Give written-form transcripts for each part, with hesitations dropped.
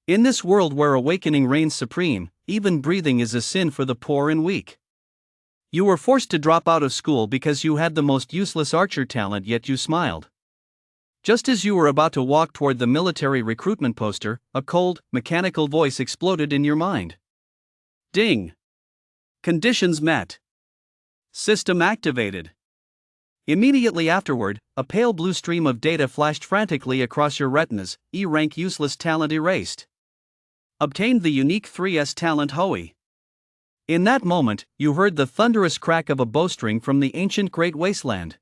In this world where awakening reigns supreme, even breathing is a sin for the poor and weak. You were forced to drop out of school because you had the most useless archer talent, yet you smiled. Just as you were about to walk toward the military recruitment poster, a cold, mechanical voice exploded in your mind. Ding! Conditions met. System activated. Immediately afterward, a pale blue stream of data flashed frantically across your retinas. E-rank useless talent erased. Obtained the unique 3S talent Houyi. In that moment, you heard the thunderous crack of a bowstring from the ancient Great Wasteland.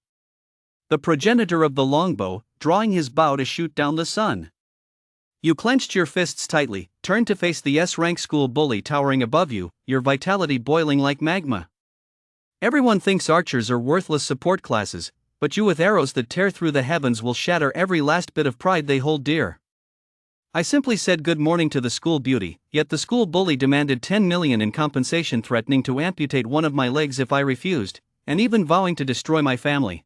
The progenitor of the longbow, drawing his bow to shoot down the sun. You clenched your fists tightly, turned to face the S-rank school bully towering above you, your vitality boiling like magma. Everyone thinks archers are worthless support classes, but you with arrows that tear through the heavens will shatter every last bit of pride they hold dear. I simply said good morning to the school beauty, yet the school bully demanded 10 million in compensation, threatening to amputate one of my legs if I refused, and even vowing to destroy my family.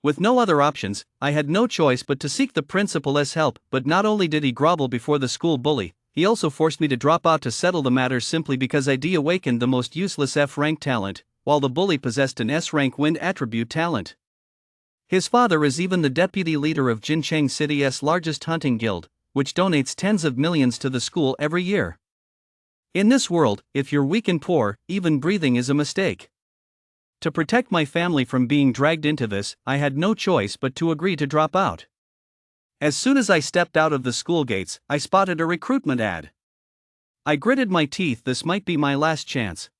With no other options, I had no choice but to seek the principal's help. But not only did he grovel before the school bully, he also forced me to drop out to settle the matter simply because I de-awakened the most useless F-rank talent, while the bully possessed an S-rank wind attribute talent. His father is even the deputy leader of Jincheng City's largest hunting guild, which donates tens of millions to the school every year. In this world, if you're weak and poor, even breathing is a mistake. To protect my family from being dragged into this, I had no choice but to agree to drop out. As soon as I stepped out of the school gates, I spotted a recruitment ad. I gritted my teeth. This might be my last chance.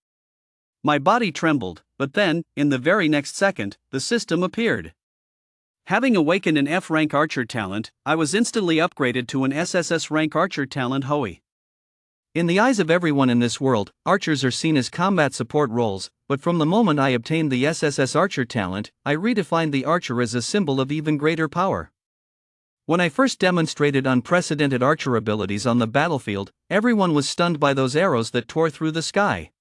My body trembled, but then, in the very next second, the system appeared. Having awakened an F-rank archer talent, I was instantly upgraded to an SSS rank archer talent Houyi. In the eyes of everyone in this world, archers are seen as combat support roles, but from the moment I obtained the SSS archer talent, I redefined the archer as a symbol of even greater power. When I first demonstrated unprecedented archer abilities on the battlefield, everyone was stunned by those arrows that tore through the sky.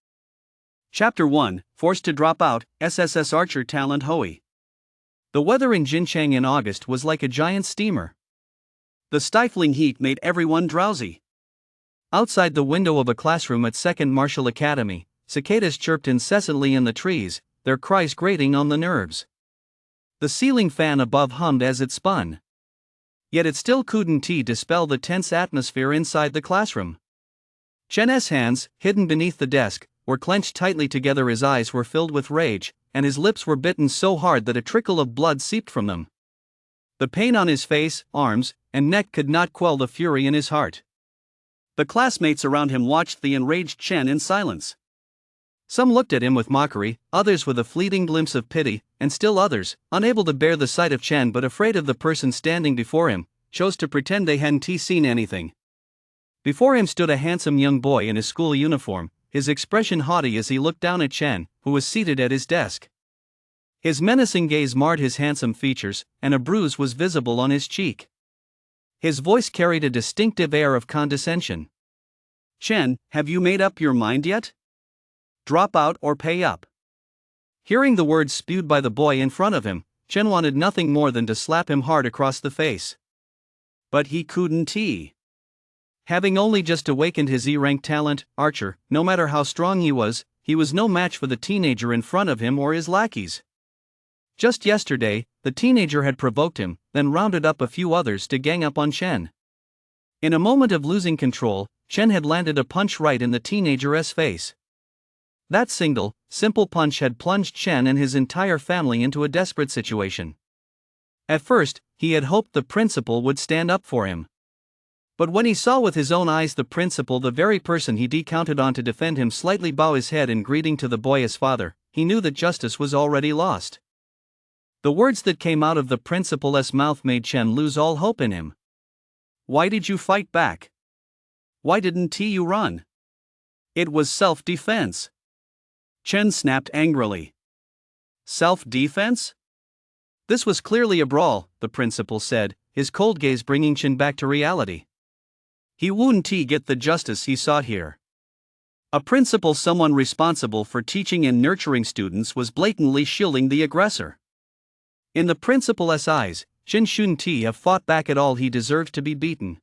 Chapter 1, Forced to Drop Out, SSS Archer Talent Houyi. The weather in Jincheng in August was like a giant steamer. The stifling heat made everyone drowsy. Outside the window of a classroom at 2nd Martial Academy, cicadas chirped incessantly in the trees, their cries grating on the nerves. The ceiling fan above hummed as it spun. Yet it still couldn't dispel the tense atmosphere inside the classroom. Chen's hands, hidden beneath the desk, were clenched tightly together. His eyes were filled with rage, and his lips were bitten so hard that a trickle of blood seeped from them. The pain on his face, arms, and neck could not quell the fury in his heart. The classmates around him watched the enraged Chen in silence. Some looked at him with mockery, others with a fleeting glimpse of pity, and still others, unable to bear the sight of Chen but afraid of the person standing before him, chose to pretend they hadn't seen anything. Before him stood a handsome young boy in his school uniform, his expression haughty as he looked down at Chen, who was seated at his desk. His menacing gaze marred his handsome features, and a bruise was visible on his cheek. His voice carried a distinctive air of condescension. "Chen, have you made up your mind yet? Drop out or pay up." Hearing the words spewed by the boy in front of him, Chen wanted nothing more than to slap him hard across the face. But he couldn't. Having only just awakened his E-rank talent, Archer, no matter how strong he was no match for the teenager in front of him or his lackeys. Just yesterday, the teenager had provoked him, then rounded up a few others to gang up on Chen. In a moment of losing control, Chen had landed a punch right in the teenager's face. That single, simple punch had plunged Chen and his entire family into a desperate situation. At first, he had hoped the principal would stand up for him. But when he saw with his own eyes the principal, the very person he counted on to defend him, slightly bow his head in greeting to the boy as father, he knew that justice was already lost. The words that came out of the principal's mouth made Chen lose all hope in him. "Why did you fight back? Why didn't you run? It was self-defense." Chen snapped angrily. "Self-defense?" "This was clearly a brawl," the principal said, his cold gaze bringing Chen back to reality. He wouldn't get the justice he sought here. A principal, someone responsible for teaching and nurturing students, was blatantly shielding the aggressor. In the principal's eyes, Chen shouldn't have fought back at all. He deserved to be beaten.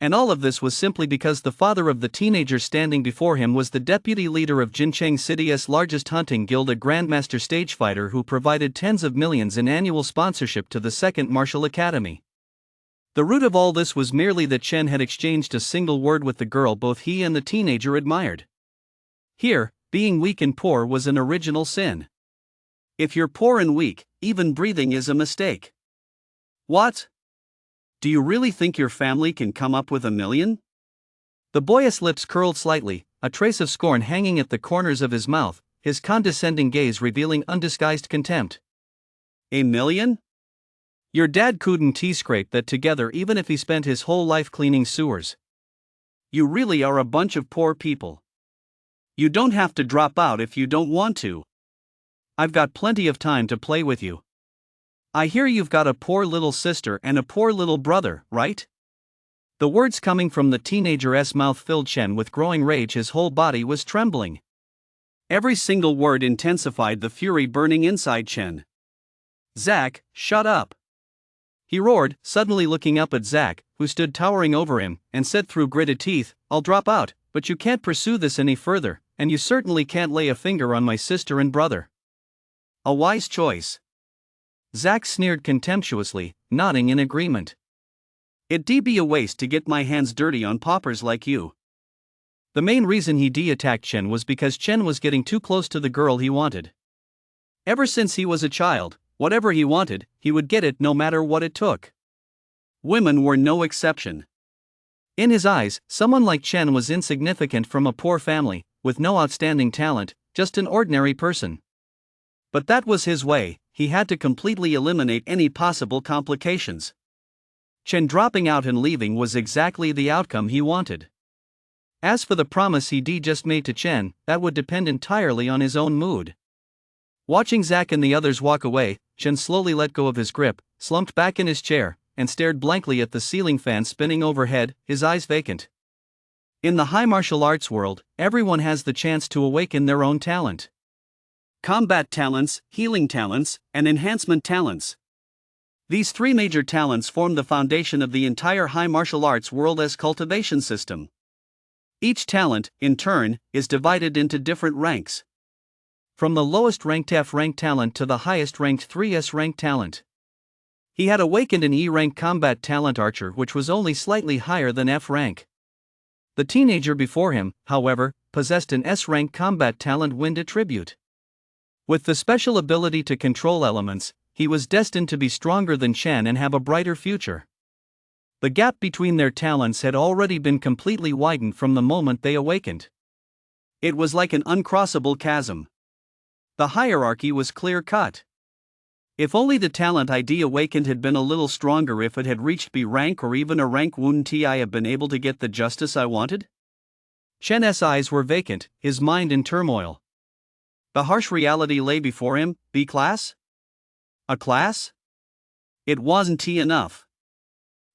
And all of this was simply because the father of the teenager standing before him was the deputy leader of Jincheng City's largest hunting guild, a grandmaster stage fighter who provided tens of millions in annual sponsorship to the Second Martial Academy. The root of all this was merely that Chen had exchanged a single word with the girl both he and the teenager admired. Here, being weak and poor was an original sin. If you're poor and weak, even breathing is a mistake. What? Do you really think your family can come up with $1 million? The boyish lips curled slightly, a trace of scorn hanging at the corners of his mouth, his condescending gaze revealing undisguised contempt. $1 million? Your dad couldn't scrape that together even if he spent his whole life cleaning sewers. You really are a bunch of poor people. You don't have to drop out if you don't want to. I've got plenty of time to play with you. I hear you've got a poor little sister and a poor little brother, right? The words coming from the teenager's mouth filled Chen with growing rage. His whole body was trembling. Every single word intensified the fury burning inside Chen. Zack, shut up! He roared, suddenly looking up at Zack, who stood towering over him, and said through gritted teeth, I'll drop out, but you can't pursue this any further, and you certainly can't lay a finger on my sister and brother. A wise choice. Zack sneered contemptuously, nodding in agreement. It'd be a waste to get my hands dirty on paupers like you. The main reason he attacked Chen was because Chen was getting too close to the girl he wanted. Ever since he was a child, whatever he wanted, he would get it no matter what it took. Women were no exception. In his eyes, someone like Chen was insignificant from a poor family, with no outstanding talent, just an ordinary person. But that was his way. He had to completely eliminate any possible complications. Chen dropping out and leaving was exactly the outcome he wanted. As for the promise he just made to Chen, that would depend entirely on his own mood. Watching Zack and the others walk away, Chen slowly let go of his grip, slumped back in his chair, and stared blankly at the ceiling fan spinning overhead, his eyes vacant. In the high martial arts world, everyone has the chance to awaken their own talent. Combat talents, healing talents, and enhancement talents. These three major talents form the foundation of the entire high martial arts world as cultivation system. Each talent, in turn, is divided into different ranks. From the lowest ranked F rank talent to the highest ranked 3S rank talent. He had awakened an E rank combat talent archer which was only slightly higher than F rank. The teenager before him, however, possessed an S rank combat talent wind attribute. With the special ability to control elements, he was destined to be stronger than Chen and have a brighter future. The gap between their talents had already been completely widened from the moment they awakened. It was like an uncrossable chasm. The hierarchy was clear-cut. If only the talent ID awakened had been a little stronger, if it had reached B rank or even a rank, wouldn't I have been able to get the justice I wanted? Chen's eyes were vacant, his mind in turmoil. The harsh reality lay before him. B class? A class? It wasn't enough.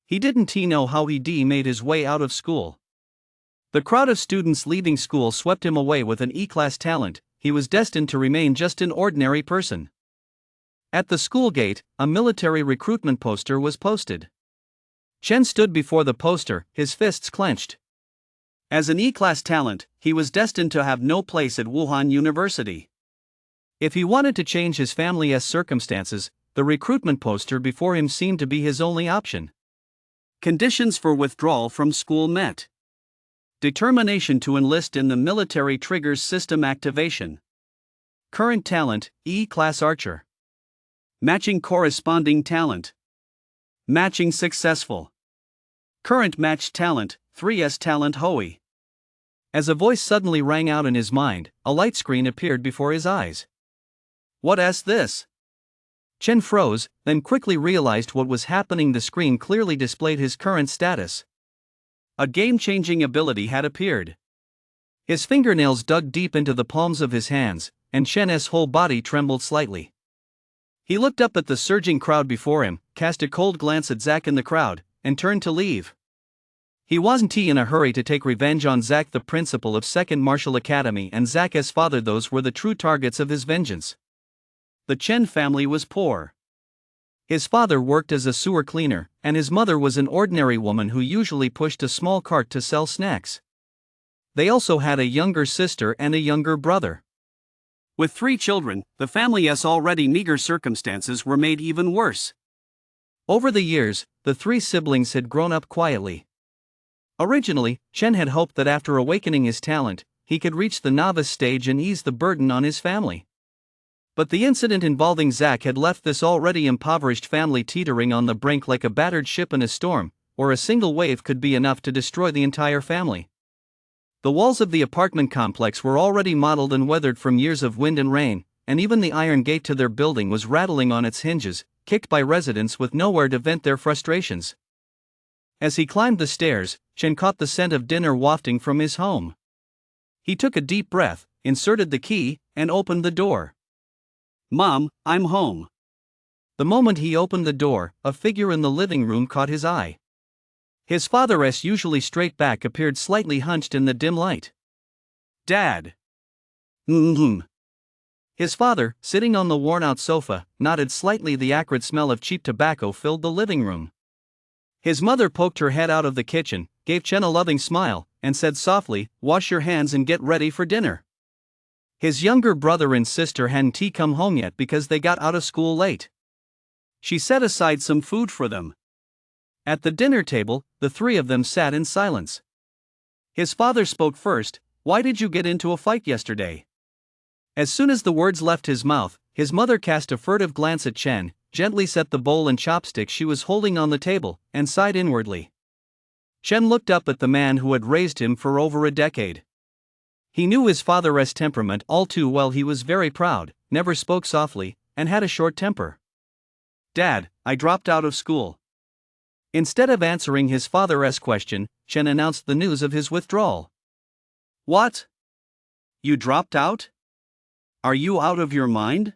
He didn't know how he made his way out of school. The crowd of students leaving school swept him away with an E-class talent. He was destined to remain just an ordinary person. At the school gate, a military recruitment poster was posted. Chen stood before the poster, his fists clenched. As an E-class talent, he was destined to have no place at Wuhan University. If he wanted to change his family's circumstances, the recruitment poster before him seemed to be his only option. Conditions for withdrawal from school met. Determination to enlist in the military triggers system activation. Current talent, E-class archer. Matching corresponding talent. Matching successful. Current matched talent, 3S talent Houyi. As a voice suddenly rang out in his mind, a light screen appeared before his eyes. What's this? Chen froze, then quickly realized what was happening. The screen clearly displayed his current status. A game-changing ability had appeared. His fingernails dug deep into the palms of his hands, and Chen's whole body trembled slightly. He looked up at the surging crowd before him, cast a cold glance at Zack in the crowd, and turned to leave. He wasn't in a hurry to take revenge on Zack, the principal of Second Martial Academy, and Zack's father. Those were the true targets of his vengeance. The Chen family was poor. His father worked as a sewer cleaner, and his mother was an ordinary woman who usually pushed a small cart to sell snacks. They also had a younger sister and a younger brother. With 3 children, the family's already meager circumstances were made even worse. Over the years, the 3 siblings had grown up quietly. Originally, Chen had hoped that after awakening his talent, he could reach the novice stage and ease the burden on his family. But the incident involving Zack had left this already impoverished family teetering on the brink like a battered ship in a storm, where a single wave could be enough to destroy the entire family. The walls of the apartment complex were already mottled and weathered from years of wind and rain, and even the iron gate to their building was rattling on its hinges, kicked by residents with nowhere to vent their frustrations. As he climbed the stairs, Chen caught the scent of dinner wafting from his home. He took a deep breath, inserted the key, and opened the door. "Mom, I'm home." The moment he opened the door, a figure in the living room caught his eye. His father's usually straight back appeared slightly hunched in the dim light. "Dad." His father, sitting on the worn-out sofa, nodded slightly. The acrid smell of cheap tobacco filled the living room. His mother poked her head out of the kitchen, gave Chen a loving smile, and said softly, "Wash your hands and get ready for dinner." His younger brother and sister hadn't come home yet because they got out of school late. She set aside some food for them. At the dinner table, the 3 of them sat in silence. His father spoke first. "Why did you get into a fight yesterday?" As soon as the words left his mouth, his mother cast a furtive glance at Chen, gently set the bowl and chopsticks she was holding on the table, and sighed inwardly. Chen looked up at the man who had raised him for over a decade. He knew his father's temperament all too well. He was very proud, never spoke softly, and had a short temper. "Dad, I dropped out of school." Instead of answering his father's question, Chen announced the news of his withdrawal. "What? You dropped out? Are you out of your mind?"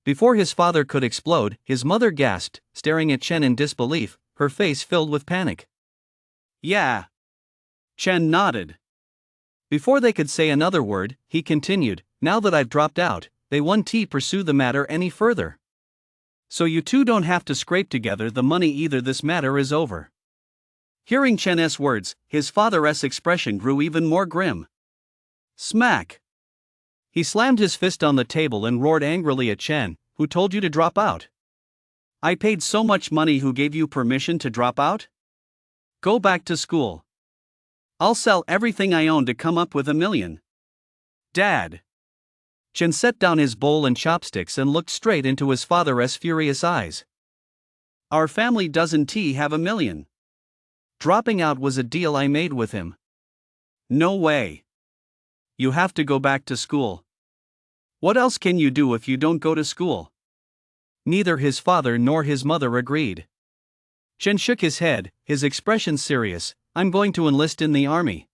Before his father could explode, his mother gasped, staring at Chen in disbelief, her face filled with panic. "Yeah." Chen nodded. Before they could say another word, he continued, "Now that I've dropped out, they won't pursue the matter any further. So you 2 don't have to scrape together the money either. This matter is over." Hearing Chen's words, his father's expression grew even more grim. Smack! He slammed his fist on the table and roared angrily at Chen. "Who told you to drop out? I paid so much money. Who gave you permission to drop out? Go back to school. I'll sell everything I own to come up with $1 million. Dad." Chen set down his bowl and chopsticks and looked straight into his father's furious eyes. "Our family doesn't have $1 million. Dropping out was a deal I made with him." "No way. You have to go back to school. What else can you do if you don't go to school?" Neither his father nor his mother agreed. Chen shook his head, his expression serious. "I'm going to enlist in the army."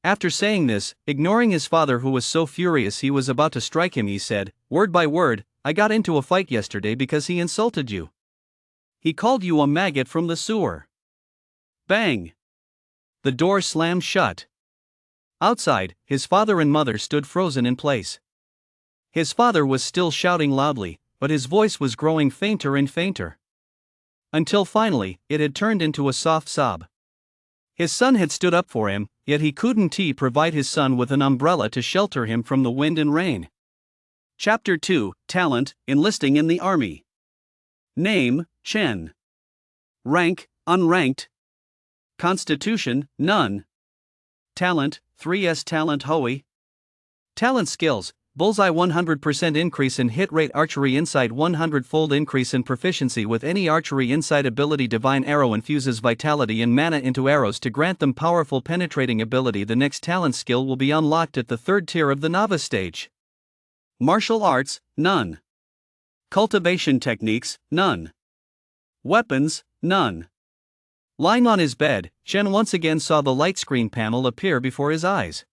After saying this, ignoring his father who was so furious he was about to strike him, he said, word by word, "I got into a fight yesterday because he insulted you. He called you a maggot from the sewer." Bang! The door slammed shut. Outside, his father and mother stood frozen in place. His father was still shouting loudly, but his voice was growing fainter and fainter. Until finally, it had turned into a soft sob. His son had stood up for him, yet he couldn't provide his son with an umbrella to shelter him from the wind and rain. Chapter 2, Talent, Enlisting in the Army. Name, Chen. Rank, Unranked. Constitution, None. Talent, 3S Talent Houyi. Talent skills, Bullseye 100% increase in hit rate, archery insight 100-fold increase in proficiency with any archery insight ability. Divine arrow infuses vitality and mana into arrows to grant them powerful penetrating ability. The next talent skill will be unlocked at the 3rd tier of the novice stage. Martial arts, none. Cultivation techniques, none. Weapons, none. Lying on his bed, Chen once again saw the light screen panel appear before his eyes.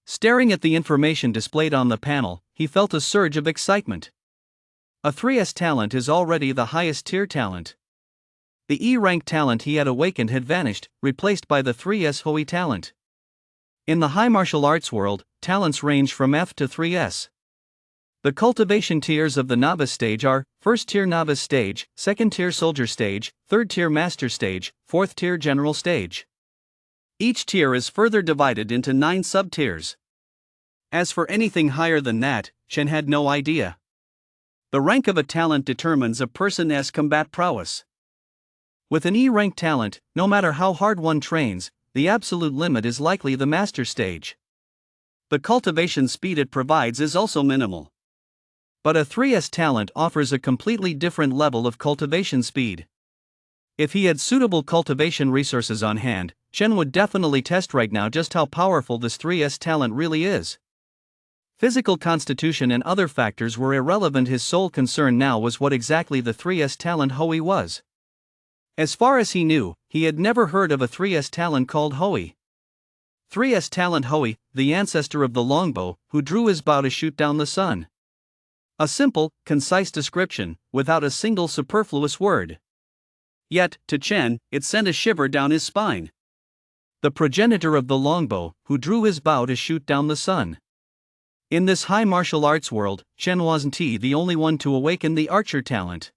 Staring at the information displayed on the panel, he felt a surge of excitement. A 3S talent is already the highest tier talent. The E-rank talent he had awakened had vanished, replaced by the 3S Houyi talent. In the high martial arts world, talents range from F to 3S. The cultivation tiers of the novice stage are: first tier novice stage, second tier soldier stage, third tier master stage, fourth tier general stage. Each tier is further divided into 9 sub-tiers. As for anything higher than that, Chen had no idea. The rank of a talent determines a person's combat prowess. With an E-rank talent, no matter how hard one trains, the absolute limit is likely the master stage. The cultivation speed it provides is also minimal. But a 3S talent offers a completely different level of cultivation speed. If he had suitable cultivation resources on hand, Chen would definitely test right now just how powerful this 3S talent really is. Physical constitution and other factors were irrelevant. His sole concern now was what exactly the 3S talent Houyi was. As far as he knew, he had never heard of a 3S talent called Houyi. 3S talent Houyi, the ancestor of the longbow, who drew his bow to shoot down the sun. A simple, concise description, without a single superfluous word. Yet, to Chen, it sent a shiver down his spine. The progenitor of the longbow, who drew his bow to shoot down the sun. In this high martial arts world, Chen wasn't the only one to awaken the archer talent.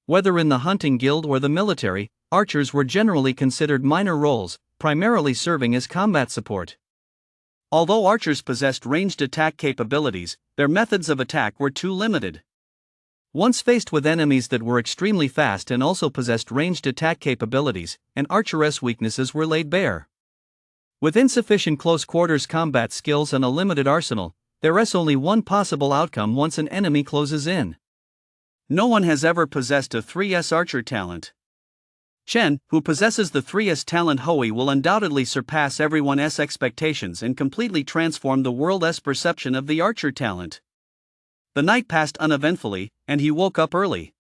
Whether in the hunting guild or the military, archers were generally considered minor roles, primarily serving as combat support. Although archers possessed ranged attack capabilities, their methods of attack were too limited. Once faced with enemies that were extremely fast and also possessed ranged attack capabilities, an archeress' weaknesses were laid bare. With insufficient close-quarters combat skills and a limited arsenal, there is only one possible outcome once an enemy closes in. No one has ever possessed a 3S archer talent. Chen, who possesses the 3S talent Houyi, will undoubtedly surpass everyone's expectations and completely transform the world's perception of the archer talent. The night passed uneventfully, and he woke up early.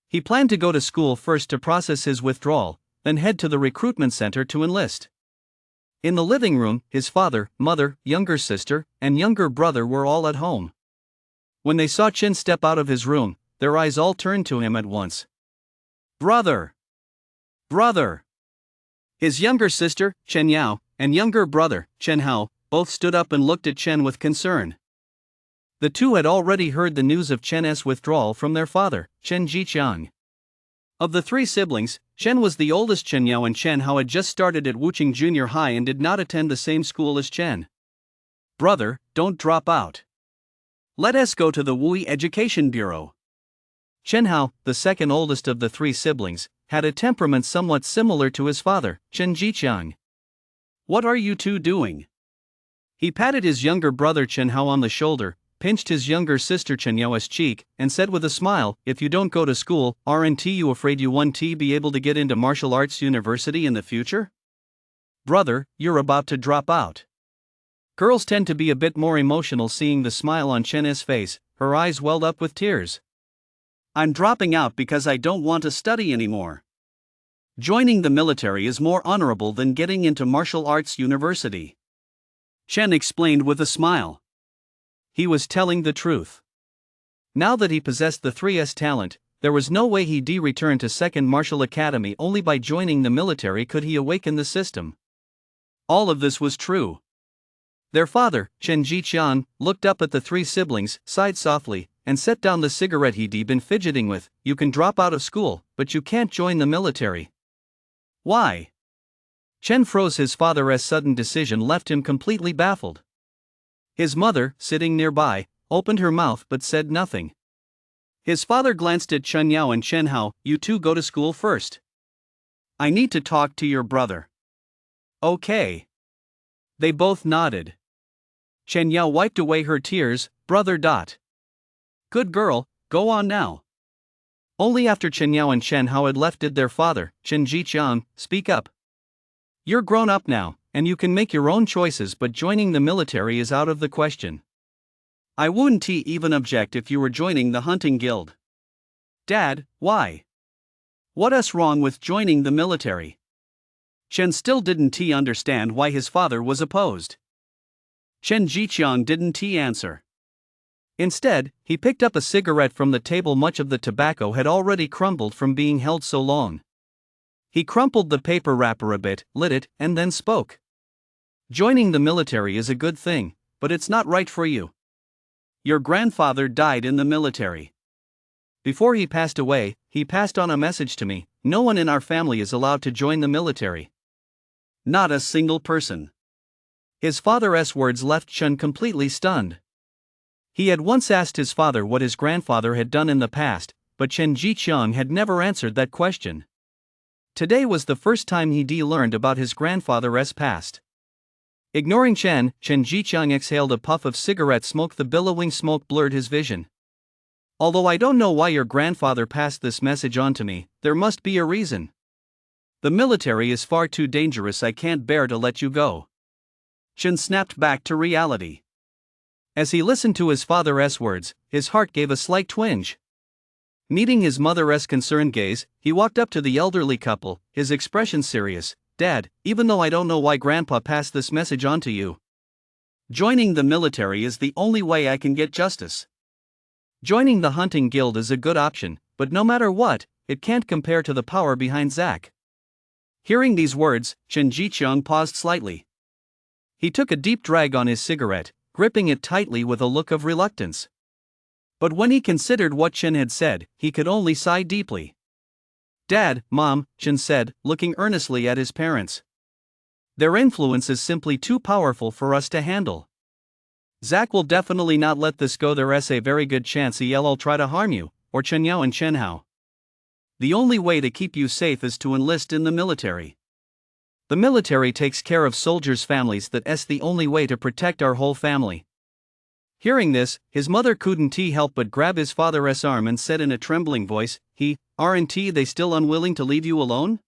He planned to go to school first to process his withdrawal, then head to the recruitment center to enlist. In the living room, his father, mother, younger sister, and younger brother were all at home. When they saw Chen step out of his room, their eyes all turned to him at once. "Brother! Brother!" His younger sister, Chen Yao, and younger brother, Chen Hao, both stood up and looked at Chen with concern. The two had already heard the news of Chen's withdrawal from their father, Chen Jiqiang. Of the 3 siblings, Chen was the oldest. Chen Yao and Chen Hao had just started at Wuching Junior High and did not attend the same school as Chen. "Brother, don't drop out. Let us go to the Houyi Education Bureau." Chen Hao, the second oldest of the 3 siblings, had a temperament somewhat similar to his father, Chen Jiqiang. "What are you two doing?" He patted his younger brother Chen Hao on the shoulder, pinched his younger sister Chen Yao's cheek, and said with a smile, "If you don't go to school, aren't you afraid you won't be able to get into martial arts university in the future? Brother, you're about to drop out." Girls tend to be a bit more emotional. Seeing the smile on Chen's face, her eyes welled up with tears. "I'm dropping out because I don't want to study anymore. Joining the military is more honorable than getting into martial arts university," Chen explained with a smile. He was telling the truth. Now that he possessed the 3S talent, there was no way he'd return to Second Martial Academy. Only by joining the military could he awaken the system. All of this was true. Their father, Chen Jiqiang, looked up at the 3 siblings, sighed softly, and set down the cigarette he'd been fidgeting with. "You can drop out of school, but you can't join the military." "Why?" Chen froze. His father's sudden decision left him completely baffled. His mother, sitting nearby, opened her mouth but said nothing. His father glanced at Chen Yao and Chen Hao. "You two go to school first. I need to talk to your brother." "Okay." They both nodded. Chen Yao wiped away her tears. "Brother. Good girl, go on now." Only after Chen Yao and Chen Hao had left did their father, Chen Jiqiang, speak up. "You're grown up now, and you can make your own choices, but joining the military is out of the question. I wouldn't even object if you were joining the hunting guild." "Dad, why? What's wrong with joining the military?" Chen still didn't understand why his father was opposed. Chen Jiqiang didn't answer. Instead, he picked up a cigarette from the table. Much of the tobacco had already crumbled from being held so long. He crumpled the paper wrapper a bit, lit it, and then spoke. "Joining the military is a good thing, but it's not right for you. Your grandfather died in the military. Before he passed away, he passed on a message to me: no one in our family is allowed to join the military. Not a single person. His father's words left Chen completely stunned. He had once asked his father what his grandfather had done in the past, but Chen Jiqiang had never answered that question. Today was the first time he learned about his grandfather's past. Ignoring Chen Jiqiang exhaled a puff of cigarette smoke. The billowing smoke blurred his vision. Although I don't know why your grandfather passed this message on to me, there must be a reason. The military is far too dangerous. I can't bear to let you go. Chen snapped back to reality. As he listened to his father's words, his heart gave a slight twinge. Meeting his mother's concerned gaze, he walked up to the elderly couple, his expression serious. Dad, even though I don't know why Grandpa passed this message on to you, joining the military is the only way I can get justice. Joining the hunting guild is a good option, but no matter what, it can't compare to the power behind Zack. Hearing these words, Chen Jiqiang paused slightly. He took a deep drag on his cigarette, gripping it tightly with a look of reluctance. But when he considered what Chen had said, he could only sigh deeply. Dad, Mom, Chen said, looking earnestly at his parents. Their influence is simply too powerful for us to handle. Zack will definitely not let this go. There's a very good chance he'll try to harm you, or Chen Yao and Chen Hao. The only way to keep you safe is to enlist in the military. The military takes care of soldiers' families. That's the only way to protect our whole family. Hearing this, his mother couldn't help but grab his father's arm and said in a trembling voice, Aren't they still unwilling to leave you alone?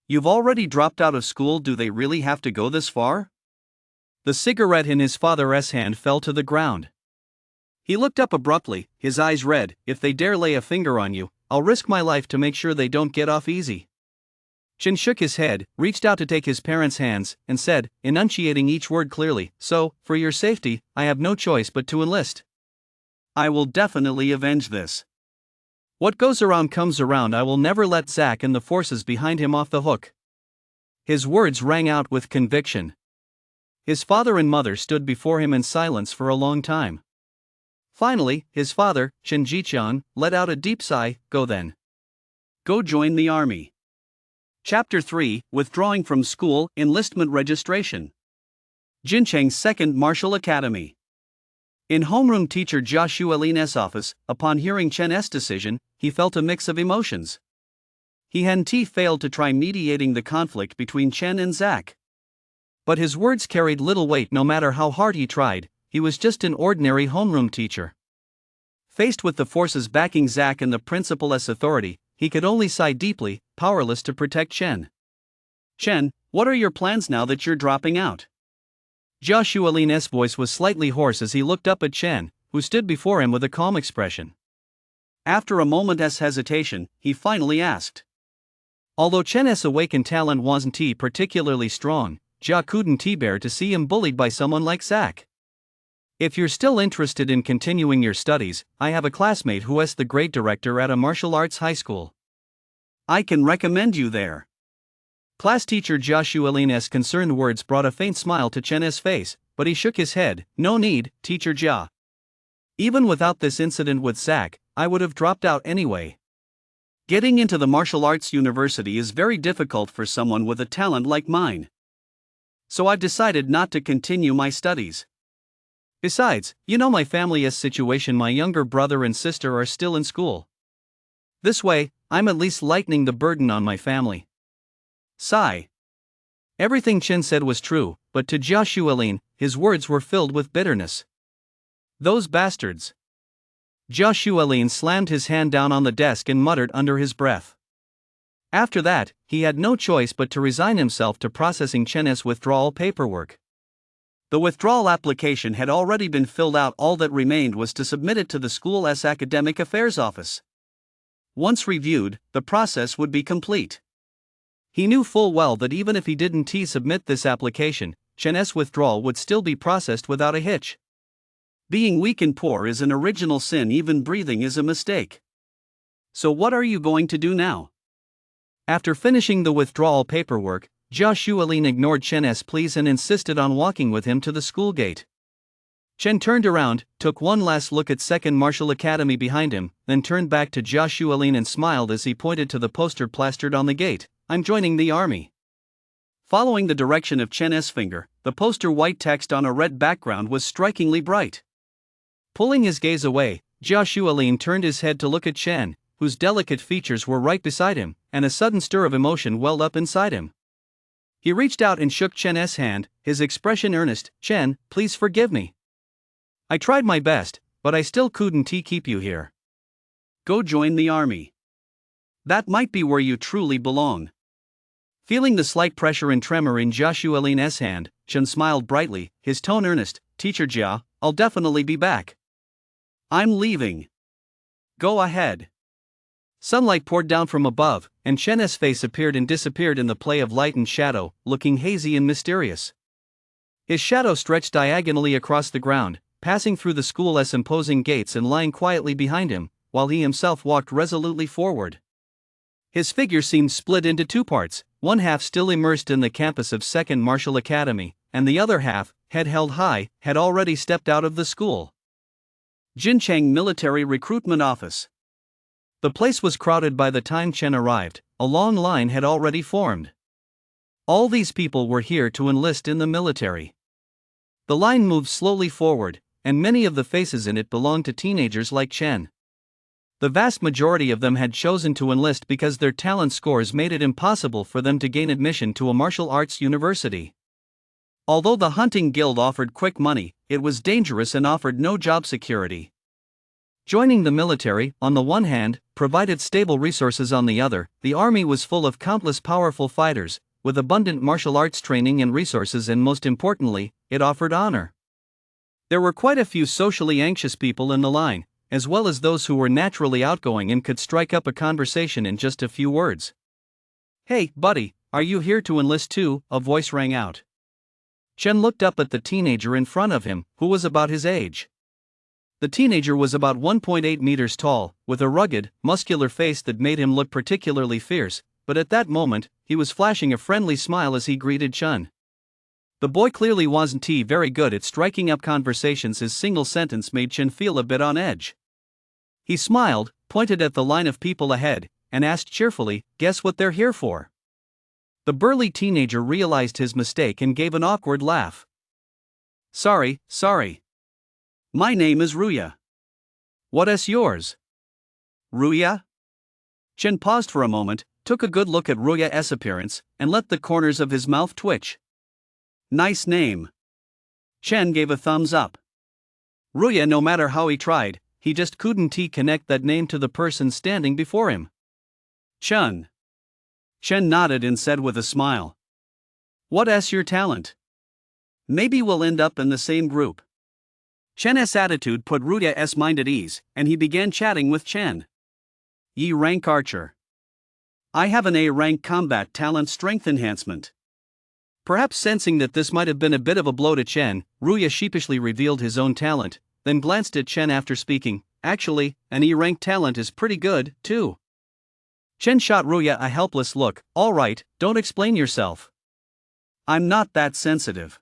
You've already dropped out of school. Do they really have to go this far? The cigarette in his father's hand fell to the ground. He looked up abruptly, his eyes red. If they dare lay a finger on you, I'll risk my life to make sure they don't get off easy. Chen shook his head, reached out to take his parents' hands, and said, enunciating each word clearly, So, for your safety, I have no choice but to enlist. I will definitely avenge this. What goes around comes around. I will never let Zack and the forces behind him off the hook. His words rang out with conviction. His father and mother stood before him in silence for a long time. Finally, his father, Chen Jiqiang, let out a deep sigh. Go then. Go join the army. Chapter 3, Withdrawing from School, Enlistment Registration. Jincheng's Second Martial Academy. In homeroom teacher Jia Shuelin's office, upon hearing Chen's decision, he felt a mix of emotions. He hadn't failed to try mediating the conflict between Chen and Zack. But his words carried little weight no matter how hard he tried. He was just an ordinary homeroom teacher. Faced with the forces backing Zack and the principal's authority, he could only sigh deeply, powerless to protect Chen. Chen, what are your plans now that you're dropping out? Jia Shuelin's voice was slightly hoarse as he looked up at Chen, who stood before him with a calm expression. After a moment's hesitation, he finally asked. Although Chen's awakened talent wasn't particularly strong, Jia couldn't bear to see him bullied by someone like Zack. If you're still interested in continuing your studies, I have a classmate who is the grade director at a martial arts high school. I can recommend you there. Class teacher Jia Shuelin's concerned words brought a faint smile to Chen's face, but he shook his head. No need, teacher Jia. Even without this incident with Zack, I would have dropped out anyway. Getting into the martial arts university is very difficult for someone with a talent like mine. So I've decided not to continue my studies. Besides, you know my family's situation. My younger brother and sister are still in school. This way, I'm at least lightening the burden on my family. Sigh. Everything Chen said was true, but to Jia Shuelin, his words were filled with bitterness. Those bastards. Jia Shuelin slammed his hand down on the desk and muttered under his breath. After that, he had no choice but to resign himself to processing Chen's withdrawal paperwork. The withdrawal application had already been filled out. All that remained was to submit it to the school's academic affairs office. Once reviewed, the process would be complete. He knew full well that even if he didn't submit this application, Chen's withdrawal would still be processed without a hitch. Being weak and poor is an original sin. Even breathing is a mistake. So what are you going to do now? After finishing the withdrawal paperwork, Jia Shuelin ignored Chen's pleas and insisted on walking with him to the school gate. Chen turned around, took one last look at Second Martial Academy behind him, then turned back to Jia Shualin and smiled as he pointed to the poster plastered on the gate. I'm joining the army. Following the direction of Chen's finger, the poster white text on a red background was strikingly bright. Pulling his gaze away, Jia Shualin turned his head to look at Chen, whose delicate features were right beside him, and a sudden stir of emotion welled up inside him. He reached out and shook Chen's hand, his expression earnest. Chen, please forgive me. I tried my best, but I still couldn't keep you here. Go join the army. That might be where you truly belong. Feeling the slight pressure and tremor in Jia Shualin's hand, Chen smiled brightly, his tone earnest. Teacher Jia, I'll definitely be back. I'm leaving. Go ahead. Sunlight poured down from above, and Chen's face appeared and disappeared in the play of light and shadow, looking hazy and mysterious. His shadow stretched diagonally across the ground, passing through the school's imposing gates and lying quietly behind him, while he himself walked resolutely forward. His figure seemed split into two parts, one half still immersed in the campus of Second Martial Academy, and the other half, head held high, had already stepped out of the school. Jincheng Military Recruitment Office. The place was crowded by the time Chen arrived. A long line had already formed. All these people were here to enlist in the military. The line moved slowly forward, and many of the faces in it belonged to teenagers like Chen. The vast majority of them had chosen to enlist because their talent scores made it impossible for them to gain admission to a martial arts university. Although the hunting guild offered quick money, it was dangerous and offered no job security. Joining the military, on the one hand, provided stable resources on the other. The army was full of countless powerful fighters, with abundant martial arts training and resources, and most importantly, it offered honor. There were quite a few socially anxious people in the line, as well as those who were naturally outgoing and could strike up a conversation in just a few words. Hey, buddy, are you here to enlist too? A voice rang out. Chen looked up at the teenager in front of him, who was about his age. The teenager was about 1.8 meters tall, with a rugged, muscular face that made him look particularly fierce, but at that moment, he was flashing a friendly smile as he greeted Chen. The boy clearly wasn't very good at striking up conversations. His single sentence made Chen feel a bit on edge. He smiled, pointed at the line of people ahead, and asked cheerfully, "Guess what they're here for?" The burly teenager realized his mistake and gave an awkward laugh. Sorry. My name is Ruya. What's yours? Ruya? Chen paused for a moment, took a good look at Ruya's appearance, and let the corners of his mouth twitch. Nice name. Chen gave a thumbs up. Ruya, no matter how he tried, he just couldn't connect that name to the person standing before him. Chen. Chen nodded and said with a smile. What's your talent? Maybe we'll end up in the same group. Chen's attitude put Ruya's mind at ease, and he began chatting with Chen. Yi rank archer. I have an A rank combat talent strength enhancement. Perhaps sensing that this might have been a bit of a blow to Chen, Ruya sheepishly revealed his own talent, then glanced at Chen after speaking. Actually, an E rank talent is pretty good, too. Chen shot Ruya a helpless look. Alright, don't explain yourself. I'm not that sensitive.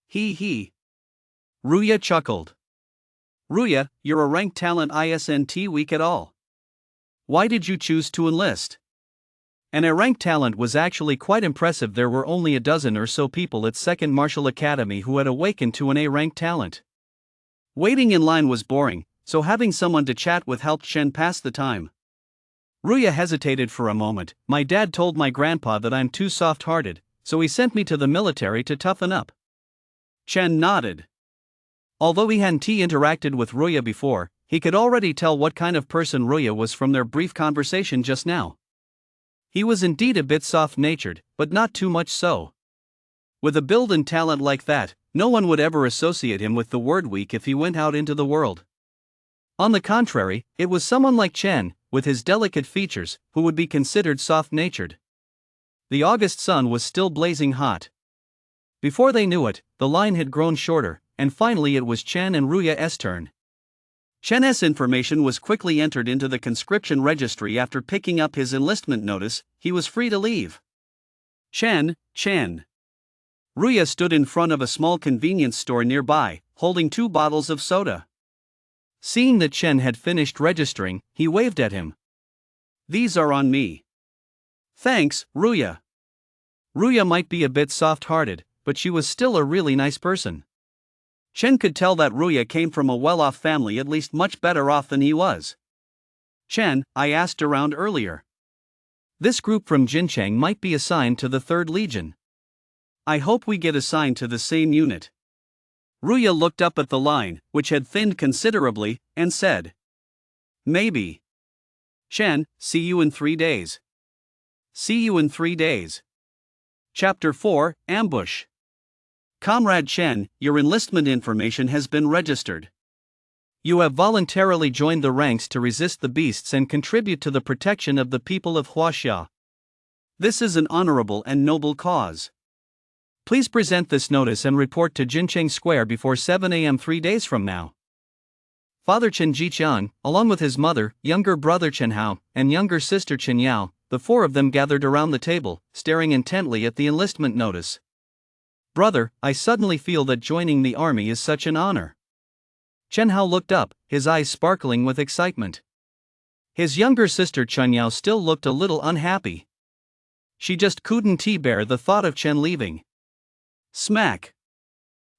He. Ruya chuckled. Ruya, you're a rank talent isn't weak at all. Why did you choose to enlist? An A rank talent was actually quite impressive. There were only a dozen or so people at Second Martial Academy who had awakened to an A rank talent. Waiting in line was boring, so having someone to chat with helped Chen pass the time. Ruya hesitated for a moment. My dad told my grandpa that I'm too soft-hearted, so he sent me to the military to toughen up. Chen nodded. Although he hadn't interacted with Ruya before, he could already tell what kind of person Ruya was from their brief conversation just now. He was indeed a bit soft-natured, but not too much so. With a build and talent like that, no one would ever associate him with the word weak if he went out into the world. On the contrary, it was someone like Chen, with his delicate features, who would be considered soft-natured. The August sun was still blazing hot. Before they knew it, the line had grown shorter, and finally it was Chen and Ruya's turn. Chen's information was quickly entered into the conscription registry. After picking up his enlistment notice, he was free to leave. Chen. Ruya stood in front of a small convenience store nearby, holding 2 bottles of soda. Seeing that Chen had finished registering, he waved at him. "These are on me." "Thanks, Ruya." Ruya might be a bit soft-hearted, but she was still a really nice person. Chen could tell that Ruya came from a well-off family, at least much better off than he was. "Chen, I asked around earlier. This group from Jincheng might be assigned to the 3rd Legion. I hope we get assigned to the same unit." Ruya looked up at the line, which had thinned considerably, and said, "Maybe. Chen, see you in 3 days." See you in 3 days. Chapter 4, Ambush. Comrade Chen, your enlistment information has been registered. You have voluntarily joined the ranks to resist the beasts and contribute to the protection of the people of Huaxia. This is an honorable and noble cause. Please present this notice and report to Jincheng Square before 7 a.m. 3 days from now. Father Chen Jiqiang, along with his mother, younger brother Chen Hao, and younger sister Chen Yao, the 4 of them gathered around the table, staring intently at the enlistment notice. "Brother, I suddenly feel that joining the army is such an honor." Chen Hao looked up, his eyes sparkling with excitement. His younger sister Chen Yao still looked a little unhappy. She just couldn't bear the thought of Chen leaving. Smack!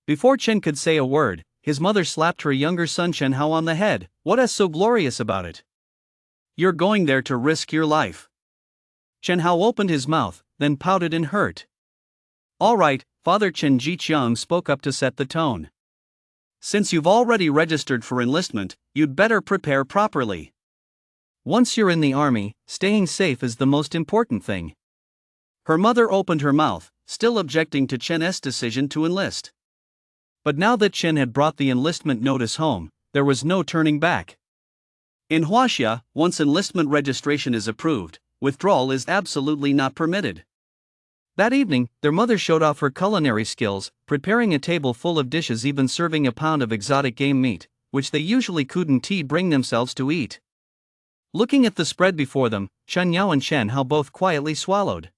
Before Chen could say a word, his mother slapped her younger son Chen Hao on the head. "What is so glorious about it? You're going there to risk your life." Chen Hao opened his mouth, then pouted in hurt. "All right," Father Chen Jiqiang spoke up to set the tone. "Since you've already registered for enlistment, you'd better prepare properly. Once you're in the army, staying safe is the most important thing." Her mother opened her mouth, still objecting to Chen's decision to enlist. But now that Chen had brought the enlistment notice home, there was no turning back. In Huaxia, once enlistment registration is approved, withdrawal is absolutely not permitted. That evening, their mother showed off her culinary skills, preparing a table full of dishes, even serving a pound of exotic game meat, which they usually couldn't bring themselves to eat. Looking at the spread before them, Chen Yao and Chen Hao both quietly swallowed.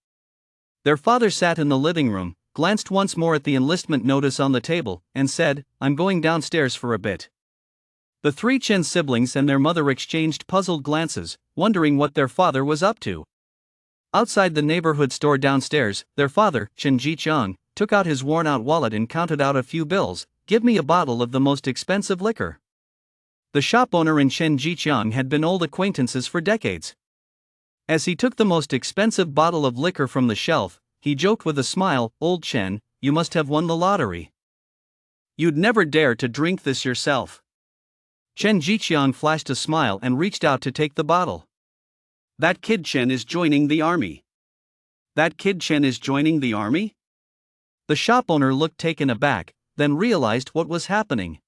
Their father sat in the living room, glanced once more at the enlistment notice on the table, and said, "I'm going downstairs for a bit." The 3 Chen siblings and their mother exchanged puzzled glances, wondering what their father was up to. Outside the neighborhood store downstairs, their father, Chen Jiqiang, took out his worn-out wallet and counted out a few bills. "Give me a bottle of the most expensive liquor." The shop owner and Chen Jiqiang had been old acquaintances for decades. As he took the most expensive bottle of liquor from the shelf, he joked with a smile, "Old Chen, you must have won the lottery. You'd never dare to drink this yourself." Chen Jiqiang flashed a smile and reached out to take the bottle. "That kid Chen is joining the army." "That kid Chen is joining the army?" The shop owner looked taken aback, then realized what was happening.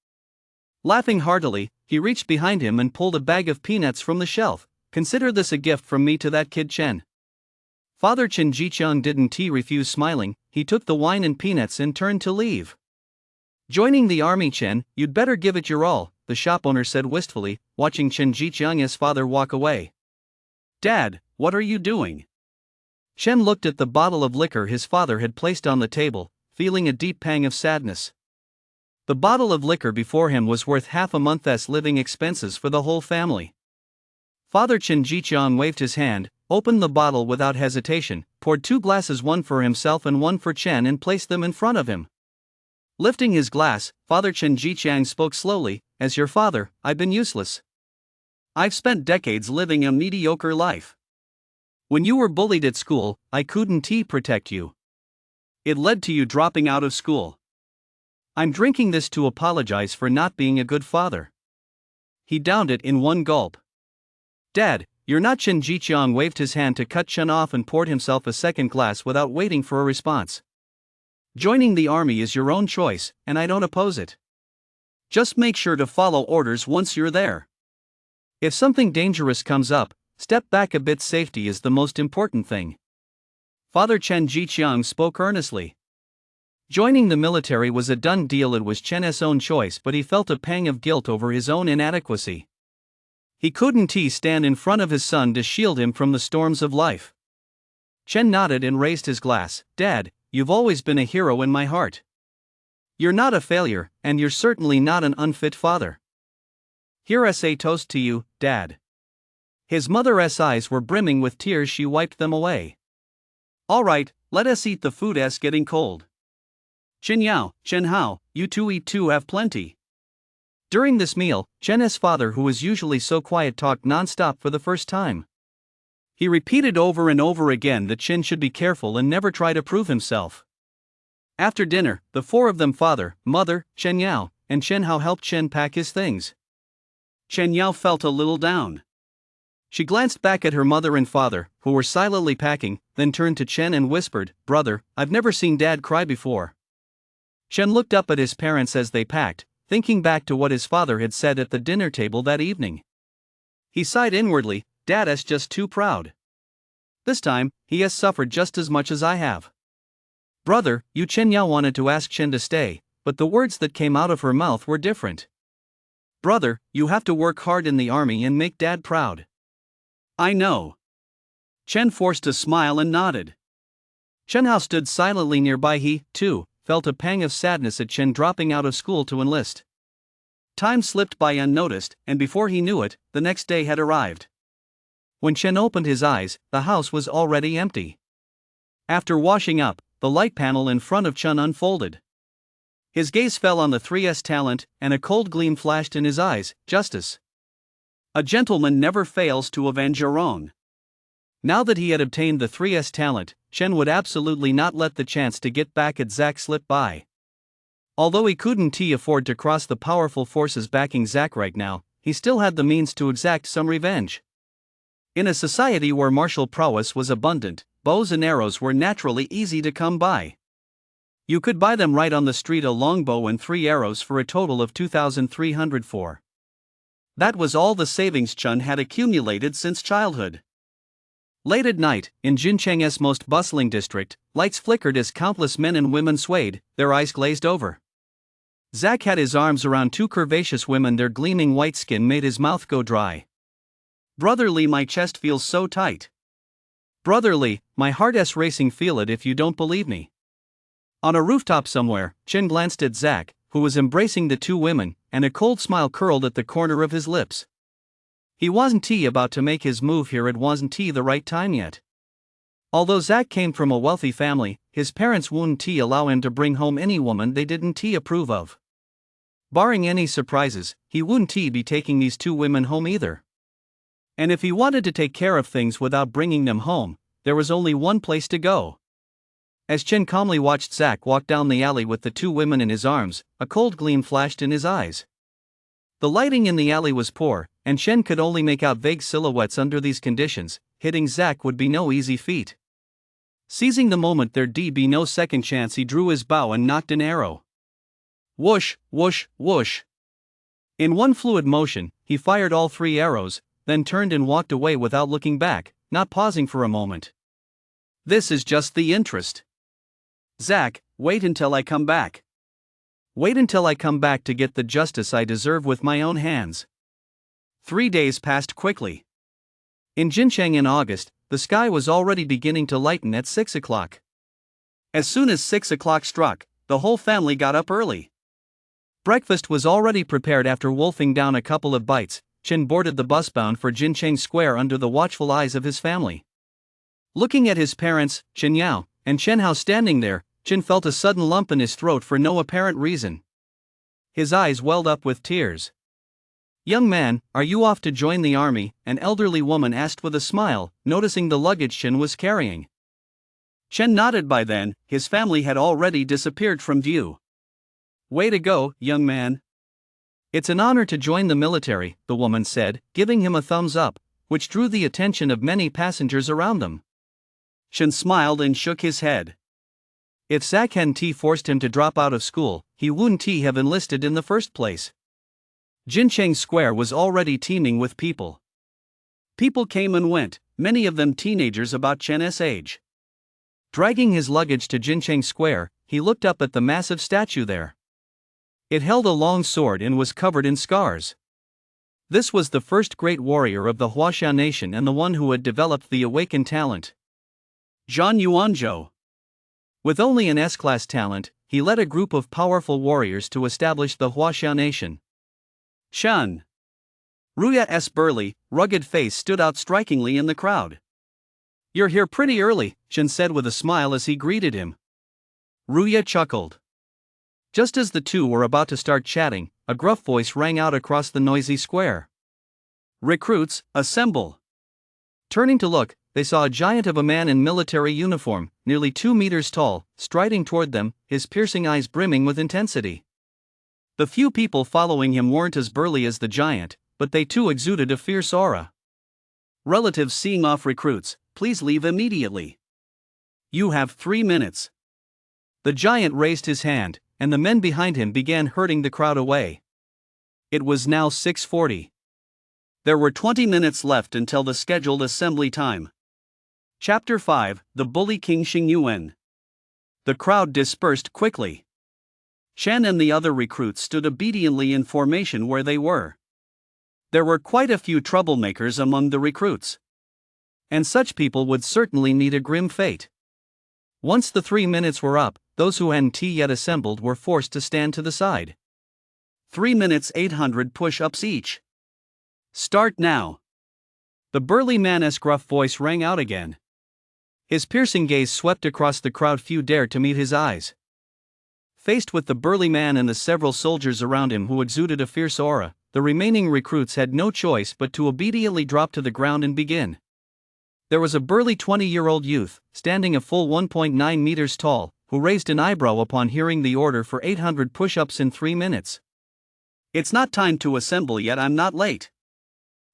Laughing heartily, he reached behind him and pulled a bag of peanuts from the shelf. "Consider this a gift from me to that kid Chen." Father Chen Jiqiang didn't refuse smiling. He took the wine and peanuts and turned to leave. "Joining the army, Chen, you'd better give it your all," the shop owner said wistfully, watching Chen Jiqiang's father walk away. "Dad, what are you doing?" Chen looked at the bottle of liquor his father had placed on the table, feeling a deep pang of sadness. The bottle of liquor before him was worth half a month's living expenses for the whole family. Father Chen Jiqiang waved his hand, opened the bottle without hesitation, poured 2 glasses, one for himself and one for Chen, and placed them in front of him. Lifting his glass, Father Chen Jiqiang spoke slowly, "As your father, I've been useless. I've spent decades living a mediocre life. When you were bullied at school, I couldn't protect you. It led to you dropping out of school. I'm drinking this to apologize for not being a good father." He downed it in one gulp. "Dad, you're not." Chen Jiqiang waved his hand to cut Chen off and poured himself a second glass without waiting for a response. "Joining the army is your own choice, and I don't oppose it. Just make sure to follow orders once you're there. If something dangerous comes up, step back a bit. Safety is the most important thing." Father Chen Jiqiang spoke earnestly. Joining the military was a done deal. It was Chen's own choice, but he felt a pang of guilt over his own inadequacy. He couldn't stand in front of his son to shield him from the storms of life. Chen nodded and raised his glass. "Dad, you've always been a hero in my heart. You're not a failure, and you're certainly not an unfit father. Here's a toast to you, Dad. His mother's eyes were brimming with tears. She wiped them away. All right, let us eat, the food is getting cold. Chen Yao, Chen Hao, you two eat too, have plenty. During this meal, Chen's father, who was usually so quiet, talked non-stop for the first time. He repeated over and over again that Chen should be careful and never try to prove himself. After dinner, the four of them, father, mother, Chen Yao, and Chen Hao, helped Chen pack his things. Chen Yao felt a little down. She glanced back at her mother and father, who were silently packing, then turned to Chen and whispered, "Brother, I've never seen Dad cry before." Chen looked up at his parents as they packed, thinking back to what his father had said at the dinner table that evening. He sighed inwardly, "Dad is just too proud. This time, he has suffered just as much as I have." "Brother, you," Chen Yao wanted to ask Chen to stay, but the words that came out of her mouth were different. "Brother, you have to work hard in the army and make Dad proud." "I know." Chen forced a smile and nodded. Chen Hao stood silently nearby. He, too, felt a pang of sadness at Chen dropping out of school to enlist. Time slipped by unnoticed, and before he knew it, the next day had arrived. When Chen opened his eyes, the house was already empty. After washing up, the light panel in front of Chen unfolded. His gaze fell on the 3S talent, and a cold gleam flashed in his eyes. Justice. A gentleman never fails to avenge a wrong. Now that he had obtained the 3S talent, Chen would absolutely not let the chance to get back at Zack slip by. Although he couldn't afford to cross the powerful forces backing Zack right now, he still had the means to exact some revenge. In a society where martial prowess was abundant, bows and arrows were naturally easy to come by. You could buy them right on the street, a longbow and 3 arrows for a total of 2,304. That was all the savings Chen had accumulated since childhood. Late at night, in Jincheng's most bustling district, lights flickered as countless men and women swayed, their eyes glazed over. Zack had his arms around 2 curvaceous women. Their gleaming white skin made his mouth go dry. "Brotherly, my chest feels so tight. Brotherly, my heart's racing. Feel it if you don't believe me." On a rooftop somewhere, Chen glanced at Zack, who was embracing the 2 women, and a cold smile curled at the corner of his lips. He wasn't about to make his move here. It wasn't the right time yet. Although Zack came from a wealthy family, his parents wouldn't allow him to bring home any woman they didn't approve of. Barring any surprises, he wouldn't be taking these 2 women home either. And if he wanted to take care of things without bringing them home, there was only one place to go. As Chen calmly watched Zack walk down the alley with the 2 women in his arms, a cold gleam flashed in his eyes. The lighting in the alley was poor, and Chen could only make out vague silhouettes under these conditions. Hitting Zack would be no easy feat. Seizing the moment there'd be no second chance, he drew his bow and knocked an arrow. Whoosh, whoosh, whoosh. In one fluid motion, he fired all 3 arrows, then turned and walked away without looking back, not pausing for a moment. "This is just the interest. Zack, wait until I come back. Wait until I come back to get the justice I deserve with my own hands." 3 days passed quickly. In Jincheng in August, the sky was already beginning to lighten at 6 o'clock. As soon as 6 o'clock struck, the whole family got up early. Breakfast was already prepared. After wolfing down a couple of bites, Chen boarded the bus bound for Jincheng Square under the watchful eyes of his family. Looking at his parents, Chen Yao, and Chen Hao standing there, Chen felt a sudden lump in his throat for no apparent reason. His eyes welled up with tears. "Young man, are you off to join the army?" an elderly woman asked with a smile, noticing the luggage Chen was carrying. Chen nodded. By then, his family had already disappeared from view. "Way to go, young man. It's an honor to join the military," the woman said, giving him a thumbs up, which drew the attention of many passengers around them. Chen smiled and shook his head. If Zack hadn't forced him to drop out of school, he wouldn't have enlisted in the first place. Jincheng Square was already teeming with people. People came and went, many of them teenagers about Chen's age. Dragging his luggage to Jincheng Square, he looked up at the massive statue there. It held a long sword and was covered in scars. This was the first great warrior of the Huaxia nation and the one who had developed the awakened talent. Zhan Yuanzhou. With only an S-class talent, he led a group of powerful warriors to establish the Huaxiao nation. Chen. Ruya's burly, rugged face stood out strikingly in the crowd. "You're here pretty early," Chen said with a smile as he greeted him. Ruya chuckled. Just as the two were about to start chatting, a gruff voice rang out across the noisy square. "Recruits, assemble!" Turning to look, they saw a giant of a man in military uniform, nearly 2 meters tall, striding toward them, his piercing eyes brimming with intensity. The few people following him weren't as burly as the giant, but they too exuded a fierce aura. "Relatives seeing off recruits, please leave immediately. You have 3 minutes." The giant raised his hand, and the men behind him began herding the crowd away. It was now 6:40. There were 20 minutes left until the scheduled assembly time. Chapter 5: The Bully King Xingyuan. The crowd dispersed quickly. Chen and the other recruits stood obediently in formation where they were. There were quite a few troublemakers among the recruits. And such people would certainly meet a grim fate. Once the 3 minutes were up, those who hadn't yet assembled were forced to stand to the side. 3 minutes 800 push-ups each. Start now. The burly man's gruff voice rang out again. His piercing gaze swept across the crowd. Few dared to meet his eyes. Faced with the burly man and the several soldiers around him who exuded a fierce aura, the remaining recruits had no choice but to obediently drop to the ground and begin. There was a burly 20-year-old youth, standing a full 1.9 meters tall, who raised an eyebrow upon hearing the order for 800 push-ups in 3 minutes. "It's not time to assemble yet, I'm not late."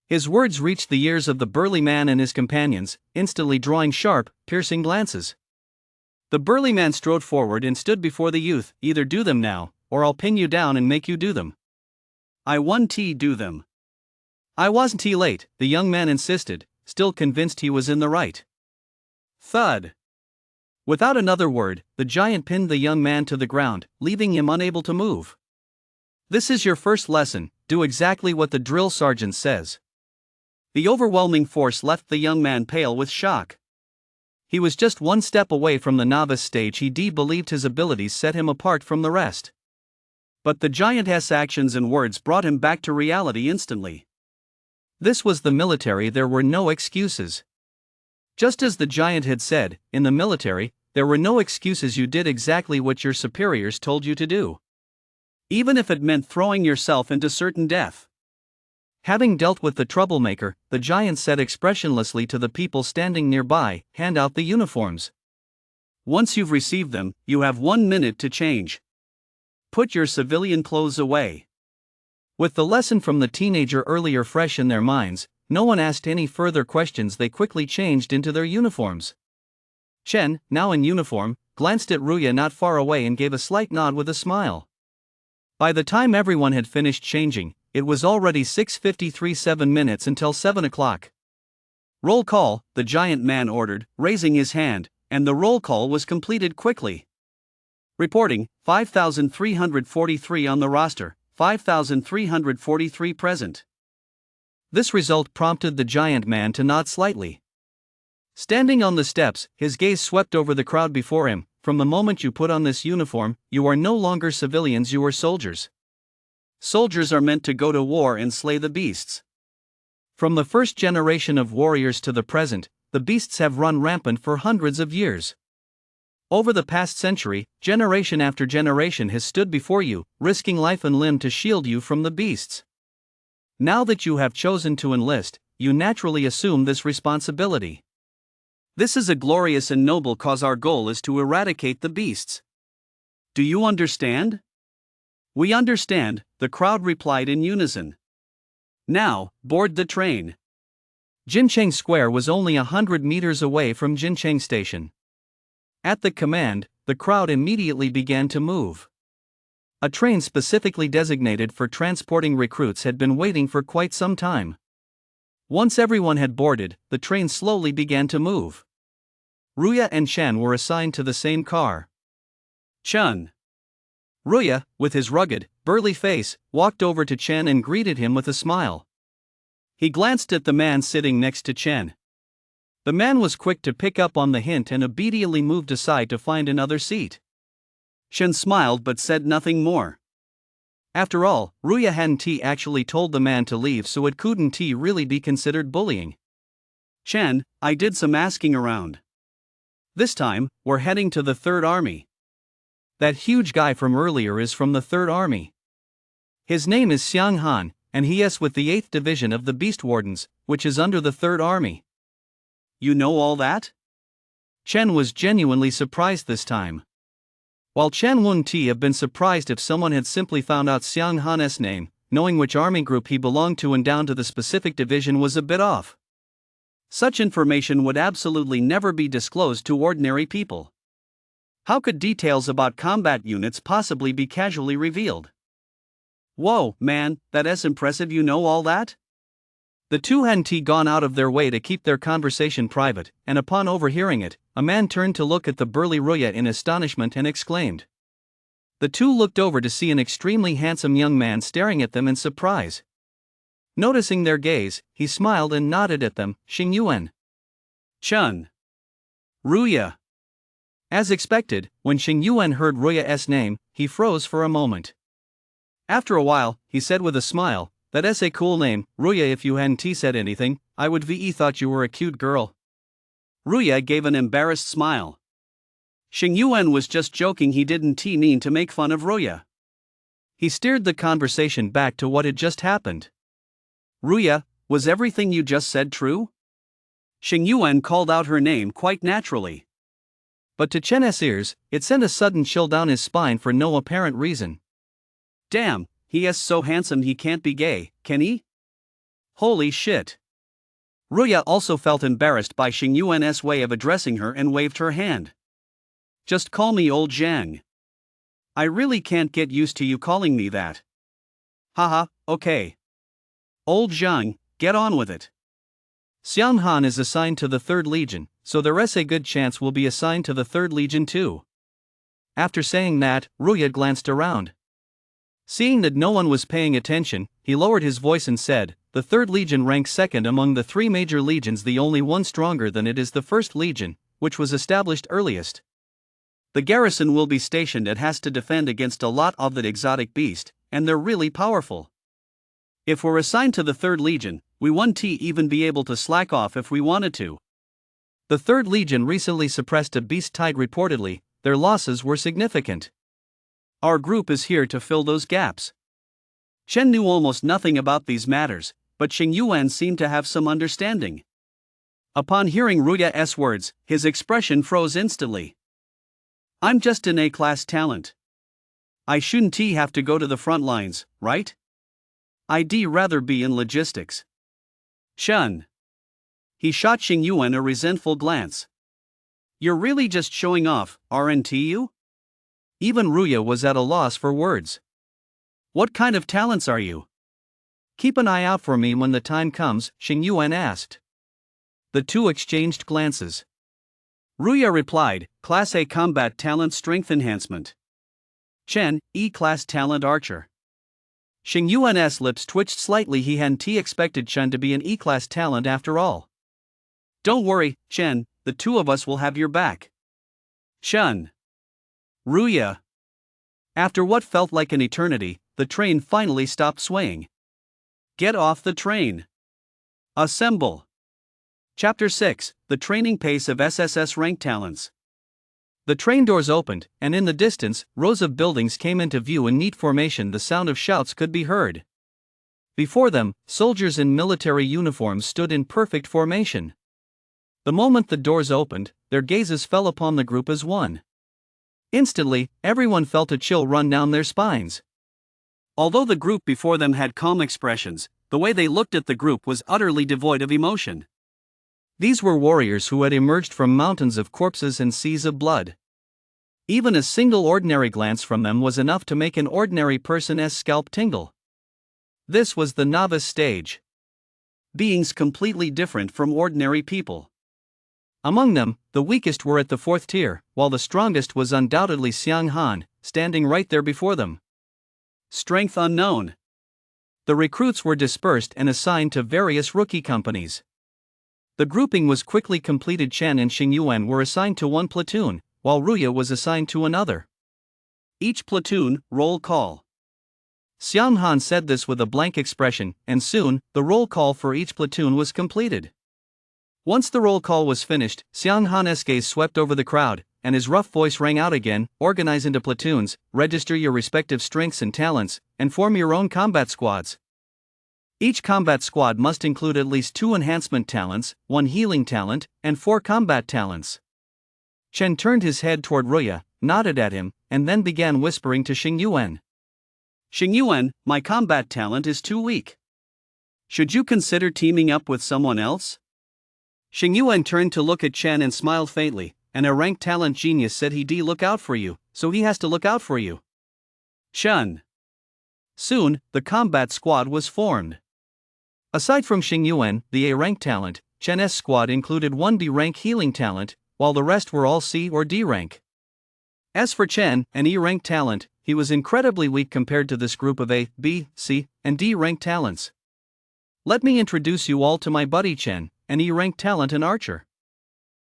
His words reached the ears of the burly man and his companions, instantly drawing sharp, piercing glances. The burly man strode forward and stood before the youth. "Either do them now, or I'll pin you down and make you do them." "I want to do them." "I wasn't late," the young man insisted, still convinced he was in the right. Thud. Without another word, the giant pinned the young man to the ground, leaving him unable to move. "This is your first lesson, do exactly what the drill sergeant says." The overwhelming force left the young man pale with shock. He was just one step away from the novice stage. He believed his abilities set him apart from the rest. But the giant's actions and words brought him back to reality instantly. This was the military, there were no excuses. Just as the giant had said, in the military, there were no excuses. You did exactly what your superiors told you to do. Even if it meant throwing yourself into certain death. Having dealt with the troublemaker, the giant said expressionlessly to the people standing nearby, "Hand out the uniforms. Once you've received them, you have 1 minute to change. Put your civilian clothes away." With the lesson from the teenager earlier fresh in their minds, no one asked any further questions. They quickly changed into their uniforms. Chen, now in uniform, glanced at Ruya not far away and gave a slight nod with a smile. By the time everyone had finished changing, it was already 6:53. 7 minutes until 7 o'clock. "Roll call," the giant man ordered, raising his hand, and the roll call was completed quickly. Reporting, 5,343 on the roster, 5,343 present. This result prompted the giant man to nod slightly. Standing on the steps, his gaze swept over the crowd before him. "From the moment you put on this uniform, you are no longer civilians, you are soldiers. Soldiers are meant to go to war and slay the beasts. From the first generation of warriors to the present, the beasts have run rampant for hundreds of years. Over the past century, generation after generation has stood before you, risking life and limb to shield you from the beasts. Now that you have chosen to enlist, you naturally assume this responsibility. This is a glorious and noble cause. Our goal is to eradicate the beasts. Do you understand?" "We understand," the crowd replied in unison. "Now, board the train." Jincheng Square was only 100 meters away from Jincheng Station. At the command, the crowd immediately began to move. A train specifically designated for transporting recruits had been waiting for quite some time. Once everyone had boarded, the train slowly began to move. Ruya and Chen were assigned to the same car. Chen. Ruya, with his rugged, burly face, walked over to Chen and greeted him with a smile. He glanced at the man sitting next to Chen. The man was quick to pick up on the hint and obediently moved aside to find another seat. Shen smiled but said nothing more. After all, Ruya hadn't actually told the man to leave, so it couldn't really be considered bullying. Chen, I did some asking around. This time, we're heading to the Third Army. That huge guy from earlier is from the Third Army. His name is Xiang Han, and he is with the 8th Division of the Beast Wardens, which is under the Third Army. You know all that? Chen was genuinely surprised this time. While Chen wouldn't have been surprised if someone had simply found out Xiang Han's name, knowing which army group he belonged to and down to the specific division was a bit off. Such information would absolutely never be disclosed to ordinary people. How could details about combat units possibly be casually revealed? Whoa, man, that's impressive, you know all that? The two hadn't gone out of their way to keep their conversation private, and upon overhearing it, a man turned to look at the burly Ruya in astonishment and exclaimed. The two looked over to see an extremely handsome young man staring at them in surprise. Noticing their gaze, he smiled and nodded at them. Xing Yuan. Chun. Ruya. As expected, when Xing Yuan heard Ruya's name, he froze for a moment. After a while, he said with a smile, "That's a cool name, Ruya. If you hadn't said anything, I would thought you were a cute girl." Ruya gave an embarrassed smile. Xing Yuan was just joking, he didn't mean to make fun of Ruya. He steered the conversation back to what had just happened. Ruya, was everything you just said true? Xing Yuan called out her name quite naturally. But to Chen's ears, it sent a sudden chill down his spine for no apparent reason. Damn, he is so handsome he can't be gay, can he? Holy shit. Ruya also felt embarrassed by Xing Yuan's way of addressing her and waved her hand. Just call me old Zhang. I really can't get used to you calling me that. Haha, okay. Old Zhang, get on with it. Xiang Han is assigned to the 3rd Legion, so there's a good chance we'll be assigned to the 3rd Legion too. After saying that, Ruya glanced around. Seeing that no one was paying attention, he lowered his voice and said, "The 3rd Legion ranks 2nd among the 3 major legions. The only one stronger than it is the 1st Legion, which was established earliest. The garrison will be stationed and has to defend against a lot of that exotic beast, and they're really powerful. If we're assigned to the 3rd Legion, we won't even be able to slack off if we wanted to. The 3rd Legion recently suppressed a beast tide reportedly, their losses were significant. Our group is here to fill those gaps." Chen knew almost nothing about these matters, but Xing Yuan seemed to have some understanding. Upon hearing Ruya's words, his expression froze instantly. "I'm just an A-class talent. I shouldn't have to go to the front lines, right? I'd rather be in logistics." Shun. He shot Xing Yuan a resentful glance. "You're really just showing off, aren't you?" Even Ruya was at a loss for words. "What kind of talents are you?" "Keep an eye out for me when the time comes," Xing Yuan asked. The two exchanged glances. Ruya replied, "Class A combat talent strength enhancement. Chen, E-class talent archer." Xing Yuan's lips twitched slightly. He hadn't expected Chen to be an E-class talent after all. "Don't worry, Chen, the two of us will have your back." Chen. Ruya. After what felt like an eternity, the train finally stopped swaying. Get off the train. Assemble. Chapter 6, The Training Pace of SSS Rank Talents. The train doors opened, and in the distance, rows of buildings came into view in neat formation. The sound of shouts could be heard. Before them, soldiers in military uniforms stood in perfect formation. The moment the doors opened, their gazes fell upon the group as one. Instantly, everyone felt a chill run down their spines. Although the group before them had calm expressions, the way they looked at the group was utterly devoid of emotion. These were warriors who had emerged from mountains of corpses and seas of blood. Even a single ordinary glance from them was enough to make an ordinary person's scalp tingle. This was the novice stage. Beings completely different from ordinary people. Among them, the weakest were at the 4th tier, while the strongest was undoubtedly Xiang Han, standing right there before them. Strength unknown. The recruits were dispersed and assigned to various rookie companies. The grouping was quickly completed. Chen and Xing Yuan were assigned to one platoon, while Ruya was assigned to another. Each platoon, roll call. Xiang Han said this with a blank expression, and soon, the roll call for each platoon was completed. Once the roll call was finished, Xiang Han's gaze swept over the crowd, and his rough voice rang out again: organize into platoons, register your respective strengths and talents, and form your own combat squads. Each combat squad must include at least 2 enhancement talents, 1 healing talent, and 4 combat talents. Chen turned his head toward Ruya, nodded at him, and then began whispering to Xing Yuan. Xing Yuan, my combat talent is too weak. Should you consider teaming up with someone else? Xing Yuan turned to look at Chen and smiled faintly, and a ranked talent genius said he'd look out for you, so he has to look out for you. Chen. Soon, the combat squad was formed. Aside from Xing Yuan, the A-rank talent, Chen's squad included 1 D-rank healing talent, while the rest were all C or D rank. As for Chen, an E-rank talent, he was incredibly weak compared to this group of A, B, C, and D rank talents. Let me introduce you all to my buddy Chen, an E-rank talent and archer.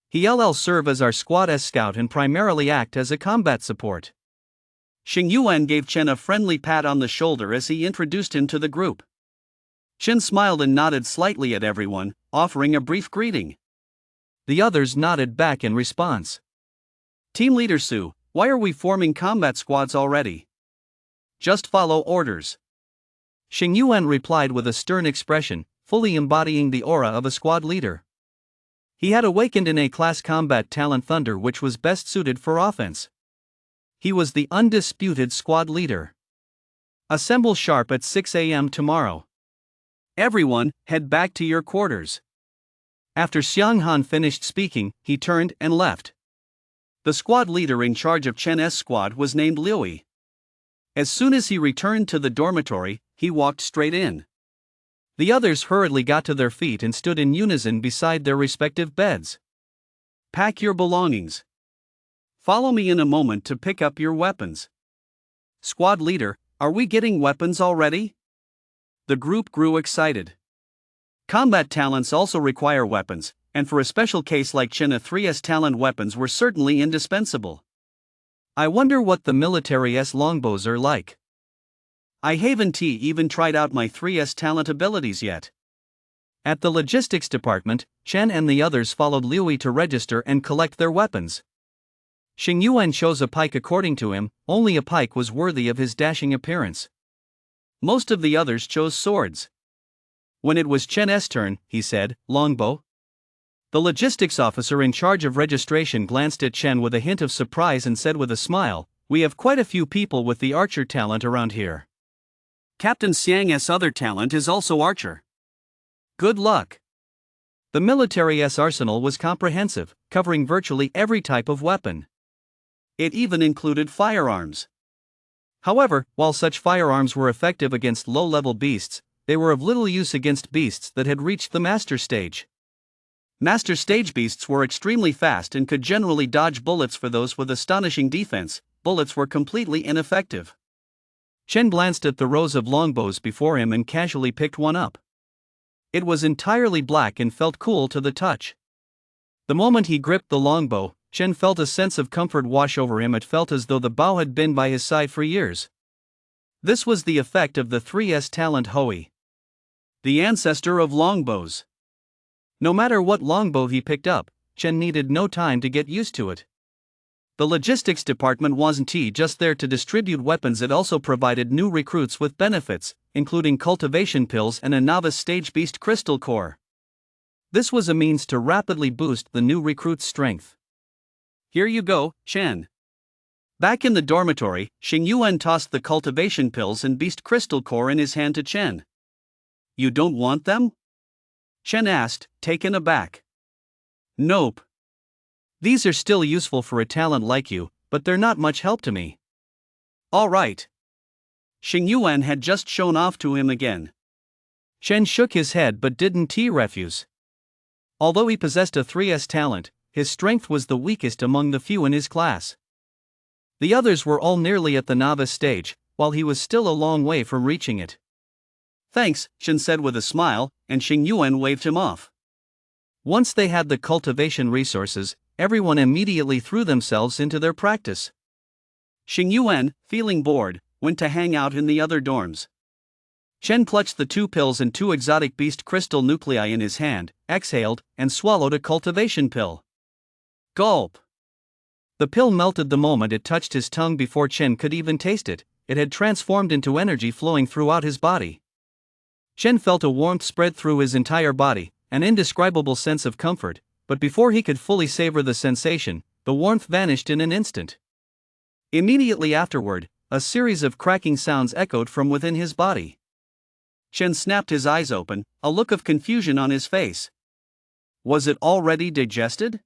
He'll serve as our squad's scout and primarily act as a combat support. Xing Yuan gave Chen a friendly pat on the shoulder as he introduced him to the group. Chen smiled and nodded slightly at everyone, offering a brief greeting. The others nodded back in response. Team Leader Su, why are we forming combat squads already? Just follow orders. Xing Yuan replied with a stern expression, fully embodying the aura of a squad leader. He had awakened in A-class combat talent Thunder, which was best suited for offense. He was the undisputed squad leader. Assemble sharp at 6 a.m. tomorrow. Everyone, head back to your quarters. After Xiang Han finished speaking, he turned and left. The squad leader in charge of Chen's squad was named Liu. As soon as he returned to the dormitory, he walked straight in. The others hurriedly got to their feet and stood in unison beside their respective beds. Pack your belongings. Follow me in a moment to pick up your weapons. Squad leader, are we getting weapons already? The group grew excited. Combat talents also require weapons, and for a special case like Chen, a 3S talent weapons were certainly indispensable. I wonder what the military's longbows are like. I haven't even tried out my 3S talent abilities yet. At the logistics department, Chen and the others followed Liu to register and collect their weapons. Xing Yuan chose a pike. According to him, only a pike was worthy of his dashing appearance. Most of the others chose swords. When it was Chen's turn, he said, longbow. The logistics officer in charge of registration glanced at Chen with a hint of surprise and said with a smile, we have quite a few people with the archer talent around here. Captain Xiang's other talent is also archer. Good luck. The military's arsenal was comprehensive, covering virtually every type of weapon. It even included firearms. However, while such firearms were effective against low-level beasts, they were of little use against beasts that had reached the master stage. Master stage beasts were extremely fast and could generally dodge bullets. For those with astonishing defense, bullets were completely ineffective. Chen glanced at the rows of longbows before him and casually picked one up. It was entirely black and felt cool to the touch. The moment he gripped the longbow, Chen felt a sense of comfort wash over him. It felt as though the bow had been by his side for years. This was the effect of the 3S talent Houyi, the ancestor of longbows. No matter what longbow he picked up, Chen needed no time to get used to it. The logistics department wasn't just there to distribute weapons, it also provided new recruits with benefits, including cultivation pills and a novice stage beast crystal core. This was a means to rapidly boost the new recruit's strength. Here you go, Chen. Back in the dormitory, Xing Yuan tossed the cultivation pills and beast crystal core in his hand to Chen. You don't want them? Chen asked, taken aback. Nope. These are still useful for a talent like you, but they're not much help to me. All right. Xing Yuan had just shown off to him again. Chen shook his head but didn't refuse. Although he possessed a 3S talent, his strength was the weakest among the few in his class. The others were all nearly at the novice stage, while he was still a long way from reaching it. Thanks, Chen said with a smile, and Xing Yuan waved him off. Once they had the cultivation resources, everyone immediately threw themselves into their practice. Xing Yuan, feeling bored, went to hang out in the other dorms. Chen clutched the 2 pills and 2 exotic beast crystal nuclei in his hand, exhaled, and swallowed a cultivation pill. Gulp! The pill melted the moment it touched his tongue before Chen could even taste it. It had transformed into energy flowing throughout his body. Chen felt a warmth spread through his entire body, an indescribable sense of comfort, but before he could fully savor the sensation, the warmth vanished in an instant. Immediately afterward, a series of cracking sounds echoed from within his body. Chen snapped his eyes open, a look of confusion on his face. Was it already digested?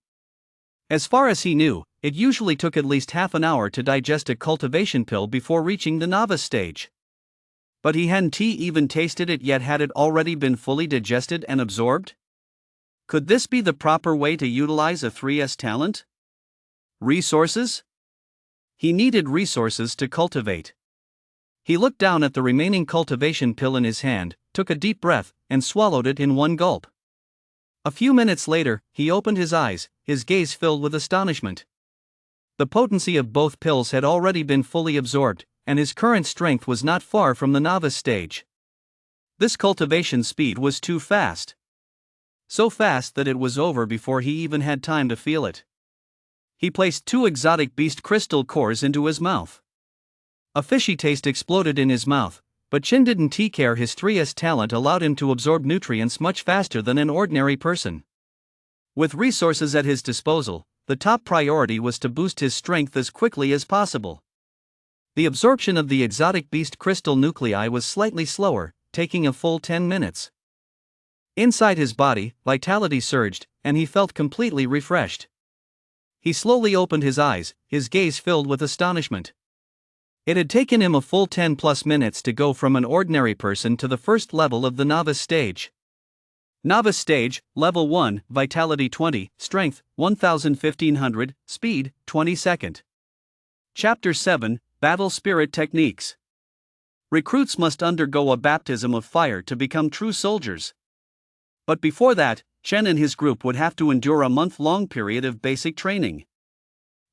As far as he knew, it usually took at least half an hour to digest a cultivation pill before reaching the novice stage. But he hadn't even tasted it yet. Had it already been fully digested and absorbed? Could this be the proper way to utilize a 3S talent? Resources? He needed resources to cultivate. He looked down at the remaining cultivation pill in his hand, took a deep breath, and swallowed it in one gulp. A few minutes later, he opened his eyes, his gaze filled with astonishment. The potency of both pills had already been fully absorbed, and his current strength was not far from the novice stage. This cultivation speed was too fast. So fast that it was over before he even had time to feel it. He placed 2 exotic beast crystal cores into his mouth. A fishy taste exploded in his mouth, but Chen didn't care. His 3S talent allowed him to absorb nutrients much faster than an ordinary person. With resources at his disposal, the top priority was to boost his strength as quickly as possible. The absorption of the exotic beast crystal nuclei was slightly slower, taking a full 10 minutes. Inside his body, vitality surged, and he felt completely refreshed. He slowly opened his eyes, his gaze filled with astonishment. It had taken him a full 10+ minutes to go from an ordinary person to the first level of the novice stage. Novice stage, level 1, vitality 20, strength 1500, speed 22nd. Chapter 7, Battle Spirit Techniques. Recruits must undergo a baptism of fire to become true soldiers. But before that, Chen and his group would have to endure a month-long period of basic training.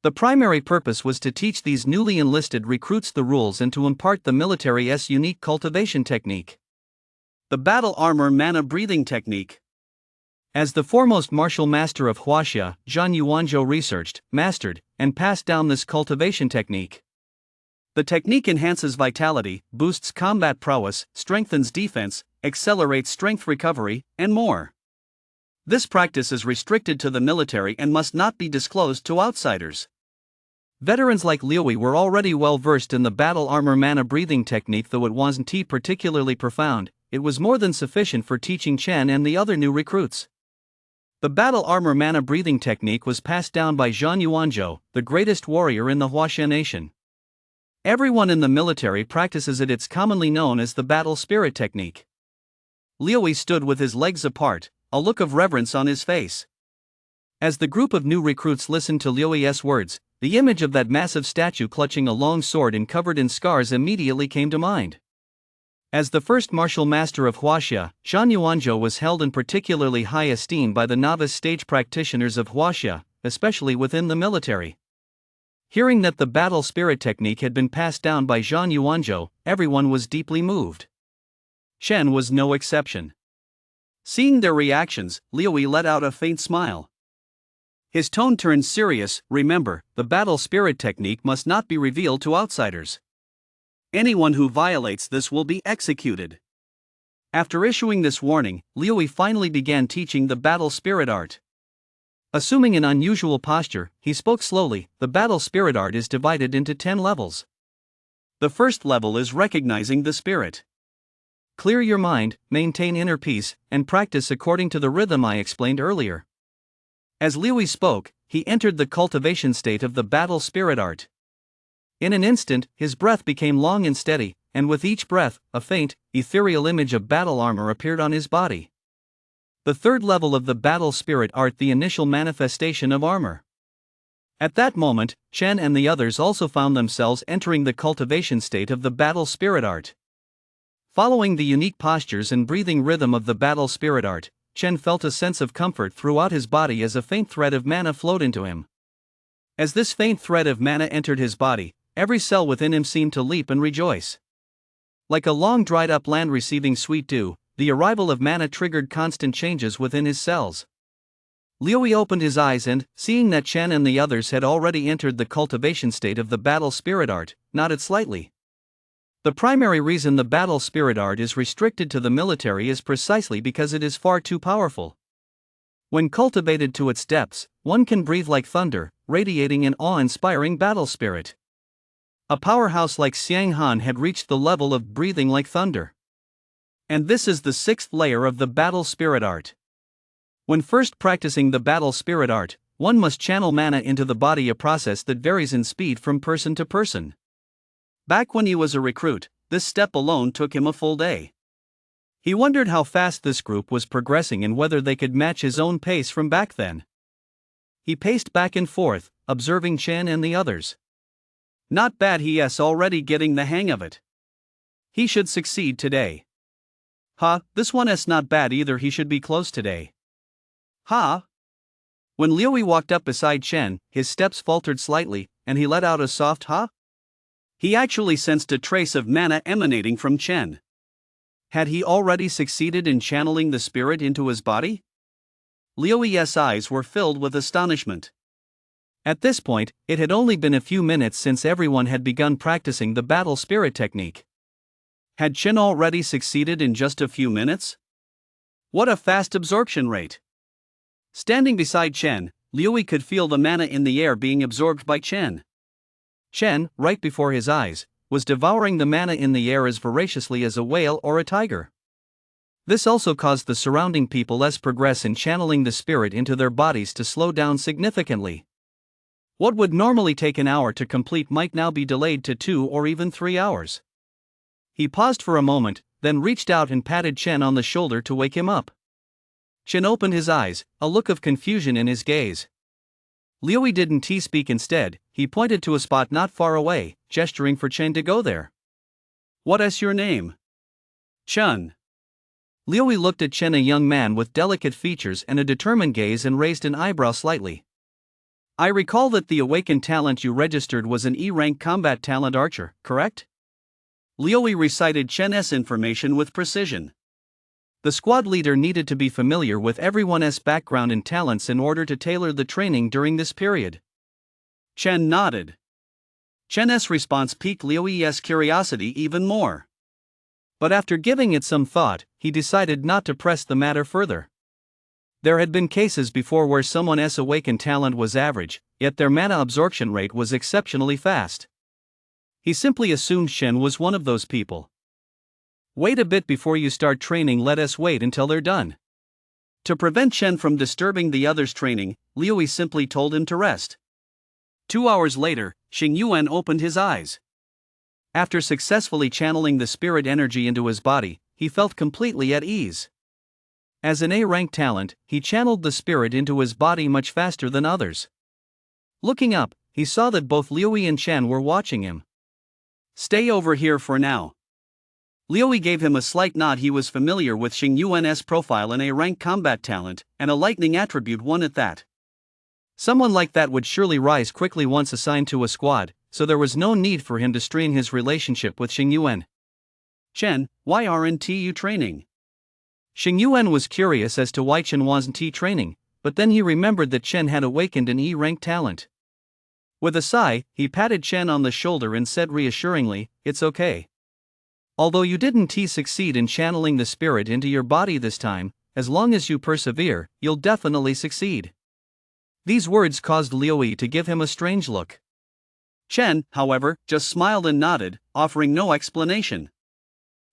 The primary purpose was to teach these newly enlisted recruits the rules and to impart the military's unique cultivation technique. The battle armor mana breathing technique. As the foremost martial master of Huaxia, Zhan Yuanzhou researched, mastered, and passed down this cultivation technique. The technique enhances vitality, boosts combat prowess, strengthens defense, accelerates strength recovery, and more. This practice is restricted to the military and must not be disclosed to outsiders. Veterans like Liu were already well versed in the battle armor mana breathing technique, though it wasn't particularly profound. It was more than sufficient for teaching Chen and the other new recruits. The battle armor mana breathing technique was passed down by Zhan Yuanzhou, the greatest warrior in the Huaxia nation. Everyone in the military practices it. It's commonly known as the battle spirit technique. Liu stood with his legs apart, a look of reverence on his face. As the group of new recruits listened to Liu's words, the image of that massive statue clutching a long sword and covered in scars immediately came to mind. As the first martial master of Huaxia, Zhan Yuanzhou was held in particularly high esteem by the novice stage practitioners of Huaxia, especially within the military. Hearing that the battle spirit technique had been passed down by Zhan Yuanzhou, everyone was deeply moved. Chen was no exception. Seeing their reactions, Liu let out a faint smile. His tone turned serious. Remember, the battle spirit technique must not be revealed to outsiders. Anyone who violates this will be executed. After issuing this warning, Liu finally began teaching the battle spirit art. Assuming an unusual posture, he spoke slowly. The battle spirit art is divided into 10 levels. The first level is recognizing the spirit. Clear your mind, maintain inner peace, and practice according to the rhythm I explained earlier. As Liu spoke, he entered the cultivation state of the battle spirit art. In an instant, his breath became long and steady, and with each breath, a faint, ethereal image of battle armor appeared on his body. The third level of the battle spirit art, the initial manifestation of armor. At that moment, Chen and the others also found themselves entering the cultivation state of the battle spirit art. Following the unique postures and breathing rhythm of the battle spirit art, Chen felt a sense of comfort throughout his body as a faint thread of mana flowed into him. As this faint thread of mana entered his body, every cell within him seemed to leap and rejoice. Like a long dried up land receiving sweet dew, the arrival of mana triggered constant changes within his cells. Liu opened his eyes and, seeing that Chen and the others had already entered the cultivation state of the battle spirit art, nodded slightly. The primary reason the battle spirit art is restricted to the military is precisely because it is far too powerful. When cultivated to its depths, one can breathe like thunder, radiating an awe-inspiring battle spirit. A powerhouse like Xiang Han had reached the level of breathing like thunder. And this is the sixth layer of the battle spirit art. When first practicing the battle spirit art, one must channel mana into the body, a process that varies in speed from person to person. Back when he was a recruit, this step alone took him a full day. He wondered how fast this group was progressing and whether they could match his own pace from back then. He paced back and forth, observing Chen and the others. Not bad, he's already getting the hang of it. He should succeed today. This one's not bad either, he should be close today. When Liu walked up beside Chen, his steps faltered slightly, and he let out a soft ha. He actually sensed a trace of mana emanating from Chen. Had he already succeeded in channeling the spirit into his body? Liu's eyes were filled with astonishment. At this point, it had only been a few minutes since everyone had begun practicing the battle spirit technique. Had Chen already succeeded in just a few minutes? What a fast absorption rate! Standing beside Chen, Liu could feel the mana in the air being absorbed by Chen. Chen, right before his eyes, was devouring the mana in the air as voraciously as a whale or a tiger. This also caused the surrounding people less progress in channeling the spirit into their bodies to slow down significantly. What would normally take an hour to complete might now be delayed to 2 or even 3 hours. He paused for a moment, then reached out and patted Chen on the shoulder to wake him up. Chen opened his eyes, a look of confusion in his gaze. Liu didn't speak. Instead, he pointed to a spot not far away, gesturing for Chen to go there. What's your name? Chen. Liu looked at Chen, a young man with delicate features and a determined gaze, and raised an eyebrow slightly. I recall that the awakened talent you registered was an E-rank combat talent archer, correct? Liu recited Chen's information with precision. The squad leader needed to be familiar with everyone's background and talents in order to tailor the training during this period. Chen nodded. Chen's response piqued Liu's curiosity even more. But after giving it some thought, he decided not to press the matter further. There had been cases before where someone's awakened talent was average, yet their mana absorption rate was exceptionally fast. He simply assumed Chen was one of those people. Wait a bit before you start training, let us wait until they're done. To prevent Chen from disturbing the others' training, Liu simply told him to rest. 2 hours later, Xing Yuan opened his eyes. After successfully channeling the spirit energy into his body, he felt completely at ease. As an A-rank talent, he channeled the spirit into his body much faster than others. Looking up, he saw that both Liu and Chen were watching him. Stay over here for now. Liu gave him a slight nod. He was familiar with Xing Yuan's profile, an A-rank combat talent, and a lightning attribute one at that. Someone like that would surely rise quickly once assigned to a squad, so there was no need for him to strain his relationship with Xing Yuan. Chen, why aren't you training? Xing Yuan was curious as to why Chen wasn't training, but then he remembered that Chen had awakened an E-rank talent. With a sigh, he patted Chen on the shoulder and said reassuringly, "It's okay. Although you didn't succeed in channeling the spirit into your body this time, as long as you persevere, you'll definitely succeed." These words caused Liu to give him a strange look. Chen, however, just smiled and nodded, offering no explanation.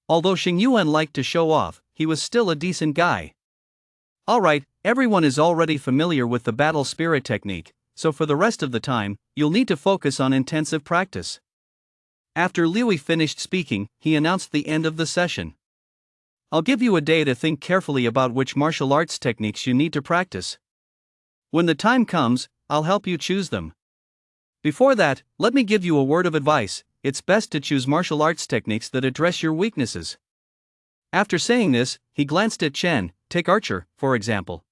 Although Xing Yuan liked to show off, he was still a decent guy. Alright, everyone is already familiar with the battle spirit technique, so for the rest of the time, you'll need to focus on intensive practice. After Liu finished speaking, he announced the end of the session. I'll give you a day to think carefully about which martial arts techniques you need to practice. When the time comes, I'll help you choose them. Before that, let me give you a word of advice: it's best to choose martial arts techniques that address your weaknesses. After saying this, he glanced at Chen. Take Archer, for example.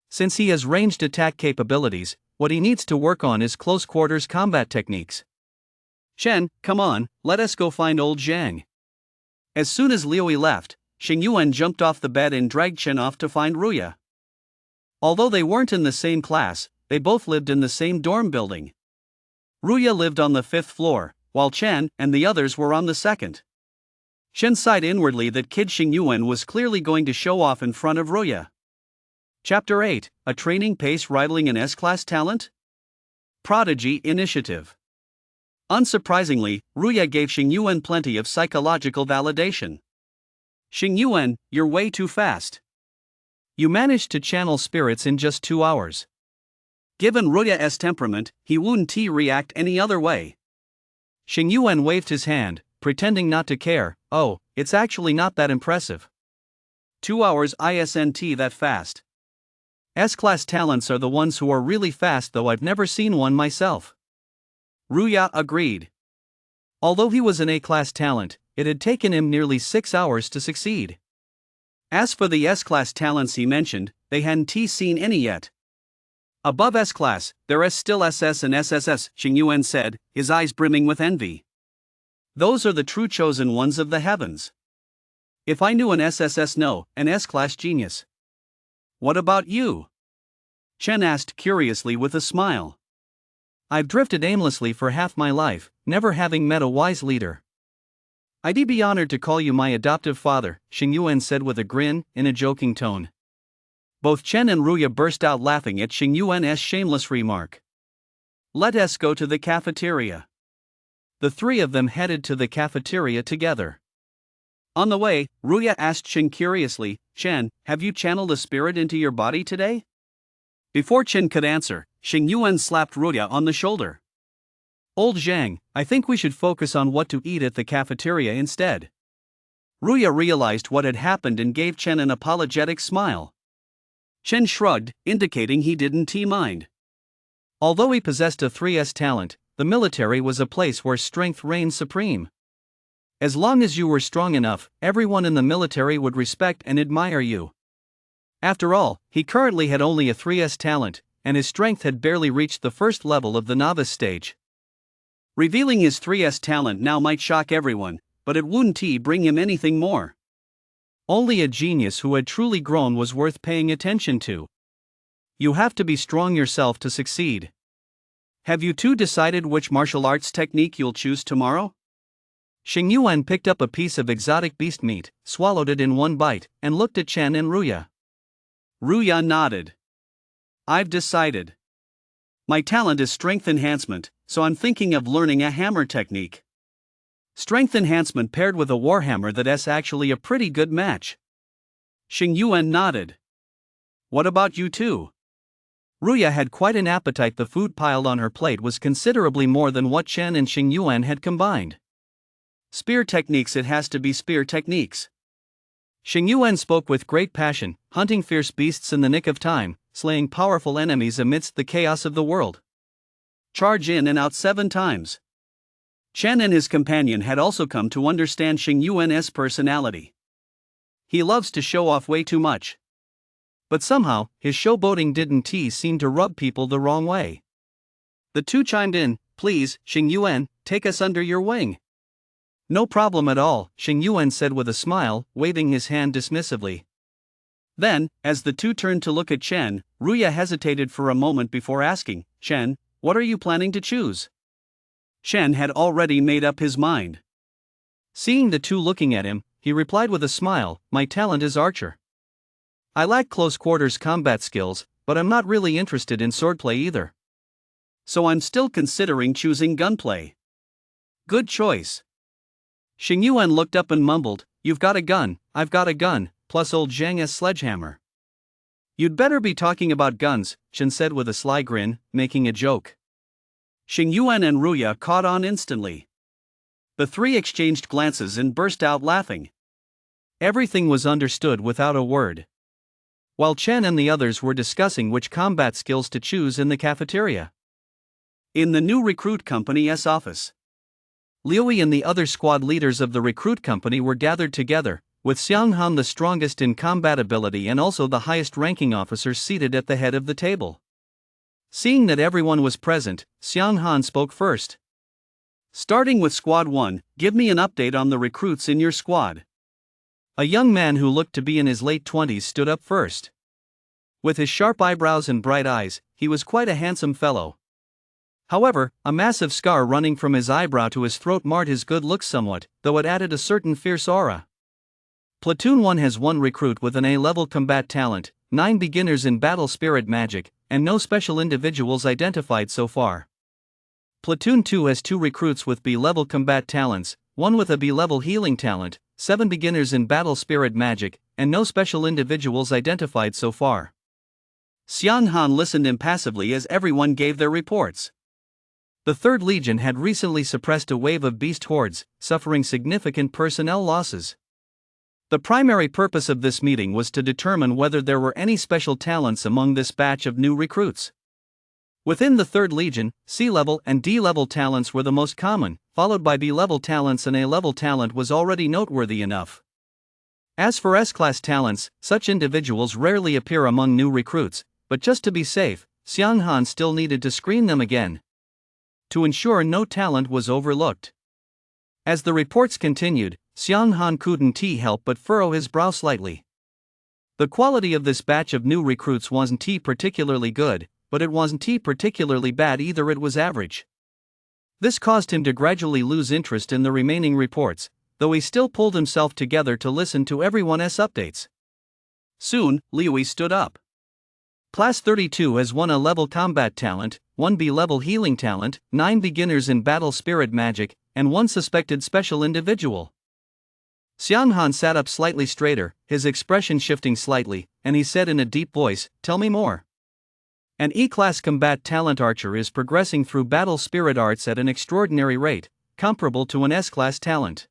Since he has ranged attack capabilities, what he needs to work on is close quarters combat techniques. Chen, come on, let us go find old Zhang. As soon as Liu left, Xing Yuan jumped off the bed and dragged Chen off to find Ruya. Although they weren't in the same class, they both lived in the same dorm building. Ruya lived on the 5th floor, while Chen and the others were on the 2nd. Chen sighed inwardly that kid Xing Yuan was clearly going to show off in front of Ruya. Chapter 8, A Training Pace Rivaling an S-Class Talent? Prodigy Initiative. Unsurprisingly, Ruya gave Xing Yuan plenty of psychological validation. Xing Yuan, you're way too fast. You managed to channel spirits in just 2 hours. Given Ruya's temperament, he wouldn't react any other way. Xing Yuan waved his hand, pretending not to care. Oh, it's actually not that impressive. 2 hours isn't that fast. S-class talents are the ones who are really fast, though I've never seen one myself. Ruya agreed. Although he was an A-class talent, it had taken him nearly 6 hours to succeed. As for the S-class talents he mentioned, they hadn't seen any yet. Above S-class, there is still SS and SSS, Xing Yuan said, his eyes brimming with envy. Those are the true chosen ones of the heavens. If I knew an SSS, no, an S-class genius. What about you? Chen asked curiously with a smile. I've drifted aimlessly for half my life, never having met a wise leader. I'd be honored to call you my adoptive father, Xing Yuan said with a grin, in a joking tone. Both Chen and Ruya burst out laughing at Xing Yuan's shameless remark. Let us go to the cafeteria. The three of them headed to the cafeteria together. On the way, Ruya asked Chen curiously, Chen, have you channeled a spirit into your body today? Before Chen could answer, Xing Yuan slapped Ruya on the shoulder. Old Zhang, I think we should focus on what to eat at the cafeteria instead. Ruya realized what had happened and gave Chen an apologetic smile. Chen shrugged, indicating he didn't mind. Although he possessed a 3S talent, the military was a place where strength reigned supreme. As long as you were strong enough, everyone in the military would respect and admire you. After all, he currently had only a 3S talent, and his strength had barely reached the first level of the novice stage. Revealing his 3S talent now might shock everyone, but it wouldn't bring him anything more. Only a genius who had truly grown was worth paying attention to. You have to be strong yourself to succeed. Have you two decided which martial arts technique you'll choose tomorrow? Xing Yuan picked up a piece of exotic beast meat, swallowed it in one bite, and looked at Chen and Ruya. Ruya nodded. I've decided. My talent is strength enhancement, so I'm thinking of learning a hammer technique. Strength enhancement paired with a warhammer, that's actually a pretty good match. Xing Yuan nodded. What about you two? Ruya had quite an appetite. The food piled on her plate was considerably more than what Chen and Xing Yuan had combined. Spear techniques, it has to be spear techniques. Xing Yuan spoke with great passion, hunting fierce beasts in the nick of time, slaying powerful enemies amidst the chaos of the world. Charge in and out 7 times. Chen and his companion had also come to understand Xing Yuan's personality. He loves to show off way too much. But somehow, his showboating didn't seem to rub people the wrong way. The two chimed in, please, Xing Yuan, take us under your wing. No problem at all, Xing Yuan said with a smile, waving his hand dismissively. Then, as the two turned to look at Chen, Ruya hesitated for a moment before asking, Chen, what are you planning to choose? Chen had already made up his mind. Seeing the two looking at him, he replied with a smile, my talent is archer. I lack close quarters combat skills, but I'm not really interested in swordplay either. So I'm still considering choosing gunplay. Good choice. Xing Yuan looked up and mumbled, you've got a gun, I've got a gun, plus old Zhang's sledgehammer. You'd better be talking about guns, Chen said with a sly grin, making a joke. Xing Yuan and Ruya caught on instantly. The three exchanged glances and burst out laughing. Everything was understood without a word. While Chen and the others were discussing which combat skills to choose in the cafeteria. In the new recruit company's office, Liu and the other squad leaders of the recruit company were gathered together, with Xiang Han the strongest in combat ability and also the highest ranking officer seated at the head of the table. Seeing that everyone was present, Xiang Han spoke first. Starting with Squad 1, give me an update on the recruits in your squad. A young man who looked to be in his late 20s stood up first. With his sharp eyebrows and bright eyes, he was quite a handsome fellow. However, a massive scar running from his eyebrow to his throat marred his good looks somewhat, though it added a certain fierce aura. Platoon 1 has 1 recruit with an A-level combat talent, 9 beginners in battle spirit magic, and no special individuals identified so far. Platoon 2 has 2 recruits with B-level combat talents, 1 with a B-level healing talent, 7 beginners in battle spirit magic, and no special individuals identified so far. Xiang Han listened impassively as everyone gave their reports. The 3rd Legion had recently suppressed a wave of beast hordes, suffering significant personnel losses. The primary purpose of this meeting was to determine whether there were any special talents among this batch of new recruits. Within the 3rd Legion, C-level and D-level talents were the most common, followed by B-level talents, and A-level talent was already noteworthy enough. As for S-class talents, such individuals rarely appear among new recruits, but just to be safe, Xiang Han still needed to screen them again, to ensure no talent was overlooked. As the reports continued, Xiang Han couldn't help but furrow his brow slightly. The quality of this batch of new recruits wasn't particularly good, but it wasn't particularly bad either, it was average. This caused him to gradually lose interest in the remaining reports, though he still pulled himself together to listen to everyone's updates. Soon, Liu stood up. Class 32 has 1 A-level combat talent, 1 B-level healing talent, 9 beginners in battle spirit magic, and 1 suspected special individual. Xiang Han sat up slightly straighter, his expression shifting slightly, and he said in a deep voice, "Tell me more." An E-class combat talent archer is progressing through battle spirit arts at an extraordinary rate, comparable to an S-class talent.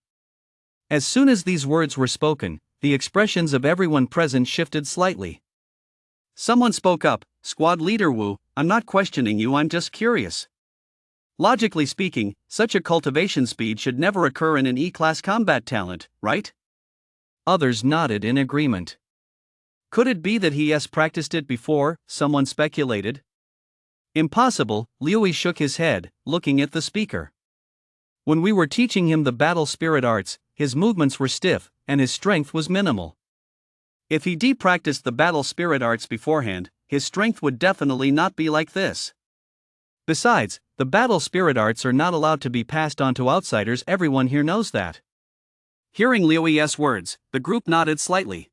As soon as these words were spoken, the expressions of everyone present shifted slightly. Someone spoke up, "Squad Leader Wu, I'm not questioning you, I'm just curious. Logically speaking, such a cultivation speed should never occur in an E-class combat talent, right?" Others nodded in agreement. Could it be that he has practiced it before, someone speculated. Impossible, Liu shook his head, looking at the speaker. When we were teaching him the battle spirit arts, his movements were stiff, and his strength was minimal. If he practiced the battle spirit arts beforehand, his strength would definitely not be like this. Besides, the battle spirit arts are not allowed to be passed on to outsiders, everyone here knows that. Hearing Liu's words, the group nodded slightly.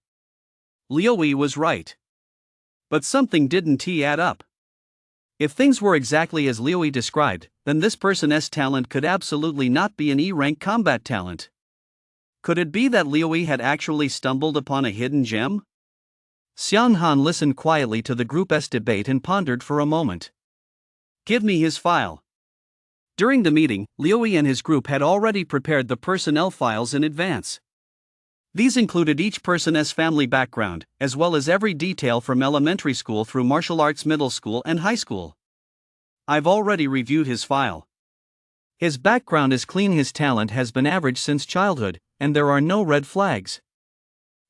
Liu was right. But something didn't add up. If things were exactly as Liu described, then this person's talent could absolutely not be an E-rank combat talent. Could it be that Liu had actually stumbled upon a hidden gem? Xiang Han listened quietly to the group's debate and pondered for a moment. "Give me his file." During the meeting, Liu and his group had already prepared the personnel files in advance. These included each person's family background, as well as every detail from elementary school through martial arts middle school and high school. "I've already reviewed his file. His background is clean, his talent has been average since childhood, and there are no red flags."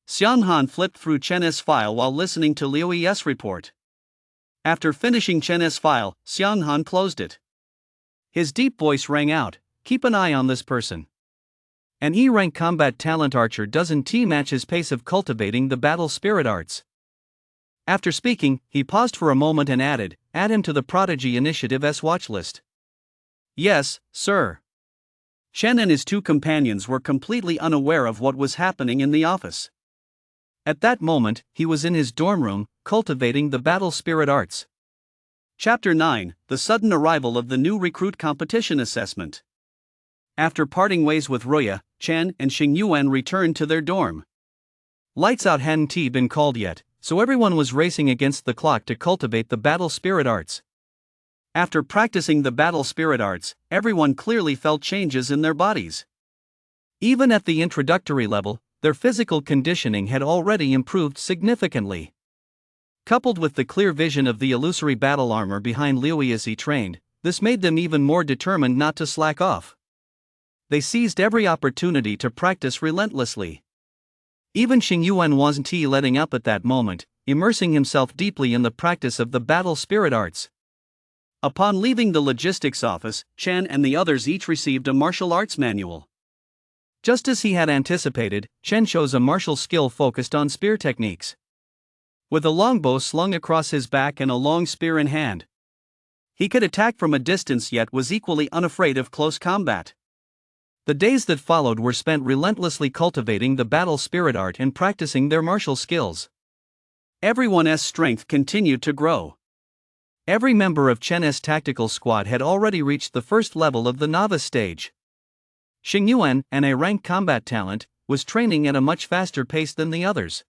Xiang Han flipped through Chen's file while listening to Liu's report. After finishing Chen's file, Xiang Han closed it. His deep voice rang out, "Keep an eye on this person. An E-rank combat talent archer doesn't match his pace of cultivating the battle spirit arts." After speaking, he paused for a moment and added, "Add him to the Prodigy Initiative's watch list." "Yes, sir." Chen and his 2 companions were completely unaware of what was happening in the office. At that moment, he was in his dorm room, cultivating the battle spirit arts. Chapter 9: The Sudden Arrival of the New Recruit Competition Assessment. After parting ways with Ruya, Chen and Xingyuan returned to their dorm. Lights out hadn't been called yet, so everyone was racing against the clock to cultivate the battle spirit arts. After practicing the battle spirit arts, everyone clearly felt changes in their bodies. Even at the introductory level, their physical conditioning had already improved significantly. Coupled with the clear vision of the illusory battle armor behind Liu as he trained, this made them even more determined not to slack off. They seized every opportunity to practice relentlessly. Even Xingyuan wasn't letting up at that moment, immersing himself deeply in the practice of the battle spirit arts. Upon leaving the logistics office, Chen and the others each received a martial arts manual. Just as he had anticipated, Chen chose a martial skill focused on spear techniques. With a longbow slung across his back and a long spear in hand, he could attack from a distance yet was equally unafraid of close combat. The days that followed were spent relentlessly cultivating the battle spirit art and practicing their martial skills. Everyone's strength continued to grow. Every member of Chen's tactical squad had already reached the first level of the novice stage. Xing Yuan, an A-rank combat talent, was training at a much faster pace than the others.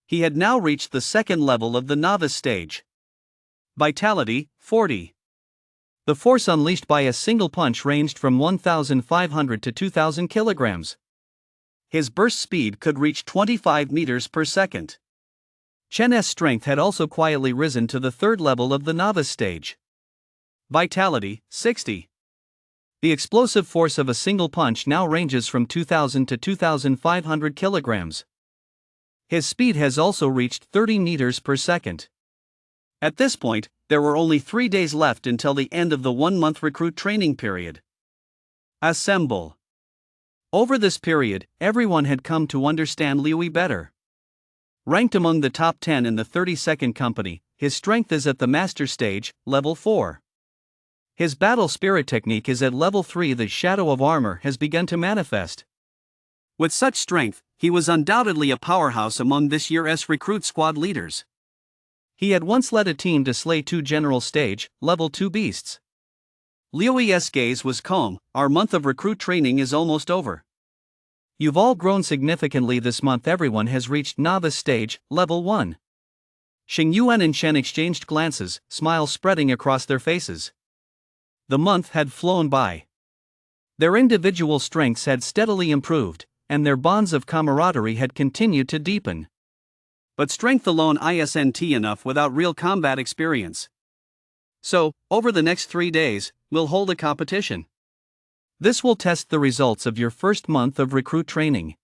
He had now reached the second level of the novice stage. Vitality, 40. The force unleashed by a single punch ranged from 1,500 to 2,000 kilograms. His burst speed could reach 25 meters per second. Chen's strength had also quietly risen to the third level of the novice stage. Vitality, 60. The explosive force of a single punch now ranges from 2,000 to 2,500 kilograms. His speed has also reached 30 meters per second. At this point, there were only 3 days left until the end of the 1-month recruit training period. Assemble. Over this period, everyone had come to understand Liu better. Ranked among the top 10 in the 32nd company, his strength is at the master stage, level 4. His battle spirit technique is at level 3. The shadow of armor has begun to manifest. With such strength, he was undoubtedly a powerhouse among this year's recruit squad leaders. He had once led a team to slay 2 general stage, level 2 beasts. Liu's gaze was calm. Our month of recruit training is almost over. You've all grown significantly this month. Everyone has reached novice stage, level 1. Xing Yuan and Chen exchanged glances, smiles spreading across their faces. The month had flown by. Their individual strengths had steadily improved, and their bonds of camaraderie had continued to deepen. But strength alone isn't enough without real combat experience. So, over the next 3 days, we'll hold a competition. This will test the results of your first month of recruit training.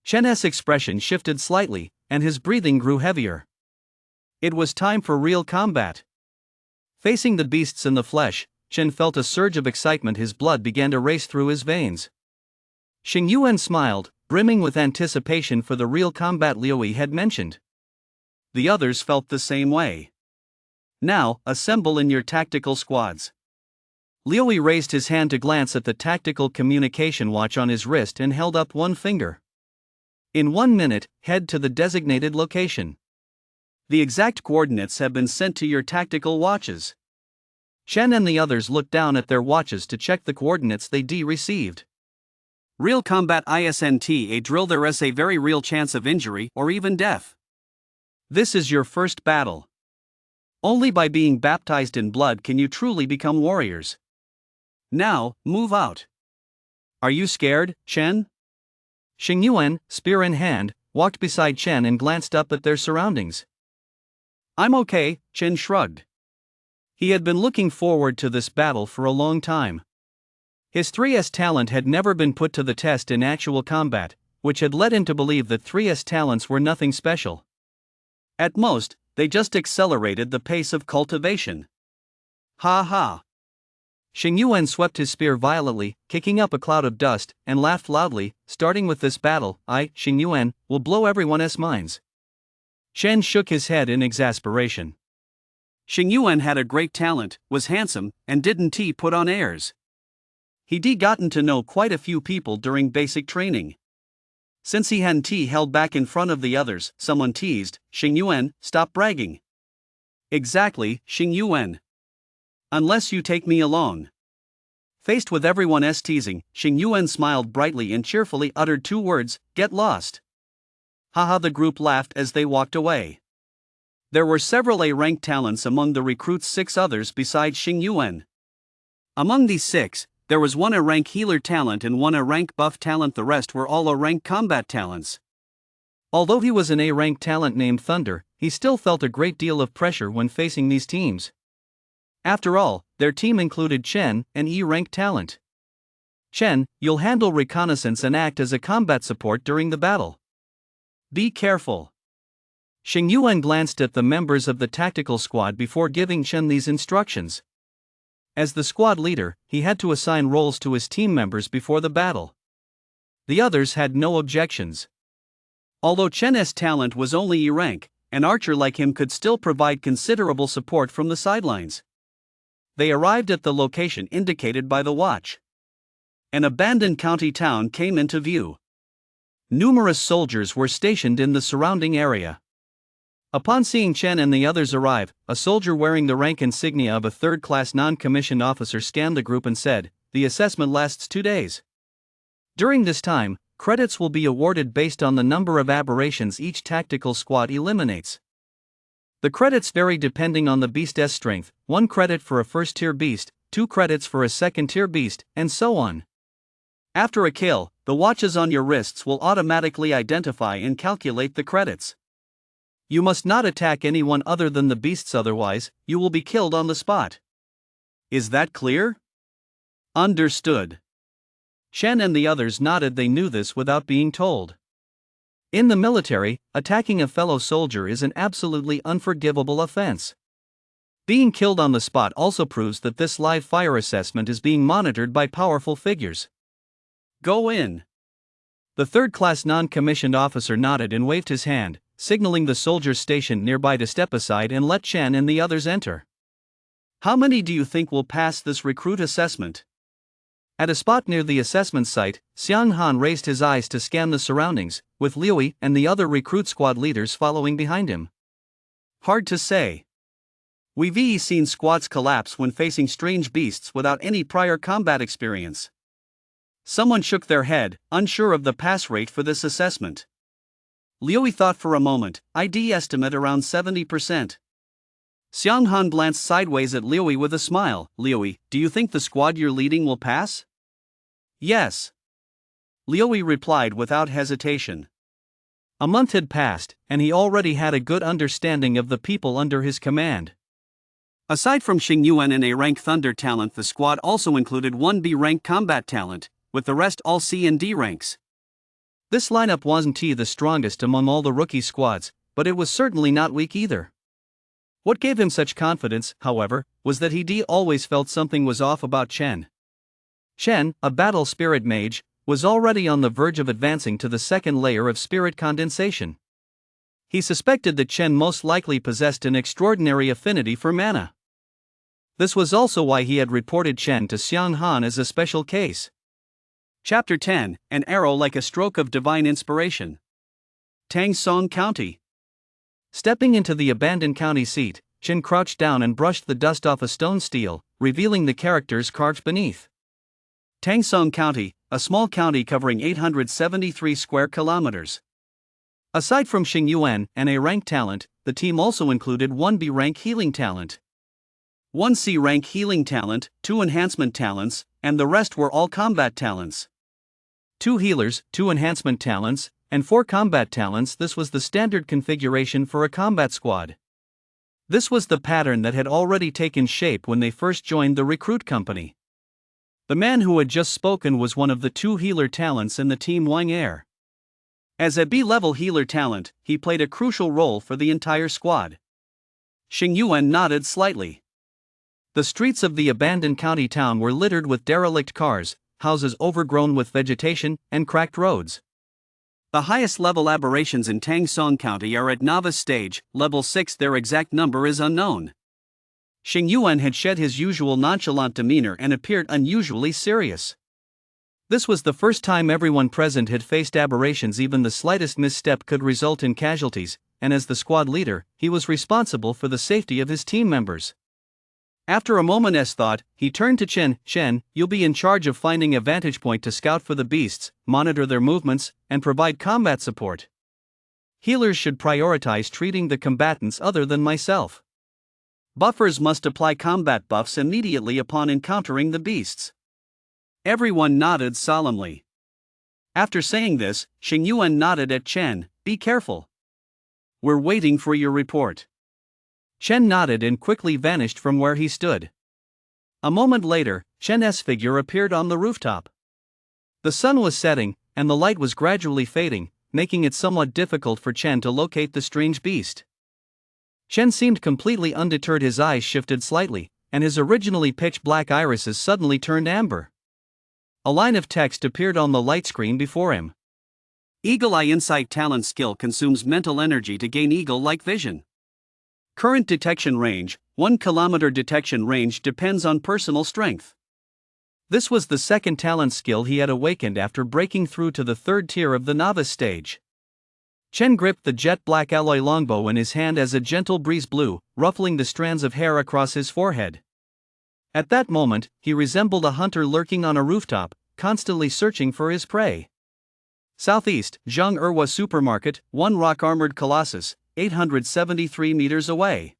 Chen's expression shifted slightly, and his breathing grew heavier. It was time for real combat. Facing the beasts in the flesh, Chen felt a surge of excitement. His blood began to race through his veins. Xing Yuan smiled, brimming with anticipation for the real combat Liu had mentioned. The others felt the same way. Now, assemble in your tactical squads. Liu raised his hand to glance at the tactical communication watch on his wrist and held up one finger. In 1 minute, head to the designated location. The exact coordinates have been sent to your tactical watches. Chen and the others looked down at their watches to check the coordinates they received. Real combat isn't a drill. There is a very real chance of injury or even death. This is your first battle. Only by being baptized in blood can you truly become warriors. Now, move out. Are you scared, Chen? Xing Yuan, spear in hand, walked beside Chen and glanced up at their surroundings. I'm okay, Chen shrugged. He had been looking forward to this battle for a long time. His 3S talent had never been put to the test in actual combat, which had led him to believe that 3S talents were nothing special. At most, they just accelerated the pace of cultivation. Ha ha. Xing Yuan swept his spear violently, kicking up a cloud of dust, and laughed loudly. Starting with this battle, I, Xing Yuan, will blow everyone's minds. Chen shook his head in exasperation. Xing Yuan had a great talent, was handsome, and didn't put on airs. He'd gotten to know quite a few people during basic training. Since he hadn't held back in front of the others, someone teased, Xing Yuan, stop bragging. Exactly, Xing Yuan. Unless you take me along. Faced with everyone's teasing, Xing Yuan smiled brightly and cheerfully uttered 2 words, get lost. Haha, the group laughed as they walked away. There were several A-rank talents among the recruits, 6 others besides Xing Yuan. Among these 6, there was 1 A-rank healer talent and 1 A-rank buff talent. The rest were all A-rank combat talents. Although he was an A-rank talent named Thunder, he still felt a great deal of pressure when facing these teams. After all, their team included Chen, an E-rank talent. Chen, you'll handle reconnaissance and act as a combat support during the battle. Be careful. Xing Yuan glanced at the members of the tactical squad before giving Chen these instructions. As the squad leader, he had to assign roles to his team members before the battle. The others had no objections. Although Chen's talent was only E rank, an archer like him could still provide considerable support from the sidelines. They arrived at the location indicated by the watch. An abandoned county town came into view. Numerous soldiers were stationed in the surrounding area. Upon seeing Chen and the others arrive, a soldier wearing the rank insignia of a third-class non-commissioned officer scanned the group and said, "The assessment lasts 2 days. During this time, credits will be awarded based on the number of aberrations each tactical squad eliminates. The credits vary depending on the beast's strength, 1 credit for a first-tier beast, 2 credits for a second-tier beast, and so on. After a kill, the watches on your wrists will automatically identify and calculate the credits. You must not attack anyone other than the beasts, otherwise, you will be killed on the spot. Is that clear?" "Understood." Chen and the others nodded. They knew this without being told. In the military, attacking a fellow soldier is an absolutely unforgivable offense. Being killed on the spot also proves that this live fire assessment is being monitored by powerful figures. "Go in." The third-class non-commissioned officer nodded and waved his hand, signaling the soldiers stationed nearby to step aside and let Chen and the others enter. "How many do you think will pass this recruit assessment?" At a spot near the assessment site, Xiang Han raised his eyes to scan the surroundings, with Liu and the other recruit squad leaders following behind him. "Hard to say. We've seen squads collapse when facing strange beasts without any prior combat experience." Someone shook their head, unsure of the pass rate for this assessment. Liu thought for a moment. "I'd estimate around 70%. Xiang Han glanced sideways at Liu with a smile. "Liu, do you think the squad you're leading will pass?" "Yes." Liu replied without hesitation. A month had passed, and he already had a good understanding of the people under his command. Aside from Xing Yuan and A-rank Thunder talent, the squad also included 1 B-rank combat talent, with the rest all C and D ranks. This lineup wasn't the strongest among all the rookie squads, but it was certainly not weak either. What gave him such confidence, however, was that he always felt something was off about Chen. Chen, a battle spirit mage, was already on the verge of advancing to the second layer of spirit condensation. He suspected that Chen most likely possessed an extraordinary affinity for mana. This was also why he had reported Chen to Xiang Han as a special case. Chapter 10, An Arrow Like a Stroke of Divine Inspiration. Tangsong County. Stepping into the abandoned county seat, Chen crouched down and brushed the dust off a stone stele, revealing the characters carved beneath. Tangsong County, a small county covering 873 square kilometers. Aside from Xing Yuan and A-rank talent, the team also included 1 B-rank healing talent, 1 C-rank healing talent, 2 enhancement talents, and the rest were all combat talents. 2 healers, 2 enhancement talents, and 4 combat talents. This was the standard configuration for a combat squad. This was the pattern that had already taken shape when they first joined the recruit company. The man who had just spoken was one of the 2 healer talents in the team Wang Air. As a B-level healer talent, he played a crucial role for the entire squad. Xing Yuan nodded slightly. The streets of the abandoned county town were littered with derelict cars, houses overgrown with vegetation, and cracked roads. The highest level aberrations in Tangsong County are at novice stage, level 6. Their exact number is unknown. Xing Yuan had shed his usual nonchalant demeanor and appeared unusually serious. This was the first time everyone present had faced aberrations. Even the slightest misstep could result in casualties, and as the squad leader, he was responsible for the safety of his team members. After a moment's thought, he turned to Chen. "Chen, you'll be in charge of finding a vantage point to scout for the beasts, monitor their movements, and provide combat support. Healers should prioritize treating the combatants other than myself. Buffers must apply combat buffs immediately upon encountering the beasts." Everyone nodded solemnly. After saying this, Xing Yuan nodded at Chen. "Be careful. We're waiting for your report." Chen nodded and quickly vanished from where he stood. A moment later, Chen's figure appeared on the rooftop. The sun was setting, and the light was gradually fading, making it somewhat difficult for Chen to locate the strange beast. Chen seemed completely undeterred. His eyes shifted slightly, and his originally pitch-black irises suddenly turned amber. A line of text appeared on the light screen before him. Eagle Eye Insight Talent skill consumes mental energy to gain eagle-like vision. Current detection range, 1 kilometer. Detection range depends on personal strength. This was the second talent skill he had awakened after breaking through to the third tier of the novice stage. Chen gripped the jet-black alloy longbow in his hand as a gentle breeze blew, ruffling the strands of hair across his forehead. At that moment, he resembled a hunter lurking on a rooftop, constantly searching for his prey. Southeast, Zhang Supermarket, 1 rock-armored colossus, 873 meters away.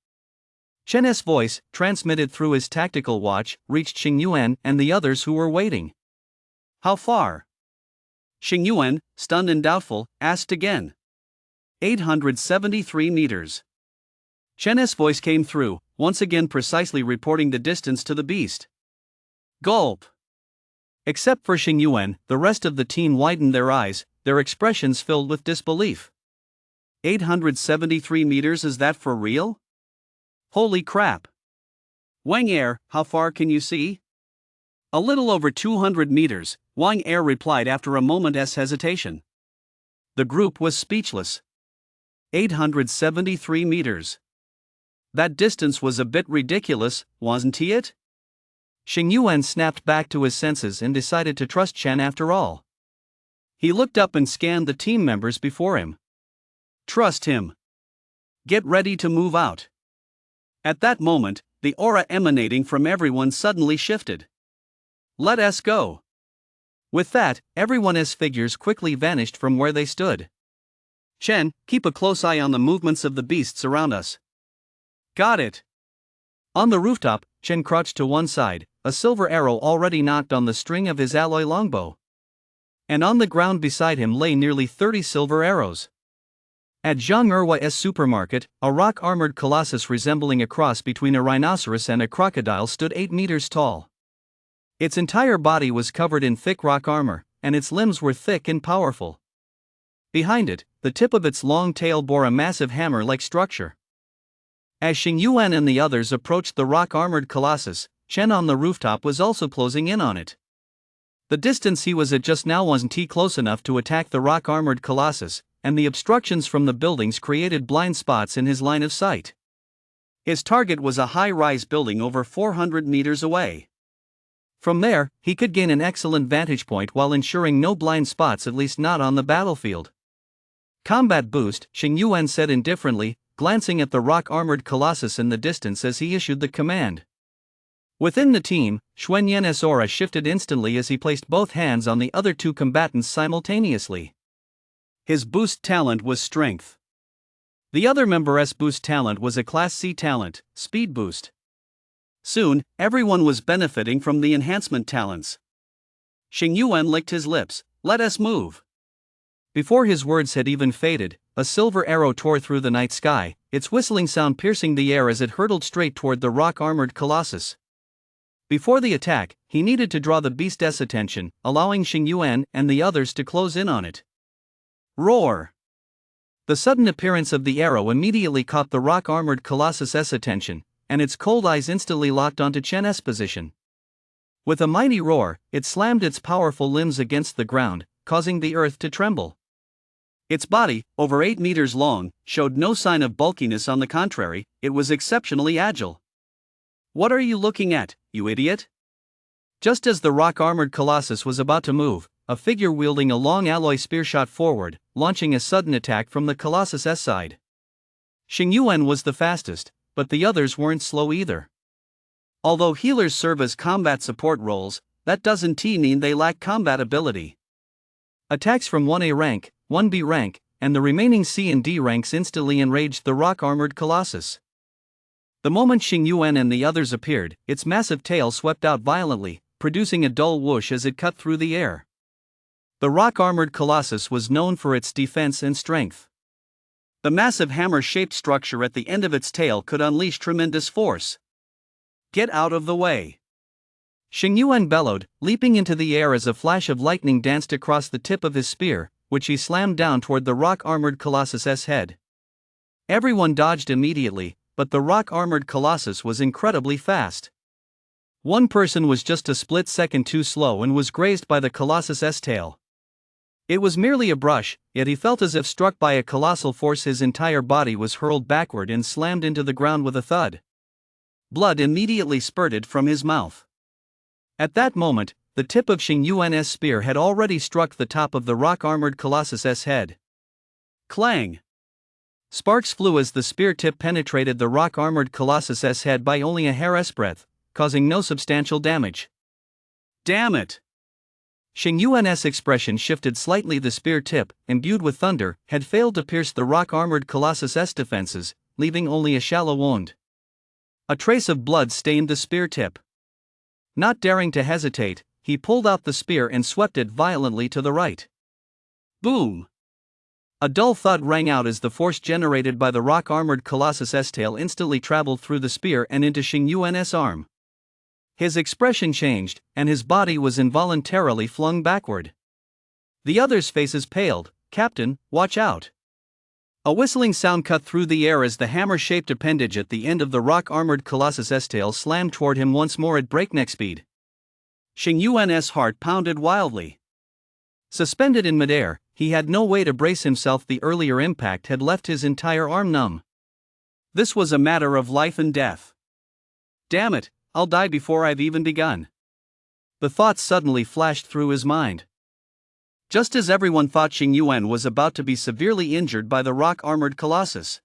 Chen's voice, transmitted through his tactical watch, reached Xingyuan and the others who were waiting. How far? Xingyuan, stunned and doubtful, asked again. 873 meters. Chen's voice came through, once again precisely reporting the distance to the beast. Gulp. Except for Xingyuan, the rest of the team widened their eyes, their expressions filled with disbelief. 873 meters, is that for real? Holy crap. Wang Er, how far can you see? A little over 200 meters, Wang Er replied after a moment's hesitation. The group was speechless. 873 meters. That distance was a bit ridiculous, wasn't it? Xingyuan snapped back to his senses and decided to trust Chen after all. He looked up and scanned the team members before him. Trust him. Get ready to move out. At that moment, the aura emanating from everyone suddenly shifted. Let us go. With that, everyone's figures quickly vanished from where they stood. Chen, keep a close eye on the movements of the beasts around us. Got it. On the rooftop, Chen crouched to one side, a silver arrow already knocked on the string of his alloy longbow. And on the ground beside him lay nearly 30 silver arrows. At Zhang Supermarket, a rock-armored colossus resembling a cross between a rhinoceros and a crocodile stood 8 meters tall. Its entire body was covered in thick rock armor, and its limbs were thick and powerful. Behind it, the tip of its long tail bore a massive hammer-like structure. As Xingyuan and the others approached the rock-armored colossus, Chen on the rooftop was also closing in on it. The distance he was at just now wasn't close enough to attack the rock-armored colossus, and the obstructions from the buildings created blind spots in his line of sight. His target was a high-rise building over 400 meters away. From there, he could gain an excellent vantage point while ensuring no blind spots, at least not on the battlefield. Combat boost, Xingyuan said indifferently, glancing at the rock-armored colossus in the distance as he issued the command. Within the team, Xuanyan's aura shifted instantly as he placed both hands on the other two combatants simultaneously. His boost talent was strength. The other member's boost talent was a Class C talent, speed boost. Soon, everyone was benefiting from the enhancement talents. Xingyuan licked his lips. Let us move. Before his words had even faded, a silver arrow tore through the night sky, its whistling sound piercing the air as it hurtled straight toward the rock-armored colossus. Before the attack, he needed to draw the beast's attention, allowing Xingyuan and the others to close in on it. Roar! The sudden appearance of the arrow immediately caught the rock-armored colossus's attention, and its cold eyes instantly locked onto Chen's position. With a mighty roar, it slammed its powerful limbs against the ground, causing the earth to tremble. Its body, over 8 meters long, showed no sign of bulkiness. On the contrary, it was exceptionally agile. What are you looking at, you idiot? Just as the rock-armored colossus was about to move, a figure wielding a long alloy spear shot forward, launching a sudden attack from the colossus's side. Xingyuan was the fastest, but the others weren't slow either. Although healers serve as combat support roles, that doesn't mean they lack combat ability. Attacks from 1A rank, 1B rank, and the remaining C and D ranks instantly enraged the rock-armored colossus. The moment Xingyuan and the others appeared, its massive tail swept out violently, producing a dull whoosh as it cut through the air. The rock-armored colossus was known for its defense and strength. The massive hammer-shaped structure at the end of its tail could unleash tremendous force. Get out of the way! Xingyuan bellowed, leaping into the air as a flash of lightning danced across the tip of his spear, which he slammed down toward the rock-armored Colossus's head. Everyone dodged immediately, but the rock-armored Colossus was incredibly fast. One person was just a split second too slow and was grazed by the Colossus's tail. It was merely a brush, yet he felt as if struck by a colossal force. His entire body was hurled backward and slammed into the ground with a thud. Blood immediately spurted from his mouth. At that moment, the tip of Xing Yuan's spear had already struck the top of the rock-armored Colossus's head. Clang! Sparks flew as the spear tip penetrated the rock-armored Colossus's head by only a hair's breadth, causing no substantial damage. Damn it! Xing Yuan's expression shifted slightly. The spear tip, imbued with thunder, had failed to pierce the rock-armored Colossus's defenses, leaving only a shallow wound. A trace of blood stained the spear tip. Not daring to hesitate, he pulled out the spear and swept it violently to the right. Boom! A dull thud rang out as the force generated by the rock-armored Colossus's tail instantly traveled through the spear and into Xing Yuan's arm. His expression changed, and his body was involuntarily flung backward. The others' faces paled. "Captain, watch out!" A whistling sound cut through the air as the hammer-shaped appendage at the end of the rock-armored Colossus's tail slammed toward him once more at breakneck speed. Xing Yuan's heart pounded wildly. Suspended in midair, he had no way to brace himself. The earlier impact had left his entire arm numb. This was a matter of life and death. Damn it, I'll die before I've even begun. The thought suddenly flashed through his mind. Just as everyone thought Xing Yuan was about to be severely injured by the rock-armored Colossus,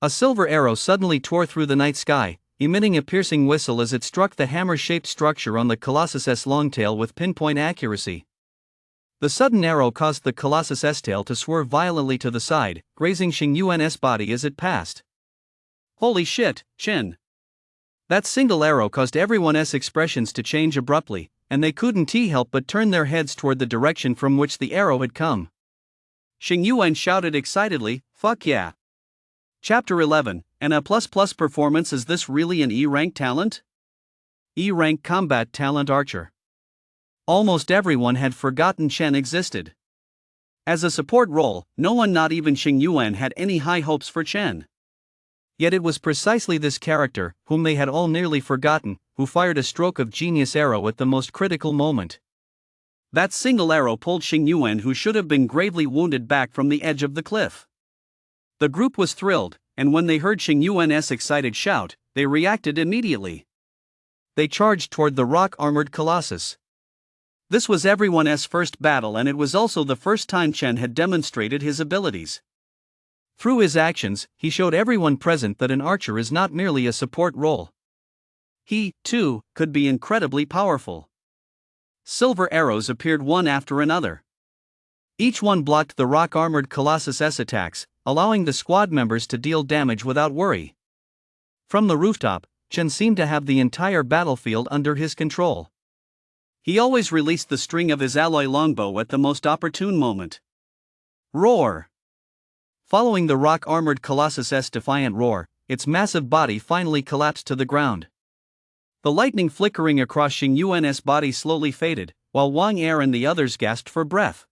a silver arrow suddenly tore through the night sky, emitting a piercing whistle as it struck the hammer-shaped structure on the Colossus's long tail with pinpoint accuracy. The sudden arrow caused the Colossus's tail to swerve violently to the side, grazing Xing Yuan's body as it passed. Holy shit, Chen! That single arrow caused everyone's expressions to change abruptly, and they couldn't help but turn their heads toward the direction from which the arrow had come. Xing Yuan shouted excitedly, "Fuck yeah!" Chapter 11, an A++ performance. Is this really an E-rank talent? E-rank combat talent archer. Almost everyone had forgotten Chen existed. As a support role, no one, not even Xing Yuan, had any high hopes for Chen. Yet it was precisely this character, whom they had all nearly forgotten, who fired a stroke of genius arrow at the most critical moment. That single arrow pulled Xing Yuan, who should have been gravely wounded, back from the edge of the cliff. The group was thrilled, and when they heard Xing Yuan's excited shout, they reacted immediately. They charged toward the rock-armored Colossus. This was everyone's first battle, and it was also the first time Chen had demonstrated his abilities. Through his actions, he showed everyone present that an archer is not merely a support role. He, too, could be incredibly powerful. Silver arrows appeared one after another. Each one blocked the rock-armored Colossus's attacks, allowing the squad members to deal damage without worry. From the rooftop, Chen seemed to have the entire battlefield under his control. He always released the string of his alloy longbow at the most opportune moment. Roar! Following the rock-armored Colossus's defiant roar, its massive body finally collapsed to the ground. The lightning flickering across Xing Yuan's body slowly faded, while Wang Er and the others gasped for breath.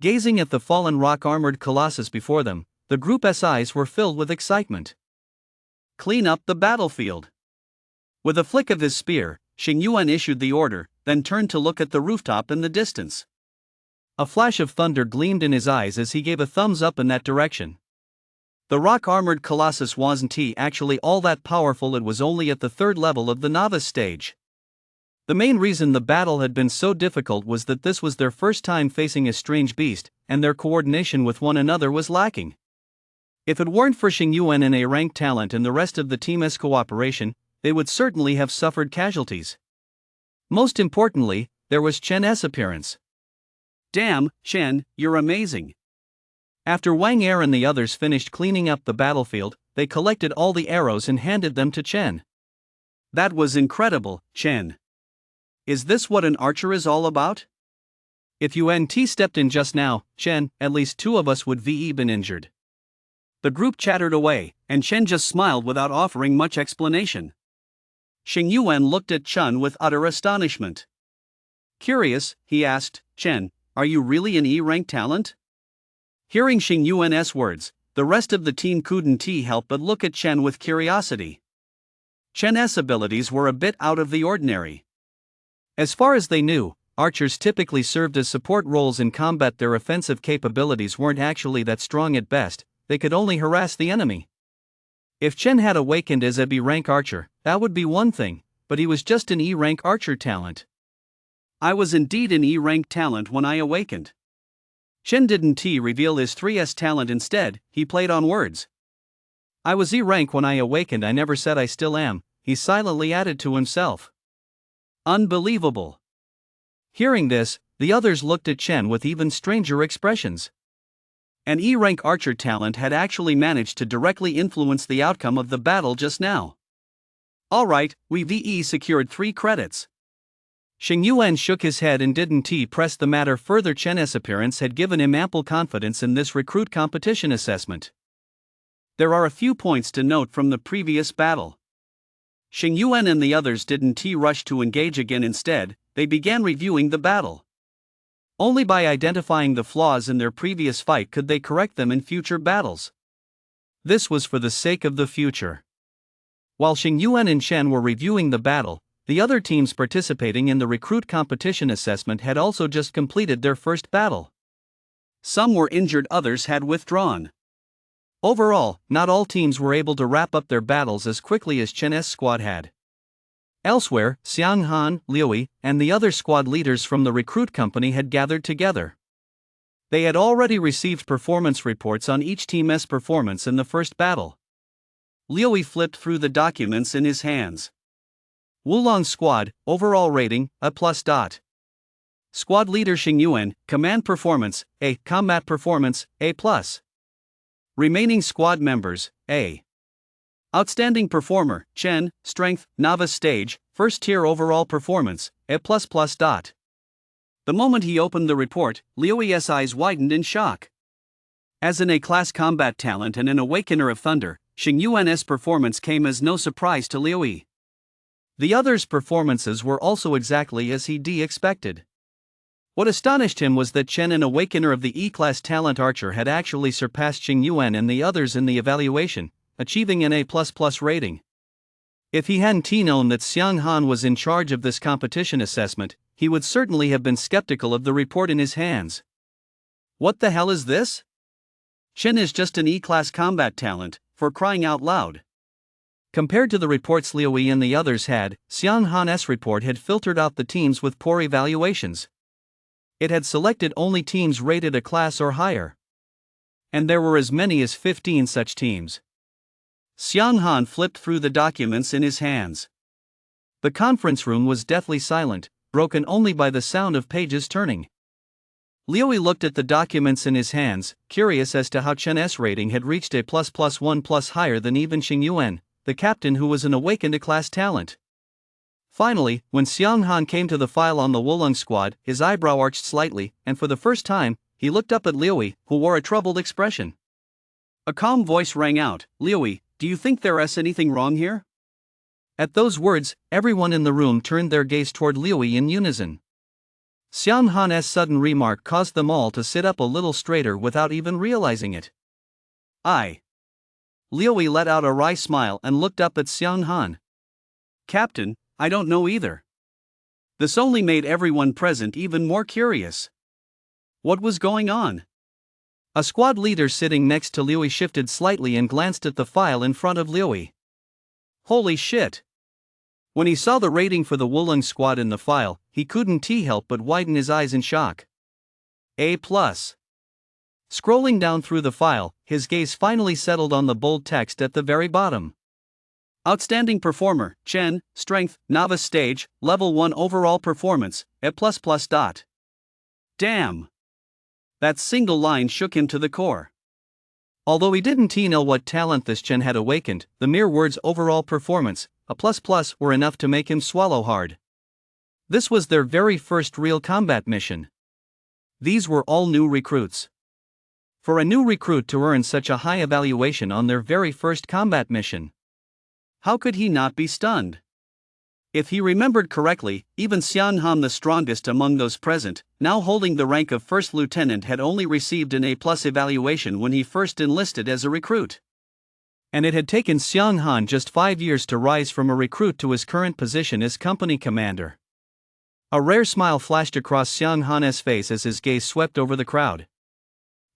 Gazing at the fallen rock-armored Colossus before them, the group's eyes were filled with excitement. Clean up the battlefield! With a flick of his spear, Xing Yuan issued the order, then turned to look at the rooftop in the distance. A flash of thunder gleamed in his eyes as he gave a thumbs up in that direction. The rock-armored Colossus wasn't actually all that powerful. It was only at the third level of the novice stage. The main reason the battle had been so difficult was that this was their first time facing a strange beast, and their coordination with one another was lacking. If it weren't for Xing Yuan and A-rank talent and the rest of the team's cooperation, they would certainly have suffered casualties. Most importantly, there was Chen's appearance. Damn, Chen, you're amazing. After Wang Er and the others finished cleaning up the battlefield, they collected all the arrows and handed them to Chen. That was incredible, Chen. Is this what an archer is all about? If you hadn't stepped in just now, Chen, at least two of us would have been injured. The group chattered away, and Chen just smiled without offering much explanation. Xing Yuan looked at Chen with utter astonishment. Curious, he asked, "Chen, are you really an E-rank talent? Hearing Xing Yuan's words, the rest of the team couldn't help but look at Chen with curiosity. Chen's abilities were a bit out of the ordinary. As far as they knew, archers typically served as support roles in combat. Their offensive capabilities weren't actually that strong at best, they could only harass the enemy. If Chen had awakened as a B-rank archer, that would be one thing, but he was just an E-rank archer talent. I was indeed an E-rank talent when I awakened. Chen didn't reveal his 3S talent. Instead, he played on words. I was E-rank when I awakened. I never said I still am, he silently added to himself. Unbelievable. Hearing this, the others looked at Chen with even stranger expressions. An E-rank archer talent had actually managed to directly influence the outcome of the battle just now. Alright, we've secured 3 credits. Xing Yuan shook his head and didn't press the matter further. Chen's appearance had given him ample confidence in this recruit competition assessment. There are a few points to note from the previous battle. Xing Yuan and the others didn't rush to engage again. Instead, they began reviewing the battle. Only by identifying the flaws in their previous fight could they correct them in future battles. This was for the sake of the future. While Xing Yuan and Chen were reviewing the battle, the other teams participating in the recruit competition assessment had also just completed their first battle. Some were injured, others had withdrawn. Overall, not all teams were able to wrap up their battles as quickly as Chen's squad had. Elsewhere, Xiang Han, Liu, and the other squad leaders from the recruit company had gathered together. They had already received performance reports on each team's performance in the first battle. Liu flipped through the documents in his hands. Wulong Squad, overall rating, A+. Squad leader Xing Yuan, command performance, A, combat performance, A+. Remaining squad members, A. Outstanding performer, Chen, strength, novice stage, first tier overall performance, A++. The moment he opened the report, Liu's eyes widened in shock. As an A-class combat talent and an awakener of thunder, Xing Yuan's performance came as no surprise to Liu. The others' performances were also exactly as he'd expected. What astonished him was that Chen, an awakener of the E-class talent archer, had actually surpassed Xing Yuan and the others in the evaluation, achieving an A++ rating. If he hadn't known that Xiang Han was in charge of this competition assessment, he would certainly have been skeptical of the report in his hands. What the hell is this? Chen is just an E-class combat talent, for crying out loud. Compared to the reports Liu and the others had, Xiang Han's report had filtered out the teams with poor evaluations. It had selected only teams rated A class or higher. And there were as many as 15 such teams. Xiang Han flipped through the documents in his hands. The conference room was deathly silent, broken only by the sound of pages turning. Liu looked at the documents in his hands, curious as to how Chen's rating had reached A++, 1+ higher than even Xing Yuan, the captain who was an awakened A-class talent. Finally, when Xiang Han came to the file on the Wulong Squad, his eyebrow arched slightly, and for the first time, he looked up at Liu, who wore a troubled expression. A calm voice rang out, "Liu, do you think there's anything wrong here?" At those words, everyone in the room turned their gaze toward Liu in unison. Xiang Han's sudden remark caused them all to sit up a little straighter without even realizing it. Liu let out a wry smile and looked up at Xiang Han. "Captain, I don't know either." This only made everyone present even more curious. What was going on? A squad leader sitting next to Liu shifted slightly and glanced at the file in front of Liu. Holy shit! When he saw the rating for the Wulong Squad in the file, he couldn't help but widen his eyes in shock. A+. Scrolling down through the file, his gaze finally settled on the bold text at the very bottom. Outstanding performer, Chen, strength, novice stage, level 1 overall performance, A++. Damn! That single line shook him to the core. Although he didn't know what talent this Chen had awakened, the mere words overall performance, A++ were enough to make him swallow hard. This was their very first real combat mission. These were all new recruits. For a new recruit to earn such a high evaluation on their very first combat mission, how could he not be stunned? If he remembered correctly, even Xian Han, the strongest among those present, now holding the rank of first lieutenant, had only received an A+ evaluation when he first enlisted as a recruit. And it had taken Xiang Han just 5 years to rise from a recruit to his current position as company commander. A rare smile flashed across Xiang Han's face as his gaze swept over the crowd.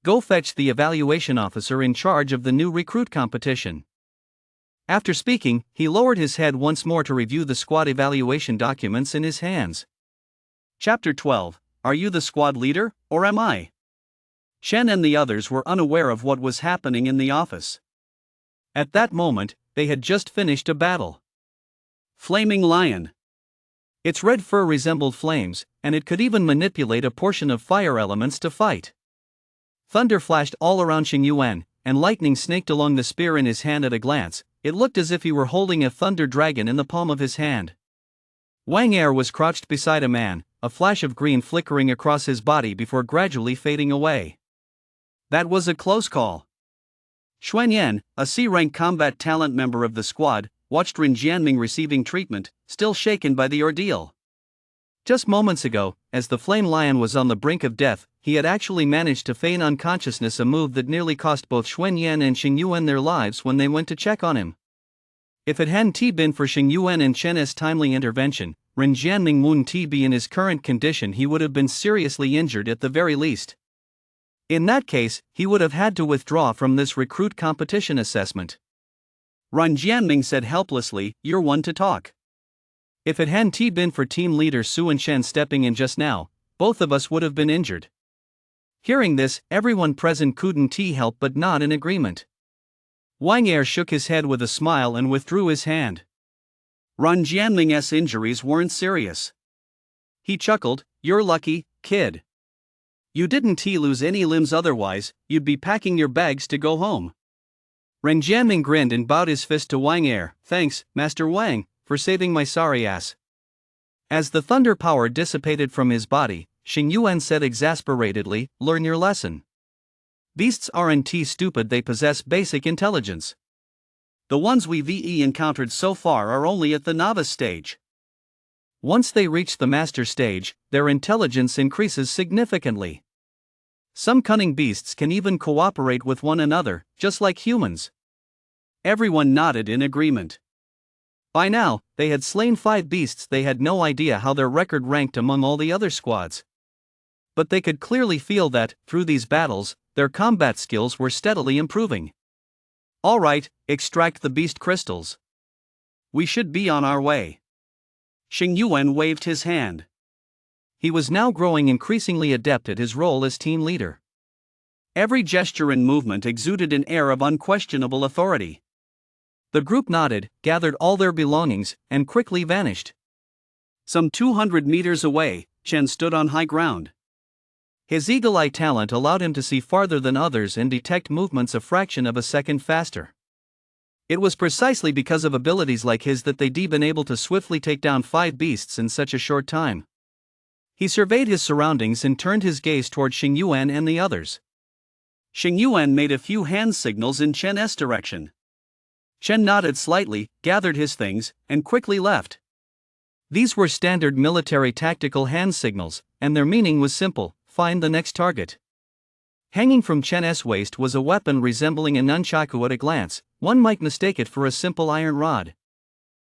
Go fetch the evaluation officer in charge of the new recruit competition. After speaking, he lowered his head once more to review the squad evaluation documents in his hands. Chapter 12. Are you the squad leader, or am I? Shen and the others were unaware of what was happening in the office. At that moment, they had just finished a battle. Flaming Lion. Its red fur resembled flames, and it could even manipulate a portion of fire elements to fight. Thunder flashed all around Xing Yuan, and lightning snaked along the spear in his hand. At a glance, it looked as if he were holding a thunder dragon in the palm of his hand. Wang Er was crouched beside a man, a flash of green flickering across his body before gradually fading away. That was a close call. Xuan Yan, a C-rank combat talent member of the squad, watched Ren Jianming receiving treatment, still shaken by the ordeal. Just moments ago, as the Flame Lion was on the brink of death, he had actually managed to feign unconsciousness, a move that nearly cost both Xuan Yan and Xing Yuan their lives when they went to check on him. If it hadn't been for Xing Yuan and Chen's timely intervention, Ren Jianming wouldn't be in his current condition. He would have been seriously injured at the very least. In that case, he would have had to withdraw from this recruit competition assessment. Ren Jianming said helplessly, "You're one to talk. If it hadn't been for team leader Su and Shen stepping in just now, both of us would have been injured." Hearing this, everyone present couldn't help but nod in agreement. Wang Er shook his head with a smile and withdrew his hand. Ren Jianming's injuries weren't serious. He chuckled, "You're lucky, kid. You didn't lose any limbs, otherwise, you'd be packing your bags to go home." Ren Jianming grinned and bowed his fist to Wang Er. "Thanks, Master Wang, for saving my sorry ass." As the thunder power dissipated from his body, Xing Yuan said exasperatedly, "Learn your lesson. Beasts aren't stupid, they possess basic intelligence. The ones we've encountered so far are only at the novice stage. Once they reach the master stage, their intelligence increases significantly. Some cunning beasts can even cooperate with one another, just like humans." Everyone nodded in agreement. By now, they had slain 5 beasts. They had no idea how their record ranked among all the other squads. But they could clearly feel that, through these battles, their combat skills were steadily improving. "All right, extract the beast crystals. We should be on our way." Xing Yuan waved his hand. He was now growing increasingly adept at his role as team leader. Every gesture and movement exuded an air of unquestionable authority. The group nodded, gathered all their belongings, and quickly vanished. Some 200 meters away, Chen stood on high ground. His eagle-eye talent allowed him to see farther than others and detect movements a fraction of a second faster. It was precisely because of abilities like his that they'd been able to swiftly take down 5 beasts in such a short time. He surveyed his surroundings and turned his gaze toward Xing Yuan and the others. Xing Yuan made a few hand signals in Chen's direction. Chen nodded slightly, gathered his things, and quickly left. These were standard military tactical hand signals, and their meaning was simple: find the next target. Hanging from Chen's waist was a weapon resembling a nunchaku. At a glance, one might mistake it for a simple iron rod.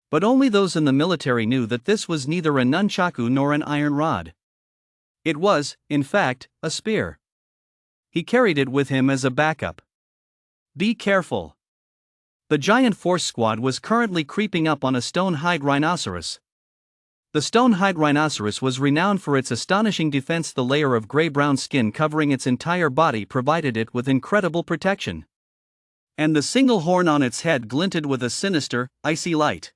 But only those in the military knew that this was neither a nunchaku nor an iron rod. It was, in fact, a spear. He carried it with him as a backup. Be careful. The giant force squad was currently creeping up on a stone-hide rhinoceros. The stone-hide rhinoceros was renowned for its astonishing defense. The layer of gray-brown skin covering its entire body provided it with incredible protection. And the single horn on its head glinted with a sinister, icy light.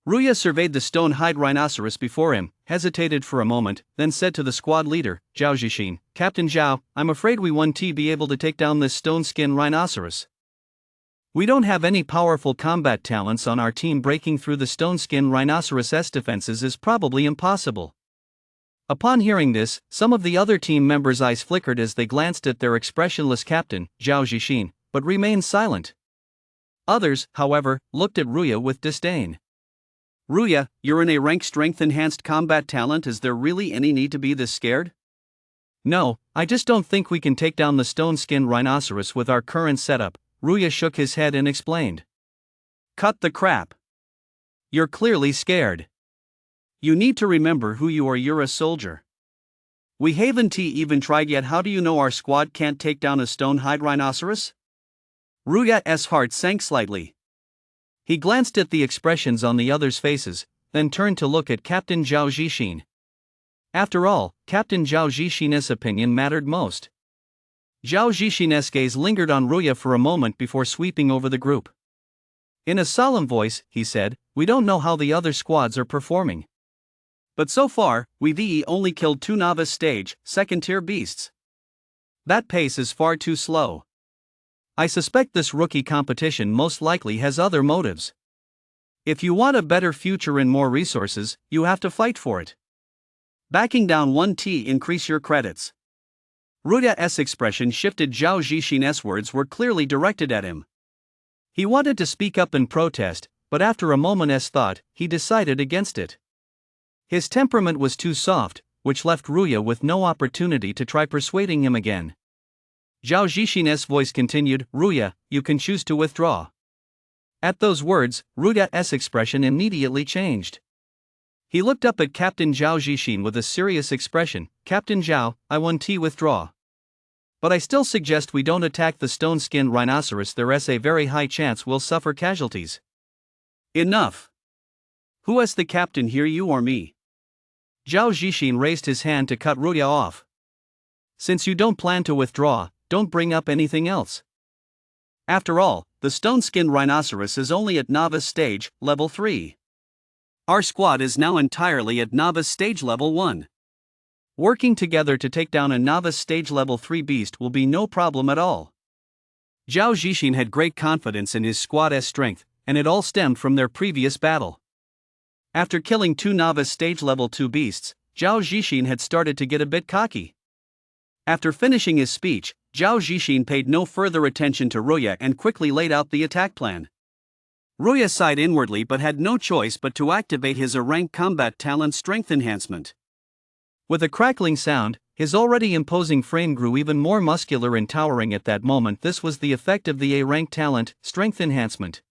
Ruya surveyed the stone-hide rhinoceros before him, hesitated for a moment, then said to the squad leader, Zhao Zhixin, "Captain Zhao, I'm afraid we won't be able to take down this stone-skin rhinoceros. We don't have any powerful combat talents on our team. Breaking through the stone-skin rhinoceros's defenses is probably impossible." Upon hearing this, some of the other team members' eyes flickered as they glanced at their expressionless captain, Zhao Zhixin, but remained silent. Others, however, looked at Ruya with disdain. Ruya, you're in a rank strength-enhanced combat talent. Is there really any need to be this scared? No, I just don't think we can take down the stone-skinned rhinoceros with our current setup, Ruya shook his head and explained. Cut the crap. You're clearly scared. You need to remember who you are. You're a soldier. We haven't even tried yet. How do you know our squad can't take down a stone-hide rhinoceros? Ruya's heart sank slightly. He glanced at the expressions on the others' faces, then turned to look at Captain Zhao Zixin. After all, Captain Zhao Zixin's opinion mattered most. Zhao Zixin's gaze lingered on Ruya for a moment before sweeping over the group. In a solemn voice, he said, "We don't know how the other squads are performing. But so far, we've only killed 2 novice stage, second-tier beasts. That pace is far too slow. I suspect this rookie competition most likely has other motives. If you want a better future and more resources, you have to fight for it. Backing down 1T increase your credits." Ruya's expression shifted. Zhao Zixin's words were clearly directed at him. He wanted to speak up and protest, but after a moment's thought, he decided against it. His temperament was too soft, which left Ruya with no opportunity to try persuading him again. Zhao Zixin's voice continued, "Ruya, you can choose to withdraw." At those words, Ruya's expression immediately changed. He looked up at Captain Zhao Zixin with a serious expression. "Captain Zhao, I want to withdraw. But I still suggest we don't attack the stone-skinned rhinoceros. There's a very high chance we'll suffer casualties." Enough. Who is the captain here, you or me? Zhao Zixin raised his hand to cut Ruya off. Since you don't plan to withdraw, don't bring up anything else. After all, the stone-skinned rhinoceros is only at novice stage, level 3. Our squad is now entirely at novice stage level 1. Working together to take down a novice stage level 3 beast will be no problem at all. Zhao Zixin had great confidence in his squad's strength, and it all stemmed from their previous battle. After killing 2 novice stage level 2 beasts, Zhao Zixin had started to get a bit cocky. After finishing his speech, Zhao Zixin paid no further attention to Ruya and quickly laid out the attack plan. Ruya sighed inwardly but had no choice but to activate his A-rank combat talent strength enhancement. With a crackling sound, his already imposing frame grew even more muscular and towering at that moment. This was the effect of the A-rank talent strength enhancement.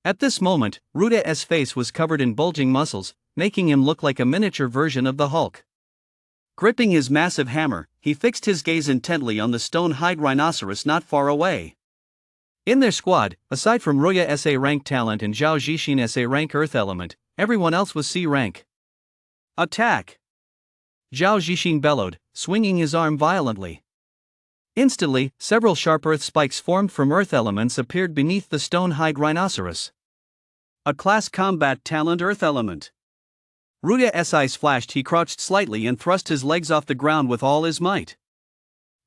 At this moment, Ruya's face was covered in bulging muscles, making him look like a miniature version of the Hulk. Gripping his massive hammer, he fixed his gaze intently on the stone-hide rhinoceros not far away. In their squad, aside from Ruya's A-rank talent and Zhao Zixin's A-rank earth element, everyone else was C-rank. Attack! Zhao Zixin bellowed, swinging his arm violently. Instantly, several sharp earth spikes formed from earth elements appeared beneath the stone-hide rhinoceros. A class combat talent earth element. Ruya's eyes flashed. He crouched slightly and thrust his legs off the ground with all his might.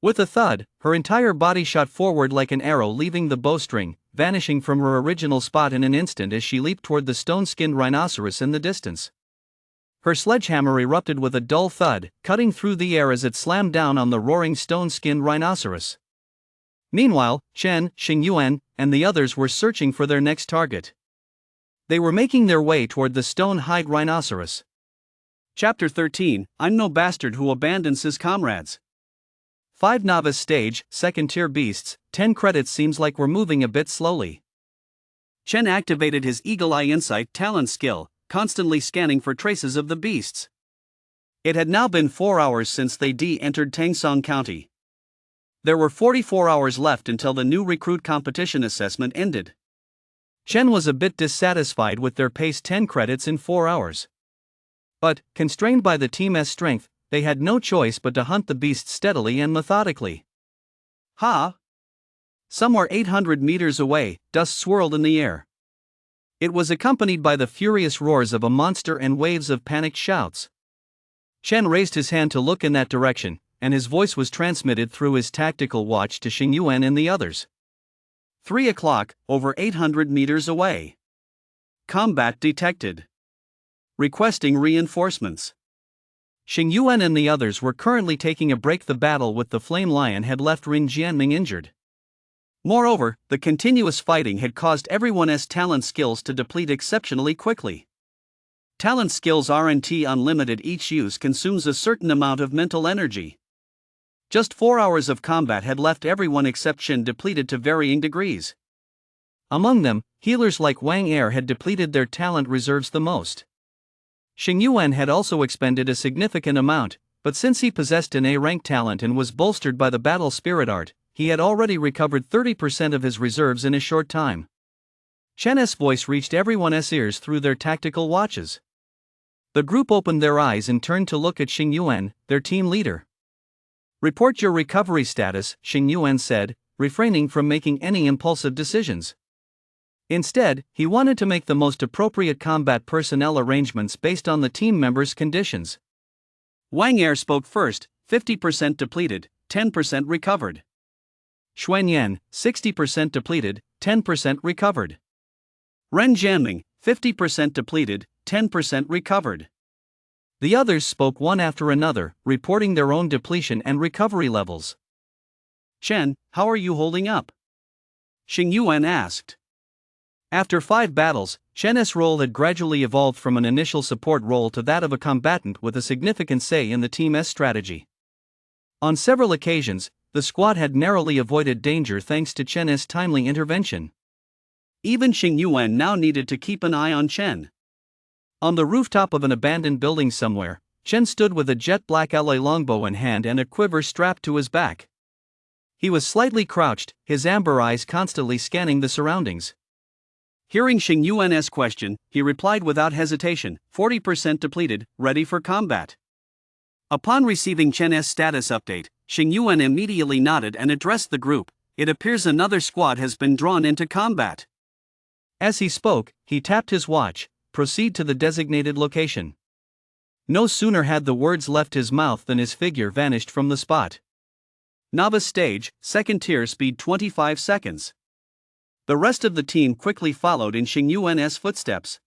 With a thud, her entire body shot forward like an arrow, leaving the bowstring, vanishing from her original spot in an instant as she leaped toward the stone-skinned rhinoceros in the distance. Her sledgehammer erupted with a dull thud, cutting through the air as it slammed down on the roaring stone-skinned rhinoceros. Meanwhile, Chen, Xingyuan, and the others were searching for their next target. They were making their way toward the stone-hide rhinoceros. Chapter 13, I'm no bastard who abandons his comrades. 5 novice stage, second-tier beasts, 10 credits. Seems like we're moving a bit slowly. Chen activated his Eagle Eye Insight talent skill, constantly scanning for traces of the beasts. It had now been 4 hours since they entered Tangsong County. There were 44 hours left until the new recruit competition assessment ended. Chen was a bit dissatisfied with their pace, 10 credits in 4 hours. But, constrained by the team's strength, they had no choice but to hunt the beasts steadily and methodically. Somewhere 800 meters away, dust swirled in the air. It was accompanied by the furious roars of a monster and waves of panicked shouts. Chen raised his hand to look in that direction, and his voice was transmitted through his tactical watch to Xingyuan and the others. 3 o'clock, over 800 meters away. Combat detected. Requesting reinforcements. Xingyuan and the others were currently taking a break. The battle with the Flame Lion had left Rin Jianming injured. Moreover, the continuous fighting had caused everyone's talent skills to deplete exceptionally quickly. Talent skills aren't unlimited, each use consumes a certain amount of mental energy. Just 4 hours of combat had left everyone except Shen depleted to varying degrees. Among them, healers like Wang Er had depleted their talent reserves the most. Xing Yuan had also expended a significant amount, but since he possessed an A-rank talent and was bolstered by the battle spirit art, he had already recovered 30% of his reserves in a short time. Chen's voice reached everyone's ears through their tactical watches. The group opened their eyes and turned to look at Xing Yuan, their team leader. "Report your recovery status," Xing Yuan said, refraining from making any impulsive decisions. Instead, he wanted to make the most appropriate combat personnel arrangements based on the team members' conditions. Wang Er spoke first, 50% depleted, 10% recovered. Xuan Yan, 60% depleted, 10% recovered. Ren Jianming, 50% depleted, 10% recovered. The others spoke one after another, reporting their own depletion and recovery levels. "Chen, how are you holding up?" Xing Yuan asked. After 5 battles, Chen's role had gradually evolved from an initial support role to that of a combatant with a significant say in the team's strategy. On several occasions, the squad had narrowly avoided danger thanks to Chen's timely intervention. Even Xing Yuan now needed to keep an eye on Chen. On the rooftop of an abandoned building somewhere, Chen stood with a jet-black alloy longbow in hand and a quiver strapped to his back. He was slightly crouched, his amber eyes constantly scanning the surroundings. Hearing Xing Yuan's question, he replied without hesitation, 40% depleted, ready for combat. Upon receiving Chen's status update, Xing Yuan immediately nodded and addressed the group. "It appears another squad has been drawn into combat." As he spoke, he tapped his watch. "Proceed to the designated location." No sooner had the words left his mouth than his figure vanished from the spot. Novice stage, second tier, speed 25 seconds. The rest of the team quickly followed in Xing Yuan's footsteps.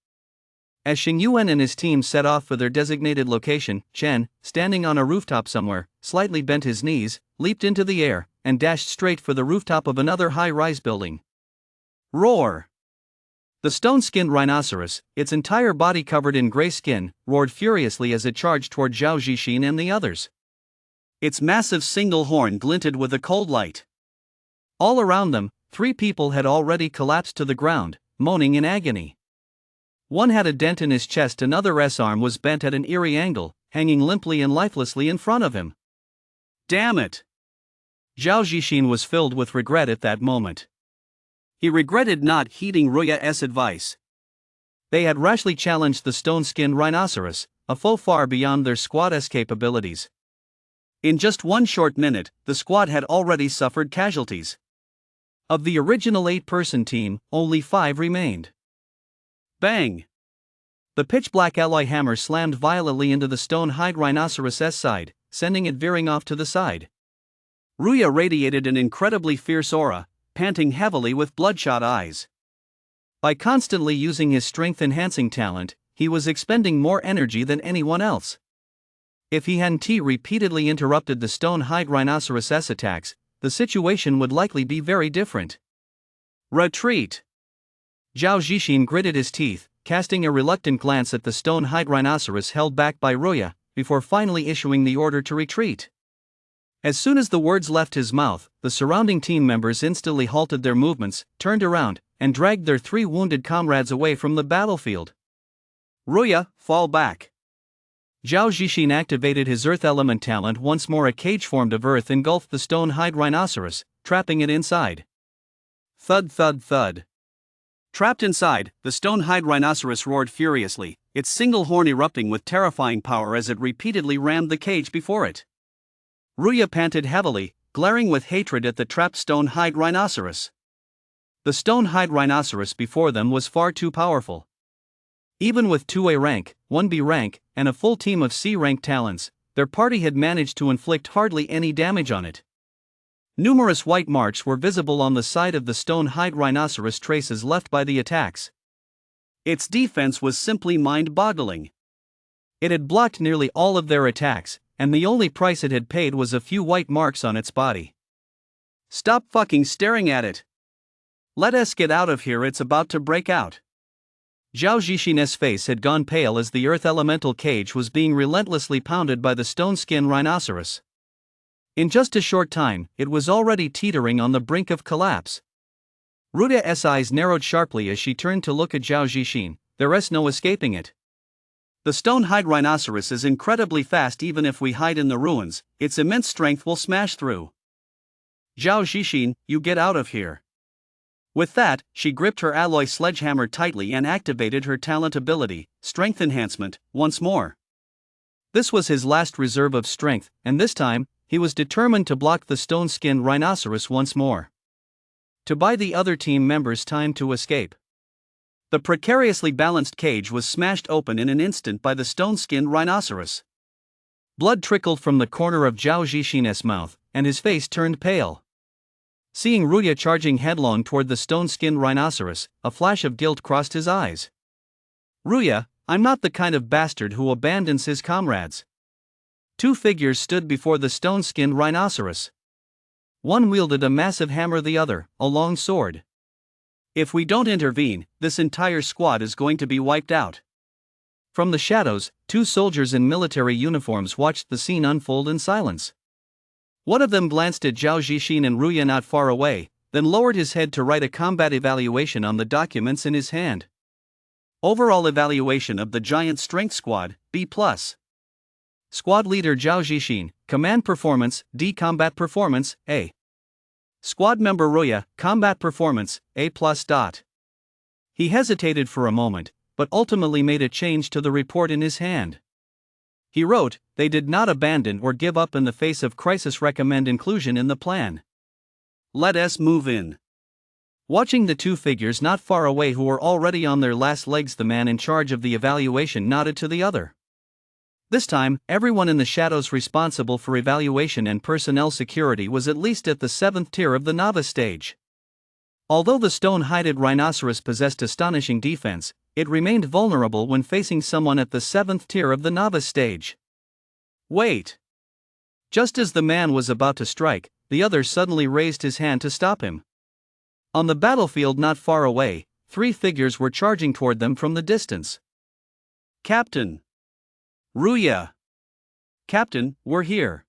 As Xing Yuan and his team set off for their designated location, Chen, standing on a rooftop somewhere, slightly bent his knees, leaped into the air, and dashed straight for the rooftop of another high-rise building. Roar! The stone-skinned rhinoceros, its entire body covered in gray skin, roared furiously as it charged toward Zhao Zixin and the others. Its massive single horn glinted with a cold light. All around them, 3 people had already collapsed to the ground, moaning in agony. One had a dent in his chest, another's arm was bent at an eerie angle, hanging limply and lifelessly in front of him. Damn it! Zhao Zixin was filled with regret at that moment. He regretted not heeding Ruya's advice. They had rashly challenged the stone-skinned rhinoceros, a foe far beyond their squad's capabilities. In just 1 short minute, the squad had already suffered casualties. Of the original 8-person team, only 5 remained. Bang! The pitch-black alloy hammer slammed violently into the stone-hide rhinoceros's side, sending it veering off to the side. Ruya radiated an incredibly fierce aura, panting heavily with bloodshot eyes. By constantly using his strength-enhancing talent, he was expending more energy than anyone else. If he hadn't repeatedly interrupted the stone-hide rhinoceros's attacks, the situation would likely be very different. Retreat! Zhao Zixin gritted his teeth, casting a reluctant glance at the stone-hide rhinoceros held back by Ruya, before finally issuing the order to retreat. As soon as the words left his mouth, the surrounding team members instantly halted their movements, turned around, and dragged their 3 wounded comrades away from the battlefield. Ruya, fall back! Zhao Zixin activated his earth element talent once more. A cage formed of earth engulfed the stone-hide rhinoceros, trapping it inside. Thud thud thud. Trapped inside, the stone-hide rhinoceros roared furiously, its single horn erupting with terrifying power as it repeatedly rammed the cage before it. Ruya panted heavily, glaring with hatred at the trapped stone-hide rhinoceros. The stone-hide rhinoceros before them was far too powerful. Even with 2A rank, 1B rank, and a full team of C-rank talents, their party had managed to inflict hardly any damage on it. Numerous white marks were visible on the side of the stone-hide rhinoceros, traces left by the attacks. Its defense was simply mind-boggling. It had blocked nearly all of their attacks, and the only price it had paid was a few white marks on its body. Stop fucking staring at it! Let us get out of here, it's about to break out. Zhao Zhixin's face had gone pale as the earth elemental cage was being relentlessly pounded by the stone-skin rhinoceros. In just a short time, it was already teetering on the brink of collapse. Ruya's eyes narrowed sharply as she turned to look at Zhao Zhixin. There's no escaping it. The stone-hide rhinoceros is incredibly fast. Even if we hide in the ruins, its immense strength will smash through. Zhao Zhixin, you get out of here. With that, she gripped her alloy sledgehammer tightly and activated her talent ability, Strength Enhancement, once more. This was his last reserve of strength, and this time, he was determined to block the stone-skinned rhinoceros once more. To buy the other team members time to escape. The precariously balanced cage was smashed open in an instant by the stone-skinned rhinoceros. Blood trickled from the corner of Zhao Zhixin's mouth, and his face turned pale. Seeing Ruya charging headlong toward the stone-skinned rhinoceros, a flash of guilt crossed his eyes. Ruya, I'm not the kind of bastard who abandons his comrades. Two figures stood before the stone-skinned rhinoceros. One wielded a massive hammer, the other, a long sword. If we don't intervene, this entire squad is going to be wiped out. From the shadows, two soldiers in military uniforms watched the scene unfold in silence. One of them glanced at Zhao Zhixin and Ruya not far away, then lowered his head to write a combat evaluation on the documents in his hand. Overall evaluation of the Giant Strength Squad, B+. Squad Leader Zhao Zhixin, Command Performance, D. Combat Performance, A. Squad Member Ruya, Combat Performance, A+. He hesitated for a moment, but ultimately made a change to the report in his hand. He wrote, they did not abandon or give up in the face of crisis. Recommend inclusion in the plan. Let us move in. Watching the two figures not far away who were already on their last legs, the man in charge of the evaluation nodded to the other. This time, everyone in the shadows responsible for evaluation and personnel security was at least at the 7th tier of the novice stage. Although the stone-hided rhinoceros possessed astonishing defense, it remained vulnerable when facing someone at the 7th tier of the novice stage. Wait! Just as the man was about to strike, the other suddenly raised his hand to stop him. On the battlefield not far away, three figures were charging toward them from the distance. Captain! Ruya! Captain, we're here.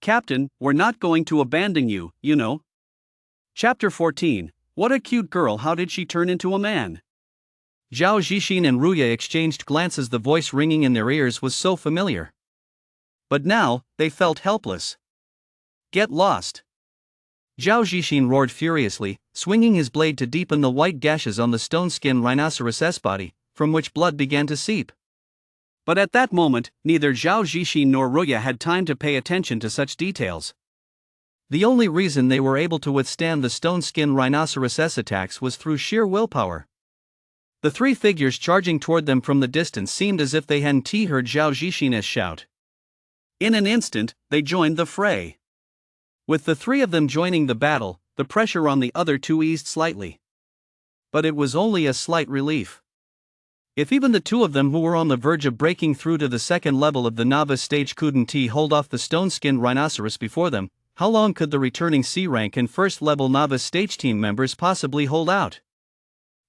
Captain, we're not going to abandon you, you know. Chapter 14, What a cute girl, how did she turn into a man? Zhao Zhixin and Ruya exchanged glances. The voice ringing in their ears was so familiar. But now, they felt helpless. Get lost! Zhao Zhixin roared furiously, swinging his blade to deepen the white gashes on the stone-skinned rhinoceros's body, from which blood began to seep. But at that moment, neither Zhao Zhixin nor Ruya had time to pay attention to such details. The only reason they were able to withstand the stone-skinned rhinoceros's attacks was through sheer willpower. The three figures charging toward them from the distance seemed as if they hadn't heard Zhao Zhixin's shout. In an instant, they joined the fray. With the three of them joining the battle, the pressure on the other two eased slightly. But it was only a slight relief. If even the two of them who were on the verge of breaking through to the second level of the novice stage couldn't hold off the stone-skinned rhinoceros before them, how long could the returning C-rank and first-level novice stage team members possibly hold out?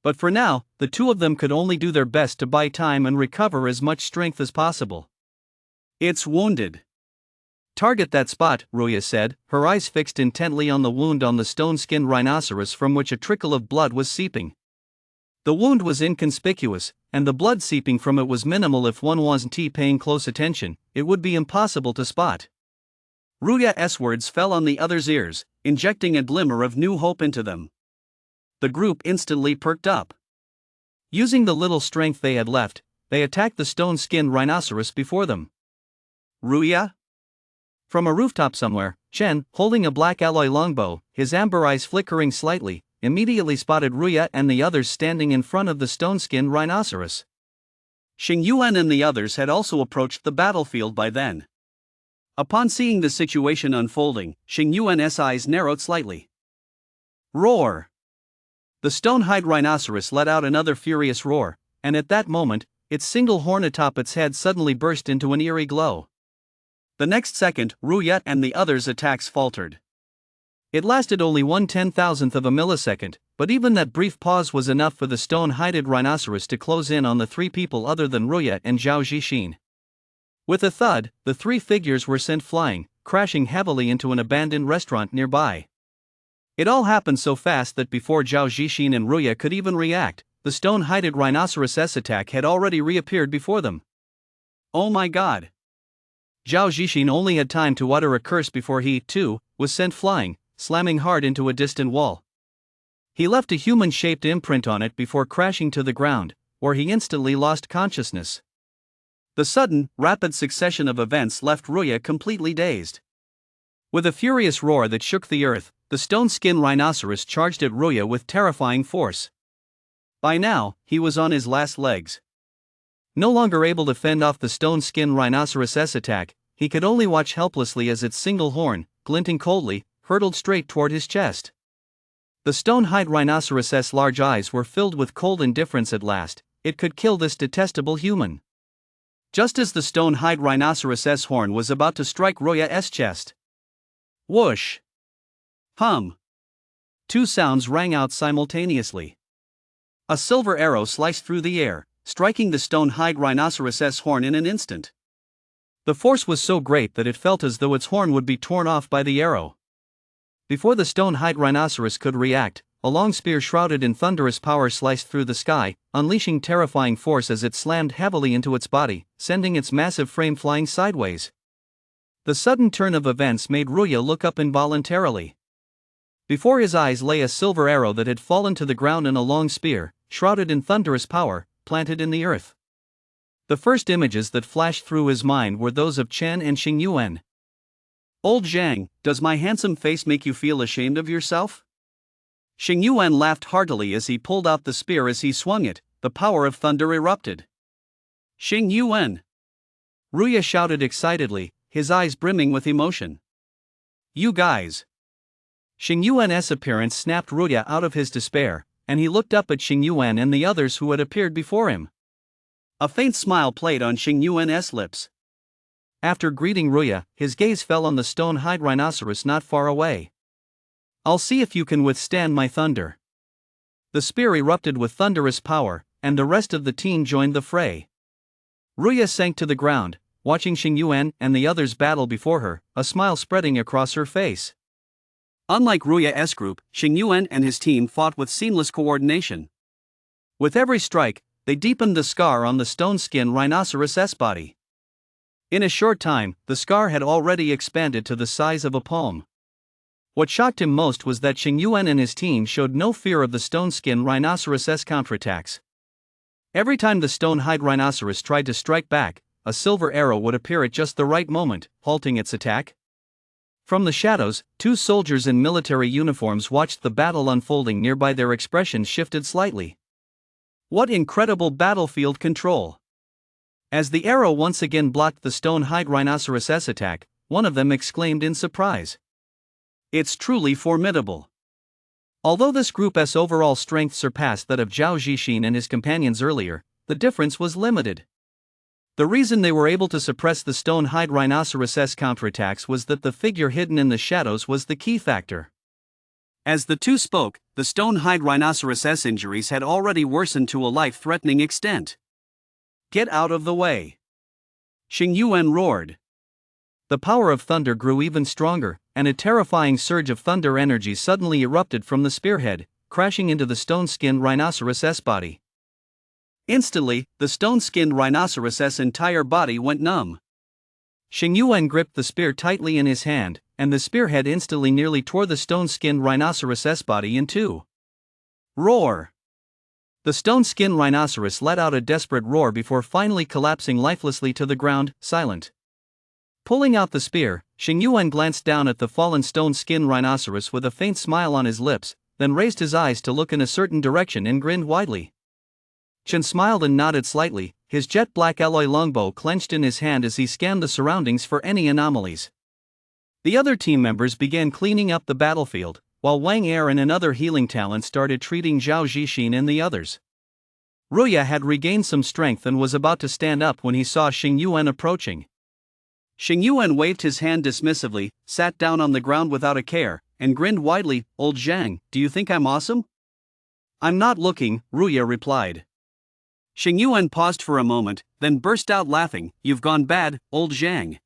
But for now, the two of them could only do their best to buy time and recover as much strength as possible. It's wounded. Target that spot, Ruya said, her eyes fixed intently on the wound on the stone-skinned rhinoceros from which a trickle of blood was seeping. The wound was inconspicuous, and the blood seeping from it was minimal. If one wasn't paying close attention, it would be impossible to spot. Ruya's words fell on the others' ears, injecting a glimmer of new hope into them. The group instantly perked up. Using the little strength they had left, they attacked the stone-skinned rhinoceros before them. Ruya? From a rooftop somewhere, Chen, holding a black alloy longbow, his amber eyes flickering slightly, immediately spotted Ruya and the others standing in front of the stone-skinned rhinoceros. Xing Yuan and the others had also approached the battlefield by then. Upon seeing the situation unfolding, Xing Yuan's eyes narrowed slightly. Roar! The stone-hide rhinoceros let out another furious roar, and at that moment, its single horn atop its head suddenly burst into an eerie glow. The next second, Ruya and the others' attacks faltered. It lasted only 1/10,000th of a millisecond, but even that brief pause was enough for the stone-hided rhinoceros to close in on the three people other than Ruya and Zhao Zixin. With a thud, the three figures were sent flying, crashing heavily into an abandoned restaurant nearby. It all happened so fast that before Zhao Zixin and Ruya could even react, the stone-hided rhinoceros' attack had already reappeared before them. Oh my god! Zhao Zixin only had time to utter a curse before he, too, was sent flying, slamming hard into a distant wall. He left a human-shaped imprint on it before crashing to the ground, where he instantly lost consciousness. The sudden, rapid succession of events left Ruya completely dazed. With a furious roar that shook the earth, the stone-skinned rhinoceros charged at Ruya with terrifying force. By now, he was on his last legs. No longer able to fend off the stone-skinned rhinoceros' attack, he could only watch helplessly as its single horn, glinting coldly, hurtled straight toward his chest. The stone-hide rhinoceros' large eyes were filled with cold indifference at last. It could kill this detestable human. Just as the stone-hide rhinoceros' horn was about to strike Ruya's chest. Whoosh! Hum! Two sounds rang out simultaneously. A silver arrow sliced through the air, striking the stone-hide rhinoceros' horn in an instant. The force was so great that it felt as though its horn would be torn off by the arrow. Before the stone-hide rhinoceros could react, a long spear shrouded in thunderous power sliced through the sky, unleashing terrifying force as it slammed heavily into its body, sending its massive frame flying sideways. The sudden turn of events made Ruya look up involuntarily. Before his eyes lay a silver arrow that had fallen to the ground in a long spear, shrouded in thunderous power, planted in the earth. The first images that flashed through his mind were those of Chen and Xingyuan. "Old Zhang, does my handsome face make you feel ashamed of yourself?" Xingyuan laughed heartily as he pulled out the spear. As he swung it, the power of thunder erupted. "Xingyuan!" Ruya shouted excitedly, his eyes brimming with emotion. "You guys!" Xingyuan's appearance snapped Ruya out of his despair, and he looked up at Xingyuan and the others who had appeared before him. A faint smile played on Xingyuan's lips. After greeting Ruya, his gaze fell on the stone-hide rhinoceros not far away. "I'll see if you can withstand my thunder." The spear erupted with thunderous power, and the rest of the team joined the fray. Ruya sank to the ground, watching Xingyuan and the others battle before her, a smile spreading across her face. Unlike Ruya's group, Xingyuan and his team fought with seamless coordination. With every strike, they deepened the scar on the stone-skinned rhinoceros' body. In a short time, the scar had already expanded to the size of a palm. What shocked him most was that Xingyuan and his team showed no fear of the stone-skinned rhinoceros' counterattacks. Every time the stone-hide rhinoceros tried to strike back, a silver arrow would appear at just the right moment, halting its attack. From the shadows, two soldiers in military uniforms watched the battle unfolding nearby. Their expressions shifted slightly. What incredible battlefield control! As the arrow once again blocked the stone-hide rhinoceros' attack, one of them exclaimed in surprise. "It's truly formidable." Although this group's overall strength surpassed that of Zhao Zixin and his companions earlier, the difference was limited. The reason they were able to suppress the stone-hide rhinoceros' counterattacks was that the figure hidden in the shadows was the key factor. As the two spoke, the stone-hide rhinoceros' injuries had already worsened to a life-threatening extent. "Get out of the way!" Xingyuan roared. The power of thunder grew even stronger, and a terrifying surge of thunder energy suddenly erupted from the spearhead, crashing into the stone-skinned rhinoceros' body. Instantly, the stone-skinned rhinoceros' entire body went numb. Xingyuan gripped the spear tightly in his hand, and the spearhead instantly nearly tore the stone-skinned rhinoceros' body in two. Roar! The stone-skinned rhinoceros let out a desperate roar before finally collapsing lifelessly to the ground, silent. Pulling out the spear, Xingyuan glanced down at the fallen stone-skinned rhinoceros with a faint smile on his lips, then raised his eyes to look in a certain direction and grinned widely. Chen smiled and nodded slightly, his jet-black alloy longbow clenched in his hand as he scanned the surroundings for any anomalies. The other team members began cleaning up the battlefield, while Wang Er and another healing talent started treating Zhao Zixin and the others. Ruya had regained some strength and was about to stand up when he saw Xingyuan approaching. Xingyuan waved his hand dismissively, sat down on the ground without a care, and grinned widely. "Old Zhang, do you think I'm awesome?" I'm not looking, Ruya replied. Xing Yuan paused for a moment, then burst out laughing. You've gone bad, old Zhang.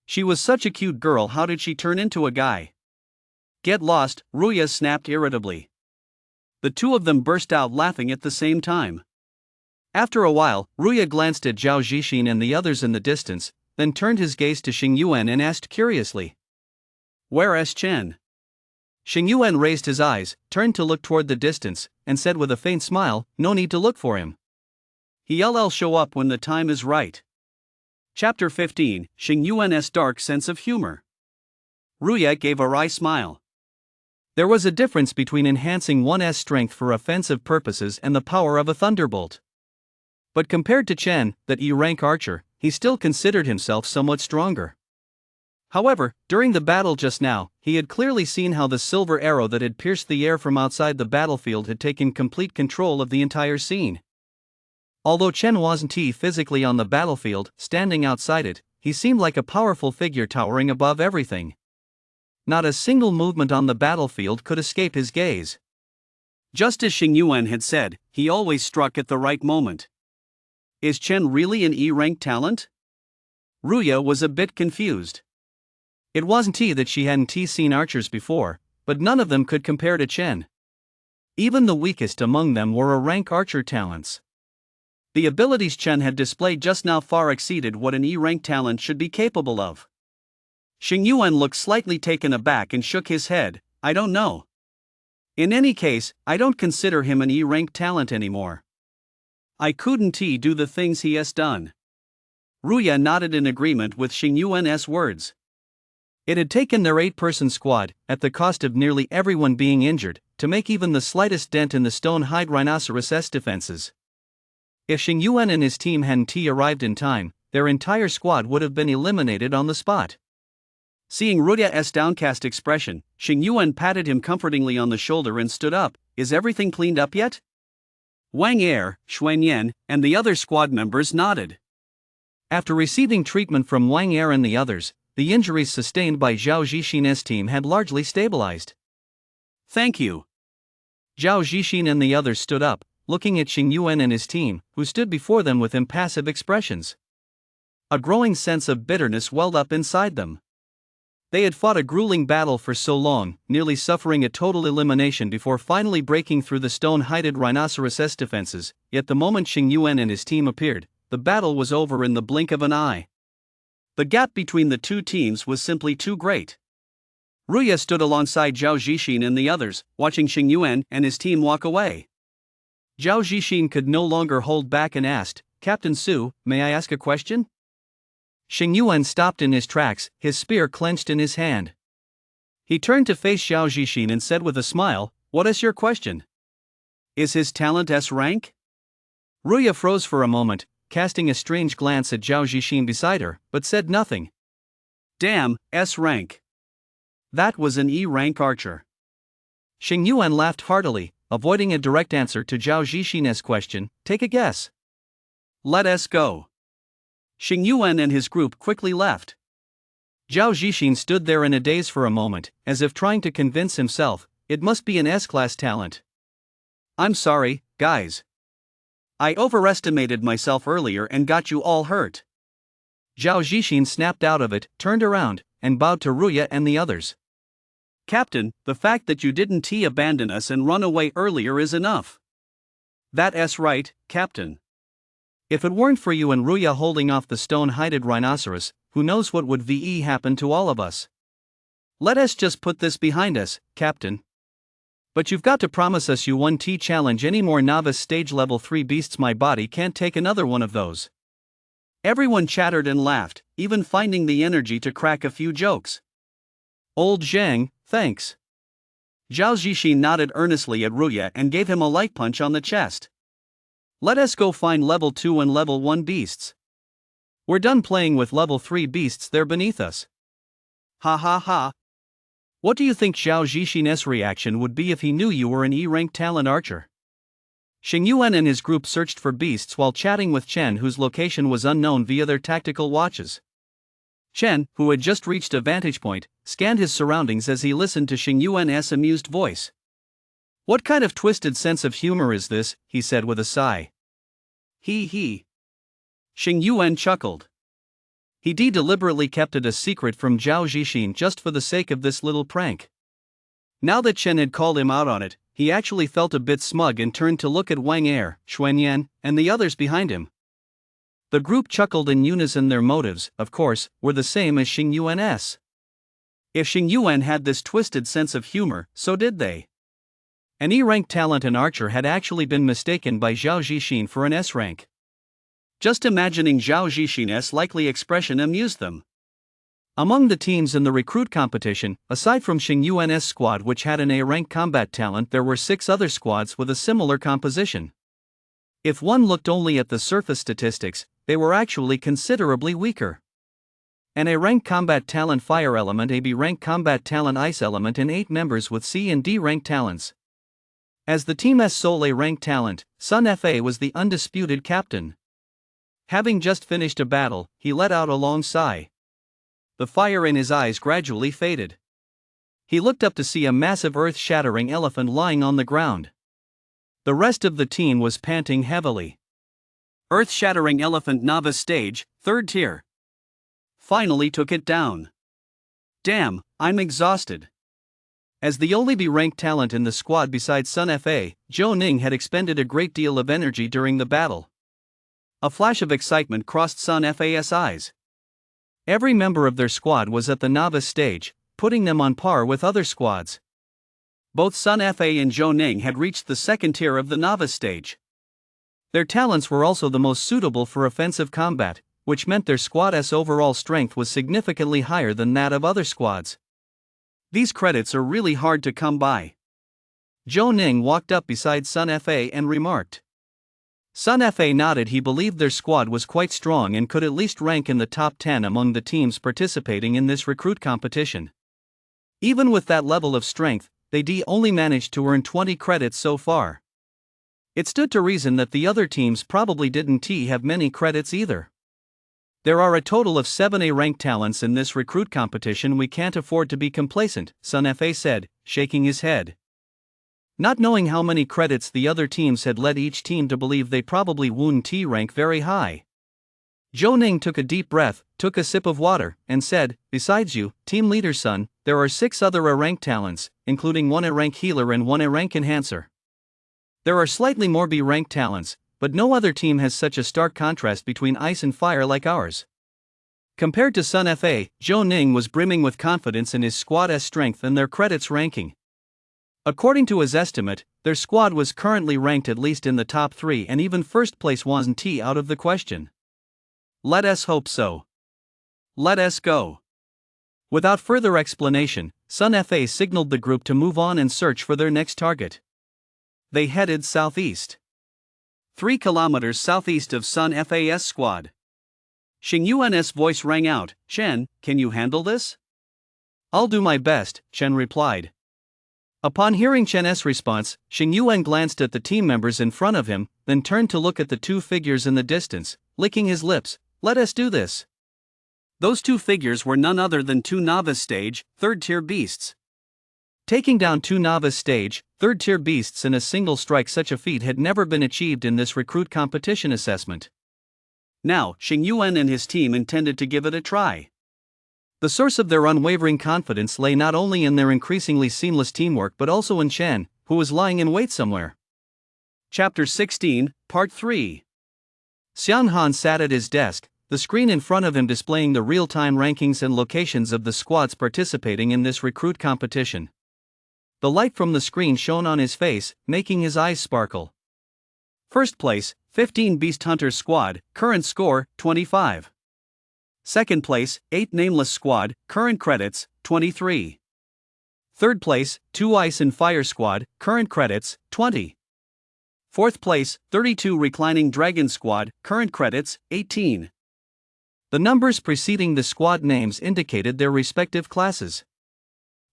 She was such a cute girl, how did she turn into a guy? Get lost, Ruya snapped irritably. The two of them burst out laughing at the same time. After a while, Ruya glanced at Zhao Zixin and the others in the distance, then turned his gaze to Xing Yuan and asked curiously, "Where's Chen?" Xing Yuan raised his eyes, turned to look toward the distance, and said with a faint smile, "No need to look for him. He'll show up when the time is right." Chapter 15, Xing Yuan's dark sense of humor. Ruya gave a wry smile. There was a difference between enhancing one's strength for offensive purposes and the power of a thunderbolt. But compared to Chen, that E-rank archer, he still considered himself somewhat stronger. However, during the battle just now, he had clearly seen how the silver arrow that had pierced the air from outside the battlefield had taken complete control of the entire scene. Although Chen wasn't physically on the battlefield, standing outside it, he seemed like a powerful figure towering above everything. Not a single movement on the battlefield could escape his gaze. Just as Xing Yuan had said, he always struck at the right moment. Is Chen really an E-rank talent? Ruya was a bit confused. It wasn't that she hadn't seen archers before, but none of them could compare to Chen. Even the weakest among them were rank archer talents. The abilities Chen had displayed just now far exceeded what an E-rank talent should be capable of. Xing Yuan looked slightly taken aback and shook his head. I don't know. In any case, I don't consider him an E-rank talent anymore. I couldn't do the things he has done. Ruya nodded in agreement with Xing Yuan's words. It had taken their 8-person squad, at the cost of nearly everyone being injured, to make even the slightest dent in the stone-hide rhinoceros' defenses. If Xing Yuan and his team hadn't arrived in time, their entire squad would have been eliminated on the spot. Seeing Ruya's downcast expression, Xing Yuan patted him comfortingly on the shoulder and stood up. Is everything cleaned up yet? Wang Er, Xuanyan, and the other squad members nodded. After receiving treatment from Wang Er and the others, the injuries sustained by Zhao Zixin's team had largely stabilized. Thank you. Zhao Zixin and the others stood up, looking at Xing Yuan and his team, who stood before them with impassive expressions. A growing sense of bitterness welled up inside them. They had fought a grueling battle for so long, nearly suffering a total elimination before finally breaking through the stone-hided rhinoceros' defenses, yet the moment Xing Yuan and his team appeared, the battle was over in the blink of an eye. The gap between the two teams was simply too great. Ruya stood alongside Zhao Zixin and the others, watching Xing Yuan and his team walk away. Zhao Zixin could no longer hold back and asked, Captain Su, may I ask a question? Xing Yuan stopped in his tracks, his spear clenched in his hand. He turned to face Zhao Zixin and said with a smile, what is your question? Is his talent S rank? Ruya froze for a moment, casting a strange glance at Zhao Zixin beside her, but said nothing. Damn, S rank. That was an E rank archer. Xing Yuan laughed heartily, avoiding a direct answer to Zhao Zixin's question. Take a guess. Let us go. Xing Yuan and his group quickly left. Zhao Zixin stood there in a daze for a moment, as if trying to convince himself, it must be an S-class talent. I'm sorry, guys. I overestimated myself earlier and got you all hurt. Zhao Zixin snapped out of it, turned around, and bowed to Ruya and the others. Captain, the fact that you didn't abandon us and run away earlier is enough. That's right, Captain. If it weren't for you and Ruya holding off the stone-hided rhinoceros, who knows what would happen to all of us. Let us just put this behind us, Captain. But you've got to promise us you won't challenge any more novice stage level 3 beasts. My body can't take another one of those. Everyone chattered and laughed, even finding the energy to crack a few jokes. Old Zhang, thanks. Zhao Zixin nodded earnestly at Ruya and gave him a light punch on the chest. Let us go find level 2 and level 1 beasts. We're done playing with level 3 beasts, they're beneath us. Ha ha ha. What do you think Zhao Zixin's reaction would be if he knew you were an E-rank talent archer? Xing Yuan and his group searched for beasts while chatting with Chen, whose location was unknown via their tactical watches. Chen, who had just reached a vantage point, scanned his surroundings as he listened to Xing Yuan's amused voice. What kind of twisted sense of humor is this, he said with a sigh. He. Xing Yuan chuckled. He deliberately kept it a secret from Zhao Zixin just for the sake of this little prank. Now that Chen had called him out on it, he actually felt a bit smug and turned to look at Wang Er, Xuanyan, and the others behind him. The group chuckled in unison. Their motives, of course, were the same as Xing Yuan's. If Xing Yuan had this twisted sense of humor, so did they. An E-rank talent and archer had actually been mistaken by Zhao Zixin for an S-rank. Just imagining Zhao Zixin's likely expression amused them. Among the teams in the recruit competition, aside from Xing Yuan's squad which had an A-rank combat talent, there were 6 other squads with a similar composition. If one looked only at the surface statistics, they were actually considerably weaker. An A-rank combat talent fire element, a B-rank combat talent ice element, and 8 members with C and D rank talents. As the team's sole A-rank talent, Sun Fa was the undisputed captain. Having just finished a battle, he let out a long sigh. The fire in his eyes gradually faded. He looked up to see a massive earth-shattering elephant lying on the ground. The rest of the team was panting heavily. Earth-shattering elephant novice stage, 3rd tier. Finally took it down. Damn, I'm exhausted. As the only B-rank talent in the squad besides Sun Fa, Zhou Ning had expended a great deal of energy during the battle. A flash of excitement crossed Sun Fa's eyes. Every member of their squad was at the novice stage, putting them on par with other squads. Both Sun Fa and Zhou Ning had reached the 2nd tier of the novice stage. Their talents were also the most suitable for offensive combat, which meant their squad's overall strength was significantly higher than that of other squads. These credits are really hard to come by. Zhou Ning walked up beside Sun Fa and remarked. Sun Fa nodded. He believed their squad was quite strong and could at least rank in the top 10 among the teams participating in this recruit competition. Even with that level of strength, they only managed to earn 20 credits so far. It stood to reason that the other teams probably didn't have many credits either. There are a total of 7 A-rank talents in this recruit competition. We can't afford to be complacent, Sun Fa said, shaking his head. Not knowing how many credits the other teams had led each team to believe they probably wouldn't rank very high. Zhou Ning took a deep breath, took a sip of water, and said, besides you, team leader Sun, there are 6 other A-rank talents, including 1 A-rank healer and 1 A-rank enhancer. There are slightly more B-rank talents, but no other team has such a stark contrast between ice and fire like ours. Compared to Sun Fa, Zhou Ning was brimming with confidence in his squad's strength and their credits ranking. According to his estimate, their squad was currently ranked at least in the top 3, and even first place wasn't out of the question. Let us hope so. Let us go. Without further explanation, Sun Fa signaled the group to move on and search for their next target. They headed southeast. 3 kilometers southeast of Sun Fa's squad. Xing Yuan's voice rang out, Chen, can you handle this? I'll do my best, Chen replied. Upon hearing Chen's response, Xing Yuan glanced at the team members in front of him, then turned to look at the 2 figures in the distance, licking his lips. Let us do this. Those 2 figures were none other than 2 novice stage, 3rd tier beasts. Taking down 2 novice stage, 3rd tier beasts in a single strike, such a feat had never been achieved in this recruit competition assessment. Now, Xing Yuan and his team intended to give it a try. The source of their unwavering confidence lay not only in their increasingly seamless teamwork but also in Chen, who was lying in wait somewhere. Chapter 16, Part 3. Xiang Han sat at his desk, the screen in front of him displaying the real-time rankings and locations of the squads participating in this recruit competition. The light from the screen shone on his face, making his eyes sparkle. First place, 15 Beast Hunters Squad, current score, 25. Second place, 8 Nameless Squad, current credits, 23. Third place, 2 Ice and Fire Squad, current credits, 20. Fourth place, 32 Reclining Dragon Squad, current credits, 18. The numbers preceding the squad names indicated their respective classes.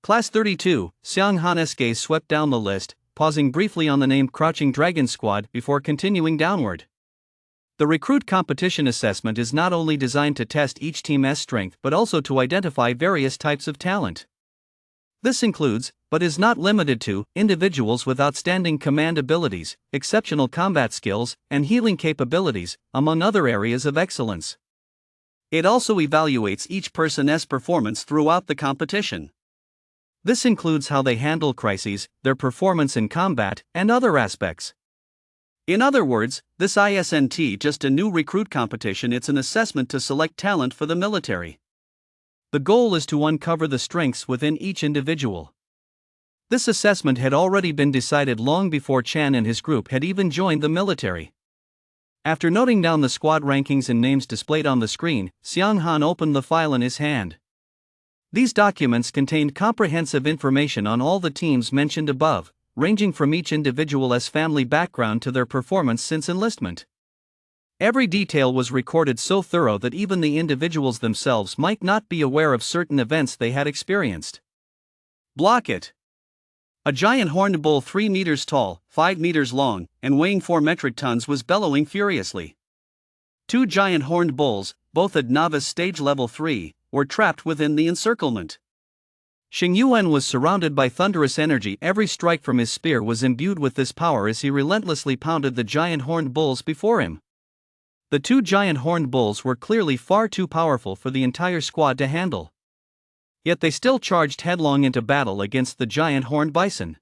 Class 32, Xiang Han's gaze swept down the list, pausing briefly on the name Crouching Dragon Squad before continuing downward. The recruit competition assessment is not only designed to test each team's strength but also to identify various types of talent. This includes, but is not limited to, individuals with outstanding command abilities, exceptional combat skills, and healing capabilities, among other areas of excellence. It also evaluates each person's performance throughout the competition. This includes how they handle crises, their performance in combat, and other aspects. In other words, this isn't just a new recruit competition, it's an assessment to select talent for the military. The goal is to uncover the strengths within each individual. This assessment had already been decided long before Chan and his group had even joined the military. After noting down the squad rankings and names displayed on the screen, Xiang Han opened the file in his hand. These documents contained comprehensive information on all the teams mentioned above, ranging from each individual's family background to their performance since enlistment. Every detail was recorded so thorough that even the individuals themselves might not be aware of certain events they had experienced. Block it! A giant horned bull 3 meters tall, 5 meters long, and weighing 4 metric tons was bellowing furiously. 2 giant horned bulls, both at novice stage level 3, were trapped within the encirclement. Xing Yuan was surrounded by thunderous energy. Every strike from his spear was imbued with this power as he relentlessly pounded the giant horned bulls before him. The 2 giant horned bulls were clearly far too powerful for the entire squad to handle. Yet they still charged headlong into battle against the giant horned bison.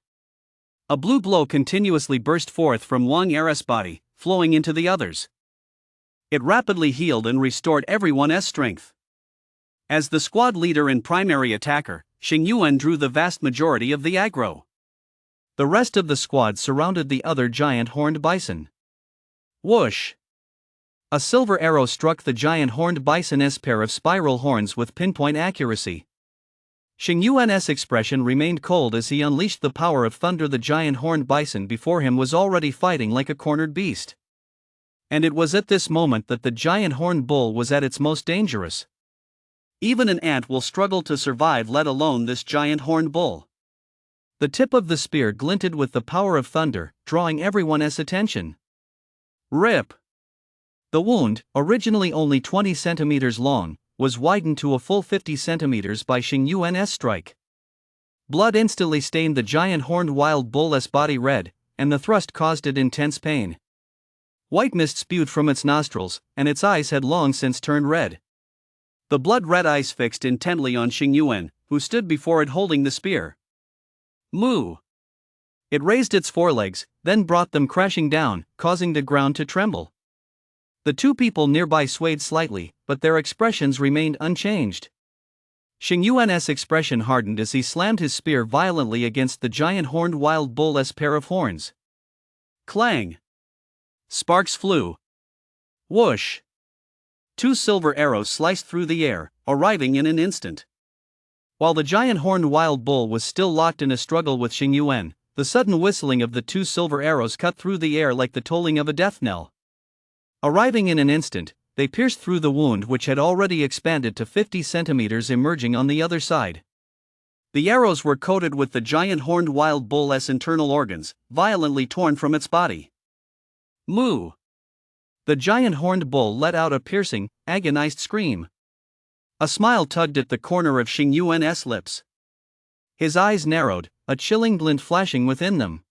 A blue glow continuously burst forth from Wang Er's body, flowing into the others. It rapidly healed and restored everyone's strength. As the squad leader and primary attacker, Xing Yuan drew the vast majority of the aggro. The rest of the squad surrounded the other giant horned bison. Whoosh! A silver arrow struck the giant horned bison's pair of spiral horns with pinpoint accuracy. Xing Yuan's expression remained cold as he unleashed the power of thunder. The giant horned bison before him was already fighting like a cornered beast. And it was at this moment that the giant horned bull was at its most dangerous. Even an ant will struggle to survive, let alone this giant horned bull. The tip of the spear glinted with the power of thunder, drawing everyone's attention. Rip! The wound, originally only 20 centimeters long, was widened to a full 50 centimeters by Xing Yuan's strike. Blood instantly stained the giant horned wild bull's body red, and the thrust caused it intense pain. White mist spewed from its nostrils, and its eyes had long since turned red. The blood-red eyes fixed intently on Xing Yuan, who stood before it holding the spear. Moo! It raised its forelegs, then brought them crashing down, causing the ground to tremble. The 2 people nearby swayed slightly, but their expressions remained unchanged. Xing Yuan's expression hardened as he slammed his spear violently against the giant horned wild bull's pair of horns. Clang! Sparks flew. Whoosh! 2 silver arrows sliced through the air, arriving in an instant. While the giant horned wild bull was still locked in a struggle with Xing Yuan, the sudden whistling of the 2 silver arrows cut through the air like the tolling of a death knell. Arriving in an instant, they pierced through the wound which had already expanded to 50 centimeters, emerging on the other side. The arrows were coated with the giant horned wild bull's internal organs, violently torn from its body. Moo! The giant horned bull let out a piercing, agonized scream. A smile tugged at the corner of Xing Yuan's lips. His eyes narrowed, a chilling glint flashing within them.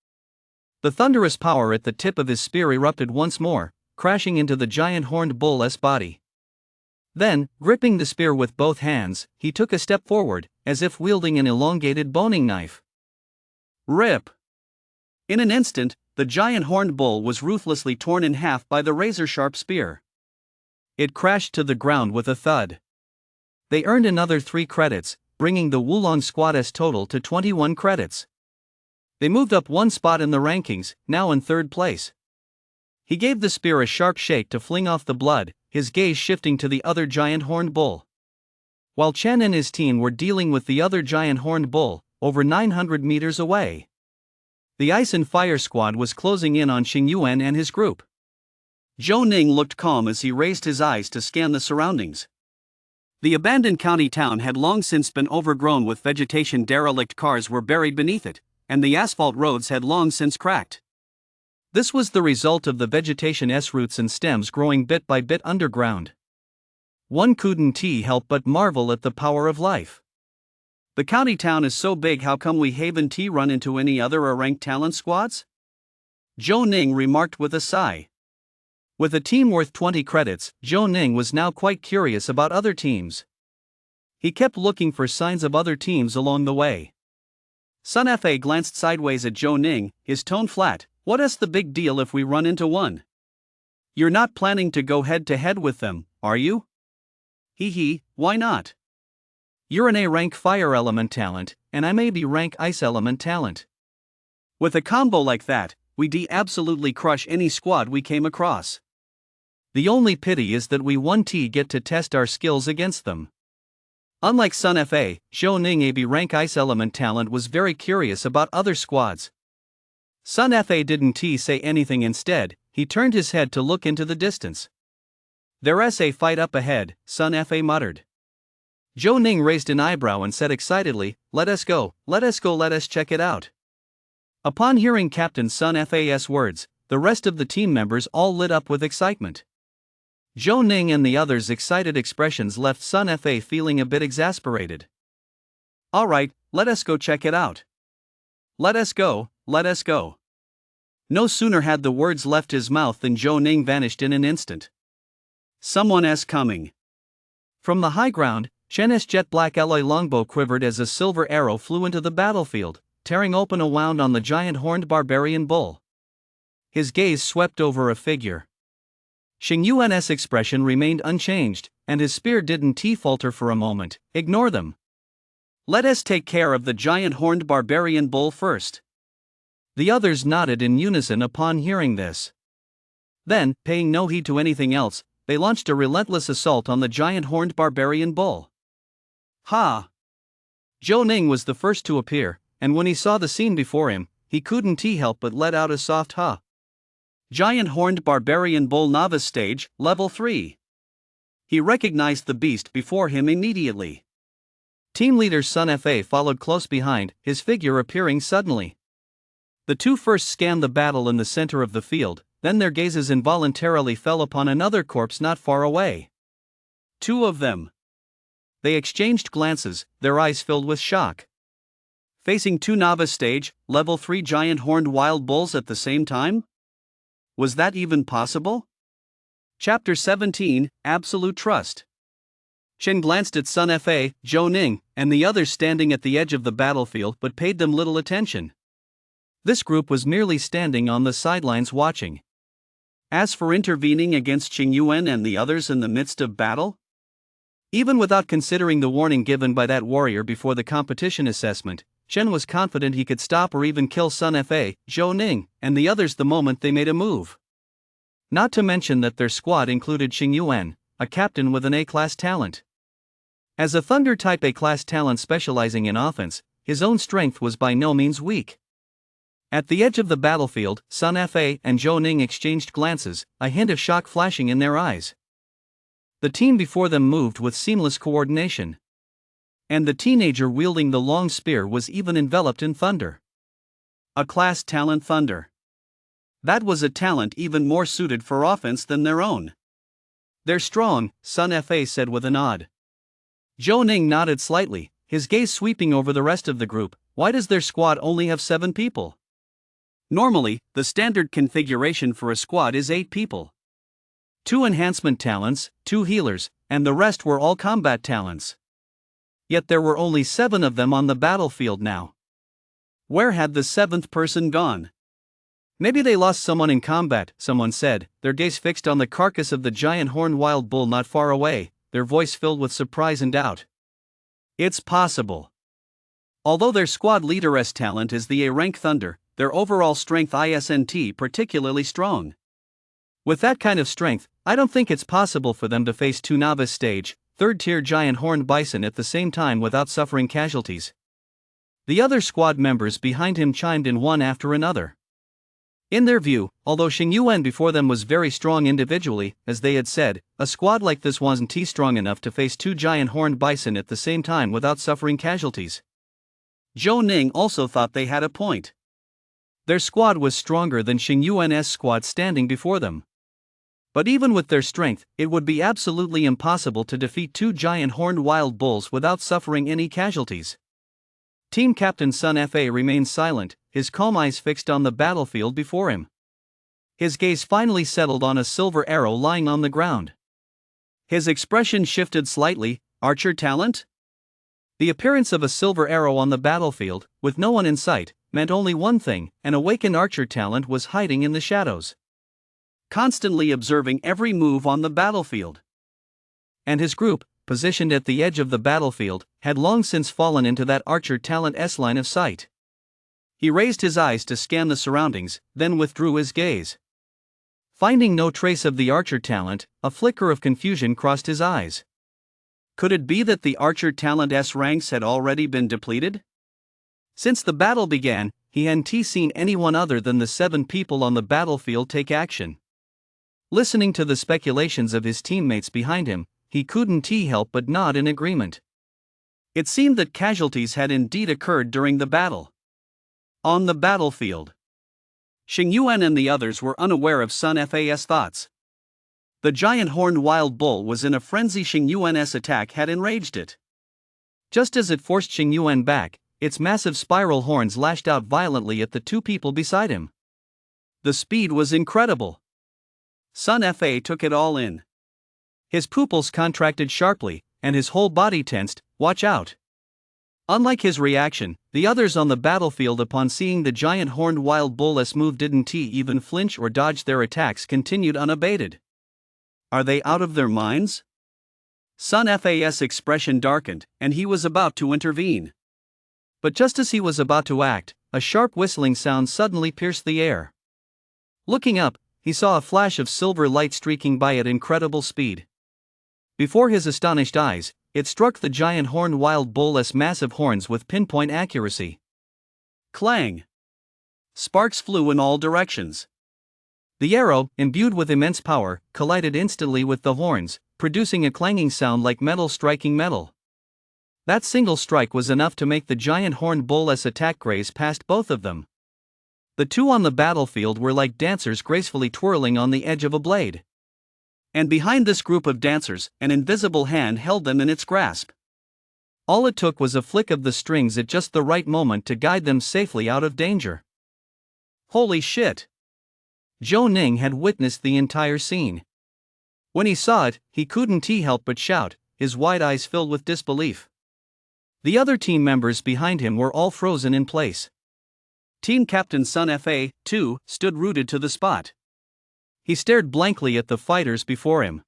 The thunderous power at the tip of his spear erupted once more, crashing into the giant horned bull's body. Then, gripping the spear with both hands, he took a step forward, as if wielding an elongated boning knife. Rip! In an instant, the giant horned bull was ruthlessly torn in half by the razor-sharp spear. It crashed to the ground with a thud. They earned another 3 credits, bringing the Wulong squad's total to 21 credits. They moved up 1 spot in the rankings, now in 3rd place. He gave the spear a sharp shake to fling off the blood, his gaze shifting to the other giant horned bull. While Chen and his team were dealing with the other giant horned bull, over 900 meters away. The Ice and Fire squad was closing in on Xing Yuan and his group. Zhou Ning looked calm as he raised his eyes to scan the surroundings. The abandoned county town had long since been overgrown with vegetation. Derelict cars were buried beneath it, and the asphalt roads had long since cracked. This was the result of the vegetation's roots and stems growing bit by bit underground. One couldn't help but marvel at the power of life. The county town is so big, how come we haven't run into any other ranked talent squads? Zhou Ning remarked with a sigh. With a team worth 20 credits, Zhou Ning was now quite curious about other teams. He kept looking for signs of other teams along the way. Sun Fa glanced sideways at Zhou Ning, his tone flat. What's the big deal if we run into one? You're not planning to go head to head with them, are you? Hee, why not? You're an A-rank fire element talent, and I may be rank ice element talent. With a combo like that, we'd absolutely crush any squad we came across. The only pity is that we won't get to test our skills against them. Unlike Sun Fa, Zhou Ning AB rank ice element talent was very curious about other squads. Sun Fa didn't say anything. Instead, he turned his head to look into the distance. There's a fight up ahead, Sun Fa muttered. Zhou Ning raised an eyebrow and said excitedly, let us go, let us check it out. Upon hearing Captain Sun Fa's words, the rest of the team members all lit up with excitement. Zhou Ning and the others' excited expressions left Sun Fa feeling a bit exasperated. Alright, let us go check it out. Let us go. No sooner had the words left his mouth than Zhou Ning vanished in an instant. Someone's coming. From the high ground, Shen's jet black alloy longbow quivered as a silver arrow flew into the battlefield, tearing open a wound on the giant horned barbarian bull. His gaze swept over a figure. Xing Yuan's expression remained unchanged, and his spear didn't falter for a moment. Ignore them. Let us take care of the giant horned barbarian bull first. The others nodded in unison upon hearing this. Then, paying no heed to anything else, they launched a relentless assault on the giant horned barbarian bull. Ha! Zhou Ning was the first to appear, and when he saw the scene before him, he couldn't help but let out a soft ha. Giant horned barbarian bull novice stage, level 3. He recognized the beast before him immediately. Team leader Sun Fa followed close behind, his figure appearing suddenly. The two first scanned the battle in the center of the field, then their gazes involuntarily fell upon another corpse not far away. Two of them. They exchanged glances, their eyes filled with shock. Facing two novice stage, level 3 giant horned wild bulls at the same time? Was that even possible? Chapter 17, Absolute Trust. Shen glanced at Sun Fa, Zhou Ning, and the others standing at the edge of the battlefield but paid them little attention. This group was merely standing on the sidelines watching. As for intervening against Xing Yuan and the others in the midst of battle? Even without considering the warning given by that warrior before the competition assessment, Shen was confident he could stop or even kill Sun Fa, Zhou Ning, and the others the moment they made a move. Not to mention that their squad included Xing Yuan, a captain with an A-class talent. As a Thunder-type A-class talent specializing in offense, his own strength was by no means weak. At the edge of the battlefield, Sun Fa and Zhou Ning exchanged glances, a hint of shock flashing in their eyes. The team before them moved with seamless coordination. And the teenager wielding the long spear was even enveloped in thunder. A class talent thunder. That was a talent even more suited for offense than their own. They're strong, Sun Fa said with a nod. Zhou Ning nodded slightly, his gaze sweeping over the rest of the group. Why does their squad only have 7 people? Normally, the standard configuration for a squad is 8 people. 2 enhancement talents, 2 healers, and the rest were all combat talents. Yet there were only 7 of them on the battlefield now. Where had the 7th person gone? Maybe they lost someone in combat, someone said, their gaze fixed on the carcass of the giant horned wild bull not far away, their voice filled with surprise and doubt. It's possible. Although their squad leader's talent is the A-rank Thunder, their overall strength isn't particularly strong. With that kind of strength, I don't think it's possible for them to face 2 novice stage, 3rd-tier giant horned bison at the same time without suffering casualties. The other squad members behind him chimed in one after another. In their view, although Xing Yuan before them was very strong individually, as they had said, a squad like this wasn't strong enough to face 2 giant horned bison at the same time without suffering casualties. Zhou Ning also thought they had a point. Their squad was stronger than Xing Yuan's squad standing before them. But even with their strength, it would be absolutely impossible to defeat 2 giant horned wild bulls without suffering any casualties. Team Captain Sun Fa remained silent, his calm eyes fixed on the battlefield before him. His gaze finally settled on a silver arrow lying on the ground. His expression shifted slightly. Archer talent? The appearance of a silver arrow on the battlefield, with no one in sight, meant only one thing: an awakened archer talent was hiding in the shadows, constantly observing every move on the battlefield. And his group, positioned at the edge of the battlefield, had long since fallen into that archer talent's line of sight. He raised his eyes to scan the surroundings, then withdrew his gaze. Finding no trace of the archer talent, a flicker of confusion crossed his eyes. Could it be that the archer talent's ranks had already been depleted? Since the battle began, he hadn't seen anyone other than the 7 people on the battlefield take action. Listening to the speculations of his teammates behind him, he couldn't help but nod in agreement. It seemed that casualties had indeed occurred during the battle. On the battlefield, Xing Yuan and the others were unaware of Sun Fa's thoughts. The giant horned wild bull was in a frenzy. Xing Yuan's attack had enraged it. Just as it forced Xing Yuan back, its massive spiral horns lashed out violently at the 2 people beside him. The speed was incredible. Sun Fa took it all in. His pupils contracted sharply, and his whole body tensed. Watch out! Unlike his reaction, the others on the battlefield upon seeing the giant horned wild bull's move didn't even flinch or dodge. Their attacks continued unabated. Are they out of their minds? Sun Fa's expression darkened, and he was about to intervene. But just as he was about to act, a sharp whistling sound suddenly pierced the air. Looking up, he saw a flash of silver light streaking by at incredible speed. Before his astonished eyes, it struck the giant horned wild bull's massive horns with pinpoint accuracy. Clang! Sparks flew in all directions. The arrow, imbued with immense power, collided instantly with the horns, producing a clanging sound like metal striking metal. That single strike was enough to make the giant horned bull's attack graze past both of them. The 2 on the battlefield were like dancers gracefully twirling on the edge of a blade. And behind this group of dancers, an invisible hand held them in its grasp. All it took was a flick of the strings at just the right moment to guide them safely out of danger. Holy shit! Zhou Ning had witnessed the entire scene. When he saw it, he couldn't help but shout, his wide eyes filled with disbelief. The other team members behind him were all frozen in place. Team Captain Sun Fa, too, stood rooted to the spot. He stared blankly at the fighters before him.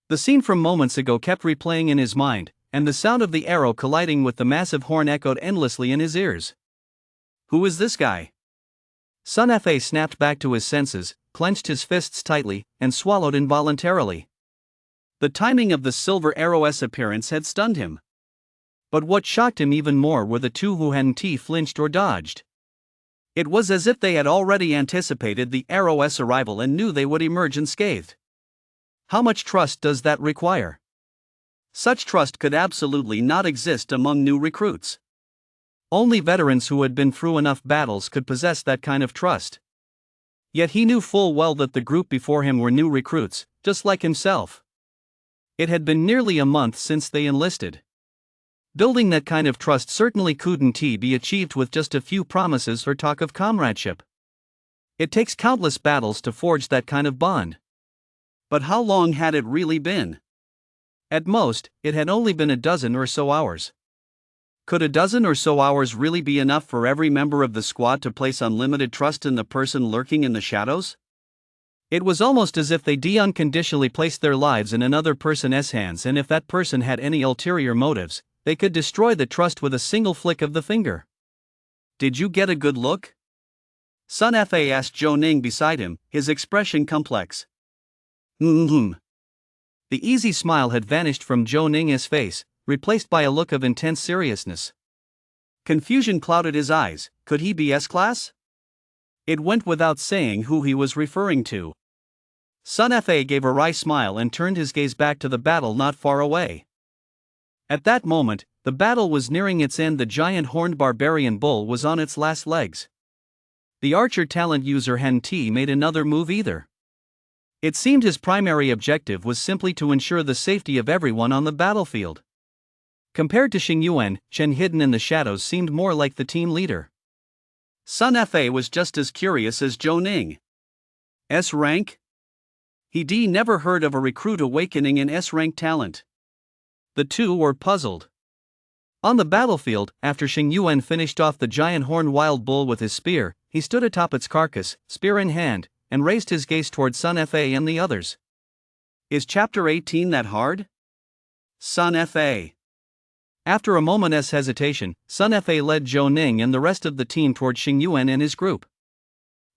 The scene from moments ago kept replaying in his mind, and the sound of the arrow colliding with the massive horn echoed endlessly in his ears. Who is this guy? Sun Fa snapped back to his senses, clenched his fists tightly, and swallowed involuntarily. The timing of the silver arrow's appearance had stunned him. But what shocked him even more were the 2 who hadn't flinched or dodged. It was as if they had already anticipated the arrow's arrival and knew they would emerge unscathed. How much trust does that require? Such trust could absolutely not exist among new recruits. Only veterans who had been through enough battles could possess that kind of trust. Yet he knew full well that the group before him were new recruits, just like himself. It had been nearly a month since they enlisted. Building that kind of trust certainly couldn't be achieved with just a few promises or talk of comradeship. It takes countless battles to forge that kind of bond. But how long had it really been? At most, it had only been a dozen or so hours. Could a dozen or so hours really be enough for every member of the squad to place unlimited trust in the person lurking in the shadows? It was almost as if they unconditionally placed their lives in another person's hands, and if that person had any ulterior motives, they could destroy the trust with a single flick of the finger. Did you get a good look? Sun Fa asked Zhou Ning beside him, his expression complex. The easy smile had vanished from Zhou Ning's face, replaced by a look of intense seriousness. Confusion clouded his eyes. Could he be S-class? It went without saying who he was referring to. Sun Fa gave a wry smile and turned his gaze back to the battle not far away. At that moment, the battle was nearing its end. The giant horned barbarian bull was on its last legs. The archer talent user hadn't made another move either. It seemed his primary objective was simply to ensure the safety of everyone on the battlefield. Compared to Xing Yuan, Chen hidden in the shadows seemed more like the team leader. Sun Fa was just as curious as Zhou Ning. S rank? He'd never heard of a recruit awakening in S rank talent. The two were puzzled. On the battlefield, after Xing Yuan finished off the giant horned wild bull with his spear, he stood atop its carcass, spear in hand, and raised his gaze toward Sun Fa and the others. Is Chapter 18 that hard? Sun Fa. After a moment's hesitation, Sun Fa led Zhou Ning and the rest of the team toward Xing Yuan and his group.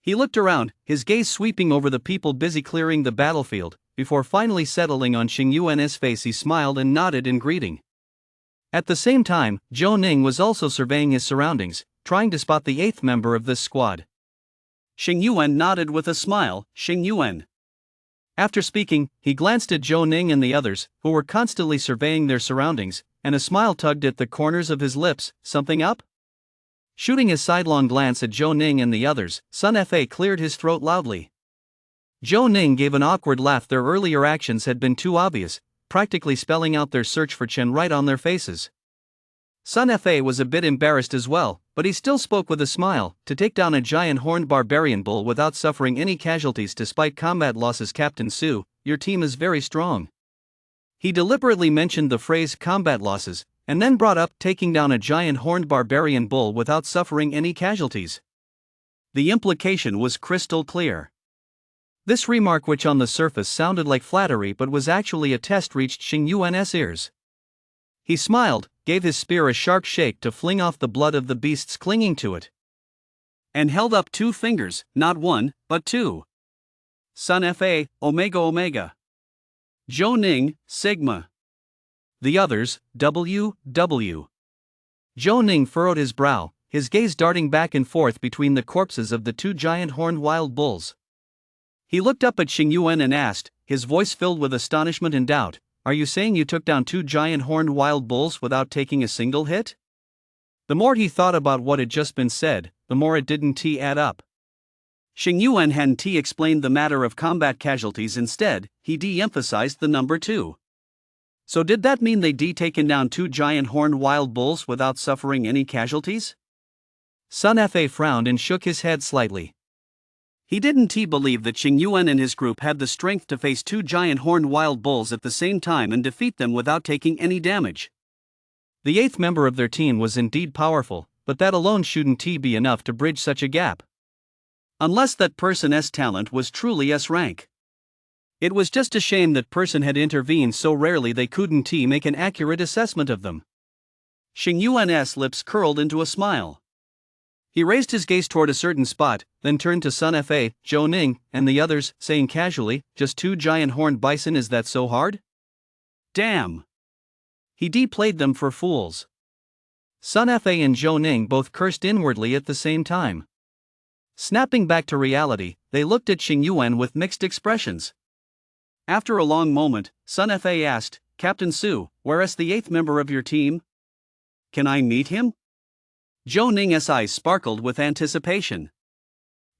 He looked around, his gaze sweeping over the people busy clearing the battlefield. Before finally settling on Xing Yuan's face, he smiled and nodded in greeting. At the same time, Zhou Ning was also surveying his surroundings, trying to spot the eighth member of this squad. Xing Yuan nodded with a smile. Xing Yuan. After speaking, he glanced at Zhou Ning and the others, who were constantly surveying their surroundings, and a smile tugged at the corners of his lips. Something up? Shooting a sidelong glance at Zhou Ning and the others, Sun Fa cleared his throat loudly. Zhou Ning gave an awkward laugh. Their earlier actions had been too obvious, practically spelling out their search for Chen right on their faces. Sun Fa was a bit embarrassed as well, but he still spoke with a smile. To take down a giant horned barbarian bull without suffering any casualties despite combat losses, Captain Su, your team is very strong. He deliberately mentioned the phrase combat losses, and then brought up taking down a giant horned barbarian bull without suffering any casualties. The implication was crystal clear. This remark, which on the surface sounded like flattery but was actually a test, reached Xing Yuan's ears. He smiled, gave his spear a sharp shake to fling off the blood of the beasts clinging to it, and held up two fingers, not one, but two. Sun Fa, Omega Omega. Zhou Ning, Sigma. The others, W. Zhou Ning furrowed his brow, his gaze darting back and forth between the corpses of the two giant horned wild bulls. He looked up at Xing Yuan and asked, his voice filled with astonishment and doubt, "Are you saying you took down two giant horned wild bulls without taking a single hit?" The more he thought about what had just been said, the more it didn't add up. Xing Yuan hadn't explained the matter of combat casualties. Instead, he de-emphasized the number 2. So did that mean they'd taken down two giant horned wild bulls without suffering any casualties? Sun Fa frowned and shook his head slightly. He didn't believe that Xing Yuan and his group had the strength to face two giant horned wild bulls at the same time and defeat them without taking any damage. The eighth member of their team was indeed powerful, but that alone shouldn't be enough to bridge such a gap. Unless that person's talent was truly S rank. It was just a shame that person had intervened so rarely they couldn't make an accurate assessment of them. Xing Yuan's lips curled into a smile. He raised his gaze toward a certain spot, then turned to Sun Fa, Zhou Ning, and the others, saying casually, "Just two giant horned bison, is that so hard?" Damn! He played them for fools. Sun Fa and Zhou Ning both cursed inwardly at the same time. Snapping back to reality, they looked at Xing Yuan with mixed expressions. After a long moment, Sun Fa asked, "Captain Su, where's the eighth member of your team? Can I meet him?" Zhou Ning's eyes sparkled with anticipation.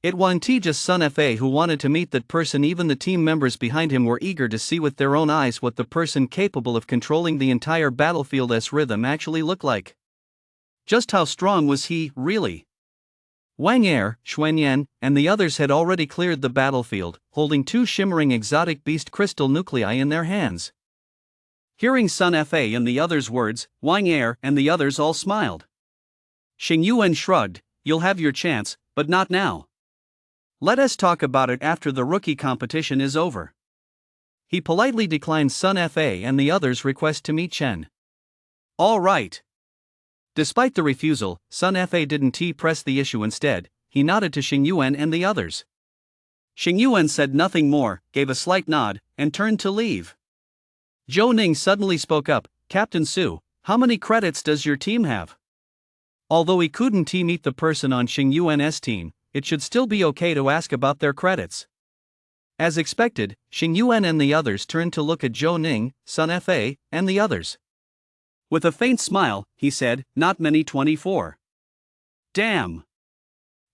It wasn't just Sun Fa who wanted to meet that person. Even the team members behind him were eager to see with their own eyes what the person capable of controlling the entire battlefield's rhythm actually looked like. Just how strong was he, really? Wang Er, Xuanyan, and the others had already cleared the battlefield, holding two shimmering exotic beast crystal nuclei in their hands. Hearing Sun Fa and the others' words, Wang Er and the others all smiled. Xing Yuan shrugged, "You'll have your chance, but not now. Let us talk about it after the rookie competition is over." He politely declined Sun Fa and the others' request to meet Chen. All right. Despite the refusal, Sun Fa didn't press the issue. Instead, he nodded to Xing Yuan and the others. Xing Yuan said nothing more, gave a slight nod, and turned to leave. Zhou Ning suddenly spoke up, "Captain Su, how many credits does your team have?" Although he couldn't meet the person on Xing Yuan's team, it should still be okay to ask about their credits. As expected, Xing Yuan and the others turned to look at Zhou Ning, Sun Fa, and the others. With a faint smile, he said, "Not many, 24. Damn.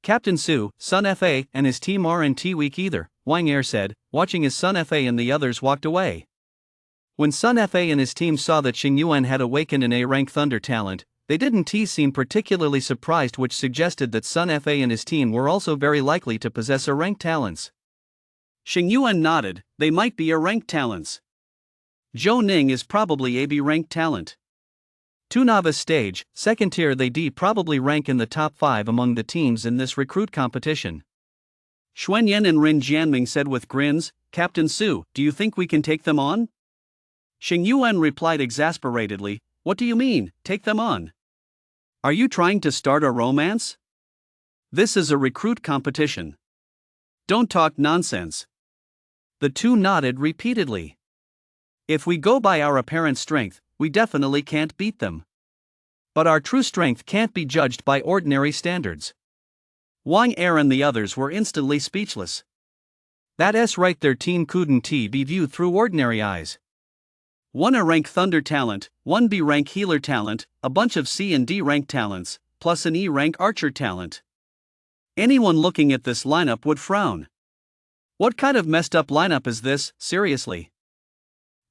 Captain Su, Sun Fa, and his team aren't weak either," Wang Er said, watching as Sun Fa and the others walked away. When Sun Fa and his team saw that Xing Yuan had awakened an A-rank Thunder talent, they didn't seem particularly surprised, which suggested that Sun Fa and his team were also very likely to possess A-rank talents. Xing Yuan nodded, they might be A-rank talents. Zhou Ning is probably a B-rank talent. 2 novice stage, second tier they probably rank in the top 5 among the teams in this recruit competition. Xuanyan and Rin Jianming said with grins, Captain Su, do you think we can take them on? Xing Yuan replied exasperatedly, what do you mean, take them on? Are you trying to start a romance? This is a recruit competition. Don't talk nonsense. The two nodded repeatedly. If we go by our apparent strength, we definitely can't beat them. But our true strength can't be judged by ordinary standards. Wang Er and the others were instantly speechless. That's right, their team couldn't be viewed through ordinary eyes. 1 A-rank Thunder talent, 1 B-rank Healer talent, a bunch of C and D rank talents, plus an E-rank Archer talent. Anyone looking at this lineup would frown. What kind of messed up lineup is this, seriously?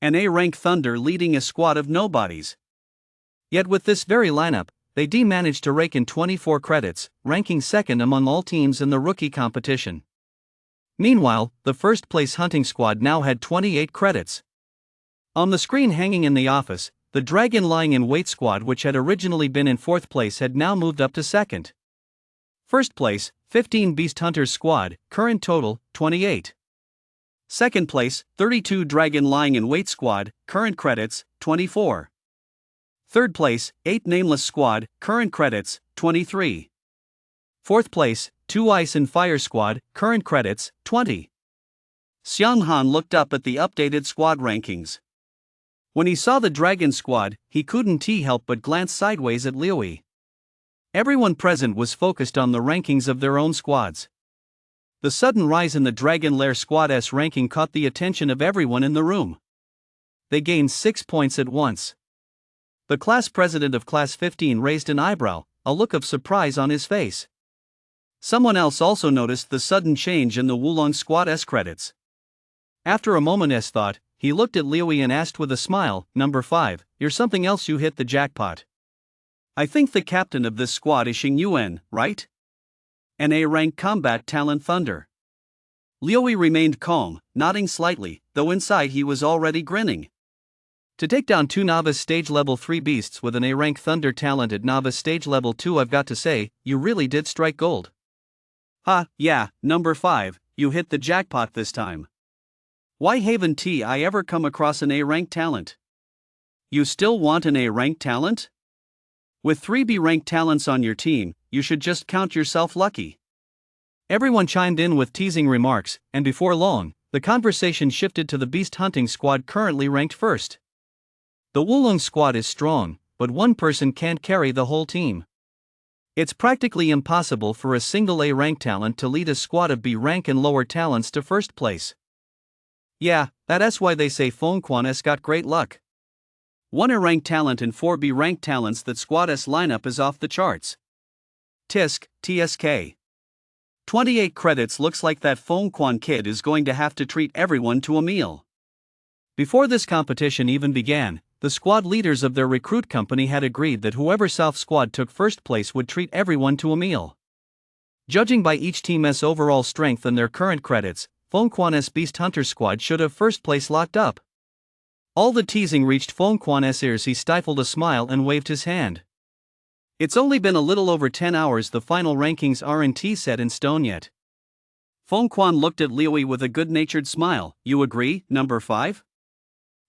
An A-rank Thunder leading a squad of nobodies. Yet with this very lineup, they managed to rake in 24 credits, ranking second among all teams in the rookie competition. Meanwhile, the first place hunting squad now had 28 credits. On the screen hanging in the office, the Dragon Lying in Wait squad, which had originally been in 4th place, had now moved up to 2nd. First place, 15 Beast Hunters squad, current total, 28. Second place, 32 Dragon Lying in Wait squad, current credits, 24. Third place, 8 Nameless squad, current credits, 23. Fourth place, 2 Ice and Fire squad, current credits, 20. Xiang Han looked up at the updated squad rankings. When he saw the Dragon squad, he couldn't help but glance sideways at Liuyi. Everyone present was focused on the rankings of their own squads. The sudden rise in the Dragon Lair squad's ranking caught the attention of everyone in the room. They gained 6 points at once. The class president of Class 15 raised an eyebrow, a look of surprise on his face. Someone else also noticed the sudden change in the Wulong squad's credits. After a moment's thought, he looked at Liuyi and asked with a smile, Number 5, you're something else, you hit the jackpot. I think the captain of this squad is Xing Yuan, right? An A-rank combat talent Thunder. Liuyi remained calm, nodding slightly, though inside he was already grinning. To take down 2 novice stage level 3 beasts with an A-rank Thunder talent at novice stage level 2, I've got to say, you really did strike gold. Yeah, Number 5, you hit the jackpot this time. Why haven't I ever come across an A-rank talent? You still want an A-rank talent? With 3 B-rank talents on your team, you should just count yourself lucky. Everyone chimed in with teasing remarks, and before long, the conversation shifted to the beast hunting squad currently ranked first. The Wulong squad is strong, but one person can't carry the whole team. It's practically impossible for a single A-rank talent to lead a squad of B-rank and lower talents to first place. Yeah, that's why they say Feng Quan's got great luck. 1 A-rank talent and 4 B-rank talents, that squad's lineup is off the charts. TSK. 28 credits, looks like that Feng Quan kid is going to have to treat everyone to a meal. Before this competition even began, the squad leaders of their recruit company had agreed that whoever South squad took first place would treat everyone to a meal. Judging by each team's overall strength and their current credits, Feng Quan's Beast Hunter squad should have first place locked up. All the teasing reached Feng Quan's ears. He stifled a smile and waved his hand. It's only been a little over 10 hours. The final rankings aren't set in stone yet. Feng Quan looked at Liuyi with a good-natured smile. You agree, Number 5?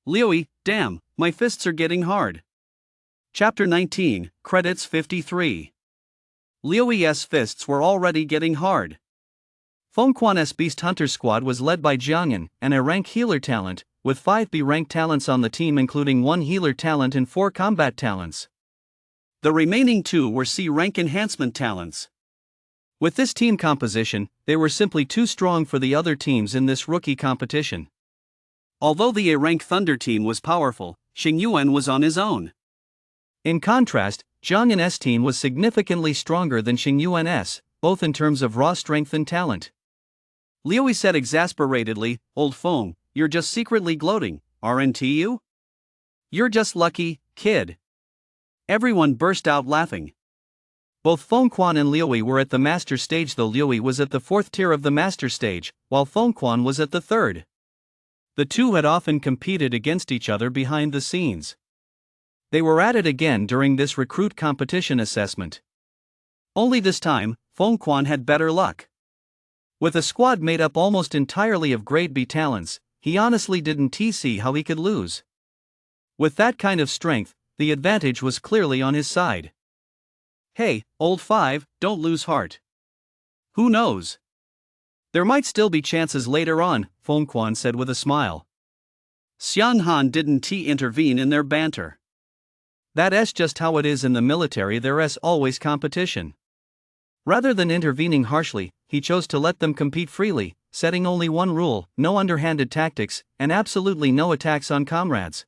Liuyi, damn, my fists are getting hard. Chapter 19, Credits 53. Liuyi's fists were already getting hard. Feng Quan's Beast Hunter squad was led by Jiangyan, an A-rank healer talent, with 5 B-rank talents on the team, including 1 healer talent and 4 combat talents. The remaining 2 were C-rank enhancement talents. With this team composition, they were simply too strong for the other teams in this rookie competition. Although the A-rank Thunder team was powerful, Xing Yuan was on his own. In contrast, Zhang Yan's team was significantly stronger than Xing Yuan's, both in terms of raw strength and talent. Liuyi said exasperatedly, Old Feng, you're just secretly gloating, aren't you? You're just lucky, kid. Everyone burst out laughing. Both Fengquan and Liuyi were at the master stage, though Liuyi was at the fourth tier of the master stage, while Fengquan was at the third. The two had often competed against each other behind the scenes. They were at it again during this recruit competition assessment. Only this time, Fengquan had better luck. With a squad made up almost entirely of grade B talents, he honestly didn't see how he could lose. With that kind of strength, the advantage was clearly on his side. Hey, old five, don't lose heart. Who knows? There might still be chances later on, Fengquan said with a smile. Xiang Han didn't intervene in their banter. That's just how it is in the military, there's always competition. Rather than intervening harshly, he chose to let them compete freely, setting only one rule: no underhanded tactics, and absolutely no attacks on comrades.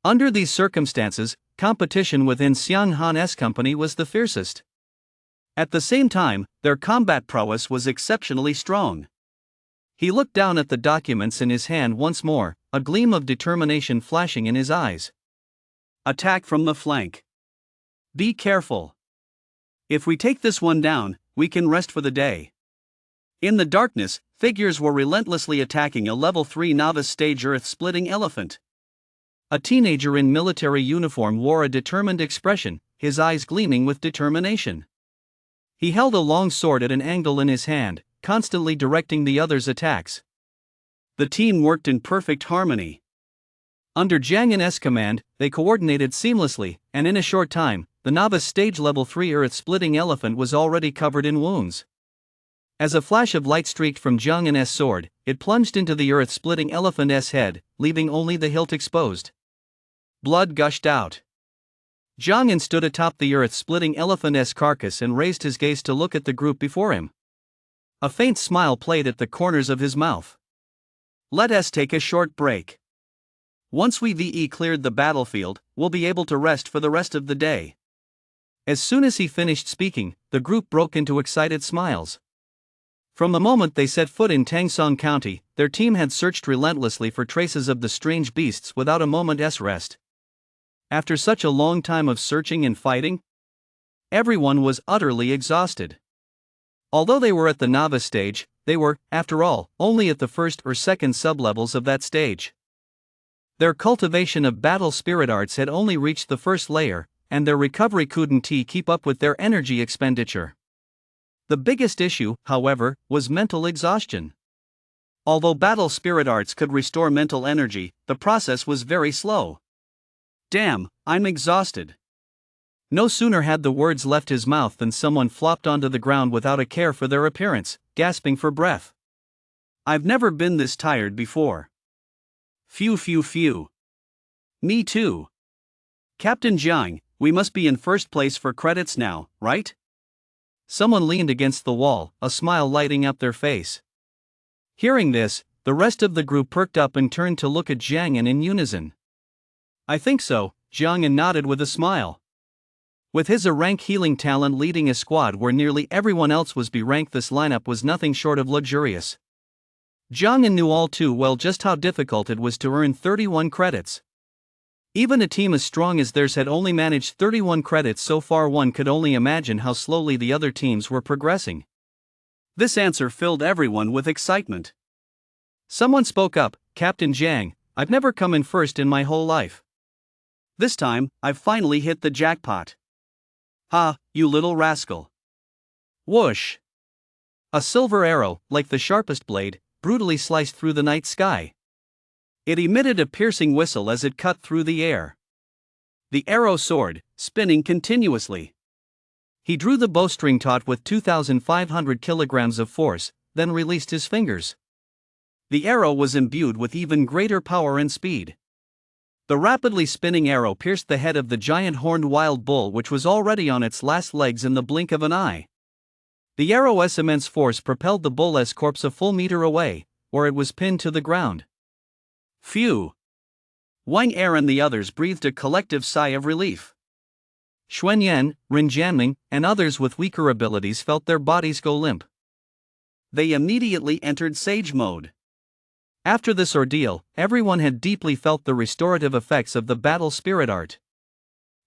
Under these circumstances, competition within Xiang Han's company was the fiercest. At the same time, their combat prowess was exceptionally strong. He looked down at the documents in his hand once more, a gleam of determination flashing in his eyes. Attack from the flank. Be careful. If we take this one down, we can rest for the day. In the darkness, figures were relentlessly attacking a level 3 novice stage earth-splitting elephant. A teenager in military uniform wore a determined expression, his eyes gleaming with determination. He held a long sword at an angle in his hand, constantly directing the others' attacks. The team worked in perfect harmony. Under Jiang Yan's command, they coordinated seamlessly, and in a short time, the novice stage level 3 earth-splitting elephant was already covered in wounds. As a flash of light streaked from Jiang Yan's sword, it plunged into the earth-splitting elephant's head, leaving only the hilt exposed. Blood gushed out. Jiang Yan stood atop the earth-splitting elephant's carcass and raised his gaze to look at the group before him. A faint smile played at the corners of his mouth. Let us take a short break. Once we've cleared the battlefield, we'll be able to rest for the rest of the day. As soon as he finished speaking, the group broke into excited smiles. From the moment they set foot in Tangsong County, their team had searched relentlessly for traces of the strange beasts without a moment's rest. After such a long time of searching and fighting, everyone was utterly exhausted. Although they were at the novice stage, they were, after all, only at the first or second sublevels of that stage. Their cultivation of battle spirit arts had only reached the first layer, and their recovery couldn't keep up with their energy expenditure. The biggest issue, however, was mental exhaustion. Although battle spirit arts could restore mental energy, the process was very slow. Damn, I'm exhausted. No sooner had the words left his mouth than someone flopped onto the ground without a care for their appearance, gasping for breath. I've never been this tired before. Phew. Me too. Captain Jiang, we must be in first place for credits now, right? Someone leaned against the wall, a smile lighting up their face. Hearing this, the rest of the group perked up and turned to look at Jiang Yan in unison. I think so, Jiang Yan nodded with a smile. With his A-rank healing talent leading a squad where nearly everyone else was B-ranked, this lineup was nothing short of luxurious. Jiang Yan knew all too well just how difficult it was to earn 31 credits. Even a team as strong as theirs had only managed 31 credits so far. One could only imagine how slowly the other teams were progressing. This answer filled everyone with excitement. Someone spoke up, Captain Jiang, I've never come in first in my whole life. This time, I've finally hit the jackpot. Ha, you little rascal. Whoosh! A silver arrow, like the sharpest blade, brutally sliced through the night sky. It emitted a piercing whistle as it cut through the air. The arrow soared, spinning continuously. He drew the bowstring taut with 2,500 kilograms of force, then released his fingers. The arrow was imbued with even greater power and speed. The rapidly spinning arrow pierced the head of the giant horned wild bull, which was already on its last legs in the blink of an eye. The arrow's immense force propelled the bull's corpse a full meter away, where it was pinned to the ground. Phew! Wang Er and the others breathed a collective sigh of relief. Xuanyan, Rin Jianming, and others with weaker abilities felt their bodies go limp. They immediately entered Sage mode. After this ordeal, everyone had deeply felt the restorative effects of the battle spirit art.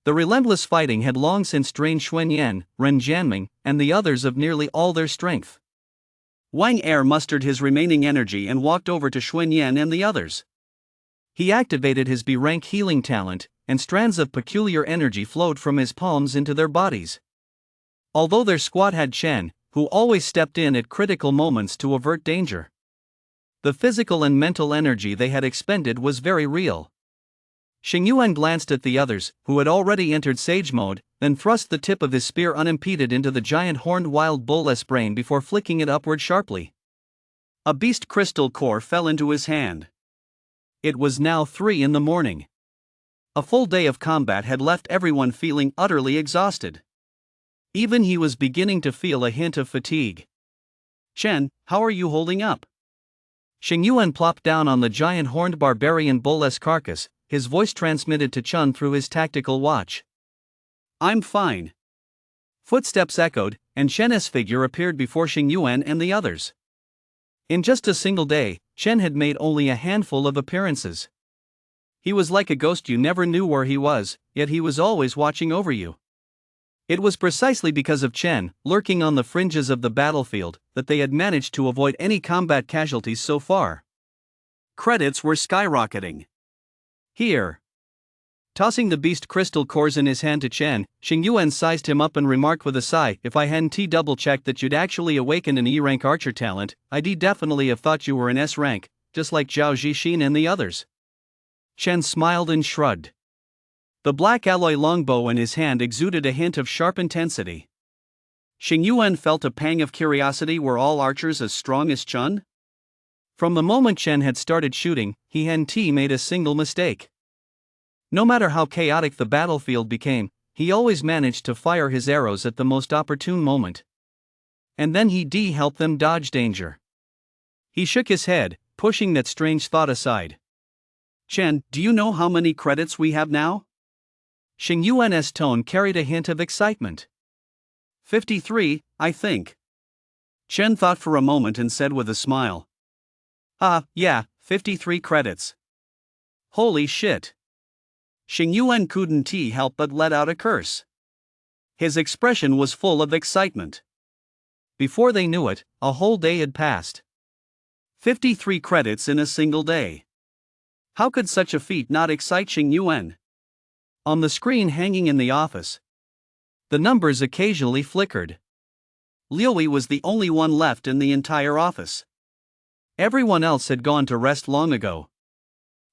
The relentless fighting had long since drained Xuanyan, Ren Jianming, and the others of nearly all their strength. Wang Er mustered his remaining energy and walked over to Xuanyan and the others. He activated his B-rank healing talent, and strands of peculiar energy flowed from his palms into their bodies. Although their squad had Chen, who always stepped in at critical moments to avert danger. The physical and mental energy they had expended was very real. Xingyuan glanced at the others, who had already entered sage mode, then thrust the tip of his spear unimpeded into the giant horned wild bull's brain before flicking it upward sharply. A beast crystal core fell into his hand. It was now 3 in the morning. A full day of combat had left everyone feeling utterly exhausted. Even he was beginning to feel a hint of fatigue. Chen, how are you holding up? Xingyuan plopped down on the giant horned barbarian bull's carcass, his voice transmitted to Chun through his tactical watch. I'm fine. Footsteps echoed, and Chen's figure appeared before Xingyuan and the others. In just a single day, Chen had made only a handful of appearances. He was like a ghost, you never knew where he was, yet he was always watching over you. It was precisely because of Chen, lurking on the fringes of the battlefield, that they had managed to avoid any combat casualties so far. Credits were skyrocketing. Here. Tossing the beast crystal cores in his hand to Chen, Xingyuan sized him up and remarked with a sigh, if I hadn't double-checked that you'd actually awakened an E-rank archer talent, I'd definitely have thought you were an S-rank, just like Zhao Zhixin and the others. Chen smiled and shrugged. The black alloy longbow in his hand exuded a hint of sharp intensity. Xingyuan felt a pang of curiosity. Were all archers as strong as Chun? From the moment Chen had started shooting, he hadn't made a single mistake. No matter how chaotic the battlefield became, he always managed to fire his arrows at the most opportune moment. And then he helped them dodge danger. He shook his head, pushing that strange thought aside. Chen, do you know how many credits we have now? Xingyuan's tone carried a hint of excitement. 53, I think. Chen thought for a moment and said with a smile. Yeah, 53 credits. Holy shit. Xingyuan couldn't help but let out a curse. His expression was full of excitement. Before they knew it, a whole day had passed. 53 credits in a single day. How could such a feat not excite Xingyuan? On the screen hanging in the office, the numbers occasionally flickered. Liuyi was the only one left in the entire office. Everyone else had gone to rest long ago.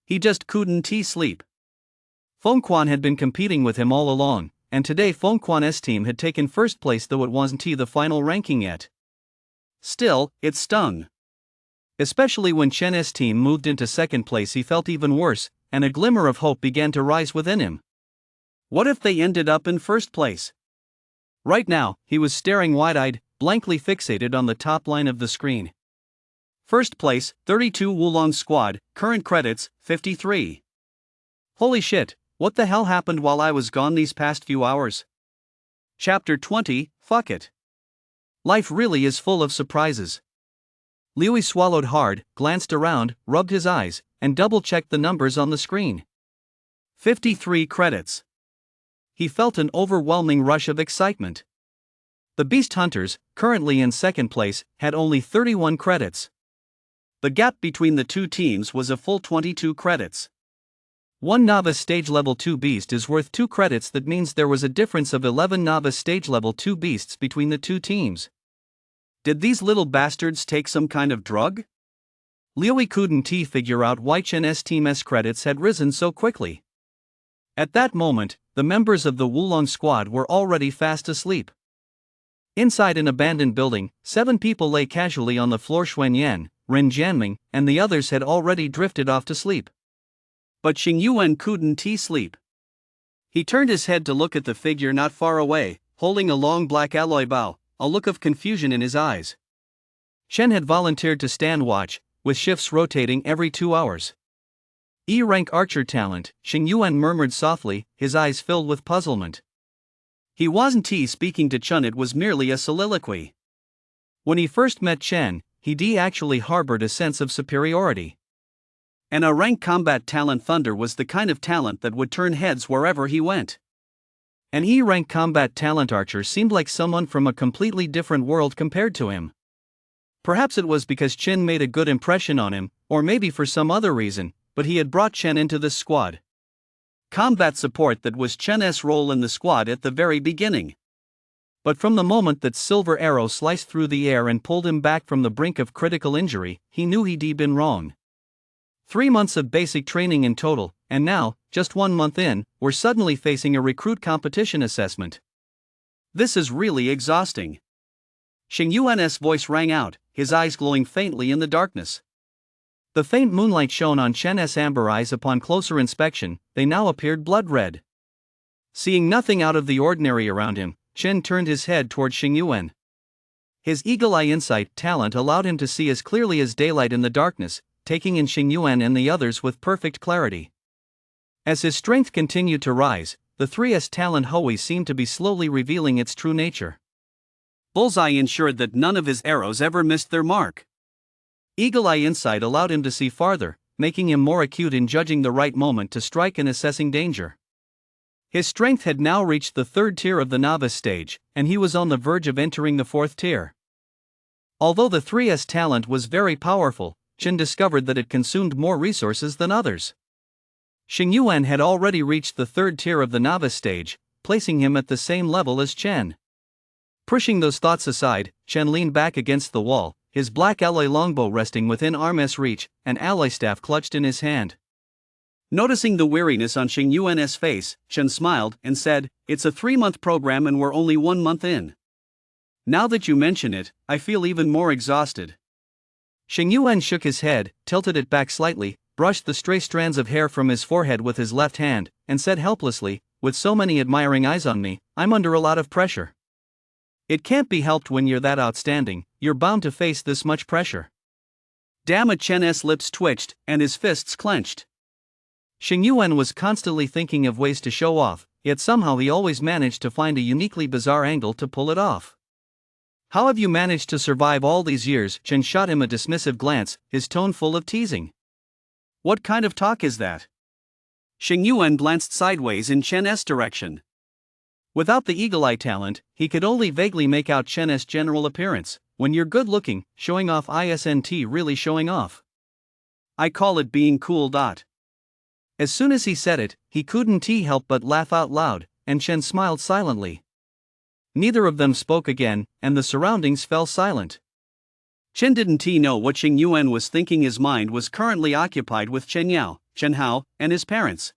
He just couldn't sleep. Fengquan had been competing with him all along, and today Fengquan's team had taken first place, though it wasn't the final ranking yet. Still, it stung. Especially when Chen's team moved into second place, he felt even worse, and a glimmer of hope began to rise within him. What if they ended up in first place? Right now, he was staring wide-eyed, blankly fixated on the top line of the screen. First place, 32 Wulong Squad, current credits, 53. Holy shit, what the hell happened while I was gone these past few hours? Chapter 20, fuck it. Life really is full of surprises. Liuyi swallowed hard, glanced around, rubbed his eyes, and double-checked the numbers on the screen. 53 credits. He felt an overwhelming rush of excitement. The Beast Hunters, currently in second place, had only 31 credits. The gap between the two teams was a full 22 credits. One novice stage level 2 beast is worth 2 credits. That means there was a difference of 11 novice stage level 2 beasts between the two teams. Did these little bastards take some kind of drug? Liuyi couldn't figure out why Chen's team's credits had risen so quickly. At that moment, the members of the Wulong squad were already fast asleep. Inside an abandoned building, 7 people lay casually on the floor. Xuanyan, Ren Jianming, and the others had already drifted off to sleep. But Xingyuan couldn't sleep. He turned his head to look at the figure not far away, holding a long black alloy bow, a look of confusion in his eyes. Chen had volunteered to stand watch, with shifts rotating every 2 hours. E-rank archer talent, Xingyuan murmured softly, his eyes filled with puzzlement. He wasn't speaking to Chen, it was merely a soliloquy. When he first met Chen, he actually harbored a sense of superiority. And a rank combat talent Thunder was the kind of talent that would turn heads wherever he went. An E-rank combat talent Archer seemed like someone from a completely different world compared to him. Perhaps it was because Chen made a good impression on him, or maybe for some other reason, but he had brought Chen into this squad. Combat support, that was Chen's role in the squad at the very beginning. But from the moment that Silver Arrow sliced through the air and pulled him back from the brink of critical injury, he knew he'd been wrong. 3 months of basic training in total, and now, just 1 month in, we're suddenly facing a recruit competition assessment. This is really exhausting. Xing Yuan's voice rang out, his eyes glowing faintly in the darkness. The faint moonlight shone on Chen's amber eyes. Upon closer inspection, they now appeared blood red. Seeing nothing out of the ordinary around him, Chen turned his head toward Xing Yuan. His eagle-eye insight talent allowed him to see as clearly as daylight in the darkness, taking in Xing Yuan and the others with perfect clarity. As his strength continued to rise, the 3S talent Houyi seemed to be slowly revealing its true nature. Bullseye ensured that none of his arrows ever missed their mark. Eagle-eye insight allowed him to see farther, making him more acute in judging the right moment to strike and assessing danger. His strength had now reached the 3rd tier of the novice stage, and he was on the verge of entering the 4th tier. Although the 3S talent was very powerful, Chen discovered that it consumed more resources than others. Xing Yuan had already reached the 3rd tier of the novice stage, placing him at the same level as Chen. Pushing those thoughts aside, Chen leaned back against the wall, his black alloy longbow resting within arm's reach, an alloy staff clutched in his hand. Noticing the weariness on Xing Yuan's face, Chen smiled and said, "It's a 3-month program and we're only 1 month in. Now that you mention it, I feel even more exhausted." Xing Yuan shook his head, tilted it back slightly, brushed the stray strands of hair from his forehead with his left hand, and said helplessly, "With so many admiring eyes on me, I'm under a lot of pressure." "It can't be helped when you're that outstanding, you're bound to face this much pressure." Damn it, Chen's lips twitched, and his fists clenched. Xing Yuan was constantly thinking of ways to show off, yet somehow he always managed to find a uniquely bizarre angle to pull it off. "How have you managed to survive all these years?" Chen shot him a dismissive glance, his tone full of teasing. "What kind of talk is that?" Xing Yuan glanced sideways in Chen's direction. Without the eagle-eye talent, he could only vaguely make out Chen's general appearance. "When you're good-looking, showing off isn't really showing off. I call it being cool. As soon as he said it, he couldn't help but laugh out loud, and Chen smiled silently. Neither of them spoke again, and the surroundings fell silent. Chen didn't know what Xing Yuan was thinking. His mind was currently occupied with Chen Yao, Chen Hao, and his parents.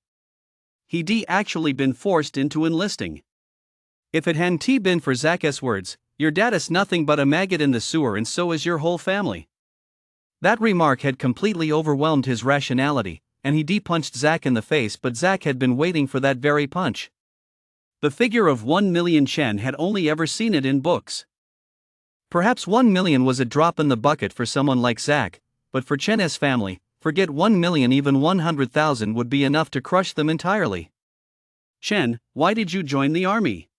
He'd actually been forced into enlisting. If it hadn't been for Zach's words, "Your dad's nothing but a maggot in the sewer and so is your whole family." That remark had completely overwhelmed his rationality, and he punched Zach in the face, but Zach had been waiting for that very punch. The figure of 1 million Chen had only ever seen it in books. Perhaps 1 million was a drop in the bucket for someone like Zach, but for Chen's family, forget 1 million, even 100,000 would be enough to crush them entirely. "Chen, why did you join the army?"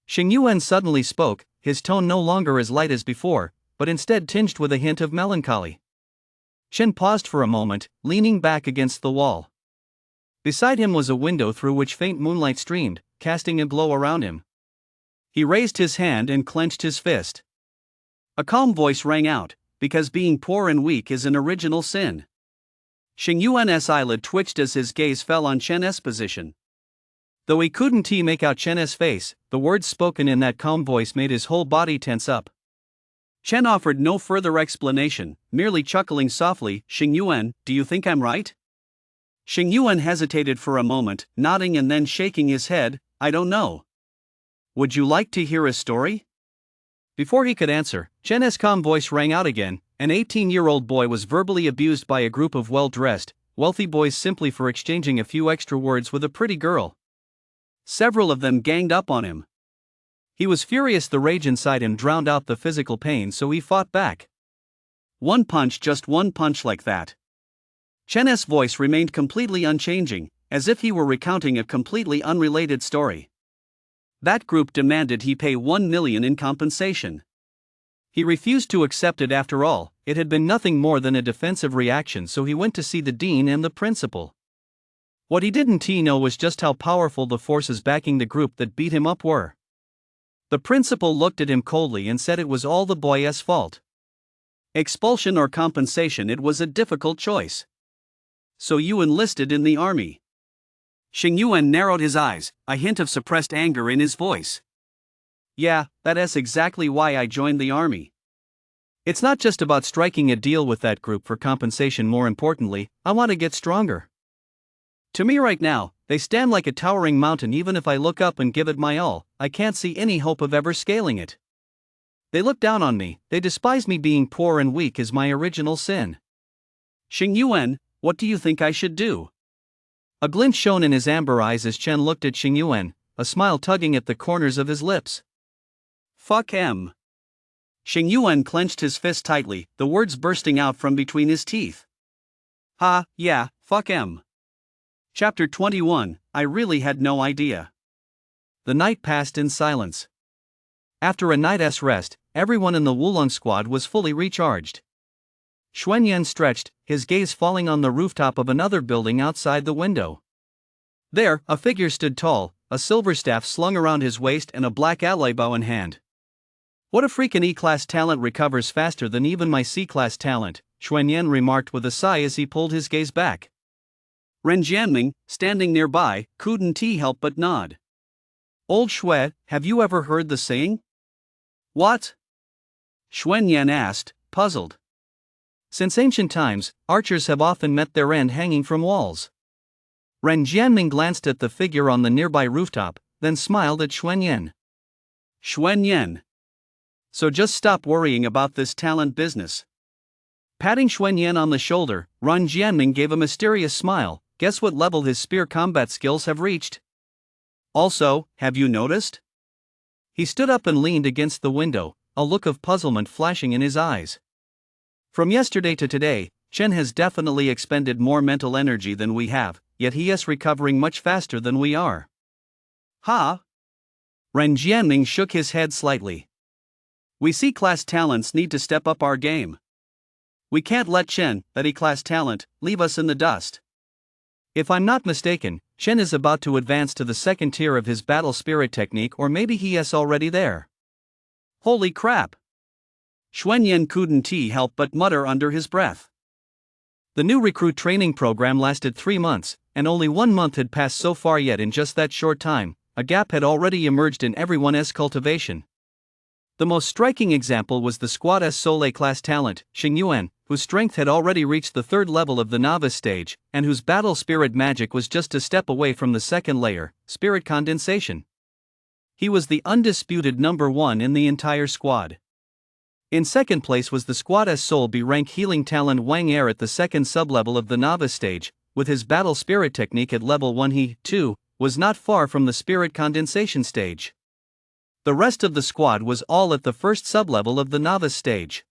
Xing Yuan suddenly spoke, his tone no longer as light as before, but instead tinged with a hint of melancholy. Chen paused for a moment, leaning back against the wall. Beside him was a window through which faint moonlight streamed, casting a glow around him. He raised his hand and clenched his fist. A calm voice rang out, "Because being poor and weak is an original sin." Xing Yuan's eyelid twitched as his gaze fell on Chen's position. Though he couldn't make out Chen's face, the words spoken in that calm voice made his whole body tense up. Chen offered no further explanation, merely chuckling softly. "Xing Yuan, do you think I'm right?" Xing Yuan hesitated for a moment, nodding and then shaking his head. "I don't know. Would you like to hear a story?" Before he could answer, Chen's calm voice rang out again. An 18-year-old boy was verbally abused by a group of well-dressed, wealthy boys simply for exchanging a few extra words with a pretty girl. Several of them ganged up on him. He was furious. The rage inside him drowned out the physical pain, so he fought back. One punch, just one punch like that. Chen's voice remained completely unchanging, as if he were recounting a completely unrelated story. That group demanded he pay 1 million in compensation. He refused to accept it after all. It had been nothing more than a defensive reaction, so he went to see the dean and the principal. What he didn't know was just how powerful the forces backing the group that beat him up were. The principal looked at him coldly and said it was all the boy's fault. Expulsion or compensation, it was a difficult choice. So you enlisted in the army? Xing Yuan narrowed his eyes, a hint of suppressed anger in his voice. Yeah, that's exactly why I joined the army. It's not just about striking a deal with that group for compensation, more importantly, I want to get stronger. To me right now, they stand like a towering mountain. Even if I look up and give it my all, I can't see any hope of ever scaling it. They look down on me, they despise me. Being poor and weak is my original sin. Xing Yuan, what do you think I should do? A glint shone in his amber eyes as Chen looked at Xing Yuan, a smile tugging at the corners of his lips. Fuck him. Xing Yuan clenched his fist tightly, the words bursting out from between his teeth. Ha, yeah, fuck him. Chapter 21, I really had no idea. The night passed in silence. After a night's rest, everyone in the Wulong squad was fully recharged. Xuanyan stretched, his gaze falling on the rooftop of another building outside the window. There, a figure stood tall, a silver staff slung around his waist and a black ally bow in hand. What a freakin' E-class talent recovers faster than even my C-class talent, Xuanyan remarked with a sigh as he pulled his gaze back. Ren Jianming, standing nearby, couldn't help but nod. Old Shui, have you ever heard the saying? What? Xuanyan asked, puzzled. Since ancient times, archers have often met their end hanging from walls. Ren Jianming glanced at the figure on the nearby rooftop, then smiled at Xuanyan. Xuanyan. So just stop worrying about this talent business. Patting Xuanyan on the shoulder, Ren Jianming gave a mysterious smile. Guess what level his spear combat skills have reached? Also, have you noticed? He stood up and leaned against the window, a look of puzzlement flashing in his eyes. From yesterday to today, Chen has definitely expended more mental energy than we have, yet he is recovering much faster than we are. Ha! Ren Jianming shook his head slightly. We C-class talents need to step up our game. We can't let Chen, that E-class talent, leave us in the dust. If I'm not mistaken, Chen is about to advance to the second tier of his battle spirit technique, or maybe he is already there. Holy crap! Xuanyan couldn't help but mutter under his breath. The new recruit training program lasted 3 months, and only 1 month had passed so far, yet in just that short time, a gap had already emerged in everyone's cultivation. The most striking example was the squad's Soleil class talent, Xing Yuan, whose strength had already reached the 3rd level of the novice stage, and whose battle spirit magic was just a step away from the 2nd layer, spirit condensation. He was the undisputed number 1 in the entire squad. In second place was the squad's Soul B rank healing talent Wang Er at the 2nd sublevel of the novice stage. With his battle spirit technique at level 1, he, too, was not far from the spirit condensation stage. The rest of the squad was all at the 1st sublevel of the novice stage.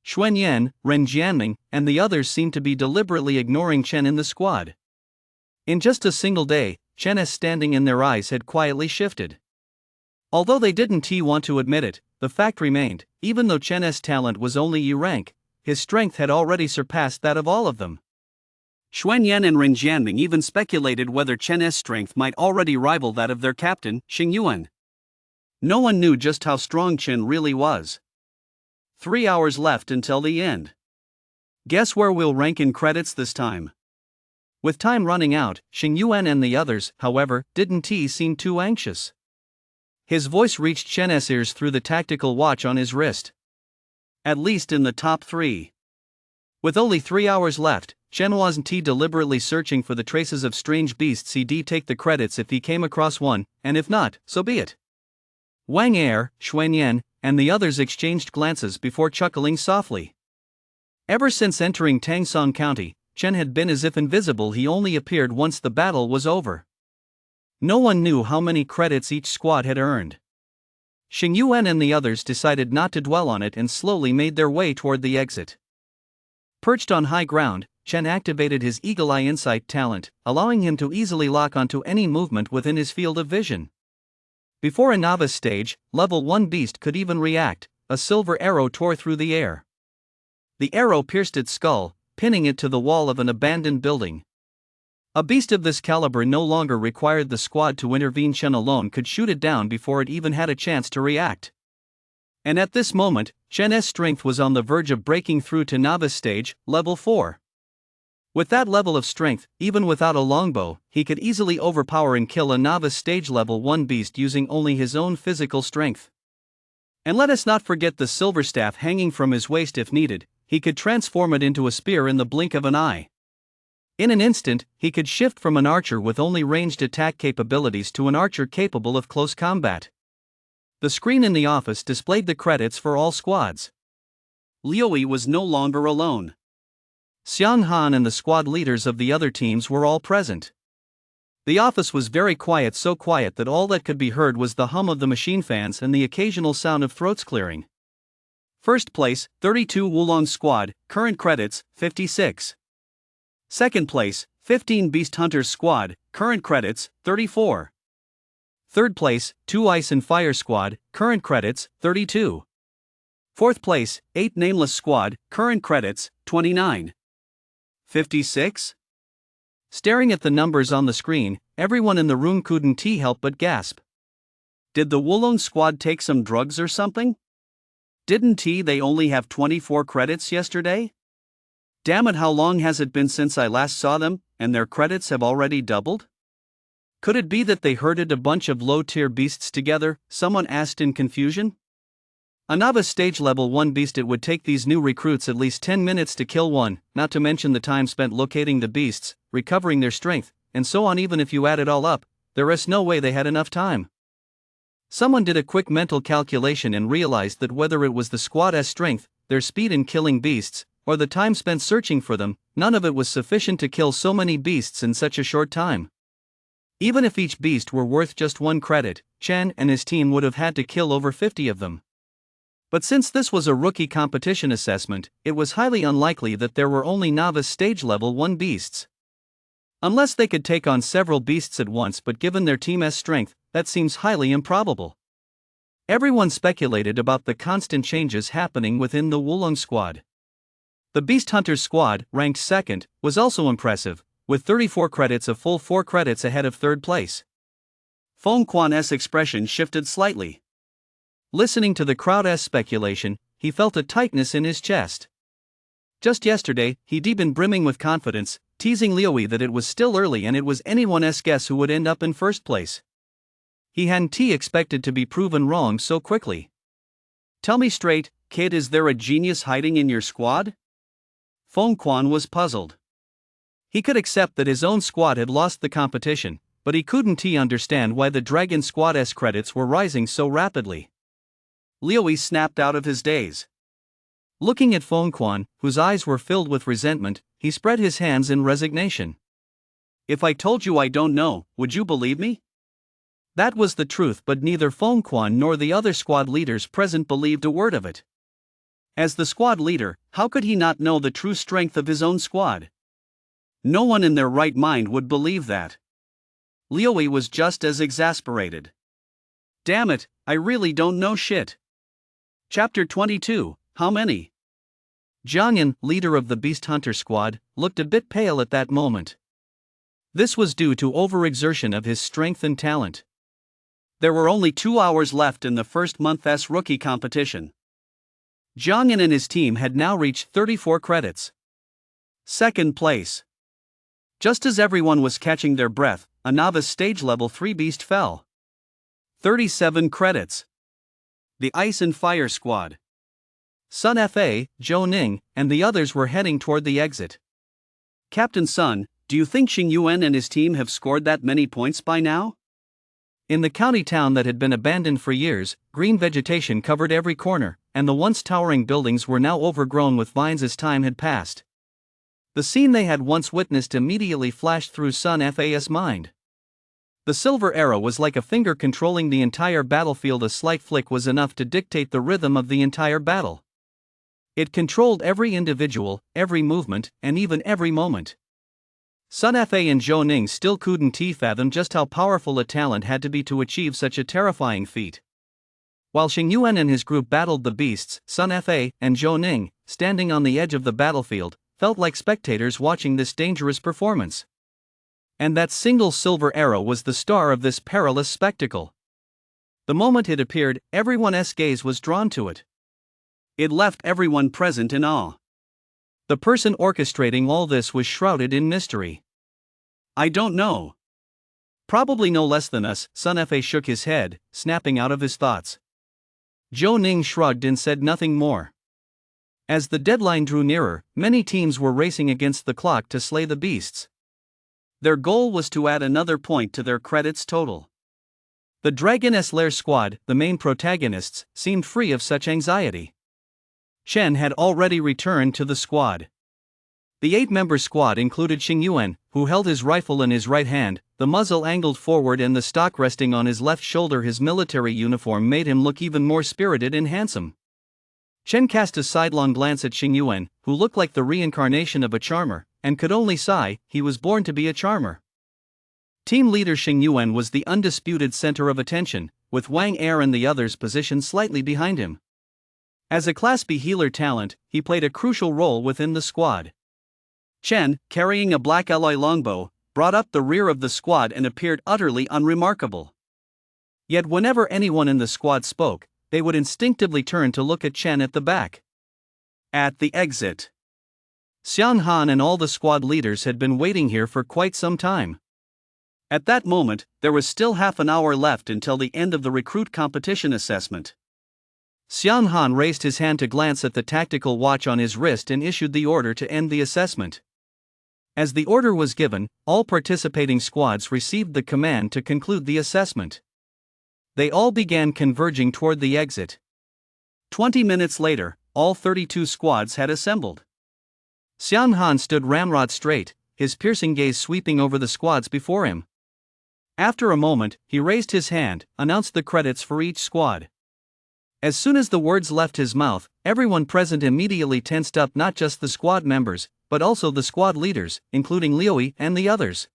Xuanyan, Ren Jianming, and the others seemed to be deliberately ignoring Chen in the squad. In just a single day, Chen's standing in their eyes had quietly shifted. Although they didn't want to admit it, the fact remained, even though Chen's talent was only E rank, his strength had already surpassed that of all of them. Xuanyan and Ren Jianming even speculated whether Chen's strength might already rival that of their captain, Xing Yuan. No one knew just how strong Chen really was. 3 hours left until the end. Guess where we'll rank in credits this time? With time running out, Xing Yuan and the others, however, didn't seem too anxious. His voice reached Chen's ears through the tactical watch on his wrist. At least in the top 3. With only 3 hours left, Chen wasn't deliberately searching for the traces of strange beasts. He'd take the credits if he came across one, and if not, so be it. Wang Er, Xuanyan, and the others exchanged glances before chuckling softly. Ever since entering Tangsong County, Chen had been as if invisible. He only appeared once the battle was over. No one knew how many credits each squad had earned. Xing Yuan and the others decided not to dwell on it and slowly made their way toward the exit. Perched on high ground, Chen activated his Eagle Eye Insight talent, allowing him to easily lock onto any movement within his field of vision. Before a novice stage, level 1 beast could even react, a silver arrow tore through the air. The arrow pierced its skull, pinning it to the wall of an abandoned building. A beast of this caliber no longer required the squad to intervene. Chen alone could shoot it down before it even had a chance to react. And at this moment, Chen's strength was on the verge of breaking through to novice stage, level 4. With that level of strength, even without a longbow, he could easily overpower and kill a novice stage level 1 beast using only his own physical strength. And let us not forget the silver staff hanging from his waist. If needed, he could transform it into a spear in the blink of an eye. In an instant, he could shift from an archer with only ranged attack capabilities to an archer capable of close combat. The screen in the office displayed the credits for all squads. Liu was no longer alone. Xiang Han and the squad leaders of the other teams were all present. The office was very quiet, so quiet that all that could be heard was the hum of the machine fans and the occasional sound of throats clearing. First place, 32 Wulong Squad, current credits, 56. Second place, 15 Beast Hunters Squad, current credits, 34. Third place, 2 Ice and Fire Squad, current credits, 32. Fourth place, 8 Nameless Squad, current credits, 29. 56? Staring at the numbers on the screen, everyone in the room couldn't help but gasp. Did the Wulong Squad take some drugs or something? Didn't they only have 24 credits yesterday? Damn it, how long has it been since I last saw them, and their credits have already doubled? Could it be that they herded a bunch of low-tier beasts together? Someone asked in confusion. A novice stage level 1 beast. It would take these new recruits at least 10 minutes to kill one, not to mention the time spent locating the beasts, recovering their strength, and so on. Even if you add it all up, there is no way they had enough time. Someone did a quick mental calculation and realized that whether it was the squad's strength, their speed in killing beasts, or the time spent searching for them, none of it was sufficient to kill so many beasts in such a short time. Even if each beast were worth just 1 credit, Chen and his team would have had to kill over 50 of them. But since this was a rookie competition assessment, it was highly unlikely that there were only novice stage level 1 beasts. Unless they could take on several beasts at once, but given their team's strength, that seems highly improbable. Everyone speculated about the constant changes happening within the Wulong Squad. The Beast Hunters Squad, ranked second, was also impressive, with 34 credits, a full 4 credits ahead of third place. Feng Quan's expression shifted slightly. Listening to the crowd's speculation, he felt a tightness in his chest. Just yesterday, he'd been brimming with confidence, teasing Liu that it was still early and it was anyone's guess who would end up in first place. He hadn't expected to be proven wrong so quickly. Tell me straight, kid, is there a genius hiding in your squad? Feng Quan was puzzled. He could accept that his own squad had lost the competition, but he couldn't understand why the Dragon Squad's credits were rising so rapidly. Liu snapped out of his daze. Looking at Feng Quan, whose eyes were filled with resentment, he spread his hands in resignation. If I told you I don't know, would you believe me? That was the truth, but neither Feng Quan nor the other squad leaders present believed a word of it. As the squad leader, how could he not know the true strength of his own squad? No one in their right mind would believe that. Liu was just as exasperated. Damn it, I really don't know shit. Chapter 22, How many? Jiang Yan, leader of the Beast Hunter Squad, looked a bit pale at that moment. This was due to overexertion of his strength and talent. There were only 2 hours left in the first month's rookie competition. Jiang Yan and his team had now reached 34 credits. Second place. Just as everyone was catching their breath, a novice stage level 3 beast fell. 37 credits. The Ice and Fire Squad. Sun Fa, Zhou Ning, and the others were heading toward the exit. Captain Sun, do you think Xing Yuan and his team have scored that many points by now? In the county town that had been abandoned for years, green vegetation covered every corner, and the once towering buildings were now overgrown with vines as time had passed. The scene they had once witnessed immediately flashed through Sun Fa's mind. The silver arrow was like a finger controlling the entire battlefield. A slight flick was enough to dictate the rhythm of the entire battle. It controlled every individual, every movement, and even every moment. Sun Fa and Zhou Ning still couldn't fathom just how powerful a talent had to be to achieve such a terrifying feat. While Xing Yuan and his group battled the beasts, Sun Fa and Zhou Ning, standing on the edge of the battlefield, felt like spectators watching this dangerous performance. And that single silver arrow was the star of this perilous spectacle. The moment it appeared, everyone's gaze was drawn to it. It left everyone present in awe. The person orchestrating all this was shrouded in mystery. I don't know. Probably no less than us, Sun Fa shook his head, snapping out of his thoughts. Zhou Ning shrugged and said nothing more. As the deadline drew nearer, many teams were racing against the clock to slay the beasts. Their goal was to add another point to their credits total. The Dragon's Lair squad, the main protagonists, seemed free of such anxiety. Chen had already returned to the squad. The 8-member squad included Xing Yuan, who held his rifle in his right hand, the muzzle angled forward and the stock resting on his left shoulder. His military uniform made him look even more spirited and handsome. Chen cast a sidelong glance at Xing Yuan, who looked like the reincarnation of a charmer, and could only sigh, he was born to be a charmer. Team leader Xing Yuan was the undisputed center of attention, with Wang Er and the others positioned slightly behind him. As a Class B healer talent, he played a crucial role within the squad. Chen, carrying a black alloy longbow, brought up the rear of the squad and appeared utterly unremarkable. Yet whenever anyone in the squad spoke, they would instinctively turn to look at Chen at the back. At the exit. Xian Han and all the squad leaders had been waiting here for quite some time. At that moment, there was still half an hour left until the end of the recruit competition assessment. Xian Han raised his hand to glance at the tactical watch on his wrist and issued the order to end the assessment. As the order was given, all participating squads received the command to conclude the assessment. They all began converging toward the exit. 20 minutes later, all 32 squads had assembled. Xian Han stood ramrod straight, his piercing gaze sweeping over the squads before him. After a moment, he raised his hand, announced the credits for each squad. As soon as the words left his mouth, everyone present immediately tensed up, not just the squad members, but also the squad leaders, including Liuyi and the others.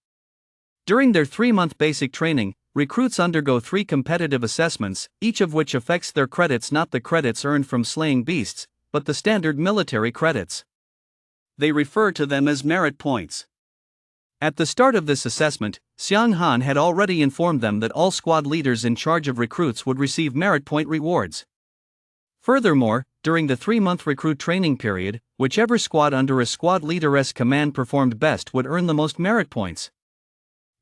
During their 3-month basic training, recruits undergo 3 competitive assessments, each of which affects their credits, not the credits earned from slaying beasts, but the standard military credits. They refer to them as merit points. At the start of this assessment, Xiang Han had already informed them that all squad leaders in charge of recruits would receive merit point rewards. Furthermore, during the 3-month recruit training period, whichever squad under a squad leader's command performed best would earn the most merit points.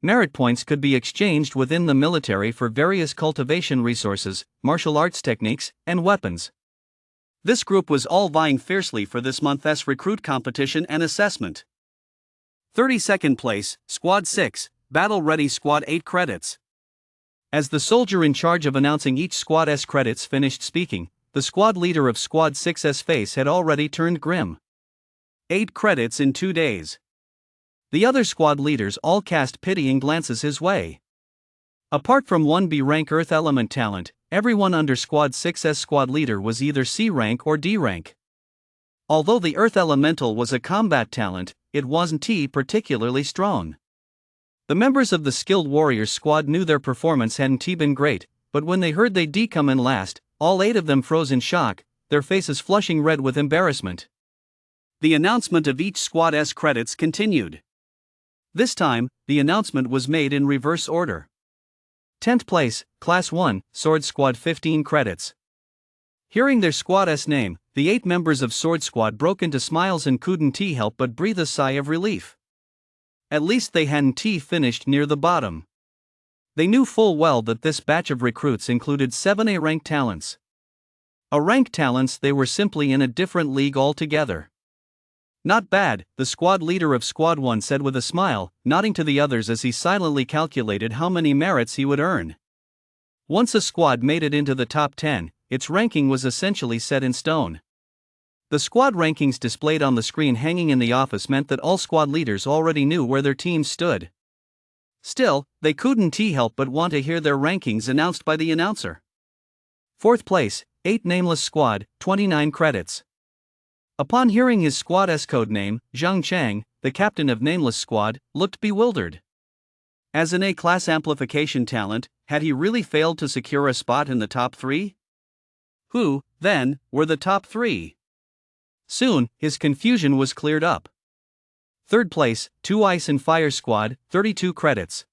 Merit points could be exchanged within the military for various cultivation resources, martial arts techniques, and weapons. This group was all vying fiercely for this month's recruit competition and assessment. 32nd place, Squad 6, Battle Ready Squad 8 credits. As the soldier in charge of announcing each squad's credits finished speaking, the squad leader of Squad 6's face had already turned grim. 8 credits in 2 days. The other squad leaders all cast pitying glances his way. Apart from 1B rank Earth Element talent, everyone under Squad 6's squad leader was either C rank or D rank. Although the Earth Elemental was a combat talent, it wasn't particularly strong. The members of the Skilled Warriors squad knew their performance hadn't been great, but when they heard they'd come in last, all 8 of them froze in shock, their faces flushing red with embarrassment. The announcement of each squad's credits continued. This time, the announcement was made in reverse order. 10th place, Class 1, Sword Squad 15 credits. Hearing their squad's name, the 8 members of Sword Squad broke into smiles and couldn't help but breathe a sigh of relief. At least they hadn't finished near the bottom. They knew full well that this batch of recruits included 7 A-rank talents. A-rank talents, they were simply in a different league altogether. Not bad, the squad leader of Squad 1 said with a smile, nodding to the others as he silently calculated how many merits he would earn. Once a squad made it into the top 10, its ranking was essentially set in stone. The squad rankings displayed on the screen hanging in the office meant that all squad leaders already knew where their teams stood. Still, they couldn't help but want to hear their rankings announced by the announcer. 4th place, 8 Nameless Squad, 29 credits. Upon hearing his squad's code name, Zhang Chang, the captain of Nameless Squad, looked bewildered. As an A-class amplification talent, had he really failed to secure a spot in the top 3? who, then, were the top 3. Soon, his confusion was cleared up. Third place, 2 Ice and Fire Squad, 32 credits.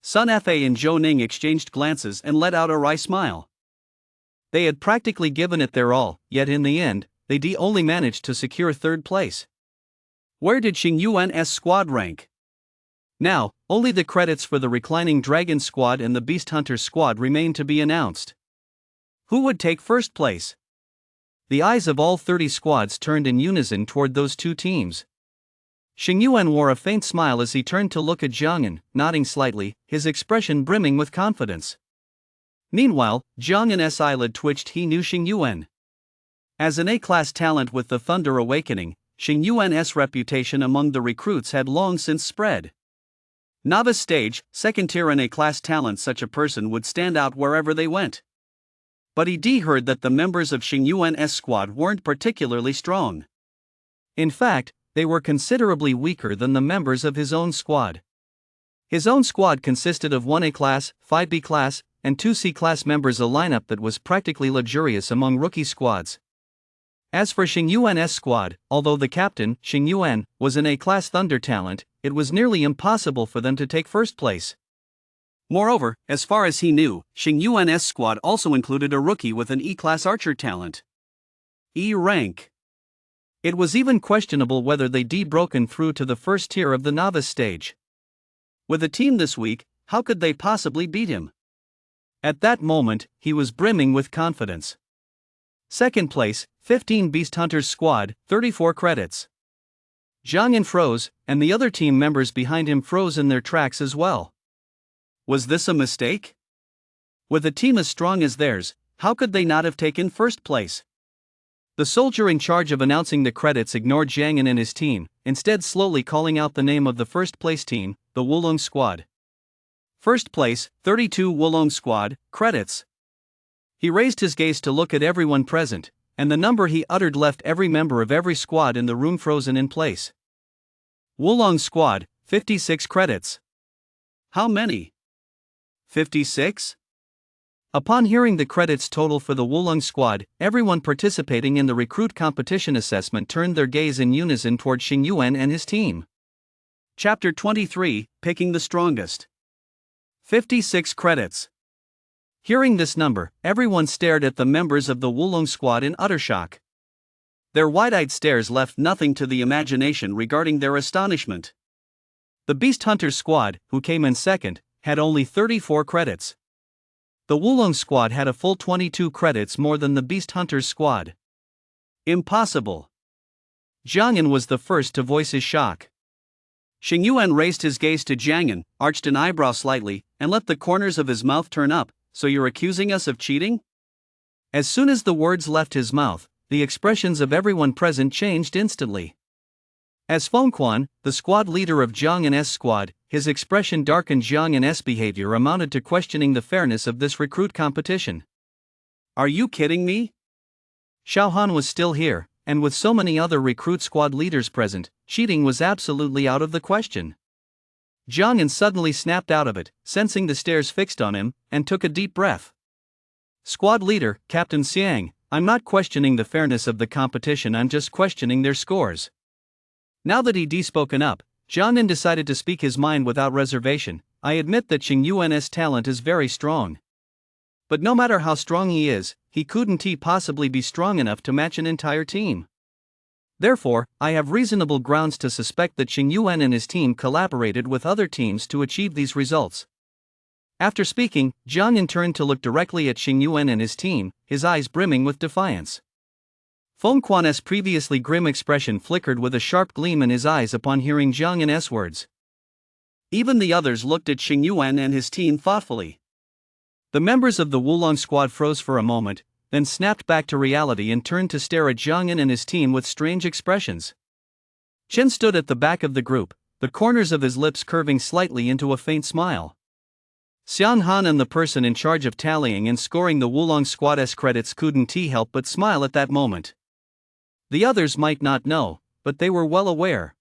Sun Fa and Zhou Ning exchanged glances and let out a wry smile. They had practically given it their all, yet in the end, they only managed to secure third place. Where did Xing Yuan's squad rank? Now, only the credits for the Reclining Dragon squad and the Beast Hunters squad remained to be announced. Who would take first place? The eyes of all 30 squads turned in unison toward those 2 teams. Xing Yuan wore a faint smile as he turned to look at Zhang Yan, nodding slightly, his expression brimming with confidence. Meanwhile, Zhang Yan's eyelid twitched. He knew Xing Yuan. As an A-class talent with the Thunder Awakening, Xing Yuan's reputation among the recruits had long since spread. Novice stage, second-tier and A-class talent, such a person would stand out wherever they went. But he heard that the members of Xing Yuan's squad weren't particularly strong. In fact, they were considerably weaker than the members of his own squad. His own squad consisted of 1 A-class, 5 B-class, and 2 C-class members, a lineup that was practically luxurious among rookie squads. As for Xing Yuan's squad, although the captain, Xing Yuan, was an A-class Thunder talent, it was nearly impossible for them to take first place. Moreover, as far as he knew, Xing Yuan's squad also included a rookie with an E-class archer talent. E rank. It was even questionable whether they'd broken through to the first tier of the novice stage. With a team this weak, how could they possibly beat him? At that moment, he was brimming with confidence. Second place, 15 Beast Hunters squad, 34 credits. Zhang Yan froze, and the other team members behind him froze in their tracks as well. Was this a mistake? With a team as strong as theirs, how could they not have taken first place? The soldier in charge of announcing the credits ignored Zhang Yan and his team, instead slowly calling out the name of the first place team, the Wulong squad. First place, 32 Wulong squad, credits. He raised his gaze to look at everyone present, and the number he uttered left every member of every squad in the room frozen in place. Wulong squad, 56 credits. How many? 56? Upon hearing the credits total for the Wulong squad, everyone participating in the recruit competition assessment turned their gaze in unison toward Xing Yuan and his team. Chapter 23, Picking the Strongest. 56 credits. Hearing this number, everyone stared at the members of the Wulong squad in utter shock. Their wide-eyed stares left nothing to the imagination regarding their astonishment. The Beast Hunters squad, who came in second, had only 34 credits. The Wulong squad had a full 22 credits more than the Beast Hunters squad. Impossible. Zhang Yan was the first to voice his shock. Xing Yuan raised his gaze to Zhang Yan, arched an eyebrow slightly, and let the corners of his mouth turn up. So you're accusing us of cheating? As soon as the words left his mouth, the expressions of everyone present changed instantly. As Feng Quan, the squad leader of Zhang Yan's squad, his expression darkened. Zhang Yan's behavior amounted to questioning the fairness of this recruit competition. Are you kidding me? Xiao Han was still here, and with so many other recruit squad leaders present, cheating was absolutely out of the question. Zhang Yan suddenly snapped out of it, sensing the stares fixed on him, and took a deep breath. Squad leader, Captain Xiang, I'm not questioning the fairness of the competition, I'm just questioning their scores. Now that he'd spoken up, Zhang Yan decided to speak his mind without reservation. I admit that Xing Yuan's talent is very strong. But no matter how strong he is, he couldn't possibly be strong enough to match an entire team. Therefore, I have reasonable grounds to suspect that Xing Yuan and his team collaborated with other teams to achieve these results. After speaking, Zhang Yan turned to look directly at Xing Yuan and his team, his eyes brimming with defiance. Feng Quan's previously grim expression flickered with a sharp gleam in his eyes upon hearing Zhang Yan's words. Even the others looked at Xing Yuan and his team thoughtfully. The members of the Wulong squad froze for a moment, then snapped back to reality and turned to stare at Zhang Yan and his team with strange expressions. Chen stood at the back of the group, the corners of his lips curving slightly into a faint smile. Xian Han and the person in charge of tallying and scoring the Wulong squad's credits couldn't help but smile at that moment. The others might not know, but they were well aware.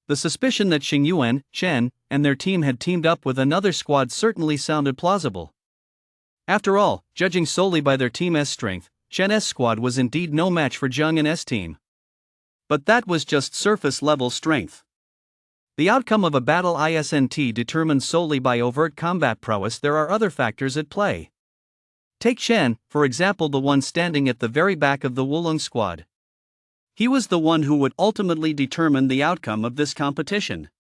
The suspicion that Xing Yuan, Chen, and their team had teamed up with another squad certainly sounded plausible. After all, judging solely by their team's strength, Chen's squad was indeed no match for Zhang and S team. But that was just surface-level strength. The outcome of a battle isn't determined solely by overt combat prowess. There are other factors at play. Take Chen, for example, the one standing at the very back of the Wulong squad. He was the one who would ultimately determine the outcome of this competition.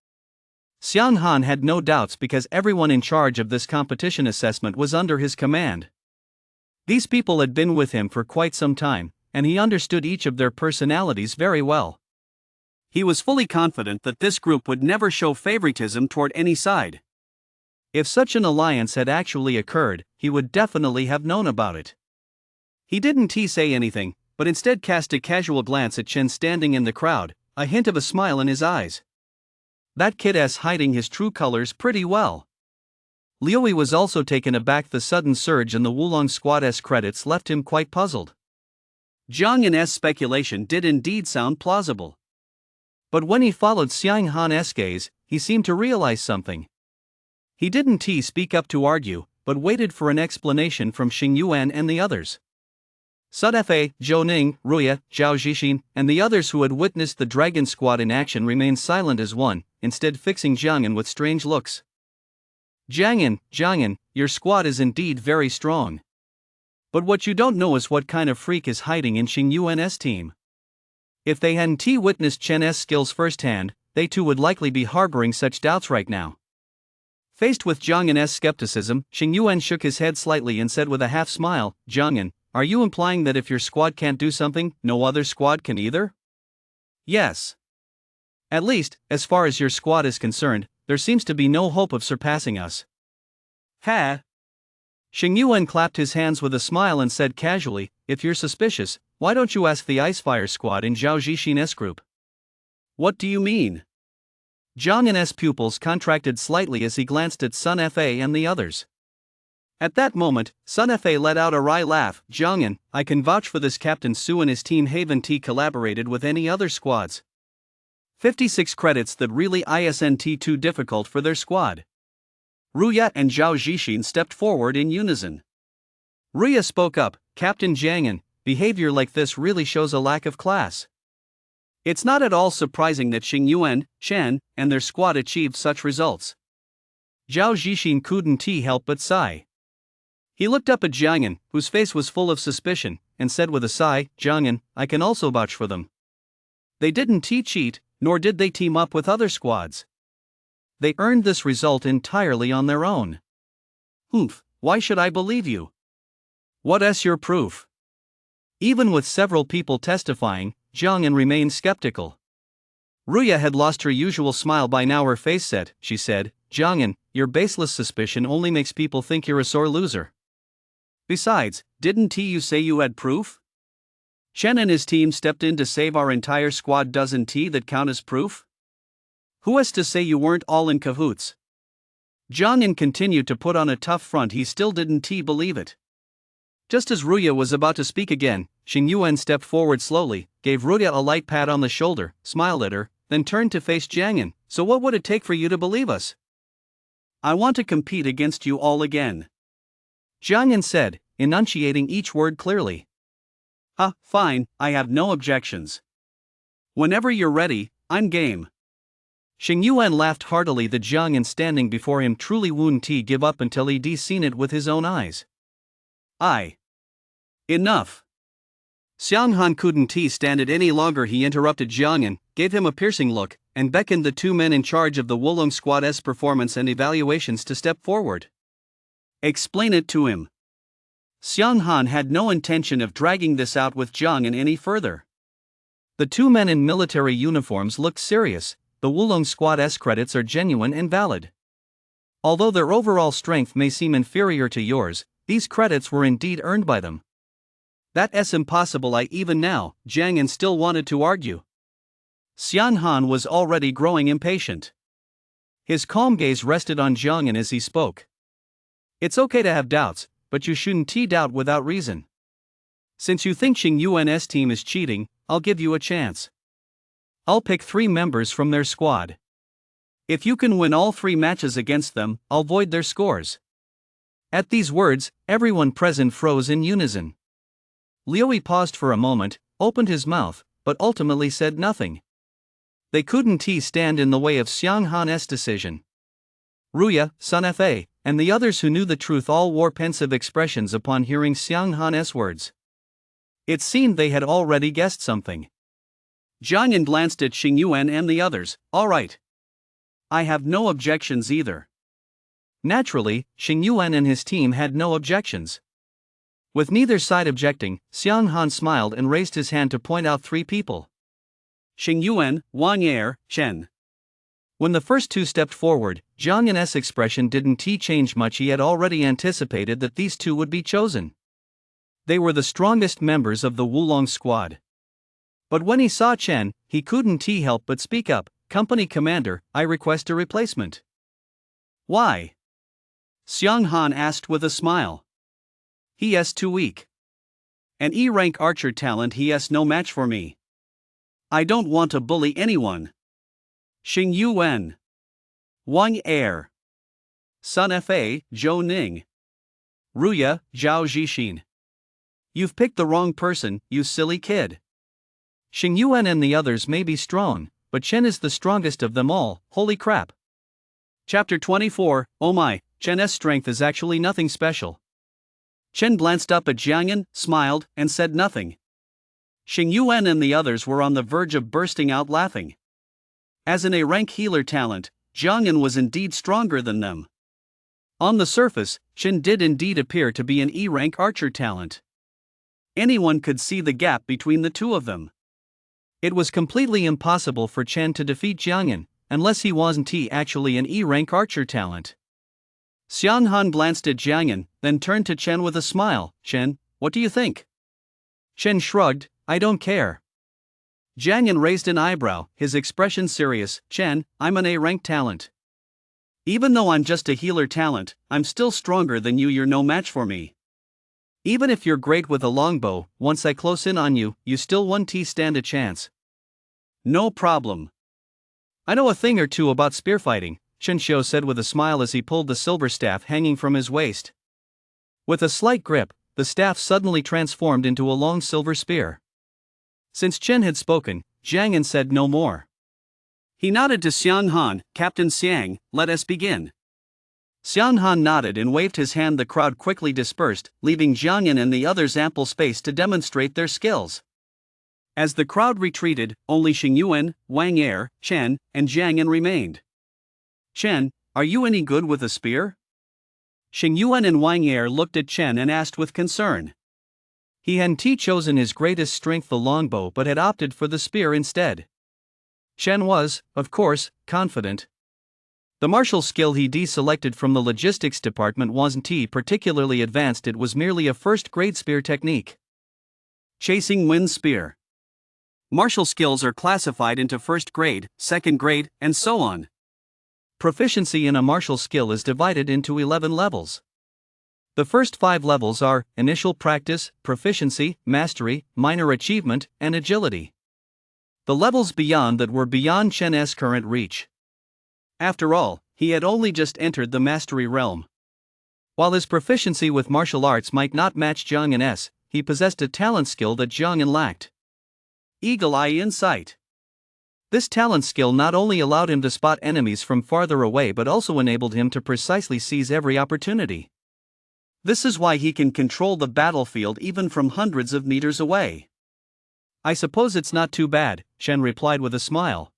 Xiang Han had no doubts because everyone in charge of this competition assessment was under his command. These people had been with him for quite some time, and he understood each of their personalities very well. He was fully confident that this group would never show favoritism toward any side. If such an alliance had actually occurred, he would definitely have known about it. He didn't say anything, but instead cast a casual glance at Chen standing in the crowd, a hint of a smile in his eyes. That kid's hiding his true colors pretty well. Liu was also taken aback. The sudden surge in the Wulong squad's credits left him quite puzzled. Zhang Yan's speculation did indeed sound plausible. But when he followed Xiang Han's gaze, he seemed to realize something. He didn't speak up to argue, but waited for an explanation from Xing Yuan and the others. Sun Fa, Zhou Ning, Ruya, Zhao Zhixin, and the others who had witnessed the dragon squad in action remained silent as one, instead fixing Zhang Yan with strange looks. Zhang Yan, your squad is indeed very strong. But what you don't know is what kind of freak is hiding in Xing Yuan's team. If they hadn't witnessed Chen's skills firsthand, they too would likely be harboring such doubts right now. Faced with Zhang Yan's skepticism, Xing Yuan shook his head slightly and said with a half smile, Zhang Yan, are you implying that if your squad can't do something, no other squad can either? Yes. At least, as far as your squad is concerned, there seems to be no hope of surpassing us. Ha! Xing Yuan clapped his hands with a smile and said casually, if you're suspicious, why don't you ask the Icefire squad in Zhao Zhixin's group? What do you mean? Zhang Yan's pupils contracted slightly as he glanced at Sun Fa and the others. At that moment, Sun Fa let out a wry laugh. Zhang Yan, I can vouch for this. Captain Su and his team haven't collaborated with any other squads. 56 credits that really isn't too difficult for their squad. Ruya and Zhao Zhixin stepped forward in unison. Ruya spoke up, Captain Zhang Yan, behavior like this really shows a lack of class. It's not at all surprising that Xing Yuan, Chen, and their squad achieved such results. Zhao Zhixin couldn't help but sigh. He looked up at Zhang Yan, whose face was full of suspicion, and said with a sigh, Zhang Yan, I can also vouch for them. They didn't cheat, nor did they team up with other squads. They earned this result entirely on their own. Humph, why should I believe you? What's your proof? Even with several people testifying, Zhang Yan remained skeptical. Ruya had lost her usual smile by now. Her face set. She said, Zhang Yan, your baseless suspicion only makes people think you're a sore loser. Besides, didn't you say you had proof? Chen and his team stepped in to save our entire squad. Doesn't that count as proof? Who has to say you weren't all in cahoots? Zhang Yan continued to put on a tough front. He still didn't believe it. Just as Ruya was about to speak again, Xing Yuan stepped forward slowly, gave Ruya a light pat on the shoulder, smiled at her, then turned to face Zhang Yan. So what would it take for you to believe us? I want to compete against you all again. Zhang Yan said, enunciating each word clearly. Fine, I have no objections. Whenever you're ready, I'm game. Xing Yuan laughed heartily. The Zhang Yan standing before him truly wouldn't give up until he'd seen it with his own eyes. Enough. Xiang Han couldn't stand it any longer. He interrupted Zhang Yan, gave him a piercing look, and beckoned the two men in charge of the Wulong squad's performance and evaluations to step forward. Explain it to him. Xiang Han had no intention of dragging this out with Zhang Yan any further. The two men in military uniforms looked serious. The Wulong squad's credits are genuine and valid. Although their overall strength may seem inferior to yours, these credits were indeed earned by them. That's impossible. Even now, Zhang Yan still wanted to argue. Xiang Han was already growing impatient. His calm gaze rested on Zhang Yan as he spoke. It's okay to have doubts, but you shouldn't doubt without reason. Since you think Xing Yuan's team is cheating, I'll give you a chance. I'll pick 3 members from their squad. If you can win all 3 matches against them, I'll void their scores. At these words, everyone present froze in unison. Liu paused for a moment, opened his mouth, but ultimately said nothing. They couldn't stand in the way of Xiang Han's decision. Ruya, Sun Fa, and the others who knew the truth all wore pensive expressions upon hearing Xiang Han's words. It seemed they had already guessed something. Jiang Yan glanced at Xing Yuan and the others. All right. I have no objections either. Naturally, Xing Yuan and his team had no objections. With neither side objecting, Xiang Han smiled and raised his hand to point out 3 people. Xing Yuan, Wang Yi, Chen. When the first 2 stepped forward, Jiang Yan's expression didn't change much. He had already anticipated that these 2 would be chosen. They were the strongest members of the Wulong squad. But when he saw Chen, he couldn't help but speak up. Company commander, I request a replacement. Why? Xiang Han asked with a smile. He is too weak. An E-rank archer talent, he is no match for me. I don't want to bully anyone. Xing Yuan. Wang Yi. Sun Fa, Zhou Ning. Ruya, Zhao Zhixin. You've picked the wrong person, you silly kid. Xing Yuan and the others may be strong, but Chen is the strongest of them all. Holy crap. Chapter 24, Oh my, Chen's strength is actually nothing special. Chen glanced up at Jiang Yan, smiled, and said nothing. Xing Yuan and the others were on the verge of bursting out laughing. As an A-rank healer talent, Jiang Yan was indeed stronger than them. On the surface, Chen did indeed appear to be an E-rank archer talent. Anyone could see the gap between the 2 of them. It was completely impossible for Chen to defeat Jiang Yan, unless he wasn't actually an E-rank archer talent. Xiang Han glanced at Jiang Yan, then turned to Chen with a smile. Chen, what do you think? Chen shrugged, I don't care. Jiang Yan raised an eyebrow, his expression serious. Chen, I'm an A-rank talent. Even though I'm just a healer talent, I'm still stronger than you. You're no match for me. Even if you're great with a longbow, once I close in on you, you still won't stand a chance. No problem. I know a thing or 2 about spearfighting, Chen Xiu said with a smile as he pulled the silver staff hanging from his waist. With a slight grip, the staff suddenly transformed into a long silver spear. Since Chen had spoken, Jiang Yan said no more. He nodded to Xiang Han. Captain Xiang, let us begin. Xiang Han nodded and waved his hand. The crowd quickly dispersed, leaving Jiang Yan and the others ample space to demonstrate their skills. As the crowd retreated, only Xing Yuan, Wang Yi, Chen, and Jiang Yan remained. Chen, are you any good with a spear? Xing Yuan and Wang Yi looked at Chen and asked with concern. He hadn't chosen his greatest strength, the longbow, but had opted for the spear instead. Chen was, of course, confident. The martial skill he deselected from the logistics department wasn't particularly advanced. It was merely a first-grade spear technique. Chasing wind spear. Martial skills are classified into first grade, second grade, and so on. Proficiency in a martial skill is divided into 11 levels. The first 5 levels are initial practice, proficiency, mastery, minor achievement, and agility. The levels beyond that were beyond Chen's current reach. After all, he had only just entered the mastery realm. While his proficiency with martial arts might not match Jiang Yan's, he possessed a talent skill that Jiang Yan lacked. Eagle eye insight. This talent skill not only allowed him to spot enemies from farther away but also enabled him to precisely seize every opportunity. This is why he can control the battlefield even from hundreds of meters away. I suppose it's not too bad, Chen replied with a smile.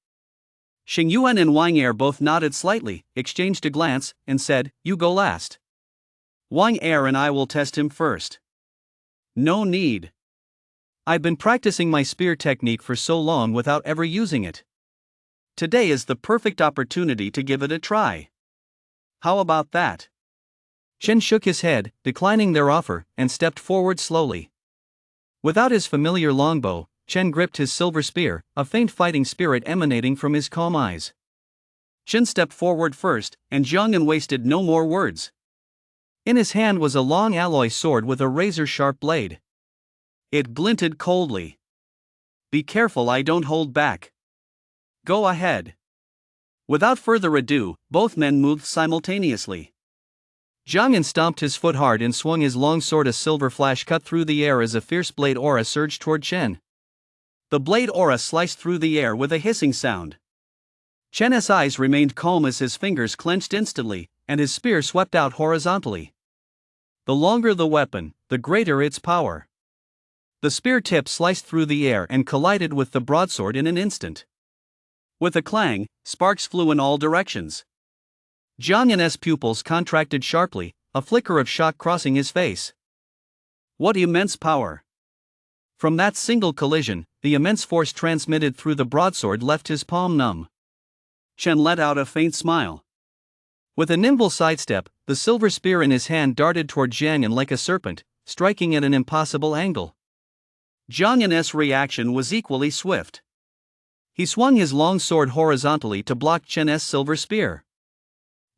Xing Yuan and Wang Yi both nodded slightly, exchanged a glance, and said, You go last. Wang Yi and I will test him first. No need. I've been practicing my spear technique for so long without ever using it. Today is the perfect opportunity to give it a try. How about that? Chen shook his head, declining their offer, and stepped forward slowly. Without his familiar longbow, Chen gripped his silver spear, a faint fighting spirit emanating from his calm eyes. Chen stepped forward first, and Jiang Yan wasted no more words. In his hand was a long alloy sword with a razor-sharp blade. It glinted coldly. Be careful I don't hold back. Go ahead. Without further ado, both men moved simultaneously. Zhang Yan stomped his foot hard and swung his long sword. A silver flash cut through the air as a fierce blade aura surged toward Chen. The blade aura sliced through the air with a hissing sound. Chen's eyes remained calm as his fingers clenched instantly, and his spear swept out horizontally. The longer the weapon, the greater its power. The spear tip sliced through the air and collided with the broadsword in an instant. With a clang, sparks flew in all directions. Zhang Yan's pupils contracted sharply, a flicker of shock crossing his face. What immense power! From that single collision, the immense force transmitted through the broadsword left his palm numb. Chen let out a faint smile. With a nimble sidestep, the silver spear in his hand darted toward Zhang Yan like a serpent, striking at an impossible angle. Zhang Yan's reaction was equally swift. He swung his long sword horizontally to block Chen's silver spear.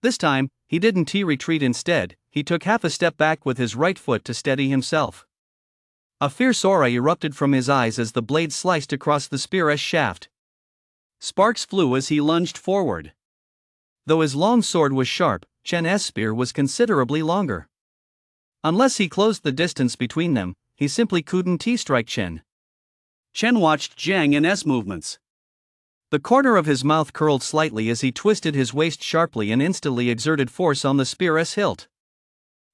This time, he didn't retreat. Instead, he took half a step back with his right foot to steady himself. A fierce aura erupted from his eyes as the blade sliced across the spear's shaft. Sparks flew as he lunged forward. Though his long sword was sharp, Chen's spear was considerably longer. Unless he closed the distance between them, he simply couldn't strike Chen. Chen watched Zhang Yan's movements. The corner of his mouth curled slightly as he twisted his waist sharply and instantly exerted force on the spear's hilt.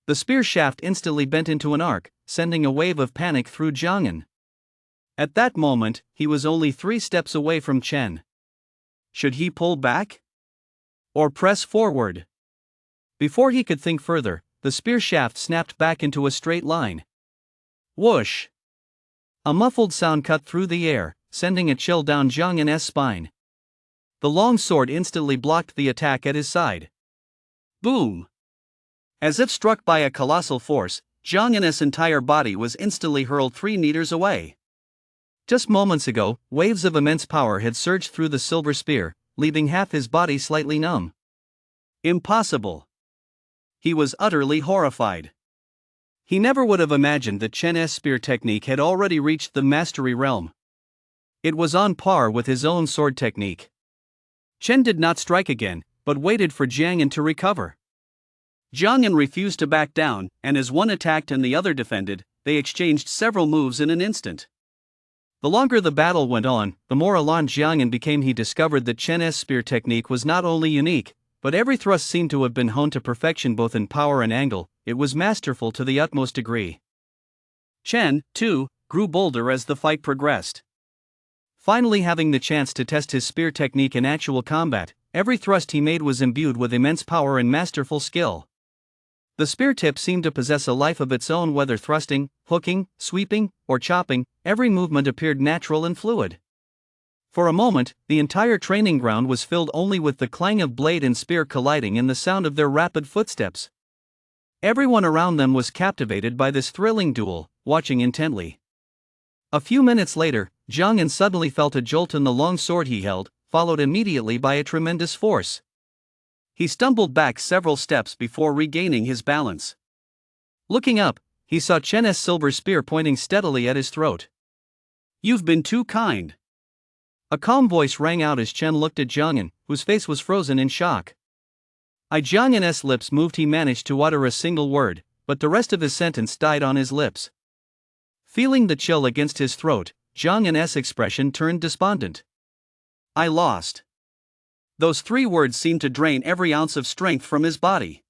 The spear shaft instantly bent into an arc, sending a wave of panic through Zhang Yan. At that moment, he was only 3 steps away from Chen. Should he pull back? Or press forward? Before he could think further, the spear shaft snapped back into a straight line. Whoosh! A muffled sound cut through the air, sending a chill down Zhang Yan's spine. The long sword instantly blocked the attack at his side. Boom! As if struck by a colossal force, Zhang Yan's entire body was instantly hurled 3 meters away. Just moments ago, waves of immense power had surged through the silver spear, leaving half his body slightly numb. Impossible! He was utterly horrified. He never would have imagined that Chen's spear technique had already reached the mastery realm. It was on par with his own sword technique. Chen did not strike again, but waited for Zhang Yan to recover. Zhang Yan refused to back down, and as one attacked and the other defended, they exchanged several moves in an instant. The longer the battle went on, the more alarmed Zhang Yan became. He discovered that Chen's spear technique was not only unique, but every thrust seemed to have been honed to perfection both in power and angle. It was masterful to the utmost degree. Chen, too, grew bolder as the fight progressed. Finally having the chance to test his spear technique in actual combat, every thrust he made was imbued with immense power and masterful skill. The spear tip seemed to possess a life of its own. Whether thrusting, hooking, sweeping, or chopping, every movement appeared natural and fluid. For a moment, the entire training ground was filled only with the clang of blade and spear colliding and the sound of their rapid footsteps. Everyone around them was captivated by this thrilling duel, watching intently. A few minutes later, Zhang Yan suddenly felt a jolt in the long sword he held, followed immediately by a tremendous force. He stumbled back several steps before regaining his balance. Looking up, he saw Chen's silver spear pointing steadily at his throat. "You've been too kind." A calm voice rang out as Chen looked at Zhang Yan, whose face was frozen in shock. Zhang Yan's lips moved. He managed to utter a single word, but the rest of his sentence died on his lips. Feeling the chill against his throat, Zhang Yan's expression turned despondent. "I lost." Those 3 words seemed to drain every ounce of strength from his body.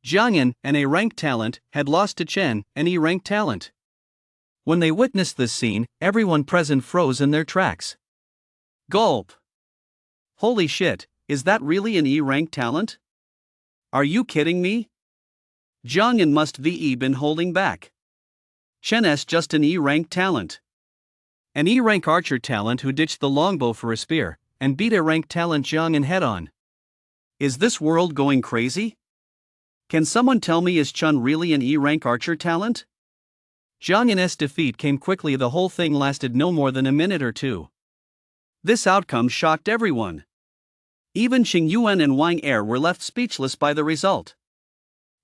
Zhang Yan, an A-rank talent, had lost to Chen, an E-rank talent. When they witnessed this scene, everyone present froze in their tracks. Gulp! Holy shit, is that really an E-rank talent? Are you kidding me? Zhang Yan must be been holding back. Chen's just an E-rank talent. An E-rank archer talent who ditched the longbow for a spear, and beat A-rank talent Zhang Yan head-on. Is this world going crazy? Can someone tell me, is Chen really an E-rank archer talent? Zhang Yan's defeat came quickly. The whole thing lasted no more than a minute or two. This outcome shocked everyone. Even Xing Yuan and Wang Er were left speechless by the result.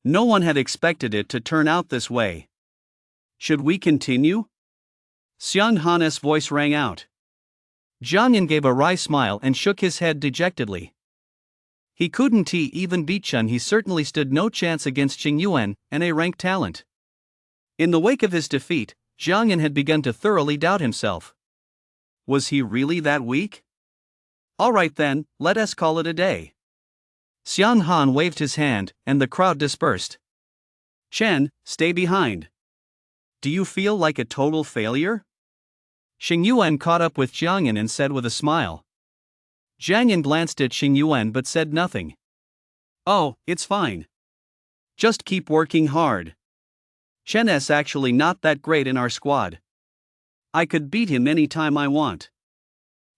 No one had expected it to turn out this way. Should we continue? Xiang Han's voice rang out. Zhang Yan gave a wry smile and shook his head dejectedly. He couldn't even beat Chen. He certainly stood no chance against Xing Yuan, an A-rank talent. In the wake of his defeat, Jiang Yan had begun to thoroughly doubt himself. Was he really that weak? Alright then, let us call it a day. Xiang Han waved his hand, and the crowd dispersed. Chen, stay behind. Do you feel like a total failure? Xing Yuan caught up with Jiang Yan and said with a smile. Jiang Yan glanced at Xing Yuan but said nothing. Oh, it's fine. Just keep working hard. Chen's actually not that great in our squad. I could beat him anytime I want.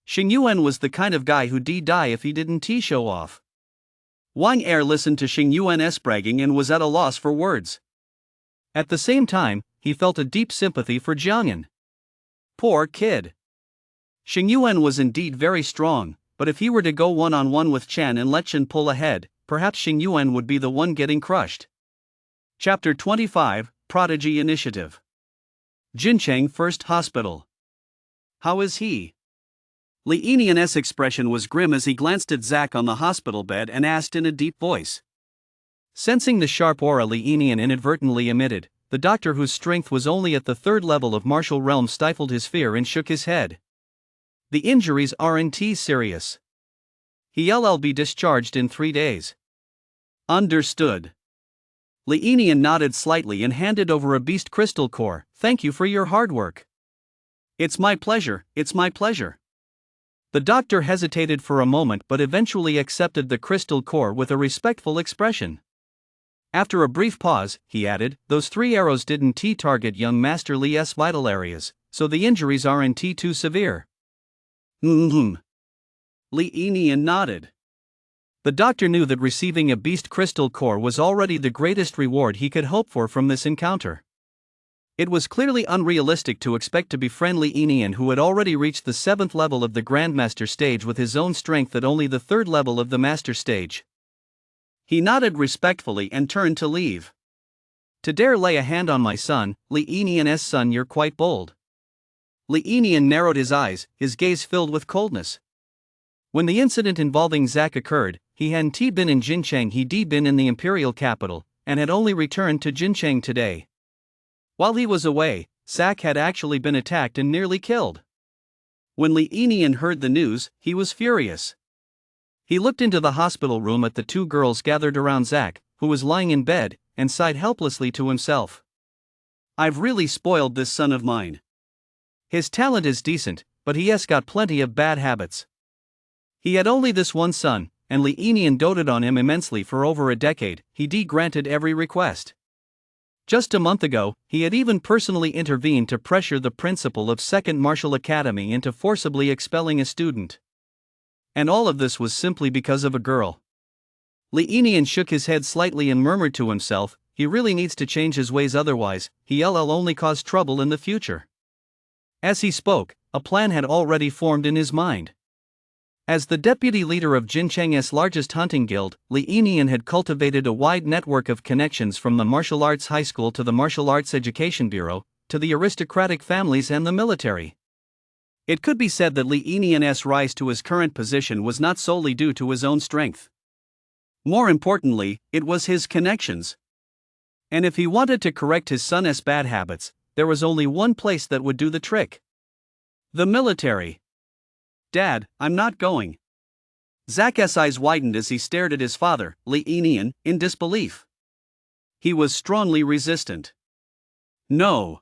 Xing Yuan was the kind of guy who'd die if he didn't show off. Wang Er listened to Xing Yuan's bragging and was at a loss for words. At the same time, he felt a deep sympathy for Jiang Yan. Poor kid. Xing Yuan was indeed very strong, but if he were to go one-on-one with Chen and let Chen pull ahead, perhaps Xing Yuan would be the one getting crushed. Chapter 25, Prodigy Initiative. Jincheng First Hospital. How is he? Li Yinian's expression was grim as he glanced at Zack on the hospital bed and asked in a deep voice. Sensing the sharp aura Li Yinian inadvertently emitted, the doctor, whose strength was only at the 3rd level of martial realm, stifled his fear and shook his head. The injuries aren't serious. He'll be discharged in 3 days. Understood. Li Yinian nodded slightly and handed over a beast crystal core. Thank you for your hard work. It's my pleasure, it's my pleasure. The doctor hesitated for a moment but eventually accepted the crystal core with a respectful expression. After a brief pause, he added, those 3 arrows didn't target young Master Li's vital areas, so the injuries aren't too severe. Li Yinian nodded. The doctor knew that receiving a beast crystal core was already the greatest reward he could hope for from this encounter. It was clearly unrealistic to expect to befriend Li Yinian, who had already reached the 7th level of the Grandmaster stage with his own strength at only the 3rd level of the Master stage. He nodded respectfully and turned to leave. To dare lay a hand on my son, Li Yinian's son, you're quite bold. Li Yinian narrowed his eyes, his gaze filled with coldness. When the incident involving Zack occurred, he hadn't been in Jincheng, he'd been in the imperial capital, and had only returned to Jincheng today. While he was away, Zack had actually been attacked and nearly killed. When Li Yinian heard the news, he was furious. He looked into the hospital room at the 2 girls gathered around Zack, who was lying in bed, and sighed helplessly to himself. I've really spoiled this son of mine. His talent is decent, but he has got plenty of bad habits. He had only this one son, and Li Yinian doted on him immensely for over a decade. He granted every request. Just a month ago, he had even personally intervened to pressure the principal of 2nd Martial Academy into forcibly expelling a student. And all of this was simply because of a girl. Li Yinian shook his head slightly and murmured to himself, he really needs to change his ways, otherwise, he'll only cause trouble in the future. As he spoke, a plan had already formed in his mind. As the deputy leader of Jincheng's largest hunting guild, Li Yinian had cultivated a wide network of connections from the martial arts high school to the martial arts education bureau, to the aristocratic families and the military. It could be said that Li Yinian's rise to his current position was not solely due to his own strength. More importantly, it was his connections. And if he wanted to correct his son's bad habits, there was only one place that would do the trick. The military. Dad, I'm not going. Zack's eyes widened as he stared at his father, Li Yinian, in disbelief. He was strongly resistant. No.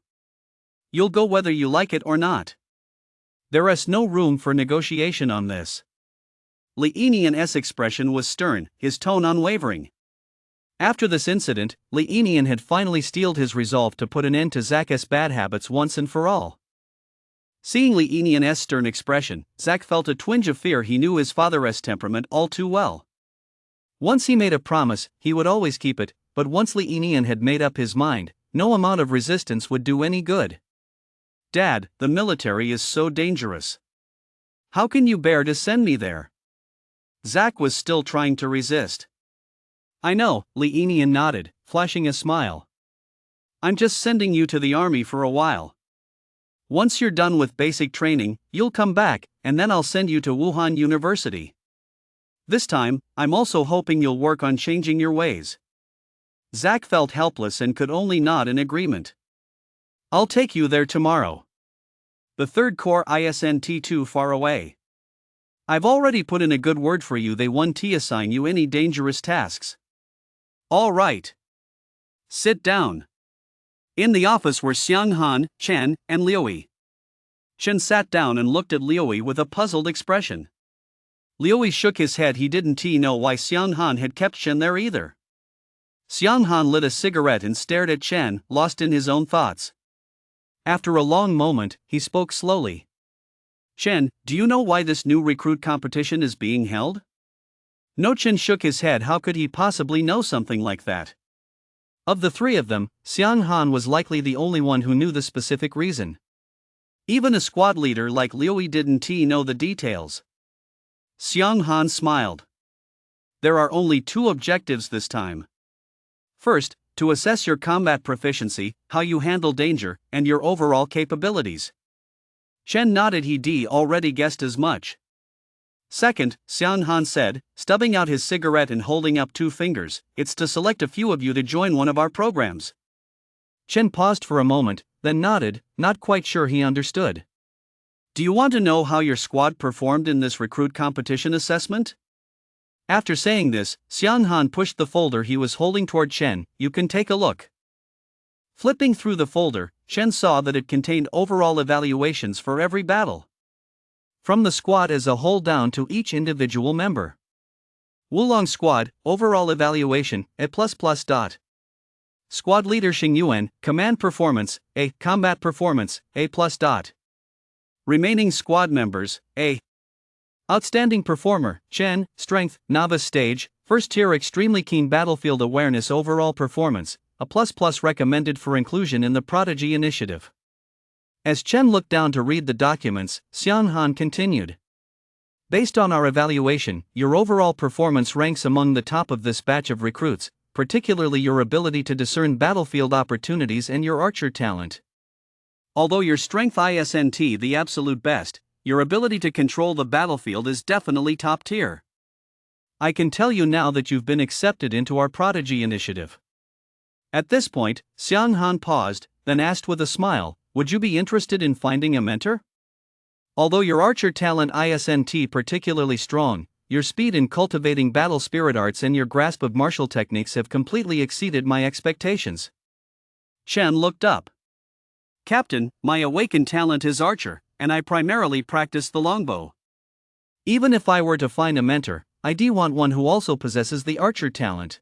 You'll go whether you like it or not. There is no room for negotiation on this. Li Yinian's expression was stern, his tone unwavering. After this incident, Li Yinian had finally steeled his resolve to put an end to Zack's bad habits once and for all. Seeing Li Yinian's stern expression, Zack felt a twinge of fear. He knew his father's temperament all too well. Once he made a promise, he would always keep it, but once Li Yinian had made up his mind, no amount of resistance would do any good. Dad, the military is so dangerous. How can you bear to send me there? Zack was still trying to resist. I know, Li Yinian nodded, flashing a smile. I'm just sending you to the army for a while. Once you're done with basic training, you'll come back, and then I'll send you to Wuhan University. This time, I'm also hoping you'll work on changing your ways. Zack felt helpless and could only nod in agreement. I'll take you there tomorrow. The third core isn't too far away. I've already put in a good word for you. They won't assign you any dangerous tasks. All right. Sit down. In the office were Xianghan, Chen, and Liuyi. Chen sat down and looked at Liuyi with a puzzled expression. Liuyi shook his head. He didn't know why Xianghan had kept Chen there either. Xianghan lit a cigarette and stared at Chen, lost in his own thoughts. After a long moment, he spoke slowly. Chen, do you know why this new recruit competition is being held? No. Chen shook his head. How could he possibly know something like that? Of the three of them, Xianghan was likely the only one who knew the specific reason. Even a squad leader like Liuyi didn't know the details. Xianghan smiled. There are only two objectives this time. First, to assess your combat proficiency, how you handle danger, and your overall capabilities. Chen nodded. He'd already guessed as much. Second, Xianghan said, stubbing out his cigarette and holding up two fingers, it's to select a few of you to join one of our programs. Chen paused for a moment, then nodded, not quite sure he understood. Do you want to know how your squad performed in this recruit competition assessment? After saying this, Xianghan pushed the folder he was holding toward Chen. You can take a look. Flipping through the folder, Chen saw that it contained overall evaluations for every battle. From the squad as a whole down to each individual member. Wulong Squad, overall evaluation, A++. Squad leader Xingyuan, command performance, A, combat performance, A+. Remaining squad members, A. Outstanding performer, Chen, strength, novice stage, first tier extremely keen battlefield awareness overall performance, A++ recommended for inclusion in the Prodigy Initiative. As Chen looked down to read the documents, Xianghan continued. Based on our evaluation, your overall performance ranks among the top of this batch of recruits, particularly your ability to discern battlefield opportunities and your archer talent. Although your strength isn't the absolute best, your ability to control the battlefield is definitely top tier. I can tell you now that you've been accepted into our Prodigy Initiative. At this point, Xianghan paused, then asked with a smile, would you be interested in finding a mentor? Although your archer talent isn't particularly strong, your speed in cultivating battle spirit arts and your grasp of martial techniques have completely exceeded my expectations. Chen looked up. Captain, my awakened talent is archer, and I primarily practice the longbow. Even if I were to find a mentor, I'd want one who also possesses the archer talent.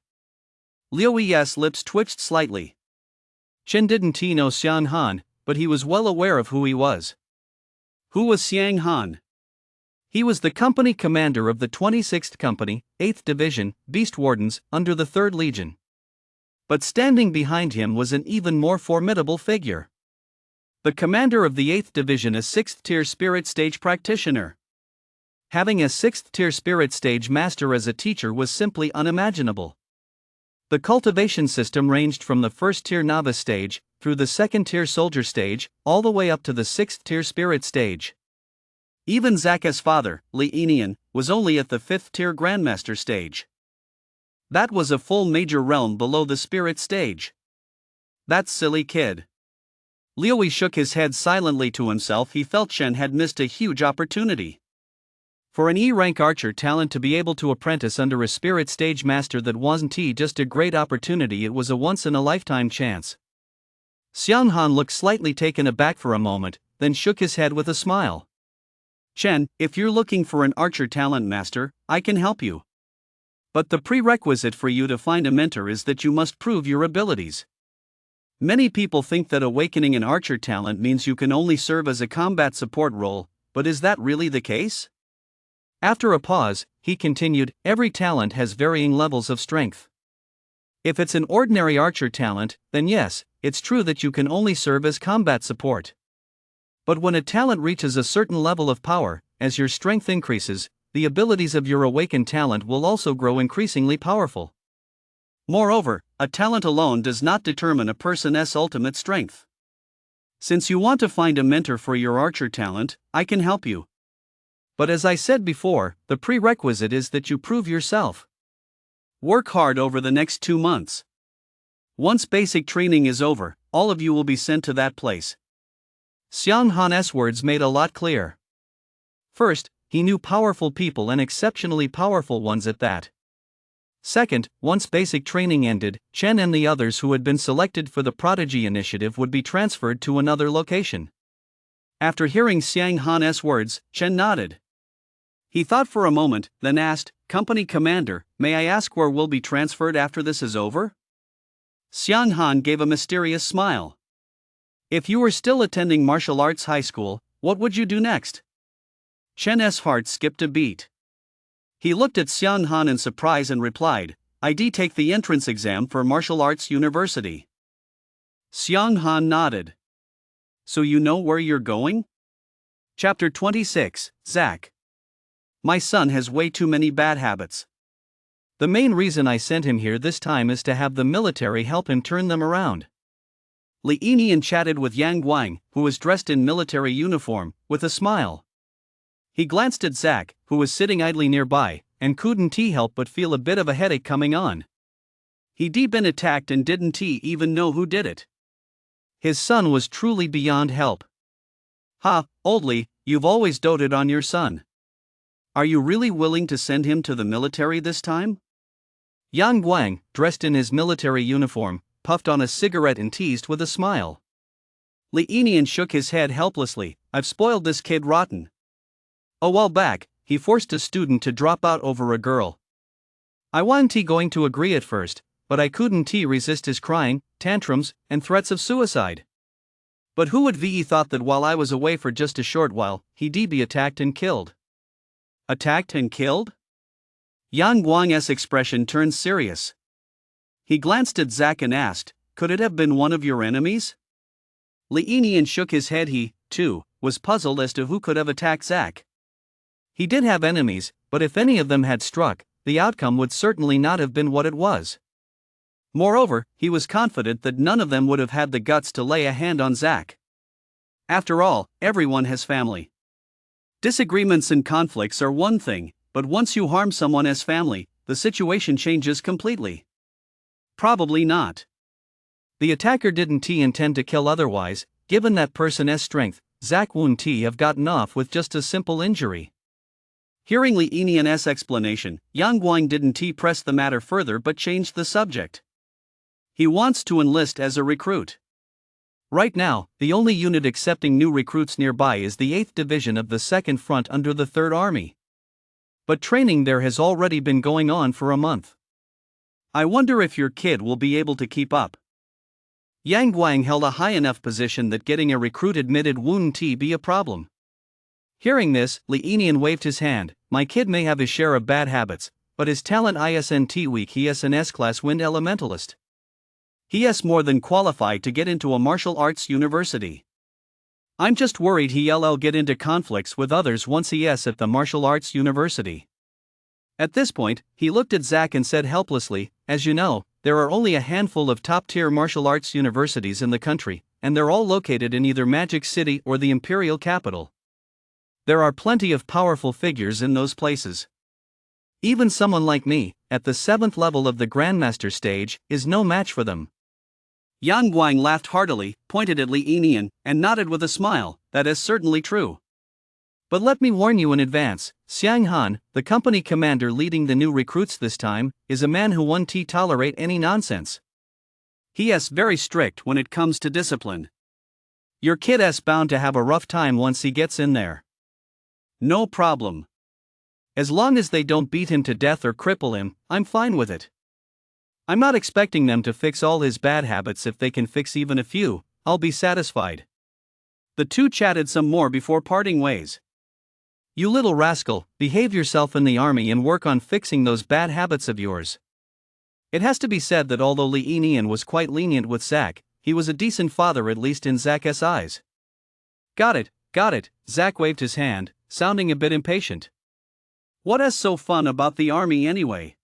Liuyi's lips twitched slightly. Chen didn't know Xianghan, but he was well aware of who he was. Who was Xianghan? He was the company commander of the 26th Company, 8th Division, Beast Wardens, under the 3rd Legion. But standing behind him was an even more formidable figure. The commander of the 8th Division, a 6th tier spirit stage practitioner. Having a 6th tier spirit stage master as a teacher was simply unimaginable. The cultivation system ranged from the 1st tier novice stage, through the 2nd tier soldier stage, all the way up to the 6th tier spirit stage. Even Zack's father, Li Enian, was only at the 5th tier grandmaster stage. That was a full major realm below the spirit stage. That silly kid. Liuyi shook his head silently to himself. He felt Chen had missed a huge opportunity. For an E-rank archer talent to be able to apprentice under a spirit stage master, that wasn't just a great opportunity, it was a once-in-a-lifetime chance. Xianghan looked slightly taken aback for a moment, then shook his head with a smile. Chen, if you're looking for an archer talent master, I can help you. But the prerequisite for you to find a mentor is that you must prove your abilities. Many people think that awakening an archer talent means you can only serve as a combat support role, but is that really the case? After a pause, he continued, every talent has varying levels of strength. If it's an ordinary archer talent, then yes, it's true that you can only serve as combat support. But when a talent reaches a certain level of power, as your strength increases, the abilities of your awakened talent will also grow increasingly powerful. Moreover, a talent alone does not determine a person's ultimate strength. Since you want to find a mentor for your archer talent, I can help you. But as I said before, the prerequisite is that you prove yourself. Work hard over the next 2 months. Once basic training is over, all of you will be sent to that place. Xiang Han's words made a lot clear. First, he knew powerful people and exceptionally powerful ones at that. Second, once basic training ended, Chen and the others who had been selected for the Prodigy Initiative would be transferred to another location. After hearing Xiang Han's words, Chen nodded. He thought for a moment, then asked, "Company Commander, may I ask where we'll be transferred after this is over?" Xiang Han gave a mysterious smile. "If you were still attending martial arts high school, what would you do next?" Chen's heart skipped a beat. He looked at Xiang Han in surprise and replied, "I'd take the entrance exam for martial arts university." Xiang Han nodded. "So you know where you're going?" Chapter 26, Zach. My son has way too many bad habits. The main reason I sent him here this time is to have the military help him turn them around. Li Yinian chatted with Yang Guang, who was dressed in military uniform, with a smile. He glanced at Zach, who was sitting idly nearby, and couldn't help but feel a bit of a headache coming on. He'd been attacked and didn't even know who did it. His son was truly beyond help. "Ha, old Li, you've always doted on your son. Are you really willing to send him to the military this time?" Yang Guang, dressed in his military uniform, puffed on a cigarette and teased with a smile. Li Yinian shook his head helplessly. "I've spoiled this kid rotten. A while back, he forced a student to drop out over a girl. I wasn't going to agree at first, but I couldn't resist his crying, tantrums, and threats of suicide. But who would have thought that while I was away for just a short while, he'd be attacked and killed?" "Attacked and killed?" Yang Guang's expression turned serious. He glanced at Zach and asked, "Could it have been one of your enemies?" Li Yinian shook his head. He, too, was puzzled as to who could have attacked Zach. He did have enemies, but if any of them had struck, the outcome would certainly not have been what it was. Moreover, he was confident that none of them would have had the guts to lay a hand on Zach. After all, everyone has family. Disagreements and conflicts are one thing, but once you harm someone's family, the situation changes completely. Probably not. The attacker didn't intend to kill otherwise. Given that person's strength, Zach wouldn't have gotten off with just a simple injury. Hearing Li Yinian's explanation, Yang Guang didn't press the matter further but changed the subject. He wants to enlist as a recruit. Right now, the only unit accepting new recruits nearby is the 8th Division of the 2nd Front under the 3rd Army. But training there has already been going on for a month. I wonder if your kid will be able to keep up. Yang Guang held a high enough position that getting a recruit admitted wouldn't be a problem. Hearing this, Li Yinian waved his hand. "My kid may have his share of bad habits, but his talent isn't weak. He is an S-class wind elementalist. He is more than qualified to get into a martial arts university. I'm just worried he'll get into conflicts with others once he is at the martial arts university." At this point, he looked at Zach and said helplessly, "As you know, there are only a handful of top-tier martial arts universities in the country, and they're all located in either Magic City or the Imperial Capital. There are plenty of powerful figures in those places. Even someone like me, at the 7th level of the Grandmaster stage, is no match for them." Yang Guang laughed heartily, pointed at Li Yinian, and nodded with a smile. "That is certainly true. But let me warn you in advance, Xiang Han, the company commander leading the new recruits this time, is a man who won't tolerate any nonsense. He is very strict when it comes to discipline. Your kid is bound to have a rough time once he gets in there. No problem. As long as they don't beat him to death or cripple him, I'm fine with it. I'm not expecting them to fix all his bad habits. If they can fix even a few, I'll be satisfied." The two chatted some more before parting ways. "You little rascal, behave yourself in the army and work on fixing those bad habits of yours." It has to be said that although Li Yinian was quite lenient with Zach, he was a decent father, at least in Zach's eyes. Got it, Zach waved his hand, sounding a bit impatient. "What is so fun about the army anyway?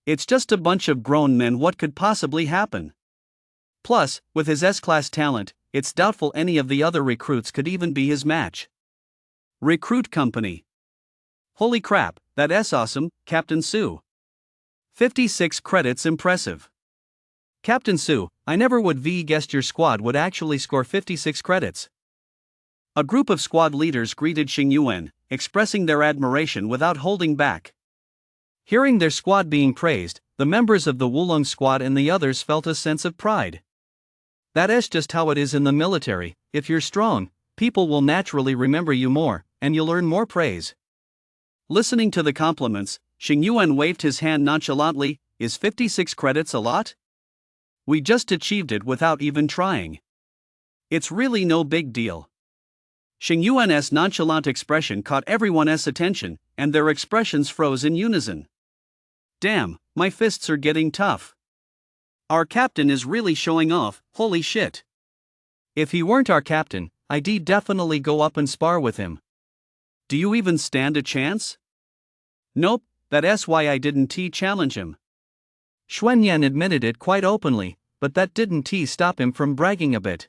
It's just a bunch of grown men. What could possibly happen? Plus, with his S-class talent, it's doubtful any of the other recruits could even be his match." Recruit company. Holy crap, that's awesome, Captain Sue. 56 credits impressive. Captain Sue, I never would have guessed your squad would actually score 56 credits. A group of squad leaders greeted Xing Yuan, expressing their admiration without holding back. Hearing their squad being praised, the members of the Wulong squad and the others felt a sense of pride. That's just how it is in the military. If you're strong, people will naturally remember you more, and you'll earn more praise. Listening to the compliments, Xing Yuan waved his hand nonchalantly. Is 56 credits a lot? We just achieved it without even trying. It's really no big deal. Xing Yuan's nonchalant expression caught everyone's attention, and their expressions froze in unison. Damn, my fists are getting tough. Our captain is really showing off, holy shit. If he weren't our captain, I'd definitely go up and spar with him. Do you even stand a chance? Nope, that's why I didn't challenge him. Xuanyan admitted it quite openly, but that didn't stop him from bragging a bit.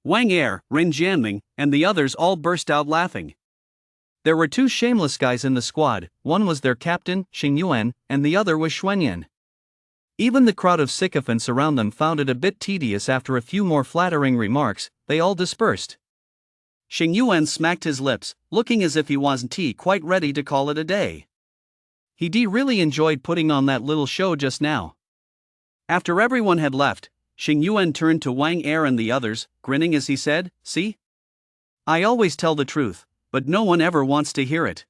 Wang Er, Ren Jianming, and the others all burst out laughing. There were two shameless guys in the squad, one was their captain, Xing Yuan, and the other was Xuanyan. Even the crowd of sycophants around them found it a bit tedious. After a few more flattering remarks, they all dispersed. Xing Yuan smacked his lips, looking as if he wasn't quite ready to call it a day. He really enjoyed putting on that little show just now. After everyone had left, Xing Yuan turned to Wang Er and the others, grinning as he said, "See? I always tell the truth, but no one ever wants to hear it.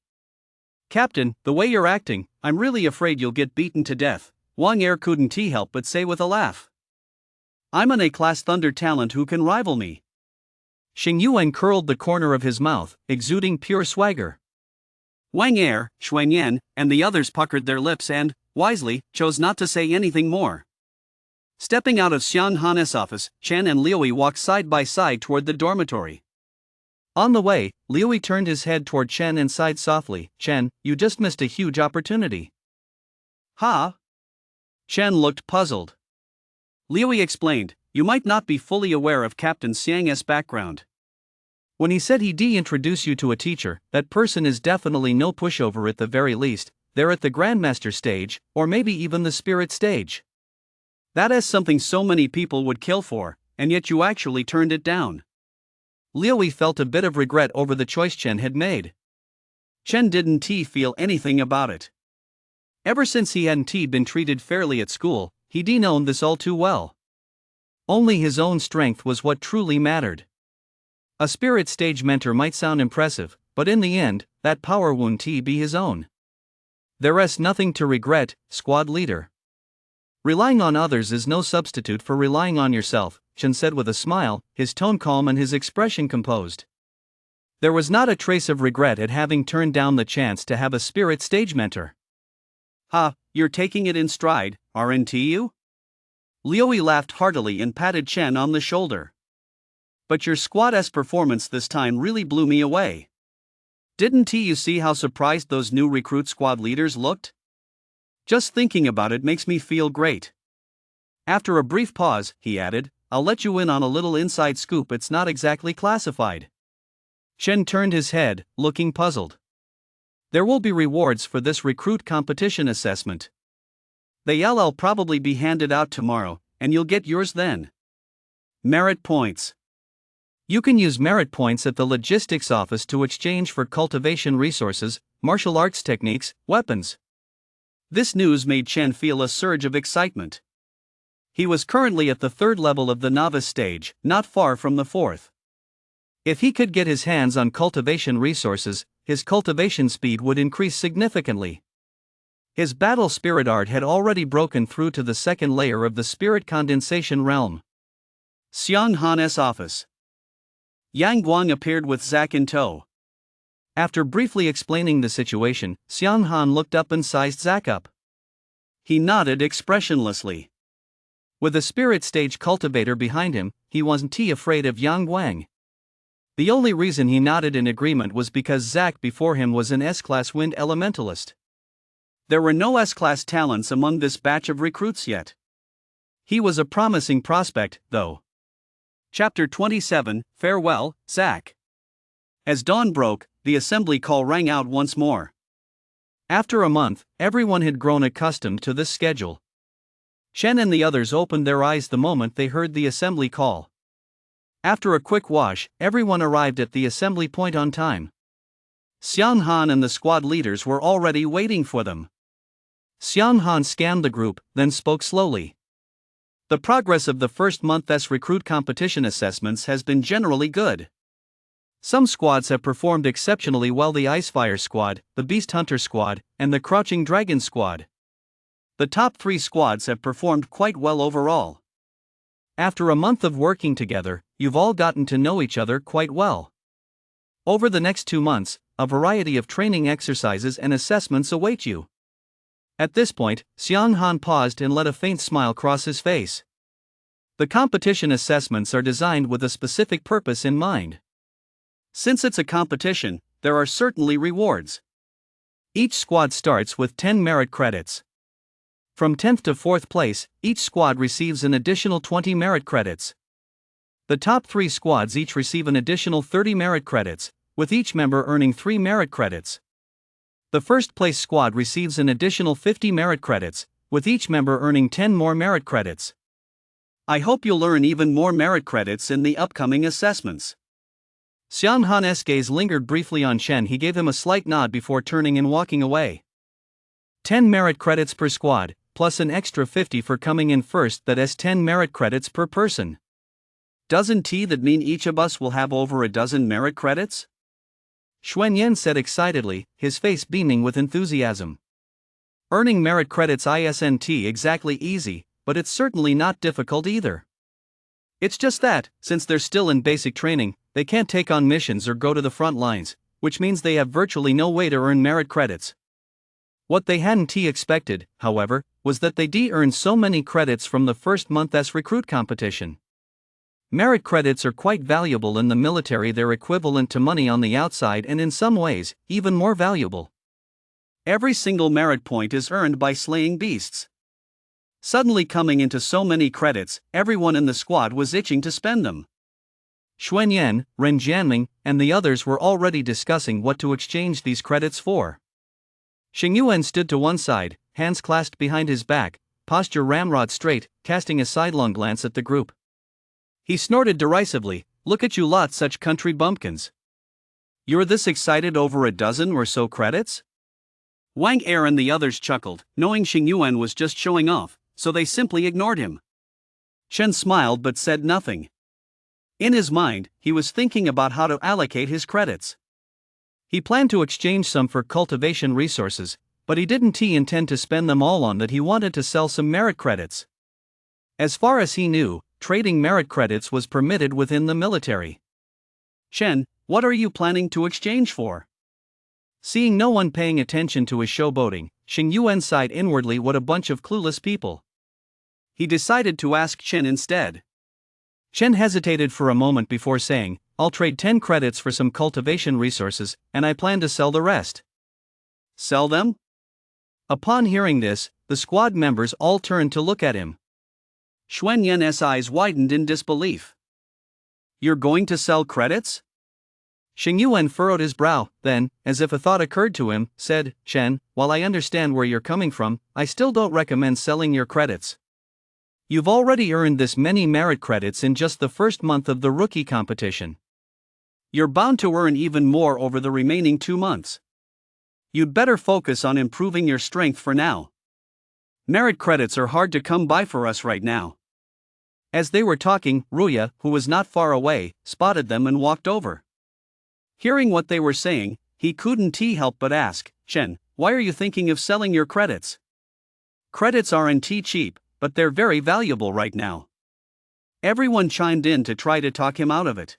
Captain, the way you're acting, I'm really afraid you'll get beaten to death," Wang Er couldn't help but say with a laugh. "I'm an A-class thunder talent who can rival me." Xing Yuan curled the corner of his mouth, exuding pure swagger. Wang Er, Xuanyan, and the others puckered their lips and, wisely, chose not to say anything more. Stepping out of Xiang Han's office, Chen and Liuyi walked side by side toward the dormitory. On the way, Liuyi turned his head toward Chen and sighed softly. "Chen, you just missed a huge opportunity." "Huh?" Chen looked puzzled. Liuyi explained, "You might not be fully aware of Captain Xiang's background. When he said he'd introduce you to a teacher, that person is definitely no pushover at the very least. They're at the Grandmaster stage, or maybe even the Spirit stage. That is something so many people would kill for, and yet you actually turned it down." Liuyi felt a bit of regret over the choice Chen had made. Chen didn't feel anything about it. Ever since he hadn't been treated fairly at school, he'd known this all too well. Only his own strength was what truly mattered. A Spirit stage mentor might sound impressive, but in the end, that power won't be his own. There's nothing to regret, squad leader. Relying on others is no substitute for relying on yourself, Chen said with a smile, his tone calm and his expression composed. There was not a trace of regret at having turned down the chance to have a Spirit stage mentor. "Ha, you're taking it in stride, aren't you?" Liuyi laughed heartily and patted Chen on the shoulder. "But your squad's performance this time really blew me away. Didn't you see how surprised those new recruit squad leaders looked? Just thinking about it makes me feel great." After a brief pause, he added, "I'll let you in on a little inside scoop. It's not exactly classified." Chen turned his head, looking puzzled. "There will be rewards for this recruit competition assessment. They'll probably be handed out tomorrow, and you'll get yours then. Merit points. You can use merit points at the logistics office to exchange for cultivation resources, martial arts techniques, weapons." This news made Chen feel a surge of excitement. He was currently at the third level of the novice stage, not far from the fourth. If he could get his hands on cultivation resources, his cultivation speed would increase significantly. His battle spirit art had already broken through to the second layer of the spirit condensation realm. Xiang Han's office. Yang Guang appeared with Zack in tow. After briefly explaining the situation, Xiang Han looked up and sized Zack up. He nodded expressionlessly. With a spirit stage cultivator behind him, he wasn't afraid of Yang Guang. The only reason he nodded in agreement was because Zack before him was an S-class wind elementalist. There were no S-class talents among this batch of recruits yet. He was a promising prospect, though. Chapter 27, Farewell, Zack. As dawn broke, the assembly call rang out once more. After a month, everyone had grown accustomed to this schedule. Chen and the others opened their eyes the moment they heard the assembly call. After a quick wash, everyone arrived at the assembly point on time. Xian Han and the squad leaders were already waiting for them. Xian Han scanned the group, then spoke slowly. The progress of the first month's recruit competition assessments has been generally good. Some squads have performed exceptionally well: the Icefire Squad, the Beast Hunter Squad, and the Crouching Dragon Squad. The top 3 squads have performed quite well overall. After a month of working together, you've all gotten to know each other quite well. Over the next 2 months, a variety of training exercises and assessments await you. At this point, Xiang Han paused and let a faint smile cross his face. The competition assessments are designed with a specific purpose in mind. Since it's a competition, there are certainly rewards. Each squad starts with 10 merit credits. From 10th to 4th place, each squad receives an additional 20 merit credits. The top 3 squads each receive an additional 30 merit credits, with each member earning 3 merit credits. The first place squad receives an additional 50 merit credits, with each member earning 10 more merit credits. I hope you'll earn even more merit credits in the upcoming assessments. Xian Han's gaze lingered briefly on Chen. He gave him a slight nod before turning and walking away. 10 merit credits per squad, plus an extra 50 for coming in first. That's 10 merit credits per person. Doesn't that mean each of us will have over a dozen merit credits? Xuanyan said excitedly, his face beaming with enthusiasm. Earning merit credits isn't exactly easy, but it's certainly not difficult either. It's just that, since they're still in basic training, they can't take on missions or go to the front lines, which means they have virtually no way to earn merit credits. What they hadn't expected, however, was that they'd earn so many credits from the first month's recruit competition. Merit credits are quite valuable in the military. They're equivalent to money on the outside and in some ways, even more valuable. Every single merit point is earned by slaying beasts. Suddenly coming into so many credits, everyone in the squad was itching to spend them. Xuanyan, Ren Jianming, and the others were already discussing what to exchange these credits for. Xingyuan stood to one side, hands clasped behind his back, posture ramrod straight, casting a sidelong glance at the group. He snorted derisively, "Look at you lot, such country bumpkins. You're this excited over a dozen or so credits?" Wang Er and the others chuckled, knowing Xingyuan was just showing off, so they simply ignored him. Chen smiled but said nothing. In his mind, he was thinking about how to allocate his credits. He planned to exchange some for cultivation resources, but he didn't intend to spend them all on that. He wanted to sell some merit credits. As far as he knew, trading merit credits was permitted within the military. "Chen, what are you planning to exchange for?" Seeing no one paying attention to his showboating, Xingyuan sighed inwardly. What a bunch of clueless people. He decided to ask Chen instead. Chen hesitated for a moment before saying, "I'll trade 10 credits for some cultivation resources, and I plan to sell the rest." Sell them? Upon hearing this, the squad members all turned to look at him. Xuanyan's eyes widened in disbelief. "You're going to sell credits?" Xingyuan furrowed his brow, then, as if a thought occurred to him, said, "Chen, while I understand where you're coming from, I still don't recommend selling your credits. You've already earned this many merit credits in just the first month of the rookie competition. You're bound to earn even more over the remaining 2 months. You'd better focus on improving your strength for now. Merit credits are hard to come by for us right now." As they were talking, Ruya, who was not far away, spotted them and walked over. Hearing what they were saying, he couldn't help but ask, "Chen, why are you thinking of selling your credits? Credits aren't cheap, but they're very valuable right now." Everyone chimed in to try to talk him out of it.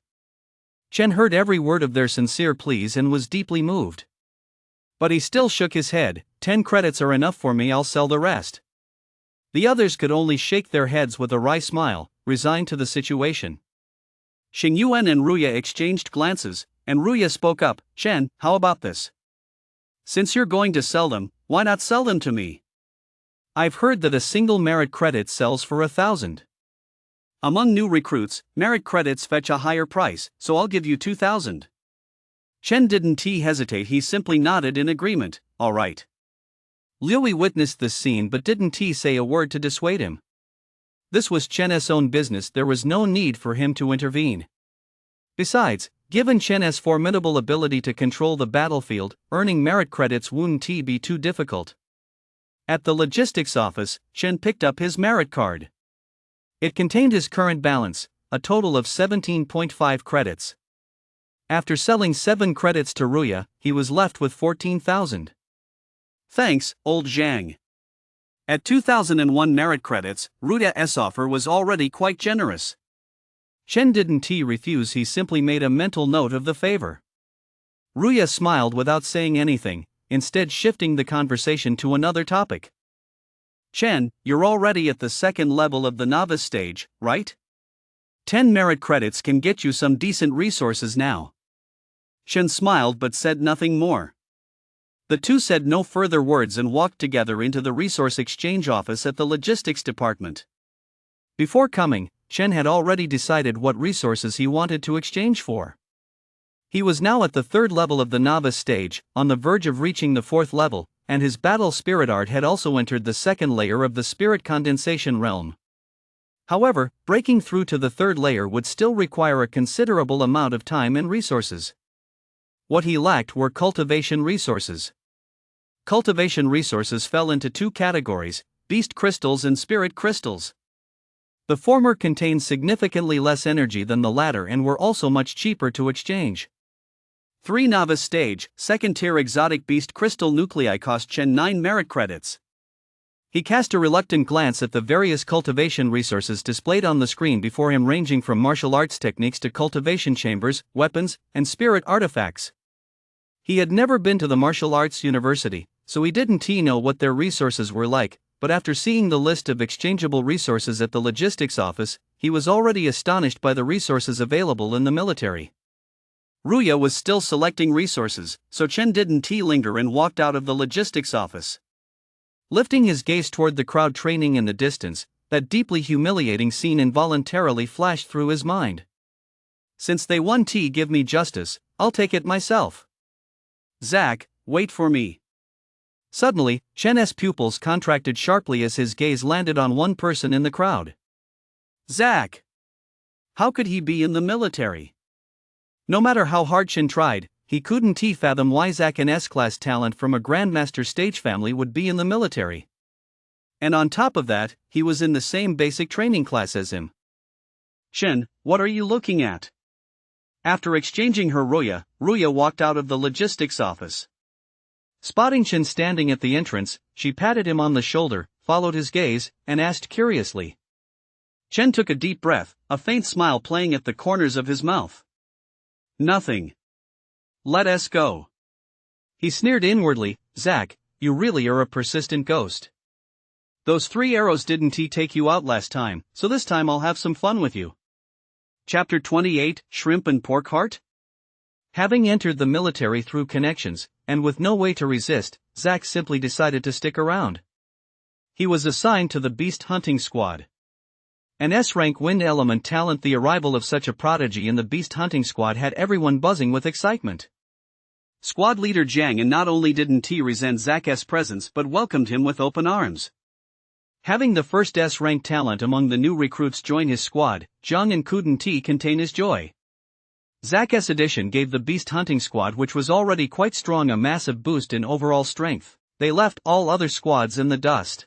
Chen heard every word of their sincere pleas and was deeply moved. But he still shook his head. 10 credits are enough for me, I'll sell the rest." The others could only shake their heads with a wry smile, resigned to the situation. Xingyuan and Ruya exchanged glances, and Ruya spoke up, "Chen, how about this? Since you're going to sell them, why not sell them to me? I've heard that a single merit credit sells for 1,000. Among new recruits, merit credits fetch a higher price, so I'll give you 2,000. Chen didn't hesitate, he simply nodded in agreement. "All right. Liu witnessed this scene but didn't say a word to dissuade him. This was Chen's own business, there was no need for him to intervene. Besides, given Chen's formidable ability to control the battlefield, earning merit credits wouldn't be too difficult. At the logistics office, Chen picked up his merit card. It contained his current balance, a total of 17.5 credits. After selling 7 credits to Ruya, he was left with 14,000. Thanks, old Zhang. At 2001 merit credits, Ruya's offer was already quite generous. Chen didn't refuse, he simply made a mental note of the favor. Ruya smiled without saying anything, instead shifting the conversation to another topic. Chen, you're already at the second level of the novice stage, right? 10 merit credits can get you some decent resources now. Chen smiled but said nothing more. The two said no further words and walked together into the resource exchange office at the logistics department. Before coming, Chen had already decided what resources he wanted to exchange for. He was now at the third level of the novice stage, on the verge of reaching the fourth level, and his battle spirit art had also entered the second layer of the spirit condensation realm. However, breaking through to the third layer would still require a considerable amount of time and resources. What he lacked were cultivation resources. Cultivation resources fell into 2 categories, beast crystals and spirit crystals. The former contained significantly less energy than the latter and were also much cheaper to exchange. 3 novice stage, second tier exotic beast crystal nuclei cost Chen 9 merit credits. He cast a reluctant glance at the various cultivation resources displayed on the screen before him, ranging from martial arts techniques to cultivation chambers, weapons, and spirit artifacts. He had never been to the martial arts university, so he didn't know what their resources were like, but after seeing the list of exchangeable resources at the logistics office, he was already astonished by the resources available in the military. Ruya was still selecting resources, so Chen didn't linger and walked out of the logistics office. Lifting his gaze toward the crowd training in the distance, that deeply humiliating scene involuntarily flashed through his mind. Since they won't give me justice, I'll take it myself. Zach, wait for me. Suddenly, Chen's pupils contracted sharply as his gaze landed on one person in the crowd. Zach! How could he be in the military? No matter how hard Chen tried, he couldn't fathom why Zach, an S-class talent from a Grandmaster stage family, would be in the military. And on top of that, he was in the same basic training class as him. Chen, what are you looking at? After exchanging her Ruya walked out of the logistics office. Spotting Chen standing at the entrance, she patted him on the shoulder, followed his gaze, and asked curiously. Chen took a deep breath, a faint smile playing at the corners of his mouth. Nothing. Let us go. He sneered inwardly. Zach, you really are a persistent ghost. Those 3 arrows didn't take you out last time, so this time I'll have some fun with you. Chapter 28, Shrimp and Pork Heart? Having entered the military through connections, and with no way to resist, Zach simply decided to stick around. He was assigned to the Beast Hunting Squad. An S-rank wind element talent, the arrival of such a prodigy in the Beast Hunting Squad had everyone buzzing with excitement. Squad leader Jiang not only didn't resent Zach's presence but welcomed him with open arms. Having the first S-rank talent among the new recruits join his squad, Jiang couldn't contain his joy. Zach's addition gave the Beast Hunting Squad, which was already quite strong, a massive boost in overall strength. They left all other squads in the dust.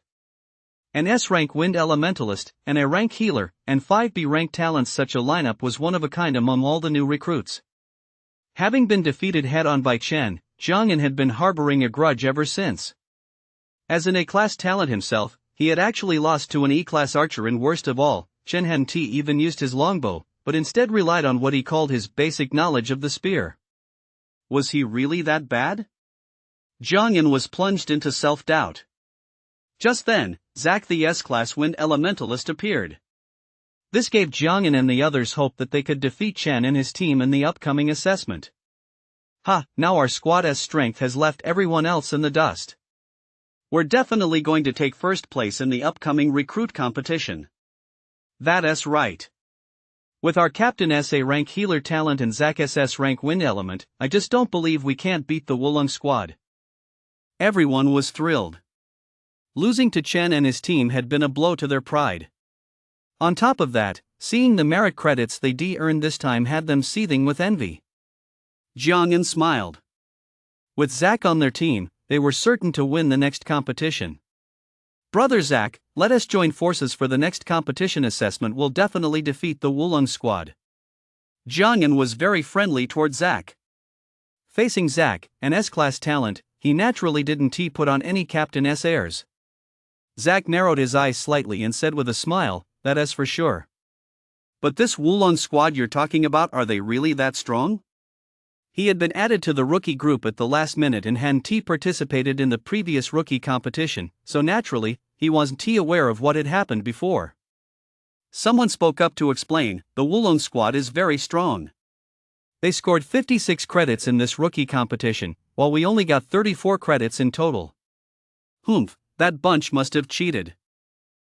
An S-rank wind elementalist, an A-rank healer, and 5 B-rank talents, such a lineup was one of a kind among all the new recruits. Having been defeated head-on by Chen, Jiang had been harboring a grudge ever since. As an A-class talent himself, he had actually lost to an E-class archer, and worst of all, Chen hadn't even used his longbow, but instead relied on what he called his basic knowledge of the spear. Was he really that bad? Jiang was plunged into self-doubt. Just then, Zach the S-class wind elementalist appeared. This gave Jiang and the others hope that they could defeat Chen and his team in the upcoming assessment. Now our squad's strength has left everyone else in the dust. We're definitely going to take first place in the upcoming recruit competition. That's right. With our captain A-rank healer talent and Zach S-rank wind element, I just don't believe we can't beat the Wulong squad. Everyone was thrilled. Losing to Chen and his team had been a blow to their pride. On top of that, seeing the merit credits they earned this time had them seething with envy. Jiangyan smiled. With Zack on their team, they were certain to win the next competition. Brother Zack, let us join forces for the next competition. Assessment will definitely defeat the Wulong squad. Jiangyan was very friendly toward Zack. Facing Zack, an S-class talent, he naturally didn't put on any captain-s airs. Zack narrowed his eyes slightly and said with a smile, "That is for sure." "But this Wulong squad you're talking about, are they really that strong?" He had been added to the rookie group at the last minute and hadn't participated in the previous rookie competition, so naturally, he wasn't aware of what had happened before. Someone spoke up to explain, "The Wulong squad is very strong. They scored 56 credits in this rookie competition, while we only got 34 credits in total. Humph, that bunch must have cheated.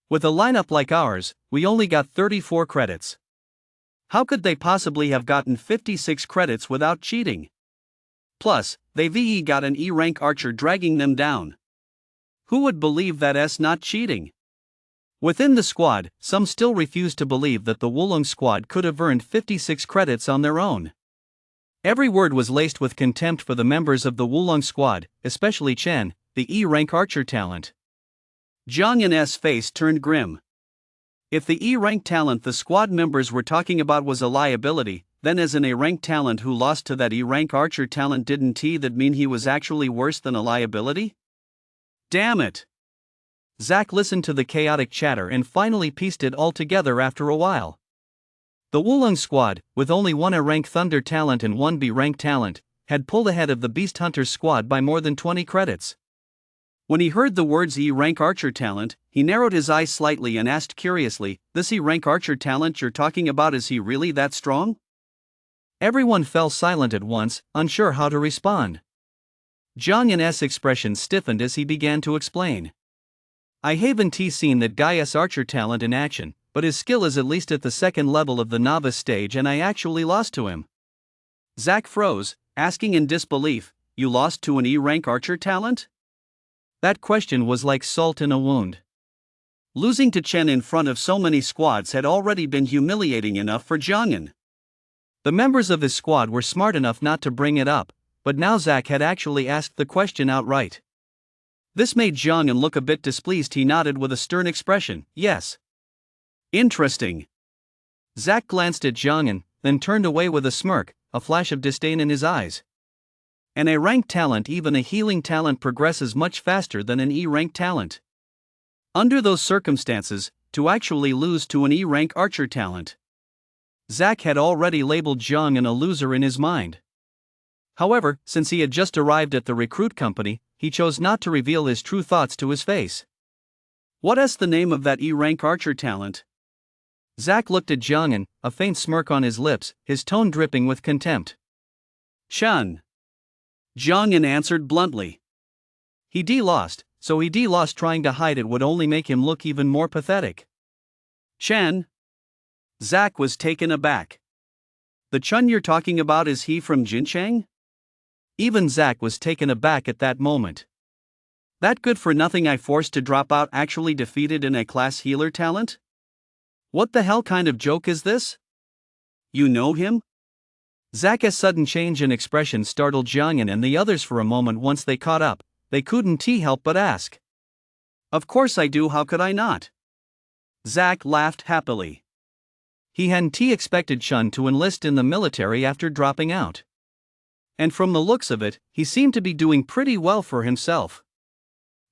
With a lineup like ours, we only got 34 credits. How could they possibly have gotten 56 credits without cheating? Plus, they've got an E-rank archer dragging them down. Who would believe that's not cheating?" Within the squad, some still refused to believe that the Wulong squad could have earned 56 credits on their own. Every word was laced with contempt for the members of the Wulong squad, especially Chen, the E-rank archer talent. Jiangyan's face turned grim. If the E-rank talent the squad members were talking about was a liability, then as an A-rank talent who lost to that E-rank archer talent, didn't that mean he was actually worse than a liability? Damn it! Zack listened to the chaotic chatter and finally pieced it all together after a while. The Wulong squad, with only one A-rank Thunder talent and one B-rank talent, had pulled ahead of the Beast Hunters squad by more than 20 credits. When he heard the words E-rank archer talent, he narrowed his eyes slightly and asked curiously, "This E-rank archer talent you're talking about, is he really that strong?" Everyone fell silent at once, unsure how to respond. Jiangyan's expression stiffened as he began to explain. "I haven't seen that guy's archer talent in action, but his skill is at least at the second level of the novice stage, and I actually lost to him." Zack froze, asking in disbelief, "You lost to an E-rank archer talent?" That question was like salt in a wound. Losing to Chen in front of so many squads had already been humiliating enough for Jiangyan. The members of his squad were smart enough not to bring it up, but now Zack had actually asked the question outright. This made Jiangyan look a bit displeased. He nodded with a stern expression, "Yes." "Interesting." Zack glanced at Jiangyan, then turned away with a smirk, a flash of disdain in his eyes. An A-rank talent, even a healing talent, progresses much faster than an E-rank talent. Under those circumstances, to actually lose to an E-rank archer talent. Zack had already labeled Jiangyan a loser in his mind. However, since he had just arrived at the recruit company, he chose not to reveal his true thoughts to his face. "What's the name of that E-rank archer talent?" Zack looked at Jiangyan, a faint smirk on his lips, his tone dripping with contempt. "Chen." Jiangyan answered bluntly. He lost, so he lost. Trying to hide it would only make him look even more pathetic. "Chen?" Zack was taken aback. "The Chen you're talking about, is he from Jincheng?" Even Zack was taken aback at that moment. That good-for-nothing I forced to drop out actually defeated an A-class healer talent? What the hell kind of joke is this? "You know him?" Zack's sudden change in expression startled Jiangyan and the others for a moment. Once they caught up, they couldn't help but ask. "Of course I do, how could I not?" Zack laughed happily. He hadn't expected Chen to enlist in the military after dropping out. And from the looks of it, he seemed to be doing pretty well for himself.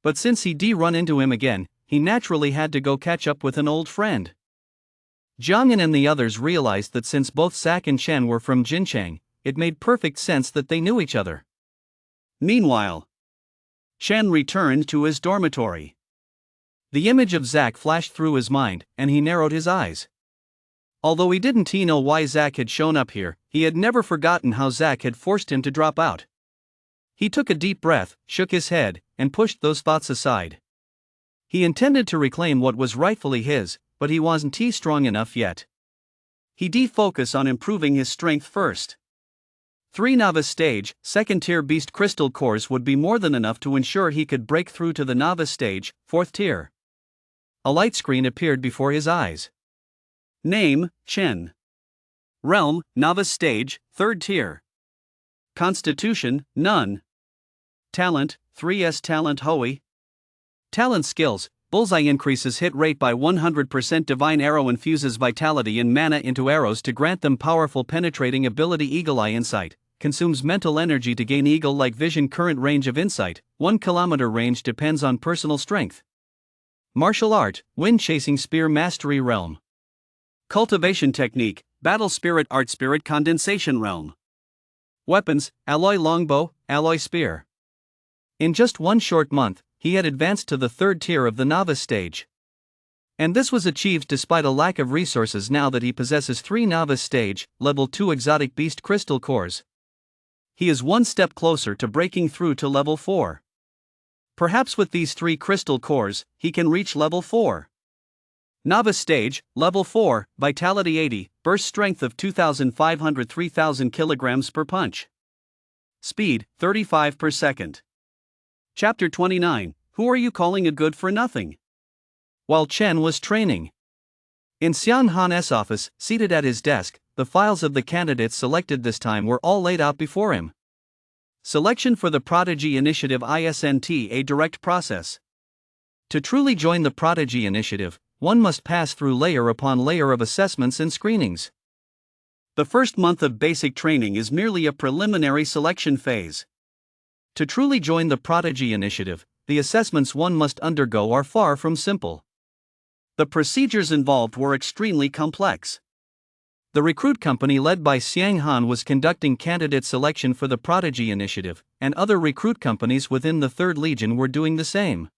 But since he'd run into him again, he naturally had to go catch up with an old friend. Jiangyan and the others realized that since both Zack and Chen were from Jincheng, it made perfect sense that they knew each other. Meanwhile, Chen returned to his dormitory. The image of Zack flashed through his mind, and he narrowed his eyes. Although he didn't know why Zack had shown up here, he had never forgotten how Zack had forced him to drop out. He took a deep breath, shook his head, and pushed those thoughts aside. He intended to reclaim what was rightfully his, but he wasn't strong enough yet. He'd focus on improving his strength first. 3 novice stage, second tier beast crystal cores would be more than enough to ensure he could break through to the novice stage, 4th tier. A light screen appeared before his eyes. Name, Chen. Realm, novice stage, 3rd tier. Constitution, none. Talent, 3S talent Houyi. Talent skills, bullseye increases hit rate by 100%. Divine arrow infuses vitality and mana into arrows to grant them powerful penetrating ability. Eagle eye insight, consumes mental energy to gain eagle-like vision. Current range of insight, 1 kilometer range, depends on personal strength. Martial art, wind chasing spear mastery realm. Cultivation technique, battle spirit art spirit condensation realm. Weapons, alloy longbow, alloy spear. In just one short month, he had advanced to the 3rd tier of the novice stage. And this was achieved despite a lack of resources now that he possesses 3 novice stage, level 2 exotic beast crystal cores. He is one step closer to breaking through to level 4. Perhaps with these 3 crystal cores, he can reach level 4. Novice stage, level 4, vitality 80, burst strength of 2,500 3,000 kilograms per punch. Speed, 35 per second. Chapter 29, Who are you calling a good for nothing? While Chen was training in Xiang Han's office, seated at his desk, the files of the candidates selected this time were all laid out before him. Selection for the Prodigy Initiative isn't a direct process. To truly join the Prodigy Initiative, one must pass through layer upon layer of assessments and screenings. The first month of basic training is merely a preliminary selection phase. To truly join the Prodigy Initiative, the assessments one must undergo are far from simple. The procedures involved were extremely complex. The recruit company led by Xiang Han was conducting candidate selection for the Prodigy Initiative, and other recruit companies within the 3rd Legion were doing the same.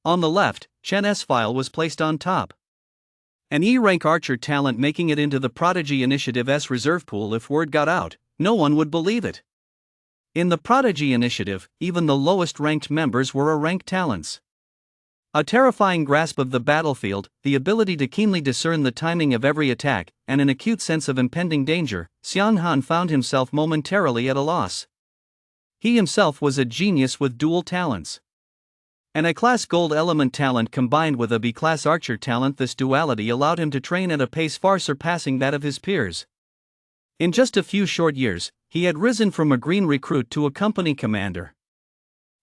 On the left, Chen's file was placed on top. An E-rank archer talent making it into the Prodigy Initiative's reserve pool. If word got out, no one would believe it. In the Prodigy Initiative, even the lowest ranked members were A-rank talents. A terrifying grasp of the battlefield, the ability to keenly discern the timing of every attack, and an acute sense of impending danger, Xiang Han found himself momentarily at a loss. He himself was a genius with dual talents. An A-class gold element talent combined with a B-class archer talent. This duality allowed him to train at a pace far surpassing that of his peers. In just a few short years, he had risen from a green recruit to a company commander.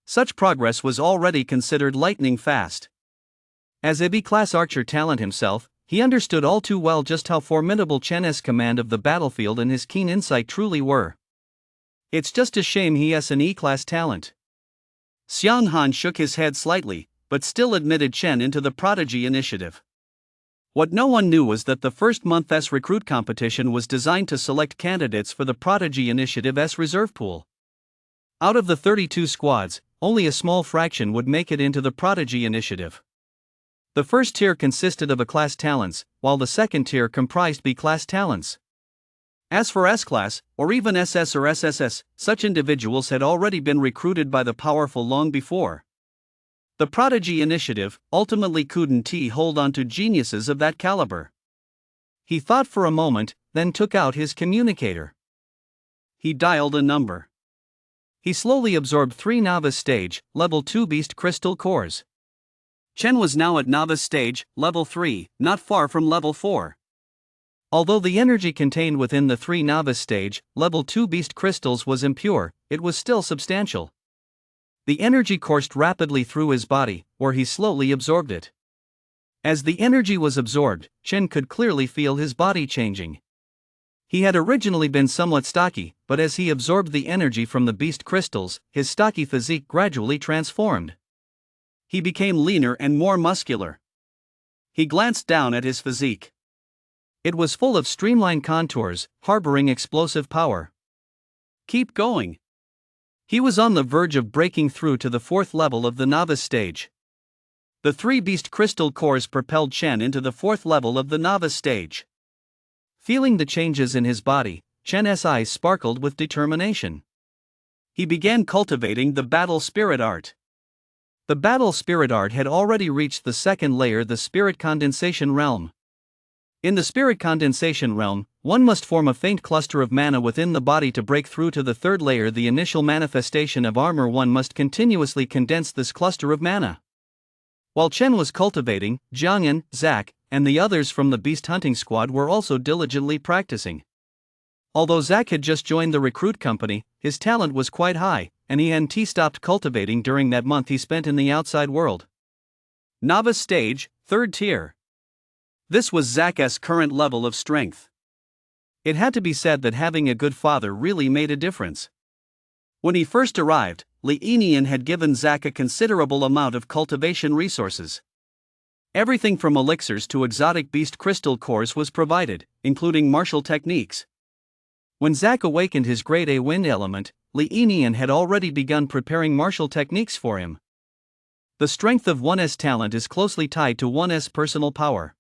Such progress was already considered lightning fast. As a B-class archer talent himself, he understood all too well just how formidable Chen's command of the battlefield and his keen insight truly were. It's just a shame he has an E-class talent. Xiang Han shook his head slightly, but still admitted Chen into the Prodigy Initiative. What no one knew was that the first month's recruit competition was designed to select candidates for the Prodigy Initiative's reserve pool. Out of the 32 squads, only a small fraction would make it into the Prodigy Initiative. The first tier consisted of A-class talents, while the second tier comprised B-class talents. As for S-class, or even SS or SSS, such individuals had already been recruited by the powerful long before. The Prodigy Initiative ultimately couldn't hold on to geniuses of that caliber. He thought for a moment, then took out his communicator. He dialed a number. He slowly absorbed 3 novice stage, level 2 beast crystal cores. Chen was now at novice stage, level 3, not far from level 4. Although the energy contained within the 3 novice stage, level 2 beast crystals was impure, it was still substantial. The energy coursed rapidly through his body, where he slowly absorbed it. As the energy was absorbed, Chen could clearly feel his body changing. He had originally been somewhat stocky, but as he absorbed the energy from the beast crystals, his stocky physique gradually transformed. He became leaner and more muscular. He glanced down at his physique. It was full of streamlined contours, harboring explosive power. Keep going. He was on the verge of breaking through to the 4th level of the novice stage. The 3 beast crystal cores propelled Chen into the 4th level of the novice stage. Feeling the changes in his body, Chen's eyes sparkled with determination. He began cultivating the battle spirit art. The battle spirit art had already reached the 2nd layer, the spirit condensation realm. In the spirit condensation realm, one must form a faint cluster of mana within the body to break through to the third layer, the initial manifestation of armor. One must continuously condense this cluster of mana. While Chen was cultivating, Jiangyan, Zack, and the others from the beast hunting squad were also diligently practicing. Although Zack had just joined the recruit company, his talent was quite high, and he hadn't stopped cultivating during that month he spent in the outside world. Novice stage, 3rd tier. This was Zack's current level of strength. It had to be said that having a good father really made a difference. When he first arrived, Li Yinian had given Zack a considerable amount of cultivation resources. Everything from elixirs to exotic beast crystal cores was provided, including martial techniques. When Zack awakened his grade A wind element, Li Yinian had already begun preparing martial techniques for him. The strength of one's talent is closely tied to one's personal power.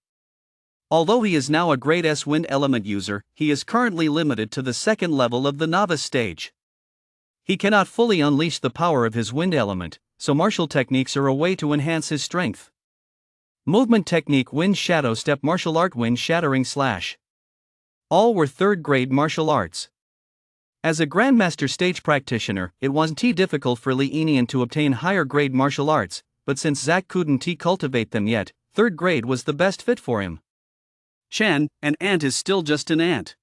Although he is now a grade S wind element user, he is currently limited to the 2nd level of the novice stage. He cannot fully unleash the power of his wind element, so martial techniques are a way to enhance his strength. Movement technique: Wind Shadow Step, Martial Art Wind Shattering Slash. All were 3rd grade martial arts. As a Grandmaster stage practitioner, it wasn't difficult for Li Yinian to obtain higher grade martial arts, but since Zack couldn't cultivate them yet, 3rd grade was the best fit for him. Chen, an ant is still just an ant.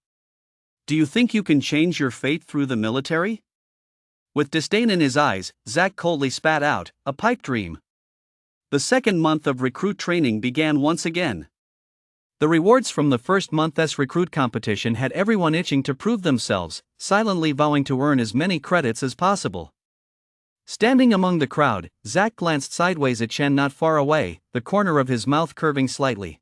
Do you think you can change your fate through the military? With disdain in his eyes, Zack coldly spat out, a pipe dream. The 2nd month of recruit training began once again. The rewards from the first month's recruit competition had everyone itching to prove themselves, silently vowing to earn as many credits as possible. Standing among the crowd, Zack glanced sideways at Chen not far away, the corner of his mouth curving slightly.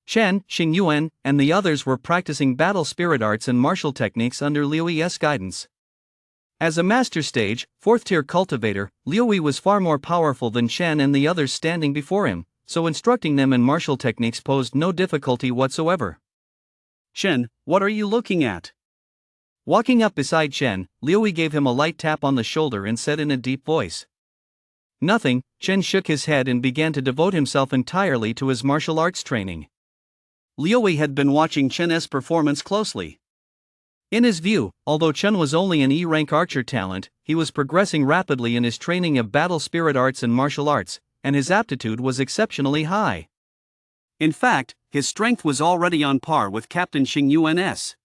Chen, Xingyuan, and the others were practicing battle spirit arts and martial techniques under Liu's guidance. As a master stage, 4th tier cultivator, Liu was far more powerful than Chen and the others standing before him, so instructing them in martial techniques posed no difficulty whatsoever. Chen, what are you looking at? Walking up beside Chen, Liu gave him a light tap on the shoulder and said in a deep voice. Nothing. Chen shook his head and began to devote himself entirely to his martial arts training. Liu had been watching Chen's performance closely. In his view, although Chen was only an E-rank archer talent, he was progressing rapidly in his training of battle spirit arts and martial arts, and his aptitude was exceptionally high. In fact, his strength was already on par with Captain Xingyuan's.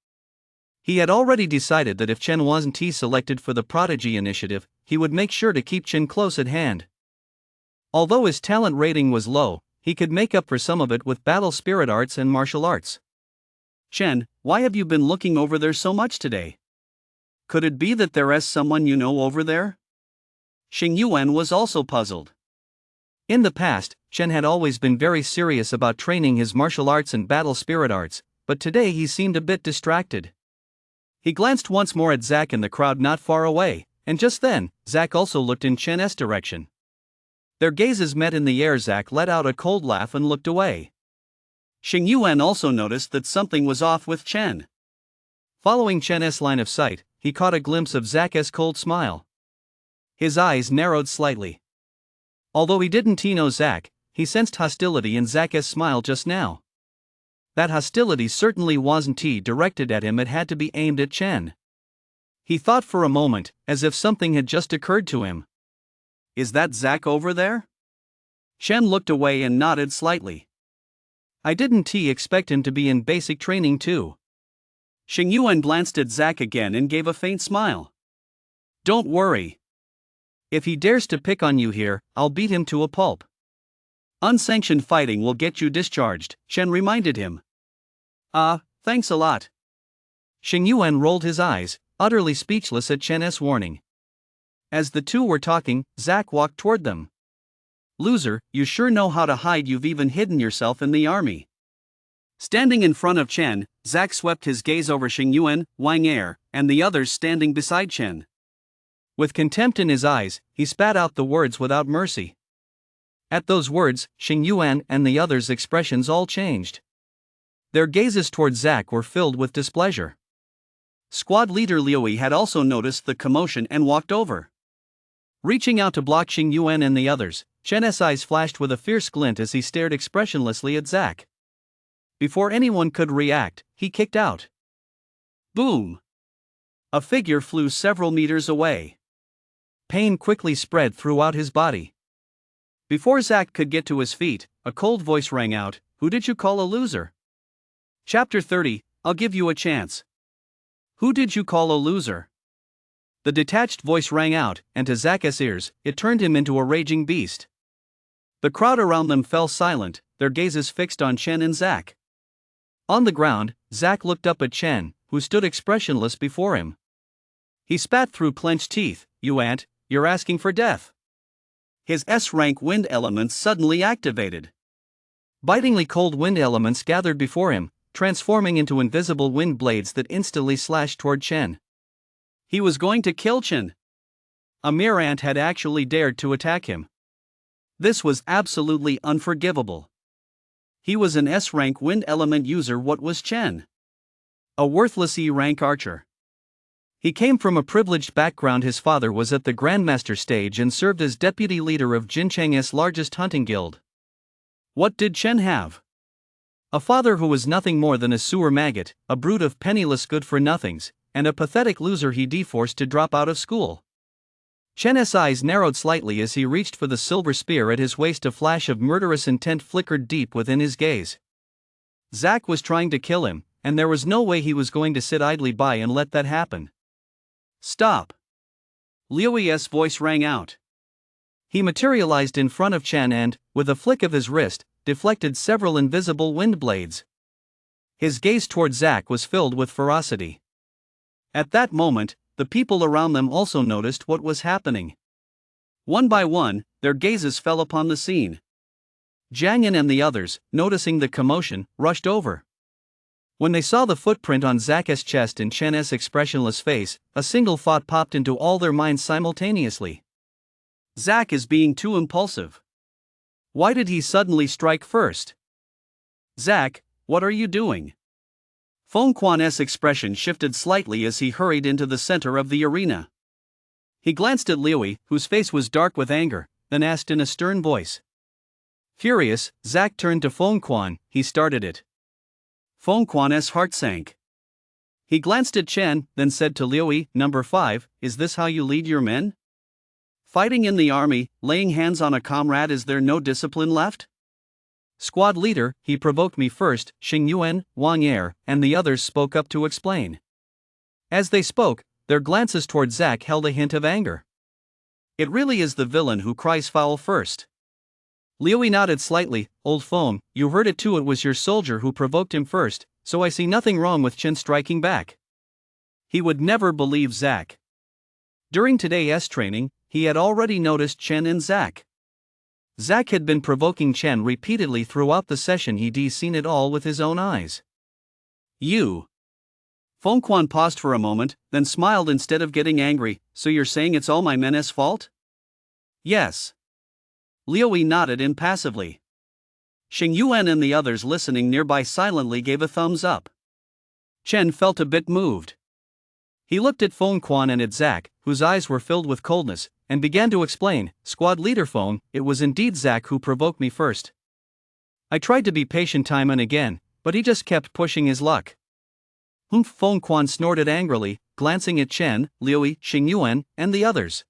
He had already decided that if Chen wasn't selected for the Prodigy Initiative, he would make sure to keep Chen close at hand. Although his talent rating was low, he could make up for some of it with battle spirit arts and martial arts. Chen, why have you been looking over there so much today? Could it be that there is someone you know over there? Xingyuan was also puzzled. In the past, Chen had always been very serious about training his martial arts and battle spirit arts, but today he seemed a bit distracted. He glanced once more at Zack in the crowd not far away, and just then, Zack also looked in Chen's direction. Their gazes met in the air. Zack let out a cold laugh and looked away. Xingyuan also noticed that something was off with Chen. Following Chen's line of sight, he caught a glimpse of Zack's cold smile. His eyes narrowed slightly. Although he didn't know Zack, he sensed hostility in Zack's smile just now. That hostility certainly wasn't directed at him, it had to be aimed at Chen. He thought for a moment, as if something had just occurred to him. Is that Zack over there? Chen looked away and nodded slightly. I didn't expect him to be in basic training too. Xingyuan glanced at Zack again and gave a faint smile. Don't worry. If he dares to pick on you here, I'll beat him to a pulp. Unsanctioned fighting will get you discharged, Chen reminded him. Thanks a lot. Xingyuan rolled his eyes, utterly speechless at Chen's warning. As the two were talking, Zack walked toward them. Loser, you sure know how to hide, you've even hidden yourself in the army. Standing in front of Chen, Zack swept his gaze over Xingyuan, Wang Er, and the others standing beside Chen. With contempt in his eyes, he spat out the words without mercy. At those words, Xingyuan and the others' expressions all changed. Their gazes toward Zack were filled with displeasure. Squad leader Liu had also noticed the commotion and walked over. Reaching out to block Xingyuan and the others, Chen's eyes flashed with a fierce glint as he stared expressionlessly at Zack. Before anyone could react, he kicked out. Boom! A figure flew several meters away. Pain quickly spread throughout his body. Before Zach could get to his feet, a cold voice rang out, "Who did you call a loser?" Chapter 30, I'll give you a chance. Who did you call a loser? The detached voice rang out, and to Zach's ears, it turned him into a raging beast. The crowd around them fell silent, their gazes fixed on Chen and Zach. On the ground, Zach looked up at Chen, who stood expressionless before him. He spat through clenched teeth, "You ant, you're asking for death." His S-rank wind elements suddenly activated. Bitingly cold wind elements gathered before him, transforming into invisible wind blades that instantly slashed toward Chen. He was going to kill Chen. A mere ant had actually dared to attack him. This was absolutely unforgivable. He was an S-rank wind element user. What was Chen? A worthless E-rank archer. He came from a privileged background. His father was at the Grandmaster stage and served as deputy leader of Jincheng's largest hunting guild. What did Chen have? A father who was nothing more than a sewer maggot, a brood of penniless good-for-nothings, and a pathetic loser he'd forced to drop out of school. Chen's eyes narrowed slightly as he reached for the silver spear at his waist. A flash of murderous intent flickered deep within his gaze. Zach was trying to kill him, and there was no way he was going to sit idly by and let that happen. Stop! Liu's voice rang out. He materialized in front of Chen and, with a flick of his wrist, deflected several invisible wind blades. His gaze toward Zach was filled with ferocity. At that moment, the people around them also noticed what was happening. One by one, their gazes fell upon the scene. Jiang Yan and the others, noticing the commotion, rushed over. When they saw the footprint on Zach's chest and Chen's expressionless face, a single thought popped into all their minds simultaneously. Zach is being too impulsive. Why did he suddenly strike first? Zach, what are you doing? Feng Quan's expression shifted slightly as he hurried into the center of the arena. He glanced at Liu, whose face was dark with anger, then asked in a stern voice. Furious, Zach turned to Feng Quan. He started it. Feng Quan's heart sank. He glanced at Chen, then said to Liu, "Number 5, is this how you lead your men? Fighting in the army, laying hands on a comrade, is there no discipline left?" Squad leader, he provoked me first. Xing Yuan, Wang Yer, and the others spoke up to explain. As they spoke, their glances toward Zach held a hint of anger. It really is the villain who cries foul first. Liu nodded slightly. Old Feng, you heard it too. It was your soldier who provoked him first, so I see nothing wrong with Chen striking back. He would never believe Zach. During today's training, he had already noticed Chen and Zach. Zach had been provoking Chen repeatedly throughout the session. He'd seen it all with his own eyes. You. Feng Quan paused for a moment, then smiled instead of getting angry. So you're saying it's all my men's fault? Yes. Liu nodded impassively. Xing Yuan and the others listening nearby silently gave a thumbs up. Chen felt a bit moved. He looked at Feng Quan and at Zach, whose eyes were filled with coldness, and began to explain. Squad leader Feng, it was indeed Zach who provoked me first. I tried to be patient time and again, but he just kept pushing his luck. Humph! Feng Quan snorted angrily, glancing at Chen, Liu, Xing Yuan, and the others.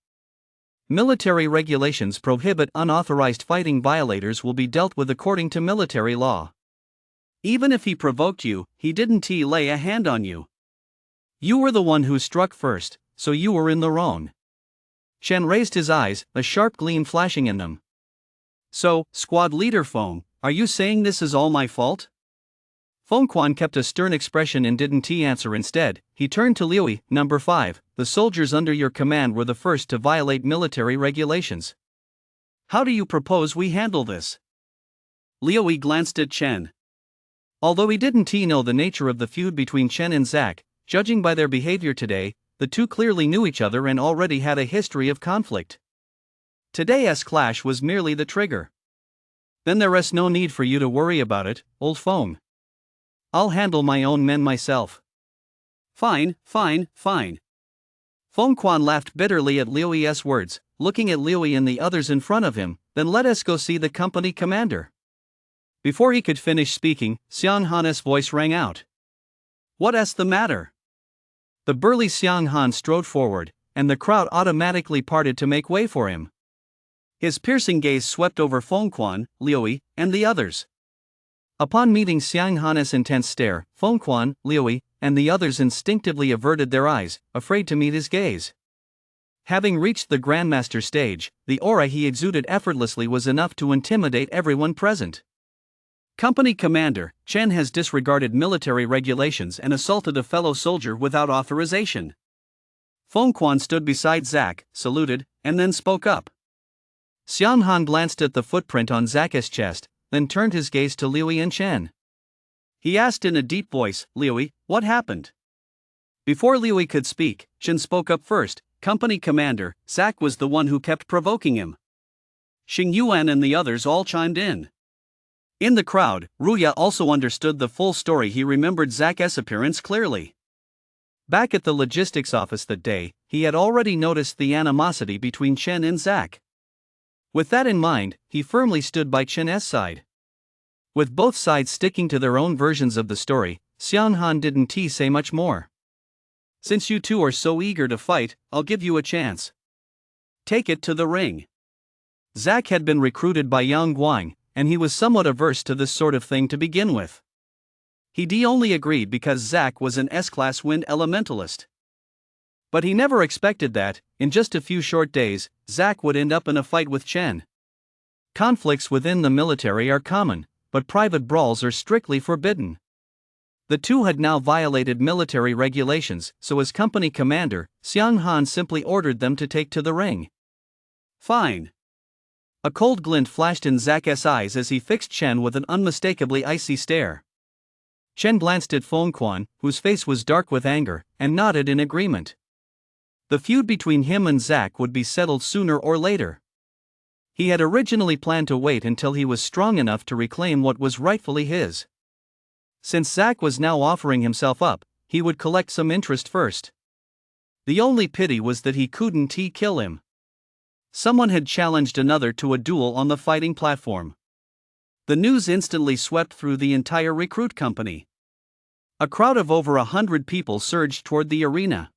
Military regulations prohibit unauthorized fighting. Violators will be dealt with according to military law. Even if he provoked you, he didn't lay a hand on you. You were the one who struck first, so you were in the wrong. Chen raised his eyes, a sharp gleam flashing in them. So, squad leader Feng, are you saying this is all my fault? Feng Quan kept a stern expression and didn't answer. Instead, he turned to Liu. Number 5, the soldiers under your command were the first to violate military regulations. How do you propose we handle this? Liu glanced at Chen. Although he didn't know the nature of the feud between Chen and Zach, judging by their behavior today, the two clearly knew each other and already had a history of conflict. Today's clash was merely the trigger. Then there is no need for you to worry about it, old Feng. I'll handle my own men myself. Fine. Feng Quan laughed bitterly at Liu's words, looking at Liu and the others in front of him. Then let us go see the company commander. Before he could finish speaking, Xiang Han's voice rang out. "What's the matter?" The burly Xiang Han strode forward, and the crowd automatically parted to make way for him. His piercing gaze swept over Fengquan, Liuyi, and the others. Upon meeting Xiang Han's intense stare, Fengquan, Liuyi, and the others instinctively averted their eyes, afraid to meet his gaze. Having reached the Grandmaster stage, the aura he exuded effortlessly was enough to intimidate everyone present. Company Commander, Chen has disregarded military regulations and assaulted a fellow soldier without authorization. Fengquan stood beside Zack, saluted, and then spoke up. Xiang Han glanced at the footprint on Zack's chest, then turned his gaze to Liuyi and Chen. He asked in a deep voice, "Liuyi, what happened?" Before Liuyi could speak, Chen spoke up first. "Company Commander, Zack was the one who kept provoking him." Xing Yuan and the others all chimed in. In the crowd, Ruya also understood the full story. He remembered Zack's appearance clearly. Back at the logistics office that day, he had already noticed the animosity between Chen and Zack. With that in mind, he firmly stood by Chen's side. With both sides sticking to their own versions of the story, Xiang Han didn't say much more. "Since you two are so eager to fight, I'll give you a chance. Take it to the ring." Zack had been recruited by Yang Guang, and he was somewhat averse to this sort of thing to begin with. He only agreed because Zack was an S-class wind elementalist. But he never expected that, in just a few short days, Zack would end up in a fight with Chen. Conflicts within the military are common, but private brawls are strictly forbidden. The two had now violated military regulations, so as company commander, Xiang Han simply ordered them to take to the ring. "Fine." A cold glint flashed in Zack's eyes as he fixed Chen with an unmistakably icy stare. Chen glanced at Fengquan, whose face was dark with anger, and nodded in agreement. The feud between him and Zack would be settled sooner or later. He had originally planned to wait until he was strong enough to reclaim what was rightfully his. Since Zack was now offering himself up, he would collect some interest first. The only pity was that he couldn't kill him. Someone had challenged another to a duel on the fighting platform. The news instantly swept through the entire recruit company. A crowd of over 100 people surged toward the arena.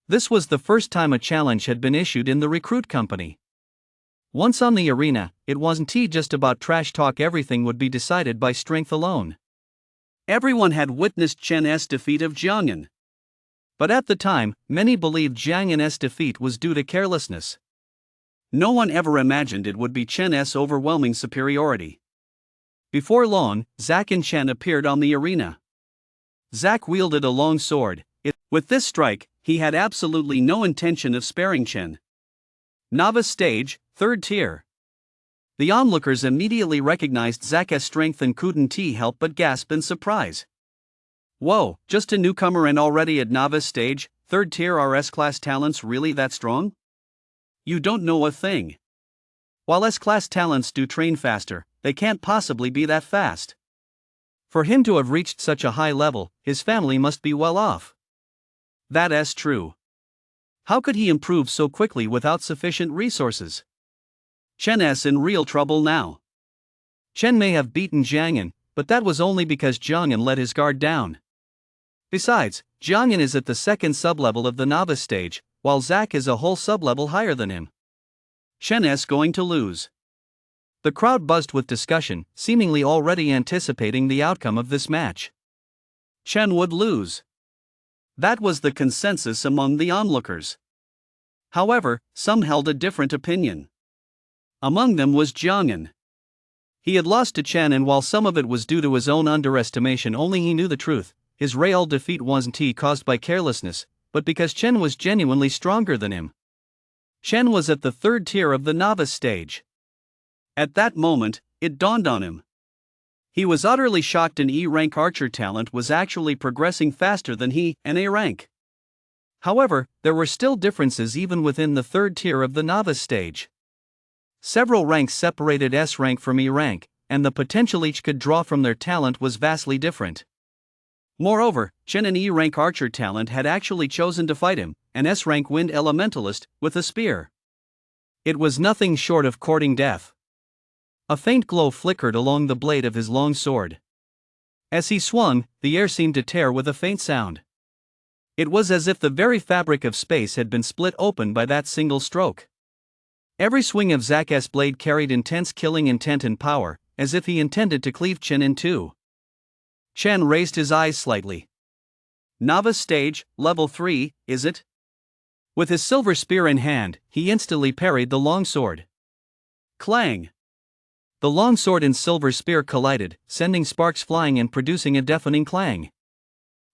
This was the first time a challenge had been issued in the recruit company. Once on the arena, it wasn't just about trash talk. Everything would be decided by strength alone. Everyone had witnessed Chen's defeat of Jiangyan. But at the time, many believed Jiangyan's defeat was due to carelessness. No one ever imagined it would be Chen's overwhelming superiority. Before long, Zack and Chen appeared on the arena. Zack wielded a long sword. With this strike, he had absolutely no intention of sparing Chen. Novice stage, 3rd tier. The onlookers immediately recognized Zack's strength and couldn't help but gasp in surprise. "Whoa, just a newcomer and already at novice stage, 3rd tier. Are S-class talents really that strong? You don't know a thing. While S-class talents do train faster, they can't possibly be that fast. For him to have reached such a high level, his family must be well off. That's true. How could he improve so quickly without sufficient resources? Chen's in real trouble now." Chen may have beaten Jiangyan, but that was only because Jiangyan let his guard down. Besides, Jiangyan is at the 2nd sublevel of the novice stage, while Zack is a whole sublevel higher than him. Chen's going to lose. The crowd buzzed with discussion, seemingly already anticipating the outcome of this match. Chen would lose. That was the consensus among the onlookers. However, some held a different opinion. Among them was Jiangyan. He had lost to Chen, and while some of it was due to his own underestimation, only he knew the truth. His real defeat wasn't caused by carelessness, but because Chen was genuinely stronger than him. Chen was at the 3rd tier of the novice stage. At that moment, it dawned on him. He was utterly shocked. An E-rank archer talent was actually progressing faster than he, an A rank. However, there were still differences even within the 3rd tier of the novice stage. Several ranks separated S rank from E rank, and the potential each could draw from their talent was vastly different. Moreover, Chen, an E rank archer talent, had actually chosen to fight him, an S rank wind elementalist, with a spear. It was nothing short of courting death. A faint glow flickered along the blade of his long sword. As he swung, the air seemed to tear with a faint sound. It was as if the very fabric of space had been split open by that single stroke. Every swing of Zack's blade carried intense killing intent and power, as if he intended to cleave Chen in two. Chen raised his eyes slightly. Novice stage, level 3, is it? With his silver spear in hand, he instantly parried the longsword. Clang! The longsword and silver spear collided, sending sparks flying and producing a deafening clang.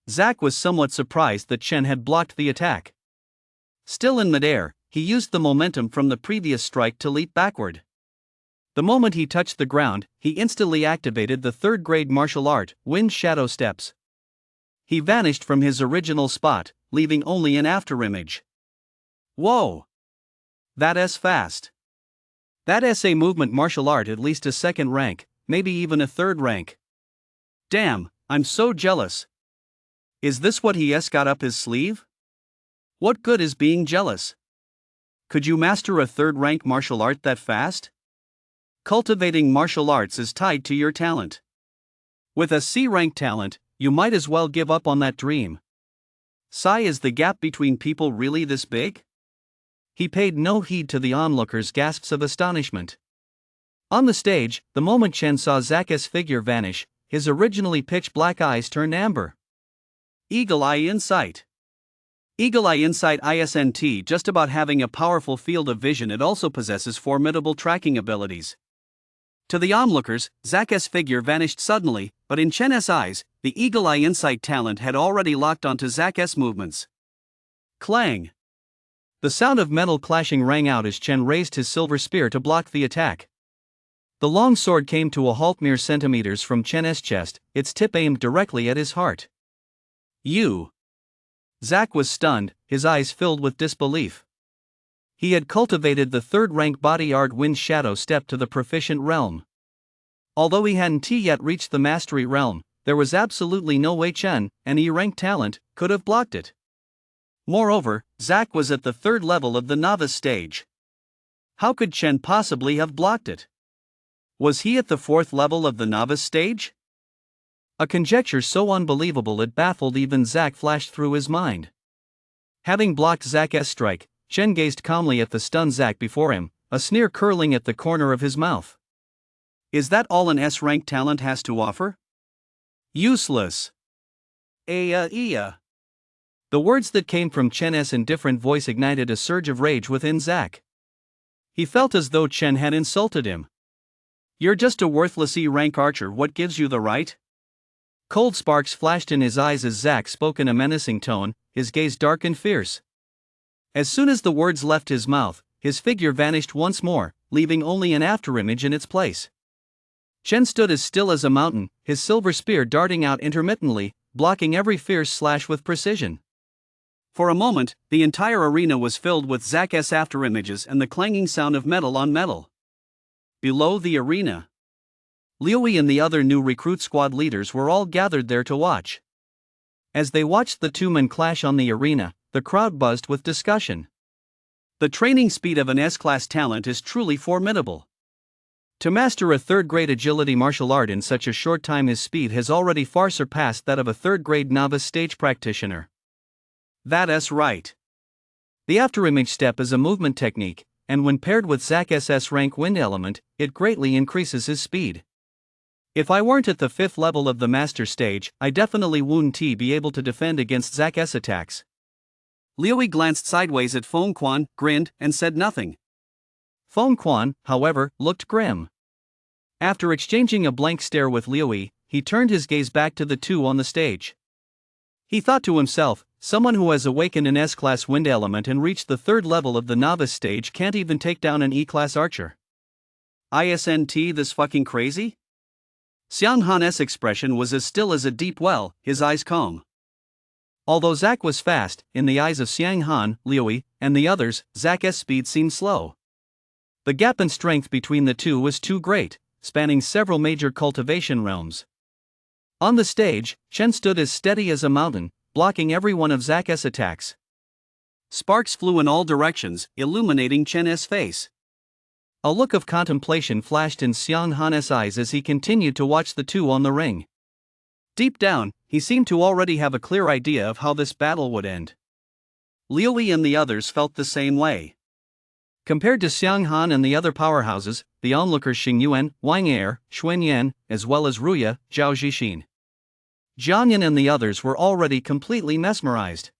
Zack was somewhat surprised that Chen had blocked the attack. Still in midair, he used the momentum from the previous strike to leap backward. The moment he touched the ground, he instantly activated the third-grade martial art, Wind Shadow Steps. He vanished from his original spot, leaving only an afterimage. Whoa! That's fast. That's a movement martial art at least a second rank, maybe even a third rank. Damn, I'm so jealous. Is this what he's got up his sleeve? What good is being jealous? Could you master a third-rank martial art that fast? Cultivating martial arts is tied to your talent. With a C-rank talent, you might as well give up on that dream. Sigh, is the gap between people really this big? He paid no heed to the onlookers' gasps of astonishment. On the stage, the moment Chen saw Zack's figure vanish, his originally pitch-black eyes turned amber. Eagle Eye Insight. Eagle Eye Insight isn't just about having a powerful field of vision, it also possesses formidable tracking abilities. To the onlookers, Zack's figure vanished suddenly, but in Chen's eyes, the Eagle Eye Insight talent had already locked onto Zack's movements. Clang! The sound of metal clashing rang out as Chen raised his silver spear to block the attack. The long sword came to a halt mere centimeters from Chen's chest, its tip aimed directly at his heart. You! Zack was stunned, his eyes filled with disbelief. He had cultivated the third-rank body art Wind Shadow Step to the proficient realm. Although he hadn't yet reached the mastery realm, there was absolutely no way Chen, an E-rank talent, could have blocked it. Moreover, Zack was at the third level of the novice stage. How could Chen possibly have blocked it? Was he at the fourth level of the novice stage? A conjecture so unbelievable it baffled even Zack flashed through his mind. Having blocked Zack's strike, Chen gazed calmly at the stunned Zack before him, a sneer curling at the corner of his mouth. Is that all an S-rank talent has to offer? Useless. The words that came from Chen's indifferent voice ignited a surge of rage within Zack. He felt as though Chen had insulted him. You're just a worthless E-rank archer, what gives you the right? Cold sparks flashed in his eyes as Zack spoke in a menacing tone, his gaze dark and fierce. As soon as the words left his mouth, his figure vanished once more, leaving only an afterimage in its place. Chen stood as still as a mountain, his silver spear darting out intermittently, blocking every fierce slash with precision. For a moment, the entire arena was filled with Zack's afterimages and the clanging sound of metal on metal. Below the arena, Houyi and the other new recruit squad leaders were all gathered there to watch. As they watched the two men clash on the arena, the crowd buzzed with discussion. The training speed of an S-class talent is truly formidable. To master a third-grade agility martial art in such a short time, his speed has already far surpassed that of a third-grade novice stage practitioner. That's right. The afterimage step is a movement technique, and when paired with Zack's S-rank wind element, it greatly increases his speed. If I weren't at the 5th level of the master stage, I definitely wouldn't be able to defend against Zack's attacks. Houyi glanced sideways at Feng Quan, grinned, and said nothing. Feng Quan, however, looked grim. After exchanging a blank stare with Houyi, he turned his gaze back to the two on the stage. He thought to himself, someone who has awakened an S-class wind element and reached the 3rd level of the novice stage can't even take down an E-class archer. Isn't this fucking crazy? Xiang Han's expression was as still as a deep well, his eyes calm. Although Zack was fast, in the eyes of Xiang Han, Houyi, and the others, Zack's speed seemed slow. The gap in strength between the two was too great, spanning several major cultivation realms. On the stage, Chen stood as steady as a mountain, blocking every one of Zack's attacks. Sparks flew in all directions, illuminating Chen's face. A look of contemplation flashed in Xiang Han's eyes as he continued to watch the two on the ring. Deep down, he seemed to already have a clear idea of how this battle would end. Liu Yi and the others felt the same way. Compared to Xiang Han and the other powerhouses, the onlookers Xing Yuan, Wang Er, Xuan Yan, as well as Ruya, Zhao Zhixin, Jiang Yan and the others were already completely mesmerized.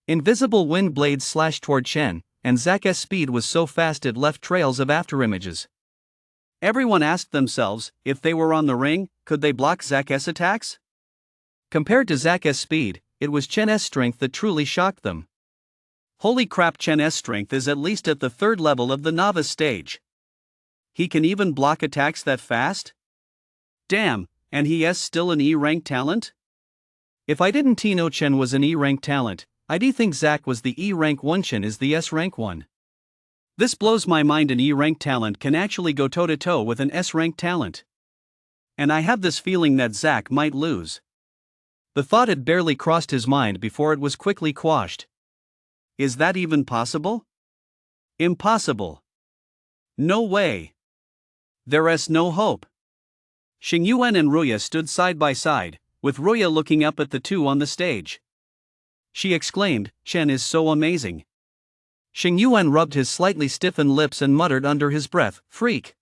Invisible wind blades slashed toward Chen, and Zak's speed was so fast it left trails of afterimages. Everyone asked themselves, if they were on the ring, could they block Zak's attacks? Compared to Zak's speed, it was Chen's strength that truly shocked them. Holy crap, Chen's strength is at least at the third level of the novice stage. He can even block attacks that fast? Damn, and he is still an E-rank talent? If I didn't know Chen was an E-rank talent, I'd think Zak was the E-rank 1, Chen is the S-rank 1. This blows my mind, an E-rank talent can actually go toe-to-toe with an S-rank talent. And I have this feeling that Zak might lose. The thought had barely crossed his mind before it was quickly quashed. Is that even possible? Impossible. No way. There is no hope. Xing Yuan and Ruya stood side by side, with Ruya looking up at the two on the stage. She exclaimed, Chen is so amazing. Xing Yuan rubbed his slightly stiffened lips and muttered under his breath, freak.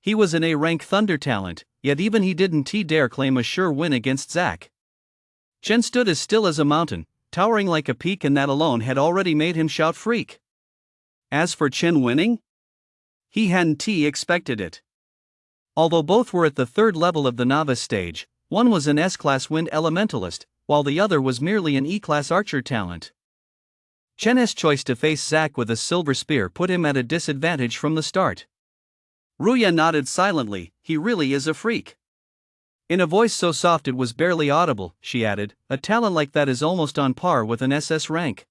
He was an A-rank thunder talent, yet even he didn't dare claim a sure win against Zak. Chen stood as still as a mountain, towering like a peak, and that alone had already made him shout freak. As for Chen winning, he hadn't expected it. Although both were at the third level of the novice stage, one was an S-class wind elementalist, while the other was merely an E-class archer talent. Chen's choice to face Zak with a silver spear put him at a disadvantage from the start. Ruya nodded silently, he really is a freak. In a voice so soft it was barely audible, she added, a talent like that is almost on par with an SS rank.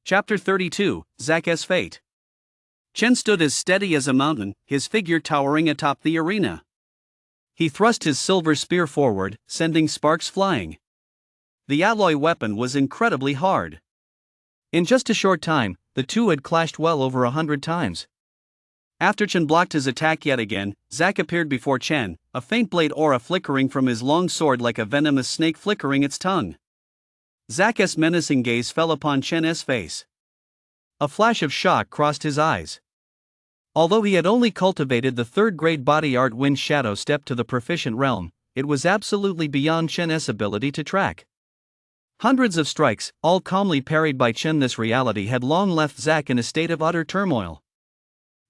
Chapter 32, Zak's Fate. Chen stood as steady as a mountain, his figure towering atop the arena. He thrust his silver spear forward, sending sparks flying. The alloy weapon was incredibly hard. In just a short time, the two had clashed well over 100 times. After Chen blocked his attack yet again, Zak appeared before Chen, a faint blade aura flickering from his long sword like a venomous snake flickering its tongue. Zak's menacing gaze fell upon Chen's face. A flash of shock crossed his eyes. Although he had only cultivated the third-grade body art wind shadow step to the proficient realm, it was absolutely beyond Chen's ability to track. Hundreds of strikes, all calmly parried by Chen. This reality had long left Zak in a state of utter turmoil.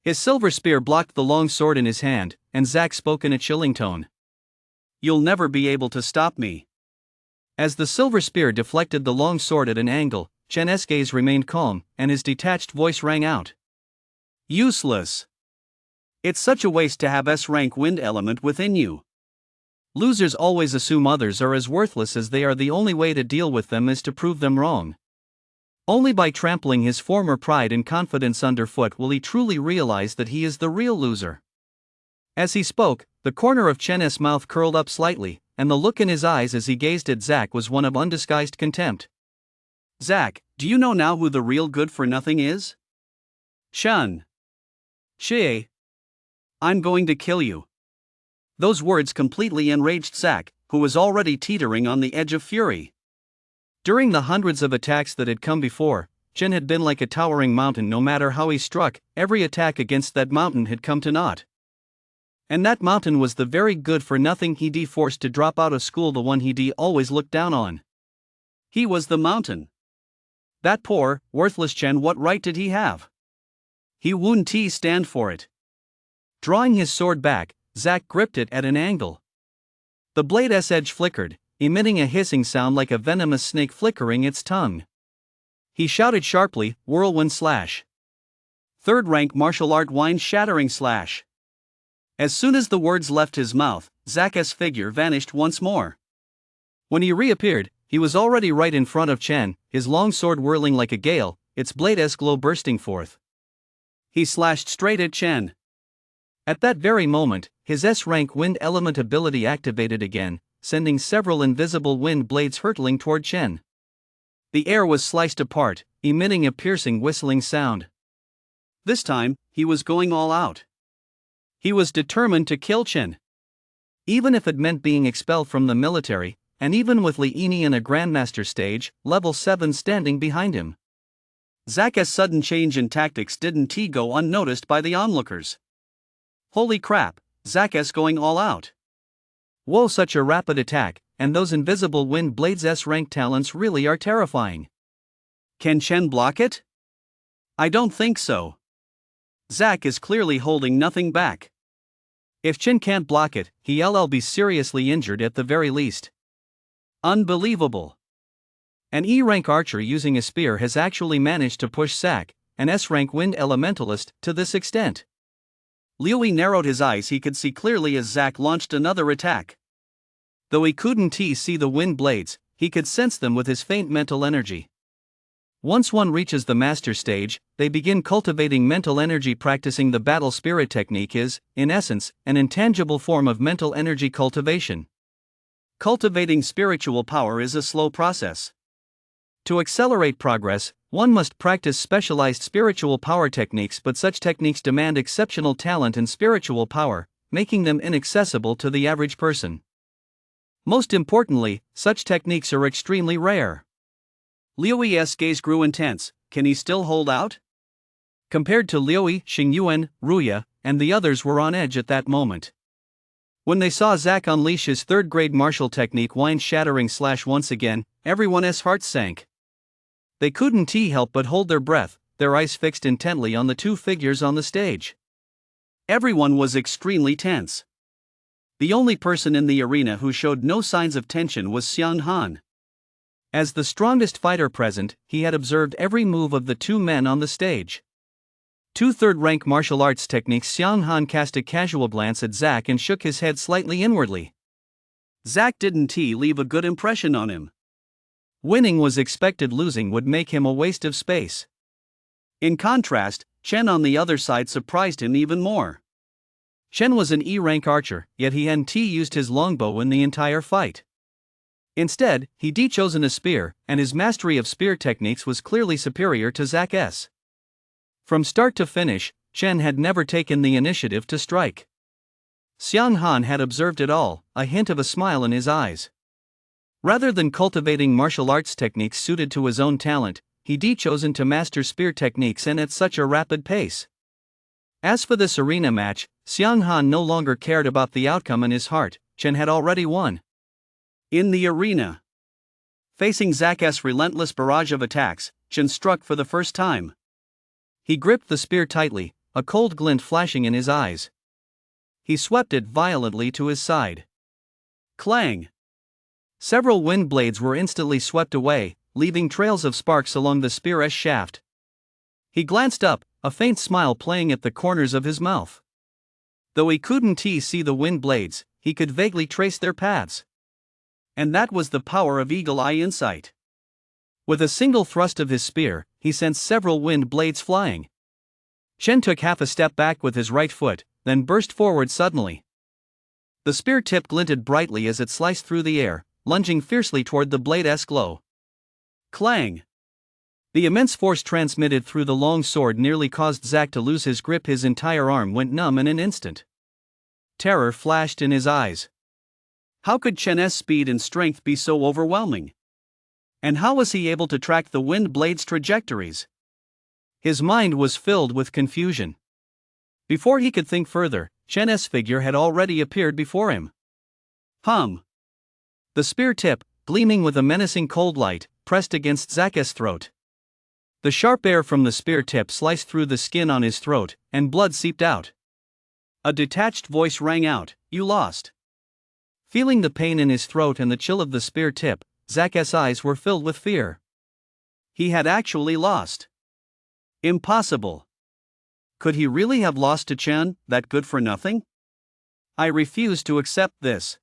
His silver spear blocked the long sword in his hand, and Zak spoke in a chilling tone. You'll never be able to stop me. As the silver spear deflected the long sword at an angle, Chen's gaze remained calm, and his detached voice rang out. Useless. It's such a waste to have S-rank wind element within you. Losers always assume others are as worthless as they are. The only way to deal with them is to prove them wrong. Only by trampling his former pride and confidence underfoot will he truly realize that he is the real loser. As he spoke, the corner of Chen's mouth curled up slightly, and the look in his eyes as he gazed at Zak was one of undisguised contempt. Zak, do you know now who the real good-for-nothing is? Shun. Xie. I'm going to kill you. Those words completely enraged Zak, who was already teetering on the edge of fury. During the hundreds of attacks that had come before, Chen had been like a towering mountain. No matter how he struck, every attack against that mountain had come to naught. And that mountain was the very good-for-nothing he'd forced to drop out of school, the one he'd always looked down on. He was the mountain. That poor, worthless Chen, what right did he have? He wouldn't stand for it. Drawing his sword back, Zak gripped it at an angle. The blade's edge flickered, emitting a hissing sound like a venomous snake flickering its tongue. He shouted sharply, whirlwind slash. Third-rank martial art wind-shattering slash. As soon as the words left his mouth, Zak's figure vanished once more. When he reappeared, he was already right in front of Chen, his long sword whirling like a gale, its blade's glow bursting forth. He slashed straight at Chen. At that very moment, his S-rank wind element ability activated again, sending several invisible wind blades hurtling toward Chen. The air was sliced apart, emitting a piercing whistling sound. This time, he was going all out. He was determined to kill Chen. Even if it meant being expelled from the military, and even with Liini in a Grandmaster stage, level 7 standing behind him. Zak's sudden change in tactics didn't go unnoticed by the onlookers. Holy crap, Zak's going all out. Whoa, such a rapid attack, and those invisible wind blades S-rank talents really are terrifying. Can Chen block it? I don't think so. Zak is clearly holding nothing back. If Chen can't block it, he'll be seriously injured at the very least. Unbelievable. An E-rank archer using a spear has actually managed to push Zak, an S-rank wind elementalist, to this extent. Liu narrowed his eyes. He could see clearly as Zak launched another attack. Though he couldn't see the wind blades, he could sense them with his faint mental energy. Once one reaches the master stage, they begin cultivating mental energy. Practicing the battle spirit technique is, in essence, an intangible form of mental energy cultivation. Cultivating spiritual power is a slow process. To accelerate progress, one must practice specialized spiritual power techniques, but such techniques demand exceptional talent and spiritual power, making them inaccessible to the average person. Most importantly, such techniques are extremely rare. Liu's gaze grew intense. Can he still hold out? Compared to Liu, Xingyuan, Ruya, and the others were on edge at that moment. When they saw Zak unleash his third-grade martial technique Wind-Shattering Slash once again, everyone's hearts sank. They couldn't help but hold their breath, their eyes fixed intently on the two figures on the stage. Everyone was extremely tense. The only person in the arena who showed no signs of tension was Xiang Han. As the strongest fighter present, he had observed every move of the two men on the stage. Two third-rank martial arts techniques. Xiang Han cast a casual glance at Zak and shook his head slightly inwardly. Zak didn't leave a good impression on him. Winning was expected, losing would make him a waste of space. In contrast, Chen on the other side surprised him even more. Chen was an E-rank archer, yet he hadn't used his longbow in the entire fight. Instead, he'd chosen a spear, and his mastery of spear techniques was clearly superior to Zak's. From start to finish, Chen had never taken the initiative to strike. Xiang Han had observed it all, a hint of a smile in his eyes. Rather than cultivating martial arts techniques suited to his own talent, he'd chosen to master spear techniques, and at such a rapid pace. As for this arena match, Xiang Han no longer cared about the outcome in his heart. Chen had already won. In the arena, facing Zak's relentless barrage of attacks, Chen struck for the first time. He gripped the spear tightly, a cold glint flashing in his eyes. He swept it violently to his side. Clang! Several wind blades were instantly swept away, leaving trails of sparks along the spear's shaft. He glanced up, a faint smile playing at the corners of his mouth. Though he couldn't see the wind blades, he could vaguely trace their paths. And that was the power of eagle-eye insight. With a single thrust of his spear, he sent several wind blades flying. Chen took half a step back with his right foot, then burst forward suddenly. The spear tip glinted brightly as it sliced through the air, lunging fiercely toward the blade's glow. Clang! The immense force transmitted through the long sword nearly caused Zak to lose his grip. His entire arm went numb in an instant. Terror flashed in his eyes. How could Chen's speed and strength be so overwhelming? And how was he able to track the wind blade's trajectories? His mind was filled with confusion. Before he could think further, Chen's figure had already appeared before him. Hum! The spear tip, gleaming with a menacing cold light, pressed against Zak's throat. The sharp air from the spear tip sliced through the skin on his throat, and blood seeped out. A detached voice rang out, "You lost." Feeling the pain in his throat and the chill of the spear tip, Zak's eyes were filled with fear. He had actually lost. Impossible. Could he really have lost to Chen, that good for nothing? I refuse to accept this.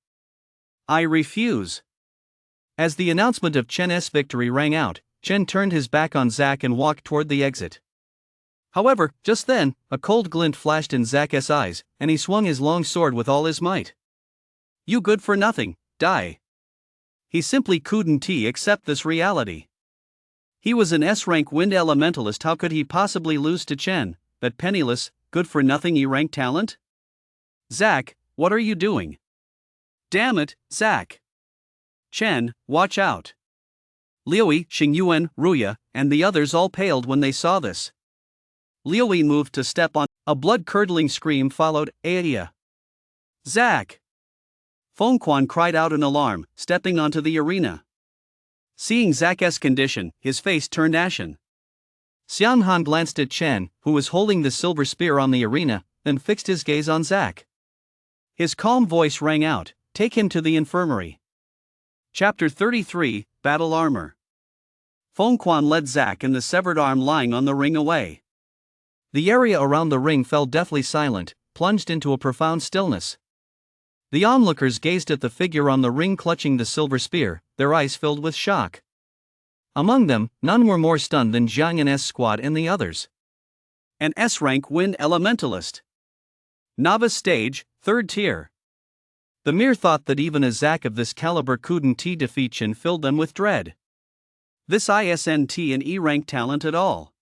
I refuse. As the announcement of Chen's victory rang out, Chen turned his back on Zak and walked toward the exit. However, just then, a cold glint flashed in Zak's eyes, and he swung his long sword with all his might. You good for nothing, die. He simply couldn't accept this reality. He was an S-rank wind elementalist. How could he possibly lose to Chen, that penniless, good-for-nothing E-rank talent? Zack, what are you doing? Damn it, Zack. Chen, watch out. Liuyi, Xingyuan, Ruya, and the others all paled when they saw this. Liuyi moved to step on. A blood-curdling scream followed. Aya! Zack! Fengquan cried out in alarm, stepping onto the arena. Seeing Zack's condition, his face turned ashen. Xianhan glanced at Chen, who was holding the silver spear on the arena, then fixed his gaze on Zack. His calm voice rang out, "Take him to the infirmary." Chapter 33, Battle Armor. Fengquan led Zack and the severed arm lying on the ring away. The area around the ring fell deathly silent, plunged into a profound stillness. The onlookers gazed at the figure on the ring clutching the silver spear, their eyes filled with shock. Among them, none were more stunned than Zhang and S Squad and the others. An S-rank wind elementalist. Novice stage, 3rd tier. The mere thought that even a Zack of this caliber couldn't defeat Chen filled them with dread. This isn't an E-rank talent at all.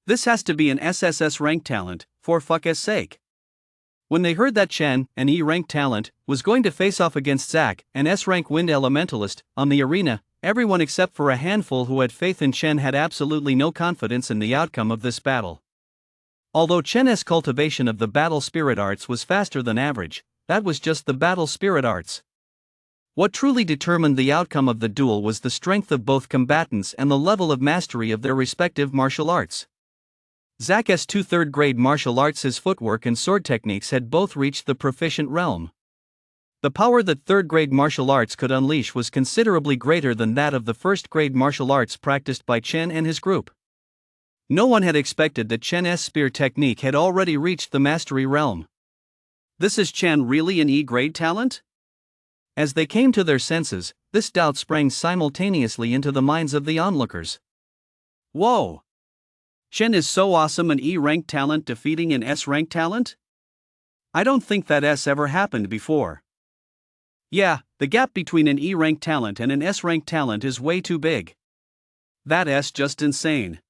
This has to be an SSS rank talent, for fuck's sake. When they heard that Chen, an E-rank talent, was going to face off against Zack, an S-rank wind elementalist, on the arena, everyone except for a handful who had faith in Chen had absolutely no confidence in the outcome of this battle. Although Chen's cultivation of the battle spirit arts was faster than average, that was just the battle spirit arts. What truly determined the outcome of the duel was the strength of both combatants and the level of mastery of their respective martial arts. Zack's 2 3rd-grade martial arts, his footwork and sword techniques had both reached the proficient realm. The power that 3rd-grade martial arts could unleash was considerably greater than that of the 1st-grade martial arts practiced by Chen and his group. No one had expected that Chen's spear technique had already reached the mastery realm. This is Chen really an E-grade talent? As they came to their senses, this doubt sprang simultaneously into the minds of the onlookers. Whoa! Chen is so awesome, an E-rank talent defeating an S-rank talent? I don't think that ever happened before. Yeah, the gap between an E-rank talent and an S-rank talent is way too big. That's just insane.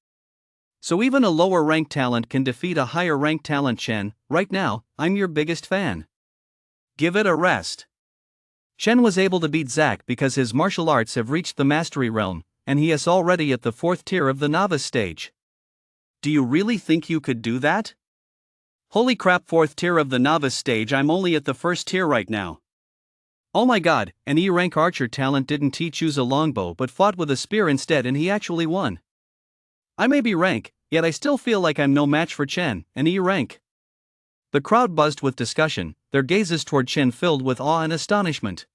So even a lower rank talent can defeat a higher rank talent. Chen, right now, I'm your biggest fan. Give it a rest. Chen was able to beat Zack because his martial arts have reached the mastery realm, and he is already at the 4th tier of the novice stage. Do you really think you could do that? Holy crap, 4th tier of the novice stage, I'm only at the 1st tier right now. Oh my god, an E-rank archer talent didn't use a longbow but fought with a spear instead and he actually won. I may be rank, yet I still feel like I'm no match for Chen, an E-rank. The crowd buzzed with discussion, their gazes toward Chen filled with awe and astonishment.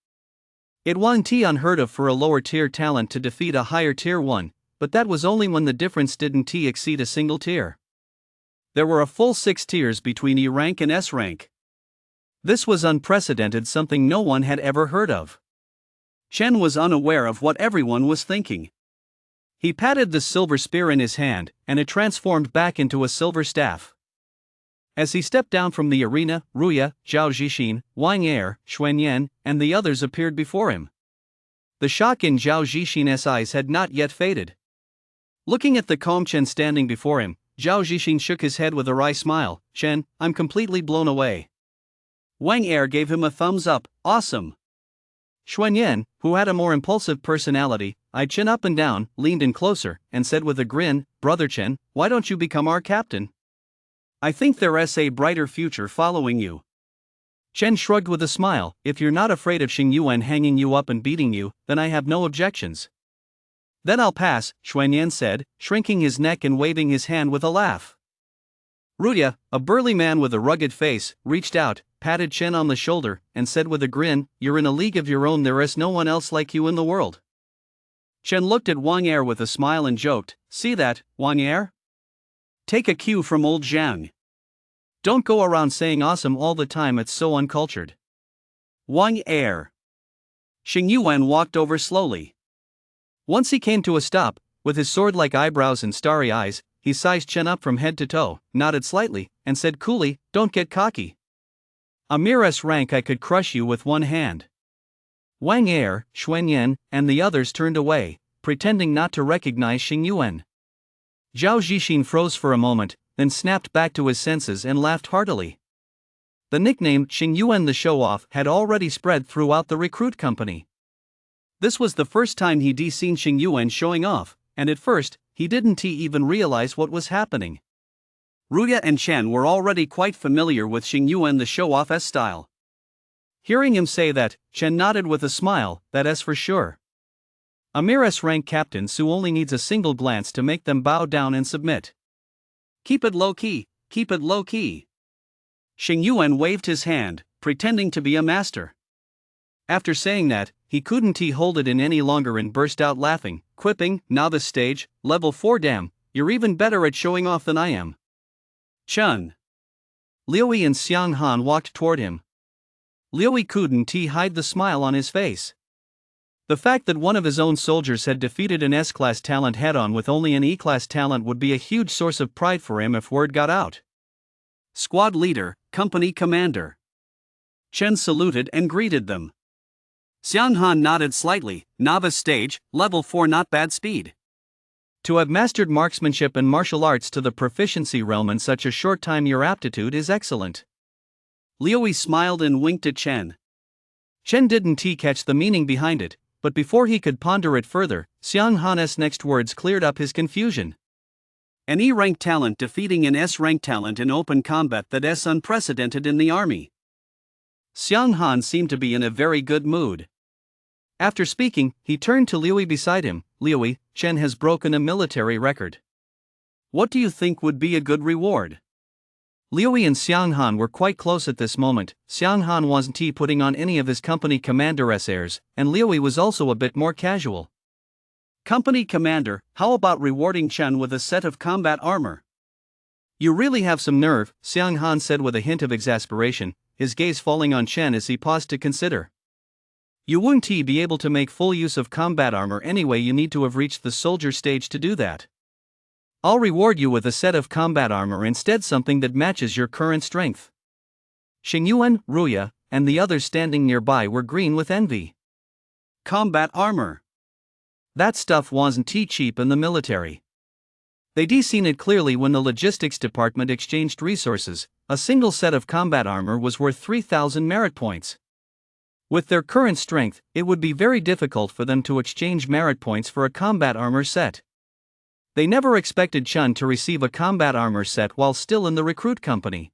It wasn't unheard of for a lower tier talent to defeat a higher tier one, but that was only when the difference didn't exceed a single tier. There were a full 6 tiers between E-rank and S-rank. This was unprecedented, something no one had ever heard of. Chen was unaware of what everyone was thinking. He patted the silver spear in his hand, and it transformed back into a silver staff. As he stepped down from the arena, Ruya, Zhao Zixin, Wang Er, Xuanyan, and the others appeared before him. The shock in Zhao Zixin's eyes had not yet faded. Looking at the calm Chen standing before him, Zhao Zixin shook his head with a wry smile. Chen, I'm completely blown away. Wang Er gave him a thumbs up. Awesome. Xuanyan, who had a more impulsive personality, eyed Chen up and down, leaned in closer, and said with a grin, Brother Chen, why don't you become our captain? I think there's a brighter future following you. Chen shrugged with a smile. If you're not afraid of Xingyuan hanging you up and beating you, then I have no objections. Then I'll pass, Xuanyan said, shrinking his neck and waving his hand with a laugh. Ruya, a burly man with a rugged face, reached out, patted Chen on the shoulder, and said with a grin, You're in a league of your own, there is no one else like you in the world. Chen looked at Wang Er with a smile and joked, See that, Wang Er? Take a cue from old Zhang. Don't go around saying awesome all the time, it's so uncultured. Wang Er. Xingyuan walked over slowly. Once he came to a stop, with his sword-like eyebrows and starry eyes, he sized Chen up from head to toe, nodded slightly, and said coolly, Don't get cocky. A mere S rank, I could crush you with one hand. Wang Er, Xuanyan, and the others turned away, pretending not to recognize Xingyuan. Zhao Zixin froze for a moment, then snapped back to his senses and laughed heartily. The nickname Xingyuan the Show-Off had already spread throughout the recruit company. This was the first time he'd seen Xingyuan showing off, and at first, he didn't even realize what was happening. Ruya and Chen were already quite familiar with Xingyuan the Show-Off's style. Hearing him say that, Chen nodded with a smile, that's for sure. A mere S-rank captain Su only needs a single glance to make them bow down and submit. Keep it low-key, keep it low-key. Xingyuan waved his hand, pretending to be a master. After saying that, he couldn't hold it in any longer and burst out laughing, quipping, "Novice stage, level 4 damn, you're even better at showing off than I am." Chun. Liuyi and Xiang Han walked toward him. Liuyi couldn't hide the smile on his face. The fact that one of his own soldiers had defeated an S-class talent head-on with only an E-class talent would be a huge source of pride for him if word got out. Squad leader, company commander. Chen saluted and greeted them. Xiang Han nodded slightly. Novice stage, level 4 not bad speed. To have mastered marksmanship and martial arts to the proficiency realm in such a short time, your aptitude is excellent. Liuyi smiled and winked at Chen. Chen didn't catch the meaning behind it, but before he could ponder it further, Xiang Han's next words cleared up his confusion. An E-rank talent defeating an S-rank talent in open combat, that's unprecedented in the army. Xiang Han seemed to be in a very good mood. After speaking, he turned to Liuyi beside him. "Liuyi, Chen has broken a military record. What do you think would be a good reward?" Liuyi and Xiang Han were quite close at this moment. Xiang Han wasn't putting on any of his company commander's airs, and Liuyi was also a bit more casual. "Company commander, how about rewarding Chen with a set of combat armor?" "You really have some nerve," Xiang Han said with a hint of exasperation, his gaze falling on Chen as he paused to consider. "You won't be able to make full use of combat armor anyway. You need to have reached the soldier stage to do that. I'll reward you with a set of combat armor instead, something that matches your current strength." Xingyuan, Ruya, and the others standing nearby were green with envy. Combat armor. That stuff wasn't cheap in the military. They'd seen it clearly when the logistics department exchanged resources. A single set of combat armor was worth 3,000 merit points. With their current strength, it would be very difficult for them to exchange merit points for a combat armor set. They never expected Chen to receive a combat armor set while still in the recruit company.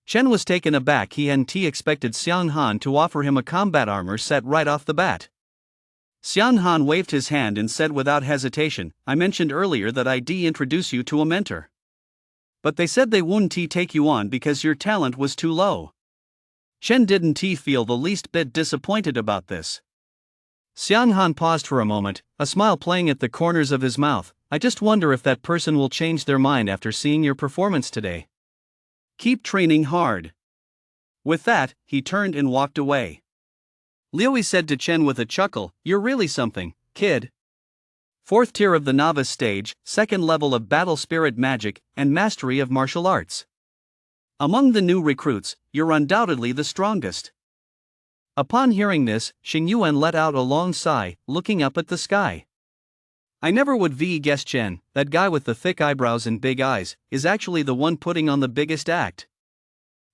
Chen was taken aback. He hadn't expected Xiang Han to offer him a combat armor set right off the bat. Xiang Han waved his hand and said without hesitation, "I mentioned earlier that I'd introduce you to a mentor. But they said they wouldn't take you on because your talent was too low." Chen didn't feel the least bit disappointed about this. Xiang Han paused for a moment, a smile playing at the corners of his mouth. "I just wonder if that person will change their mind after seeing your performance today. Keep training hard." With that, he turned and walked away. Liuyi said to Chen with a chuckle, "You're really something, kid. 4th tier of the novice stage, 2nd level of battle spirit magic, and mastery of martial arts. Among the new recruits, you're undoubtedly the strongest." Upon hearing this, Xingyuan let out a long sigh, looking up at the sky. "I never would guess Chen, that guy with the thick eyebrows and big eyes, is actually the one putting on the biggest act."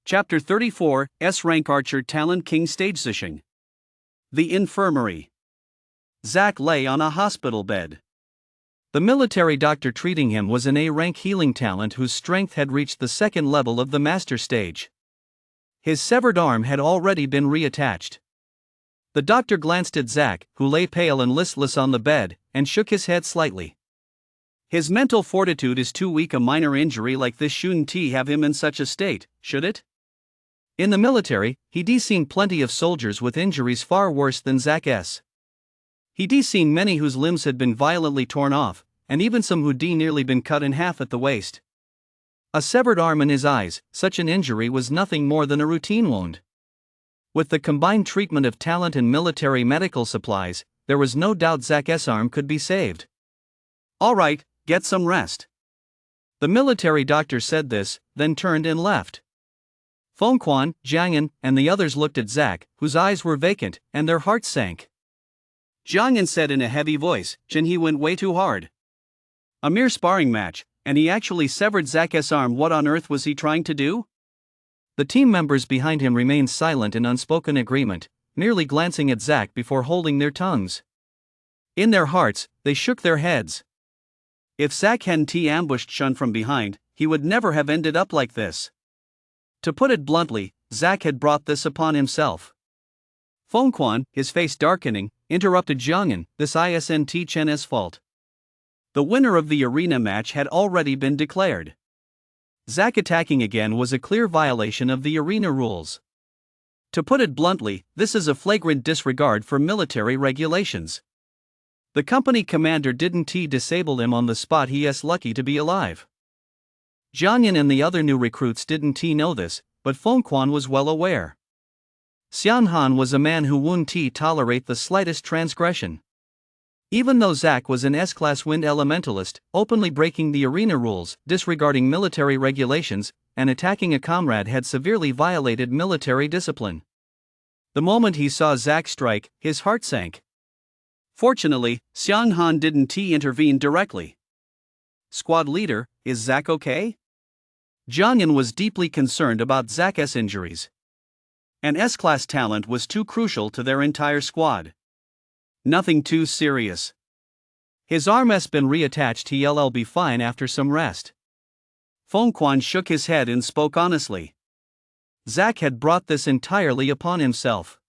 Chapter 34, S-Rank Archer Talent King Stage Zishing. The infirmary. Zack lay on a hospital bed. The military doctor treating him was an A-rank healing talent whose strength had reached the 2nd level of the master stage. His severed arm had already been reattached. The doctor glanced at Zack, who lay pale and listless on the bed, and shook his head slightly. "His mental fortitude is too weak. A minor injury like this shouldn't have him in such a state, should it?" In the military, he'd seen plenty of soldiers with injuries far worse than Zack's. He'd seen many whose limbs had been violently torn off, and even some who'd nearly been cut in half at the waist. A severed arm in his eyes, such an injury was nothing more than a routine wound. With the combined treatment of talent and military medical supplies, there was no doubt Zack's arm could be saved. "All right, get some rest." The military doctor said this, then turned and left. Fengquan, Jiangyan, and the others looked at Zack, whose eyes were vacant, and their hearts sank. Jiangyan said in a heavy voice, "Chen, he went way too hard. A mere sparring match, And he actually severed Zak's arm. What on earth was he trying to do? The team members behind him remained silent in unspoken agreement, merely glancing at Zak before holding their tongues. In their hearts, they shook their heads. If Zak hadn't ambushed Chun from behind, he would never have ended up like this. To put it bluntly, Zak had brought this upon himself. Feng Quan, his face darkening, interrupted Jiangyan. This isn't Chen's fault. The winner of the arena match had already been declared. Zak attacking again was a clear violation of the arena rules. To put it bluntly, this is a flagrant disregard for military regulations. The company commander didn't disable him on the spot. He's lucky to be alive. Jiangyan and the other new recruits didn't know this, but Feng Quan was well aware. Xian Han was a man who wouldn't tolerate the slightest transgression. Even though Zak was an S-class wind elementalist, openly breaking the arena rules, disregarding military regulations, and attacking a comrade had severely violated military discipline. The moment he saw Zak strike, his heart sank. Fortunately, Xian Han didn't intervene directly. Squad leader, is Zak okay? Jiangyan was deeply concerned about Zak's injuries. An S-class talent was too crucial to their entire squad. Nothing too serious. His arm has been reattached. He'll be fine after some rest. Feng Quan shook his head and spoke honestly. Zak had brought this entirely upon himself.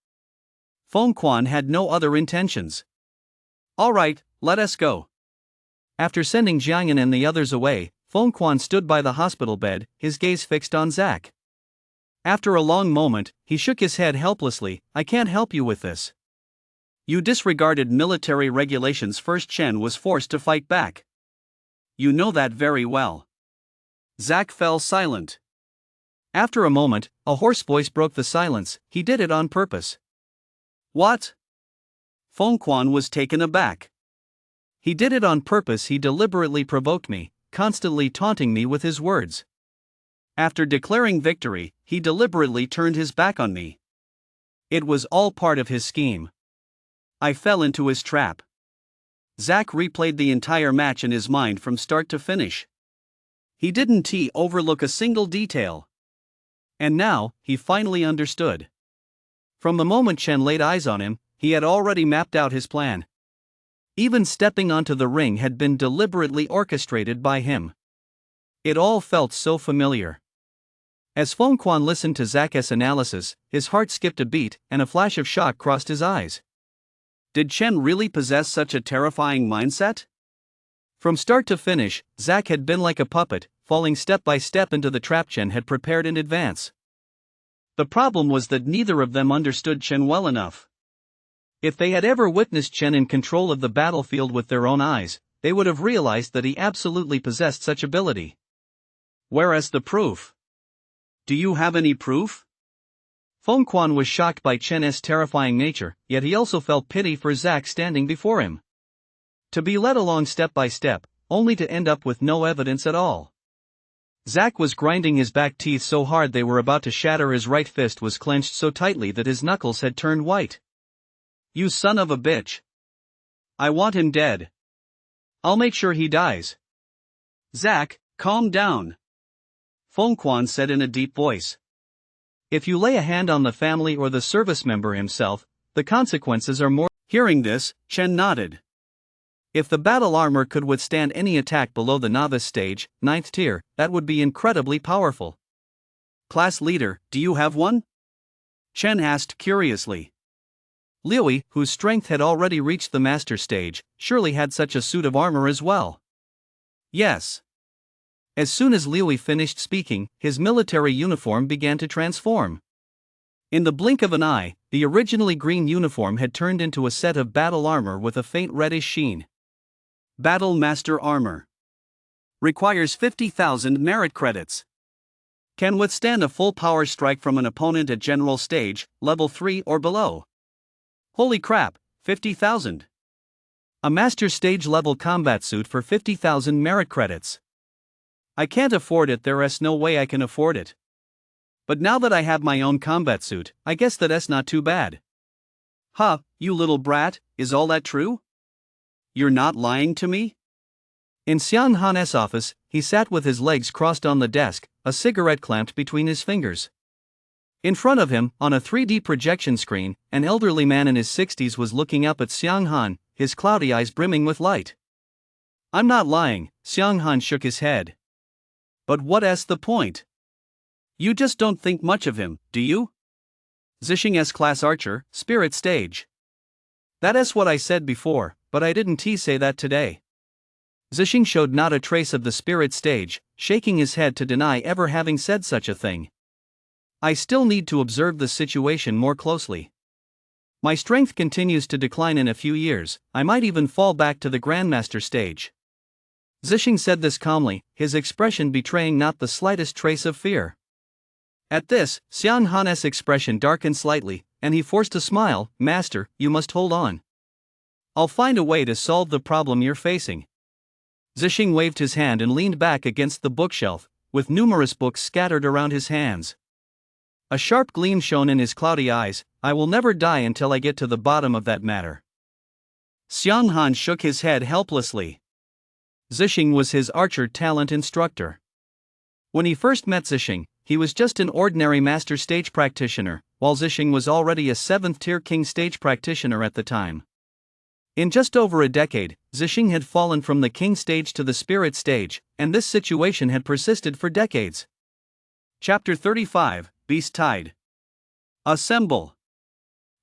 Feng Quan had no other intentions. All right, let us go. After sending Jiangyan and the others away, Feng Quan stood by the hospital bed, his gaze fixed on Zak. After a long moment, he shook his head helplessly. I can't help you with this. You disregarded military regulations. First Chen was forced to fight back. You know that very well. Zak fell silent. After a moment, a hoarse voice broke the silence. He did it on purpose. What? Feng Quan was taken aback. He did it on purpose. He deliberately provoked me, constantly taunting me with his words. After declaring victory, he deliberately turned his back on me. It was all part of his scheme. I fell into his trap. Zak replayed the entire match in his mind from start to finish. He didn't overlook a single detail. And now, he finally understood. From the moment Chen laid eyes on him, he had already mapped out his plan. Even stepping onto the ring had been deliberately orchestrated by him. It all felt so familiar. As Feng Quan listened to Zak's analysis, his heart skipped a beat, and a flash of shock crossed his eyes. Did Chen really possess such a terrifying mindset? From start to finish, Zak had been like a puppet, falling step by step into the trap Chen had prepared in advance. The problem was that neither of them understood Chen well enough. If they had ever witnessed Chen in control of the battlefield with their own eyes, they would have realized that he absolutely possessed such ability. Whereas the proof? Do you have any proof? Feng Quan was shocked by Chen's terrifying nature, yet he also felt pity for Zak standing before him. To be led along step by step, only to end up with no evidence at all. Zak was grinding his back teeth so hard they were about to shatter. His right fist was clenched so tightly that his knuckles had turned white. You son of a bitch. I want him dead. I'll make sure he dies. Zak, calm down. Feng Quan said in a deep voice. If you lay a hand on the family or the service member himself, the consequences are more. Hearing this, Chen nodded. If the battle armor could withstand any attack below the novice stage, 9th tier, that would be incredibly powerful. Class leader, do you have one? Chen asked curiously. Liuyi, whose strength had already reached the master stage, surely had such a suit of armor as well. Yes. As soon as Liuyi finished speaking, his military uniform began to transform. In the blink of an eye, the originally green uniform had turned into a set of battle armor with a faint reddish sheen. Battle Master Armor. Requires 50,000 merit credits. Can withstand a full power strike from an opponent at general stage, level 3 or below. Holy crap, 50,000. A master stage level combat suit for 50,000 merit credits. I can't afford it. There's no way I can afford it. But now that I have my own combat suit, I guess that's not too bad. Huh, you little brat, is all that true? You're not lying to me? In Xiang Han's office, he sat with his legs crossed on the desk, a cigarette clamped between his fingers. In front of him, on a 3D projection screen, an elderly man in his 60s was looking up at Xiang Han, his cloudy eyes brimming with light. "I'm not lying," Xiang Han shook his head. "But what's the point? You just don't think much of him, do you? Zixing S-class archer, spirit stage. That's what I said before, but I didn't say that today." Zixing showed not a trace of the spirit stage, shaking his head to deny ever having said such a thing. "I still need to observe the situation more closely. My strength continues to decline in a few years, I might even fall back to the Grandmaster stage." Zixing said this calmly, his expression betraying not the slightest trace of fear. At this, Xiang Han's expression darkened slightly, and he forced a smile. "Master, you must hold on. I'll find a way to solve the problem you're facing." Zixing waved his hand and leaned back against the bookshelf, with numerous books scattered around his hands. A sharp gleam shone in his cloudy eyes. "I will never die until I get to the bottom of that matter." Xiang Han shook his head helplessly. Zixing was his archer talent instructor. When he first met Zixing, he was just an ordinary master stage practitioner, while Zixing was already a 7th-tier king stage practitioner at the time. In just over a decade, Zixing had fallen from the king stage to the spirit stage, and this situation had persisted for decades. Chapter 35, Beast Tide. Assemble.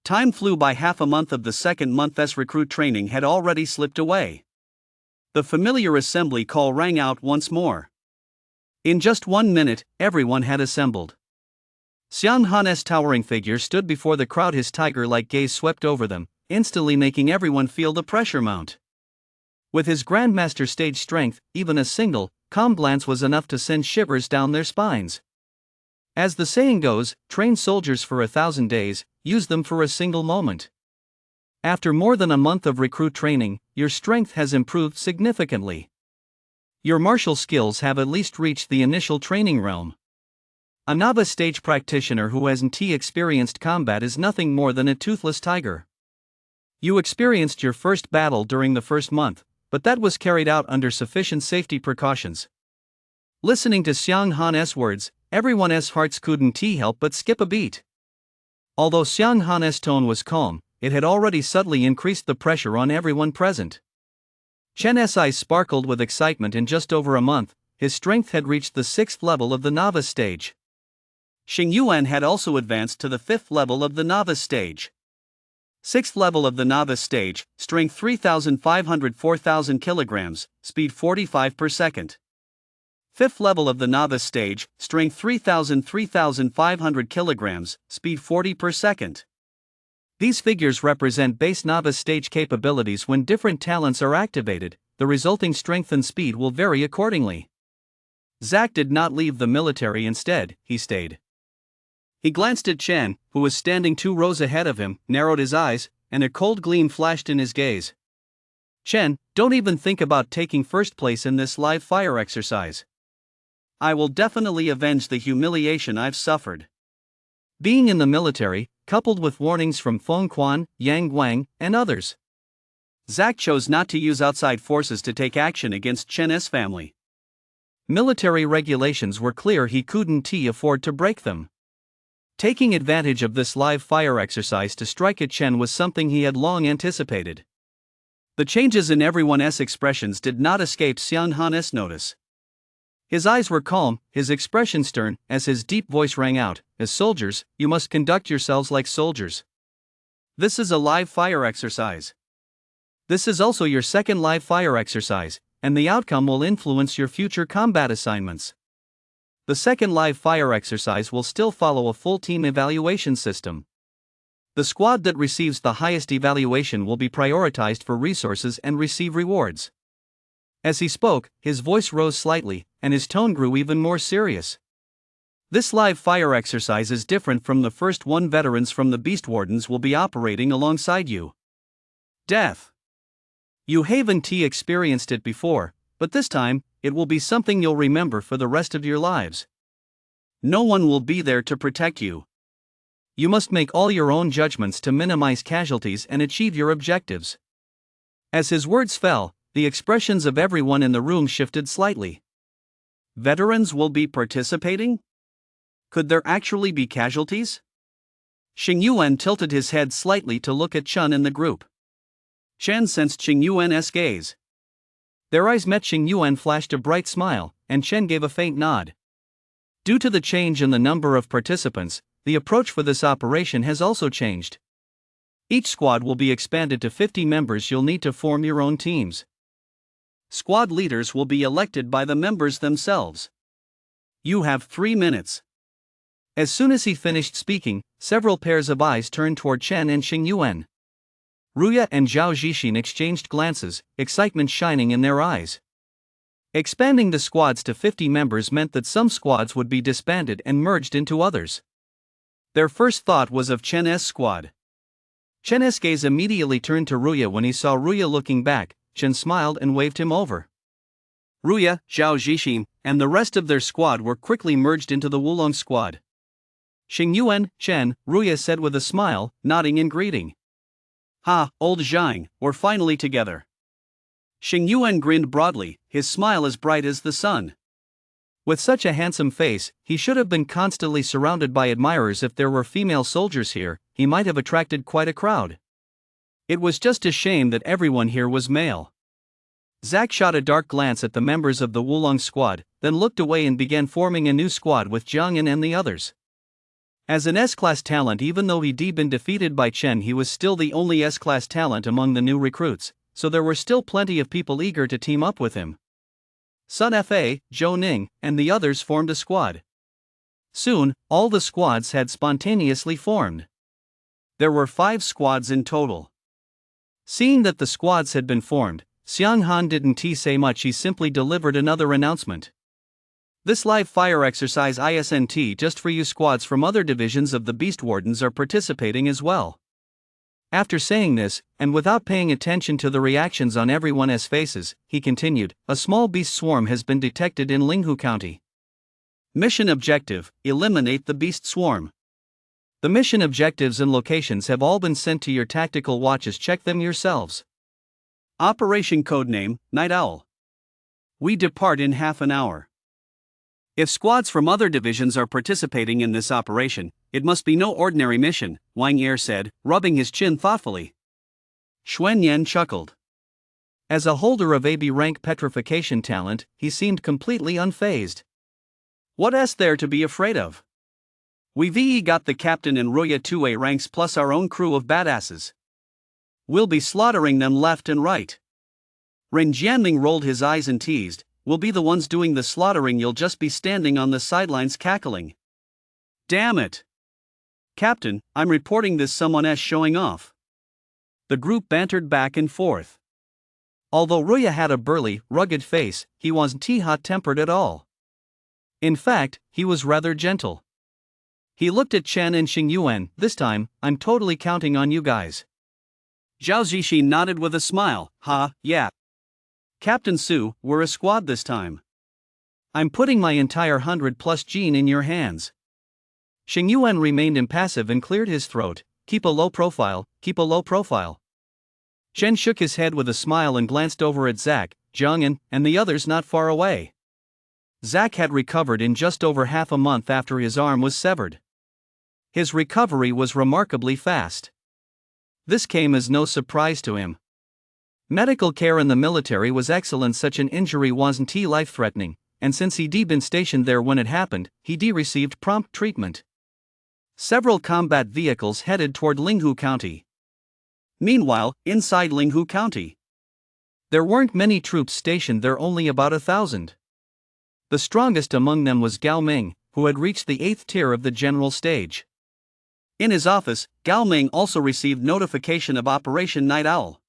Time flew by. Half a month of the second month's recruit training had already slipped away. The familiar assembly call rang out once more. In just 1 minute, everyone had assembled. Xiang Han's towering figure stood before the crowd, his tiger-like gaze swept over them, instantly making everyone feel the pressure mount. With his Grandmaster stage strength, even a single, calm glance was enough to send shivers down their spines. As the saying goes, train soldiers for 1,000 days, use them for a single moment. After more than a month of recruit training, your strength has improved significantly. Your martial skills have at least reached the initial training realm. A novice stage practitioner who hasn't experienced combat is nothing more than a toothless tiger. You experienced your first battle during the first month, but that was carried out under sufficient safety precautions. Listening to Xiang Han's words, everyone's hearts couldn't help but skip a beat. Although Xiang Han's tone was calm, it had already subtly increased the pressure on everyone present. Chen's eyes sparkled with excitement. In just over a month, his strength had reached the 6th level of the novice stage. Xing Yuan had also advanced to the 5th level of the novice stage. 6th level of the novice stage, strength 3,500 4,000 kilograms, speed 45 per second. 5th level of the novice stage, strength 3,500 kilograms, speed 40 per second. These figures represent base novice stage capabilities. When different talents are activated, the resulting strength and speed will vary accordingly. Zack did not leave the military. Instead, he stayed. He glanced at Chen, who was standing 2 rows ahead of him, narrowed his eyes, and a cold gleam flashed in his gaze. "Chen, don't even think about taking first place in this live fire exercise. I will definitely avenge the humiliation I've suffered." Being in the military, coupled with warnings from Feng Quan, Yang Guang, and others, Zack chose not to use outside forces to take action against Chen's family. Military regulations were clear. He couldn't afford to break them. Taking advantage of this live fire exercise to strike at Chen was something he had long anticipated. The changes in everyone's expressions did not escape Xiang Han's notice. His eyes were calm, his expression stern, as his deep voice rang out, "As soldiers, you must conduct yourselves like soldiers. This is a live fire exercise. This is also your second live fire exercise, and the outcome will influence your future combat assignments. The second live fire exercise will still follow a full team evaluation system. The squad that receives the highest evaluation will be prioritized for resources and receive rewards." As he spoke, his voice rose slightly, and his tone grew even more serious. "This live fire exercise is different from the first one. Veterans from the Beast Wardens will be operating alongside you. Death. You haven't experienced it before, but this time, it will be something you'll remember for the rest of your lives. No one will be there to protect you. You must make all your own judgments to minimize casualties and achieve your objectives." As his words fell, the expressions of everyone in the room shifted slightly. Veterans will be participating? Could there actually be casualties? Xing Yuan tilted his head slightly to look at Chen in the group. Chen sensed Xing Yuan's gaze. Their eyes met. Xing Yuan flashed a bright smile, and Chen gave a faint nod. Due to the change in the number of participants, the approach for this operation has also changed. Each squad will be expanded to 50 members. You'll need to form your own teams. Squad leaders will be elected by the members themselves. You have 3 minutes. As soon as he finished speaking, several pairs of eyes turned toward Chen and Xing Yuan. Ruya and Zhao Zixin exchanged glances, excitement shining in their eyes. Expanding the squads to 50 members meant that some squads would be disbanded and merged into others. Their first thought was of Chen's squad. Chen's gaze immediately turned to Ruya. When he saw Ruya looking back, Chen smiled and waved him over. Ruya, Zhao Zixin, and the rest of their squad were quickly merged into the Wulong squad. Xing Yuan, Chen, Ruya said with a smile, nodding in greeting. Ha, old Zhang, we're finally together. Xing Yuan grinned broadly, his smile as bright as the sun. With such a handsome face, he should have been constantly surrounded by admirers. If there were female soldiers here, he might have attracted quite a crowd. It was just a shame that everyone here was male. Zack shot a dark glance at the members of the Wulong squad, then looked away and began forming a new squad with Jiangyan and the others. As an S-class talent, even though he'd been defeated by Chen, he was still the only S-class talent among the new recruits, so there were still plenty of people eager to team up with him. Sun Fa, Zhou Ning, and the others formed a squad. Soon, all the squads had spontaneously formed. There were 5 squads in total. Seeing that the squads had been formed, Xiang Han didn't say much. He simply delivered another announcement. This live fire exercise isn't just for you. Squads from other divisions of the Beast Wardens are participating as well. After saying this, and without paying attention to the reactions on everyone's faces, he continued, a small beast swarm has been detected in Linghu County. Mission objective, eliminate the beast swarm. The mission objectives and locations have all been sent to your tactical watches. Check them yourselves. Operation codename, Night Owl. We depart in half an hour. If squads from other divisions are participating in this operation, it must be no ordinary mission, Wang Yi said, rubbing his chin thoughtfully. Xuan Yan chuckled. As a holder of AB rank petrification talent, he seemed completely unfazed. What is there to be afraid of? We've got the captain and Ruya 2A ranks plus our own crew of badasses. We'll be slaughtering them left and right. Ren Jianming rolled his eyes and teased, we'll be the ones doing the slaughtering. You'll just be standing on the sidelines cackling. Damn it. Captain, I'm reporting this. Someone's showing off. The group bantered back and forth. Although Ruya had a burly, rugged face, he wasn't hot-tempered at all. In fact, he was rather gentle. He looked at Chen and Xing Yuan. This time, I'm totally counting on you guys. Zhao Zixin nodded with a smile. Yeah. Captain Su, we're a squad this time. I'm putting my entire 100+ gene in your hands. Xing Yuan remained impassive and cleared his throat. Keep a low profile, keep a low profile. Chen shook his head with a smile and glanced over at Zack, Jiangyan, and the others not far away. Zack had recovered in just over half a month after his arm was severed. His recovery was remarkably fast. This came as no surprise to him. Medical care in the military was excellent. Such an injury wasn't life-threatening, and since he'd been stationed there when it happened, he'd received prompt treatment. Several combat vehicles headed toward Linghu County. Meanwhile, inside Linghu County, there weren't many troops stationed there, only about 1,000. The strongest among them was Gao Ming, who had reached the 8th tier of the general stage. In his office, Gao Ming also received notification of Operation Night Owl.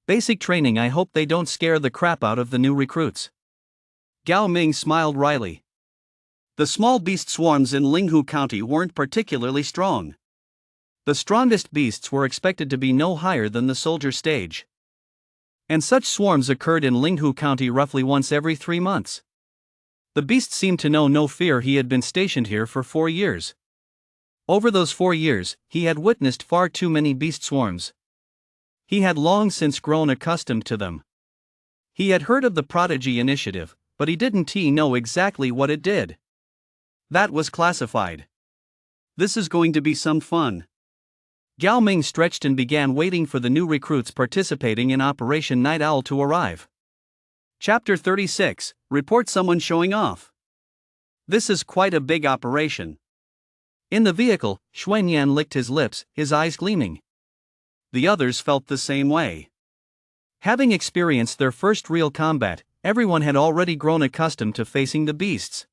Basic training. I hope they don't scare the crap out of the new recruits. Gao Ming smiled wryly. The small beast swarms in Linghu County weren't particularly strong. The strongest beasts were expected to be no higher than the soldier stage. And such swarms occurred in Linghu County roughly once every 3 months. The beast seemed to know no fear. He had been stationed here for 4 years. Over those 4 years, he had witnessed far too many beast swarms. He had long since grown accustomed to them. He had heard of the Prodigy Initiative, but he didn't know exactly what it did. That was classified. This is going to be some fun. Gao Ming stretched and began waiting for the new recruits participating in Operation Night Owl to arrive. Chapter 36, Report Someone Showing Off. This is quite a big operation. In the vehicle, Xuanyan licked his lips, his eyes gleaming. The others felt the same way. Having experienced their first real combat, everyone had already grown accustomed to facing the beasts.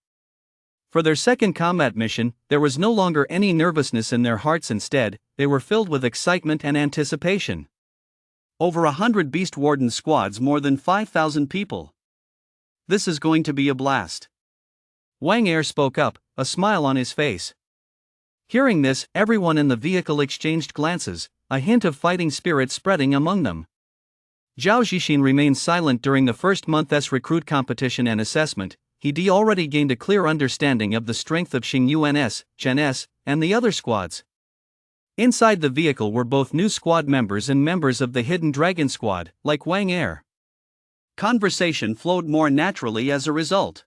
For their second combat mission, there was no longer any nervousness in their hearts. Instead, they were filled with excitement and anticipation. Over 100 Beast Warden squads, more than 5,000 people. This is going to be a blast. Wang Er spoke up, a smile on his face. Hearing this, everyone in the vehicle exchanged glances, a hint of fighting spirit spreading among them. Zhao Zixin remained silent during the first month's recruit competition and assessment. He'd already gained a clear understanding of the strength of Xingyuan's, Chen S, and the other squads. Inside the vehicle were both new squad members and members of the Hidden Dragon Squad, like Wang Er. Conversation flowed more naturally as a result.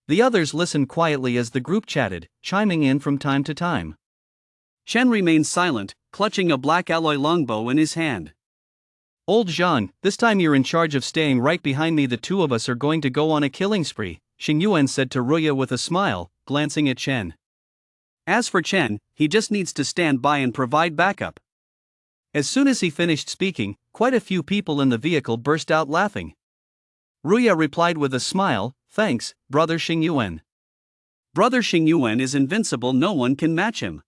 The others listened quietly as the group chatted, chiming in from time to time. Chen remained silent, clutching a black alloy longbow in his hand. Old Zhang, this time you're in charge of staying right behind me. The two of us are going to go on a killing spree, Xingyuan said to Ruya with a smile, glancing at Chen. As for Chen, he just needs to stand by and provide backup. As soon as he finished speaking, quite a few people in the vehicle burst out laughing. Ruya replied with a smile, thanks, Brother Xingyuan. Brother Xingyuan is invincible, no one can match him.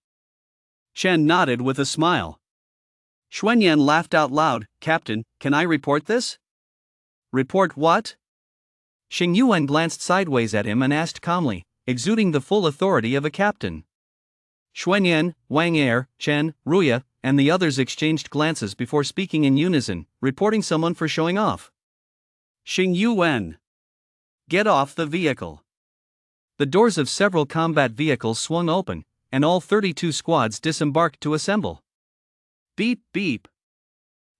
Chen nodded with a smile. Xuanyan laughed out loud, Captain, can I report this? Report what? Xingyuan glanced sideways at him and asked calmly, exuding the full authority of a captain. Xuanyan, Wang Er, Chen, Ruya, and the others exchanged glances before speaking in unison, reporting someone for showing off. Xingyuan. Get off the vehicle. The doors of several combat vehicles swung open, and all 32 squads disembarked to assemble. Beep beep.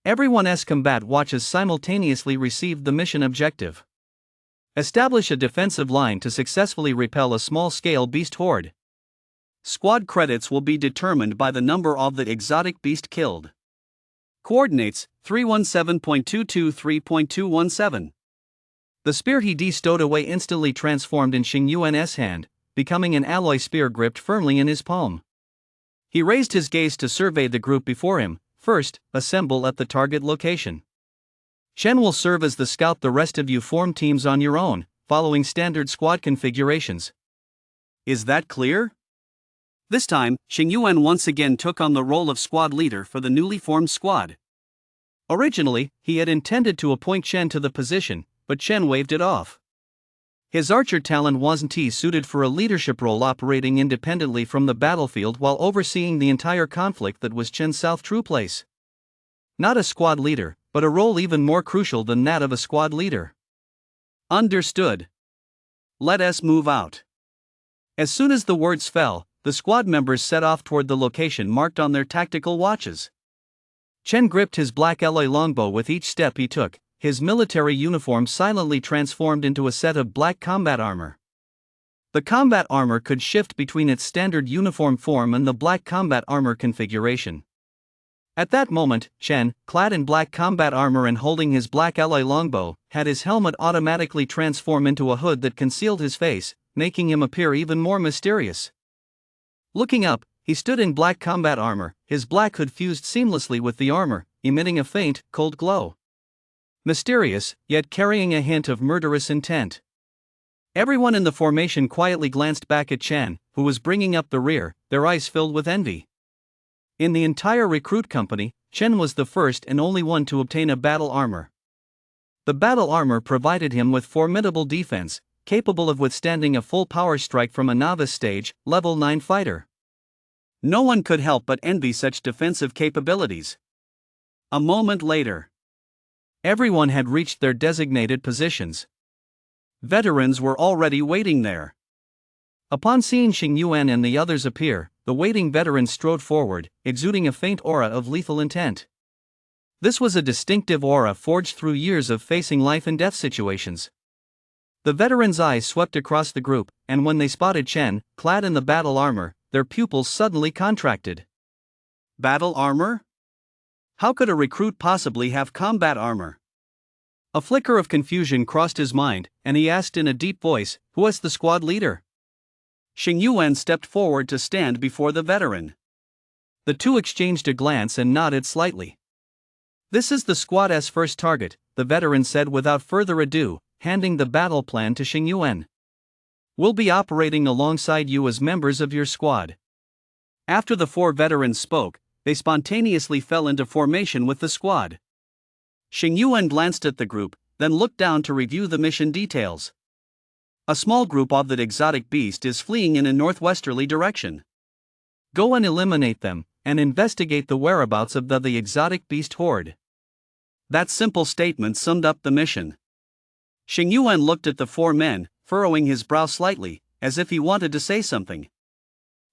Everyone's combat watches simultaneously received the mission objective. Establish a defensive line to successfully repel a small-scale beast horde. Squad credits will be determined by the number of the exotic beast killed. Coordinates, 317.223.217. The spear he stowed away instantly transformed in Xingyuan's hand, becoming an alloy spear gripped firmly in his palm. He raised his gaze to survey the group before him. First, assemble at the target location. Chen will serve as the scout. The rest of you form teams on your own, following standard squad configurations. Is that clear? This time, Xingyuan once again took on the role of squad leader for the newly formed squad. Originally, he had intended to appoint Chen to the position, but Chen waved it off. His archer talent wasn't suited for a leadership role operating independently from the battlefield while overseeing the entire conflict that was Chen's South true place. Not a squad leader, but a role even more crucial than that of a squad leader. Understood. Let us move out. As soon as the words fell, the squad members set off toward the location marked on their tactical watches. Chen gripped his black alloy longbow with each step he took. His military uniform silently transformed into a set of black combat armor. The combat armor could shift between its standard uniform form and the black combat armor configuration. At that moment, Chen, clad in black combat armor and holding his black alloy longbow, had his helmet automatically transform into a hood that concealed his face, making him appear even more mysterious. Looking up, he stood in black combat armor, his black hood fused seamlessly with the armor, emitting a faint, cold glow. Mysterious, yet carrying a hint of murderous intent. Everyone in the formation quietly glanced back at Chen, who was bringing up the rear, their eyes filled with envy. In the entire recruit company, Chen was the first and only one to obtain a battle armor. The battle armor provided him with formidable defense, capable of withstanding a full power strike from a novice stage, level 9 fighter. No one could help but envy such defensive capabilities. A moment later, everyone had reached their designated positions. Veterans were already waiting there. Upon seeing Xingyuan and the others appear, the waiting veterans strode forward, exuding a faint aura of lethal intent. This was a distinctive aura forged through years of facing life and death situations. The veteran's eyes swept across the group, and when they spotted Chen, clad in the battle armor, their pupils suddenly contracted. Battle armor? How could a recruit possibly have combat armor? A flicker of confusion crossed his mind, and he asked in a deep voice, "Who was the squad leader?" Xing Yuan stepped forward to stand before the veteran. The two exchanged a glance and nodded slightly. "This is the squad's first target," the veteran said without further ado, handing the battle plan to Xing Yuan. "We'll be operating alongside you as members of your squad." After the four veterans spoke, they spontaneously fell into formation with the squad. Xing Yuan glanced at the group, then looked down to review the mission details. A small group of that exotic beast is fleeing in a northwesterly direction. Go and eliminate them, and investigate the whereabouts of the exotic beast horde. That simple statement summed up the mission. Xing Yuan looked at the four men, furrowing his brow slightly, as if he wanted to say something.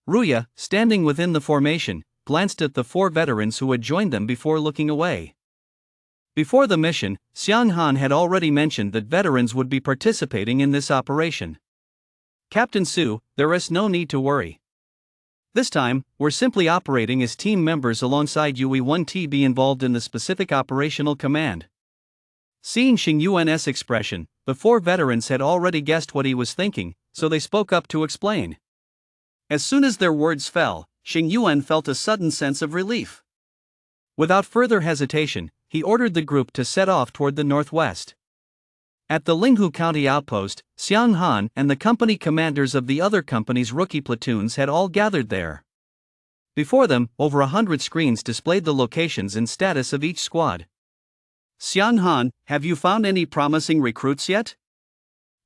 Ruya, standing within the formation, glanced at the four veterans who had joined them before looking away. Before the mission, Xiang Han had already mentioned that veterans would be participating in this operation. "Captain Su, there is no need to worry. This time, we're simply operating as team members alongside you. We want to be involved in the specific operational command." Seeing Xing Yuan's expression, the four veterans had already guessed what he was thinking, so they spoke up to explain. As soon as their words fell, Xing Yuan felt a sudden sense of relief. Without further hesitation, he ordered the group to set off toward the northwest. At the Linghu County outpost, Xiang Han and the company commanders of the other company's rookie platoons had all gathered there. Before them, over 100 screens displayed the locations and status of each squad. "Xiang Han, have you found any promising recruits yet?"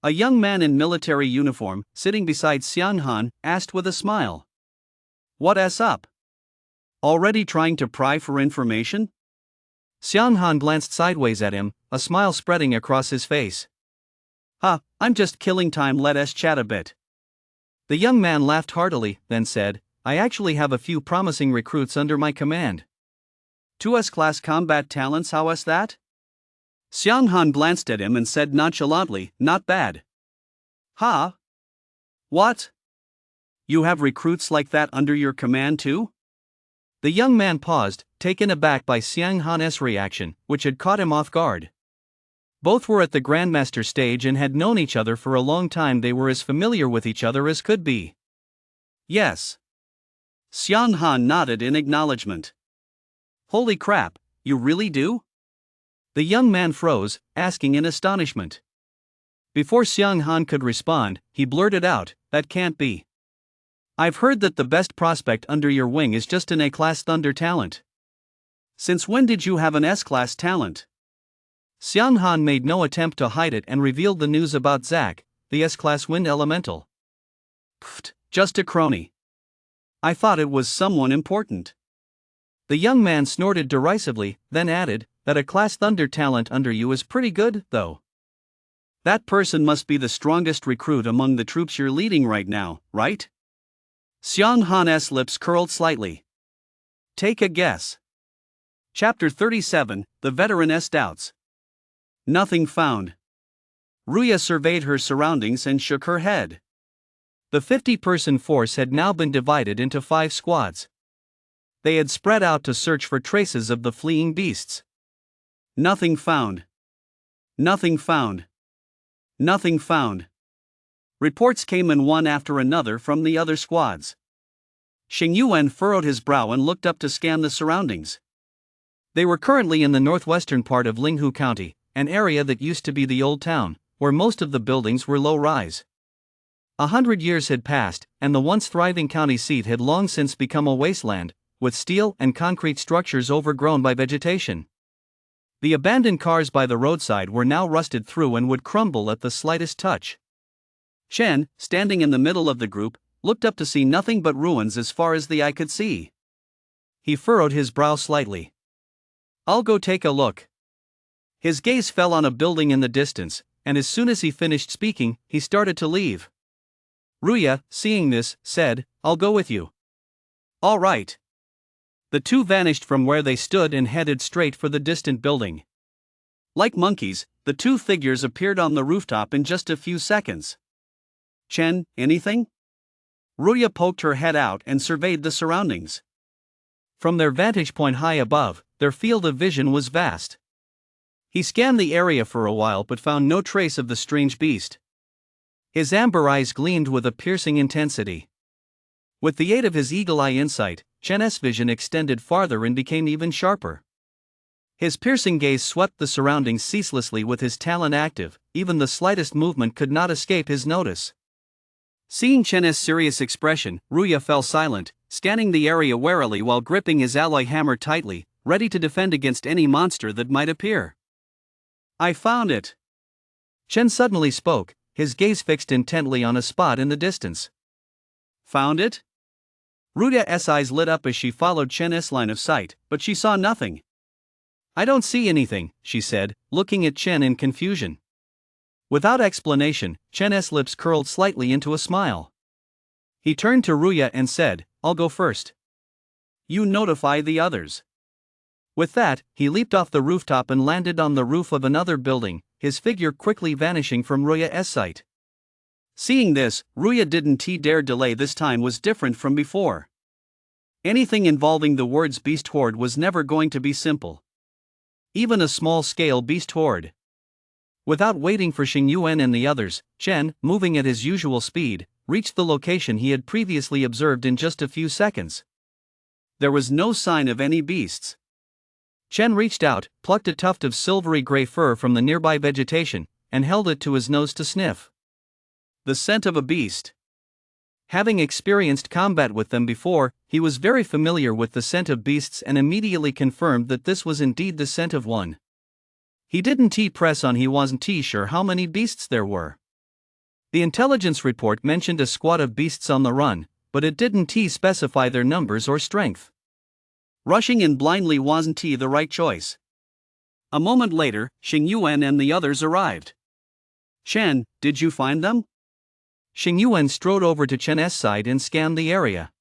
A young man in military uniform, sitting beside Xiang Han, asked with a smile. "What's up? Already trying to pry for information?" Xiang Han glanced sideways at him, a smile spreading across his face. I'm just killing time, let us chat a bit." The young man laughed heartily, then said, "I actually have a few promising recruits under my command. 2S class combat talents, how is that?" Xiang Han glanced at him and said nonchalantly, "Not bad." What? You have recruits like that under your command too? The young man paused, taken aback by Xiang Han's reaction, which had caught him off guard. Both were at the Grandmaster stage and had known each other for a long time. They were as familiar with each other as could be. "Yes." Xiang Han nodded in acknowledgement. "Holy crap, you really do?" The young man froze, asking in astonishment. Before Xiang Han could respond, he blurted out, "That can't be. I've heard that the best prospect under your wing is just an A-class Thunder talent. Since when did you have an S-class talent?" Xiang Han made no attempt to hide it and revealed the news about Zack, the S-class Wind Elemental. "Pfft, just a crony. I thought it was someone important." The young man snorted derisively, then added, "That A-class Thunder talent under you is pretty good, though. That person must be the strongest recruit among the troops you're leading right now, right?" Xiang Han's lips curled slightly. "Take a guess." Chapter 37, The Veteran's Doubts. Nothing found. Ruya surveyed her surroundings and shook her head. The 50-person force had now been divided into 5 squads. They had spread out to search for traces of the fleeing beasts. Nothing found. Nothing found. Nothing found. Reports came in one after another from the other squads. Xing Yuan furrowed his brow and looked up to scan the surroundings. They were currently in the northwestern part of Linghu County, an area that used to be the old town, where most of the buildings were low-rise. 100 years had passed, and the once thriving county seat had long since become a wasteland, with steel and concrete structures overgrown by vegetation. The abandoned cars by the roadside were now rusted through and would crumble at the slightest touch. Chen, standing in the middle of the group, looked up to see nothing but ruins as far as the eye could see. He furrowed his brow slightly. "I'll go take a look." His gaze fell on a building in the distance, and as soon as he finished speaking, he started to leave. Ruya, seeing this, said, "I'll go with you." "All right." The two vanished from where they stood and headed straight for the distant building. Like monkeys, the two figures appeared on the rooftop in just a few seconds. Chen, anything? Ruya poked her head out and surveyed the surroundings. From their vantage point high above, their field of vision was vast. He scanned the area for a while but found no trace of the strange beast. His amber eyes gleamed with a piercing intensity. With the aid of his eagle-eye insight, Chen's vision extended farther and became even sharper. His piercing gaze swept the surroundings ceaselessly with his talent active, even the slightest movement could not escape his notice. Seeing Chen's serious expression, Ruya fell silent, scanning the area warily while gripping his alloy hammer tightly, ready to defend against any monster that might appear. I found it! Chen suddenly spoke, his gaze fixed intently on a spot in the distance. Found it? Ruya's eyes lit up as she followed Chen's line of sight, but she saw nothing. I don't see anything, she said, looking at Chen in confusion. Without explanation, Chen's lips curled slightly into a smile. He turned to Ruya and said, I'll go first. You notify the others. With that, he leaped off the rooftop and landed on the roof of another building, his figure quickly vanishing from Ruya's sight. Seeing this, Ruya didn't dare delay. This time was different from before. Anything involving the words beast horde was never going to be simple. Even a small-scale beast horde. Without waiting for Xingyuan and the others, Chen, moving at his usual speed, reached the location he had previously observed in just a few seconds. There was no sign of any beasts. Chen reached out, plucked a tuft of silvery gray fur from the nearby vegetation, and held it to his nose to sniff. The scent of a beast. Having experienced combat with them before, he was very familiar with the scent of beasts and immediately confirmed that this was indeed the scent of one. He didn't press on. He wasn't sure how many beasts there were. The intelligence report mentioned a squad of beasts on the run, but it didn't specify their numbers or strength. Rushing in blindly wasn't the right choice. A moment later, Xingyuan and the others arrived. Chen, did you find them? Xingyuan strode over to Chen's side and scanned the area.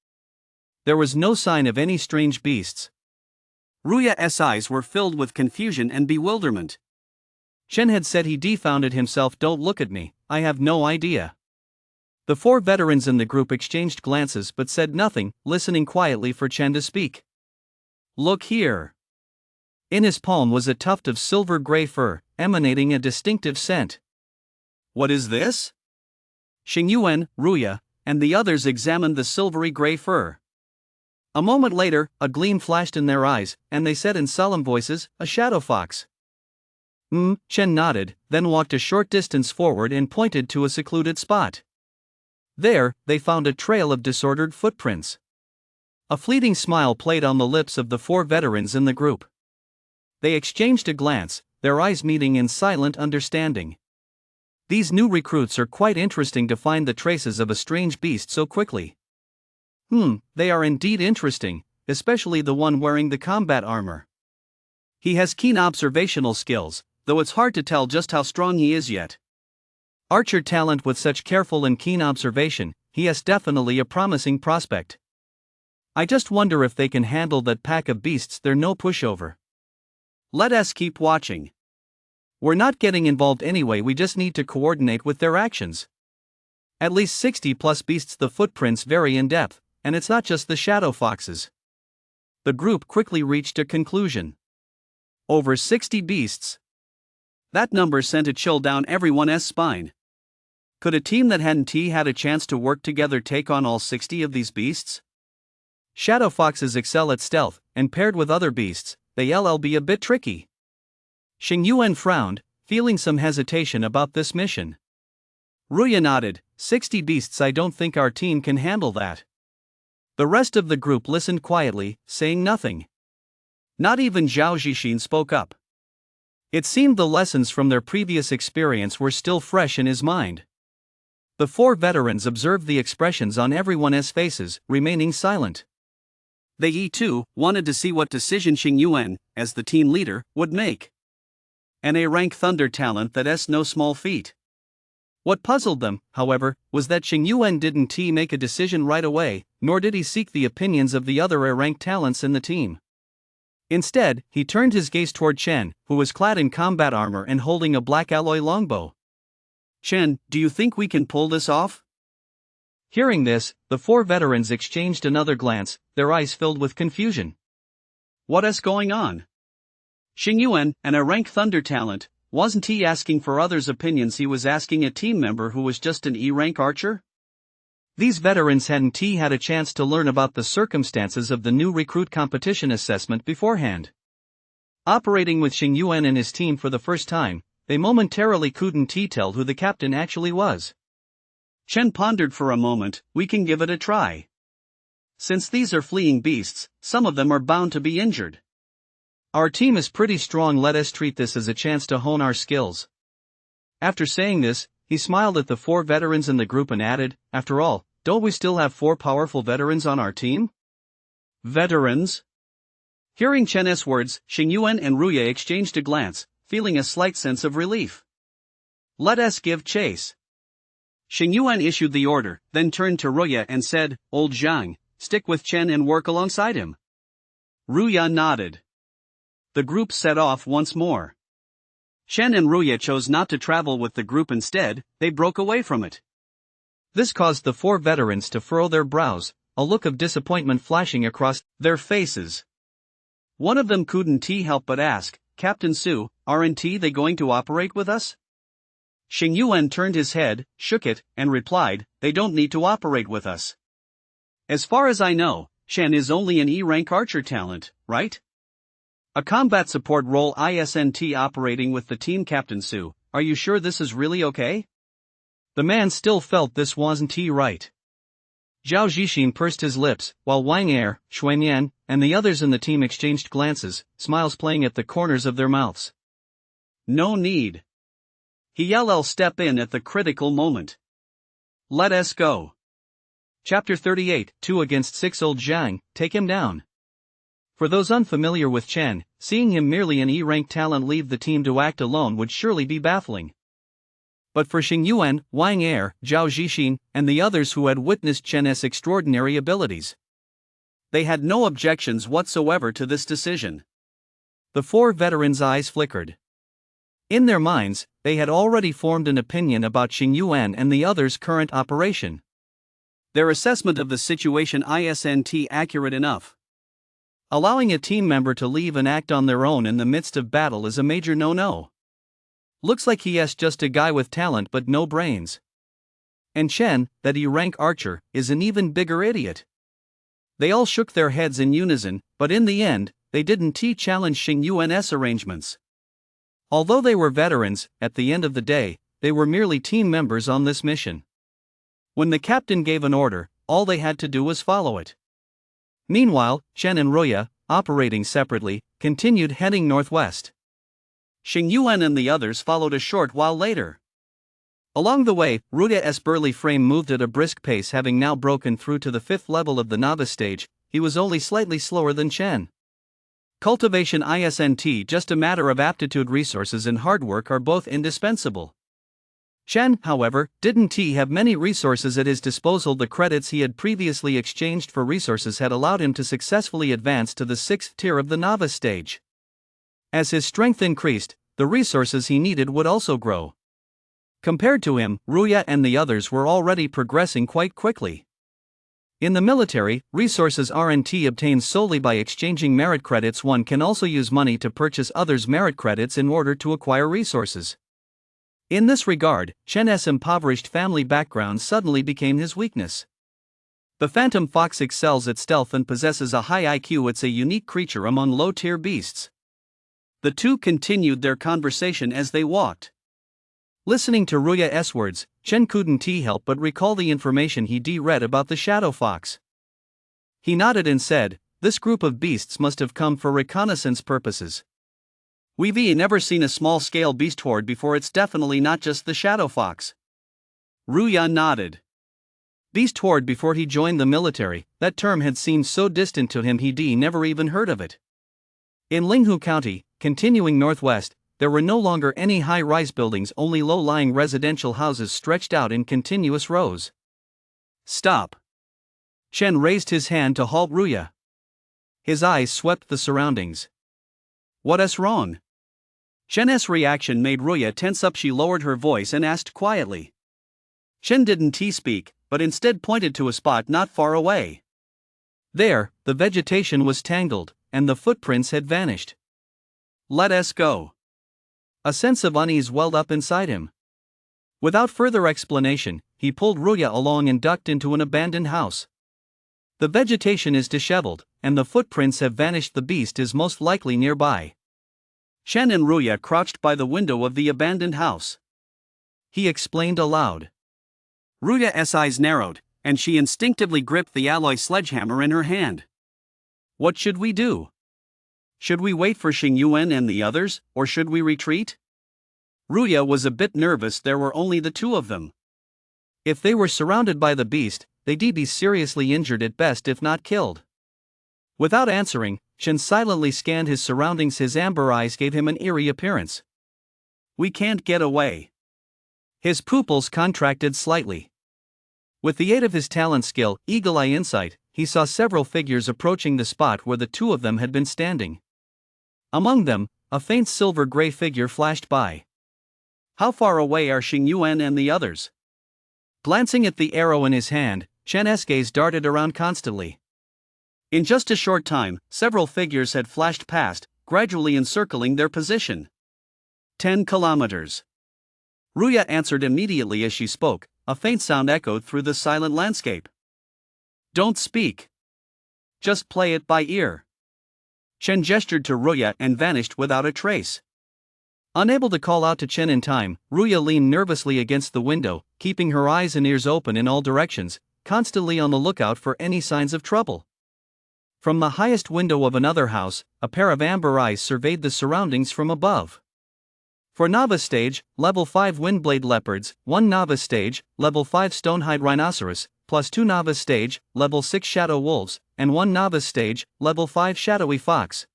There was no sign of any strange beasts. Ruya's eyes were filled with confusion and bewilderment. Chen had said he found it himself. Don't look at me, I have no idea. The four veterans in the group exchanged glances but said nothing, listening quietly for Chen to speak. Look here. In his palm was a tuft of silver gray fur, emanating a distinctive scent. What is this? Xingyuan, Ruya, and the others examined the silvery gray fur. A moment later, a gleam flashed in their eyes, and they said in solemn voices, a shadow fox. Chen nodded, then walked a short distance forward and pointed to a secluded spot. There, they found a trail of disordered footprints. A fleeting smile played on the lips of the four veterans in the group. They exchanged a glance, their eyes meeting in silent understanding. These new recruits are quite interesting to find the traces of a strange beast so quickly. They are indeed interesting, especially the one wearing the combat armor. He has keen observational skills, though it's hard to tell just how strong he is yet. Archer talent with such careful and keen observation, he has definitely a promising prospect. I just wonder if they can handle that pack of beasts. They're no pushover. Let us keep watching. We're not getting involved anyway, we just need to coordinate with their actions. At least 60 plus beasts. The footprints vary in depth, and it's not just the shadow foxes. The group quickly reached a conclusion. Over 60 beasts. That number sent a chill down everyone's spine. Could a team that hadn't had a chance to work together take on all 60 of these beasts? Shadow foxes excel at stealth, and paired with other beasts, they'll be a bit tricky. Xingyuan frowned, feeling some hesitation about this mission. Ruya nodded, 60 beasts. I don't think our team can handle that. The rest of the group listened quietly, saying nothing. Not even Zhao Zixin spoke up. It seemed the lessons from their previous experience were still fresh in his mind. The four veterans observed the expressions on everyone's faces, remaining silent. They too wanted to see what decision Xingyuan, as the team leader, would make. An A-rank thunder talent that's no small feat. What puzzled them, however, was that Xing Yuan didn't make a decision right away, nor did he seek the opinions of the other A-rank talents in the team. Instead, he turned his gaze toward Chen, who was clad in combat armor and holding a black alloy longbow. "Chen, do you think we can pull this off?" Hearing this, the four veterans exchanged another glance, their eyes filled with confusion. "What's going on? Xing Yuan, an A-rank thunder talent, wasn't he asking for others' opinions? He was asking a team member who was just an E-rank archer?" These veterans hadn't had a chance to learn about the circumstances of the new recruit competition assessment beforehand. Operating with Xing Yuan and his team for the first time, they momentarily couldn't tell who the captain actually was. Chen pondered for a moment. "We can give it a try. Since these are fleeing beasts, some of them are bound to be injured. Our team is pretty strong, let us treat this as a chance to hone our skills." After saying this, he smiled at the four veterans in the group and added, "After all, don't we still have four powerful veterans on our team?" "Veterans?" Hearing Chen's words, Xing Yuan and Ruya exchanged a glance, feeling a slight sense of relief. "Let us give chase." Xing Yuan issued the order, then turned to Ruya and said, "Old Zhang, stick with Chen and work alongside him." Ruya nodded. The group set off once more. Chen and Ruya chose not to travel with the group. Instead, they broke away from it. This caused the four veterans to furrow their brows, a look of disappointment flashing across their faces. One of them couldn't help but ask, "Captain Su, aren't they going to operate with us?" Xing Yuan turned his head, shook it, and replied, "They don't need to operate with us. As far as I know, Chen is only an E-rank archer talent, right? A combat support role isn't operating with the team." "Captain Su, are you sure this is really okay?" The man still felt this wasn't right. Zhao Zixin pursed his lips, while Wang Er, Xuanyan, and the others in the team exchanged glances, smiles playing at the corners of their mouths. "No need. He'll step in at the critical moment. Let us go." Chapter 38, 2 against 6. Old Zhang, take him down. For those unfamiliar with Chen, seeing him merely an E-rank talent leave the team to act alone would surely be baffling. But for Xing Yuan, Wang Er, Zhao Zixin, and the others who had witnessed Chen's extraordinary abilities, they had no objections whatsoever to this decision. The four veterans' eyes flickered. In their minds, they had already formed an opinion about Xing Yuan and the others' current operation. Their assessment of the situation isn't accurate enough. Allowing a team member to leave and act on their own in the midst of battle is a major no-no. Looks like he's just a guy with talent but no brains. And Chen, that E-rank archer, is an even bigger idiot. They all shook their heads in unison, but in the end, they didn't challenge Xing Yuan's arrangements. Although they were veterans, at the end of the day, they were merely team members on this mission. When the captain gave an order, all they had to do was follow it. Meanwhile, Chen and Ruya, operating separately, continued heading northwest. Xing Yuan and the others followed a short while later. Along the way, Ruya's burly frame moved at a brisk pace. Having now broken through to the 5th level of the novice stage, he was only slightly slower than Chen. Cultivation isn't just a matter of aptitude. Resources and hard work are both indispensable. Chen, however, didn't have many resources at his disposal. The credits he had previously exchanged for resources had allowed him to successfully advance to the 6th tier of the novice stage. As his strength increased, the resources he needed would also grow. Compared to him, Ruya and the others were already progressing quite quickly. In the military, resources aren't obtained solely by exchanging merit credits. One can also use money to purchase others' merit credits in order to acquire resources. In this regard, Chen's impoverished family background suddenly became his weakness. The phantom fox excels at stealth and possesses a high IQ. It's a unique creature among low-tier beasts. The two continued their conversation as they walked. Listening to Ruya's words, Chen couldn't help but recall the information he'd read about the shadow fox. He nodded and said, "This group of beasts must have come for reconnaissance purposes. We've never seen a small-scale beast horde before. It's definitely not just the shadow fox." Ruya nodded. Beast horde. Before he joined the military, that term had seemed so distant to him he'd never even heard of it. In Linghu County, continuing northwest, there were no longer any high-rise buildings, only low-lying residential houses stretched out in continuous rows. Stop! Chen raised his hand to halt Ruya. His eyes swept the surroundings. What's wrong? Chen's reaction made Ruya tense up. She lowered her voice and asked quietly. Chen didn't speak, but instead pointed to a spot not far away. There, the vegetation was tangled, and the footprints had vanished. Let us go. A sense of unease welled up inside him. Without further explanation, he pulled Ruya along and ducked into an abandoned house. The vegetation is disheveled, and the footprints have vanished. The beast is most likely nearby. Chen and Ruya crouched by the window of the abandoned house. He explained aloud. Ruya's eyes narrowed, and she instinctively gripped the alloy sledgehammer in her hand. What should we do? Should we wait for Xing Yuan and the others, or should we retreat? Ruya was a bit nervous. There were only the two of them. If they were surrounded by the beast, they'd be seriously injured at best, if not killed. Without answering, Chen silently scanned his surroundings. His amber eyes gave him an eerie appearance. We can't get away. His pupils contracted slightly. With the aid of his talent skill, eagle-eye insight, he saw several figures approaching the spot where the two of them had been standing. Among them, a faint silver-gray figure flashed by. How far away are Xing Yuan and the others? Glancing at the arrow in his hand, Chen's gaze darted around constantly. In just a short time, several figures had flashed past, gradually encircling their position. 10 kilometers. Ruya answered immediately as she spoke. A faint sound echoed through the silent landscape. Don't speak. Just play it by ear. Chen gestured to Ruya and vanished without a trace. Unable to call out to Chen in time, Ruya leaned nervously against the window, keeping her eyes and ears open in all directions, constantly on the lookout for any signs of trouble. From the highest window of another house, a pair of amber eyes surveyed the surroundings from above. For novice stage, level 5 windblade leopards, 1 novice stage, level 5 stonehide rhinoceros, plus 2 novice stage, level 6 shadow wolves, and 1 novice stage, level 5 shadowy fox.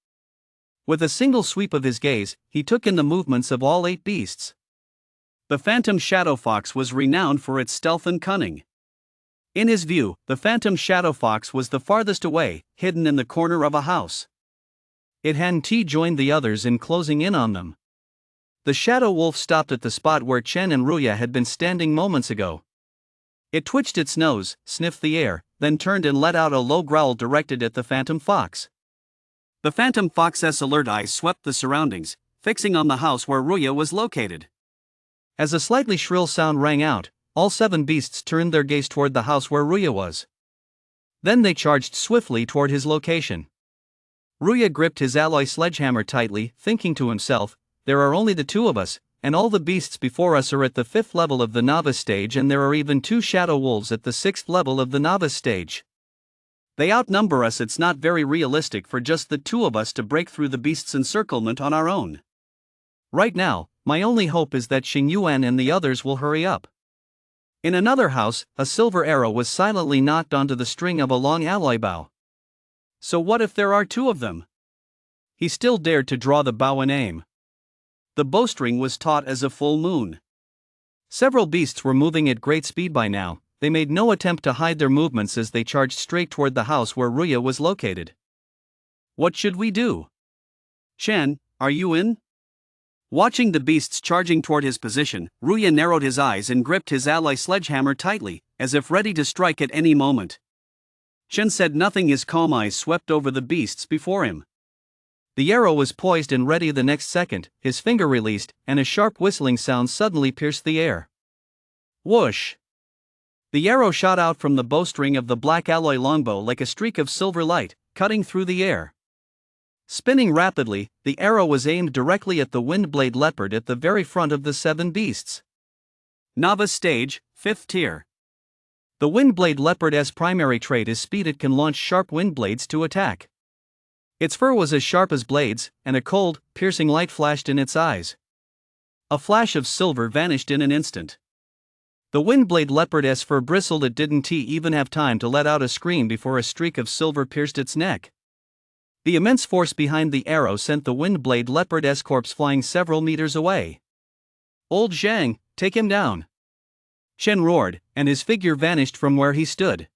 With a single sweep of his gaze, he took in the movements of all 8 beasts. The phantom shadow fox was renowned for its stealth and cunning. In his view, the phantom shadow fox was the farthest away, hidden in the corner of a house. It hadn't joined the others in closing in on them. The shadow wolf stopped at the spot where Chen and Ruya had been standing moments ago. It twitched its nose, sniffed the air, then turned and let out a low growl directed at the phantom fox. The phantom fox's alert eyes swept the surroundings, fixing on the house where Ruya was located. As a slightly shrill sound rang out, all 7 beasts turned their gaze toward the house where Ruya was. Then they charged swiftly toward his location. Ruya gripped his alloy sledgehammer tightly, thinking to himself, there are only the two of us, and all the beasts before us are at the 5th level of the novice stage, and there are even 2 shadow wolves at the 6th level of the novice stage. They outnumber us. It's not very realistic for just the two of us to break through the beast's encirclement on our own. Right now, my only hope is that Xing Yuan and the others will hurry up. In another house, a silver arrow was silently knocked onto the string of a long alloy bow. So what if there are 2 of them? He still dared to draw the bow and aim. The bowstring was taut as a full moon. Several beasts were moving at great speed by now. They made no attempt to hide their movements as they charged straight toward the house where Ruya was located. What should we do? Chen, are you in? Watching the beasts charging toward his position, Ruya narrowed his eyes and gripped his alloy sledgehammer tightly, as if ready to strike at any moment. Chen said nothing. His calm eyes swept over the beasts before him. The arrow was poised and ready. The next second, his finger released, and a sharp whistling sound suddenly pierced the air. Whoosh! The arrow shot out from the bowstring of the black alloy longbow like a streak of silver light, cutting through the air. Spinning rapidly, the arrow was aimed directly at the windblade leopard at the very front of the 7 beasts. Novice stage, 5th tier. The windblade leopard's primary trait is speed. It can launch sharp wind blades to attack. Its fur was as sharp as blades, and a cold, piercing light flashed in its eyes. A flash of silver vanished in an instant. The windblade leopard's fur bristled. It didn't even have time to let out a scream before a streak of silver pierced its neck. The immense force behind the arrow sent the wind-blade leopard's corpse flying several meters away. "Old Zhang, take him down!" Chen roared, and his figure vanished from where he stood.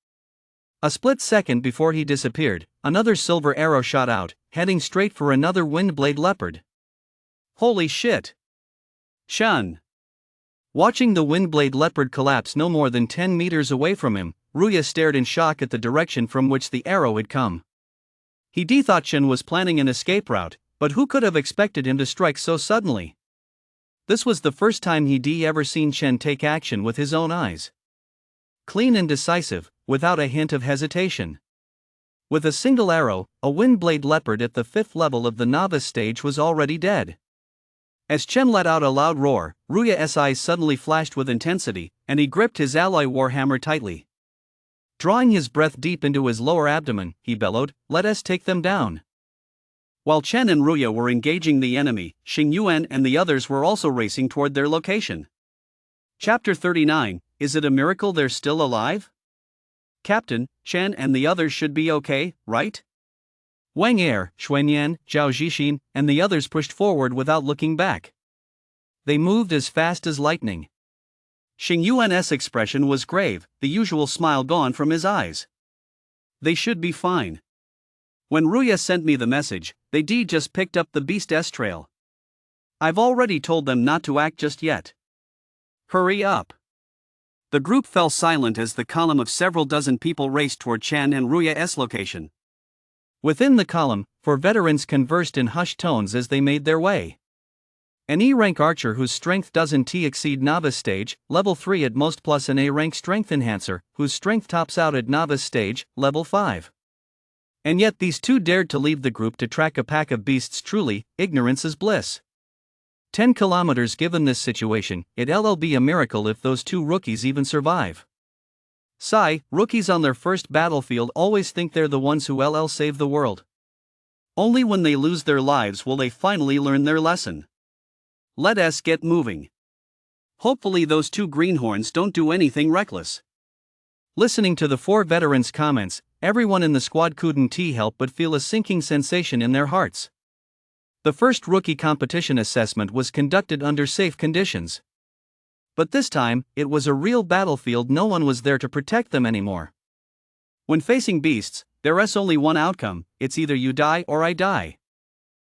A split second before he disappeared, another silver arrow shot out, heading straight for another wind-blade leopard. Holy shit! Shan! Watching the wind-blade leopard collapse no more than 10 meters away from him, Ruya stared in shock at the direction from which the arrow had come. He thought Chen was planning an escape route, but who could have expected him to strike so suddenly? This was the first time he'd ever seen Chen take action with his own eyes. Clean and decisive, without a hint of hesitation. With a single arrow, a wind-blade leopard at the 5th level of the novice stage was already dead. As Chen let out a loud roar, Ruya's eyes suddenly flashed with intensity, and he gripped his alloy warhammer tightly. Drawing his breath deep into his lower abdomen, he bellowed, "Let us take them down." While Chen and Ruya were engaging the enemy, Xingyuan and the others were also racing toward their location. Chapter 39, Is it a miracle they're still alive? Captain, Chen and the others should be okay, right? Wang Er, Xuanyan, Zhao Zhixin, and the others pushed forward without looking back. They moved as fast as lightning. Xingyuan's expression was grave, the usual smile gone from his eyes. They should be fine. When Ruya sent me the message, they just picked up the beast's trail. I've already told them not to act just yet. Hurry up. The group fell silent as the column of several dozen people raced toward Chen and Ruya's location. Within the column, 4 veterans conversed in hushed tones as they made their way. An E-rank archer whose strength doesn't exceed novice stage, level 3 at most, plus an A-rank strength enhancer, whose strength tops out at novice stage, level 5. And yet these two dared to leave the group to track a pack of beasts. Truly, ignorance is bliss. 10 kilometers given this situation, it'll be a miracle if those two rookies even survive. Rookies on their first battlefield always think they're the ones who will save the world. Only when they lose their lives will they finally learn their lesson. Let us get moving. Hopefully those two greenhorns don't do anything reckless. Listening to the 4 veterans' comments, everyone in the squad couldn't help but feel a sinking sensation in their hearts. The first rookie competition assessment was conducted under safe conditions. But this time, it was a real battlefield. No one was there to protect them anymore. When facing beasts, there's only one outcome: it's either you die or I die.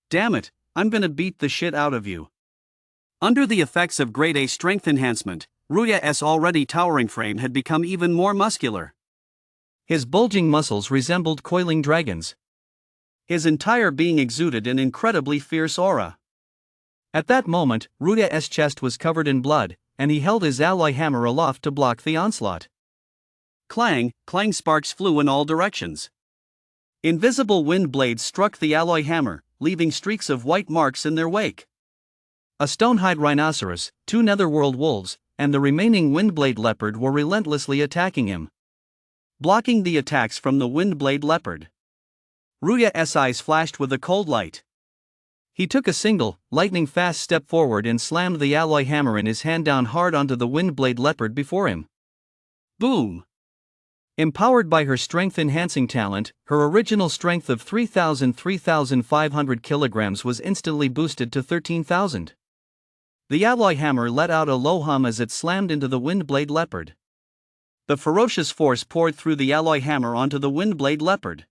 Damn it, I'm gonna beat the shit out of you. Under the effects of grade A strength enhancement, Ruya's already towering frame had become even more muscular. His bulging muscles resembled coiling dragons. His entire being exuded an incredibly fierce aura. At that moment, Ruya's chest was covered in blood, and he held his alloy hammer aloft to block the onslaught. Clang, clang, sparks flew in all directions. Invisible wind blades struck the alloy hammer, leaving streaks of white marks in their wake. A stone-hide rhinoceros, 2 netherworld wolves, and the remaining windblade leopard were relentlessly attacking him. Blocking the attacks from the windblade leopard, Ruya's eyes flashed with a cold light. He took a single, lightning-fast step forward and slammed the alloy hammer in his hand down hard onto the windblade leopard before him. Boom! Empowered by her strength-enhancing talent, her original strength of 3,500 kilograms was instantly boosted to 13,000. The alloy hammer let out a low hum as it slammed into the windblade leopard. The ferocious force poured through the alloy hammer onto the windblade leopard.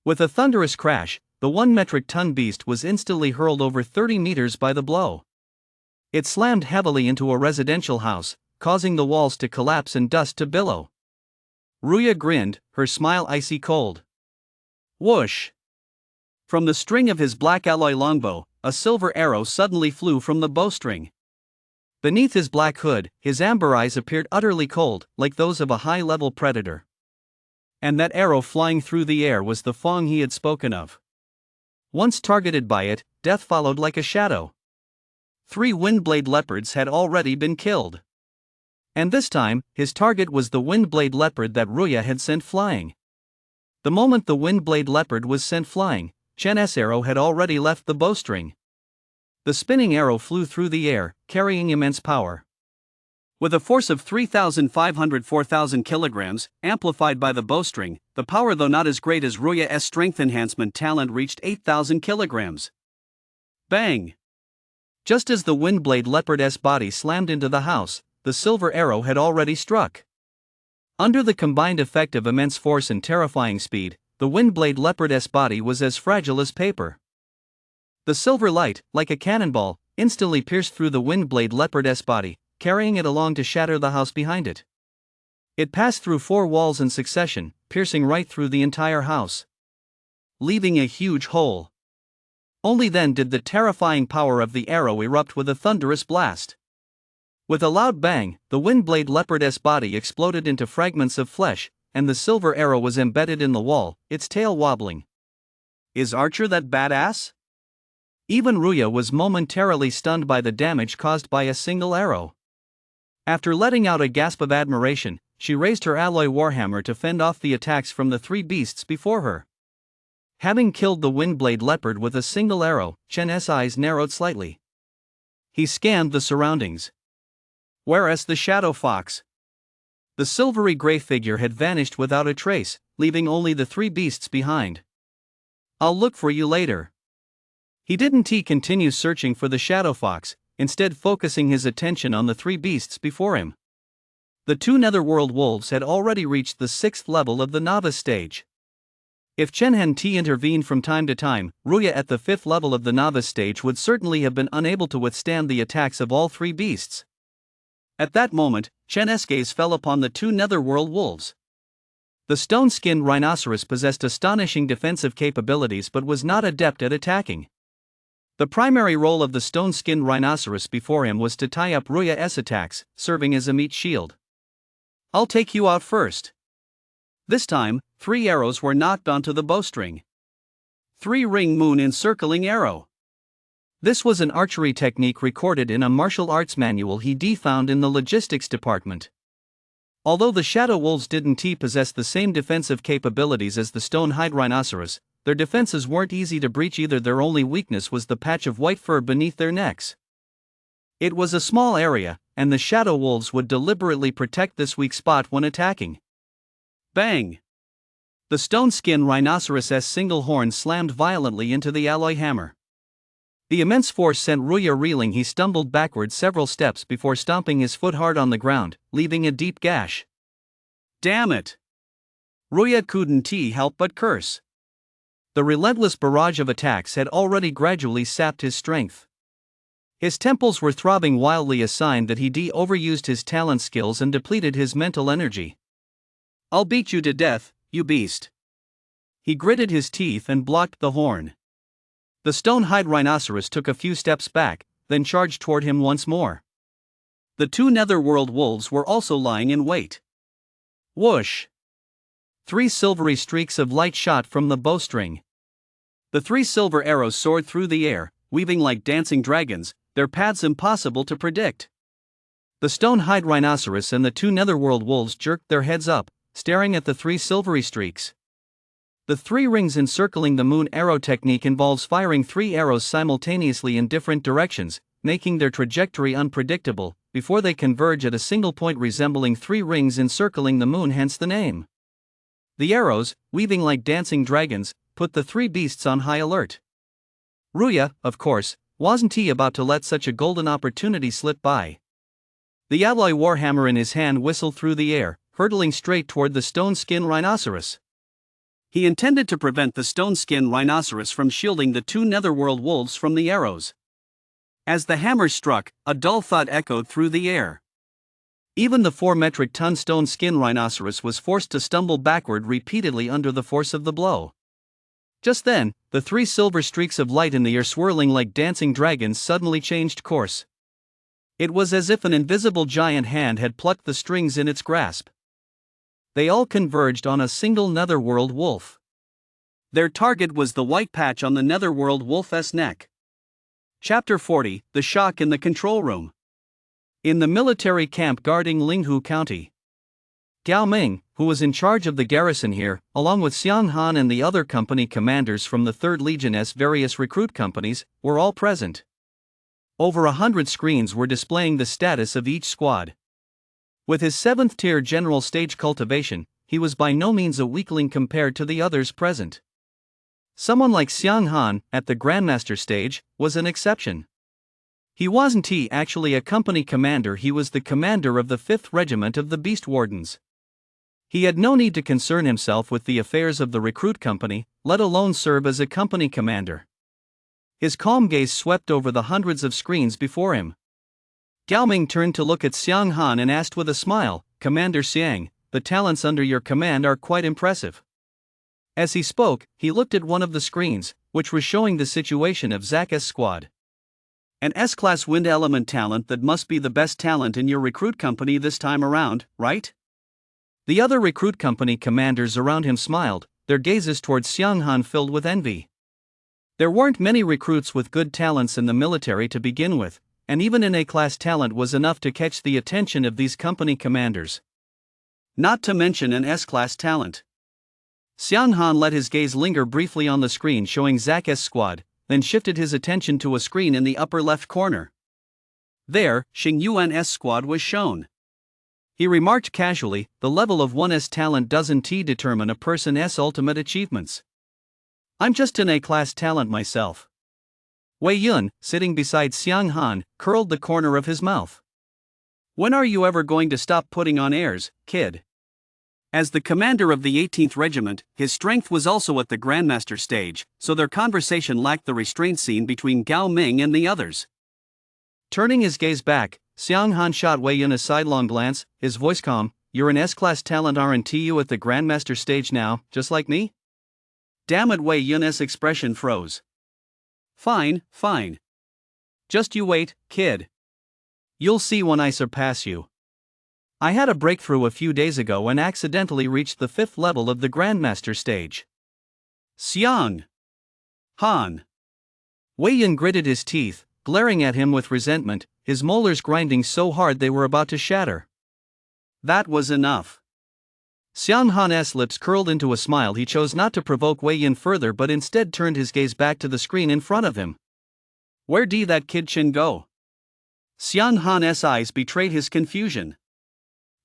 With a thunderous crash, the 1-metric-ton beast was instantly hurled over 30 meters by the blow. It slammed heavily into a residential house, causing the walls to collapse and dust to billow. Ruya grinned, her smile icy cold. Whoosh! From the string of his black alloy longbow, a silver arrow suddenly flew from the bowstring. Beneath his black hood, his amber eyes appeared utterly cold, like those of a high-level predator. And that arrow flying through the air was the Fong he had spoken of. Once targeted by it, death followed like a shadow. 3 windblade leopards had already been killed. And this time, his target was the windblade leopard that Ruya had sent flying. The moment the windblade leopard was sent flying, Chen's arrow had already left the bowstring. The spinning arrow flew through the air, carrying immense power. With a force of 3,504,000 kilograms, amplified by the bowstring, the power, though not as great as Ruya's strength enhancement talent, reached 8,000 kilograms. Bang! Just as the Windblade Leopard's body slammed into the house, the silver arrow had already struck. Under the combined effect of immense force and terrifying speed, the Windblade Leopard's body was as fragile as paper. The silver light, like a cannonball, instantly pierced through the Windblade Leopard's body, carrying it along to shatter the house behind it. It passed through 4 walls in succession, piercing right through the entire house, leaving a huge hole. Only then did the terrifying power of the arrow erupt with a thunderous blast. With a loud bang, the Windblade Leopard's body exploded into fragments of flesh, and the silver arrow was embedded in the wall, its tail wobbling. Is Archer that badass? Even Ruya was momentarily stunned by the damage caused by a single arrow. After letting out a gasp of admiration, she raised her alloy warhammer to fend off the attacks from the 3 beasts before her. Having killed the Windblade Leopard with a single arrow, Chen's eyes narrowed slightly. He scanned the surroundings. Whereas the Shadow Fox, the silvery gray figure, had vanished without a trace, leaving only the 3 beasts behind. "I'll look for you later." He didn't continue searching for the Shadow Fox, instead focusing his attention on the 3 beasts before him. The 2 Netherworld Wolves had already reached the 6th level of the novice stage. If Chen intervened from time to time, Ruya at the 5th level of the novice stage would certainly have been unable to withstand the attacks of all 3 beasts. At that moment, Chen's gaze fell upon the 2 Netherworld Wolves. The stone-skinned rhinoceros possessed astonishing defensive capabilities but was not adept at attacking. The primary role of the stone-skinned rhinoceros before him was to tie up Ruya's attacks, serving as a meat shield. "I'll take you out first." This time, 3 arrows were knocked onto the bowstring. 3-ring moon encircling arrow. This was an archery technique recorded in a martial arts manual he found in the logistics department. Although the Shadow Wolves didn't possess the same defensive capabilities as the stone-hide rhinoceros, their defenses weren't easy to breach either. Their only weakness was the patch of white fur beneath their necks. It was a small area, and the Shadow Wolves would deliberately protect this weak spot when attacking. Bang! The stone-skinned rhinoceros's single horn slammed violently into the alloy hammer. The immense force sent Ruya reeling. He stumbled backward several steps before stomping his foot hard on the ground, leaving a deep gash. Damn it! Ruya couldn't help but curse. The relentless barrage of attacks had already gradually sapped his strength. His temples were throbbing wildly, a sign that he overused his talent skills and depleted his mental energy. "I'll beat you to death, you beast." He gritted his teeth and blocked the horn. The stone-hide rhinoceros took a few steps back, then charged toward him once more. The 2 Netherworld Wolves were also lying in wait. Whoosh! 3 silvery streaks of light shot from the bowstring. The 3 silver arrows soared through the air, weaving like dancing dragons, their paths impossible to predict. The stone-hide rhinoceros and the 2 Netherworld Wolves jerked their heads up, staring at the 3 silvery streaks. The 3 rings encircling the moon arrow technique involves firing 3 arrows simultaneously in different directions, making their trajectory unpredictable, before they converge at a single point resembling 3 rings encircling the moon, hence the name. The arrows, weaving like dancing dragons, put the 3 beasts on high alert. Ruya, of course, wasn't about to let such a golden opportunity slip by. The alloy warhammer in his hand whistled through the air, hurtling straight toward the stone-skinned rhinoceros. He intended to prevent the stone-skinned rhinoceros from shielding the 2 Netherworld Wolves from the arrows. As the hammer struck, a dull thud echoed through the air. Even the 4-metric-ton stone-skinned rhinoceros was forced to stumble backward repeatedly under the force of the blow. Just then, the 3 silver streaks of light in the air swirling like dancing dragons suddenly changed course. It was as if an invisible giant hand had plucked the strings in its grasp. They all converged on a single Netherworld Wolf. Their target was the white patch on the Netherworld Wolf's neck. Chapter 40: The Shock in the Control Room. In the military camp guarding Linghu County, Gao Ming, who was in charge of the garrison here, along with Xiang Han and the other company commanders from the 3rd Legion's various recruit companies, were all present. Over 100 screens were displaying the status of each squad. With his 7th-tier general stage cultivation, he was by no means a weakling compared to the others present. Someone like Xiang Han, at the Grandmaster stage, was an exception. He wasn't actually a company commander, he was the commander of the 5th Regiment of the Beast Wardens. He had no need to concern himself with the affairs of the recruit company, let alone serve as a company commander. His calm gaze swept over the hundreds of screens before him. Gao Ming turned to look at Xiang Han and asked with a smile, "Commander Xiang, the talents under your command are quite impressive." As he spoke, he looked at one of the screens, which was showing the situation of Zak's squad. An S-class wind element talent, that must be the best talent in your recruit company this time around, right? The other recruit company commanders around him smiled, their gazes towards Xiang Han filled with envy. There weren't many recruits with good talents in the military to begin with, and even an A-class talent was enough to catch the attention of these company commanders. Not to mention an S-class talent. Xiang Han let his gaze linger briefly on the screen showing Zak's squad, then shifted his attention to a screen in the upper left corner. There, Xing Yuan's squad was shown. He remarked casually, "The level of one's talent doesn't determine a person's ultimate achievements. I'm just an A-class talent myself." Wei Yun, sitting beside Xiang Han, curled the corner of his mouth. "When are you ever going to stop putting on airs, kid?" As the commander of the 18th Regiment, his strength was also at the Grandmaster stage, so their conversation lacked the restraint seen between Gao Ming and the others. Turning his gaze back, Xiang Han shot Wei Yun a sidelong glance, his voice calm. "You're an S-class talent, aren't you, at the Grandmaster stage now, just like me?" Damn it, Wei Yun's expression froze. Fine. Just you wait, kid. You'll see when I surpass you. I had a breakthrough a few days ago and accidentally reached the 5th level of the Grandmaster stage." Xiang Han. Wei Yun gritted his teeth, glaring at him with resentment, his molars grinding so hard they were about to shatter. That was enough. Xiang Han's lips curled into a smile. He chose not to provoke Wei Yun further but instead turned his gaze back to the screen in front of him. "Where did that kid Chen go?" Xiang Han's eyes betrayed his confusion.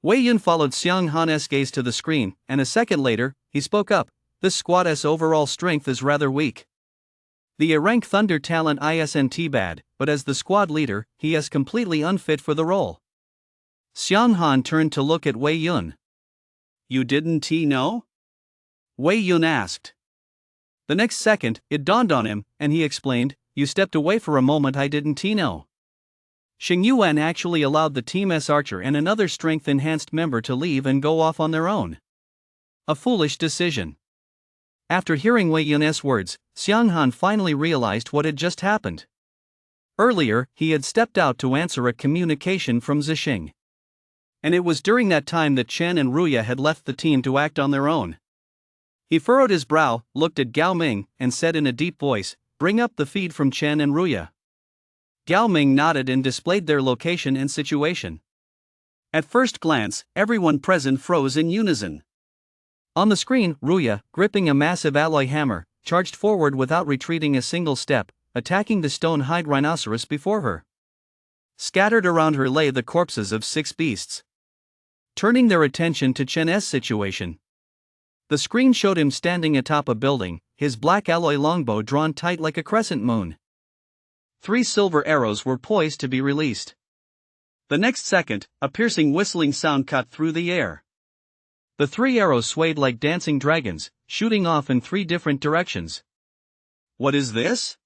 Wei Yun followed Xiang Han's gaze to the screen, and a second later, he spoke up, "This squad's overall strength is rather weak. The A-rank Thunder talent isn't bad, but as the squad leader, he is completely unfit for the role." Xiang Han turned to look at Wei Yun. "You didn't know?" Wei Yun asked. The next second, it dawned on him, and he explained, "You stepped away for a moment, I didn't know. Xing Yuan actually allowed the Team's archer and another strength-enhanced member to leave and go off on their own. A foolish decision." After hearing Wei Yun's words, Xiang Han finally realized what had just happened. Earlier, he had stepped out to answer a communication from Zixing. And it was during that time that Chen and Ruya had left the team to act on their own. He furrowed his brow, looked at Gao Ming, and said in a deep voice, "Bring up the feed from Chen and Ruya." Gao Ming nodded and displayed their location and situation. At first glance, everyone present froze in unison. On the screen, Ruya, gripping a massive alloy hammer, charged forward without retreating a single step, attacking the stone-hide rhinoceros before her. Scattered around her lay the corpses of 6 beasts. Turning their attention to Chen's situation. The screen showed him standing atop a building, his black alloy longbow drawn tight like a crescent moon. 3 silver arrows were poised to be released. The next second, a piercing whistling sound cut through the air. The 3 arrows swayed like dancing dragons, shooting off in 3 different directions. "What is this?"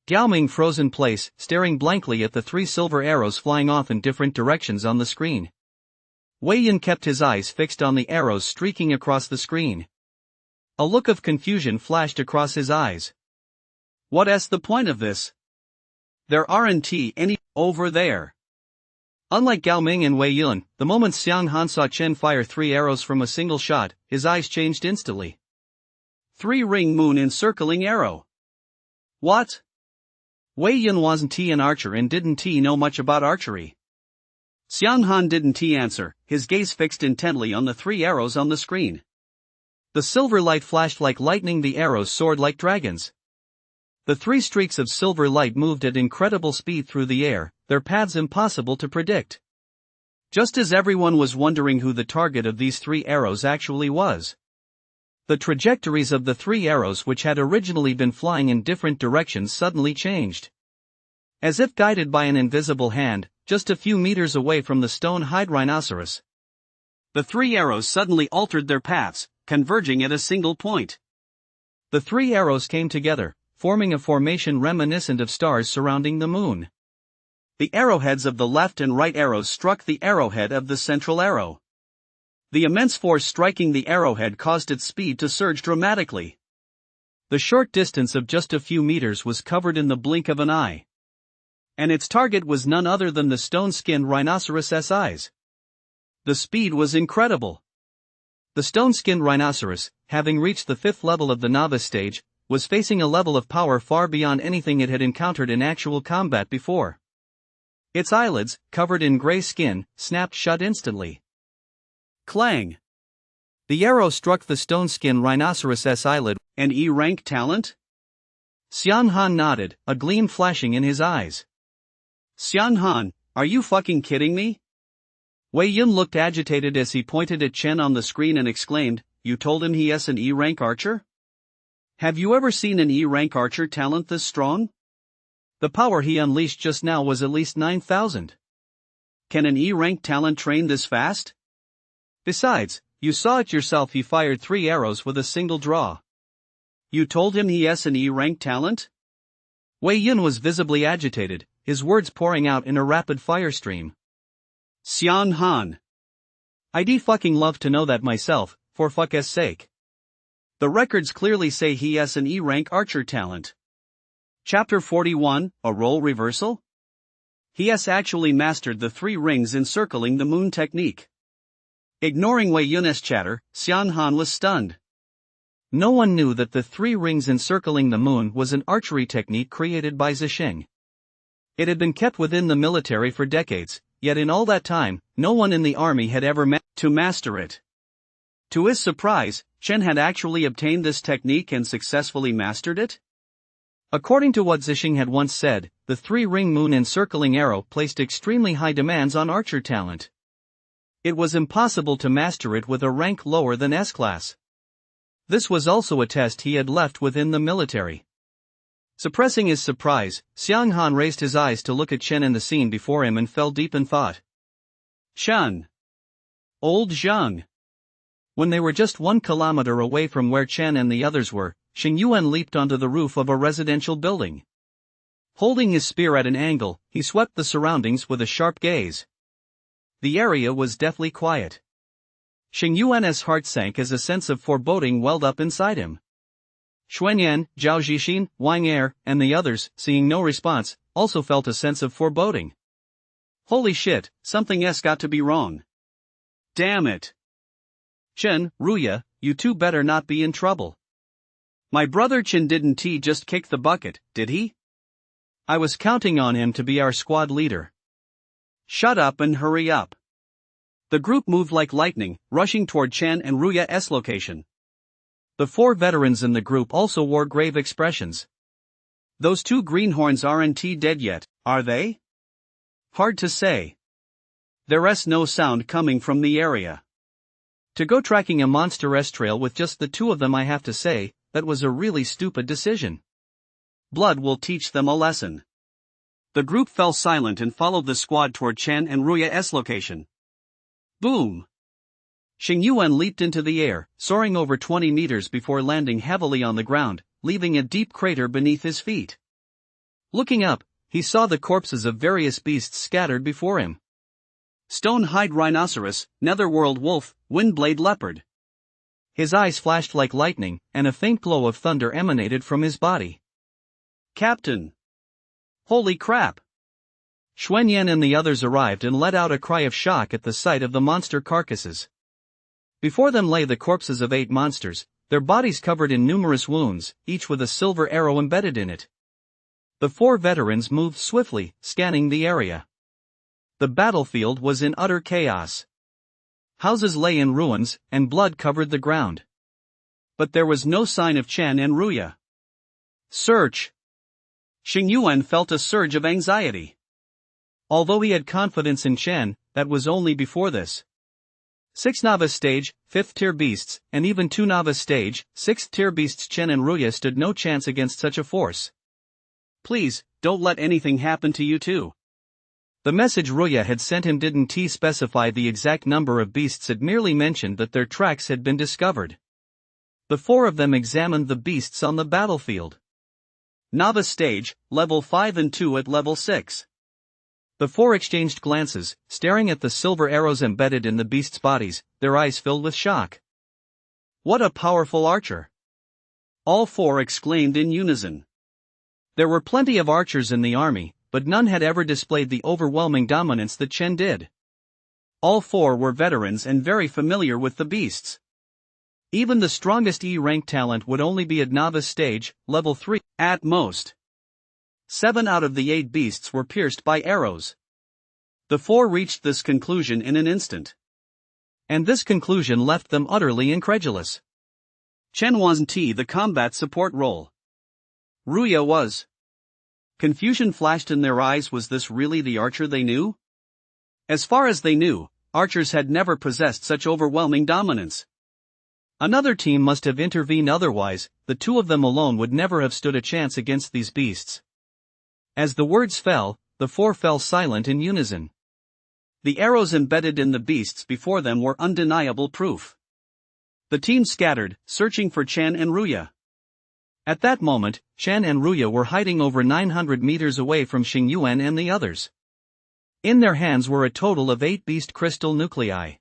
Gao Ming froze in place, staring blankly at the 3 silver arrows flying off in different directions on the screen. Wei Yun kept his eyes fixed on the arrows streaking across the screen. A look of confusion flashed across his eyes. "What's the point of this? There aren't any over there." Unlike Gao Ming and Wei Yun, the moment Xiang Han saw Chen fire 3 arrows from a single shot, his eyes changed instantly. 3-ring moon encircling arrow. What? Wei Yun wasn't an archer and didn't know much about archery. Xiang Han didn't answer, his gaze fixed intently on the 3 arrows on the screen. The silver light flashed like lightning, the arrows soared like dragons. The 3 streaks of silver light moved at incredible speed through the air, their paths impossible to predict. Just as everyone was wondering who the target of these 3 arrows actually was. The trajectories of the 3 arrows, which had originally been flying in different directions, suddenly changed. As if guided by an invisible hand, just a few meters away from the stone-hide rhinoceros, the 3 arrows suddenly altered their paths, converging at a single point. The 3 arrows came together, forming a formation reminiscent of stars surrounding the moon. The arrowheads of the left and right arrows struck the arrowhead of the central arrow. The immense force striking the arrowhead caused its speed to surge dramatically. The short distance of just a few meters was covered in the blink of an eye. And its target was none other than the stone-skinned rhinoceros' eyes. The speed was incredible. The stone-skinned rhinoceros, having reached the 5th level of the novice stage, was facing a level of power far beyond anything it had encountered in actual combat before. Its eyelids, covered in gray skin, snapped shut instantly. Clang! The arrow struck the stone-skinned rhinoceros' eyelid. An E-rank talent? Xian Han nodded, a gleam flashing in his eyes. Xian Han, are you fucking kidding me? Wei Yun looked agitated as he pointed at Chen on the screen and exclaimed, "You told him he is an E-rank archer? Have you ever seen an E-rank archer talent this strong? The power he unleashed just now was at least 9,000. Can an E-rank talent train this fast? Besides, you saw it yourself, he fired 3 arrows with a single draw. You told him he is an E-rank talent?" Wei Yun was visibly agitated, his words pouring out in a rapid fire stream. Xian Han. I'd fucking love to know that myself, for fuck's sake. The records clearly say he is an E-rank archer talent. Chapter 41, A Role Reversal? He has actually mastered the 3 rings encircling the moon technique. Ignoring Wei Yun's chatter, Xian Han was stunned. No one knew that the 3 rings encircling the moon was an archery technique created by Zixing. It had been kept within the military for decades, yet in all that time, no one in the army had ever managed to master it. To his surprise, Chen had actually obtained this technique and successfully mastered it? According to what Zixing had once said, the 3-ring moon encircling arrow placed extremely high demands on archer talent. It was impossible to master it with a rank lower than S-class. This was also a test he had left within the military. Suppressing his surprise, Xiang Han raised his eyes to look at Chen and the scene before him and fell deep in thought. Chen. Old Zhang. When they were just 1 kilometer away from where Chen and the others were, Xing Yuan leaped onto the roof of a residential building. Holding his spear at an angle, he swept the surroundings with a sharp gaze. The area was deathly quiet. Xing Yuan's heart sank as a sense of foreboding welled up inside him. Xuanyan, Zhao Zixin, Wang Er, and the others, seeing no response, also felt a sense of foreboding. Holy shit, something's got to be wrong. Damn it. Chen, Ruya, you two better not be in trouble. My brother Chen didn't just kick the bucket, did he? I was counting on him to be our squad leader. Shut up and hurry up. The group moved like lightning, rushing toward Chen and Ruya's location. The 4 veterans in the group also wore grave expressions. Those 2 greenhorns aren't dead yet, are they? Hard to say. There's no sound coming from the area. To go tracking a monster S-trail with just the 2 of them, I have to say, that was a really stupid decision. Blood will teach them a lesson. The group fell silent and followed the squad toward Chen and Ruya's location. Boom! Xing Yuan leaped into the air, soaring over 20 meters before landing heavily on the ground, leaving a deep crater beneath his feet. Looking up, he saw the corpses of various beasts scattered before him. Stone-hide rhinoceros, netherworld wolf, windblade leopard. His eyes flashed like lightning, and a faint glow of thunder emanated from his body. Captain! Holy crap! Xuanyan and the others arrived and let out a cry of shock at the sight of the monster carcasses. Before them lay the corpses of 8 monsters, their bodies covered in numerous wounds, each with a silver arrow embedded in it. The 4 veterans moved swiftly, scanning the area. The battlefield was in utter chaos. Houses lay in ruins, and blood covered the ground. But there was no sign of Chen and Ruya. Search! Xing Yuan felt a surge of anxiety. Although he had confidence in Chen, that was only before this. 6 novice stage, 5th tier beasts, and even 2 novice stage, 6th tier beasts. Chen and Ruya stood no chance against such a force. Please, don't let anything happen to you too. The message Ruya had sent him didn't specify the exact number of beasts, it merely mentioned that their tracks had been discovered. The 4 of them examined the beasts on the battlefield. Novice stage, level 5 and 2 at level 6. The 4 exchanged glances, staring at the silver arrows embedded in the beasts' bodies, their eyes filled with shock. What a powerful archer! All 4 exclaimed in unison. There were plenty of archers in the army, but none had ever displayed the overwhelming dominance that Chen did. All 4 were veterans and very familiar with the beasts. Even the strongest E-rank talent would only be at novice stage, level 3, at most. 7 out of the 8 beasts were pierced by arrows. The 4 reached this conclusion in an instant. And this conclusion left them utterly incredulous. Chen wasn't the combat support role. Ruya was. Confusion flashed in their eyes. Was this really the archer they knew? As far as they knew, archers had never possessed such overwhelming dominance. Another team must have intervened, otherwise, the 2 of them alone would never have stood a chance against these beasts. As the words fell, the 4 fell silent in unison. The arrows embedded in the beasts before them were undeniable proof. The team scattered, searching for Chen and Ruya. At that moment, Chen and Ruya were hiding over 900 meters away from Xingyuan and the others. In their hands were a total of 8 beast crystal nuclei.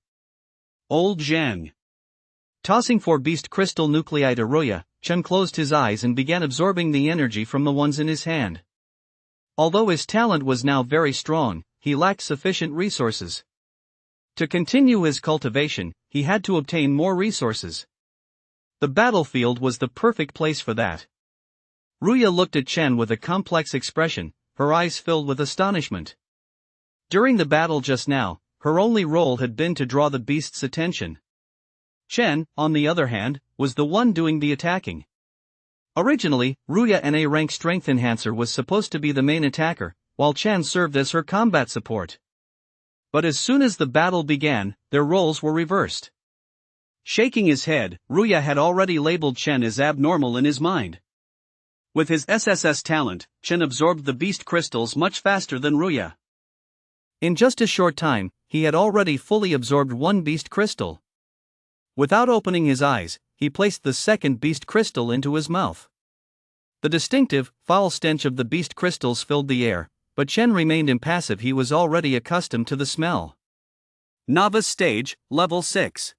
Old Zhang. Tossing 4 beast crystal nuclei to Ruya, Chen closed his eyes and began absorbing the energy from the ones in his hand. Although his talent was now very strong, he lacked sufficient resources. To continue his cultivation, he had to obtain more resources. The battlefield was the perfect place for that. Ruya looked at Chen with a complex expression, her eyes filled with astonishment. During the battle just now, her only role had been to draw the beast's attention. Chen, on the other hand, was the one doing the attacking. Originally, Ruya, an A-rank strength enhancer, was supposed to be the main attacker, while Chen served as her combat support. But as soon as the battle began, their roles were reversed. Shaking his head, Ruya had already labeled Chen as abnormal in his mind. With his SSS talent, Chen absorbed the beast crystals much faster than Ruya. In just a short time, he had already fully absorbed 1 beast crystal. Without opening his eyes, he placed the 2nd beast crystal into his mouth. The distinctive, foul stench of the beast crystals filled the air, but Chen remained impassive. He was already accustomed to the smell. Novice stage, level 6.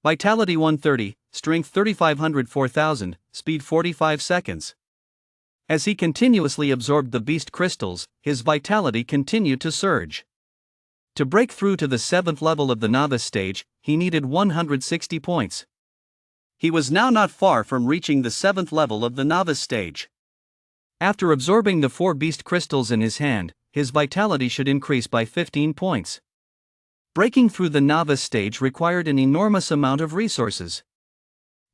Vitality 130, Strength 3500 4000, Speed 45 seconds. As he continuously absorbed the beast crystals, his vitality continued to surge. To break through to the 7th level of the novice stage, he needed 160 points. He was now not far from reaching the 7th level of the novice stage. After absorbing the 4 beast crystals in his hand, his vitality should increase by 15 points. Breaking through the novice stage required an enormous amount of resources.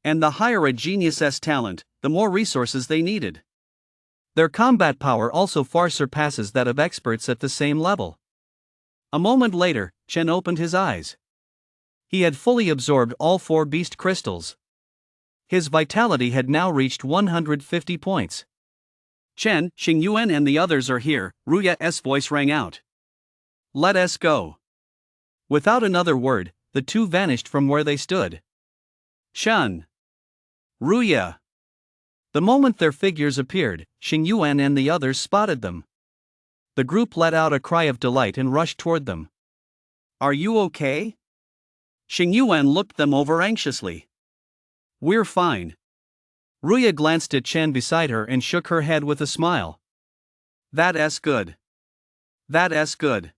And the higher a genius's talent, the more resources they needed. Their combat power also far surpasses that of experts at the same level. A moment later, Chen opened his eyes. He had fully absorbed all 4 beast crystals. His vitality had now reached 150 points. Chen, Xingyuan and the others are here, Ruya's voice rang out. Let us go. Without another word, the 2 vanished from where they stood. Chen. Ruya. The moment their figures appeared, Xingyuan and the others spotted them. The group let out a cry of delight and rushed toward them. Are you okay? Xingyuan looked them over anxiously. We're fine. Ruya glanced at Chen beside her and shook her head with a smile. That's good. That's good.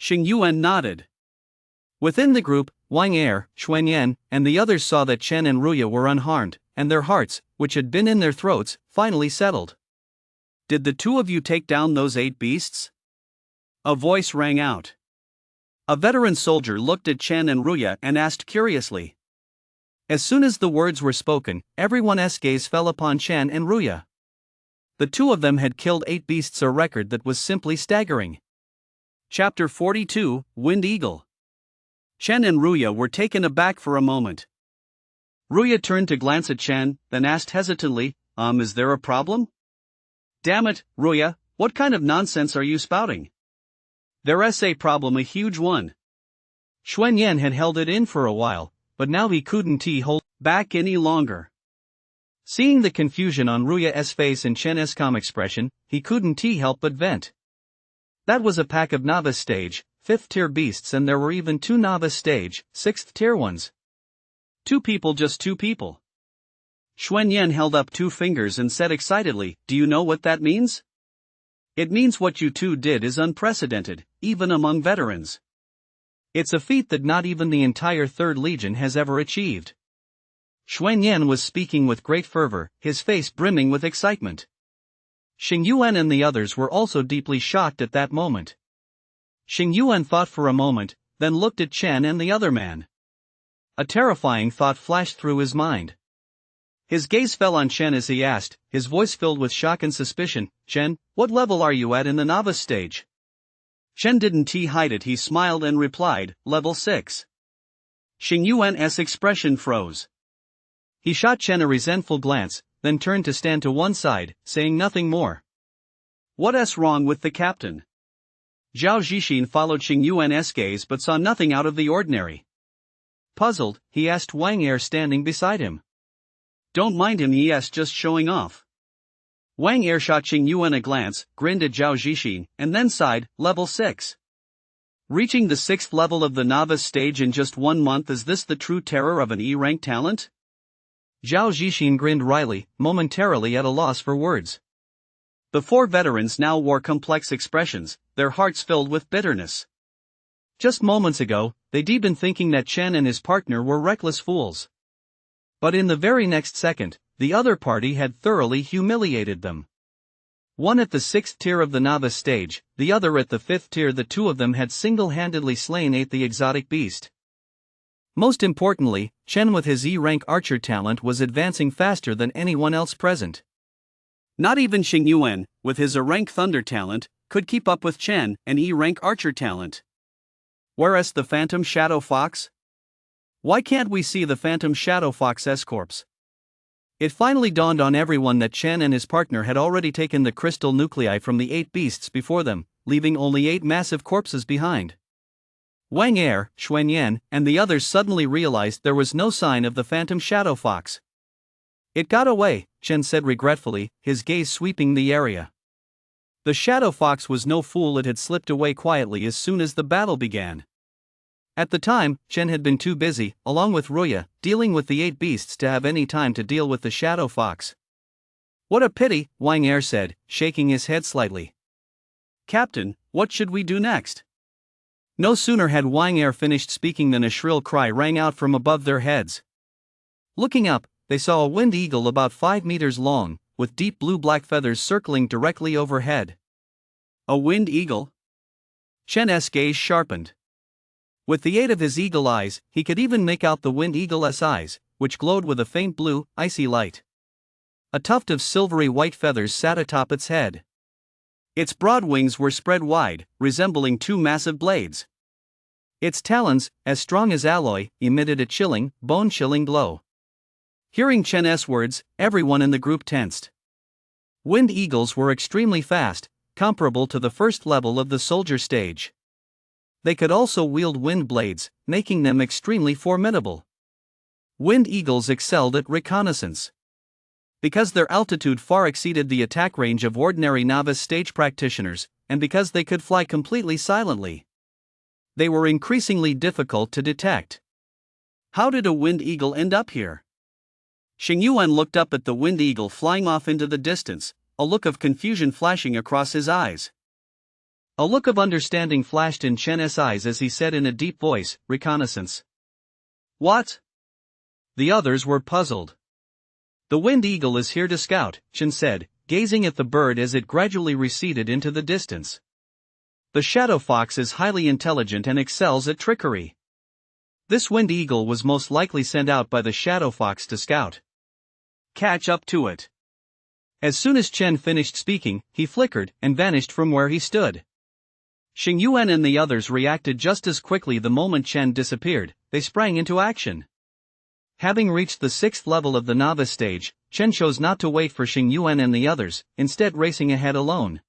Xingyuan nodded. Within the group, Wang Er, Xuanyan, and the others saw that Chen and Ruya were unharmed, and their hearts, which had been in their throats, finally settled. Did the 2 of you take down those 8 beasts? A voice rang out. A veteran soldier looked at Chen and Ruya and asked curiously. As soon as the words were spoken, everyone's gaze fell upon Chen and Ruya. The 2 of them had killed 8 beasts, a record that was simply staggering. Chapter 42, Wind Eagle. Chen and Ruya were taken aback for a moment. Ruya turned to glance at Chen, then asked hesitantly, is there a problem? Damn it, Ruya, what kind of nonsense are you spouting? There's a problem, a huge one. Xuanyan had held it in for a while, but now he couldn't hold back any longer. Seeing the confusion on Ruya's face and Chen's calm expression, he couldn't help but vent. That was a pack of novice stage, 5th tier beasts, and there were even 2 novice stage, 6th tier ones. 2 people, just 2 people. Xuanyan held up 2 fingers and said excitedly, do you know what that means? It means what you 2 did is unprecedented, even among veterans. It's a feat that not even the entire 3rd Legion has ever achieved. Xuanyan was speaking with great fervor, his face brimming with excitement. Xingyuan and the others were also deeply shocked at that moment. Xingyuan thought for a moment, then looked at Chen and the other man. A terrifying thought flashed through his mind. His gaze fell on Chen as he asked, his voice filled with shock and suspicion, Chen, what level are you at in the novice stage? Chen didn't hide it, he smiled and replied, level 6. Xingyuan's expression froze. He shot Chen a resentful glance, then turned to stand to one side, saying nothing more. What's wrong with the captain? Zhao Zixin followed Xingyuan's gaze but saw nothing out of the ordinary. Puzzled, he asked Wang Er standing beside him. Don't mind him, he's just showing off. Wang Er shot Xingyuan a glance, grinned at Zhao Zixin, and then sighed, level 6. Reaching the 6th level of the novice stage in just 1 month, is this the true terror of an E-rank talent? Zhao Zixin grinned wryly, momentarily at a loss for words. The 4 veterans now wore complex expressions, their hearts filled with bitterness. Just moments ago, they'd been thinking that Chen and his partner were reckless fools. But in the very next second, the other party had thoroughly humiliated them. One at the 6th tier of the novice stage, the other at the 5th tier. The 2 of them had single-handedly slain the exotic beast. Most importantly, Chen with his E-rank archer talent was advancing faster than anyone else present. Not even Xingyuan, with his A-rank thunder talent, could keep up with Chen, an E-rank archer talent. Whereas the Phantom Shadow Fox? Why can't we see the Phantom Shadow Fox's corpse? It finally dawned on everyone that Chen and his partner had already taken the crystal nuclei from the 8 beasts before them, leaving only 8 massive corpses behind. Wang Er, Xuanyan, and the others suddenly realized there was no sign of the Phantom Shadow Fox. It got away, Chen said regretfully, his gaze sweeping the area. The Shadow Fox was no fool, it had slipped away quietly as soon as the battle began. At the time, Chen had been too busy, along with Ruya, dealing with the 8 beasts to have any time to deal with the Shadow Fox. What a pity, Wang Er said, shaking his head slightly. Captain, what should we do next? No sooner had Wang Er finished speaking than a shrill cry rang out from above their heads. Looking up, they saw a wind eagle about 5 meters long, with deep blue-black feathers circling directly overhead. A wind eagle? Chen's gaze sharpened. With the aid of his eagle eyes, he could even make out the wind eagle's eyes, which glowed with a faint blue, icy light. A tuft of silvery white feathers sat atop its head. Its broad wings were spread wide, resembling 2 massive blades. Its talons, as strong as alloy, emitted a chilling, bone-chilling glow. Hearing Chen's words, everyone in the group tensed. Wind eagles were extremely fast, comparable to the 1st level of the soldier stage. They could also wield wind blades, making them extremely formidable. Wind eagles excelled at reconnaissance. Because their altitude far exceeded the attack range of ordinary novice stage practitioners, and because they could fly completely silently, they were increasingly difficult to detect. How did a wind eagle end up here? Xingyuan looked up at the wind eagle flying off into the distance, a look of confusion flashing across his eyes. A look of understanding flashed in Chen's eyes as he said in a deep voice, reconnaissance. What? The others were puzzled. The wind eagle is here to scout, Chen said, gazing at the bird as it gradually receded into the distance. The shadow fox is highly intelligent and excels at trickery. This wind eagle was most likely sent out by the shadow fox to scout. Catch up to it. As soon as Chen finished speaking, he flickered and vanished from where he stood. Xing Yuan and the others reacted just as quickly. The moment Chen disappeared, they sprang into action. Having reached the 6th level of the novice stage, Chen chose not to wait for Xing Yuan and the others, instead racing ahead alone.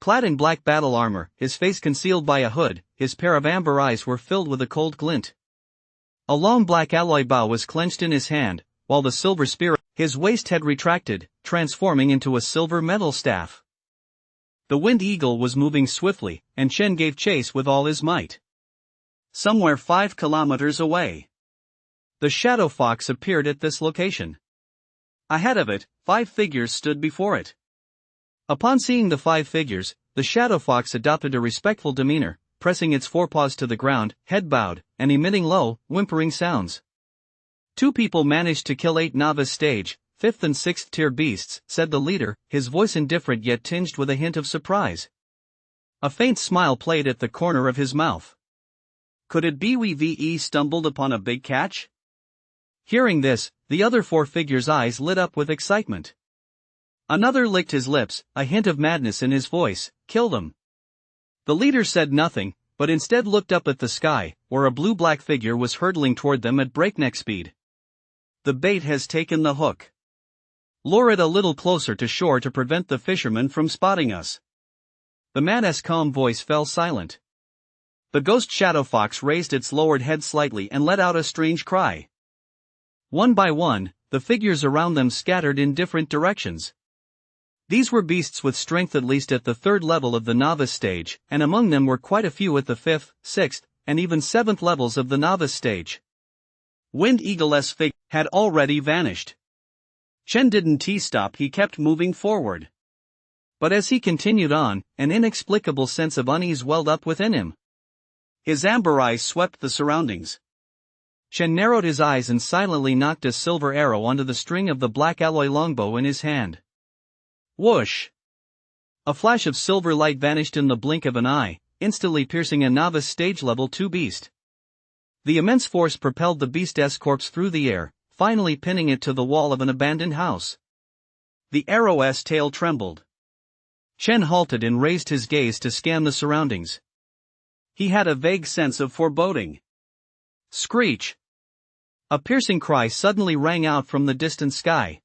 Clad in black battle armor, his face concealed by a hood, his pair of amber eyes were filled with a cold glint. A long black alloy bow was clenched in his hand, while the silver spear, his waist had retracted, transforming into a silver metal staff. The Wind Eagle was moving swiftly, and Chen gave chase with all his might. Somewhere 5 kilometers away, the Shadow Fox appeared at this location. Ahead of it, 5 figures stood before it. Upon seeing the 5 figures, the Shadow Fox adopted a respectful demeanor, pressing its forepaws to the ground, head bowed, and emitting low, whimpering sounds. 2 people managed to kill 8 novice stage, 5th and 6th tier beasts, said the leader, his voice indifferent yet tinged with a hint of surprise. A faint smile played at the corner of his mouth. Could it be we stumbled upon a big catch? Hearing this, the other 4 figures' eyes lit up with excitement. Another licked his lips, a hint of madness in his voice. Kill them. The leader said nothing, but instead looked up at the sky, where a blue-black figure was hurtling toward them at breakneck speed. The bait has taken the hook. Lure it a little closer to shore to prevent the fishermen from spotting us. The man's calm voice fell silent. The ghost Shadow Fox raised its lowered head slightly and let out a strange cry. One by one, the figures around them scattered in different directions. These were beasts with strength at least at the 3rd level of the novice stage, and among them were quite a few at the 5th, 6th, and even 7th levels of the novice stage. Wind Eagle's figure had already vanished. Chen didn't stop, he kept moving forward. But as he continued on, an inexplicable sense of unease welled up within him. His amber eyes swept the surroundings. Chen narrowed his eyes and silently knocked a silver arrow onto the string of the black alloy longbow in his hand. Whoosh! A flash of silver light vanished in the blink of an eye, instantly piercing a novice stage level 2 beast. The immense force propelled the beast's corpse through the air, finally pinning it to the wall of an abandoned house. The arrow's tail trembled. Chen halted and raised his gaze to scan the surroundings. He had a vague sense of foreboding. Screech! A piercing cry suddenly rang out from the distant sky.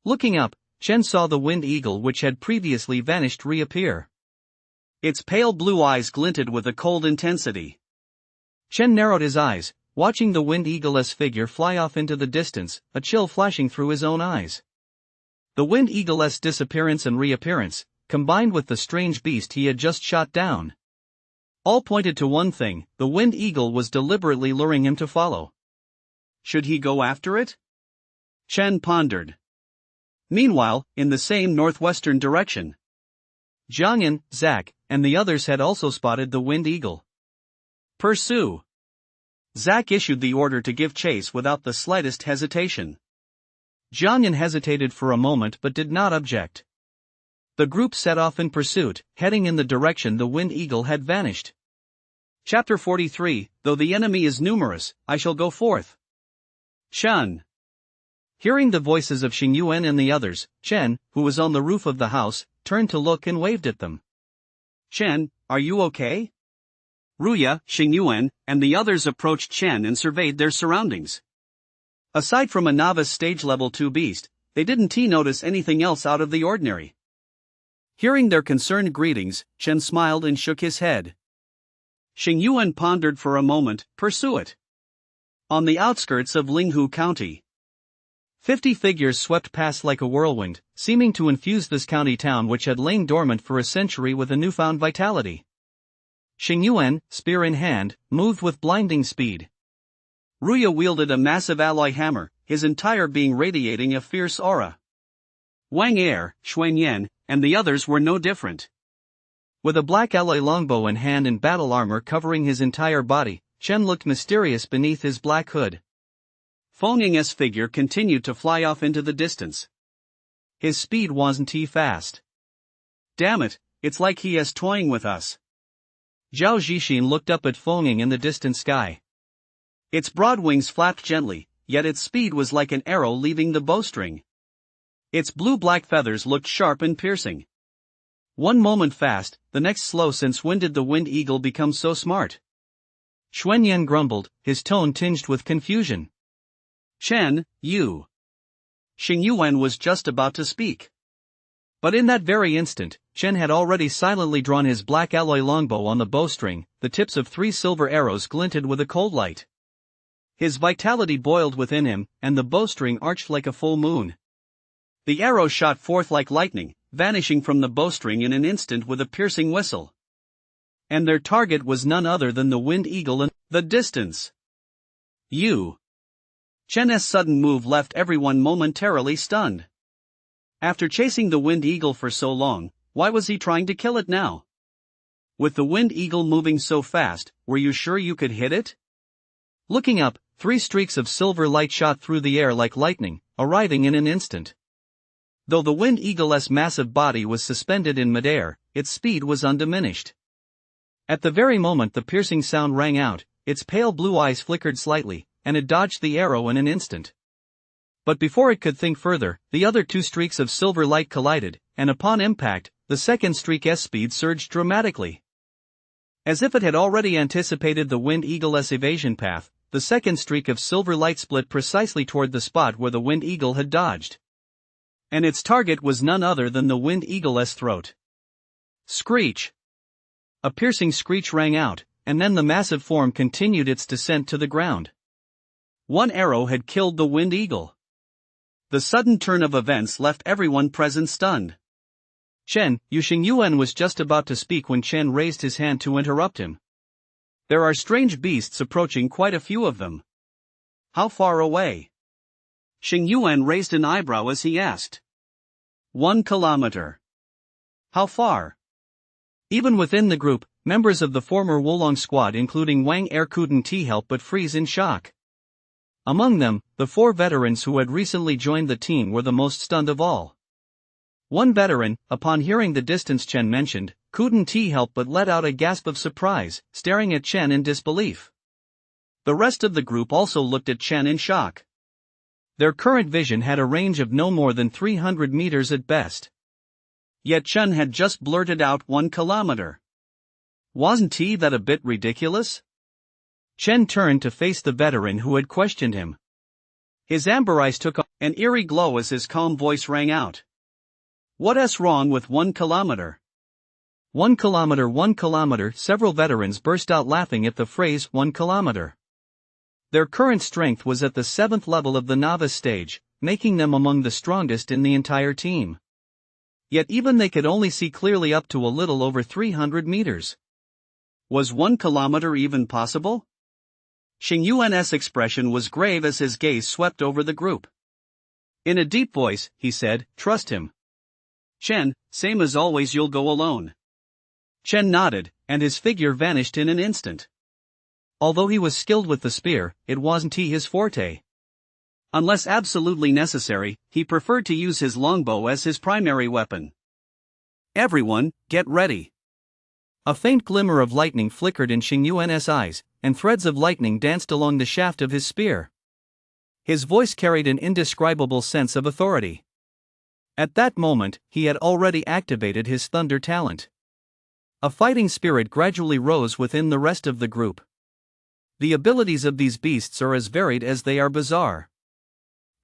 Looking up, Chen saw the Wind Eagle which had previously vanished reappear. Its pale blue eyes glinted with a cold intensity. Chen narrowed his eyes, watching the Wind Eagle's figure fly off into the distance, a chill flashing through his own eyes. The Wind Eagle's disappearance and reappearance, combined with the strange beast he had just shot down, all pointed to one thing: the Wind Eagle was deliberately luring him to follow. Should he go after it? Chen pondered. Meanwhile, in the same northwestern direction, Jiangyan, Zack, and the others had also spotted the Wind Eagle. Pursue! Zack issued the order to give chase without the slightest hesitation. Jiangyan hesitated for a moment but did not object. The group set off in pursuit, heading in the direction the Wind Eagle had vanished. Chapter 43, Though the enemy is numerous, I shall go forth. Chen. Hearing the voices of Xing Yuan and the others, Chen, who was on the roof of the house, turned to look and waved at them. Chen, are you okay? Ruya, Xing Yuan, and the others approached Chen and surveyed their surroundings. Aside from a novice stage level 2 beast, they didn't notice anything else out of the ordinary. Hearing their concerned greetings, Chen smiled and shook his head. Xing Yuan pondered for a moment. Pursue it. On the outskirts of Linghu County, 50 figures swept past like a whirlwind, seeming to infuse this county town which had lain dormant for a century with a newfound vitality. Xing Yuan, spear in hand, moved with blinding speed. Ruya wielded a massive alloy hammer, his entire being radiating a fierce aura. Wang Er, Xuanyan, and the others were no different. With a black alloy longbow in hand and battle armor covering his entire body, Chen looked mysterious beneath his black hood. Feng Ying's figure continued to fly off into the distance. His speed wasn't fast. Damn it, it's like he is toying with us. Zhao Zixin looked up at Feng Ying in the distant sky. Its broad wings flapped gently, yet its speed was like an arrow leaving the bowstring. Its blue-black feathers looked sharp and piercing. One moment fast, the next slow. Since when did the wind eagle become so smart? Xuanyan grumbled, his tone tinged with confusion. Chen, you. Xing Yuan was just about to speak. But in that very instant, Chen had already silently drawn his black alloy longbow on the bowstring. The tips of 3 silver arrows glinted with a cold light. His vitality boiled within him, and the bowstring arched like a full moon. The arrows shot forth like lightning, vanishing from the bowstring in an instant with a piercing whistle. And their target was none other than the wind eagle in the distance. Chen's sudden move left everyone momentarily stunned. After chasing the wind eagle for so long, why was he trying to kill it now? With the wind eagle moving so fast, were you sure you could hit it? Looking up, 3 streaks of silver light shot through the air like lightning, arriving in an instant. Though the wind eagle's massive body was suspended in midair, its speed was undiminished. At the very moment the piercing sound rang out, its pale blue eyes flickered slightly, and it dodged the arrow in an instant. But before it could think further, the other 2 streaks of silver light collided, and upon impact, the second streak's speed surged dramatically. As if it had already anticipated the wind eagle's evasion path, the second streak of silver light split precisely toward the spot where the wind eagle had dodged. And its target was none other than the wind eagle's throat. Screech! A piercing screech rang out, and then the massive form continued its descent to the ground. One arrow had killed the wind eagle. The sudden turn of events left everyone present stunned. Chen, Xing Yuan was just about to speak when Chen raised his hand to interrupt him. There are strange beasts approaching, quite a few of them. How far away? Xing Yuan raised an eyebrow as he asked. 1 kilometer. How far? Even within the group, members of the former Wolong squad including Wang Er couldn't help but freeze in shock. Among them, the 4 veterans who had recently joined the team were the most stunned of all. One veteran, upon hearing the distance Chen mentioned, couldn't help but let out a gasp of surprise, staring at Chen in disbelief. The rest of the group also looked at Chen in shock. Their current vision had a range of no more than 300 meters at best. Yet Chen had just blurted out 1 kilometer. Wasn't that a bit ridiculous? Chen turned to face the veteran who had questioned him. His amber eyes took on an eerie glow as his calm voice rang out. What's wrong with 1 kilometer? 1 kilometer, 1 kilometer. Several veterans burst out laughing at the phrase 1 kilometer. Their current strength was at the 7th level of the novice stage, making them among the strongest in the entire team. Yet even they could only see clearly up to a little over 300 meters. Was 1 kilometer even possible? Xing Yuan's expression was grave as his gaze swept over the group. In a deep voice, he said, "Trust him." Chen, same as always, you'll go alone. Chen nodded, and his figure vanished in an instant. Although he was skilled with the spear, it wasn't his forte. Unless absolutely necessary, he preferred to use his longbow as his primary weapon. Everyone, get ready. A faint glimmer of lightning flickered in Xing Yuan's eyes, and threads of lightning danced along the shaft of his spear. His voice carried an indescribable sense of authority. At that moment, he had already activated his thunder talent. A fighting spirit gradually rose within the rest of the group. The abilities of these beasts are as varied as they are bizarre.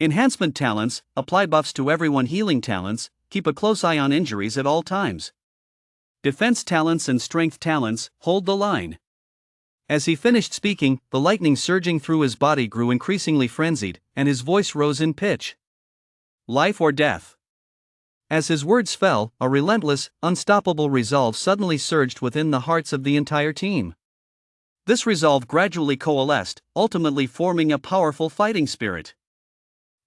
Enhancement talents, apply buffs to everyone. Healing talents, keep a close eye on injuries at all times. Defense talents and strength talents, hold the line. As he finished speaking, the lightning surging through his body grew increasingly frenzied, and his voice rose in pitch. Life or death. As his words fell, a relentless, unstoppable resolve suddenly surged within the hearts of the entire team. This resolve gradually coalesced, ultimately forming a powerful fighting spirit.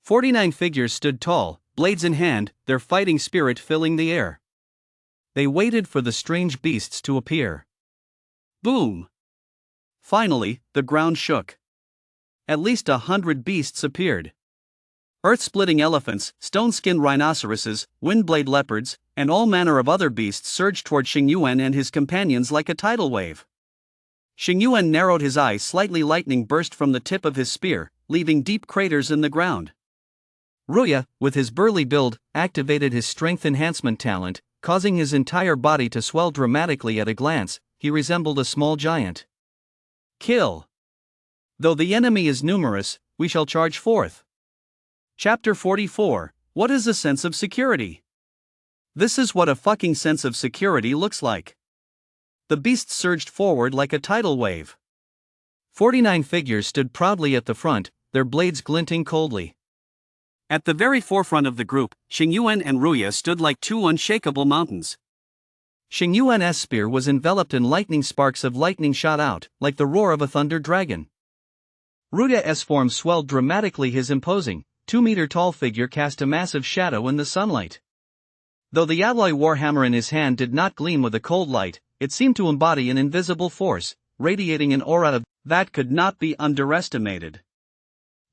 49 figures stood tall, blades in hand, their fighting spirit filling the air. They waited for the strange beasts to appear. Boom! Finally, the ground shook. At least 100 beasts appeared. Earth-splitting elephants, stone-skinned rhinoceroses, wind-blade leopards, and all manner of other beasts surged toward Xing Yuan and his companions like a tidal wave. Xing Yuan narrowed his eyes slightly. Lightning burst from the tip of his spear, leaving deep craters in the ground. Ruya, with his burly build, activated his strength enhancement talent, causing his entire body to swell dramatically at a glance. He resembled a small giant. Kill. Though the enemy is numerous, we shall charge forth. Chapter 44. What is a sense of security? This is what a fucking sense of security looks like. The beasts surged forward like a tidal wave. 49 figures stood proudly at the front, their blades glinting coldly. At the very forefront of the group, Xingyuan and Ruya stood like two unshakable mountains. Xingyuan's spear was enveloped in lightning. Sparks of lightning shot out, like the roar of a thunder dragon. Ruya's form swelled dramatically. His imposing, 2-meter-tall figure cast a massive shadow in the sunlight. Though the alloy warhammer in his hand did not gleam with a cold light, it seemed to embody an invisible force, radiating an aura that could not be underestimated.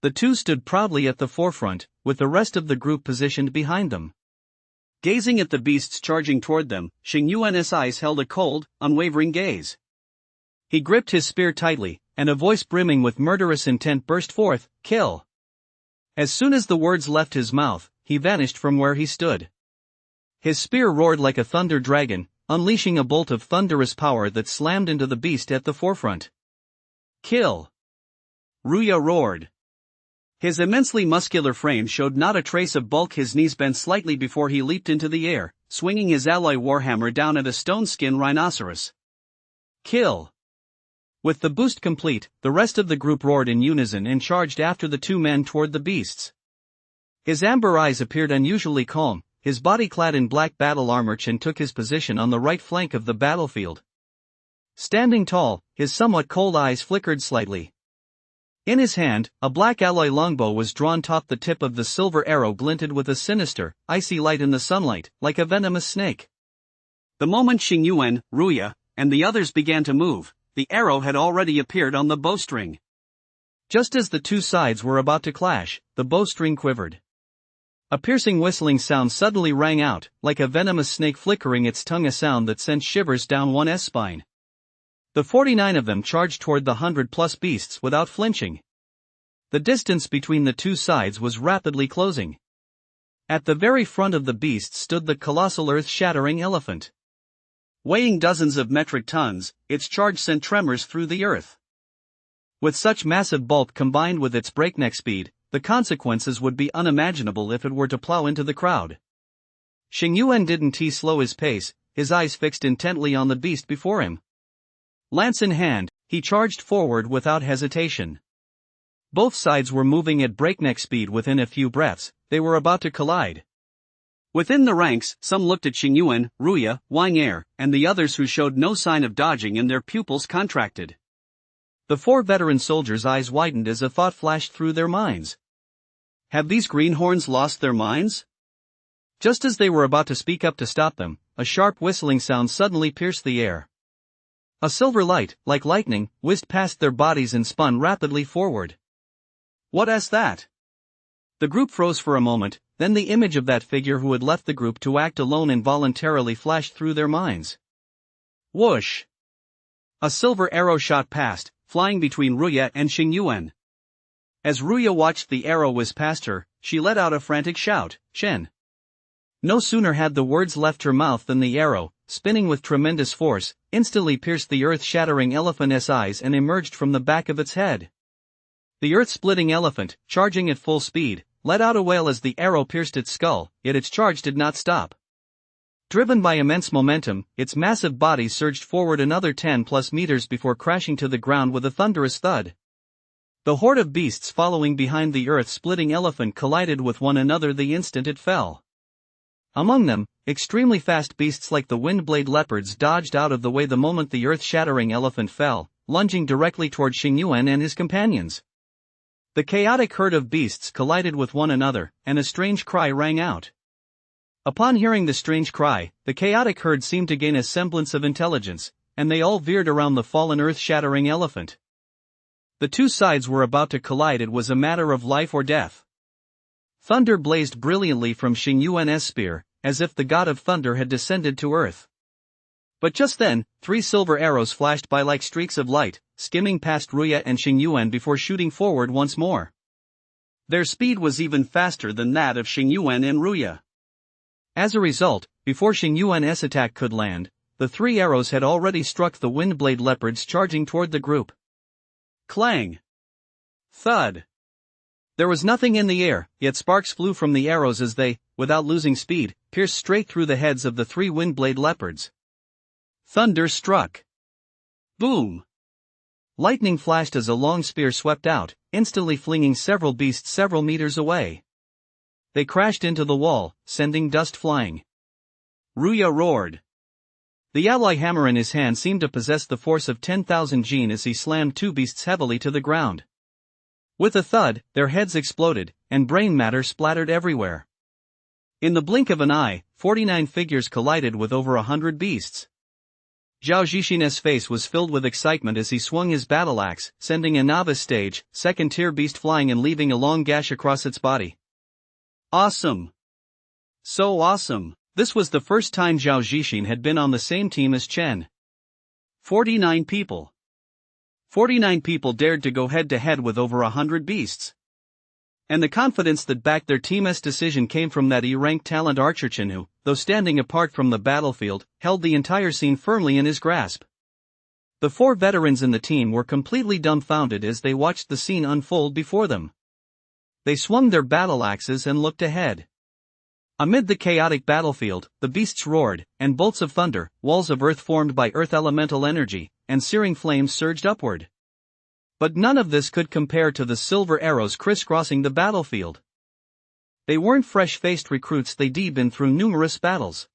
The two stood proudly at the forefront, with the rest of the group positioned behind them. Gazing at the beasts charging toward them, Xingyuan's eyes held a cold, unwavering gaze. He gripped his spear tightly, and a voice brimming with murderous intent burst forth, "Kill!" As soon as the words left his mouth, he vanished from where he stood. His spear roared like a thunder dragon, unleashing a bolt of thunderous power that slammed into the beast at the forefront. "Kill!" Ruya roared. His immensely muscular frame showed not a trace of bulk. His knees bent slightly before he leaped into the air, swinging his alloy warhammer down at a stone-skin rhinoceros. "Kill!" With the boost complete, the rest of the group roared in unison and charged after the two men toward the beasts. His amber eyes appeared unusually calm. His body clad in black battle armor, Chen took his position on the right flank of the battlefield. Standing tall, his somewhat cold eyes flickered slightly. In his hand, a black alloy longbow was drawn. The tip of the silver arrow glinted with a sinister, icy light in the sunlight, like a venomous snake. The moment Xingyuan, Ruya, and the others began to move, the arrow had already appeared on the bowstring. Just as the two sides were about to clash, the bowstring quivered. A piercing whistling sound suddenly rang out, like a venomous snake flickering its tongue, a sound that sent shivers down one's spine. The 49 of them charged toward the 100-plus beasts without flinching. The distance between the two sides was rapidly closing. At the very front of the beasts stood the colossal earth-shattering elephant. Weighing dozens of metric tons, its charge sent tremors through the earth. With such massive bulk combined with its breakneck speed, the consequences would be unimaginable if it were to plow into the crowd. Xingyuan didn't slow his pace, his eyes fixed intently on the beast before him. Lance in hand, he charged forward without hesitation. Both sides were moving at breakneck speed. Within a few breaths, they were about to collide. Within the ranks, some looked at Xingyuan, Ruya, Wang and the others who showed no sign of dodging, and their pupils contracted. The 4 veteran soldiers' eyes widened as a thought flashed through their minds. Have these greenhorns lost their minds? Just as they were about to speak up to stop them, a sharp whistling sound suddenly pierced the air. A silver light, like lightning, whizzed past their bodies and spun rapidly forward. What's that? The group froze for a moment, then the image of that figure who had left the group to act alone involuntarily flashed through their minds. Whoosh! A silver arrow shot past, flying between Ruya and Xingyuan. As Ruya watched the arrow whiz past her, she let out a frantic shout, "Shen!" No sooner had the words left her mouth than the arrow, spinning with tremendous force, instantly pierced the earth-shattering elephant's eyes and emerged from the back of its head. The earth-splitting elephant, charging at full speed, let out a wail as the arrow pierced its skull, yet its charge did not stop. Driven by immense momentum, its massive body surged forward another 10+ meters before crashing to the ground with a thunderous thud. The horde of beasts following behind the earth-splitting elephant collided with one another the instant it fell. Among them, extremely fast beasts like the wind-blade leopards dodged out of the way the moment the earth-shattering elephant fell, lunging directly toward Xingyuan and his companions. The chaotic herd of beasts collided with one another, and a strange cry rang out. Upon hearing the strange cry, the chaotic herd seemed to gain a semblance of intelligence, and they all veered around the fallen earth-shattering elephant. The two sides were about to collide. It was a matter of life or death. Thunder blazed brilliantly from Xingyuan's spear, as if the god of thunder had descended to earth. But just then, 3 silver arrows flashed by like streaks of light, skimming past Ruya and Xingyuan before shooting forward once more. Their speed was even faster than that of Xingyuan and Ruya. As a result, before Xing Yuan's attack could land, the 3 arrows had already struck the windblade leopards charging toward the group. Clang! Thud! There was nothing in the air, yet sparks flew from the arrows as they, without losing speed, pierced straight through the heads of the 3 windblade leopards. Thunder struck. Boom! Lightning flashed as a long spear swept out, instantly flinging several beasts several meters away. They crashed into the wall, sending dust flying. Ruya roared. The ally hammer in his hand seemed to possess the force of 10,000 jin as he slammed 2 beasts heavily to the ground. With a thud, their heads exploded, and brain matter splattered everywhere. In the blink of an eye, 49 figures collided with over 100 beasts. Zhao Zhixin's face was filled with excitement as he swung his battle axe, sending a novice stage, second-tier beast flying and leaving a long gash across its body. Awesome! So awesome! This was the first time Zhao Zhixin had been on the same team as Chen. 49 people. 49 people dared to go head-to-head with over 100 beasts. And the confidence that backed their team's decision came from that E-ranked talent archer Chen who, though standing apart from the battlefield, held the entire scene firmly in his grasp. The 4 veterans in the team were completely dumbfounded as they watched the scene unfold before them. They swung their battle axes and looked ahead. Amid the chaotic battlefield, the beasts roared, and bolts of thunder, walls of earth formed by earth elemental energy, and searing flames surged upward. But none of this could compare to the silver arrows crisscrossing the battlefield. They weren't fresh-faced recruits, they'd been through numerous battles.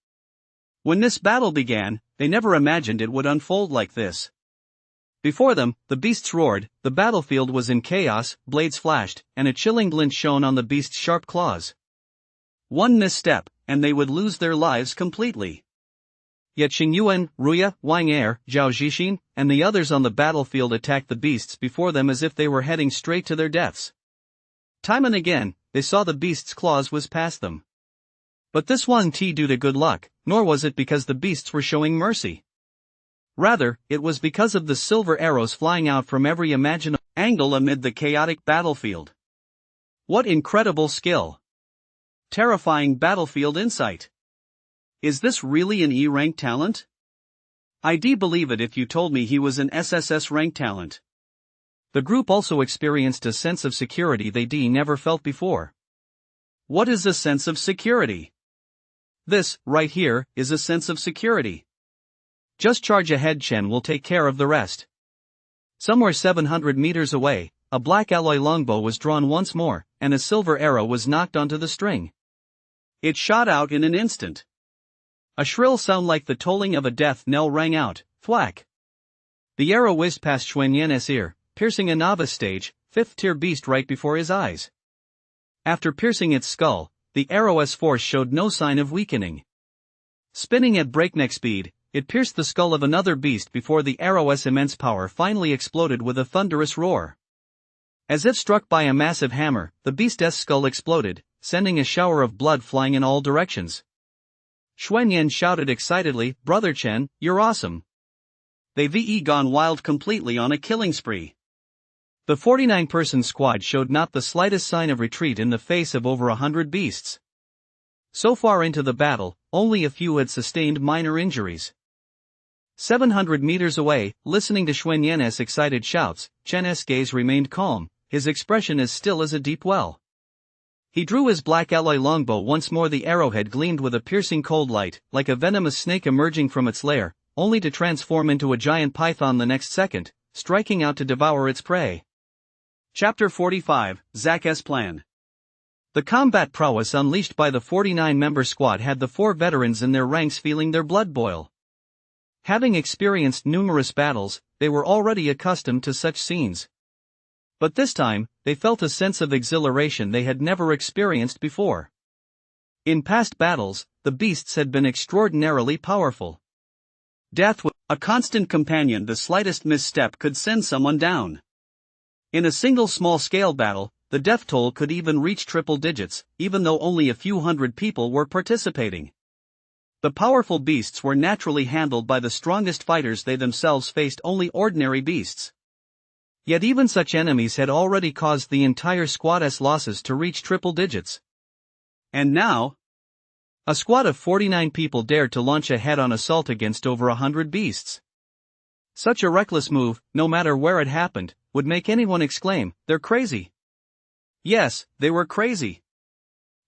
When this battle began, they never imagined it would unfold like this. Before them, the beasts roared, the battlefield was in chaos, blades flashed, and a chilling glint shone on the beasts' sharp claws. One misstep, and they would lose their lives completely. Yet Xing Yuan, Ruya, Wang Er, Zhao Zhixin, and the others on the battlefield attacked the beasts before them as if they were heading straight to their deaths. Time and again, they saw the beasts' claws whiz past them. But this wasn't due to good luck, nor was it because the beasts were showing mercy. Rather, it was because of the silver arrows flying out from every imaginable angle amid the chaotic battlefield. What incredible skill! Terrifying battlefield insight! Is this really an E-rank talent? I'd believe it if you told me he was an SSS rank talent. The group also experienced a sense of security they never felt before. What is a sense of security? This, right here, is a sense of security. Just charge ahead, Chen will take care of the rest. Somewhere 700 meters away, a black alloy longbow was drawn once more, and a silver arrow was knocked onto the string. It shot out in an instant. A shrill sound like the tolling of a death knell rang out, thwack. The arrow whizzed past Xuanyan's ear, piercing a novice stage, 5th-tier beast right before his eyes. After piercing its skull, the arrow's force showed no sign of weakening. Spinning at breakneck speed, it pierced the skull of another beast before the arrow's immense power finally exploded with a thunderous roar. As if struck by a massive hammer, the beast's skull exploded, sending a shower of blood flying in all directions. Xuanyan shouted excitedly, "Brother Chen, you're awesome." They've gone wild completely on a killing spree. The 49-person squad showed not the slightest sign of retreat in the face of over 100 beasts. So far into the battle, only a few had sustained minor injuries. 700 meters away, listening to Xuanyan's excited shouts, Chen's gaze remained calm, his expression as still as a deep well. He drew his black alloy longbow once more. The arrowhead gleamed with a piercing cold light, like a venomous snake emerging from its lair, only to transform into a giant python the next second, striking out to devour its prey. Chapter 45, Zak's Plan. The combat prowess unleashed by the 49-member squad had the 4 veterans in their ranks feeling their blood boil. Having experienced numerous battles, they were already accustomed to such scenes. But this time, they felt a sense of exhilaration they had never experienced before. In past battles, the beasts had been extraordinarily powerful. Death was a constant companion. The slightest misstep could send someone down. In a single small-scale battle, the death toll could even reach triple digits, even though only a few hundred people were participating. The powerful beasts were naturally handled by the strongest fighters. They themselves faced only ordinary beasts. Yet even such enemies had already caused the entire squad's losses to reach triple digits. And now, A squad of 49 people dared to launch a head-on assault against over 100 beasts. Such a reckless move, no matter where it happened, would make anyone exclaim, "They're crazy." Yes, they were crazy.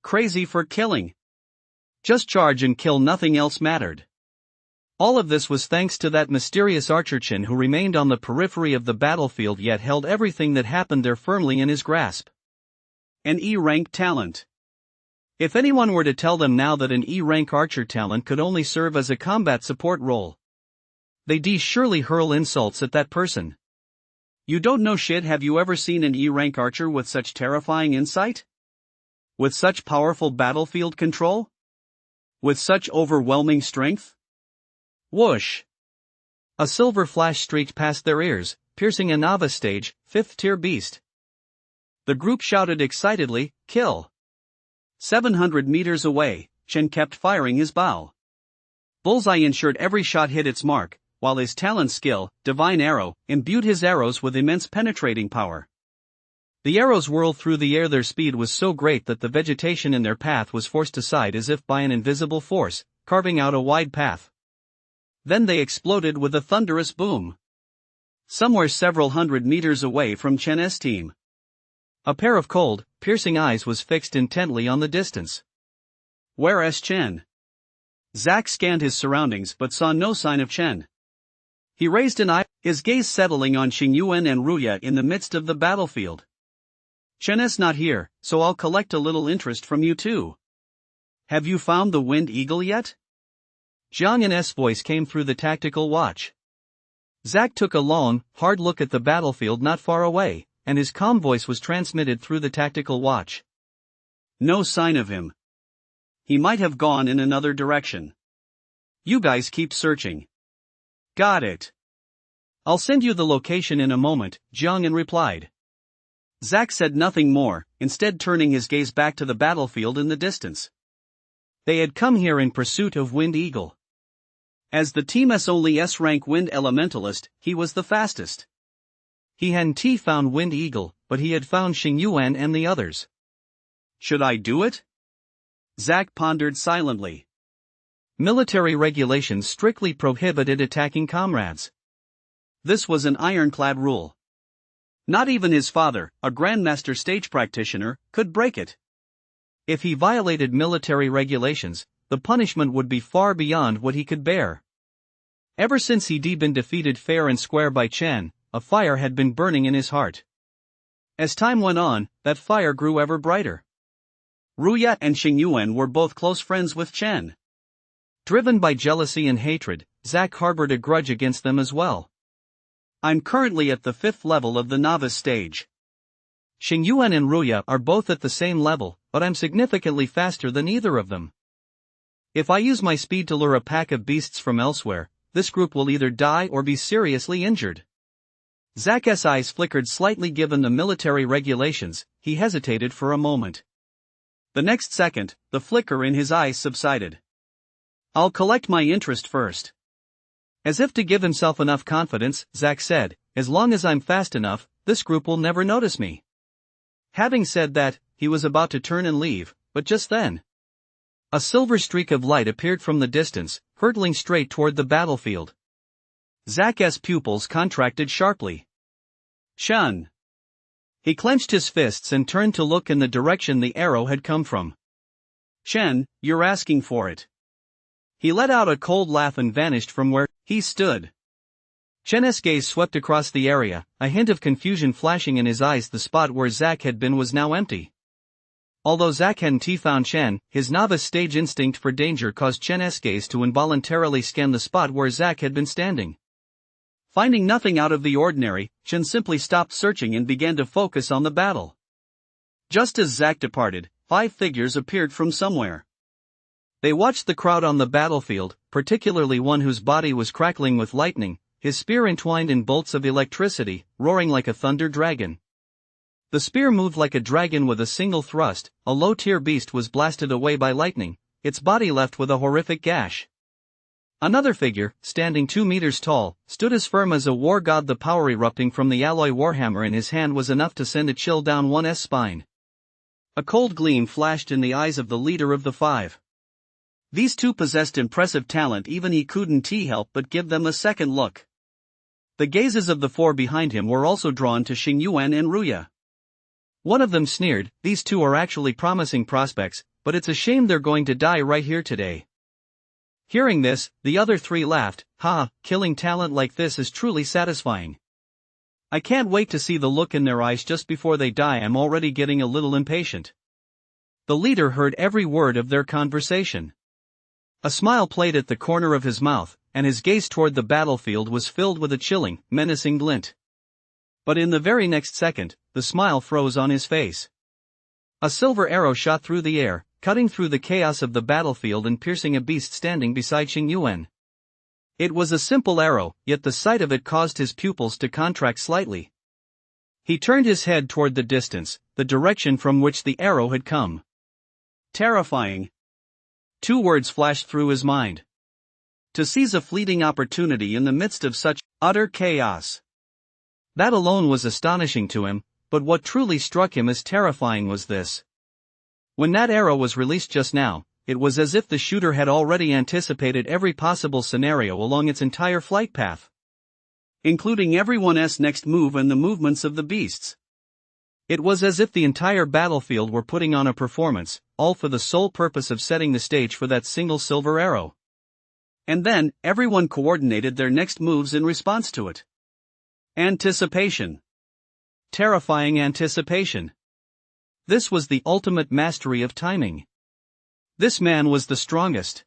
Crazy for killing. Just charge and kill, nothing else mattered. All of this was thanks to that mysterious archer Chen, who remained on the periphery of the battlefield yet held everything that happened there firmly in his grasp. An E-rank talent. If anyone were to tell them now that an E-rank archer talent could only serve as a combat support role, they'd surely hurl insults at that person. You don't know shit. Have you ever seen an E-rank archer with such terrifying insight? With such powerful battlefield control? With such overwhelming strength? Whoosh! A silver flash streaked past their ears, piercing a novice stage, 5th tier beast. The group shouted excitedly, "Kill!" 700 meters away, Chen kept firing his bow. Bullseye ensured every shot hit its mark, while his talent skill, Divine Arrow, imbued his arrows with immense penetrating power. The arrows whirled through the air. Their speed was so great that the vegetation in their path was forced aside as if by an invisible force, carving out a wide path. Then they exploded with a thunderous boom. Somewhere several hundred meters away from Chen's team, a pair of cold, piercing eyes was fixed intently on the distance. Where's Chen? Zack scanned his surroundings but saw no sign of Chen. He raised an eye, his gaze settling on Xingyuan and Ruya in the midst of the battlefield. "Chen's not here, so I'll collect a little interest from you too. Have you found the Wind Eagle yet?" Zhang Yan's voice came through the tactical watch. Zack took a long, hard look at the battlefield not far away, and his calm voice was transmitted through the tactical watch. "No sign of him. He might have gone in another direction. You guys keep searching." "Got it. I'll send you the location in a moment," Zhang Yan replied. Zack said nothing more, instead turning his gaze back to the battlefield in the distance. They had come here in pursuit of Wind Eagle. As the team's only S-rank Wind Elementalist, he was the fastest. He hadn't found Wind Eagle, but he had found Xingyuan and the others. "Should I do it?" Zack pondered silently. Military regulations strictly prohibited attacking comrades. This was an ironclad rule. Not even his father, a Grandmaster stage practitioner, could break it. If he violated military regulations, the punishment would be far beyond what he could bear. Ever since he'd been defeated fair and square by Chen, a fire had been burning in his heart. As time went on, that fire grew ever brighter. Ruya and Xingyuan were both close friends with Chen. Driven by jealousy and hatred, Zack harbored a grudge against them as well. "I'm currently at the 5th level of the novice stage. Xingyuan and Ruya are both at the same level, but I'm significantly faster than either of them. If I use my speed to lure a pack of beasts from elsewhere, this group will either die or be seriously injured." Zack's eyes flickered slightly. Given the military regulations, he hesitated for a moment. The next second, the flicker in his eyes subsided. "I'll collect my interest first." As if to give himself enough confidence, Zack said, "As long as I'm fast enough, this group will never notice me." Having said that, he was about to turn and leave, but just then, a silver streak of light appeared from the distance, hurtling straight toward the battlefield. Zack's pupils contracted sharply. "Shun!" He clenched his fists and turned to look in the direction the arrow had come from. "Chen, you're asking for it." He let out a cold laugh and vanished from where he stood. Chen's gaze swept across the area, a hint of confusion flashing in his eyes. The spot where Zack had been was now empty. Although Zack hadn't found Chen, his novice stage instinct for danger caused Chen's gaze to involuntarily scan the spot where Zack had been standing. Finding nothing out of the ordinary, Chen simply stopped searching and began to focus on the battle. Just as Zack departed, 5 figures appeared from somewhere. They watched the crowd on the battlefield, particularly one whose body was crackling with lightning, his spear entwined in bolts of electricity, roaring like a thunder dragon. The spear moved like a dragon with a single thrust. A low-tier beast was blasted away by lightning, its body left with a horrific gash. Another figure, standing 2 meters tall, stood as firm as a war god. The power erupting from the alloy warhammer in his hand was enough to send a chill down one's spine. A cold gleam flashed in the eyes of the leader of the 5. These two possessed impressive talent, even he couldn't help but give them a second look. The gazes of the four behind him were also drawn to Xing Yuan and Ruya. One of them sneered, "These two are actually promising prospects, but it's a shame they're going to die right here today." Hearing this, the other three laughed. "Ha, killing talent like this is truly satisfying. I can't wait to see the look in their eyes just before they die. I'm already getting a little impatient." The leader heard every word of their conversation. A smile played at the corner of his mouth, and his gaze toward the battlefield was filled with a chilling, menacing glint. But in the very next second, the smile froze on his face. A silver arrow shot through the air, cutting through the chaos of the battlefield and piercing a beast standing beside Xing Yuan. It was a simple arrow, yet the sight of it caused his pupils to contract slightly. He turned his head toward the distance, the direction from which the arrow had come. Terrifying. Two words flashed through his mind. To seize a fleeting opportunity in the midst of such utter chaos. That alone was astonishing to him, but what truly struck him as terrifying was this. When that arrow was released just now, it was as if the shooter had already anticipated every possible scenario along its entire flight path, including everyone's next move and the movements of the beasts. It was as if the entire battlefield were putting on a performance, all for the sole purpose of setting the stage for that single silver arrow. And then, everyone coordinated their next moves in response to it. Anticipation. Terrifying anticipation. This was the ultimate mastery of timing. This man was the strongest.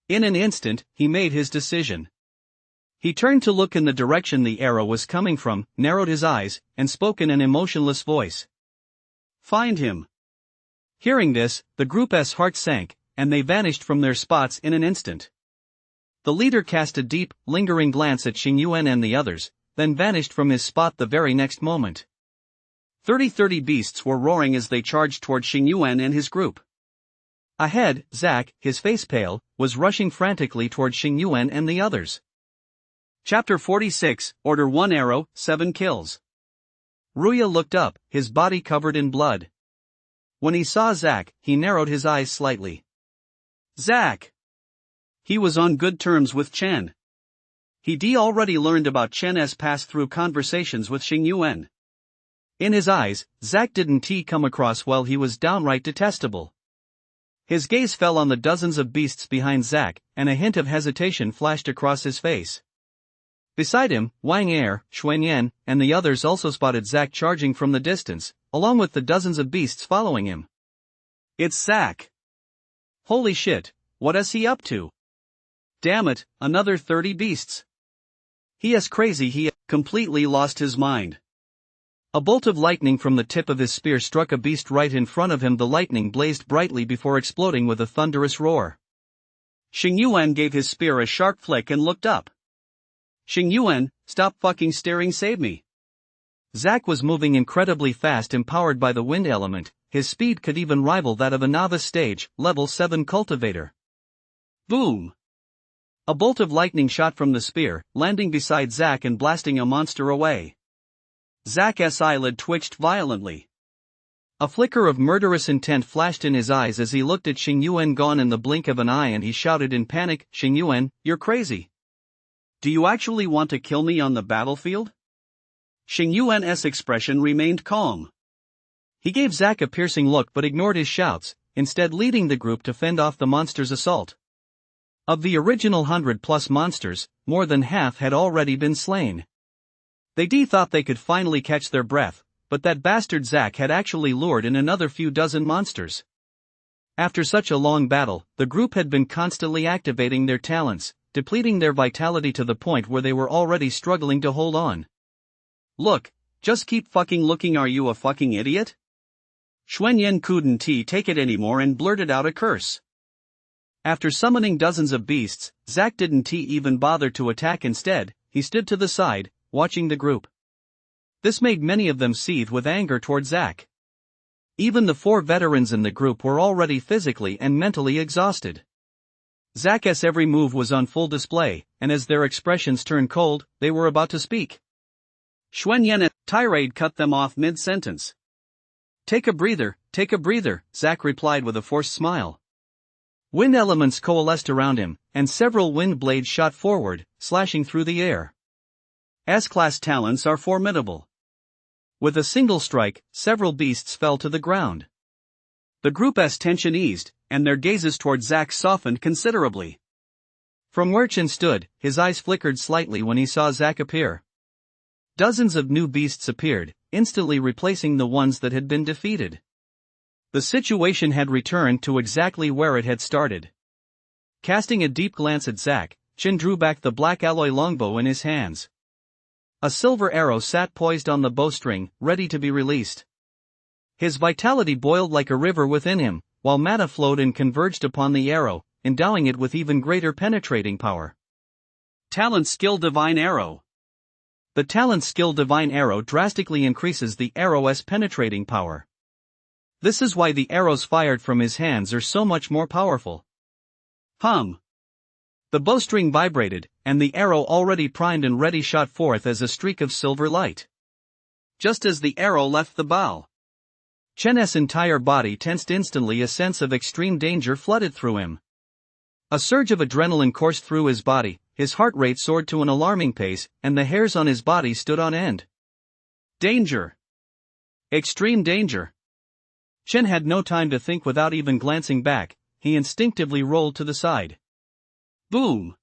In an instant, he made his decision. He turned to look in the direction the arrow was coming from, narrowed his eyes, and spoke in an emotionless voice. "Find him." Hearing this, the group's heart sank, and they vanished from their spots in an instant. The leader cast a deep, lingering glance at Xing Yuan and the others, then vanished from his spot the very next moment. 30 beasts were roaring as they charged toward Xing Yuan and his group. Ahead, Zack, his face pale, was rushing frantically toward Xing Yuan and the others. Chapter 46, Order 1 Arrow, 7 Kills. Ruya looked up, his body covered in blood. When he saw Zack, he narrowed his eyes slightly. Zack! He was on good terms with Chen. He'd already learned about Chen's past through conversations with Xing Yuan. In his eyes, Zack didn't come across well. He was downright detestable. His gaze fell on the dozens of beasts behind Zack, and a hint of hesitation flashed across his face. Beside him, Wang Er, Xuanyan, and the others also spotted Zack charging from the distance, along with the dozens of beasts following him. It's Zack! Holy shit, what is he up to? Damn it, another 30 beasts! He is crazy. He completely lost his mind. A bolt of lightning from the tip of his spear struck a beast right in front of him. The lightning blazed brightly before exploding with a thunderous roar. Xing Yuan gave his spear a sharp flick and looked up. Xing Yuan, stop fucking staring, save me. Zack was moving incredibly fast, empowered by the wind element. His speed could even rival that of a novice stage, level 7 cultivator. Boom! A bolt of lightning shot from the spear, landing beside Zack and blasting a monster away. Zack's eyelid twitched violently. A flicker of murderous intent flashed in his eyes as he looked at Xing Yuan, gone in the blink of an eye, and he shouted in panic, "Xing Yuan, you're crazy. Do you actually want to kill me on the battlefield?" Xing Yuan's expression remained calm. He gave Zack a piercing look but ignored his shouts, instead leading the group to fend off the monster's assault. Of the original 100+ monsters, more than half had already been slain. They thought they could finally catch their breath, but that bastard Zack had actually lured in another few dozen monsters. After such a long battle, the group had been constantly activating their talents, depleting their vitality to the point where they were already struggling to hold on. Look, just keep fucking looking. Are you a fucking idiot? Xuanyan couldn't take it anymore and blurted out a curse. After summoning dozens of beasts, Zack didn't even bother to attack. Instead, he stood to the side, watching the group. This made many of them seethe with anger toward Zack. Even the 4 veterans in the group were already physically and mentally exhausted. Zack's every move was on full display, and as their expressions turned cold, they were about to speak. Xuanyan's tirade cut them off mid-sentence. Take a breather, Zack replied with a forced smile. Wind elements coalesced around him, and several wind blades shot forward, slashing through the air. S-class talents are formidable. With a single strike, several beasts fell to the ground. The group's tension eased, and their gazes toward Zack softened considerably. From where Chen stood, his eyes flickered slightly when he saw Zack appear. Dozens of new beasts appeared, instantly replacing the ones that had been defeated. The situation had returned to exactly where it had started. Casting a deep glance at Zack, Chen drew back the black alloy longbow in his hands. A silver arrow sat poised on the bowstring, ready to be released. His vitality boiled like a river within him, while mana flowed and converged upon the arrow, endowing it with even greater penetrating power. Talent Skill Divine Arrow. The Talent Skill Divine Arrow drastically increases the arrow's penetrating power. This is why the arrows fired from his hands are so much more powerful. Hum. The bowstring vibrated, and the arrow already primed and ready shot forth as a streak of silver light. Just as the arrow left the bow, Chen's entire body tensed instantly. A sense of extreme danger flooded through him. A surge of adrenaline coursed through his body, his heart rate soared to an alarming pace, and the hairs on his body stood on end. Danger! Extreme danger! Chen had no time to think. Without even glancing back, he instinctively rolled to the side. Boom!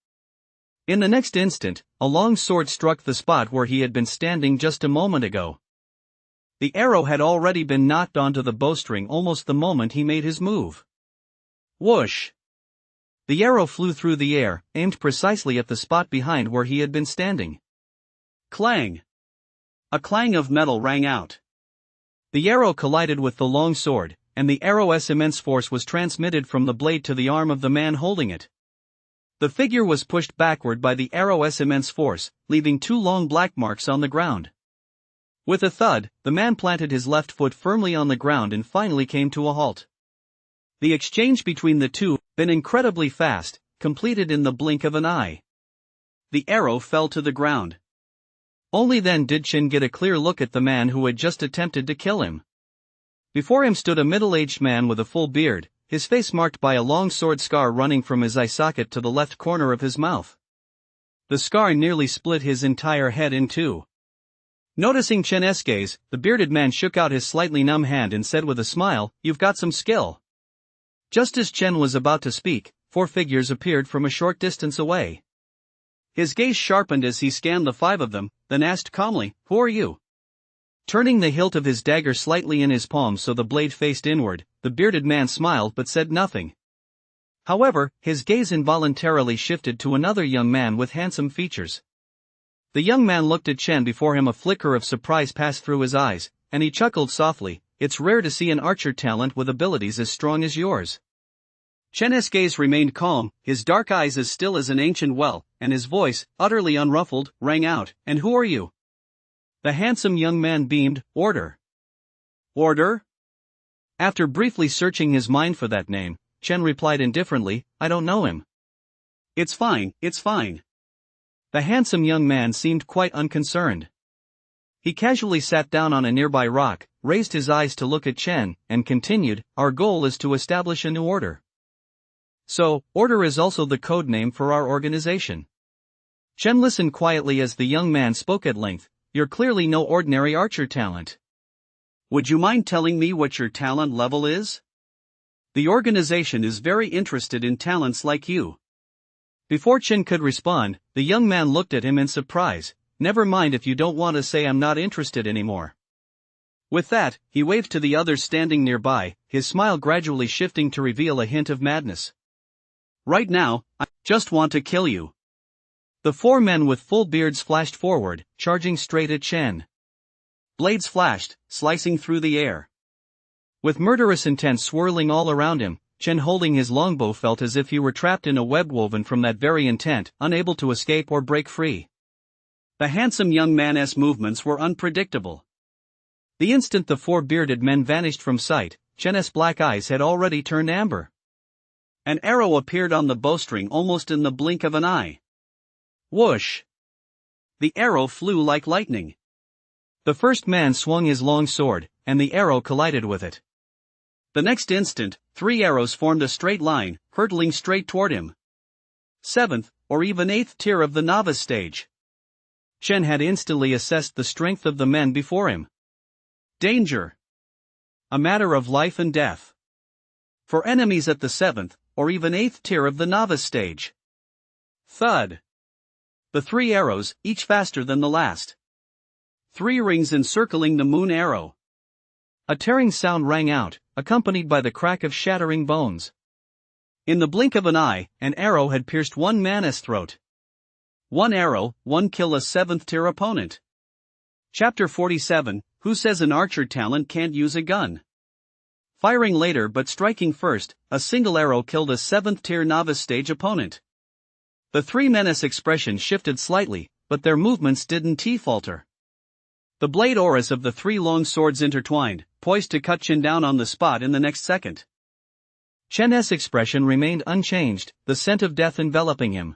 In the next instant, a long sword struck the spot where he had been standing just a moment ago. The arrow had already been knocked onto the bowstring almost the moment he made his move. Whoosh! The arrow flew through the air, aimed precisely at the spot behind where he had been standing. Clang! A clang of metal rang out. The arrow collided with the long sword, and the arrow's immense force was transmitted from the blade to the arm of the man holding it. The figure was pushed backward by the arrow's immense force, leaving 2 long black marks on the ground. With a thud, the man planted his left foot firmly on the ground and finally came to a halt. The exchange between the two, been incredibly fast, completed in the blink of an eye. The arrow fell to the ground. Only then did Chen get a clear look at the man who had just attempted to kill him. Before him stood a middle-aged man with a full beard, his face marked by a long sword scar running from his eye socket to the left corner of his mouth. The scar nearly split his entire head in two. Noticing Chen's gaze, the bearded man shook out his slightly numb hand and said with a smile, "You've got some skill." Just as Chen was about to speak, 4 figures appeared from a short distance away. His gaze sharpened as he scanned the 5 of them, then asked calmly, "Who are you?" Turning the hilt of his dagger slightly in his palm so the blade faced inward, the bearded man smiled but said nothing. However, his gaze involuntarily shifted to another young man with handsome features. The young man looked at Chen. Before him a flicker of surprise passed through his eyes, and he chuckled softly. "It's rare to see an archer talent with abilities as strong as yours." Chen's gaze remained calm, his dark eyes as still as an ancient well, and his voice, utterly unruffled, rang out, "And who are you?" The handsome young man beamed, "Order." "Order?" After briefly searching his mind for that name, Chen replied indifferently, "I don't know him." It's fine." The handsome young man seemed quite unconcerned. He casually sat down on a nearby rock, raised his eyes to look at Chen, and continued, "Our goal is to establish a new order." "So, order is also the code name for our organization." Chen listened quietly as the young man spoke at length. "You're clearly no ordinary archer talent. Would you mind telling me what your talent level is? The organization is very interested in talents like you." Before Chen could respond, the young man looked at him in surprise. "Never mind if you don't want to say, I'm not interested anymore." With that, he waved to the others standing nearby, his smile gradually shifting to reveal a hint of madness. "Right now, I just want to kill you." The 4 men with full beards flashed forward, charging straight at Chen. Blades flashed, slicing through the air. With murderous intent swirling all around him, Chen holding his longbow felt as if he were trapped in a web woven from that very intent, unable to escape or break free. The handsome young man's movements were unpredictable. The instant the 4 bearded men vanished from sight, Chen's black eyes had already turned amber. An arrow appeared on the bowstring almost in the blink of an eye. Whoosh! The arrow flew like lightning. The first man swung his long sword, and the arrow collided with it. The next instant, 3 arrows formed a straight line, hurtling straight toward him. 7th, or even 8th tier of the novice stage. Chen had instantly assessed the strength of the men before him. Danger. A matter of life and death. For enemies at the 7th, or even 8th tier of the novice stage. Thud. The 3 arrows, each faster than the last. 3 rings encircling the moon arrow. A tearing sound rang out, accompanied by the crack of shattering bones. In the blink of an eye, an arrow had pierced one man's throat. 1 arrow, 1 kill a 7th tier opponent. Chapter 47, Who says an archer talent can't use a gun? Firing later but striking first, a single arrow killed a 7th tier novice stage opponent. The 3 men's expression shifted slightly, but their movements didn't falter. The blade auras of the 3 long swords intertwined, poised to cut Chen down on the spot in the next second. Chen's expression remained unchanged, the scent of death enveloping him.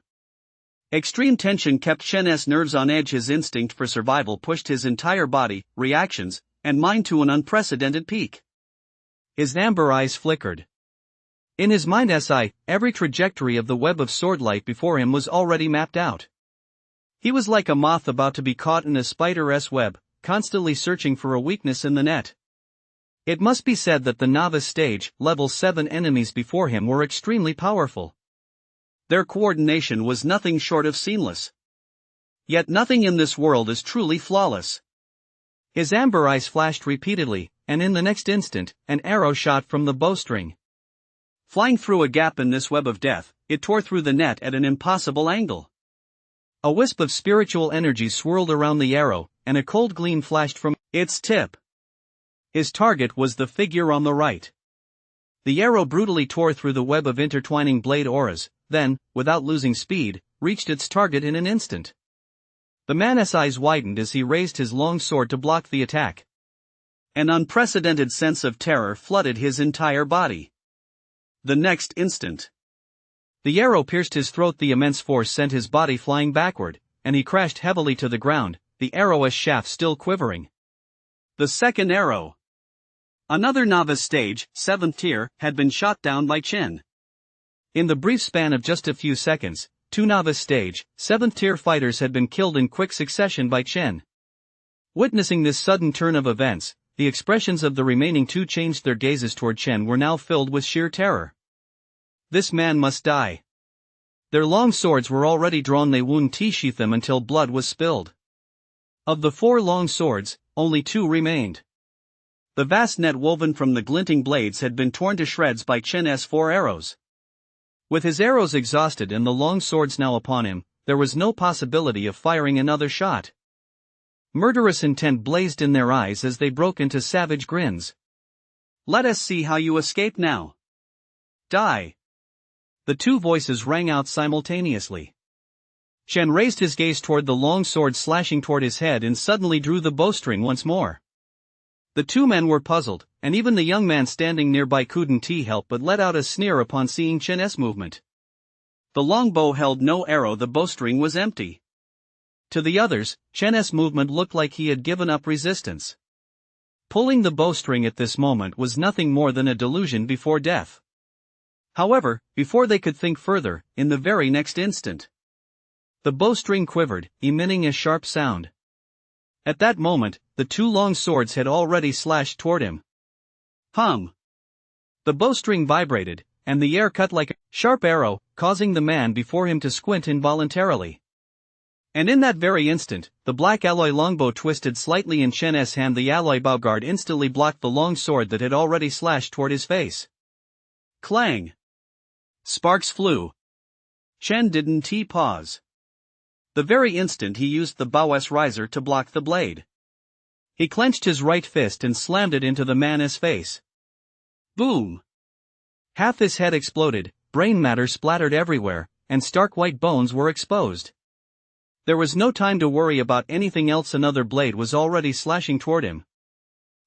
Extreme tension kept Chen's nerves on edge. His instinct for survival pushed his entire body, reactions, and mind to an unprecedented peak. His amber eyes flickered. In his mind's eye, every trajectory of the web of swordlight before him was already mapped out. He was like a moth about to be caught in a spider's web, constantly searching for a weakness in the net. It must be said that the novice stage, level 7 enemies before him were extremely powerful. Their coordination was nothing short of seamless. Yet nothing in this world is truly flawless. His amber eyes flashed repeatedly, and in the next instant, an arrow shot from the bowstring. Flying through a gap in this web of death, it tore through the net at an impossible angle. A wisp of spiritual energy swirled around the arrow, and a cold gleam flashed from its tip. His target was the figure on the right. The arrow brutally tore through the web of intertwining blade auras, then, without losing speed, reached its target in an instant. The man's eyes widened as he raised his long sword to block the attack. An unprecedented sense of terror flooded his entire body. The next instant, the arrow pierced his throat. The immense force sent his body flying backward, and he crashed heavily to the ground, the arrow's shaft still quivering. The second arrow. Another novice stage, 7th tier, had been shot down by Chen. In the brief span of just a few seconds, 2 novice stage, 7th tier fighters had been killed in quick succession by Chen. Witnessing this sudden turn of events, the expressions of the remaining 2 changed. Their gazes toward Chen were now filled with sheer terror. This man must die. Their long swords were already drawn. They wouldn't sheath them until blood was spilled. Of the 4 long swords, only 2 remained. The vast net woven from the glinting blades had been torn to shreds by Chen's 4 arrows. With his arrows exhausted and the long swords now upon him, there was no possibility of firing another shot. Murderous intent blazed in their eyes as they broke into savage grins. Let us see how you escape now. Die. The 2 voices rang out simultaneously. Chen raised his gaze toward the long sword slashing toward his head and suddenly drew the bowstring once more. The 2 men were puzzled, and even the young man standing nearby couldn't help but let out a sneer upon seeing Chen's movement. The long bow held no arrow. The bowstring was empty. To the others, Chen's movement looked like he had given up resistance. Pulling the bowstring at this moment was nothing more than a delusion before death. However, before they could think further, in the very next instant, the bowstring quivered, emitting a sharp sound. At that moment, the 2 long swords had already slashed toward him. Hum! The bowstring vibrated, and the air cut like a sharp arrow, causing the man before him to squint involuntarily. And in that very instant, the black alloy longbow twisted slightly in Chen's hand. The alloy bowguard instantly blocked the long sword that had already slashed toward his face. Clang! Sparks flew. Chen didn't pause. The very instant he used the bow's riser to block the blade. He clenched his right fist and slammed it into the man's face. Boom! Half his head exploded, brain matter splattered everywhere, and stark white bones were exposed. There was no time to worry about anything else. Another blade was already slashing toward him.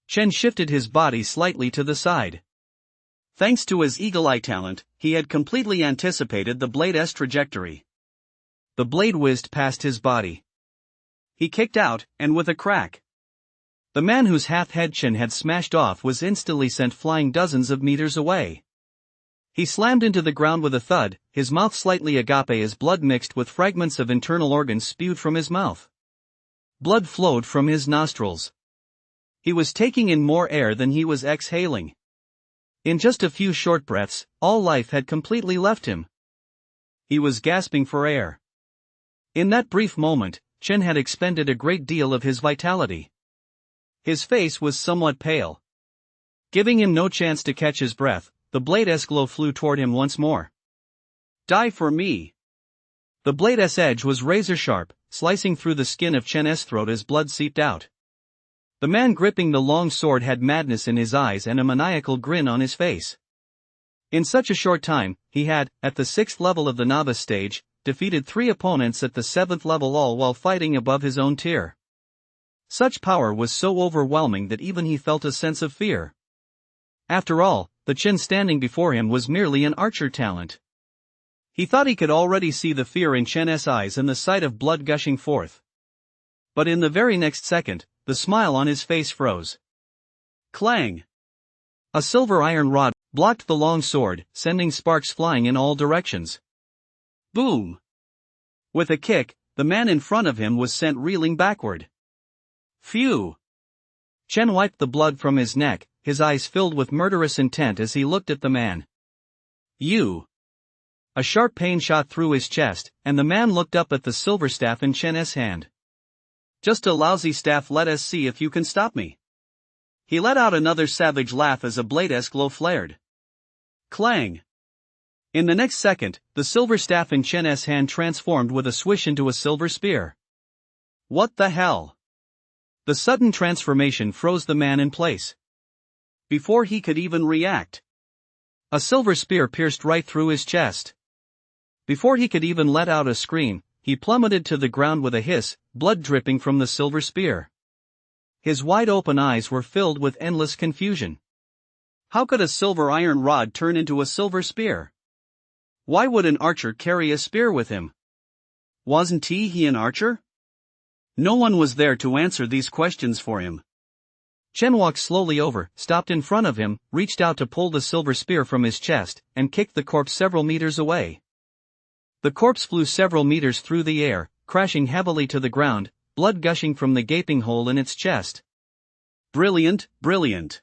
Chen shifted his body slightly to the side. Thanks to his eagle-eye talent, he had completely anticipated the blade's trajectory. The blade whizzed past his body. He kicked out, and with a crack, The man whose half-head Chen had smashed off was instantly sent flying dozens of meters away. He slammed into the ground with a thud, his mouth slightly agape as blood mixed with fragments of internal organs spewed from his mouth. Blood flowed from his nostrils. He was taking in more air than he was exhaling. In just a few short breaths, all life had completely left him. He was gasping for air. In that brief moment, Chen had expended a great deal of his vitality. His face was somewhat pale. Giving him no chance to catch his breath, the blade's glow flew toward him once more. Die for me! The blade's edge was razor-sharp, slicing through the skin of Chen's throat as blood seeped out. The man gripping the long sword had madness in his eyes and a maniacal grin on his face. In such a short time, he had, at the 6th level of the novice stage, defeated 3 opponents at the 7th level, all while fighting above his own tier. Such power was so overwhelming that even he felt a sense of fear. After all, the Chen standing before him was merely an archer talent. He thought he could already see the fear in Chen's eyes and the sight of blood gushing forth. But in the very next second, the smile on his face froze. Clang! A silver iron rod blocked the long sword, sending sparks flying in all directions. Boom! With a kick, the man in front of him was sent reeling backward. Phew! Chen wiped the blood from his neck, his eyes filled with murderous intent as he looked at the man. You! A sharp pain shot through his chest, and the man looked up at the silver staff in Chen's hand. Just a lousy staff, let us see if you can stop me. He let out another savage laugh as a blade's glow flared. Clang! In the next second, the silver staff in Chen's hand transformed with a swish into a silver spear. What the hell? The sudden transformation froze the man in place. Before he could even react, a silver spear pierced right through his chest. Before he could even let out a scream, he plummeted to the ground with a hiss, blood dripping from the silver spear. His wide-open eyes were filled with endless confusion. How could a silver iron rod turn into a silver spear? Why would an archer carry a spear with him? Wasn't he an archer? No one was there to answer these questions for him. Chen walked slowly over, stopped in front of him, reached out to pull the silver spear from his chest, and kicked the corpse several meters away. The corpse flew several meters through the air, crashing heavily to the ground, blood gushing from the gaping hole in its chest. Brilliant, brilliant!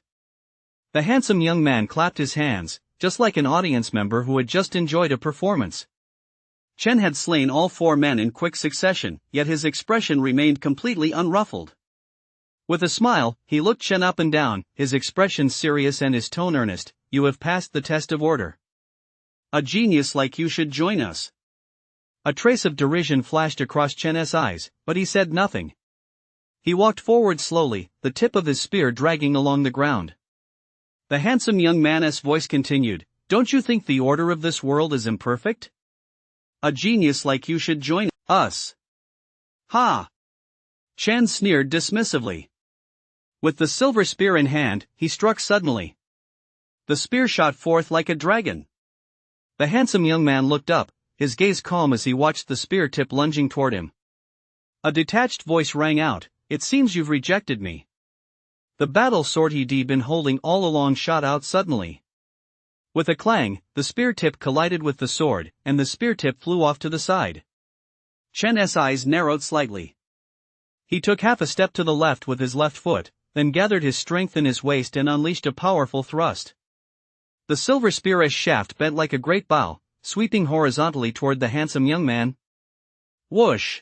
The handsome young man clapped his hands, just like an audience member who had just enjoyed a performance. Chen had slain all 4 men in quick succession, yet his expression remained completely unruffled. With a smile, he looked Chen up and down, his expression serious and his tone earnest. You have passed the test of order. A genius like you should join us. A trace of derision flashed across Chen's eyes, but he said nothing. He walked forward slowly, the tip of his spear dragging along the ground. The handsome young man's voice continued, Don't you think the order of this world is imperfect? A genius like you should join us. Ha! Chen sneered dismissively. With the silver spear in hand, he struck suddenly. The spear shot forth like a dragon. The handsome young man looked up, his gaze calm as he watched the spear tip lunging toward him. A detached voice rang out, It seems you've rejected me. The battle sword he'd been holding all along shot out suddenly. With a clang, the spear tip collided with the sword, and the spear tip flew off to the side. Chen's eyes narrowed slightly. He took half a step to the left with his left foot, then gathered his strength in his waist and unleashed a powerful thrust. The silver spear's shaft bent like a great bow, sweeping horizontally toward the handsome young man. Whoosh!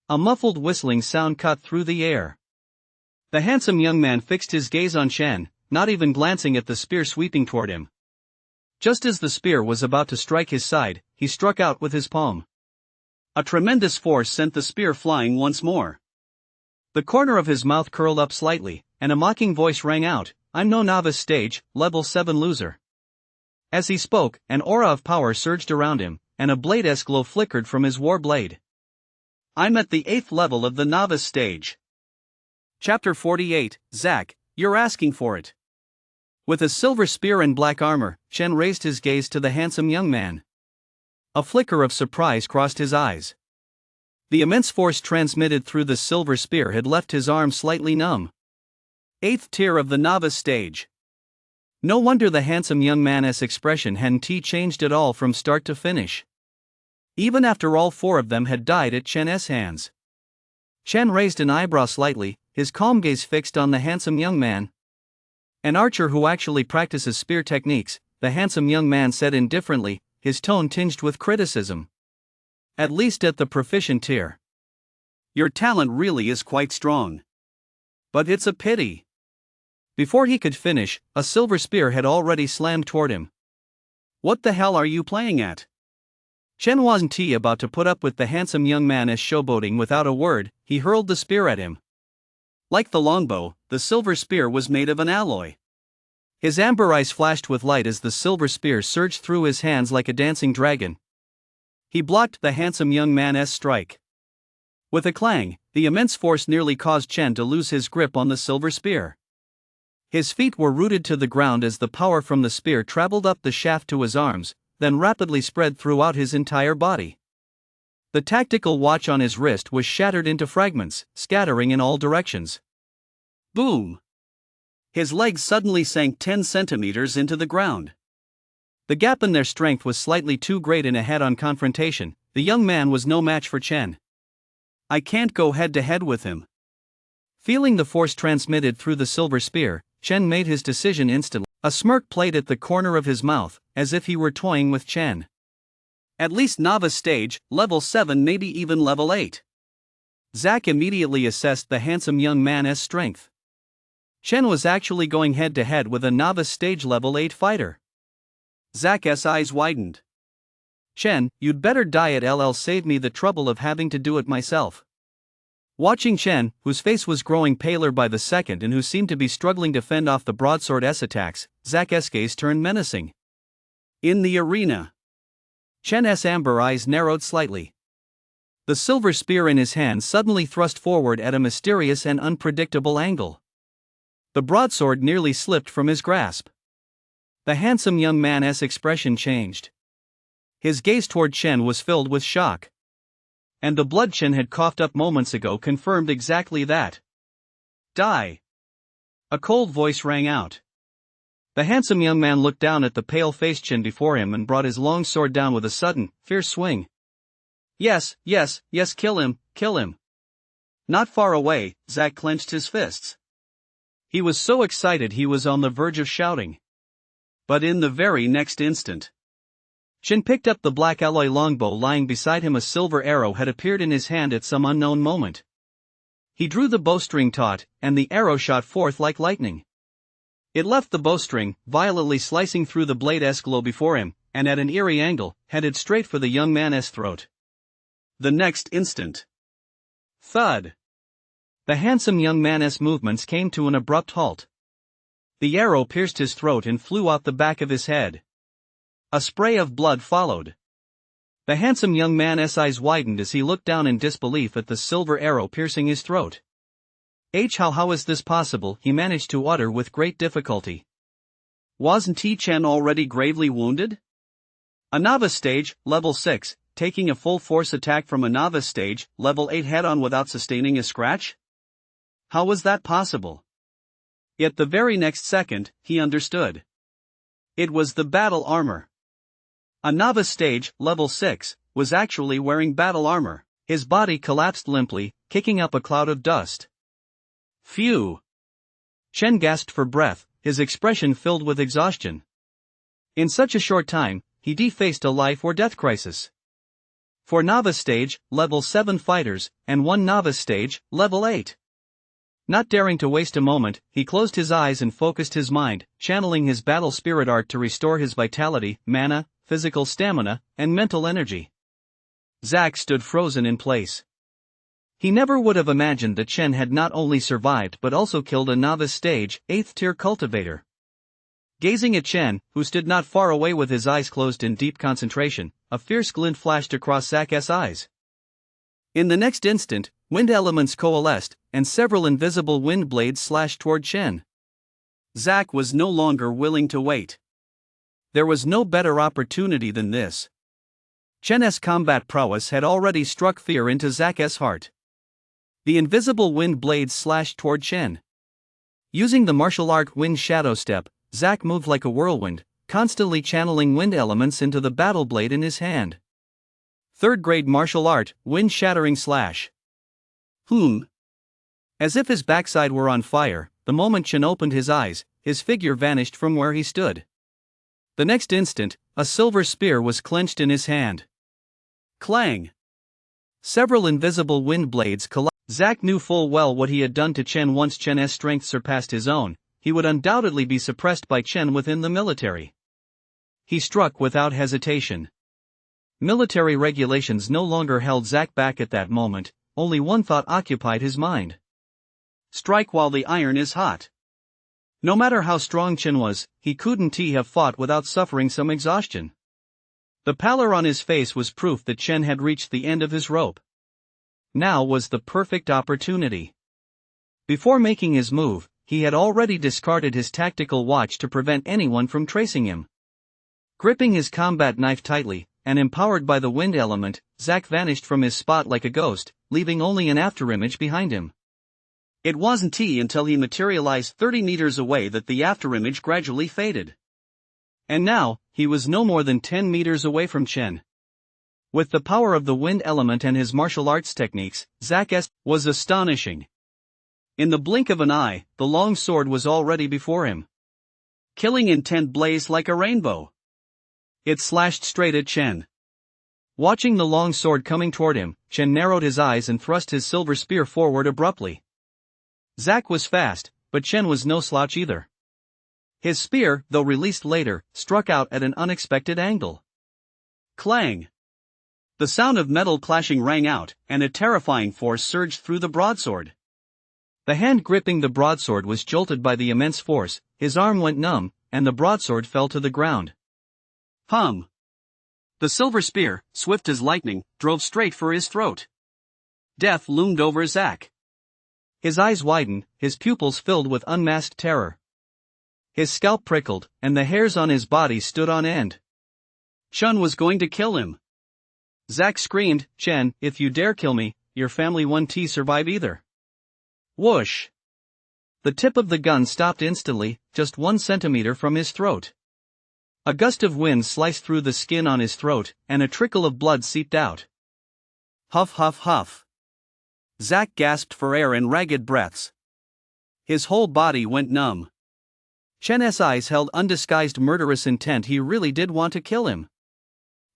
A muffled whistling sound cut through the air. The handsome young man fixed his gaze on Chen, not even glancing at the spear sweeping toward him. Just as the spear was about to strike his side, he struck out with his palm. A tremendous force sent the spear flying once more. The corner of his mouth curled up slightly, and a mocking voice rang out, I'm no novice stage, level 7 loser. As he spoke, an aura of power surged around him, and a blade's glow flickered from his war blade. I'm at the 8th level of the novice stage. Chapter 48, Zack, you're asking for it. With a silver spear and black armor, Chen raised his gaze to the handsome young man. A flicker of surprise crossed his eyes. The immense force transmitted through the silver spear had left his arm slightly numb. 8th tier of the novice stage. No wonder the handsome young man's expression hadn't changed at all from start to finish. Even after all four of them had died at Chen's hands. Chen raised an eyebrow slightly, his calm gaze fixed on the handsome young man. An archer who actually practices spear techniques, the handsome young man said indifferently, his tone tinged with criticism. At least at the proficient tier. Your talent really is quite strong. But it's a pity. Before he could finish, a silver spear had already slammed toward him. What the hell are you playing at? Chen wasn't about to put up with the handsome young man's showboating without a word, he hurled the spear at him. Like the longbow, the silver spear was made of an alloy. His amber eyes flashed with light as the silver spear surged through his hands like a dancing dragon. He blocked the handsome young man's strike. With a clang, the immense force nearly caused Chen to lose his grip on the silver spear. His feet were rooted to the ground as the power from the spear traveled up the shaft to his arms, then rapidly spread throughout his entire body. The tactical watch on his wrist was shattered into fragments, scattering in all directions. Boom! His legs suddenly sank 10 centimeters into the ground. The gap in their strength was slightly too great in a head-on confrontation. The young man was no match for Chen. I can't go head-to-head with him. Feeling the force transmitted through the silver spear, Chen made his decision instantly. A smirk played at the corner of his mouth, as if he were toying with Chen. At least novice stage, level 7, maybe even level 8. Zack immediately assessed the handsome young man's strength. Chen was actually going head-to-head with a novice stage level 8 fighter. Zack's eyes widened. Chen, you'd better die at LL, save me the trouble of having to do it myself. Watching Chen, whose face was growing paler by the second and who seemed to be struggling to fend off the broadsword's attacks, Zack's gaze turned menacing. In the arena. Chen's amber eyes narrowed slightly. The silver spear in his hand suddenly thrust forward at a mysterious and unpredictable angle. The broadsword nearly slipped from his grasp. The handsome young man's expression changed. His gaze toward Chen was filled with shock. And the blood Chen had coughed up moments ago confirmed exactly that. Die! A cold voice rang out. The handsome young man looked down at the pale-faced Chen before him and brought his long sword down with a sudden, fierce swing. Yes, kill him, kill him. Not far away, Zack clenched his fists. He was so excited he was on the verge of shouting. But in the very next instant, Chen picked up the black alloy longbow lying beside him. A silver arrow had appeared in his hand at some unknown moment. He drew the bowstring taut, and the arrow shot forth like lightning. It left the bowstring, violently slicing through the blade's glow before him, and at an eerie angle, headed straight for the young man's throat. The next instant. Thud! The handsome young man's movements came to an abrupt halt. The arrow pierced his throat and flew out the back of his head. A spray of blood followed. The handsome young man's eyes widened as he looked down in disbelief at the silver arrow piercing his throat. How is this possible? He managed to utter with great difficulty. Wasn't Chen already gravely wounded? A novice stage, level 6, taking a full force attack from a novice stage, level 8 head-on without sustaining a scratch? How was that possible? Yet the very next second, he understood. It was the battle armor. A novice stage, level 6, was actually wearing battle armor. His body collapsed limply, kicking up a cloud of dust. Phew! Chen gasped for breath, his expression filled with exhaustion. In such a short time, he faced a life-or-death crisis. 4 novice stage, level 7 fighters, and 1 novice stage, level 8. Not daring to waste a moment, he closed his eyes and focused his mind, channeling his battle spirit art to restore his vitality, mana, physical stamina, and mental energy. Zack stood frozen in place. He never would have imagined that Chen had not only survived but also killed a novice stage, 8th tier cultivator. Gazing at Chen, who stood not far away with his eyes closed in deep concentration, a fierce glint flashed across Zack's eyes. In the next instant, wind elements coalesced, and several invisible wind blades slashed toward Chen. Zack was no longer willing to wait. There was no better opportunity than this. Chen's combat prowess had already struck fear into Zack's heart. The invisible wind blades slashed toward Chen. Using the martial art wind shadow step, Zack moved like a whirlwind, constantly channeling wind elements into the battle blade in his hand. Third grade martial art, wind shattering slash. As if his backside were on fire, the moment Chen opened his eyes, his figure vanished from where he stood. The next instant, a silver spear was clenched in his hand. Clang! Several invisible wind blades collided. Zack knew full well what he had done to Chen. Once Chen's strength surpassed his own, he would undoubtedly be suppressed by Chen within the military. He struck without hesitation. Military regulations no longer held Zack back at that moment, only one thought occupied his mind. Strike while the iron is hot. No matter how strong Chen was, he couldn't have fought without suffering some exhaustion. The pallor on his face was proof that Chen had reached the end of his rope. Now was the perfect opportunity. Before making his move, he had already discarded his tactical watch to prevent anyone from tracing him. Gripping his combat knife tightly, and empowered by the wind element, Zack vanished from his spot like a ghost, leaving only an afterimage behind him. It wasn't until he materialized 30 meters away that the afterimage gradually faded. And now, he was no more than 10 meters away from Chen. With the power of the wind element and his martial arts techniques, Zack's was astonishing. In the blink of an eye, the long sword was already before him. Killing intent blazed like a rainbow. It slashed straight at Chen. Watching the long sword coming toward him, Chen narrowed his eyes and thrust his silver spear forward abruptly. Zack was fast, but Chen was no slouch either. His spear, though released later, struck out at an unexpected angle. Clang! The sound of metal clashing rang out, and a terrifying force surged through the broadsword. The hand gripping the broadsword was jolted by the immense force, his arm went numb, and the broadsword fell to the ground. Hum! The silver spear, swift as lightning, drove straight for his throat. Death loomed over Zack. His eyes widened, his pupils filled with unmasked terror. His scalp prickled, and the hairs on his body stood on end. Chen was going to kill him. Zack screamed, "Chen, if you dare kill me, your family won't survive either." Whoosh! The tip of the gun stopped instantly, just 1 centimeter from his throat. A gust of wind sliced through the skin on his throat, and a trickle of blood seeped out. Huff huff huff. Zack gasped for air in ragged breaths. His whole body went numb. Chen's eyes held undisguised murderous intent. He really did want to kill him.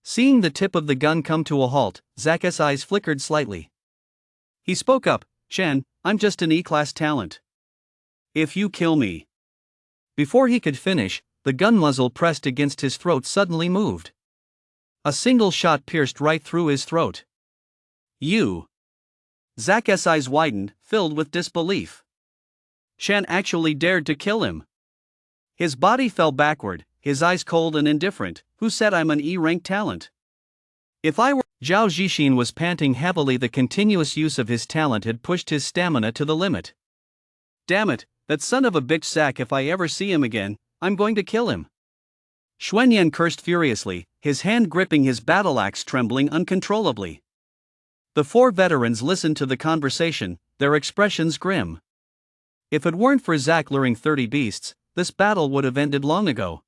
Seeing the tip of the gun come to a halt, Zack's eyes flickered slightly. He spoke up, "Chen, I'm just an E-class talent. If you kill me." Before he could finish, the gun muzzle pressed against his throat suddenly moved. A single shot pierced right through his throat. You. Zack's eyes widened, filled with disbelief. Chen actually dared to kill him. His body fell backward, his eyes cold and indifferent. Who said I'm an E-rank talent? If I were... Zhao Zixin was panting heavily. The continuous use of his talent had pushed his stamina to the limit. Damn it, that son of a bitch Zack, if I ever see him again, I'm going to kill him. Xuanyan cursed furiously, his hand gripping his battle axe, trembling uncontrollably. The 4 veterans listened to the conversation, their expressions grim. If it weren't for Zack luring 30 beasts, this battle would have ended long ago.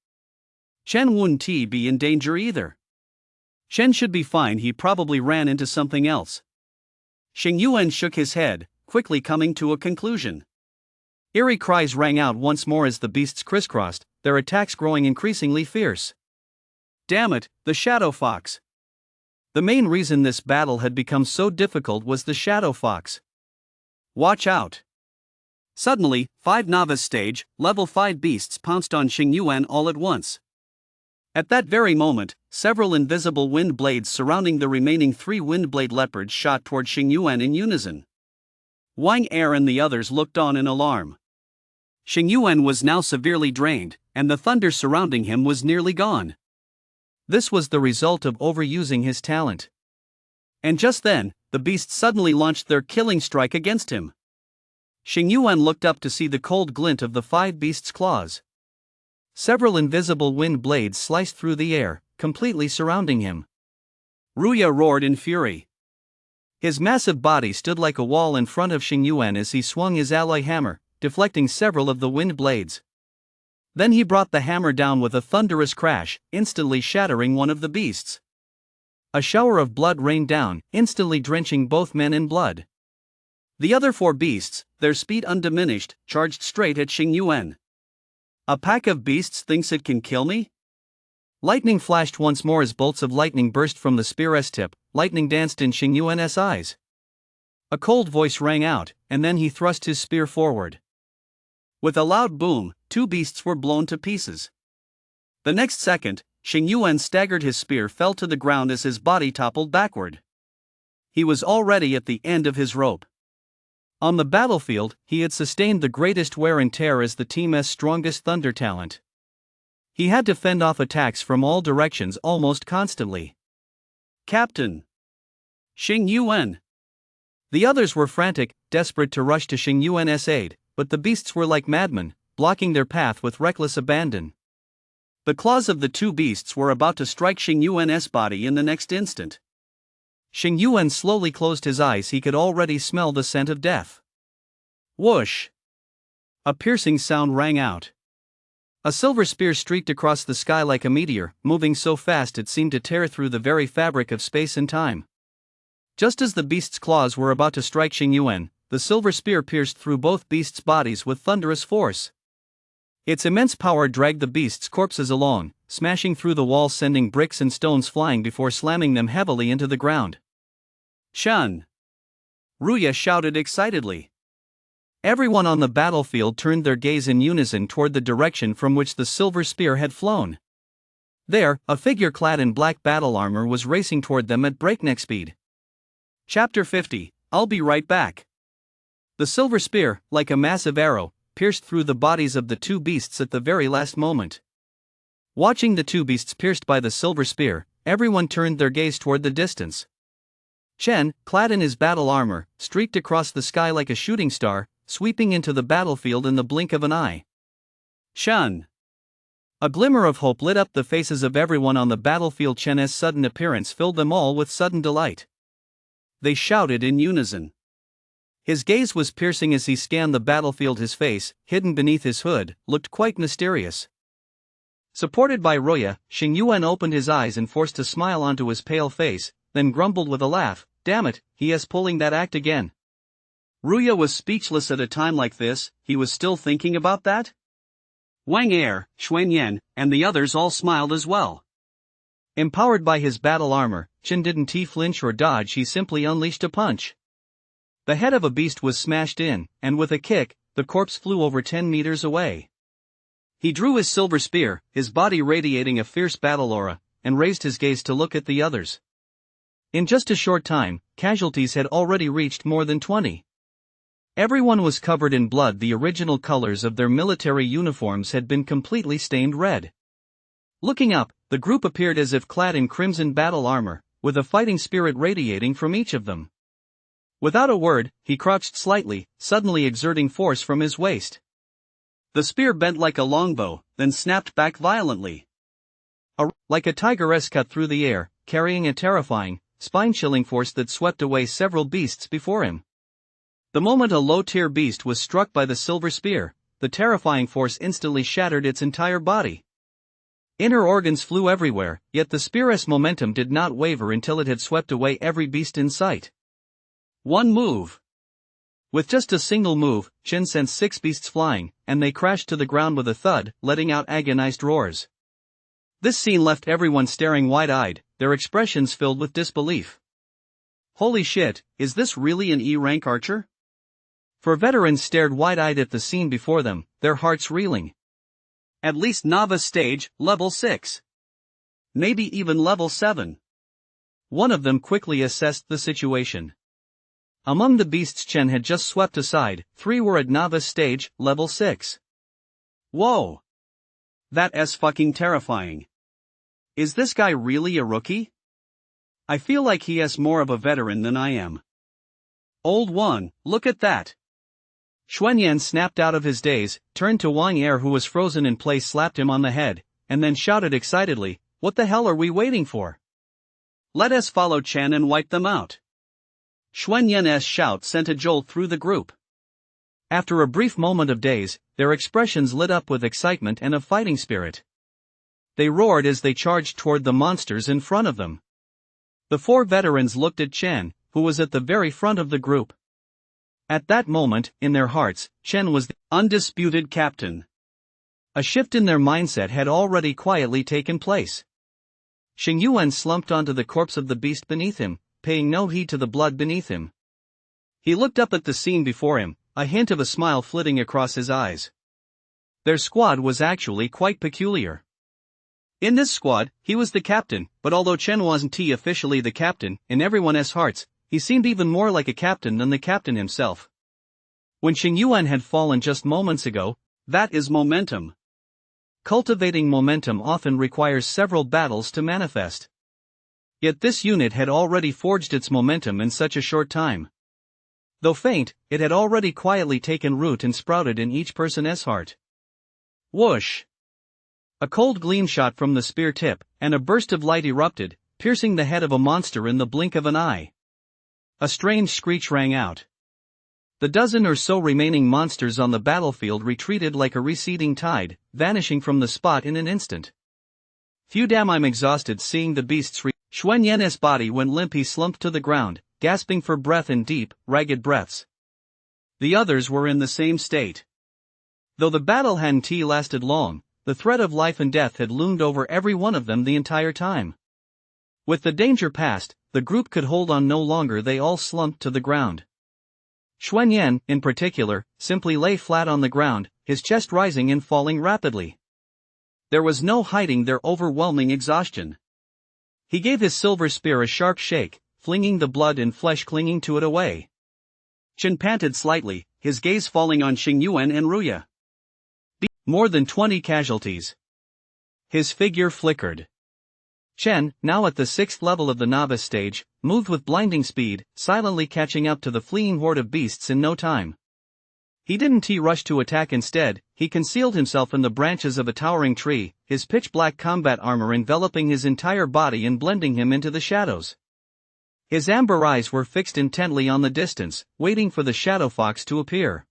Chen wouldn't be in danger either. Chen should be fine. He probably ran into something else. Xing Yuan shook his head, quickly coming to a conclusion. Eerie cries rang out once more as the beasts crisscrossed, their attacks growing increasingly fierce. Damn it, the Shadow Fox! The main reason this battle had become so difficult was the Shadow Fox. Watch out! Suddenly, 5 novice stage, level 5 beasts pounced on Xing Yuan all at once. At that very moment, several invisible wind blades surrounding the remaining 3 windblade leopards shot toward Xing Yuan in unison. Wang Er and the others looked on in alarm. Xing Yuan was now severely drained, and the thunder surrounding him was nearly gone. This was the result of overusing his talent. And just then, the beasts suddenly launched their killing strike against him. Xing Yuan looked up to see the cold glint of the 5 beasts' claws. Several invisible wind blades sliced through the air, completely surrounding him. Ruya roared in fury. His massive body stood like a wall in front of Xing Yuan as he swung his alloy hammer, deflecting several of the wind blades. Then he brought the hammer down with a thunderous crash, instantly shattering one of the beasts. A shower of blood rained down, instantly drenching both men in blood. The other 4 beasts, their speed undiminished, charged straight at Xing Yuan. A pack of beasts thinks it can kill me? Lightning flashed once more as bolts of lightning burst from the spear's tip. Lightning danced in Xing Yuan's eyes. A cold voice rang out, and then he thrust his spear forward. With a loud boom, 2 beasts were blown to pieces. The next second, Xing Yuan staggered, his spear fell to the ground as his body toppled backward. He was already at the end of his rope. On the battlefield, he had sustained the greatest wear and tear as the team's strongest thunder talent. He had to fend off attacks from all directions almost constantly. "Captain! Xing Yuan!" The others were frantic, desperate to rush to Xing Yuan's aid, but the beasts were like madmen, blocking their path with reckless abandon. The claws of the 2 beasts were about to strike Xing Yuan's body in the next instant. Xing Yuan slowly closed his eyes. He could already smell the scent of death. Whoosh! A piercing sound rang out. A silver spear streaked across the sky like a meteor, moving so fast it seemed to tear through the very fabric of space and time. Just as the beast's claws were about to strike Xing Yuan, the silver spear pierced through both beasts' bodies with thunderous force. Its immense power dragged the beasts' corpses along, smashing through the walls, sending bricks and stones flying before slamming them heavily into the ground. "Shun!" Ruya shouted excitedly. Everyone on the battlefield turned their gaze in unison toward the direction from which the silver spear had flown. There, a figure clad in black battle armor was racing toward them at breakneck speed. Chapter 50, I'll be right back. The silver spear, like a massive arrow, pierced through the bodies of the 2 beasts at the very last moment. Watching the 2 beasts pierced by the silver spear, everyone turned their gaze toward the distance. Chen, clad in his battle armor, streaked across the sky like a shooting star, sweeping into the battlefield in the blink of an eye. "Shun!" A glimmer of hope lit up the faces of everyone on the battlefield. Chen's sudden appearance filled them all with sudden delight. They shouted in unison. His gaze was piercing as he scanned the battlefield. His face, hidden beneath his hood, looked quite mysterious. Supported by Ruya, Xing Yuan opened his eyes and forced a smile onto his pale face, then grumbled with a laugh, "Damn it, he is pulling that act again." Ruya was speechless. At a time like this, he was still thinking about that? Wang Er, Xuanyan, and the others all smiled as well. Empowered by his battle armor, Chen didn't flinch or dodge. He simply unleashed a punch. The head of a beast was smashed in, and with a kick, the corpse flew over 10 meters away. He drew his silver spear, his body radiating a fierce battle aura, and raised his gaze to look at the others. In just a short time, casualties had already reached more than 20. Everyone was covered in blood. The original colors of their military uniforms had been completely stained red. Looking up, the group appeared as if clad in crimson battle armor, with a fighting spirit radiating from each of them. Without a word, he crouched slightly, suddenly exerting force from his waist. The spear bent like a longbow, then snapped back violently. Like a tigress cut through the air, carrying a terrifying, spine-chilling force that swept away several beasts before him. The moment a low-tier beast was struck by the silver spear, the terrifying force instantly shattered its entire body. Inner organs flew everywhere, yet the spear's momentum did not waver until it had swept away every beast in sight. One move. With just a single move, Chen sent 6 beasts flying, and they crashed to the ground with a thud, letting out agonized roars. This scene left everyone staring wide-eyed, their expressions filled with disbelief. Holy shit, is this really an E-rank archer? For veterans stared wide-eyed at the scene before them, their hearts reeling. At least novice stage, level 6. Maybe even level 7. One of them quickly assessed the situation. Among the beasts Chen had just swept aside, 3 were at novice stage, level 6. Whoa! That's fucking terrifying. Is this guy really a rookie? I feel like he is more of a veteran than I am. Old one, look at that. Xuanyan snapped out of his daze, turned to Wang Er who was frozen in place, slapped him on the head, and then shouted excitedly, "What the hell are we waiting for? Let us follow Chen and wipe them out." Xuanyan's shout sent a jolt through the group. After a brief moment of daze, their expressions lit up with excitement and a fighting spirit. They roared as they charged toward the monsters in front of them. The four veterans looked at Chen, who was at the very front of the group. At that moment, in their hearts, Chen was the undisputed captain. A shift in their mindset had already quietly taken place. Xing Yuan slumped onto the corpse of the beast beneath him, paying no heed to the blood beneath him. He looked up at the scene before him, a hint of a smile flitting across his eyes. Their squad was actually quite peculiar. In this squad, he was the captain, but although Chen wasn't officially the captain, in everyone's hearts, he seemed even more like a captain than the captain himself. When Xing Yuan had fallen just moments ago, that is momentum. Cultivating momentum often requires several battles to manifest. Yet this unit had already forged its momentum in such a short time. Though faint, it had already quietly taken root and sprouted in each person's heart. Whoosh! A cold gleam shot from the spear tip, and a burst of light erupted, piercing the head of a monster in the blink of an eye. A strange screech rang out. The dozen or so remaining monsters on the battlefield retreated like a receding tide, vanishing from the spot in an instant. Phew, damn, I'm exhausted seeing the beasts Xuan Yan's body went limp. He slumped to the ground, gasping for breath in deep, ragged breaths. The others were in the same state. Though the battle hadn't lasted long, the threat of life and death had loomed over every one of them the entire time. With the danger past, the group could hold on no longer. They all slumped to the ground. Xuan Yan, in particular, simply lay flat on the ground, his chest rising and falling rapidly. There was no hiding their overwhelming exhaustion. He gave his silver spear a sharp shake, flinging the blood and flesh clinging to it away. Chen panted slightly, his gaze falling on Xing Yuan and Ruya. More than 20 casualties. His figure flickered. Chen, now at the 6th level of the novice stage, moved with blinding speed, silently catching up to the fleeing horde of beasts in no time. He didn't rush to attack. Instead, he concealed himself in the branches of a towering tree, his pitch-black combat armor enveloping his entire body and blending him into the shadows. His amber eyes were fixed intently on the distance, waiting for the shadow fox to appear.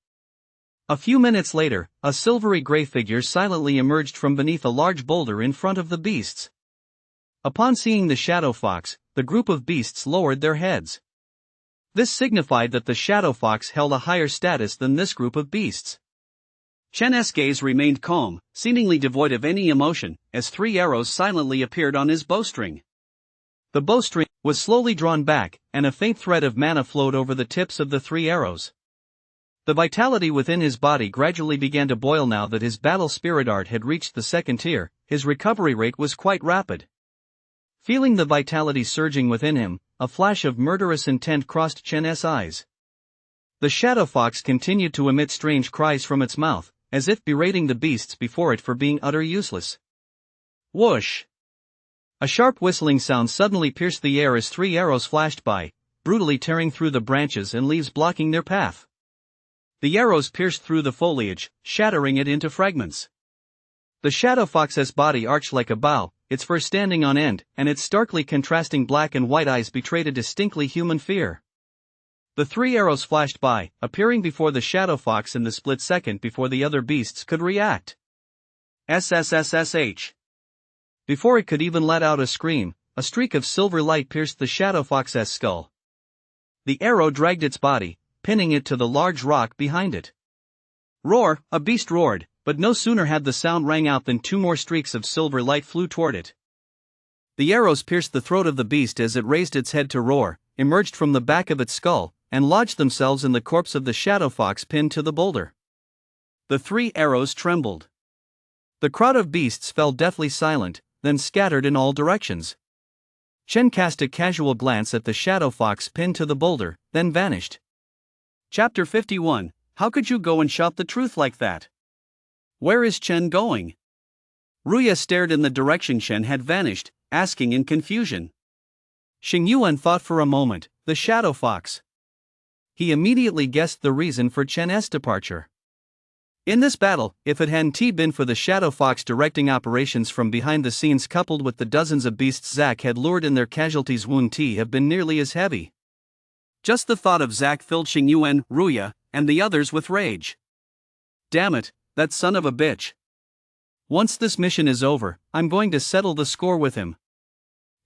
A few minutes later, a silvery gray figure silently emerged from beneath a large boulder in front of the beasts. Upon seeing the shadow fox, the group of beasts lowered their heads. This signified that the shadow fox held a higher status than this group of beasts. Chen's gaze remained calm, seemingly devoid of any emotion, as 3 arrows silently appeared on his bowstring. The bowstring was slowly drawn back, and a faint thread of mana flowed over the tips of the 3 arrows. The vitality within his body gradually began to boil. Now that his battle spirit art had reached the 2nd tier, his recovery rate was quite rapid. Feeling the vitality surging within him, a flash of murderous intent crossed Chen's eyes. The shadow fox continued to emit strange cries from its mouth, as if berating the beasts before it for being utter useless. Whoosh! A sharp whistling sound suddenly pierced the air as 3 arrows flashed by, brutally tearing through the branches and leaves blocking their path. The arrows pierced through the foliage, shattering it into fragments. The shadow fox's body arched like a bow, its fur standing on end, and its starkly contrasting black and white eyes betrayed a distinctly human fear. The 3 arrows flashed by, appearing before the shadow fox in the split second before the other beasts could react. SSSH. Before it could even let out a scream, a streak of silver light pierced the shadow fox's skull. The arrow dragged its body, pinning it to the large rock behind it. Roar! A beast roared, but no sooner had the sound rang out than 2 more streaks of silver light flew toward it. The arrows pierced the throat of the beast as it raised its head to roar, emerged from the back of its skull, and lodged themselves in the corpse of the shadow fox pinned to the boulder. The 3 arrows trembled. The crowd of beasts fell deathly silent, then scattered in all directions. Chen cast a casual glance at the shadow fox pinned to the boulder, then vanished. Chapter 51. How could you go and shout the truth like that? Where is Chen going? Ruya stared in the direction Chen had vanished, asking in confusion. Xing Yuan thought for a moment, the shadow fox. He immediately guessed the reason for Chen's departure. In this battle, if it hadn't been for the shadow fox directing operations from behind the scenes coupled with the dozens of beasts Zack had lured in, their casualties wouldn't have been nearly as heavy. Just the thought of Zack filled Xing Yuan, Ruya, and the others with rage. Damn it, that son of a bitch. Once this mission is over, I'm going to settle the score with him.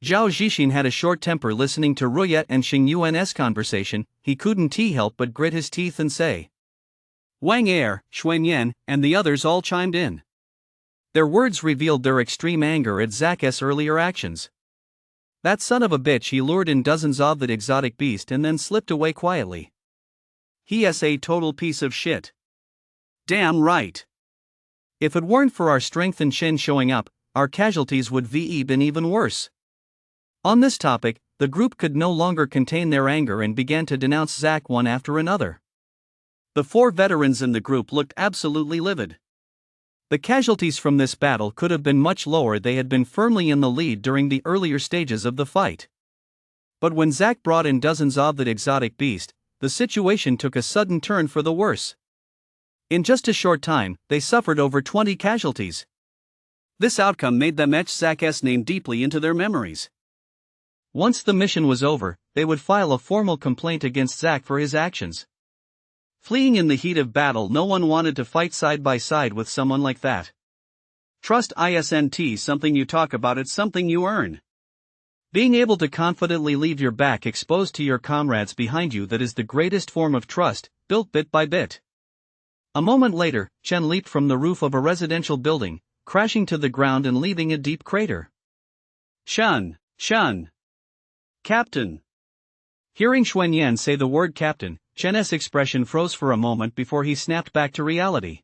Zhao Zixin had a short temper listening to Ruyet and Xing Yuan's conversation. He couldn't help but grit his teeth and say. Wang Er, Xuanyan, and the others all chimed in. Their words revealed their extreme anger at Zak's earlier actions. That son of a bitch, he lured in dozens of that exotic beast and then slipped away quietly. He's a total piece of shit. Damn right. If it weren't for our strength and Shen showing up, our casualties would have been even worse. On this topic, the group could no longer contain their anger and began to denounce Zak one after another. The 4 veterans in the group looked absolutely livid. The casualties from this battle could have been much lower. They had been firmly in the lead during the earlier stages of the fight. But when Zak brought in dozens of that exotic beast, the situation took a sudden turn for the worse. In just a short time, they suffered over 20 casualties. This outcome made them etch Zak's name deeply into their memories. Once the mission was over, they would file a formal complaint against Zak for his actions. Fleeing in the heat of battle, no one wanted to fight side by side with someone like that. Trust isn't something you talk about, it's something you earn. Being able to confidently leave your back exposed to your comrades behind you, that is the greatest form of trust, built bit by bit. A moment later, Chen leaped from the roof of a residential building, crashing to the ground and leaving a deep crater. Shun! Captain! Hearing Xuanyan say the word captain, Chen's expression froze for a moment before he snapped back to reality.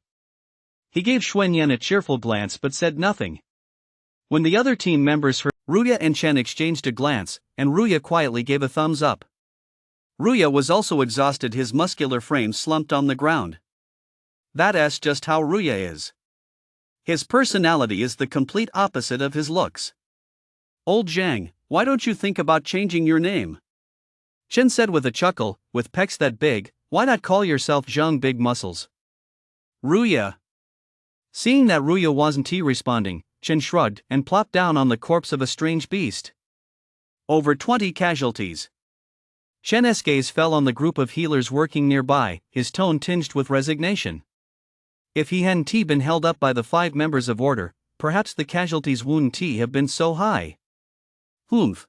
He gave Xuanyan a cheerful glance but said nothing. When the other team members heard, Ruya and Chen exchanged a glance, and Ruya quietly gave a thumbs up. Ruya was also exhausted, his muscular frame slumped on the ground. That's just how Ruya is. His personality is the complete opposite of his looks. Old Zhang, why don't you think about changing your name? Chen said with a chuckle, with pecs that big, why not call yourself Zhang Big Muscles? Ruya. Seeing that Ruya wasn't responding, Chen shrugged and plopped down on the corpse of a strange beast. Over 20 casualties. Chen's gaze fell on the group of healers working nearby, his tone tinged with resignation. If he hadn't been held up by the 5 members of order, perhaps the casualties wouldn't have been so high. Humph.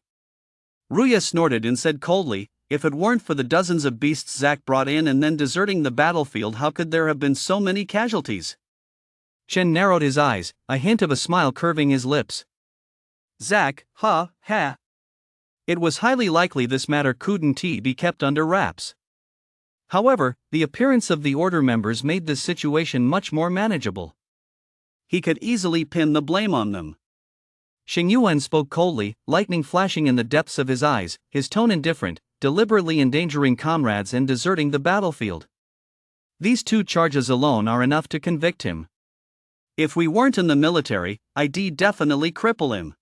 Ruya snorted and said coldly, if it weren't for the dozens of beasts Zak brought in and then deserting the battlefield, how could there have been so many casualties? Chen narrowed his eyes, a hint of a smile curving his lips. Zak, ha. It was highly likely this matter couldn't be kept under wraps. However, the appearance of the order members made this situation much more manageable. He could easily pin the blame on them. Xing Yuan spoke coldly, lightning flashing in the depths of his eyes, his tone indifferent, deliberately endangering comrades and deserting the battlefield. These 2 charges alone are enough to convict him. If we weren't in the military, I'd definitely cripple him.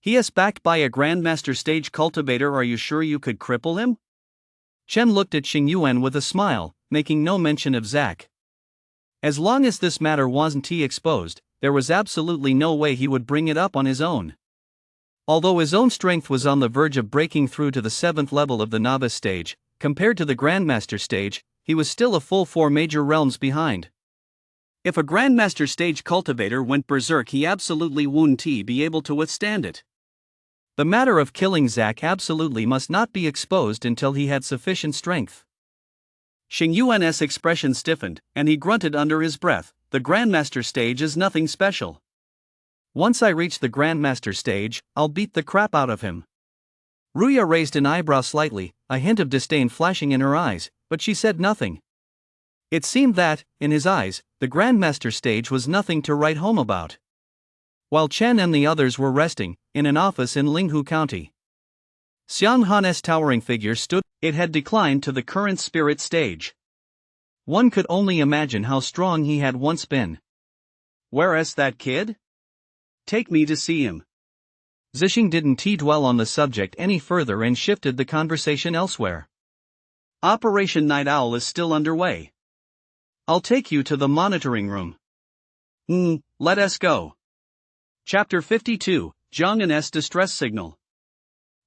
He is backed by a Grandmaster stage cultivator, are you sure you could cripple him? Chen looked at Xing Yuan with a smile, making no mention of Zak. As long as this matter wasn't exposed, there was absolutely no way he would bring it up on his own. Although his own strength was on the verge of breaking through to the 7th level of the novice stage, compared to the Grandmaster stage, he was still a full 4 major realms behind. If a Grandmaster stage cultivator went berserk, he absolutely wouldn't be able to withstand it. The matter of killing Zak absolutely must not be exposed until he had sufficient strength. Xing Yuan's expression stiffened, and he grunted under his breath, the Grandmaster stage is nothing special. Once I reach the Grandmaster stage, I'll beat the crap out of him. Ruya raised an eyebrow slightly, a hint of disdain flashing in her eyes, but she said nothing. It seemed that, in his eyes, the Grandmaster stage was nothing to write home about. While Chen and the others were resting, in an office in Linghu County, Xiang Han's towering figure stood. It had declined to the current spirit stage. One could only imagine how strong he had once been. Where's that kid? Take me to see him. Zixing didn't dwell on the subject any further and shifted the conversation elsewhere. Operation Night Owl is still underway. I'll take you to the monitoring room. Let us go. Chapter 52, Zhang and S distress signal.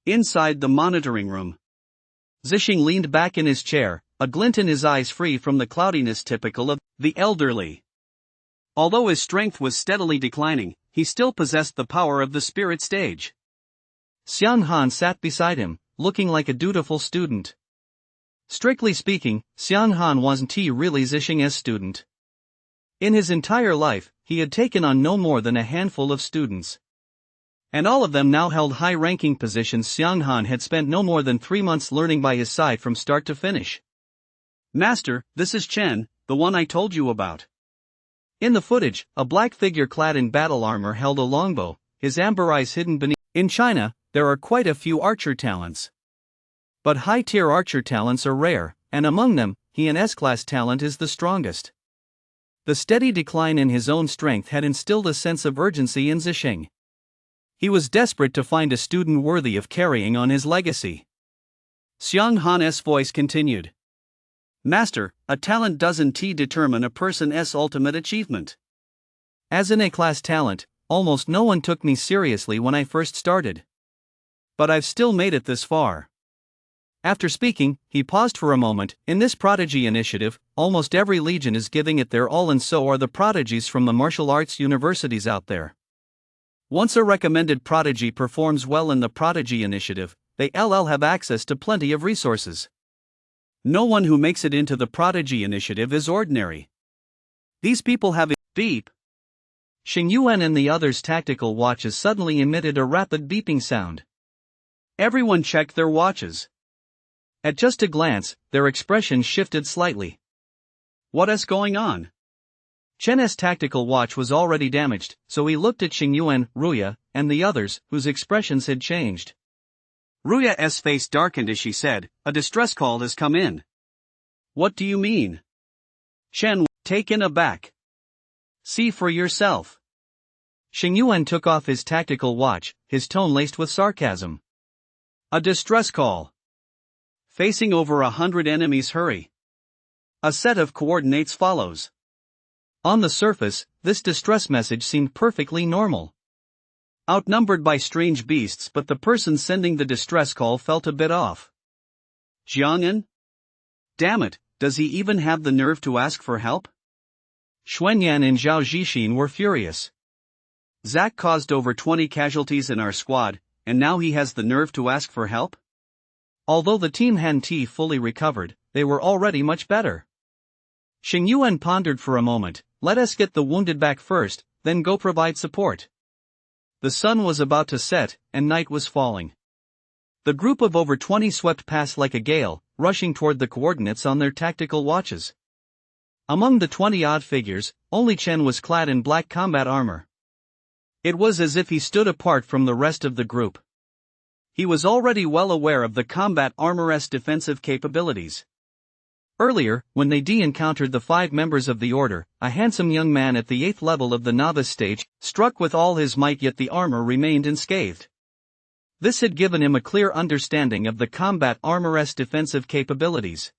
Inside the monitoring room, Zixing leaned back in his chair, a glint in his eyes free from the cloudiness typical of the elderly. Although his strength was steadily declining, he still possessed the power of the spirit stage. Xiang Han sat beside him, looking like a dutiful student. Strictly speaking, Xiang Han wasn't really Zhishing's student. In his entire life, he had taken on no more than a handful of students. And all of them now held high-ranking positions. Xiang Han had spent no more than 3 months learning by his side from start to finish. "Master, this is Chen, the one I told you about." In the footage, a black figure clad in battle armor held a longbow, his amber eyes hidden beneath. In China, there are quite a few archer talents. But high-tier archer talents are rare, and among them, he and S-class talent is the strongest. The steady decline in his own strength had instilled a sense of urgency in Zhishing. He was desperate to find a student worthy of carrying on his legacy. Xiang Han's voice continued. "Master, a talent doesn't determine a person's ultimate achievement. As an A-class talent, almost no one took me seriously when I first started. But I've still made it this far." After speaking, he paused for a moment. "In this Prodigy initiative, almost every legion is giving it their all, and so are the prodigies from the martial arts universities out there. Once a recommended prodigy performs well in the Prodigy initiative, they have access to plenty of resources. No one who makes it into the Prodigy initiative is ordinary. These people have beep." Xing Yuan and the others' tactical watches suddenly emitted a rapid beeping sound. Everyone checked their watches. At just a glance, their expressions shifted slightly. What's going on? Chen's tactical watch was already damaged, so he looked at Xing Yuan, Ruya, and the others, whose expressions had changed. Ruya's face darkened as she said, "A distress call has come in." "What do you mean?" Chen was taken aback. "See for yourself." Xing Yuan took off his tactical watch, his tone laced with sarcasm. "A distress call. Facing over 100 enemies, hurry. A set of coordinates follows." On the surface, this distress message seemed perfectly normal. Outnumbered by strange beasts, but the person sending the distress call felt a bit off. Jiang'an? Damn it, does he even have the nerve to ask for help? Xuanyan and Zhao Zhixin were furious. Zack caused over 20 casualties in our squad, and now he has the nerve to ask for help? Although the team hadn't fully recovered, they were already much better. Xing Yuan pondered for a moment. "Let us get the wounded back first, then go provide support." The sun was about to set, and night was falling. The group of over 20 swept past like a gale, rushing toward the coordinates on their tactical watches. Among the 20-odd figures, only Chen was clad in black combat armor. It was as if he stood apart from the rest of the group. He was already well aware of the combat armor's defensive capabilities. Earlier, when they encountered the 5 members of the order, a handsome young man at the 8th level of the novice stage, struck with all his might, yet the armor remained unscathed. This had given him a clear understanding of the combat armor's defensive capabilities.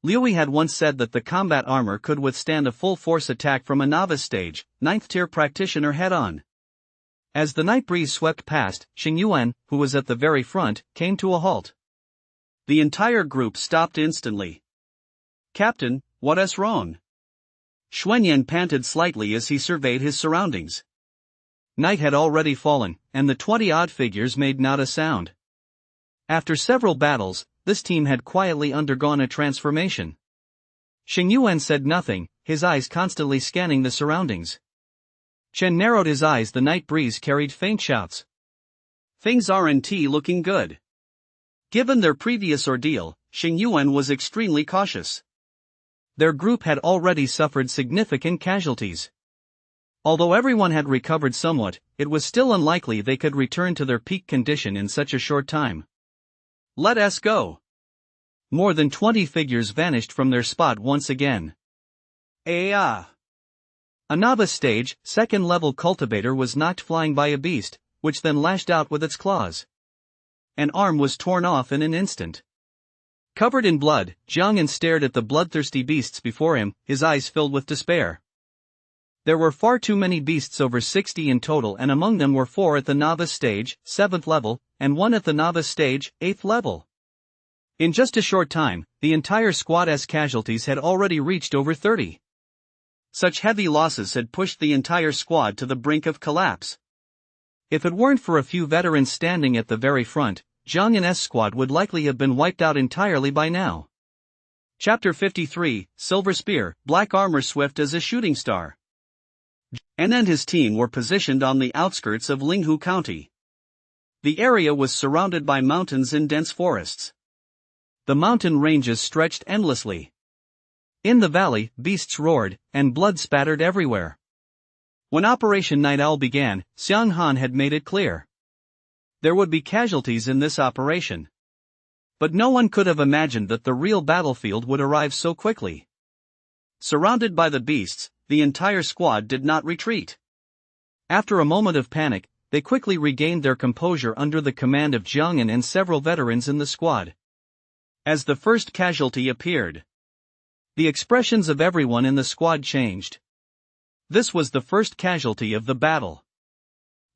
Liu had once said that the combat armor could withstand a full-force attack from a novice stage, 9th-tier practitioner head-on. As the night breeze swept past, Xing Yuan, who was at the very front, came to a halt. The entire group stopped instantly. "Captain, what's wrong?" Xuanyan panted slightly as he surveyed his surroundings. Night had already fallen, and the 20-odd figures made not a sound. After several battles, this team had quietly undergone a transformation. Xing Yuan said nothing, his eyes constantly scanning the surroundings. Chen narrowed his eyes. The night breeze carried faint shouts. Things aren't looking good. Given their previous ordeal, Xing Yuan was extremely cautious. Their group had already suffered significant casualties. Although everyone had recovered somewhat, it was still unlikely they could return to their peak condition in such a short time. "Let us go." More than 20 figures vanished from their spot once again. A novice stage, 2nd-level cultivator was knocked flying by a beast, which then lashed out with its claws. An arm was torn off in an instant. Covered in blood, Jiang'an stared at the bloodthirsty beasts before him, his eyes filled with despair. There were far too many beasts, over 60 in total, and among them were 4 at the novice stage, 7th level, and 1 at the novice stage, 8th level. In just a short time, the entire squad's casualties had already reached over 30. Such heavy losses had pushed the entire squad to the brink of collapse. If it weren't for a few veterans standing at the very front, Zhang Yun's squad would likely have been wiped out entirely by now. Chapter 53, Silver Spear, Black Armor swift as a shooting star. Zhang and his team were positioned on the outskirts of Linghu County. The area was surrounded by mountains and dense forests. The mountain ranges stretched endlessly. In the valley, beasts roared, and blood spattered everywhere. When Operation Night Owl began, Xiang Han had made it clear. There would be casualties in this operation. But no one could have imagined that the real battlefield would arrive so quickly. Surrounded by the beasts, the entire squad did not retreat. After a moment of panic, they quickly regained their composure under the command of Zhang Yun and several veterans in the squad. As the first casualty appeared, the expressions of everyone in the squad changed. This was the first casualty of the battle.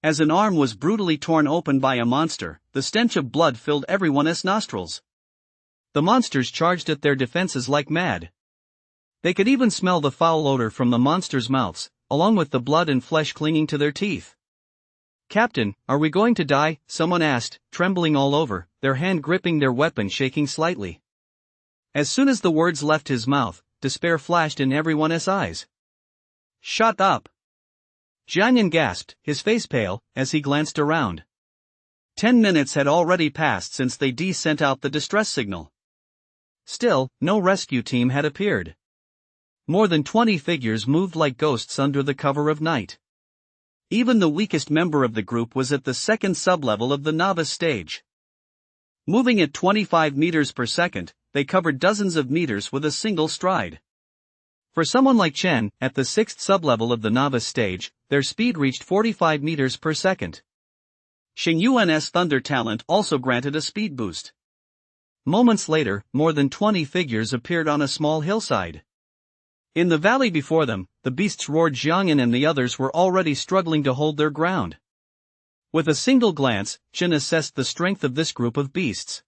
As an arm was brutally torn open by a monster, the stench of blood filled everyone's nostrils. The monsters charged at their defenses like mad. They could even smell the foul odor from the monsters' mouths, along with the blood and flesh clinging to their teeth. "Captain, are we going to die?" someone asked, trembling all over, their hand gripping their weapon shaking slightly. As soon as the words left his mouth, despair flashed in everyone's eyes. "Shut up!" Zhang Yun gasped, his face pale, as he glanced around. 10 minutes had already passed since they sent out the distress signal. Still, no rescue team had appeared. More than 20 figures moved like ghosts under the cover of night. Even the weakest member of the group was at the second sublevel of the novice stage. Moving at 25 meters per second, they covered dozens of meters with a single stride. For someone like Chen, at the sixth sublevel of the novice stage, their speed reached 45 meters per second. Xing Yuan's thunder talent also granted a speed boost. Moments later, more than 20 figures appeared on a small hillside. In the valley before them, the beasts roared. Zhang Yun and the others were already struggling to hold their ground. With a single glance, Chen assessed the strength of this group of beasts.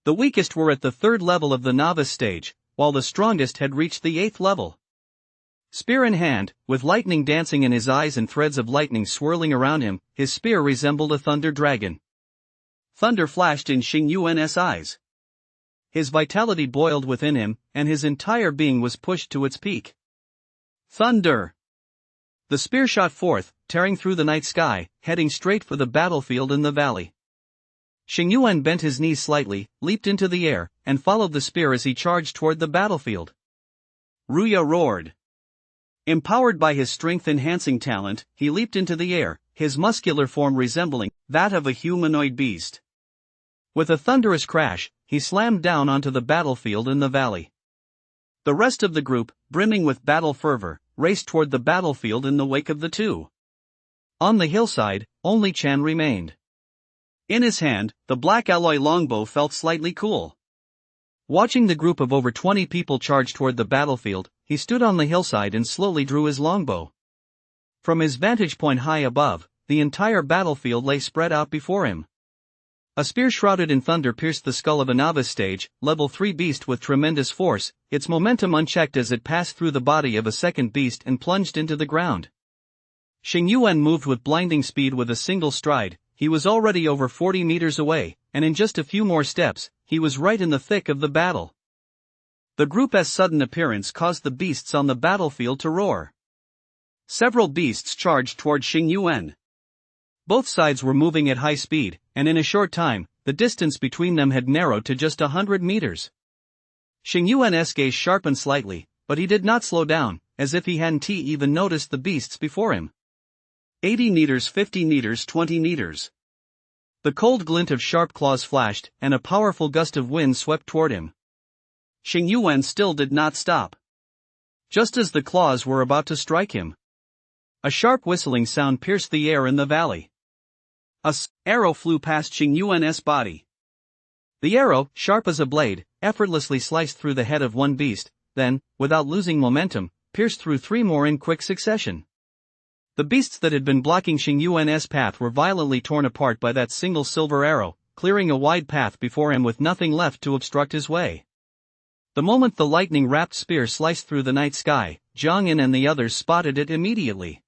The weakest were at the third level of the novice stage, while the strongest had reached the 8th level. Spear in hand, with lightning dancing in his eyes and threads of lightning swirling around him, his spear resembled a thunder dragon. Thunder flashed in Xing Yuan's eyes. His vitality boiled within him, and his entire being was pushed to its peak. Thunder! The spear shot forth, tearing through the night sky, heading straight for the battlefield in the valley. Xing Yuan bent his knees slightly, leaped into the air, and followed the spear as he charged toward the battlefield. Ruya roared. Empowered by his strength-enhancing talent, he leaped into the air, his muscular form resembling that of a humanoid beast. With a thunderous crash, he slammed down onto the battlefield in the valley. The rest of the group, brimming with battle fervor, raced toward the battlefield in the wake of the two. On the hillside, only Chen remained. In his hand, the black alloy longbow felt slightly cool. Watching the group of over 20 people charge toward the battlefield, he stood on the hillside and slowly drew his longbow. From his vantage point high above, the entire battlefield lay spread out before him. A spear shrouded in thunder pierced the skull of a novice stage, level 3 beast with tremendous force, its momentum unchecked as it passed through the body of a second beast and plunged into the ground. Xing Yuan moved with blinding speed with a single stride. He was already over 40 meters away, and in just a few more steps, he was right in the thick of the battle. The group's sudden appearance caused the beasts on the battlefield to roar. Several beasts charged toward Xing Yuan. Both sides were moving at high speed, and in a short time, the distance between them had narrowed to just 100 meters. Xing Yuan's gaze sharpened slightly, but he did not slow down, as if he hadn't even noticed the beasts before him. 80 meters, 50 meters, 20 meters. The cold glint of sharp claws flashed, and a powerful gust of wind swept toward him. Xing Yuan still did not stop. Just as the claws were about to strike him, a sharp whistling sound pierced the air in the valley. A arrow flew past Xing Yuan's body. The arrow, sharp as a blade, effortlessly sliced through the head of one beast, then, without losing momentum, pierced through 3 more in quick succession. The beasts that had been blocking Xing Yuan's path were violently torn apart by that single silver arrow, clearing a wide path before him with nothing left to obstruct his way. The moment the lightning-wrapped spear sliced through the night sky, Jiang Yan and the others spotted it immediately.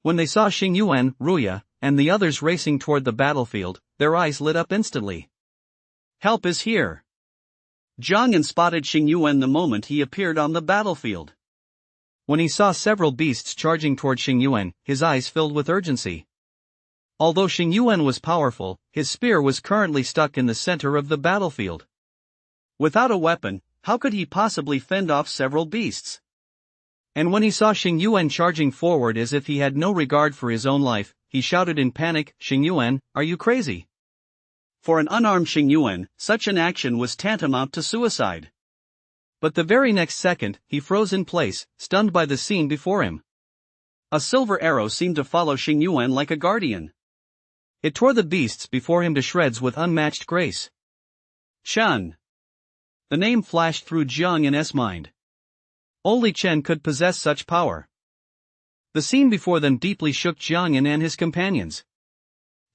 When they saw Xing Yuan, Ruya, and the others racing toward the battlefield, their eyes lit up instantly. Help is here! Jiang Yan spotted Xing Yuan the moment he appeared on the battlefield. When he saw several beasts charging toward Xing Yuan, his eyes filled with urgency. Although Xing Yuan was powerful, his spear was currently stuck in the center of the battlefield. Without a weapon, how could he possibly fend off several beasts? And when he saw Xing Yuan charging forward as if he had no regard for his own life, he shouted in panic, "Xing Yuan, are you crazy?" For an unarmed Xing Yuan, such an action was tantamount to suicide. But the very next second, he froze in place, stunned by the scene before him. A silver arrow seemed to follow Xing Yuan like a guardian. It tore the beasts before him to shreds with unmatched grace. Chen. The name flashed through Jiang Yan's mind. Only Chen could possess such power. The scene before them deeply shook Jiang Yan and his companions.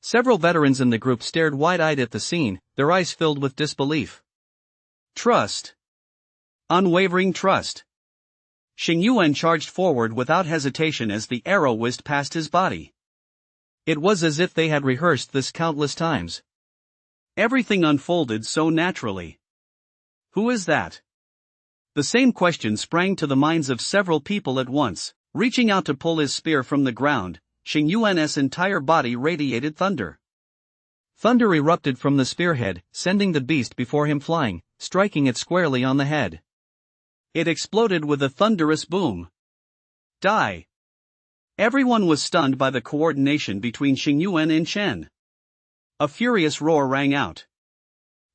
Several veterans in the group stared wide-eyed at the scene, their eyes filled with disbelief. Trust. Unwavering trust. Xing Yuan charged forward without hesitation as the arrow whizzed past his body. It was as if they had rehearsed this countless times. Everything unfolded so naturally. Who is that? The same question sprang to the minds of several people at once. Reaching out to pull his spear from the ground, Xing Yuan's entire body radiated thunder. Thunder erupted from the spearhead, sending the beast before him flying, striking it squarely on the head. It exploded with a thunderous boom. Die! Everyone was stunned by the coordination between Xing Yuan and Chen. A furious roar rang out.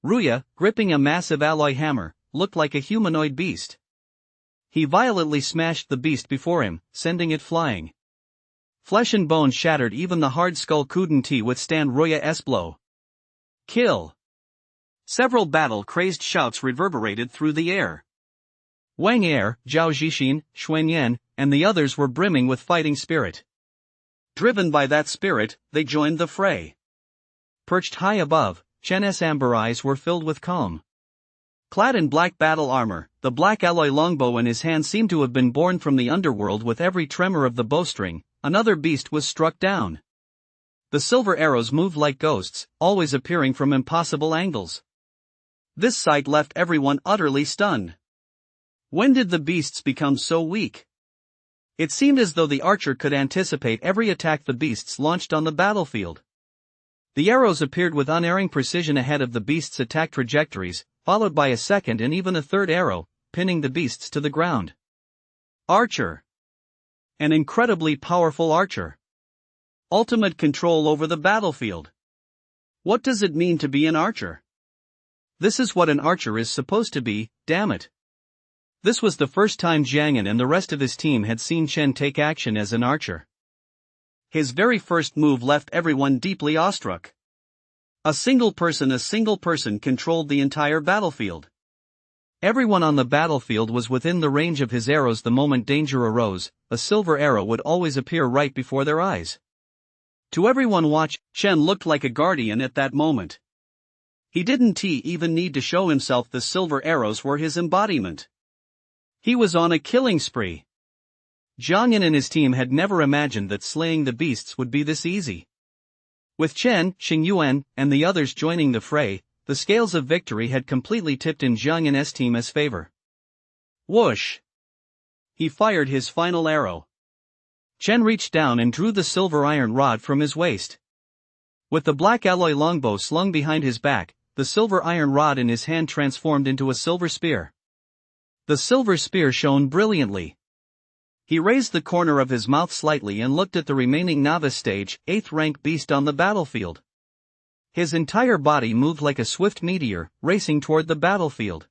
Ruya, gripping a massive alloy hammer, looked like a humanoid beast. He violently smashed the beast before him, sending it flying. Flesh and bone shattered, even the hard skull couldn't withstand Ruya's blow. Kill! Several battle-crazed shouts reverberated through the air. Wang Er, Zhao Zhixin, Xuan Yan, and the others were brimming with fighting spirit. Driven by that spirit, they joined the fray. Perched high above, Chen's amber eyes were filled with calm. Clad in black battle armor, the black alloy longbow in his hand seemed to have been born from the underworld. With every tremor of the bowstring, another beast was struck down. The silver arrows moved like ghosts, always appearing from impossible angles. This sight left everyone utterly stunned. When did the beasts become so weak? It seemed as though the archer could anticipate every attack the beasts launched on the battlefield. The arrows appeared with unerring precision ahead of the beasts' attack trajectories, followed by a second and even a third arrow, pinning the beasts to the ground. Archer. An incredibly powerful archer. Ultimate control over the battlefield. What does it mean to be an archer? This is what an archer is supposed to be, damn it. This was the first time Jiang Yan and the rest of his team had seen Chen take action as an archer. His very first move left everyone deeply awestruck. A single person controlled the entire battlefield. Everyone on the battlefield was within the range of his arrows. The moment danger arose, a silver arrow would always appear right before their eyes. To everyone watching, Chen looked like a guardian at that moment. He didn't even need to show himself. The silver arrows were his embodiment. He was on a killing spree. Jiang Yan and his team had never imagined that slaying the beasts would be this easy. With Chen, Xing Yuan, and the others joining the fray, the scales of victory had completely tipped in Jiang Yan's team's favor. Whoosh! He fired his final arrow. Chen reached down and drew the silver iron rod from his waist. With the black alloy longbow slung behind his back, the silver iron rod in his hand transformed into a silver spear. The silver spear shone brilliantly. He raised the corner of his mouth slightly and looked at the remaining novice stage, 8th rank beast on the battlefield. His entire body moved like a swift meteor, racing toward the battlefield.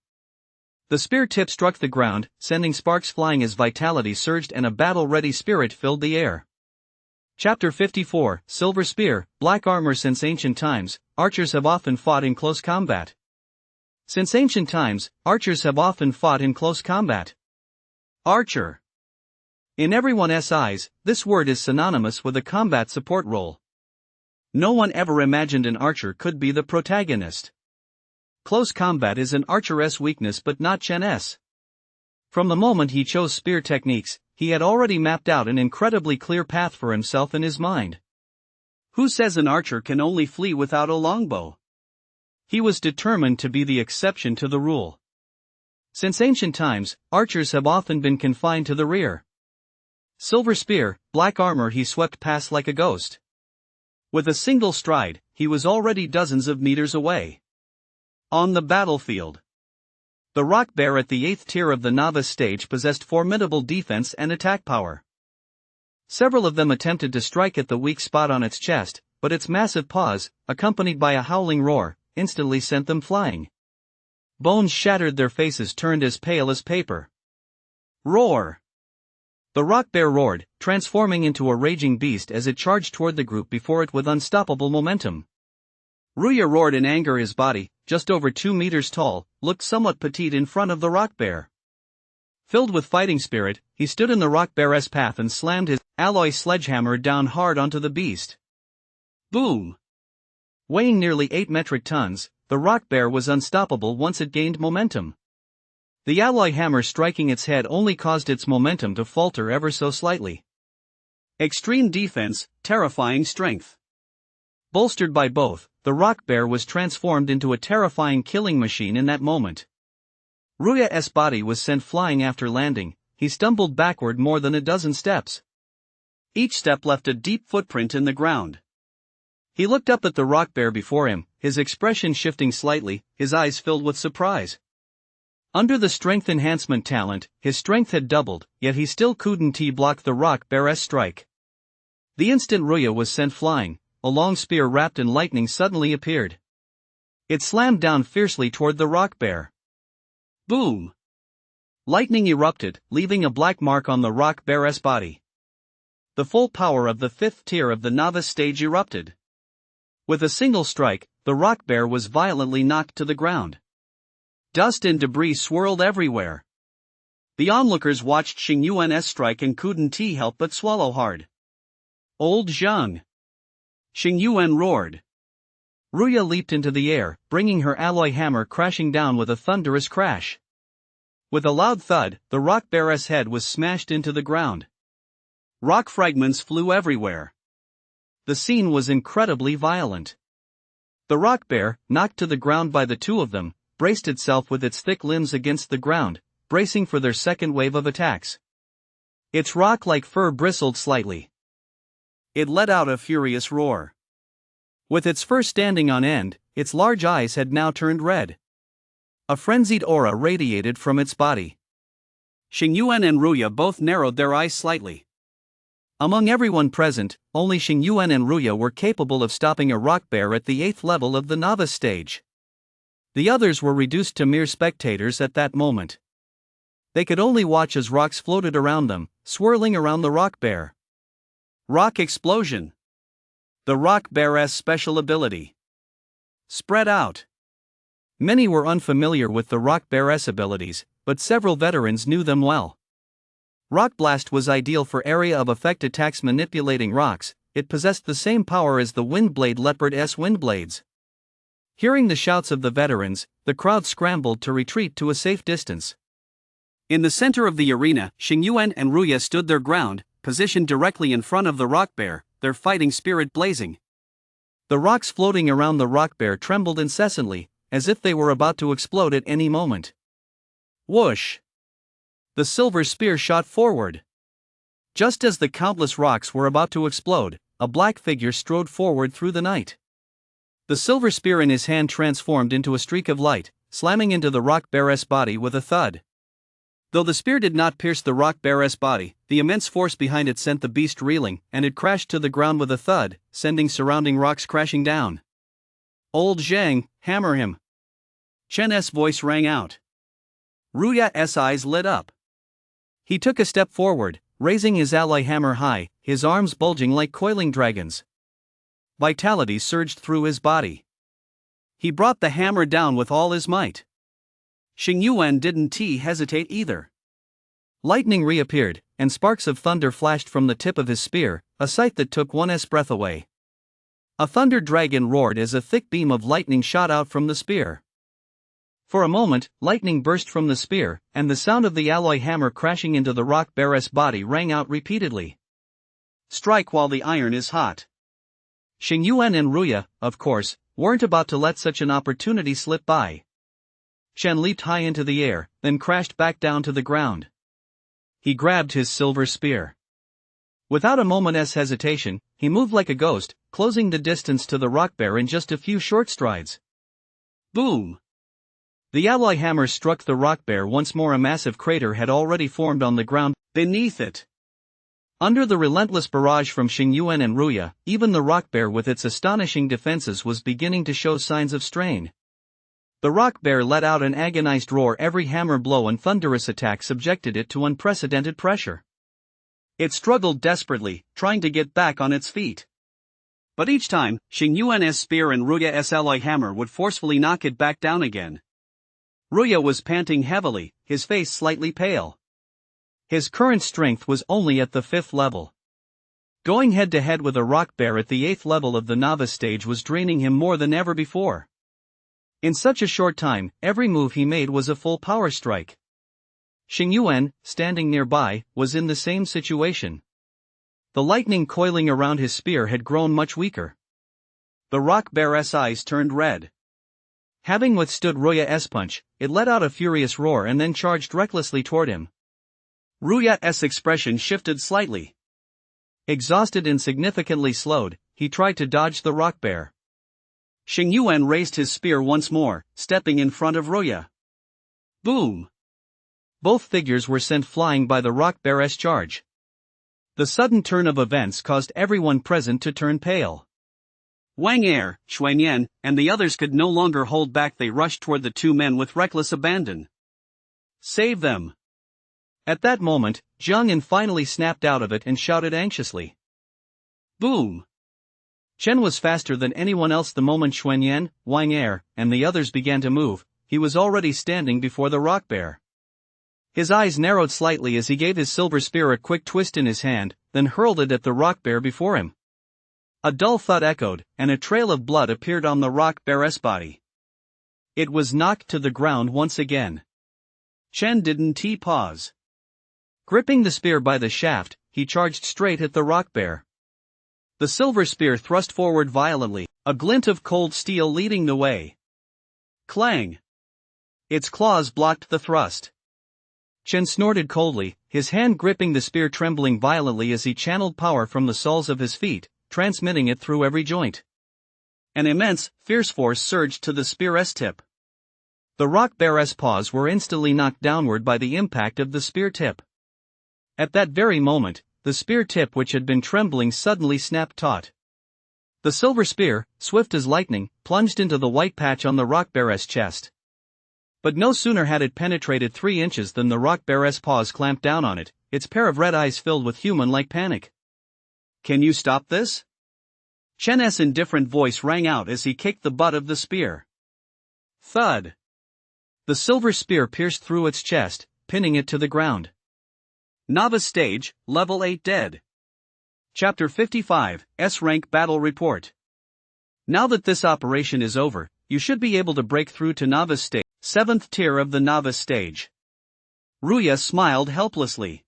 The spear tip struck the ground, sending sparks flying as vitality surged and a battle-ready spirit filled the air. Chapter 54, Silver Spear, Black Armor. Since ancient times, archers have often fought in close combat. Archer. In everyone's eyes, this word is synonymous with a combat support role. No one ever imagined an archer could be the protagonist. Close combat is an archer's weakness but not Chen's. From the moment he chose spear techniques, he had already mapped out an incredibly clear path for himself in his mind. Who says an archer can only flee without a longbow? He was determined to be the exception to the rule. Since ancient times, archers have often been confined to the rear. Silver spear, black armor, he swept past like a ghost. With a single stride, he was already dozens of meters away. On the battlefield, the rock bear at the 8th tier of the novice stage possessed formidable defense and attack power. Several of them attempted to strike at the weak spot on its chest, but its massive paws, accompanied by a howling roar, instantly sent them flying. Bones shattered, their faces turned as pale as paper. Roar! The rock bear roared, transforming into a raging beast as it charged toward the group before it with unstoppable momentum. Ruya roared in anger. His body, just over 2 meters tall, looked somewhat petite in front of the rock bear. Filled with fighting spirit, he stood in the rock bear's path and slammed his alloy sledgehammer down hard onto the beast. Boom! Weighing nearly 8 metric tons, the rock bear was unstoppable once it gained momentum. The alloy hammer striking its head only caused its momentum to falter ever so slightly. Extreme defense, terrifying strength. Bolstered by both, the rock bear was transformed into a terrifying killing machine in that moment. Ruya's body was sent flying after landing. He stumbled backward more than a dozen steps. Each step left a deep footprint in the ground. He looked up at the rock bear before him, his expression shifting slightly, his eyes filled with surprise. Under the strength enhancement talent, his strength had doubled, yet he still couldn't block the rock bear's strike. The instant Ruya was sent flying, a long spear wrapped in lightning suddenly appeared. It slammed down fiercely toward the rock bear. Boom! Lightning erupted, leaving a black mark on the rock bear's body. The full power of the 5th tier of the novice stage erupted. With a single strike, the rock bear was violently knocked to the ground. Dust and debris swirled everywhere. The onlookers watched Xingyuan's strike and couldn't help but swallow hard. Old Zhang! Xingyuan roared. Ruya leaped into the air, bringing her alloy hammer crashing down with a thunderous crash. With a loud thud, the rock bear's head was smashed into the ground. Rock fragments flew everywhere. The scene was incredibly violent. The rock bear, knocked to the ground by the two of them, braced itself with its thick limbs against the ground, bracing for their second wave of attacks. Its rock-like fur bristled slightly. It let out a furious roar. With its fur standing on end, its large eyes had now turned red. A frenzied aura radiated from its body. Xingyuan and Ruya both narrowed their eyes slightly. Among everyone present, only Xingyuan and Ruya were capable of stopping a rock bear at the 8th level of the novice stage. The others were reduced to mere spectators at that moment. They could only watch as rocks floated around them, swirling around the rock bear. Rock explosion. The rock bear's special ability. Spread out. Many were unfamiliar with the rock bear's abilities, but several veterans knew them well. Rock Blast was ideal for area of effect attacks manipulating rocks. It possessed the same power as the Windblade Leopard's wind blades. Hearing the shouts of the veterans, the crowd scrambled to retreat to a safe distance. In the center of the arena, Xingyuan and Ruya stood their ground, positioned directly in front of the rock bear, their fighting spirit blazing. The rocks floating around the rock bear trembled incessantly, as if they were about to explode at any moment. Whoosh! The silver spear shot forward. Just as the countless rocks were about to explode, a black figure strode forward through the night. The silver spear in his hand transformed into a streak of light, slamming into the rock bear's body with a thud. Though the spear did not pierce the rock bear's body, the immense force behind it sent the beast reeling, and it crashed to the ground with a thud, sending surrounding rocks crashing down. Old Zhang, hammer him! Chen's voice rang out. Ruya's eyes lit up. He took a step forward, raising his alloy hammer high, his arms bulging like coiling dragons. Vitality surged through his body. He brought the hammer down with all his might. Xingyuan didn't hesitate either. Lightning reappeared, and sparks of thunder flashed from the tip of his spear, a sight that took one's breath away. A thunder dragon roared as a thick beam of lightning shot out from the spear. For a moment, lightning burst from the spear, and the sound of the alloy hammer crashing into the rock bear's body rang out repeatedly. Strike while the iron is hot. Xingyuan and Ruya, of course, weren't about to let such an opportunity slip by. Chen leaped high into the air, then crashed back down to the ground. He grabbed his silver spear. Without a moment's hesitation, he moved like a ghost, closing the distance to the rock bear in just a few short strides. Boom! The alloy hammer struck the rock bear once more. A massive crater had already formed on the ground beneath it. Under the relentless barrage from Xingyuan and Ruya, even the rock bear with its astonishing defenses was beginning to show signs of strain. The rock bear let out an agonized roar. Every hammer blow and thunderous attack subjected it to unprecedented pressure. It struggled desperately, trying to get back on its feet. But each time, Xingyuan's spear and Ruya's alloy hammer would forcefully knock it back down again. Ruya was panting heavily, his face slightly pale. His current strength was only at the 5th level. Going head-to-head with a rock bear at the 8th level of the novice stage was draining him more than ever before. In such a short time, every move he made was a full power strike. Xingyuan, standing nearby, was in the same situation. The lightning coiling around his spear had grown much weaker. The rock bear's eyes turned red. Having withstood Ruya's punch, it let out a furious roar and then charged recklessly toward him. Ruya's expression shifted slightly. Exhausted and significantly slowed, he tried to dodge the rock bear. Xingyuan raised his spear once more, stepping in front of Ruya. Boom! Both figures were sent flying by the rock bear's charge. The sudden turn of events caused everyone present to turn pale. Wang Er, Xuanyan, and the others could no longer hold back. They rushed toward the two men with reckless abandon. Save them! At that moment, Zhang Yan finally snapped out of it and shouted anxiously. Boom! Chen was faster than anyone else. The moment Xuanyan, Wang Er, and the others began to move, he was already standing before the rock bear. His eyes narrowed slightly as he gave his silver spear a quick twist in his hand, then hurled it at the rock bear before him. A dull thud echoed, and a trail of blood appeared on the rock bear's body. It was knocked to the ground once again. Chen didn't pause. Gripping the spear by the shaft, he charged straight at the rock bear. The silver spear thrust forward violently, a glint of cold steel leading the way. Clang! Its claws blocked the thrust. Chen snorted coldly, his hand gripping the spear, trembling violently as he channeled power from the soles of his feet, transmitting it through every joint. An immense, fierce force surged to the spear's tip. The rock bear's paws were instantly knocked downward by the impact of the spear tip. At that very moment, the spear tip, which had been trembling, suddenly snapped taut. The silver spear, swift as lightning, plunged into the white patch on the rock bear's chest. But no sooner had it penetrated 3 inches than the rock bear's paws clamped down on it, its pair of red eyes filled with human-like panic. Can you stop this? Chen's indifferent voice rang out as he kicked the butt of the spear. Thud! The silver spear pierced through its chest, pinning it to the ground. Novice Stage, Level 8 dead. Chapter 55, S-Rank Battle Report. Now that this operation is over, you should be able to break through to Novice Stage, 7th tier of the Novice Stage. Ruya smiled helplessly.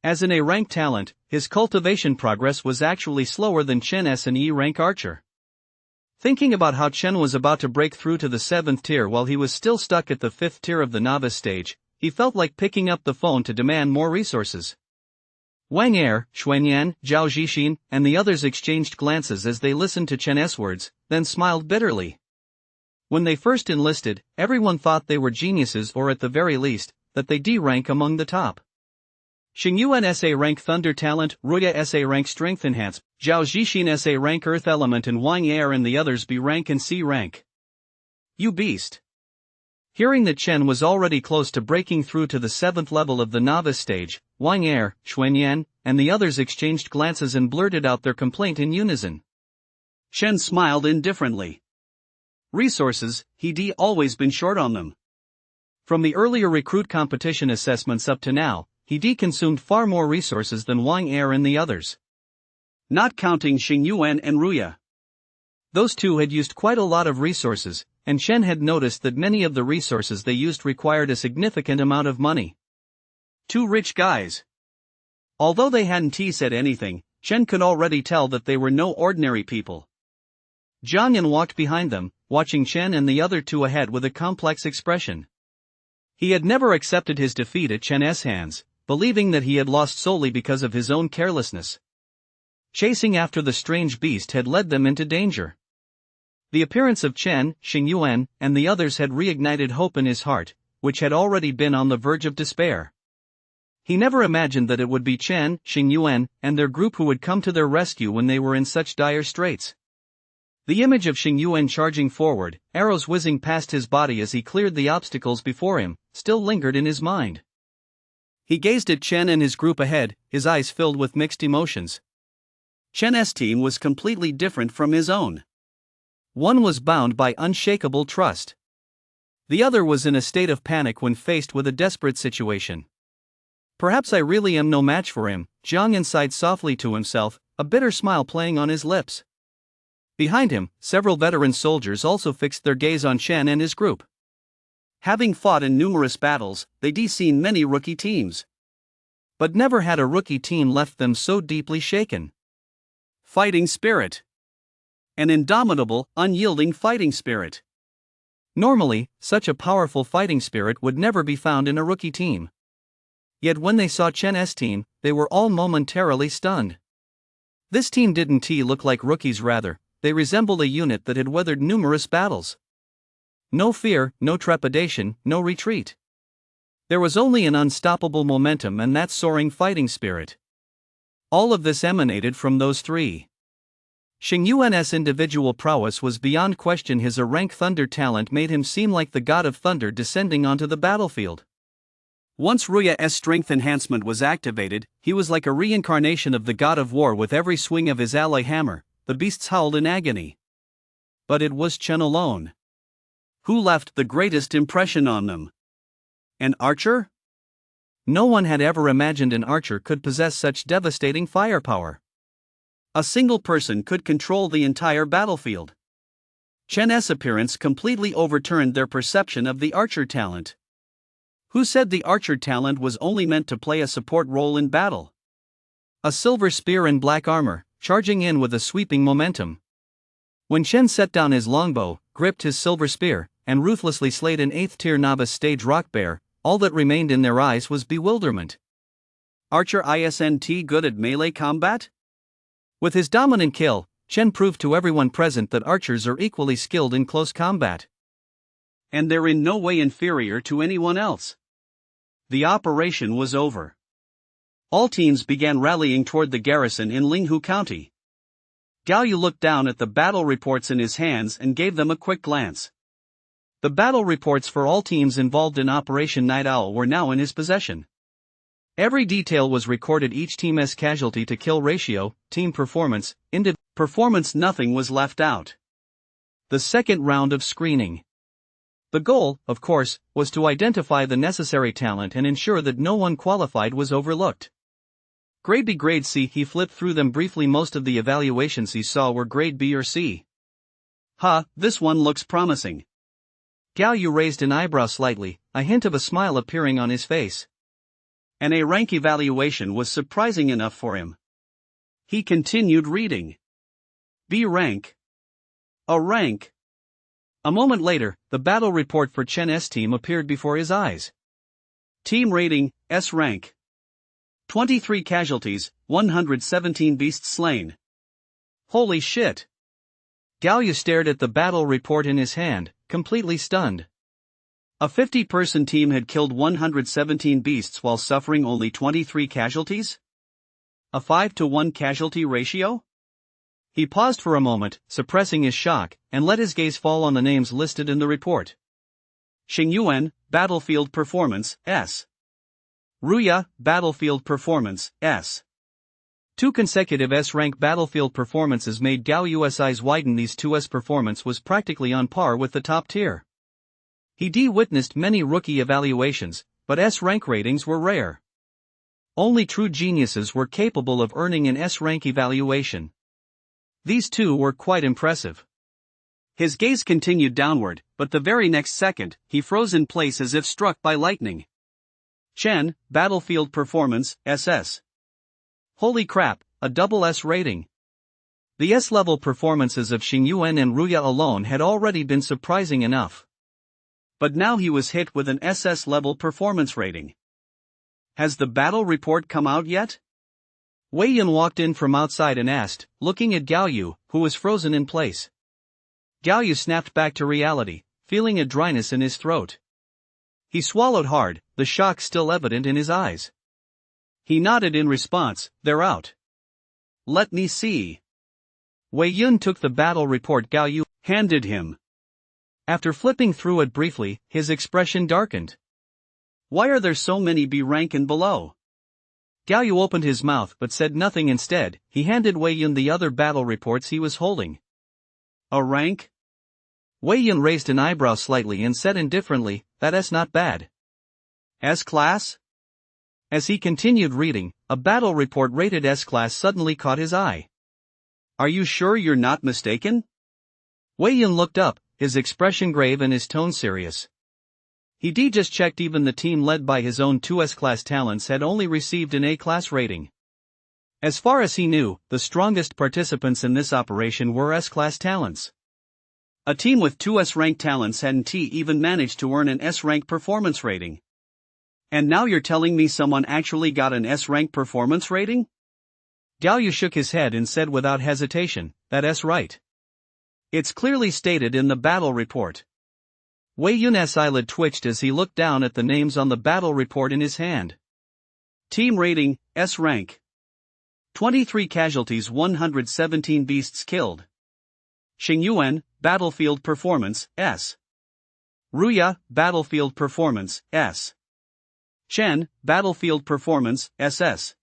As an A-rank talent, his cultivation progress was actually slower than Chen's an E-rank archer. Thinking about how Chen was about to break through to the 7th tier while he was still stuck at the 5th tier of the Novice Stage, he felt like picking up the phone to demand more resources. Wang Er, Xuanyan, Zhao Zhixin, and the others exchanged glances as they listened to Chen's words, then smiled bitterly. When they first enlisted, everyone thought they were geniuses, or at the very least, that they D-rank among the top. Xingyuan SA rank Thunder Talent, Ruya SA rank Strength Enhance, Zhao Zhixin SA rank Earth Element, and Wang Er and the others B rank and C rank. You beast! Hearing that Chen was already close to breaking through to the 7th level of the Novice Stage, Wang Er, Xuanyan, and the others exchanged glances and blurted out their complaint in unison. Chen smiled indifferently. Resources, he'd always been short on them. From the earlier recruit competition assessments up to now, he'd consumed far more resources than Wang Er and the others. Not counting Xingyuan and Ruya. Those two had used quite a lot of resources, and Chen had noticed that many of the resources they used required a significant amount of money. Two rich guys. Although they hadn't said anything, Chen could already tell that they were no ordinary people. Jiang Yan walked behind them, watching Chen and the other two ahead with a complex expression. He had never accepted his defeat at Chen's hands, believing that he had lost solely because of his own carelessness. Chasing after the strange beast had led them into danger. The appearance of Chen, Xingyuan, and the others had reignited hope in his heart, which had already been on the verge of despair. He never imagined that it would be Chen, Xingyuan, and their group who would come to their rescue when they were in such dire straits. The image of Xingyuan charging forward, arrows whizzing past his body as he cleared the obstacles before him, still lingered in his mind. He gazed at Chen and his group ahead, his eyes filled with mixed emotions. Chen's team was completely different from his own. One was bound by unshakable trust. The other was in a state of panic when faced with a desperate situation. Perhaps I really am no match for him, Jiang Yan sighed softly to himself, a bitter smile playing on his lips. Behind him, several veteran soldiers also fixed their gaze on Chen and his group. Having fought in numerous battles, they'd seen many rookie teams. But never had a rookie team left them so deeply shaken. Fighting spirit. An indomitable, unyielding fighting spirit. Normally, such a powerful fighting spirit would never be found in a rookie team. Yet when they saw Chen's team, they were all momentarily stunned. This team didn't look like rookies, rather, they resembled a unit that had weathered numerous battles. No fear, no trepidation, no retreat. There was only an unstoppable momentum and that soaring fighting spirit. All of this emanated from those three. Xingyuan's individual prowess was beyond question. His rank thunder talent made him seem like the god of thunder descending onto the battlefield. Once Ruya's strength enhancement was activated, he was like a reincarnation of the god of war. With every swing of his ally hammer, the beasts howled in agony. But it was Chen alone who left the greatest impression on them. An archer? No one had ever imagined an archer could possess such devastating firepower. A single person could control the entire battlefield. Chen's appearance completely overturned their perception of the archer talent. Who said the archer talent was only meant to play a support role in battle? A silver spear in black armor, charging in with a sweeping momentum. When Chen set down his longbow, gripped his silver spear, and ruthlessly slayed an 8th-tier novice stage rock bear, all that remained in their eyes was bewilderment. Archer isn't good at melee combat? With his dominant kill, Chen proved to everyone present that archers are equally skilled in close combat. And they're in no way inferior to anyone else. The operation was over. All teams began rallying toward the garrison in Linghu County. Gao Yu looked down at the battle reports in his hands and gave them a quick glance. The battle reports for all teams involved in Operation Night Owl were now in his possession. Every detail was recorded: each team's casualty to kill ratio, team performance, individual performance, nothing was left out. The second round of screening. The goal, of course, was to identify the necessary talent and ensure that no one qualified was overlooked. Grade B, Grade C. He flipped through them briefly. Most of the evaluations he saw were Grade B or C. This one looks promising. Gao Yu raised an eyebrow slightly, a hint of a smile appearing on his face. An A rank evaluation was surprising enough for him. He continued reading. B rank. A rank. A moment later, the battle report for Chen's team appeared before his eyes. Team rating, S rank. 23 casualties, 117 beasts slain. Holy shit! Gao Yu stared at the battle report in his hand, completely stunned. A 50-person team had killed 117 beasts while suffering only 23 casualties? A 5-to-1 casualty ratio? He paused for a moment, suppressing his shock, and let his gaze fall on the names listed in the report. Xingyuan, Battlefield Performance, S. Ruya, Battlefield Performance, S. 2 consecutive S-rank battlefield performances made Gao Yu's eyes widen. These 2's performance was practically on par with the top tier. He witnessed many rookie evaluations, but S-rank ratings were rare. Only true geniuses were capable of earning an S-rank evaluation. These two were quite impressive. His gaze continued downward, but the very next second, he froze in place as if struck by lightning. Chen, Battlefield Performance, SS. Holy crap, a double S rating. The S-level performances of Xingyuan and Ruya alone had already been surprising enough. But now he was hit with an SS-level performance rating. Has the battle report come out yet? Wei Yun walked in from outside and asked, looking at Gao Yu, who was frozen in place. Gao Yu snapped back to reality, feeling a dryness in his throat. He swallowed hard, the shock still evident in his eyes. He nodded in response, "They're out." "Let me see." Wei Yun took the battle report Gao Yu handed him. After flipping through it briefly, his expression darkened. "Why are there so many B rank and below?" Gao Yu opened his mouth but said nothing. Instead, he handed Wei Yun the other battle reports he was holding. "A rank?" Wei Yun raised an eyebrow slightly and said indifferently, "That's not bad." "S-class?" As he continued reading, a battle report rated S-class suddenly caught his eye. "Are you sure you're not mistaken?" Wei Yun looked up, his expression grave and his tone serious. He just checked. Even the team led by his own two S-class talents had only received an A-class rating. As far as he knew, the strongest participants in this operation were S-class talents. A team with two S-rank talents hadn't even managed to earn an S-rank performance rating. And now you're telling me someone actually got an S-rank performance rating? Gao Yu shook his head and said without hesitation, "That's right. It's clearly stated in the battle report." Wei Yun's eyelid twitched as he looked down at the names on the battle report in his hand. Team rating, S rank. 23 casualties, 117 beasts killed. Xingyuan, Battlefield Performance, S. Ruya, Battlefield Performance, S. Chen, Battlefield Performance, SS.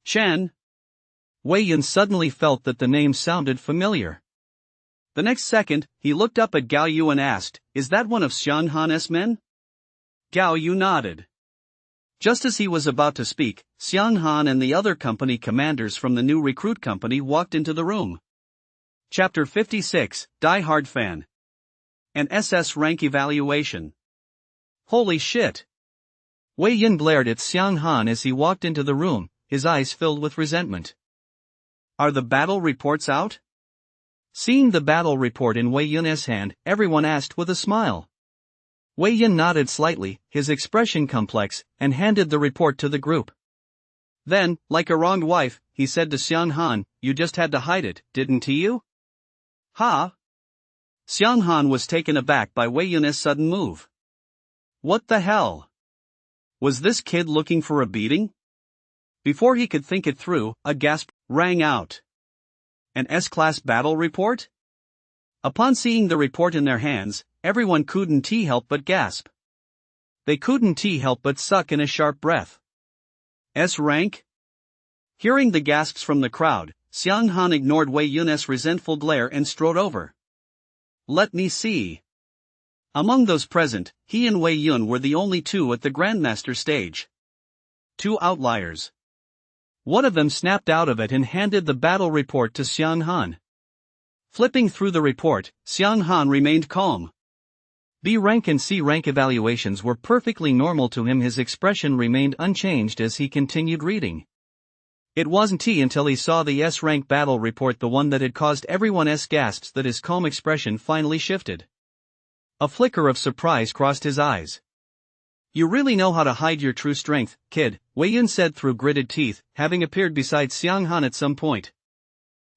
Chen. Wei Yun suddenly felt that the name sounded familiar. The next second, he looked up at Gao Yu and asked, "Is that one of Xiang Han's men?" Gao Yu nodded. Just as he was about to speak, Xiang Han and the other company commanders from the new recruit company walked into the room. Chapter 56, Die Hard Fan. An SS rank evaluation. Holy shit! Wei Yun glared at Xiang Han as he walked into the room, his eyes filled with resentment. "Are the battle reports out?" Seeing the battle report in Wei Yun's hand, everyone asked with a smile. Wei Yun nodded slightly, his expression complex, and handed the report to the group. Then, like a wronged wife, he said to Xiang Han, "You just had to hide it, didn't you?" "Huh?" Xiang Han was taken aback by Wei Yun's sudden move. What the hell? Was this kid looking for a beating? Before he could think it through, a gasp rang out. An S-class battle report? Upon seeing the report in their hands, everyone couldn't help but gasp. They couldn't help but suck in a sharp breath. S rank? Hearing the gasps from the crowd, Xiang Han ignored Wei Yun's resentful glare and strode over. Let me see. Among those present, he and Wei Yun were the only two at the Grandmaster stage. Two outliers. One of them snapped out of it and handed the battle report to Xiang Han. Flipping through the report, Xiang Han remained calm. B rank and C rank evaluations were perfectly normal to him. His expression remained unchanged as he continued reading. It wasn't until he saw the S rank battle report, the one that had caused everyone's gasps, that his calm expression finally shifted. A flicker of surprise crossed his eyes. You really know how to hide your true strength, kid, Wei Yun said through gritted teeth, having appeared beside Xiang Han at some point.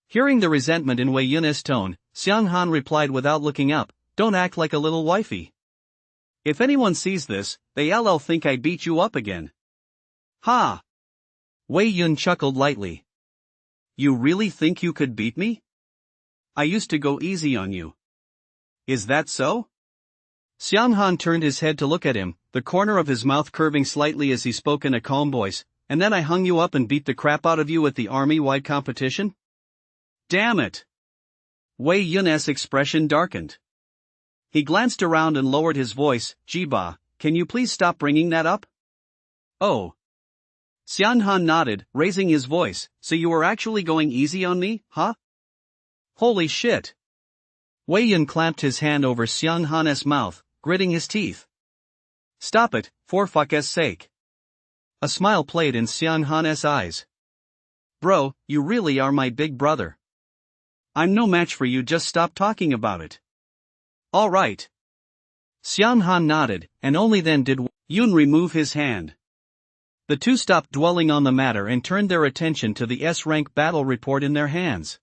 Hearing the resentment in Wei Yun's tone, Xiang Han replied without looking up, Don't act like a little wifey. If anyone sees this, they'll think I beat you up again. Ha! Wei Yun chuckled lightly. You really think you could beat me? I used to go easy on you. Is that so? Xiang Han turned his head to look at him, the corner of his mouth curving slightly as he spoke in a calm voice, and then I hung you up and beat the crap out of you at the army-wide competition? Damn it! Wei Yun's expression darkened. He glanced around and lowered his voice, Jiba, can you please stop bringing that up? Oh. Xiang Han nodded, raising his voice, so you were actually going easy on me, huh? Holy shit! Wei Yun clamped his hand over Xiang Han's mouth, gritting his teeth. Stop it, for fuck's sake. A smile played in Xiang Han's eyes. Bro, you really are my big brother. I'm no match for you, just stop talking about it. Alright. Xiang Han nodded, and only then did Yun remove his hand. The two stopped dwelling on the matter and turned their attention to the S-rank battle report in their hands.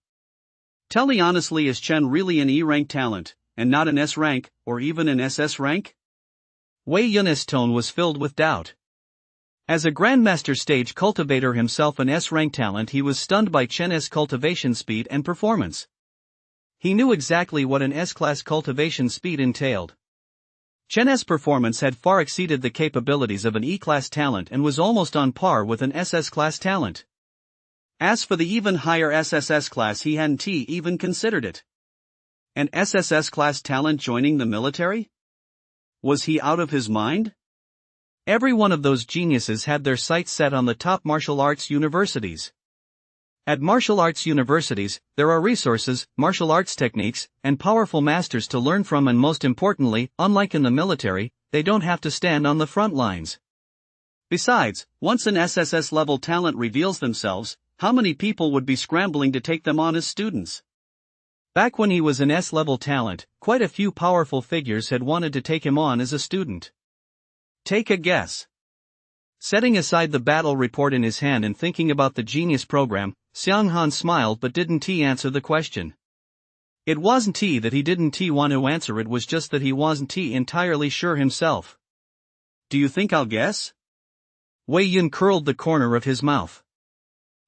Tell me honestly, is Chen really an E-rank talent, and not an S-rank, or even an SS rank? Wei Yun's tone was filled with doubt. As a Grandmaster stage cultivator himself, an S-rank talent, he was stunned by Chen's cultivation speed and performance. He knew exactly what an S-class cultivation speed entailed. Chen's performance had far exceeded the capabilities of an E-class talent and was almost on par with an SS-class talent. As for the even higher SSS class, he hadn't even considered it. An SSS class talent joining the military? Was he out of his mind? Every one of those geniuses had their sights set on the top martial arts universities. At martial arts universities, there are resources, martial arts techniques, and powerful masters to learn from, and most importantly, unlike in the military, they don't have to stand on the front lines. Besides, once an SSS level talent reveals themselves, how many people would be scrambling to take them on as students? Back when he was an S-level talent, quite a few powerful figures had wanted to take him on as a student. Take a guess. Setting aside the battle report in his hand and thinking about the genius program, Xiang Han smiled but didn't answer the question. It wasn't that he didn't want to answer, it was just that he wasn't entirely sure himself. Do you think I'll guess? Wei Yun curled the corner of his mouth.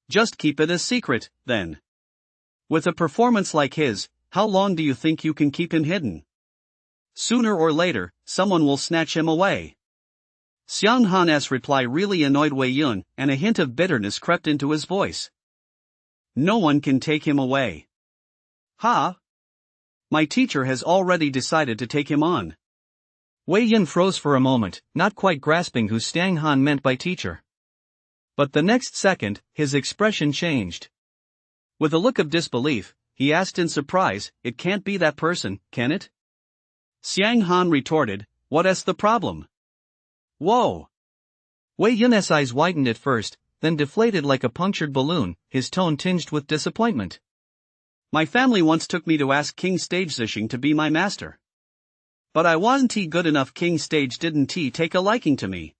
Just keep it a secret, then. With a performance like his, how long do you think you can keep him hidden? Sooner or later, someone will snatch him away. Xiang Han's reply really annoyed Wei Yun, and a hint of bitterness crept into his voice. No one can take him away. Ha! My teacher has already decided to take him on. Wei Yun froze for a moment, not quite grasping who Xiang Han meant by teacher. But the next second, his expression changed. With a look of disbelief, he asked in surprise, "It can't be that person, can it?" Xiang Han retorted, "What's the problem?" Whoa! Wei Yun's eyes widened at first, then deflated like a punctured balloon, his tone tinged with disappointment. My family once took me to ask King Stage Zixing to be my master. But I wasn't good enough. King Stage didn't take a liking to me.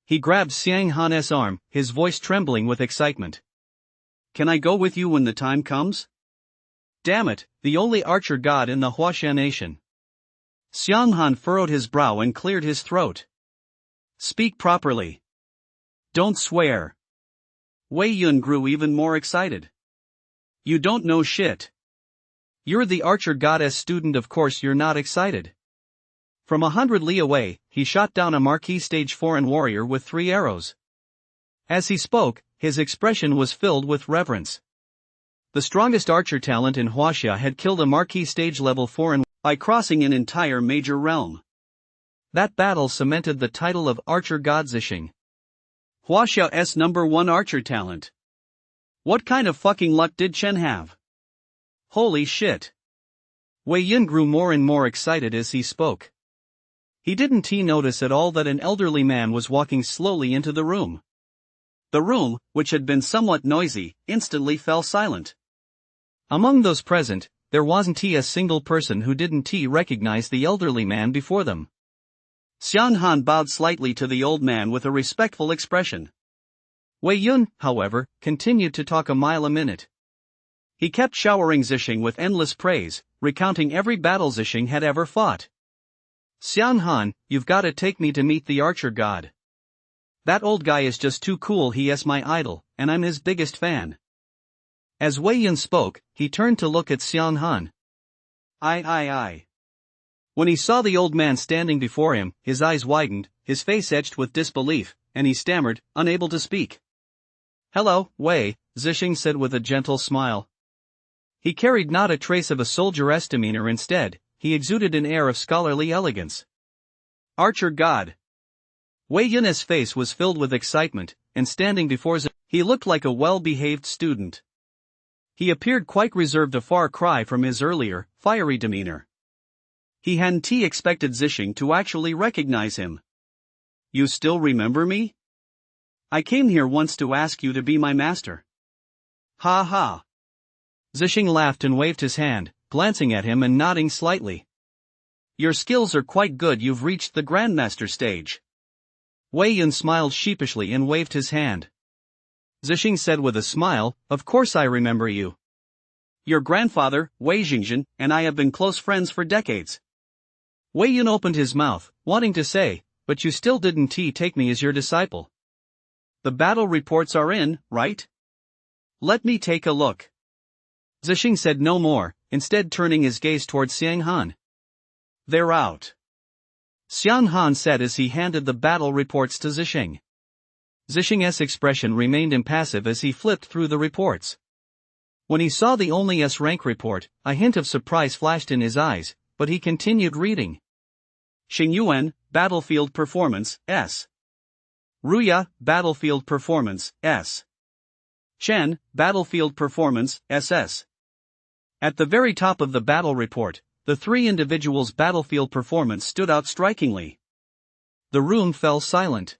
He grabbed Xiang Han's arm, his voice trembling with excitement. Can I go with you when the time comes? Damn it, the only archer god in the Huaxia nation. Xiang Han furrowed his brow and cleared his throat. Speak properly. Don't swear. Wei Yun grew even more excited. You don't know shit. You're the archer goddess student, of course you're not excited. From 100 li away, he shot down a marquee stage foreign warrior with 3 arrows. As he spoke, his expression was filled with reverence. The strongest archer talent in Huaxia had killed a marquee stage level foreign by crossing an entire major realm. That battle cemented the title of Archer God Zixing. Huaxia's #1 archer talent. What kind of fucking luck did Chen have? Holy shit. Wei Yun grew more and more excited as he spoke. He didn't notice at all that an elderly man was walking slowly into the room. The room, which had been somewhat noisy, instantly fell silent. Among those present, there wasn't a single person who didn't recognize the elderly man before them. Xiang Han bowed slightly to the old man with a respectful expression. Wei Yun, however, continued to talk a mile a minute. He kept showering Zixing with endless praise, recounting every battle Zixing had ever fought. Xiang Han, you've gotta take me to meet the archer god. That old guy is just too cool, he's my idol, and I'm his biggest fan. As Wei Yun spoke, he turned to look at Xiang Han. I. When he saw the old man standing before him, his eyes widened, his face etched with disbelief, and he stammered, unable to speak. Hello, Wei, Zixing said with a gentle smile. He carried not a trace of a soldier's demeanor, instead, he exuded an air of scholarly elegance. Archer god. Wei Yun's face was filled with excitement, and standing before Zixing, he looked like a well-behaved student. He appeared quite reserved, a far cry from his earlier, fiery demeanor. He hadn't expected Zixing to actually recognize him. "You still remember me? I came here once to ask you to be my master." "Ha ha." Zixing laughed and waved his hand, glancing at him and nodding slightly. "Your skills are quite good, you've reached the Grandmaster stage." Wei Yun smiled sheepishly and waved his hand. Zixing said with a smile, "Of course I remember you. Your grandfather, Wei Jingzhen, and I have been close friends for decades." Wei Yun opened his mouth, wanting to say, "But you still didn't take me as your disciple." "The battle reports are in, right? Let me take a look." Zixing said no more, instead turning his gaze towards Xiang Han. "They're out," Xiang Han said as he handed the battle reports to Zixing. Zixing's expression remained impassive as he flipped through the reports. When he saw the only S-rank report, a hint of surprise flashed in his eyes, but he continued reading. Xing Yuan, Battlefield Performance, S. Ruya, Battlefield Performance, S. Chen, Battlefield Performance, SS. At the very top of the battle report, the three individuals' battlefield performance stood out strikingly. The room fell silent.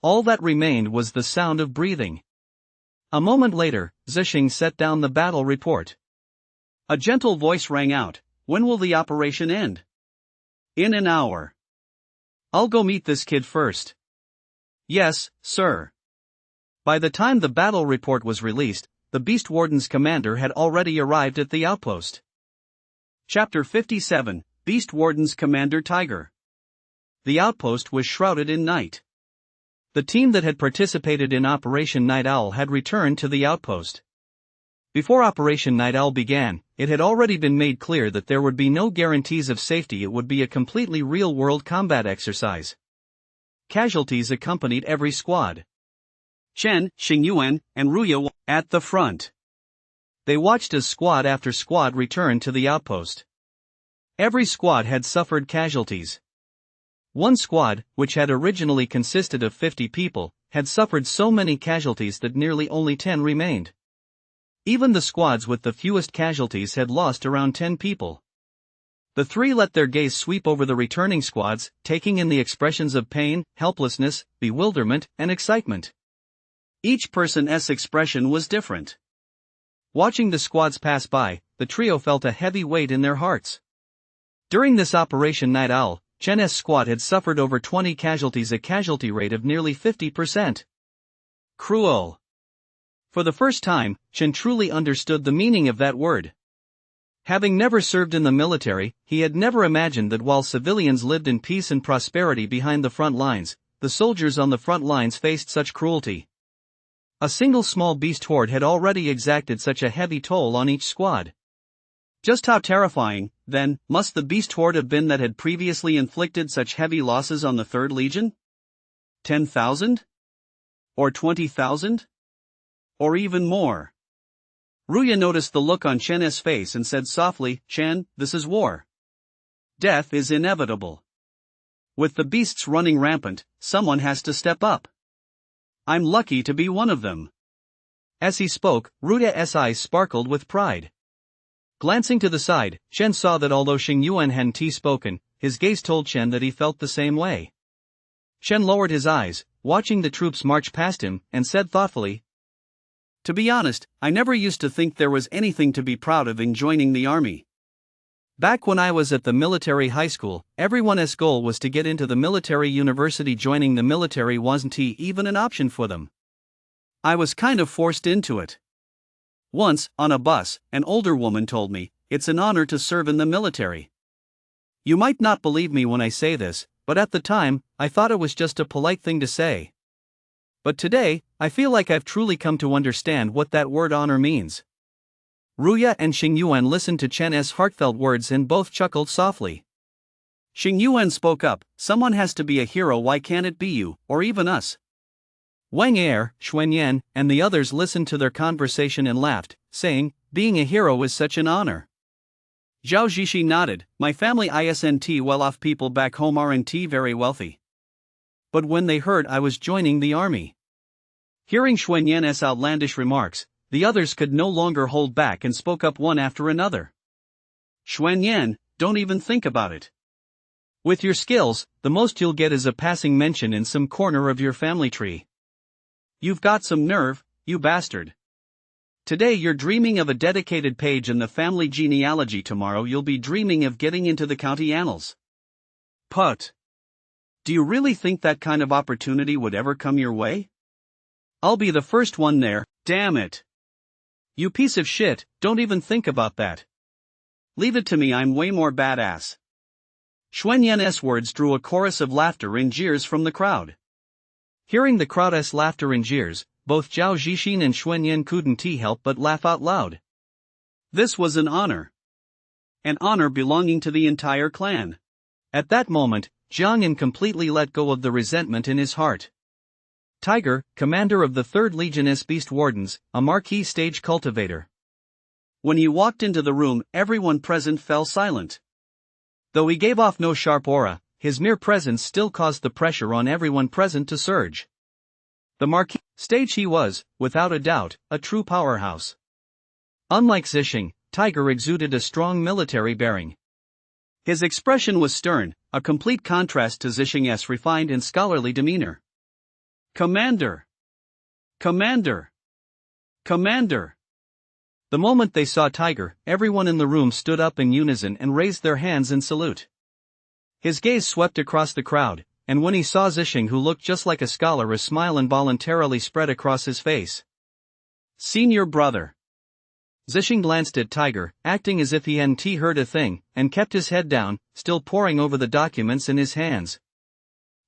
All that remained was the sound of breathing. A moment later, Zixing set down the battle report. A gentle voice rang out, "When will the operation end?" "In an hour." "I'll go meet this kid first." "Yes, sir." By the time the battle report was released, the Beast Warden's commander had already arrived at the outpost. Chapter 57, Beast Warden's Commander Tiger. The outpost was shrouded in night. The team that had participated in Operation Night Owl had returned to the outpost. Before Operation Night Owl began, it had already been made clear that there would be no guarantees of safety. It would be a completely real-world combat exercise. Casualties accompanied every squad. Chen, Xing Yuan, and Ruya at the front. They watched as squad after squad returned to the outpost. Every squad had suffered casualties. One squad, which had originally consisted of 50 people, had suffered so many casualties that nearly only 10 remained. Even the squads with the fewest casualties had lost around 10 people. The three let their gaze sweep over the returning squads, taking in the expressions of pain, helplessness, bewilderment, and excitement. Each person's expression was different. Watching the squads pass by, the trio felt a heavy weight in their hearts. During this Operation Night Owl, Chen's squad had suffered over 20 casualties, a casualty rate of nearly 50%. Cruel. For the first time, Chen truly understood the meaning of that word. Having never served in the military, he had never imagined that while civilians lived in peace and prosperity behind the front lines, the soldiers on the front lines faced such cruelty. A single small beast horde had already exacted such a heavy toll on each squad. Just how terrifying, then, must the beast horde have been that had previously inflicted such heavy losses on the 3rd Legion? 10,000? Or 20,000? Or even more? Ruya noticed the look on Chen's face and said softly, "Chen, this is war. Death is inevitable. With the beasts running rampant, someone has to step up. I'm lucky to be one of them." As he spoke, Ruya's eyes sparkled with pride. Glancing to the side, Chen saw that although Xing Yuan hadn't spoken, his gaze told Chen that he felt the same way. Chen lowered his eyes, watching the troops march past him, and said thoughtfully, "To be honest, I never used to think there was anything to be proud of in joining the army. Back when I was at the military high school, everyone's goal was to get into the military university. Joining the military wasn't even an option for them. I was kind of forced into it. Once, on a bus, an older woman told me, 'It's an honor to serve in the military.' You might not believe me when I say this, but at the time, I thought it was just a polite thing to say. But today, I feel like I've truly come to understand what that word honor means." Ruya and Xing Yuan listened to Chen's heartfelt words and both chuckled softly. Xing Yuan spoke up, "Someone has to be a hero. Why can't it be you, or even us?" Wang Er, Xuanyan, and the others listened to their conversation and laughed, saying, "Being a hero is such an honor." Zhao Zixi nodded, "My family isn't well-off. People back home aren't very wealthy. But when they heard I was joining the army." Hearing Xuanyan's outlandish remarks, the others could no longer hold back and spoke up one after another. Xuanyan, don't even think about it. With your skills, the most you'll get is a passing mention in some corner of your family tree. You've got some nerve, you bastard. Today you're dreaming of a dedicated page in the family genealogy, tomorrow you'll be dreaming of getting into the county annals. Put. Do you really think that kind of opportunity would ever come your way? I'll be the first one there, damn it. You piece of shit, don't even think about that. Leave it to me, I'm way more badass. Xuanyan's words drew a chorus of laughter and jeers from the crowd. Hearing the crowd's laughter and jeers, both Zhao Zixin and Xuanyan couldn't help but laugh out loud. This was an honor. An honor belonging to the entire clan. At that moment, Jiang An completely let go of the resentment in his heart. Tiger, commander of the 3rd Legion's Beast Wardens, a marquee stage cultivator. When he walked into the room, everyone present fell silent. Though he gave off no sharp aura, his mere presence still caused the pressure on everyone present to surge. The marquee stage, he was, without a doubt, a true powerhouse. Unlike Zixing, Tiger exuded a strong military bearing. His expression was stern, a complete contrast to Zixing's refined and scholarly demeanor. Commander! Commander! Commander! The moment they saw Tiger, everyone in the room stood up in unison and raised their hands in salute. His gaze swept across the crowd, and when he saw Zixing, who looked just like a scholar, a smile involuntarily spread across his face. Senior brother. Zixing glanced at Tiger, acting as if he hadn't heard a thing, and kept his head down, still poring over the documents in his hands.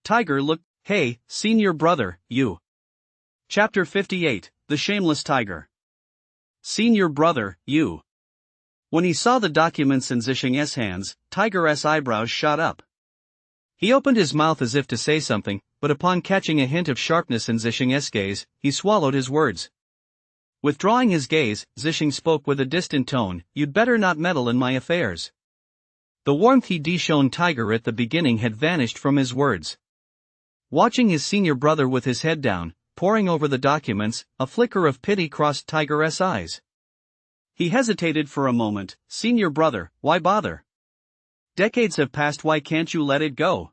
Tiger looked, hey, senior brother, you. Chapter 58, The Shameless Tiger. Senior brother, you. When he saw the documents in Zixing's hands, Tiger's eyebrows shot up. He opened his mouth as if to say something, but upon catching a hint of sharpness in Zixing's gaze, he swallowed his words. Withdrawing his gaze, Zixing spoke with a distant tone, you'd better not meddle in my affairs. The warmth he'd shown Tiger at the beginning had vanished from his words. Watching his senior brother with his head down, poring over the documents, a flicker of pity crossed Tiger's eyes. He hesitated for a moment. Senior brother, why bother? Decades have passed, why can't you let it go?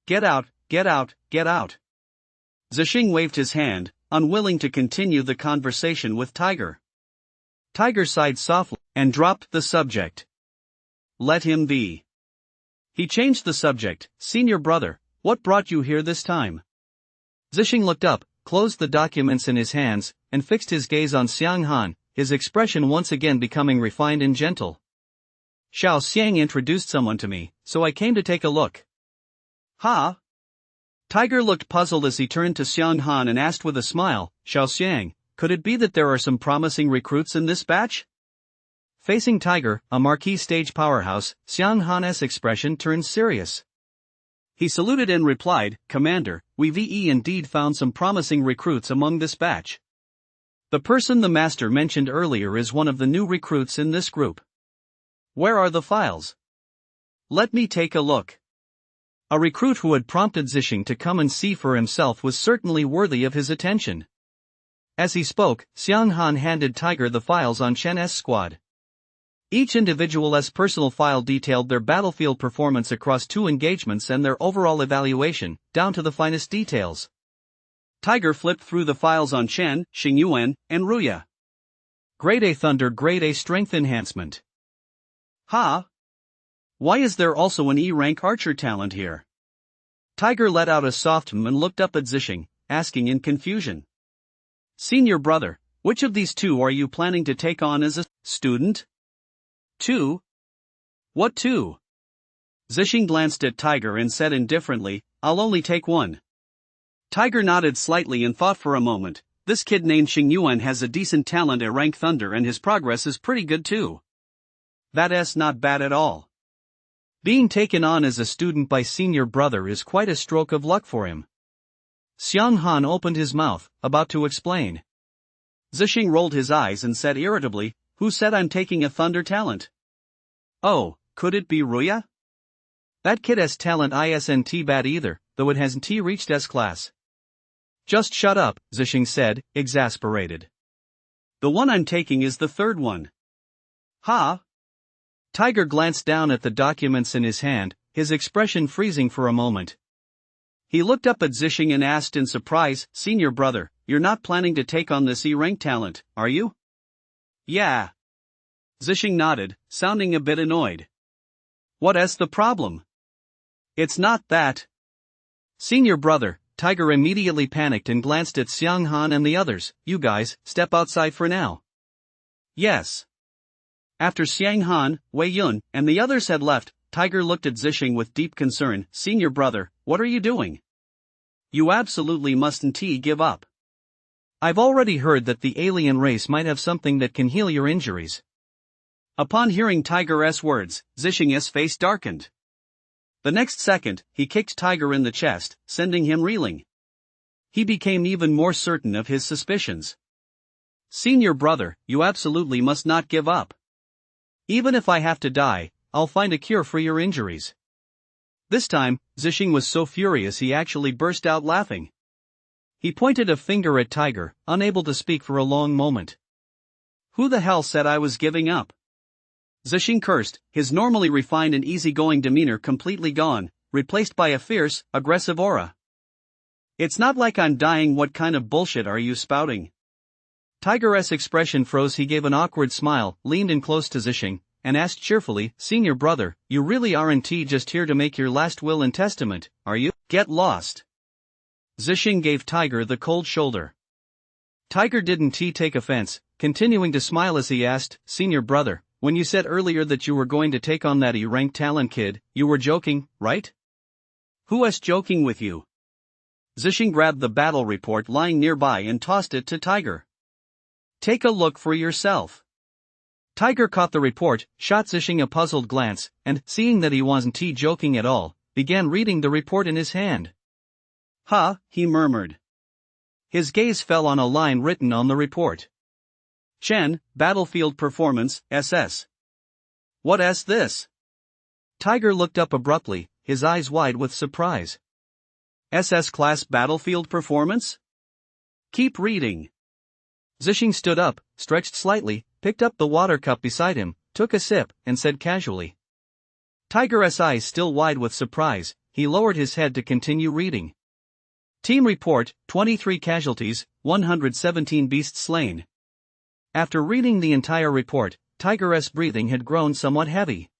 Get out, get out, get out. Zixing waved his hand, unwilling to continue the conversation with Tiger. Tiger sighed softly and dropped the subject. Let him be. He changed the subject. Senior brother, what brought you here this time? Zixing looked up, closed the documents in his hands, and fixed his gaze on Xiang Han, his expression once again becoming refined and gentle. Xiao Xiang introduced someone to me, so I came to take a look. Ha? Tiger looked puzzled as he turned to Xiang Han and asked with a smile, Xiao Xiang, could it be that there are some promising recruits in this batch? Facing Tiger, a marquee stage powerhouse, Xiang Han's expression turned serious. He saluted and replied, Commander, we've indeed found some promising recruits among this batch. The person the master mentioned earlier is one of the new recruits in this group. Where are the files? Let me take a look. A recruit who had prompted Zixing to come and see for himself was certainly worthy of his attention. As he spoke, Xiang Han handed Tiger the files on Shen's squad. Each individual's personal file detailed their battlefield performance across 2 engagements and their overall evaluation, down to the finest details. Tiger flipped through the files on Chen, Xingyuan, and Ruya. Grade A Thunder, Grade A Strength Enhancement. Ha! Why is there also an E-rank archer talent here? Tiger let out a soft and looked up at Zixing, asking in confusion. Senior brother, which of these 2 are you planning to take on as a student? 2? What 2? Zixing glanced at Tiger and said indifferently, I'll only take 1. Tiger nodded slightly and thought for a moment. This kid named Xingyuan has a decent talent at rank Thunder and his progress is pretty good too. That's not bad at all. Being taken on as a student by senior brother is quite a stroke of luck for him. Xiang Han opened his mouth, about to explain. Zixing rolled his eyes and said irritably, who said I'm taking a Thunder talent? Oh, could it be Ruya? That kid has talent isn't bad either, though it hasn't reached S class. Just shut up, Zixing said, exasperated. The one I'm taking is the third one. Ha? Tiger glanced down at the documents in his hand, his expression freezing for a moment. He looked up at Zishing and asked in surprise, "Senior brother, you're not planning to take on this E-rank talent, are you?" "Yeah." Zishing nodded, sounding a bit annoyed. "What's the problem?" "It's not that." "Senior brother," Tiger immediately panicked and glanced at Xiang Han and the others. "You guys, step outside for now." "Yes." After Xiang Han, Wei Yun, and the others had left, Tiger looked at Zishing with deep concern. "Senior brother, what are you doing? You absolutely mustn't give up. I've already heard that the alien race might have something that can heal your injuries." Upon hearing Tiger's words, Zishing's face darkened. The next second, he kicked Tiger in the chest, sending him reeling. He became even more certain of his suspicions. "Senior brother, you absolutely must not give up. Even if I have to die, I'll find a cure for your injuries." This time, Zishing was so furious he actually burst out laughing. He pointed a finger at Tiger, unable to speak for a long moment. "Who the hell said I was giving up?" Zishing cursed, his normally refined and easygoing demeanor completely gone, replaced by a fierce, aggressive aura. "It's not like I'm dying. What kind of bullshit are you spouting?" Tiger's expression froze. He gave an awkward smile, leaned in close to Zishing, and asked cheerfully, "Senior brother, you really aren't just here to make your last will and testament, are you?" "Get lost." Zishing gave Tiger the cold shoulder. Tiger didn't take offense, continuing to smile as he asked, "Senior brother, when you said earlier that you were going to take on that E-rank talent kid, you were joking, right?" "Who's joking with you?" Zishing grabbed the battle report lying nearby and tossed it to Tiger. "Take a look for yourself." Tiger caught the report, shot Zishing a puzzled glance, and, seeing that he wasn't joking at all, began reading the report in his hand. "Huh," he murmured. His gaze fell on a line written on the report. "Chen, Battlefield Performance, SS. What's this?" Tiger looked up abruptly, his eyes wide with surprise. "SS Class Battlefield Performance? Keep reading." Zishing stood up, stretched slightly, picked up the water cup beside him, took a sip, and said casually. Tiger's eyes still wide with surprise, he lowered his head to continue reading. "Team report, 23 casualties, 117 beasts slain." After reading the entire report, Tiger's breathing had grown somewhat heavy.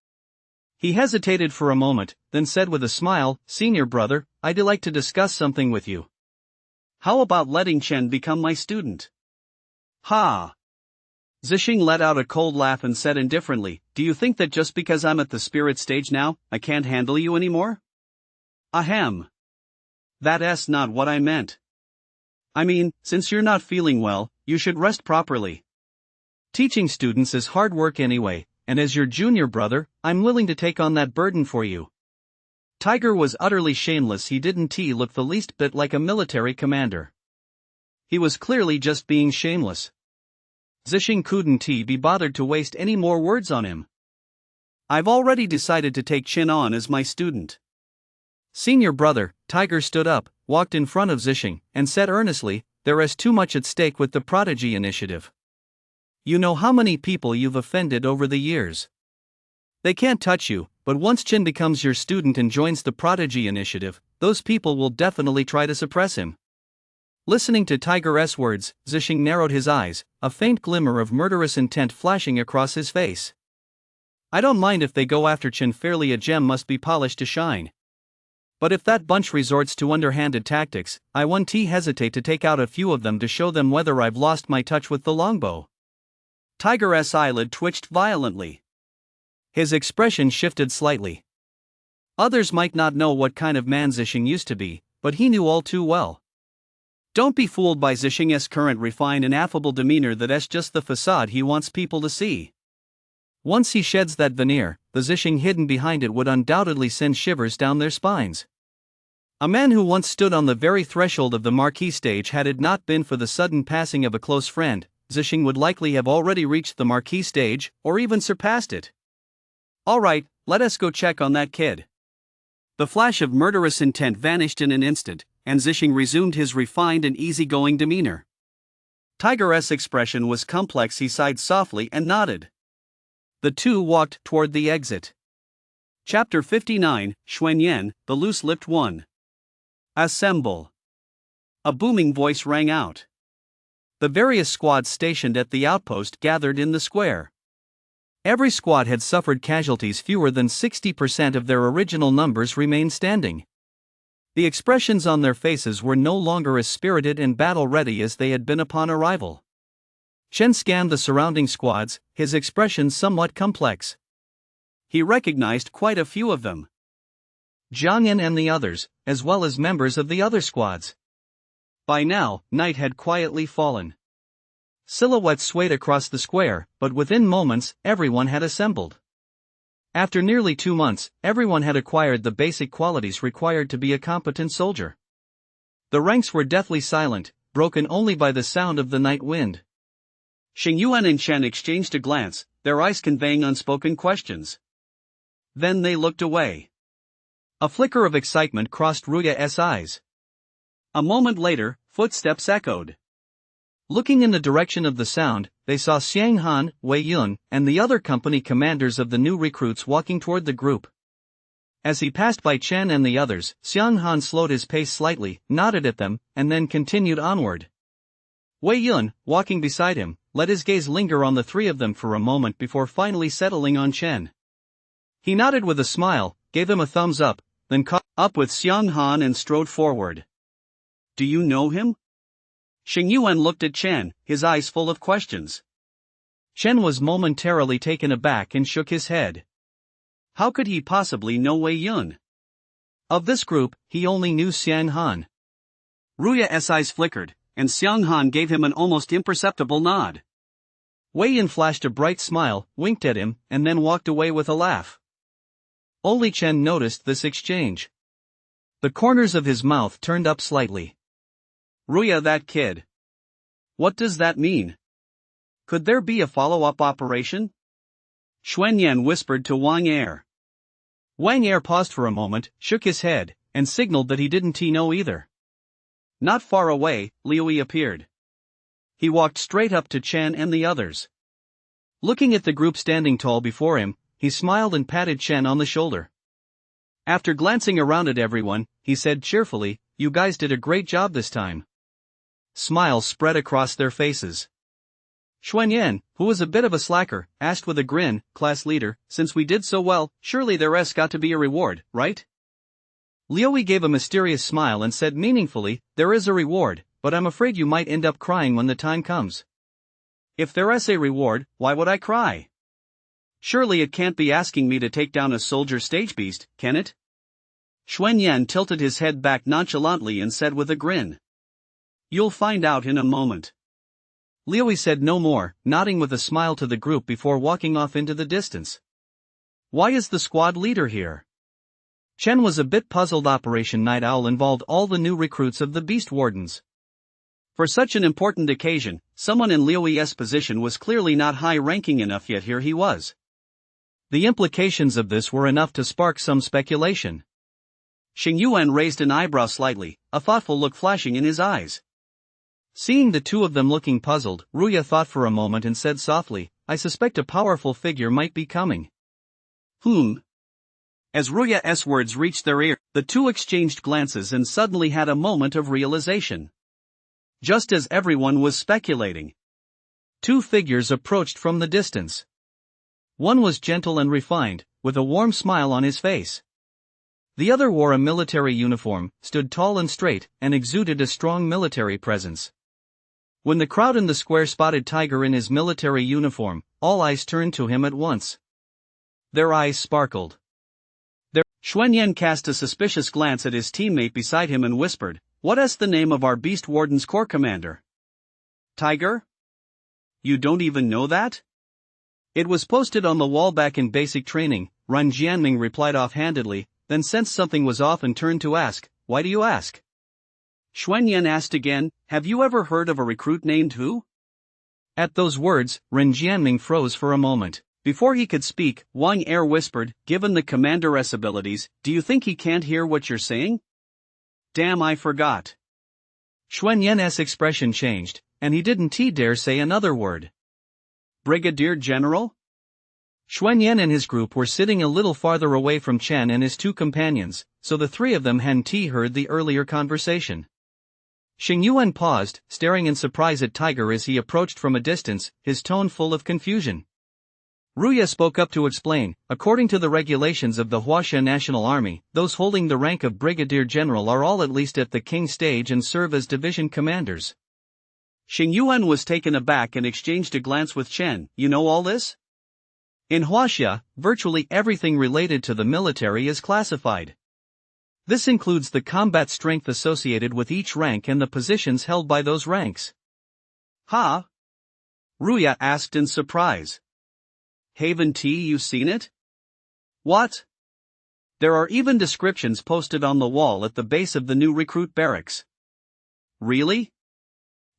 He hesitated for a moment, then said with a smile, "Senior brother, I'd like to discuss something with you. How about letting Chen become my student?" "Ha!" Zishing let out a cold laugh and said indifferently, "Do you think that just because I'm at the spirit stage now, I can't handle you anymore?" "Ahem. That's not what I meant. I mean, since you're not feeling well, you should rest properly. Teaching students is hard work anyway, and as your junior brother, I'm willing to take on that burden for you." Tiger was utterly shameless. He didn't look the least bit like a military commander. He was clearly just being shameless. Zishing couldn't be bothered to waste any more words on him. "I've already decided to take Chen on as my student." "Senior brother," Tiger stood up, walked in front of Zishing, and said earnestly, "there is too much at stake with the Prodigy Initiative. You know how many people you've offended over the years. They can't touch you, but once Chen becomes your student and joins the Prodigy Initiative, those people will definitely try to suppress him." Listening to Tiger's words, Zishing narrowed his eyes, a faint glimmer of murderous intent flashing across his face. "I don't mind if they go after Chen fairly. A gem must be polished to shine. But if that bunch resorts to underhanded tactics, I won't hesitate to take out a few of them to show them whether I've lost my touch with the longbow." Tiger's eyelid twitched violently. His expression shifted slightly. Others might not know what kind of man Zishing used to be, but he knew all too well. Don't be fooled by Zishing's current refined and affable demeanor. That's just the facade he wants people to see. Once he sheds that veneer, the Zishing hidden behind it would undoubtedly send shivers down their spines. A man who once stood on the very threshold of the marquee stage. Had it not been for the sudden passing of a close friend, Zishing would likely have already reached the marquee stage, or even surpassed it. "All right, let us go check on that kid." The flash of murderous intent vanished in an instant, and Zishing resumed his refined and easygoing demeanor. Tiger's expression was complex. He sighed softly and nodded. The two walked toward the exit. Chapter 59, Xuanyan, the loose-lipped one. Assemble. A booming voice rang out. The various squads stationed at the outpost gathered in the square. Every squad had suffered casualties. Fewer than 60% of their original numbers remained standing. The expressions on their faces were no longer as spirited and battle-ready as they had been upon arrival. Chen scanned the surrounding squads, his expression somewhat complex. He recognized quite a few of them. Jiang Yan and the others, as well as members of the other squads. By now, night had quietly fallen. Silhouettes swayed across the square, but within moments, everyone had assembled. After nearly 2 months, everyone had acquired the basic qualities required to be a competent soldier. The ranks were deathly silent, broken only by the sound of the night wind. Xingyuan and Chen exchanged a glance, their eyes conveying unspoken questions. Then they looked away. A flicker of excitement crossed Ruya's eyes. A moment later, footsteps echoed. Looking in the direction of the sound, they saw Xiang Han, Wei Yun, and the other company commanders of the new recruits walking toward the group. As he passed by Chen and the others, Xiang Han slowed his pace slightly, nodded at them, and then continued onward. Wei Yun, walking beside him, let his gaze linger on the three of them for a moment before finally settling on Chen. He nodded with a smile, gave him a thumbs up, then caught up with Xiang Han and strode forward. Do you know him? Xingyuan looked at Chen, his eyes full of questions. Chen was momentarily taken aback and shook his head. How could he possibly know Wei Yun? Of this group, he only knew Xiang Han. Ruya's eyes flickered, and Xiang Han gave him an almost imperceptible nod. Wei Yun flashed a bright smile, winked at him, and then walked away with a laugh. Only Chen noticed this exchange. The corners of his mouth turned up slightly. Ruya, that kid. What does that mean? Could there be a follow-up operation? Xuanyan whispered to Wang Er. Wang Er paused for a moment, shook his head, and signaled that he didn't know either. Not far away, Liu appeared. He walked straight up to Chen and the others. Looking at the group standing tall before him, he smiled and patted Chen on the shoulder. After glancing around at everyone, he said cheerfully, "You guys did a great job this time." Smiles spread across their faces. Xuanyan, who was a bit of a slacker, asked with a grin, "Class leader, since we did so well, surely there's got to be a reward, right?" Liu gave a mysterious smile and said meaningfully, "There is a reward, but I'm afraid you might end up crying when the time comes." "If there is a reward, why would I cry? Surely it can't be asking me to take down a soldier stage beast, can it?" Xuanyan tilted his head back nonchalantly and said with a grin. "You'll find out in a moment." Liu said no more, nodding with a smile to the group before walking off into the distance. Why is the squad leader here? Chen was a bit puzzled. Operation Night Owl involved all the new recruits of the Beast Wardens. For such an important occasion, someone in Liu's position was clearly not high-ranking enough, yet here he was. The implications of this were enough to spark some speculation. Xingyuan raised an eyebrow slightly, a thoughtful look flashing in his eyes. Seeing the two of them looking puzzled, Ruya thought for a moment and said softly, "I suspect a powerful figure might be coming." As Ruya's words reached their ear, the two exchanged glances and suddenly had a moment of realization. Just as everyone was speculating, two figures approached from the distance. One was gentle and refined, with a warm smile on his face. The other wore a military uniform, stood tall and straight, and exuded a strong military presence. When the crowd in the square spotted Tiger in his military uniform, all eyes turned to him at once. Their eyes sparkled. Xuanyan cast a suspicious glance at his teammate beside him and whispered, "What is the name of our Beast Warden's corps commander?" "Tiger? You don't even know that?" "It was posted on the wall back in basic training," Ren Jianming replied offhandedly, then sensed something was off and turned to ask, "Why do you ask?" Xuanyan asked again, "Have you ever heard of a recruit named who?" At those words, Ren Jianming froze for a moment. Before he could speak, Wang Er whispered, "Given the commander's abilities, do you think he can't hear what you're saying?" "Damn, I forgot." Xuanyan's expression changed, and he didn't dare say another word. Brigadier General? Xuan Yan and his group were sitting a little farther away from Chen and his two companions, so the three of them hadn't heard the earlier conversation. Xing Yuan paused, staring in surprise at Tiger as he approached from a distance, his tone full of confusion. Ruya spoke up to explain, according to the regulations of the Huaxia National Army, those holding the rank of Brigadier General are all at least at the King stage and serve as division commanders. Xing Yuan was taken aback and exchanged a glance with Chen. You know all this? In Huaxia, virtually everything related to the military is classified. This includes the combat strength associated with each rank and the positions held by those ranks. Huh? Ruya asked in surprise. Haven T, you seen it? What? There are even descriptions posted on the wall at the base of the new recruit barracks. Really?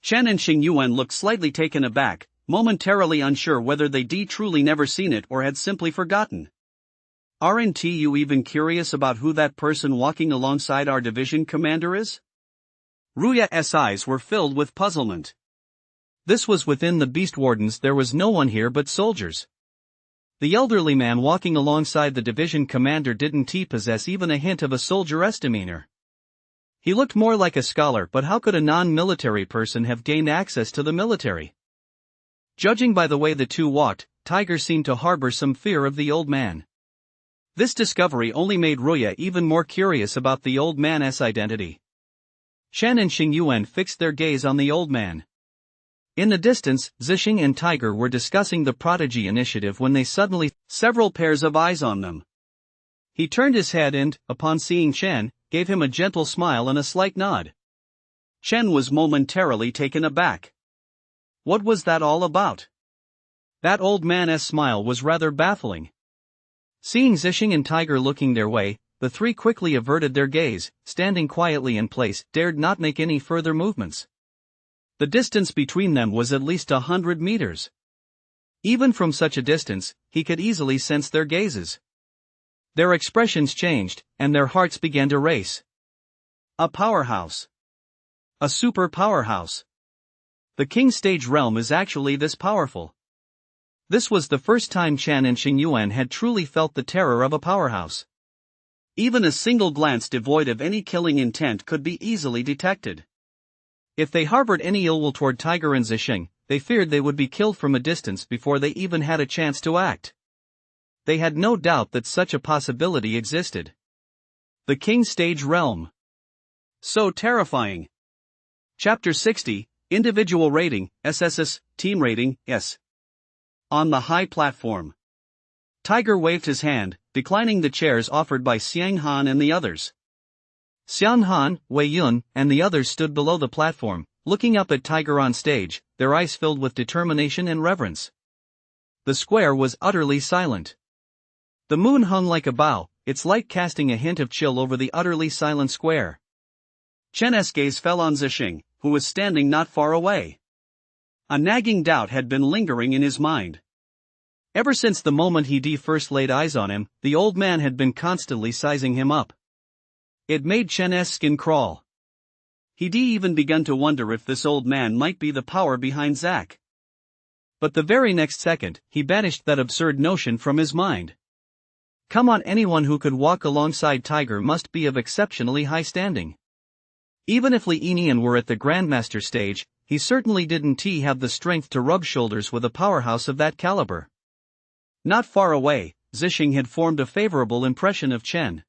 Chen and Xing Yuan looked slightly taken aback, momentarily unsure whether they truly never seen it or had simply forgotten. Aren't you even curious about who that person walking alongside our division commander is? Ruya's eyes were filled with puzzlement. This was within the Beast Wardens. There was no one here but soldiers. The elderly man walking alongside the division commander didn't possess even a hint of a soldier's demeanor. He looked more like a scholar, but how could a non-military person have gained access to the military? Judging by the way the two walked, Tiger seemed to harbor some fear of the old man. This discovery only made Ruya even more curious about the old man's identity. Chen and Xing Yuan fixed their gaze on the old man. In the distance, Zixing and Tiger were discussing the Prodigy initiative when they suddenly several pairs of eyes on them. He turned his head and, upon seeing Chen, gave him a gentle smile and a slight nod. Chen was momentarily taken aback. What was that all about? That old man's smile was rather baffling. Seeing Zixing and Tiger looking their way, the three quickly averted their gaze, standing quietly in place, dared not make any further movements. The distance between them was at least 100 meters. Even from such a distance, he could easily sense their gazes. Their expressions changed, and their hearts began to race. A powerhouse. A super powerhouse. The King stage realm is actually this powerful. This was the first time Chen and Xing Yuan had truly felt the terror of a powerhouse. Even a single glance devoid of any killing intent could be easily detected. If they harbored any ill will toward Tiger and Zixing, they feared they would be killed from a distance before they even had a chance to act. They had no doubt that such a possibility existed. The King stage realm. So terrifying. Chapter 60, Individual Rating, SSS, Team Rating, S. On the high platform. Tiger waved his hand, declining the chairs offered by Xiang Han and the others. Xiang Han, Wei Yun, and the others stood below the platform, looking up at Tiger on stage, their eyes filled with determination and reverence. The square was utterly silent. The moon hung like a bow, its light casting a hint of chill over the utterly silent square. Chen's gaze fell on Zixing, who was standing not far away. A nagging doubt had been lingering in his mind. Ever since the moment he first laid eyes on him, the old man had been constantly sizing him up. It made Chen's skin crawl. He'd even begun to wonder if this old man might be the power behind Zack. But the very next second, he banished that absurd notion from his mind. Come on, anyone who could walk alongside Tiger must be of exceptionally high standing. Even if Li Yinian were at the Grandmaster stage, he certainly didn't have the strength to rub shoulders with a powerhouse of that caliber. Not far away, Zixing had formed a favorable impression of Chen.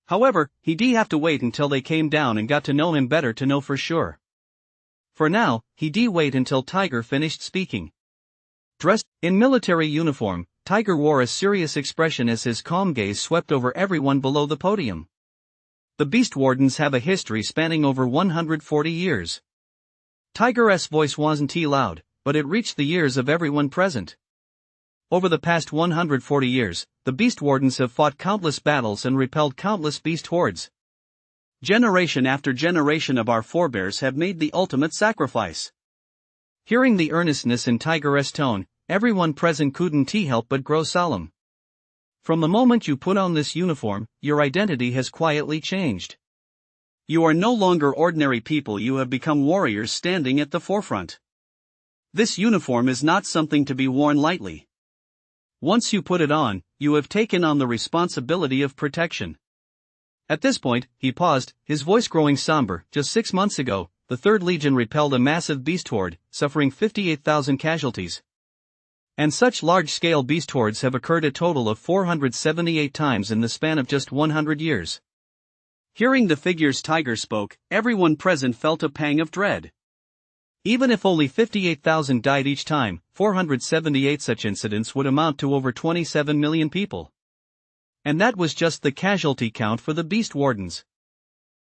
However, he'd have to wait until they came down and got to know him better to know for sure. For now, he'd wait until Tiger finished speaking. Dressed in military uniform, Tiger wore a serious expression as his calm gaze swept over everyone below the podium. The Beast Wardens have a history spanning over 140 years. Tiger's voice wasn't loud, but it reached the ears of everyone present. Over the past 140 years, the Beast Wardens have fought countless battles and repelled countless beast hordes. Generation after generation of our forebears have made the ultimate sacrifice. Hearing the earnestness in Tiger's tone, everyone present couldn't help but grow solemn. From the moment you put on this uniform, your identity has quietly changed. You are no longer ordinary people, you have become warriors standing at the forefront. This uniform is not something to be worn lightly. Once you put it on, you have taken on the responsibility of protection. At this point, he paused, his voice growing somber. Just 6 months ago, the 3rd Legion repelled a massive beast horde, suffering 58,000 casualties. And such large-scale beast hordes have occurred a total of 478 times in the span of just 100 years. Hearing the figures Tiger spoke, everyone present felt a pang of dread. Even if only 58,000 died each time, 478 such incidents would amount to over 27 million people. And that was just the casualty count for the Beast Wardens.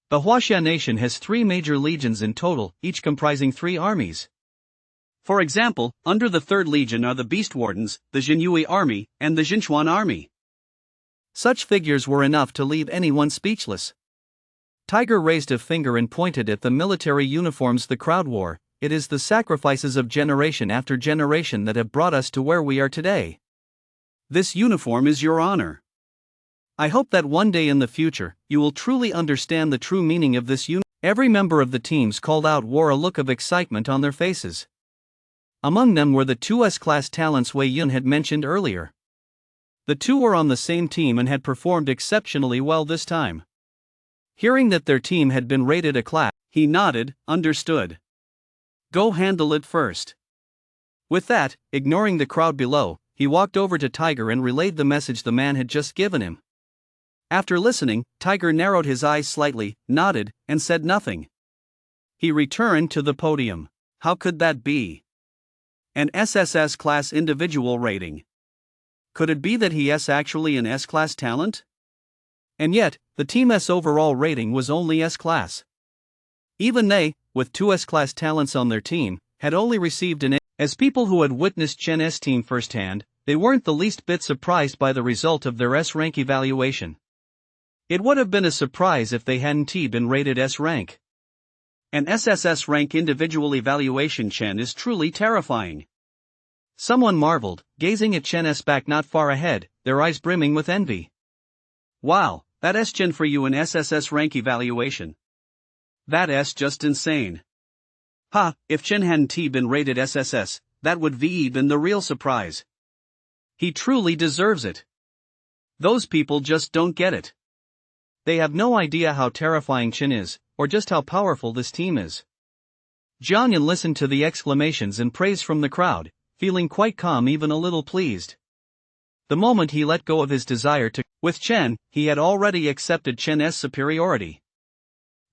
The Huaxia nation has 3 major legions in total, each comprising 3 armies. For example, under the 3rd Legion are the Beast Wardens, the Jinyue Army, and the Jinchuan Army. Such figures were enough to leave anyone speechless. Tiger raised a finger and pointed at the military uniforms the crowd wore. It is the sacrifices of generation after generation that have brought us to where we are today. This uniform is your honor. I hope that one day in the future, you will truly understand the true meaning of this uniform. Every member of the teams called out wore a look of excitement on their faces. Among them were the 2 S-class talents Wei Yun had mentioned earlier. The 2 were on the same team and had performed exceptionally well this time. Hearing that their team had been rated a class, he nodded, understood. Go handle it first. With that, ignoring the crowd below, he walked over to Tiger and relayed the message the man had just given him. After listening, Tiger narrowed his eyes slightly, nodded, and said nothing. He returned to the podium. How could that be? An SSS class individual rating. Could it be that he is actually an S-class talent? And yet, the Team S overall rating was only S-class. Even they, with 2 S-class talents on their team, had only received an A. As people who had witnessed Chen S' team firsthand, they weren't the least bit surprised by the result of their S-rank evaluation. It would have been a surprise if they hadn't been rated S-rank. An SSS rank individual evaluation. Chen is truly terrifying. Someone marveled, gazing at Chen S' back not far ahead, their eyes brimming with envy. Wow, that S Chen for you in SSS rank evaluation. That's just insane. If Chen hadn't been rated SSS, that would be been the real surprise. He truly deserves it. Those people just don't get it. They have no idea how terrifying Chen is, or just how powerful this team is. Jiangyan listened to the exclamations and praise from the crowd, feeling quite calm, even a little pleased. The moment he let go of his desire to, with Chen, he had already accepted Chen's superiority.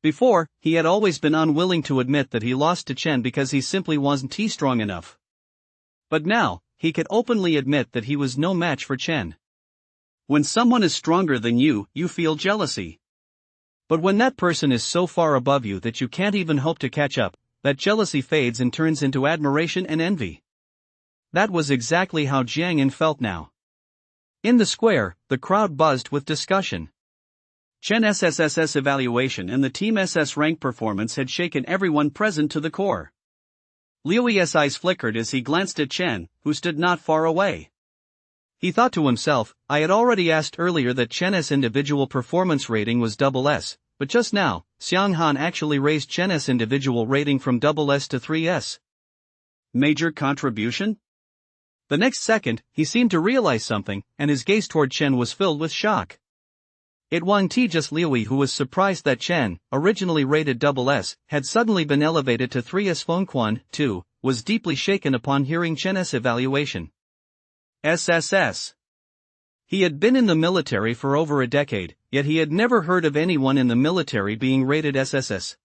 Before, he had always been unwilling to admit that he lost to Chen because he simply wasn't strong enough. But now, he could openly admit that he was no match for Chen. When someone is stronger than you, you feel jealousy. But when that person is so far above you that you can't even hope to catch up, that jealousy fades and turns into admiration and envy. That was exactly how Jiangyan felt now. In the square, the crowd buzzed with discussion. Chen's SSS evaluation and the Team SS rank performance had shaken everyone present to the core. Liu's eyes flickered as he glanced at Chen, who stood not far away. He thought to himself, I had already asked earlier that Chen's individual performance rating was SS, but just now, Xiang Han actually raised Chen's individual rating from SS to 3S. Major contribution? The next second, he seemed to realize something, and his gaze toward Chen was filled with shock. It wasn't just Liu who was surprised that Chen, originally rated SS, had suddenly been elevated to 3S. Feng Quan, too, was deeply shaken upon hearing Chen's evaluation. SSS. He had been in the military for over a decade, yet he had never heard of anyone in the military being rated SSS.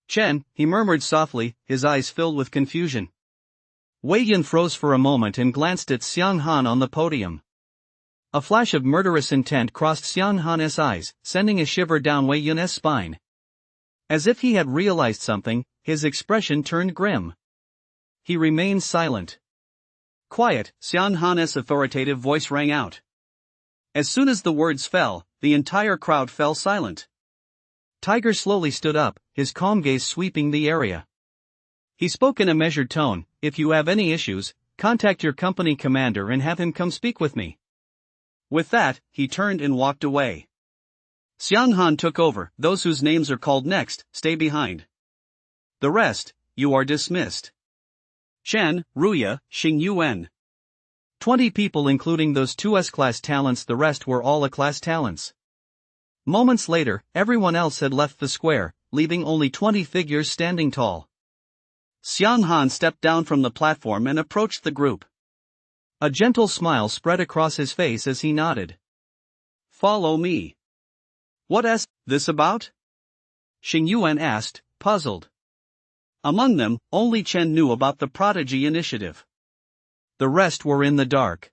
Chen, he murmured softly, his eyes filled with confusion. Wei Yun froze for a moment and glanced at Xiang Han on the podium. A flash of murderous intent crossed Xiang Han's eyes, sending a shiver down Wei Yun's spine. As if he had realized something, his expression turned grim. He remained silent. Quiet, Xiang Han's authoritative voice rang out. As soon as the words fell, the entire crowd fell silent. Tiger slowly stood up, his calm gaze sweeping the area. He spoke in a measured tone, if you have any issues, contact your company commander and have him come speak with me. With that, he turned and walked away. Xiang Han took over. Those whose names are called next, stay behind. The rest, you are dismissed. Chen, Ruya, Xing Yuan. 20 people including those two S-class talents, the rest were all A-class talents. Moments later, everyone else had left the square, leaving only 20 figures standing tall. Xiang Han stepped down from the platform and approached the group. A gentle smile spread across his face as he nodded. Follow me. What's this about? Xing Yuan asked, puzzled. Among them, only Chen knew about the Prodigy Initiative. The rest were in the dark.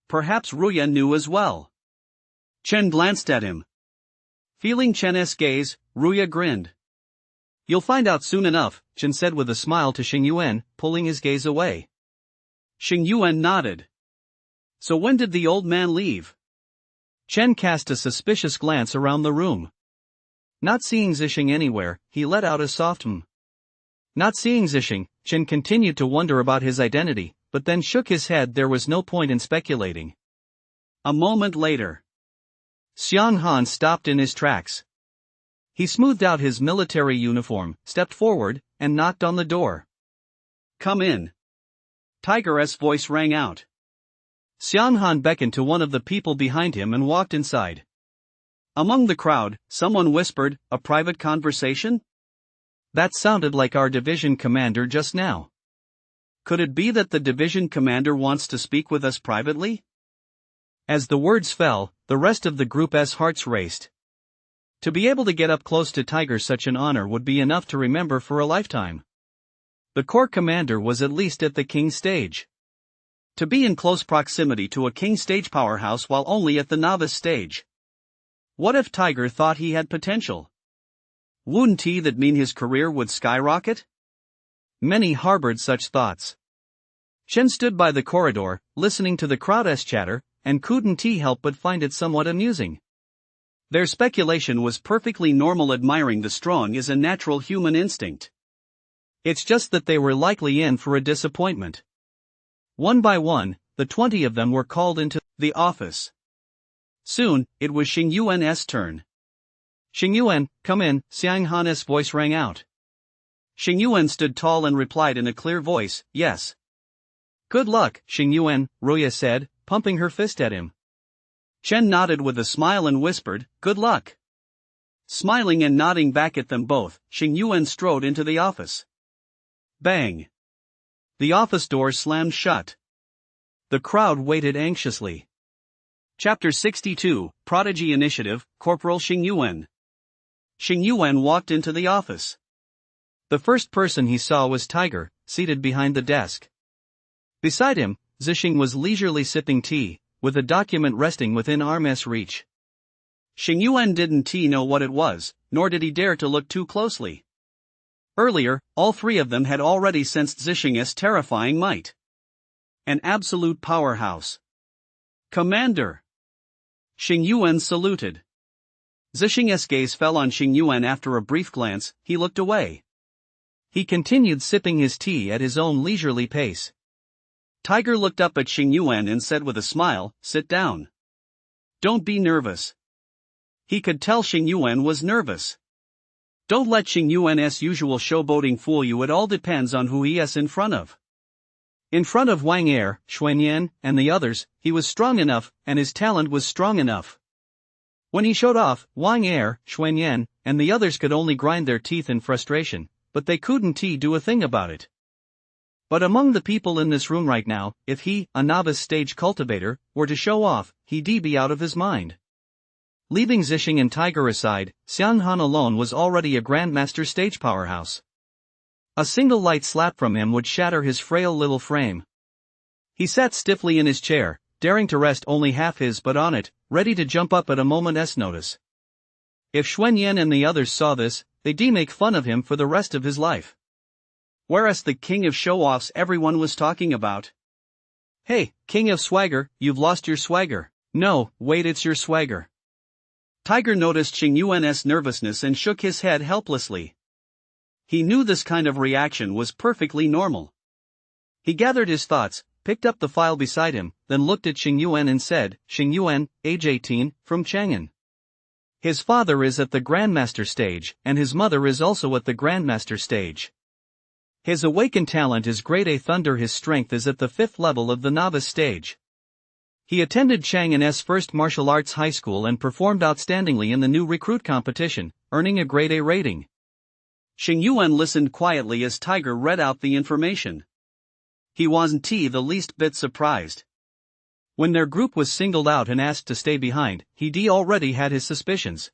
Perhaps Ruya knew as well. Chen glanced at him. Feeling Chen's gaze, Ruya grinned. You'll find out soon enough, Chen said with a smile to Xing Yuan, pulling his gaze away. Xing Yuan nodded. So when did the old man leave? Chen cast a suspicious glance around the room. Not seeing Zixing anywhere, he let out a soft "hmm." Not seeing Zixing, Chen continued to wonder about his identity, but then shook his head. There was no point in speculating. A moment later, Xiang Han stopped in his tracks. He smoothed out his military uniform, stepped forward, and knocked on the door. Come in. Tiger's voice rang out. Xiang Han beckoned to one of the people behind him and walked inside. Among the crowd, someone whispered, a private conversation? That sounded like our division commander just now. Could it be that the division commander wants to speak with us privately? As the words fell, the rest of the group's hearts raced. To be able to get up close to Tiger, such an honor would be enough to remember for a lifetime. The corps commander was at least at the king stage. To be in close proximity to a king stage powerhouse while only at the novice stage. What if Tiger thought he had potential? Wouldn't that mean his career would skyrocket? Many harbored such thoughts. Chen stood by the corridor, listening to the crowd's chatter, and couldn't help but find it somewhat amusing. Their speculation was perfectly normal. Admiring the strong is a natural human instinct. It's just that they were likely in for a disappointment. One by one, the 20 of them were called into the office. Soon, it was Xing Yuan's turn. Xing Yuan, come in, Xiang Han's voice rang out. Xing Yuan stood tall and replied in a clear voice, yes. Good luck, Xing Yuan, Ruya said, pumping her fist at him. Chen nodded with a smile and whispered, good luck. Smiling and nodding back at them both, Xing Yuan strode into the office. Bang! The office door slammed shut. The crowd waited anxiously. Chapter 62, Prodigy Initiative, Corporal Xing Yuan. Xing Yuan walked into the office. The first person he saw was Tiger, seated behind the desk. Beside him, Zixing was leisurely sipping tea, with a document resting within arm's reach. Xing Yuan didn't know what it was, nor did he dare to look too closely. Earlier, all three of them had already sensed Zixing's terrifying might. An absolute powerhouse. Commander! Xing Yuan saluted. Zixing's gaze fell on Xing Yuan. After a brief glance, he looked away. He continued sipping his tea at his own leisurely pace. Tiger looked up at Xing Yuan and said with a smile, sit down. Don't be nervous. He could tell Xing Yuan was nervous. Don't let Xing Yuan's usual showboating fool you. It all depends on who he is in front of. In front of Wang Er, Xuanyan, and the others, he was strong enough, and his talent was strong enough. When he showed off, Wang Er, Xuanyan, and the others could only grind their teeth in frustration, but they couldn't do a thing about it. But among the people in this room right now, if he, a novice stage cultivator, were to show off, he'd be out of his mind. Leaving Zixing and Tiger aside, Xiang Han alone was already a grandmaster stage powerhouse. A single light slap from him would shatter his frail little frame. He sat stiffly in his chair, daring to rest only half his butt on it, ready to jump up at a moment's notice. If Xuanyan and the others saw this, they'd make fun of him for the rest of his life. Whereas the king of show-offs everyone was talking about. Hey, king of swagger, you've lost your swagger. No, wait, it's your swagger. Tiger noticed Xing Yuan's nervousness and shook his head helplessly. He knew this kind of reaction was perfectly normal. He gathered his thoughts, picked up the file beside him, then looked at Xing Yuan and said, Xing Yuan, age 18, from Chang'an. His father is at the Grandmaster stage, and his mother is also at the Grandmaster stage. His awakened talent is Grade A Thunder. His strength is at the 5th level of the novice stage. He attended Chang'an's first martial arts high school and performed outstandingly in the new recruit competition, earning a Grade A rating. Xing Yuan listened quietly as Tiger read out the information. He wasn't the least bit surprised. When their group was singled out and asked to stay behind, he already had his suspicions.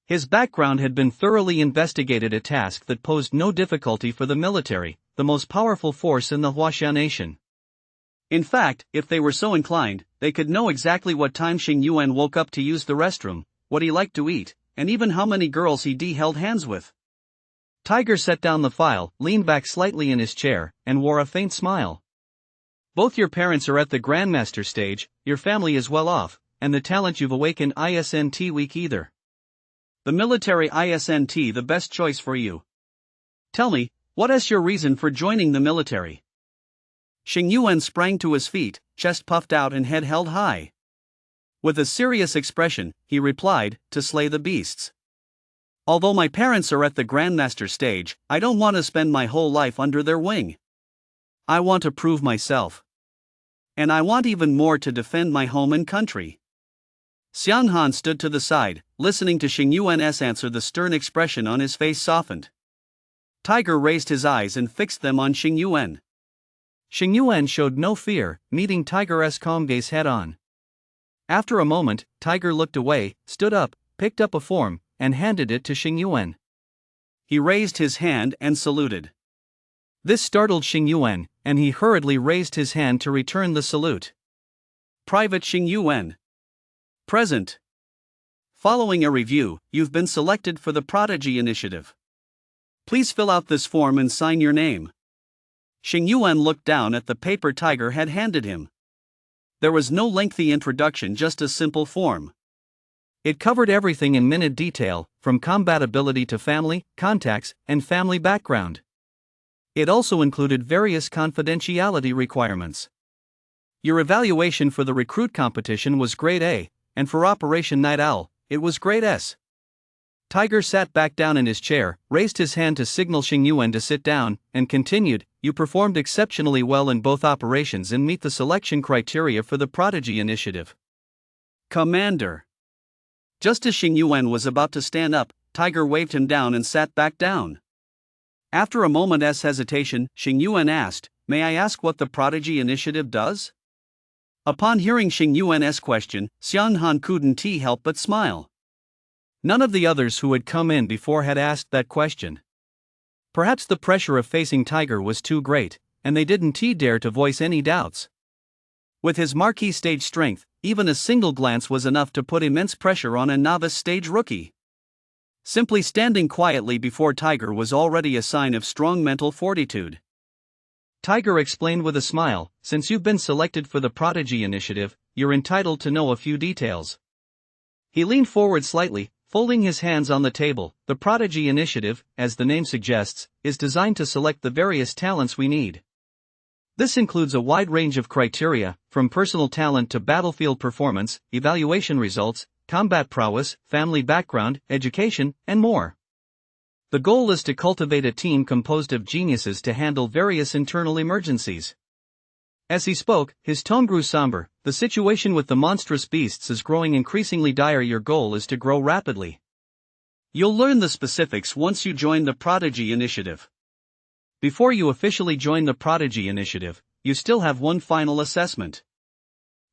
His background had been thoroughly investigated, a task that posed no difficulty for the military, the most powerful force in the Huaxia nation. In fact, if they were so inclined, they could know exactly what time Xing Yuan woke up to use the restroom, what he liked to eat, and even how many girls he held hands with. Tiger set down the file, leaned back slightly in his chair, and wore a faint smile. Both your parents are at the Grandmaster stage, your family is well off, and the talent you've awakened isn't weak either. The military isn't the best choice for you. Tell me, what is your reason for joining the military? Xing Yuan sprang to his feet, chest puffed out and head held high. With a serious expression, he replied, to slay the beasts. Although my parents are at the Grandmaster stage, I don't want to spend my whole life under their wing. I want to prove myself. And I want even more to defend my home and country. Xiang Han stood to the side, listening to Xing Yuan's answer. The stern expression on his face softened. Tiger raised his eyes and fixed them on Xing Yuan. Xing Yuan showed no fear, meeting Tiger's calm gaze head on. After a moment, Tiger looked away, stood up, picked up a form, and handed it to Xing Yuan. He raised his hand and saluted. This startled Xing Yuan, and he hurriedly raised his hand to return the salute. Private Xing Yuan. Present. Following a review, you've been selected for the Prodigy Initiative. Please fill out this form and sign your name. Xing Yuan looked down at the paper Tiger had handed him. There was no lengthy introduction, just a simple form. It covered everything in minute detail, from combat ability to family, contacts, and family background. It also included various confidentiality requirements. Your evaluation for the recruit competition was Grade A, and for Operation Night Owl, it was Grade S. Tiger sat back down in his chair, raised his hand to signal Xing Yuan to sit down, and continued, you performed exceptionally well in both operations and meet the selection criteria for the Prodigy Initiative. Commander. Just as Xing Yuan was about to stand up, Tiger waved him down and sat back down. After a moment's hesitation, Xing Yuan asked, may I ask what the Prodigy Initiative does? Upon hearing Xing Yuan's question, Xiang Han couldn't help but smile. None of the others who had come in before had asked that question. Perhaps the pressure of facing Tiger was too great, and they didn't dare to voice any doubts. With his marquee stage strength, even a single glance was enough to put immense pressure on a novice stage rookie. Simply standing quietly before Tiger was already a sign of strong mental fortitude. Tiger explained with a smile, since you've been selected for the Prodigy Initiative, you're entitled to know a few details. He leaned forward slightly, folding his hands on the table. The Prodigy Initiative, as the name suggests, is designed to select the various talents we need. This includes a wide range of criteria, from personal talent to battlefield performance, evaluation results, combat prowess, family background, education, and more. The goal is to cultivate a team composed of geniuses to handle various internal emergencies. As he spoke, his tone grew somber. The situation with the monstrous beasts is growing increasingly dire. Your goal is to grow rapidly. You'll learn the specifics once you join the Prodigy Initiative. Before you officially join the Prodigy Initiative, you still have one final assessment.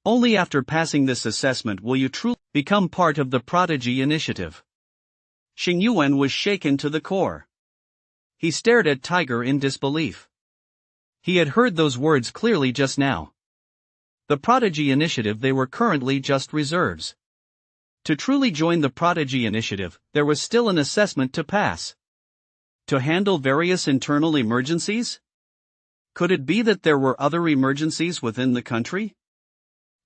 Only after passing this assessment will you truly become part of the Prodigy Initiative. Xing Yuan was shaken to the core. He stared at Tiger in disbelief. He had heard those words clearly just now. The Prodigy Initiative, they were currently just reserves. To truly join the Prodigy Initiative, there was still an assessment to pass. To handle various internal emergencies? Could it be that there were other emergencies within the country?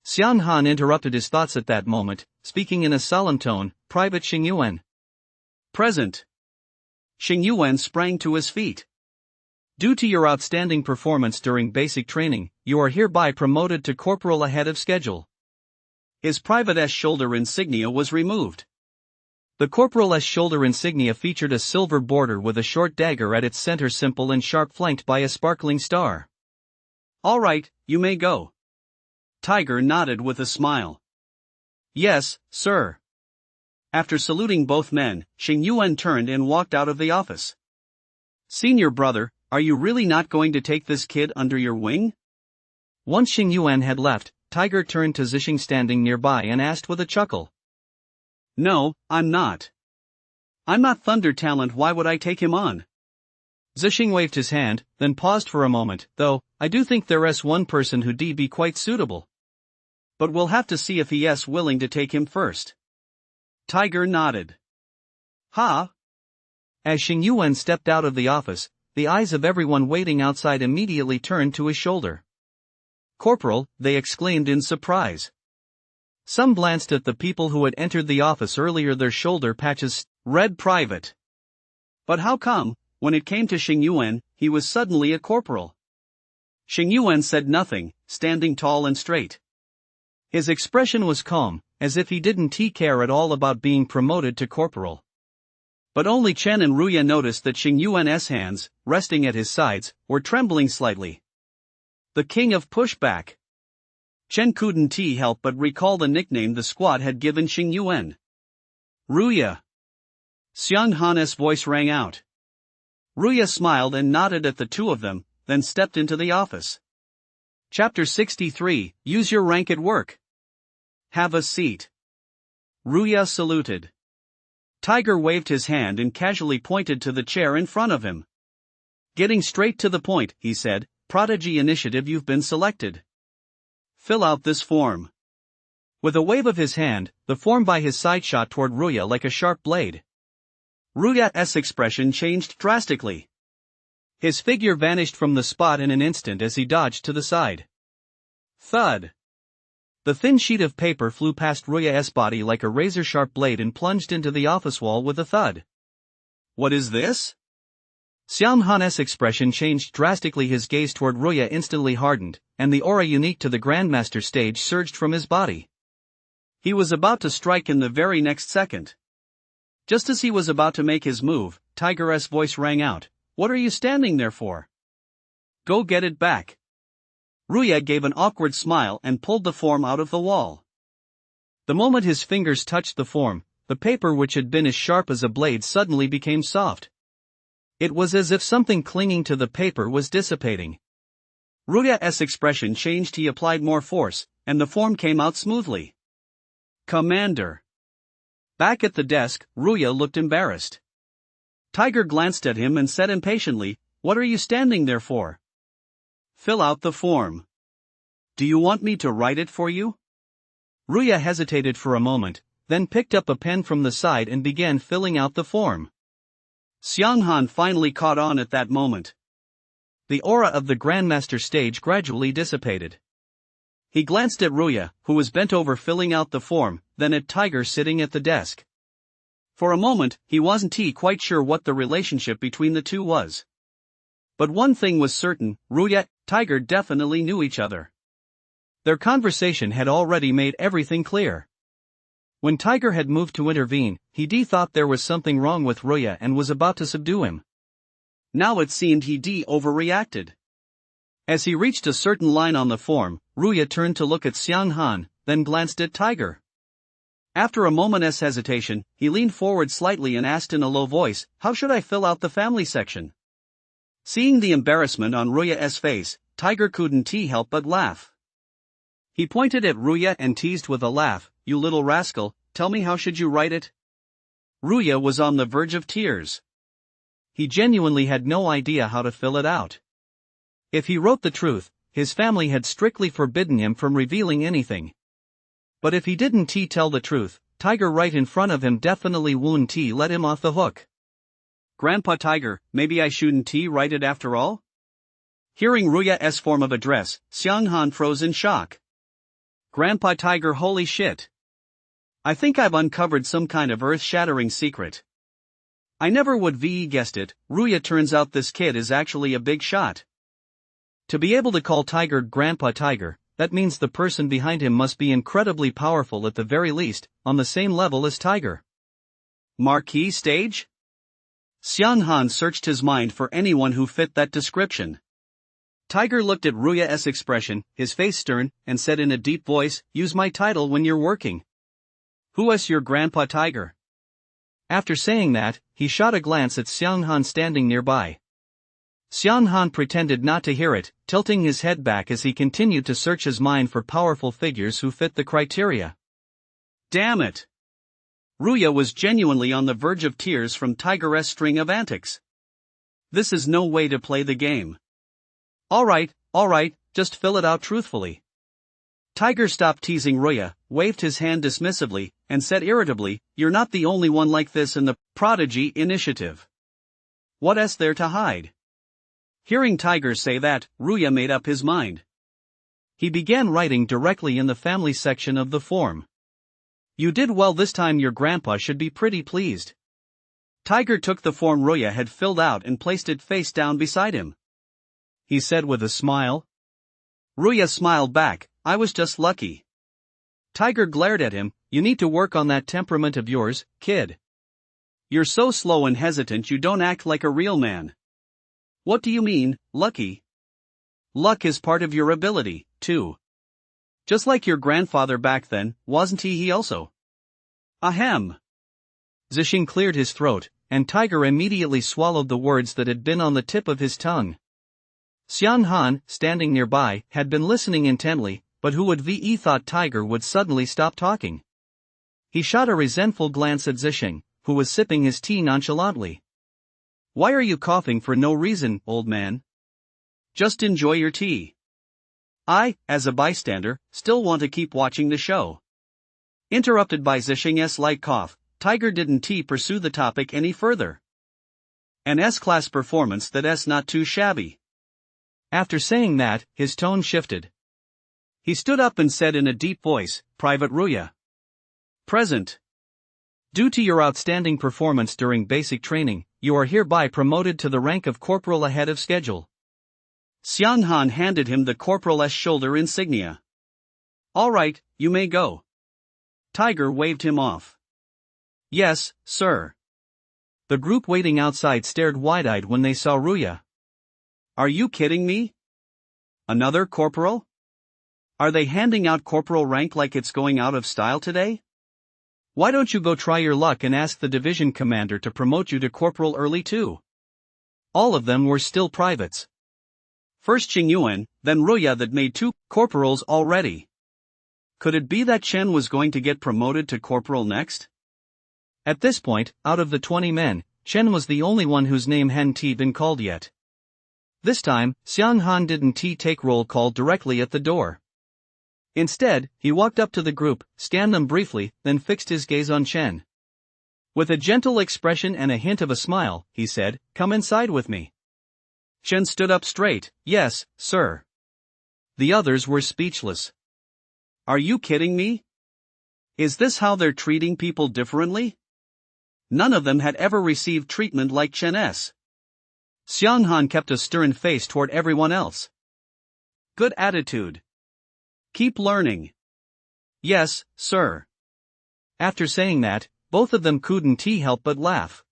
Xiang Han interrupted his thoughts at that moment, speaking in a solemn tone, Private Xing Yuan. Present. Xing Yuan sprang to his feet. Due to your outstanding performance during basic training, you are hereby promoted to corporal ahead of schedule. His private's shoulder insignia was removed. The corporal's shoulder insignia featured a silver border with a short dagger at its center, simple and sharp, flanked by a sparkling star. All right, you may go. Tiger nodded with a smile. Yes, sir. After saluting both men, Xing Yuan turned and walked out of the office. Senior brother, are you really not going to take this kid under your wing? Once Xing Yuan had left, Tiger turned to Zixing standing nearby and asked with a chuckle. No, I'm not. I'm not Thunder Talent, why would I take him on? Zixing waved his hand, then paused for a moment, though, I do think there's one person who'd be quite suitable. But we'll have to see if he's willing to take him first. Tiger nodded. Ha! As Xing Yuan stepped out of the office, the eyes of everyone waiting outside immediately turned to his shoulder. Corporal, they exclaimed in surprise. Some glanced at the people who had entered the office earlier, their shoulder patches read private. But how come, when it came to Xing Yuan, he was suddenly a corporal? Xing Yuan said nothing, standing tall and straight. His expression was calm, as if he didn't care at all about being promoted to corporal. But only Chen and Ruya noticed that Xing Yuan's hands, resting at his sides, were trembling slightly. The king of pushback. Chen couldn't help but recall the nickname the squad had given Xing Yuan. Ruya. Xiang Han's voice rang out. Ruya smiled and nodded at the two of them, then stepped into the office. Chapter 63, Use your rank at work. Have a seat. Ruya saluted. Tiger waved his hand and casually pointed to the chair in front of him. Getting straight to the point, he said, Prodigy Initiative, you've been selected. Fill out this form. With a wave of his hand, the form by his side shot toward Ruya like a sharp blade. Ruya's expression changed drastically. His figure vanished from the spot in an instant as he dodged to the side. Thud. The thin sheet of paper flew past Ruya's body like a razor-sharp blade and plunged into the office wall with a thud. What is this? Xiang Han's expression changed drastically, his gaze toward Ruya instantly hardened, and the aura unique to the Grandmaster stage surged from his body. He was about to strike in the very next second. Just as he was about to make his move, Tiger's voice rang out, What are you standing there for? Go get it back. Ruya gave an awkward smile and pulled the form out of the wall. The moment his fingers touched the form, the paper, which had been as sharp as a blade, suddenly became soft. It was as if something clinging to the paper was dissipating. Ruya's expression changed, he applied more force, and the form came out smoothly. Commander. Back at the desk, Ruya looked embarrassed. Tiger glanced at him and said impatiently, What are you standing there for? Fill out the form. Do you want me to write it for you? Ruya hesitated for a moment, then picked up a pen from the side and began filling out the form. Xiang Han finally caught on at that moment. The aura of the Grandmaster stage gradually dissipated. He glanced at Ruya, who was bent over filling out the form, then at Tiger sitting at the desk. For a moment, he wasn't quite sure what the relationship between the two was. But one thing was certain, Ruya and Tiger definitely knew each other. Their conversation had already made everything clear. When Tiger had moved to intervene, he thought there was something wrong with Ruya and was about to subdue him. Now it seemed he overreacted. As he reached a certain line on the form, Ruya turned to look at Xiang Han, then glanced at Tiger. After a moment's hesitation, he leaned forward slightly and asked in a low voice, How should I fill out the family section? Seeing the embarrassment on Ruya's face, Tiger couldn't help but laugh. He pointed at Ruya and teased with a laugh, You little rascal, tell me, how should you write it? Ruya was on the verge of tears. He genuinely had no idea how to fill it out. If he wrote the truth, his family had strictly forbidden him from revealing anything. But if he didn't tell the truth, Tiger right in front of him definitely wouldn't let him off the hook. Grandpa Tiger, maybe I shouldn't write it after all? Hearing Ruya's form of address, Xiang Han froze in shock. Grandpa Tiger, holy shit. I think I've uncovered some kind of earth-shattering secret. I never would have guessed it, Ruya, turns out this kid is actually a big shot. To be able to call Tiger Grandpa Tiger, that means the person behind him must be incredibly powerful at the very least, on the same level as Tiger. Marquee stage? Xiang Han searched his mind for anyone who fit that description. Tiger looked at Ruya's expression, his face stern, and said in a deep voice, "Use my title when you're working. Who is your grandpa, Tiger?" After saying that, he shot a glance at Xiang Han standing nearby. Xiang Han pretended not to hear it, tilting his head back as he continued to search his mind for powerful figures who fit the criteria. Damn it! Ruya was genuinely on the verge of tears from Tiger's string of antics. This is no way to play the game. Alright, just fill it out truthfully. Tiger stopped teasing Ruya, waved his hand dismissively, and said irritably, "You're not the only one like this in the Prodigy Initiative. What is there to hide?" Hearing Tiger say that, Ruya made up his mind. He began writing directly in the family section of the form. "You did well this time, your grandpa should be pretty pleased." Tiger took the form Ruya had filled out and placed it face down beside him. He said with a smile. Ruya smiled back, "I was just lucky." Tiger glared at him, "You need to work on that temperament of yours, kid. You're so slow and hesitant you don't act like a real man." "What do you mean, lucky?" "Luck is part of your ability, too. Just like your grandfather back then, wasn't he also?" "Ahem." Zixing cleared his throat, and Tiger immediately swallowed the words that had been on the tip of his tongue. Xiang Han, standing nearby, had been listening intently, but who would ve thought Tiger would suddenly stop talking. He shot a resentful glance at Zixing, who was sipping his tea nonchalantly. "Why are you coughing for no reason, old man? Just enjoy your tea. I, as a bystander, still want to keep watching the show." Interrupted by Zixing's light cough, Tiger didn't pursue the topic any further. An S-class performance that's not too shabby. After saying that, his tone shifted. He stood up and said in a deep voice, "Private Ruya. Present. Due to your outstanding performance during basic training, you are hereby promoted to the rank of corporal ahead of schedule." Xiang Han handed him the corporal's shoulder insignia. "Alright, you may go." Tiger waved him off. "Yes, sir." The group waiting outside stared wide-eyed when they saw Ruya. "Are you kidding me? Another corporal? Are they handing out corporal rank like it's going out of style today? Why don't you go try your luck and ask the division commander to promote you to corporal early too?" All of them were still privates. First Qingyuan, then Ruya that made 2 corporals already. Could it be that Chen was going to get promoted to corporal next? At this point, out of the 20 men, Chen was the only one whose name hadn't been called yet. This time, Xiang Han didn't take roll call directly at the door. Instead, he walked up to the group, scanned them briefly, then fixed his gaze on Chen. With a gentle expression and a hint of a smile, he said, "Come inside with me." Chen stood up straight, "Yes, sir." The others were speechless. Are you kidding me? Is this how they're treating people differently? None of them had ever received treatment like Chen's. Xiang Han kept a stern face toward everyone else. Good attitude. Keep learning. Yes, sir. After saying that, both of them couldn't help but laugh.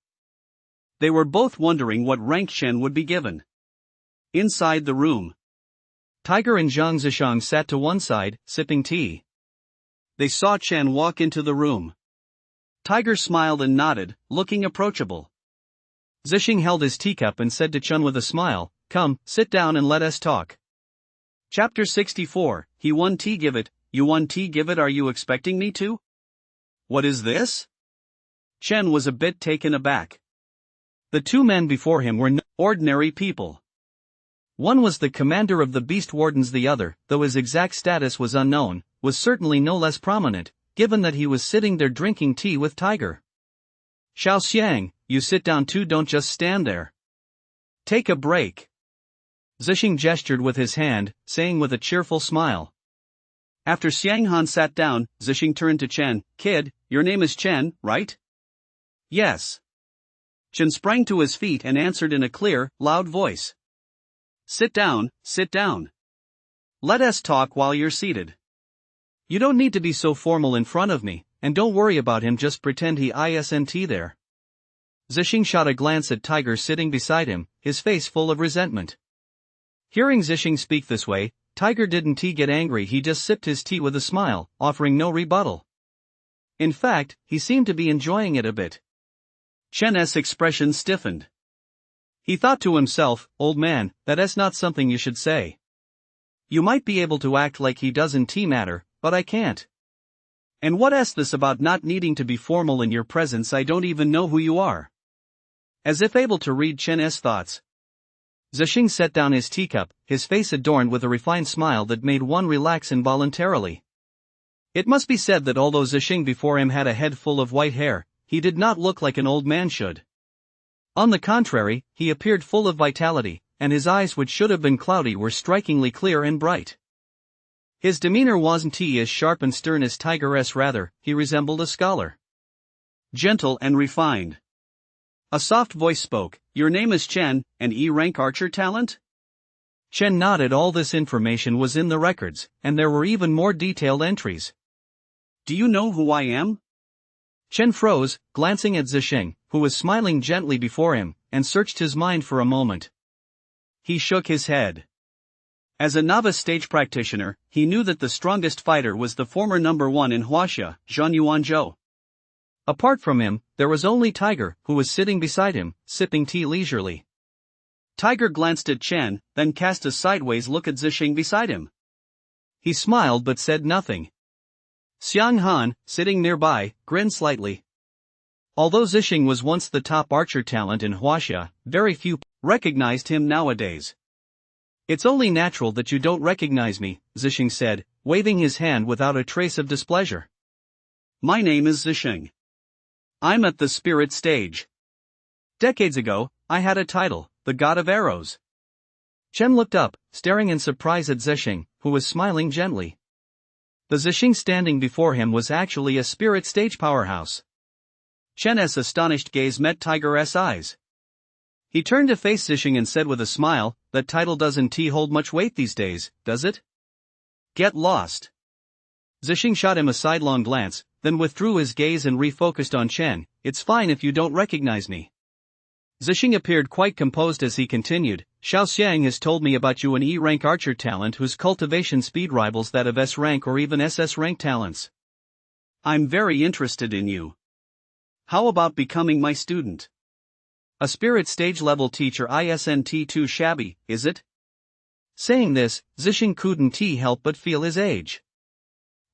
They were both wondering what rank Chen would be given. Inside the room, Tiger and Zhang Zishang sat to one side, sipping tea. They saw Chen walk into the room. Tiger smiled and nodded, looking approachable. Zixing held his teacup and said to Chen with a smile, "Come, sit down and let us talk." Chapter 64, He won tea give it, you won tea give it. Are you expecting me to? What is this? Chen was a bit taken aback. The 2 men before him were no ordinary people. One was the commander of the Beast Wardens, the other, though his exact status was unknown, was certainly no less prominent, given that he was sitting there drinking tea with Tiger. "Xiao Xiang, you sit down too, don't just stand there. Take a break." Zixing gestured with his hand, saying with a cheerful smile. After Xiang Han sat down, Zixing turned to Chen, "Kid, your name is Chen, right?" "Yes." Chen sprang to his feet and answered in a clear, loud voice. Sit down, sit down. Let us talk while you're seated. You don't need to be so formal in front of me, and don't worry about him, just pretend he isn't there." Zixing shot a glance at Tiger sitting beside him, his face full of resentment. Hearing Zixing speak this way, Tiger didn't get angry, he just sipped his tea with a smile, offering no rebuttal. In fact, he seemed to be enjoying it a bit. Chen's expression stiffened. He thought to himself, old man, that's not something you should say. You might be able to act like he doesn't matter, but I can't. And what's this about not needing to be formal in your presence? I don't even know who you are. As if able to read Chen's thoughts, Zixing set down his teacup, his face adorned with a refined smile that made one relax involuntarily. It must be said that although Zixing before him had a head full of white hair, he did not look like an old man should. On the contrary, he appeared full of vitality, and his eyes, which should have been cloudy, were strikingly clear and bright. His demeanor wasn't as sharp and stern as Tiger's, rather, he resembled a scholar. Gentle and refined. A soft voice spoke, "Your name is Chen, an E-rank archer talent?" Chen nodded. All this information was in the records, and there were even more detailed entries. "Do you know who I am?" Chen froze, glancing at Zixing, who was smiling gently before him, and searched his mind for a moment. He shook his head. As a novice stage practitioner, he knew that the strongest fighter was the former #1 in Huaxia, Zhan Yuanzhou. Apart from him, there was only Tiger, who was sitting beside him, sipping tea leisurely. Tiger glanced at Chen, then cast a sideways look at Zixing beside him. He smiled but said nothing. Xiang Han, sitting nearby, grinned slightly. Although Zixing was once the top archer talent in Huaxia, very few recognized him nowadays. "It's only natural that you don't recognize me," Zixing said, waving his hand without a trace of displeasure. "My name is Zixing. I'm at the spirit stage. Decades ago, I had a title, the God of Arrows." Chen looked up, staring in surprise at Zixing, who was smiling gently. The Zixing standing before him was actually a spirit stage powerhouse. Chen's astonished gaze met Tiger's eyes. He turned to face Zixing and said with a smile, "That title doesn't hold much weight these days, does it? Get lost." Zixing shot him a sidelong glance, then withdrew his gaze and refocused on Chen. "It's fine if you don't recognize me." Zixing appeared quite composed as he continued, "Xiao Xiang has told me about you, an E-rank archer talent whose cultivation speed rivals that of S-rank or even SS rank talents. I'm very interested in you. How about becoming my student? A spirit stage level teacher isn't too shabby, is it?" Saying this, Zixing couldn't help but feel his age.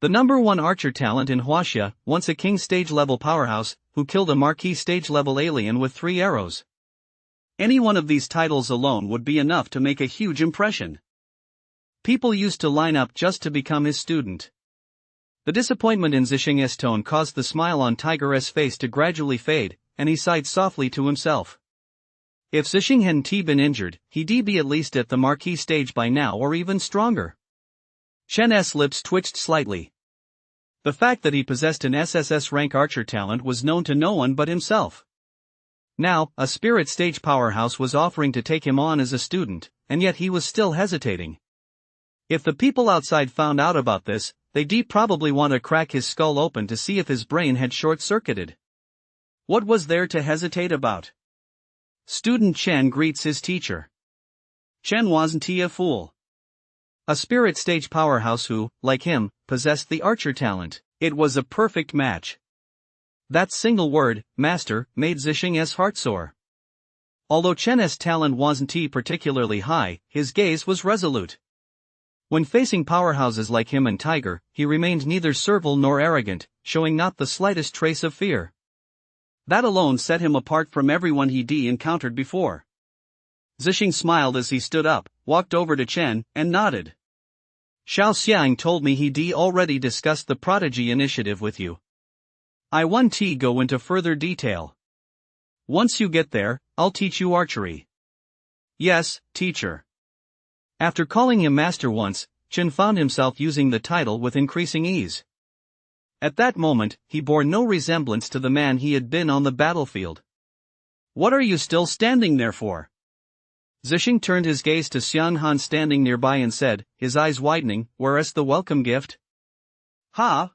The #1 archer talent in Huaxia, once a king stage level powerhouse, who killed a marquee stage level alien with 3 arrows. Any one of these titles alone would be enough to make a huge impression. People used to line up just to become his student. The disappointment in Zixing's tone caused the smile on Tiger's face to gradually fade, and he sighed softly to himself. If Zixing hadn't been injured, he'd be at least at the marquee stage by now, or even stronger. Chen's lips twitched slightly. The fact that he possessed an SSS rank archer talent was known to no one but himself. Now, a spirit stage powerhouse was offering to take him on as a student, and yet he was still hesitating. If the people outside found out about this, they'd probably want to crack his skull open to see if his brain had short-circuited. What was there to hesitate about? Student Chen greets his teacher. Chen wasn't a fool. A spirit stage powerhouse who, like him, possessed the archer talent. It was a perfect match. That single word, master, made Zixing's heart soar. Although Chen's talent wasn't particularly high, his gaze was resolute. When facing powerhouses like him and Tiger, he remained neither servile nor arrogant, showing not the slightest trace of fear. That alone set him apart from everyone he'd encountered before. Zixing smiled as he stood up, walked over to Chen, and nodded. "Xiao Xiang told me he'd already discussed the Prodigy Initiative with you. I want to go into further detail. Once you get there, I'll teach you archery." "Yes, teacher." After calling him master once, Chen found himself using the title with increasing ease. At that moment, he bore no resemblance to the man he had been on the battlefield. "What are you still standing there for?" Zixing turned his gaze to Xiang Han standing nearby and said, his eyes widening, "Where's the welcome gift?" "Ha?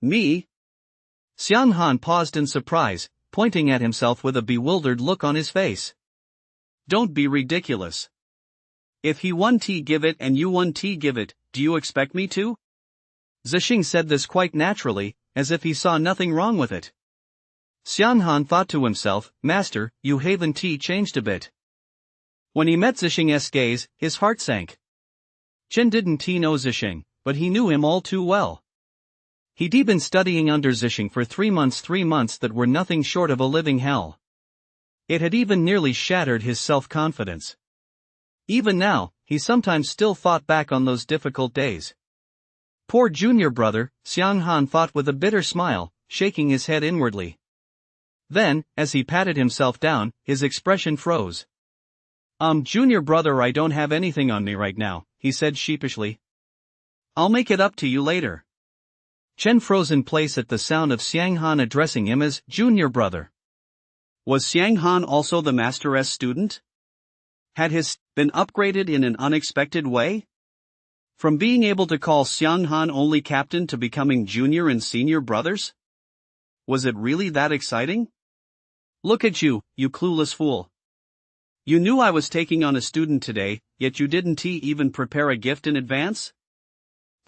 Me?" Xiang Han paused in surprise, pointing at himself with a bewildered look on his face. Don't be ridiculous. If he 1T give it and you 1T give it, do you expect me to? Zixing said this quite naturally, as if he saw nothing wrong with it. Xianghan thought to himself, Master, you haven't changed a bit. When he met Zixing's gaze, his heart sank. Chen didn't know Zixing, but he knew him all too well. He'd been studying under Zixing for 3 months that were nothing short of a living hell. It had even nearly shattered his self-confidence. Even now, he sometimes still thought back on those difficult days. Poor junior brother, Xianghan thought with a bitter smile, shaking his head inwardly. Then, as he patted himself down, his expression froze. Junior brother, I don't have anything on me right now, he said sheepishly. I'll make it up to you later. Chen froze in place at the sound of Xianghan addressing him as junior brother. Was Xianghan also the Master's student? Had his been upgraded in an unexpected way? From being able to call Xianghan only captain to becoming junior and senior brothers? Was it really that exciting? Look at you, you clueless fool. You knew I was taking on a student today, yet you didn't even prepare a gift in advance?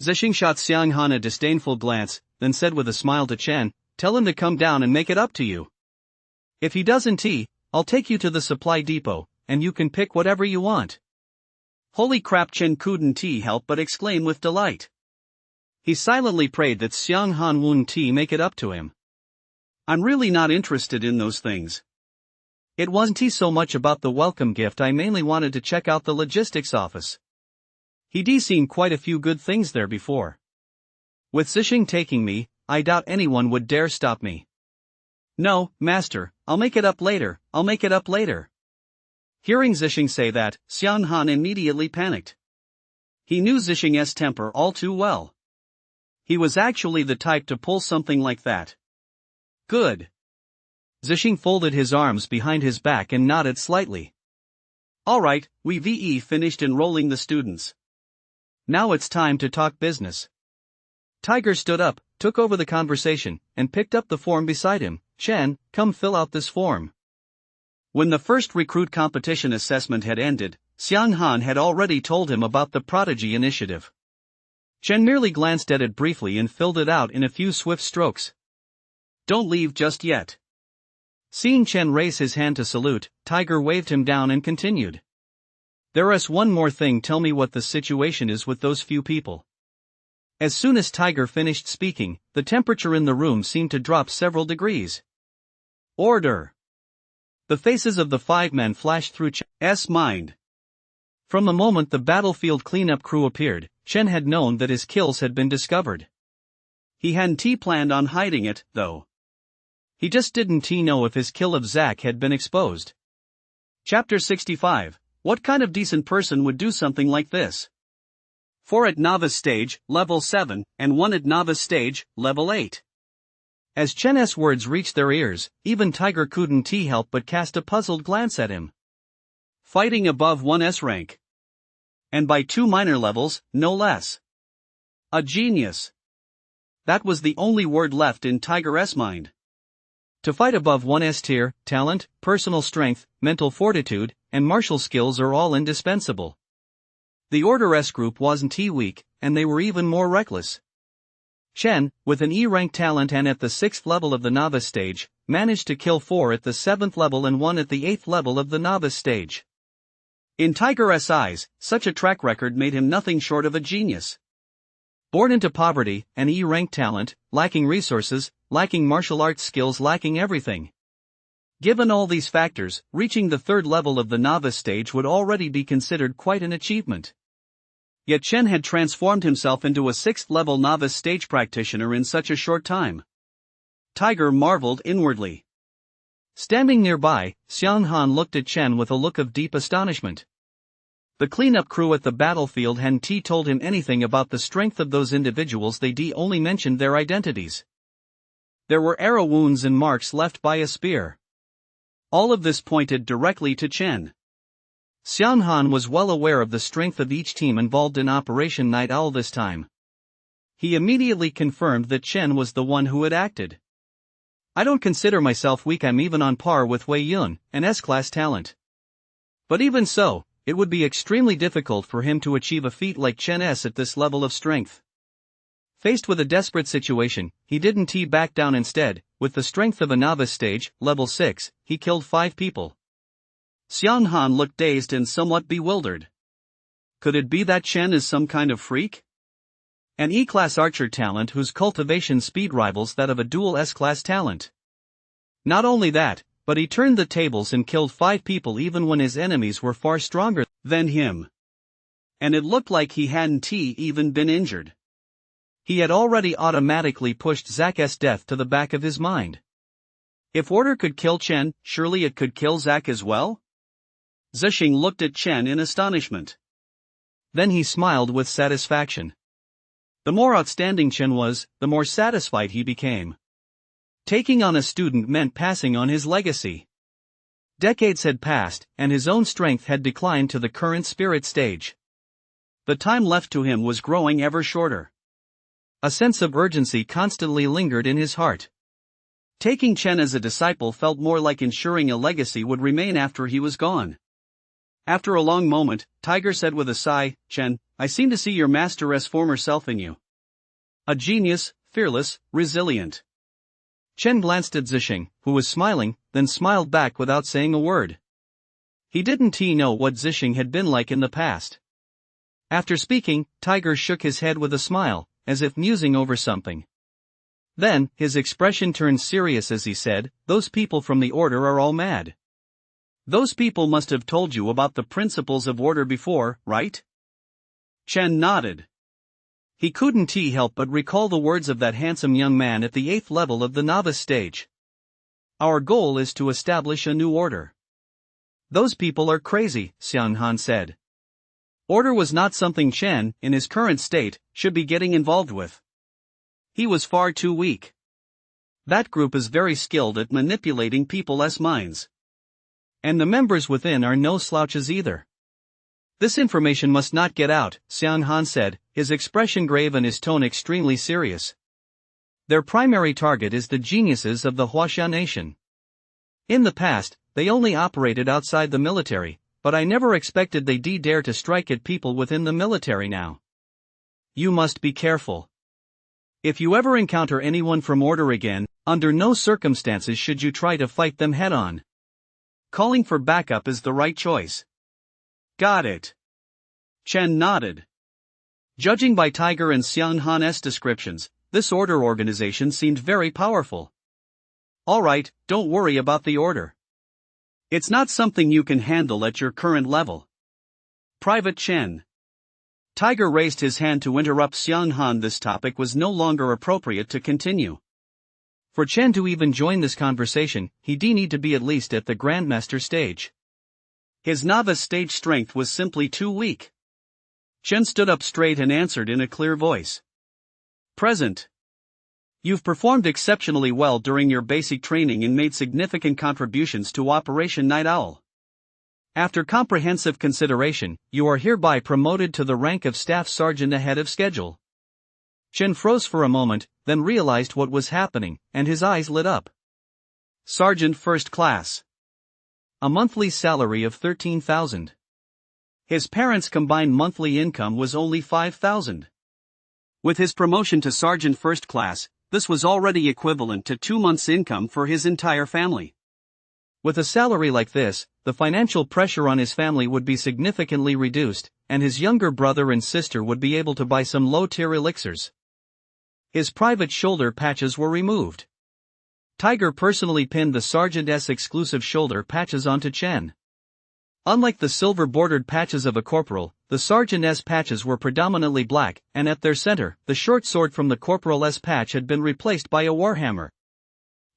Zixing shot Xianghan a disdainful glance, then said with a smile to Chen, tell him to come down and make it up to you. If he doesn't I'll take you to the supply depot, and you can pick whatever you want. Holy crap, Chen couldn't help but exclaim with delight. He silently prayed that Xianghan wouldn't make it up to him. I'm really not interested in those things. It wasn't so much about the welcome gift, I mainly wanted to check out the logistics office. He'd seen quite a few good things there before. With Zixing taking me, I doubt anyone would dare stop me. No, Master, I'll make it up later, I'll make it up later. Hearing Zixing say that, Xianghan immediately panicked. He knew Zixing's temper all too well. He was actually the type to pull something like that. Good. Zixing folded his arms behind his back and nodded slightly. Alright, we've finished enrolling the students. Now it's time to talk business. Tiger stood up, took over the conversation, and picked up the form beside him. Chen, come fill out this form. When the first recruit competition assessment had ended, Xianghan had already told him about the Prodigy initiative. Chen merely glanced at it briefly and filled it out in a few swift strokes. Don't leave just yet. Seeing Chen raise his hand to salute, Tiger waved him down and continued. There's one more thing, tell me what the situation is with those few people. As soon as Tiger finished speaking, the temperature in the room seemed to drop several degrees. Order! The faces of the 5 men flashed through Chen's mind. From the moment the battlefield cleanup crew appeared, Chen had known that his kills had been discovered. He hadn't planned on hiding it, though. He just didn't know if his kill of Zack had been exposed. Chapter 65. What kind of decent person would do something like this? 4 at novice stage, level 7, and 1 at novice stage, level 8. As Chen's words reached their ears, even Tiger couldn't help but cast a puzzled glance at him. Fighting above 1's rank. And by 2 minor levels, no less. A genius. That was the only word left in Tiger's mind. To fight above 1's tier, talent, personal strength, mental fortitude, and martial skills are all indispensable. The Order S group wasn't weak, and they were even more reckless. Chen, with an E-rank talent and at the 6th level of the novice stage, managed to kill 4 at the 7th level and 1 at the 8th level of the novice stage. In Tiger's eyes, such a track record made him nothing short of a genius. Born into poverty, an E-rank talent, lacking resources, lacking martial arts skills, lacking everything. Given all these factors, reaching the 3rd level of the novice stage would already be considered quite an achievement. Yet Chen had transformed himself into a 6th level novice stage practitioner in such a short time. Tiger marveled inwardly. Standing nearby, Xianghan looked at Chen with a look of deep astonishment. The cleanup crew at the battlefield hadn't told him anything about the strength of those individuals, they only mentioned their identities. There were arrow wounds and marks left by a spear. All of this pointed directly to Chen. Xianghan was well aware of the strength of each team involved in Operation Night Owl this time. He immediately confirmed that Chen was the one who had acted. I don't consider myself weak, I'm even on par with Wei Yun, an S-class talent. But even so, it would be extremely difficult for him to achieve a feat like Chen S at this level of strength. Faced with a desperate situation, he didn't back down. Instead, with the strength of a novice stage, level 6, he killed 5 people. Xiang Han looked dazed and somewhat bewildered. Could it be that Chen is some kind of freak? An E-class archer talent whose cultivation speed rivals that of a dual S-class talent. Not only that, but he turned the tables and killed 5 people even when his enemies were far stronger than him. And it looked like he hadn't even been injured. He had already automatically pushed Zack's death to the back of his mind. If order could kill Chen, surely it could kill Zack as well? Zixing looked at Chen in astonishment. Then he smiled with satisfaction. The more outstanding Chen was, the more satisfied he became. Taking on a student meant passing on his legacy. Decades had passed, and his own strength had declined to the current spirit stage. The time left to him was growing ever shorter. A sense of urgency constantly lingered in his heart. Taking Chen as a disciple felt more like ensuring a legacy would remain after he was gone. After a long moment, Tiger said with a sigh, "Chen, I seem to see your master's former self in you. A genius, fearless, resilient." Chen glanced at Zixing, who was smiling, then smiled back without saying a word. He didn't know what Zixing had been like in the past. After speaking, Tiger shook his head with a smile, as if musing over something. Then, his expression turned serious as he said, "Those people from the order are all mad. Those people must have told you about the principles of order before, right?" Chen nodded. He couldn't help but recall the words of that handsome young man at the 8th level of the novice stage. "Our goal is to establish a new order." "Those people are crazy," Xiang Han said. Order was not something Chen, in his current state, should be getting involved with. He was far too weak. That group is very skilled at manipulating people's minds. And the members within are no slouches either. "This information must not get out," Xiang Han said, his expression grave and his tone extremely serious. "Their primary target is the geniuses of the Huaxia nation. In the past, they only operated outside the military, but I never expected they'd dare to strike at people within the military now. You must be careful. If you ever encounter anyone from order again, under no circumstances should you try to fight them head-on. Calling for backup is the right choice." "Got it." Chen nodded. Judging by Tiger and Xiang Han's descriptions, this order organization seemed very powerful. "All right, don't worry about the order. It's not something you can handle at your current level." "Private Chen." Tiger raised his hand to interrupt Xiang Han. This topic was no longer appropriate to continue. For Chen to even join this conversation, he'd need to be at least at the Grandmaster stage. His novice stage strength was simply too weak. Chen stood up straight and answered in a clear voice. "Present. You've performed exceptionally well during your basic training and made significant contributions to Operation Night Owl. After comprehensive consideration, you are hereby promoted to the rank of Staff Sergeant ahead of schedule." Chen froze for a moment, then realized what was happening, and his eyes lit up. Sergeant First Class. A monthly salary of 13,000. His parents' combined monthly income was only 5,000. With his promotion to Sergeant First Class, this was already equivalent to 2 months' income for his entire family. With a salary like this, the financial pressure on his family would be significantly reduced, and his younger brother and sister would be able to buy some low-tier elixirs. His private shoulder patches were removed. Tiger personally pinned the Sergeant's exclusive shoulder patches onto Chen. Unlike the silver-bordered patches of a corporal, the Sergeant's patches were predominantly black, and at their center, the short sword from the corporal's patch had been replaced by a warhammer.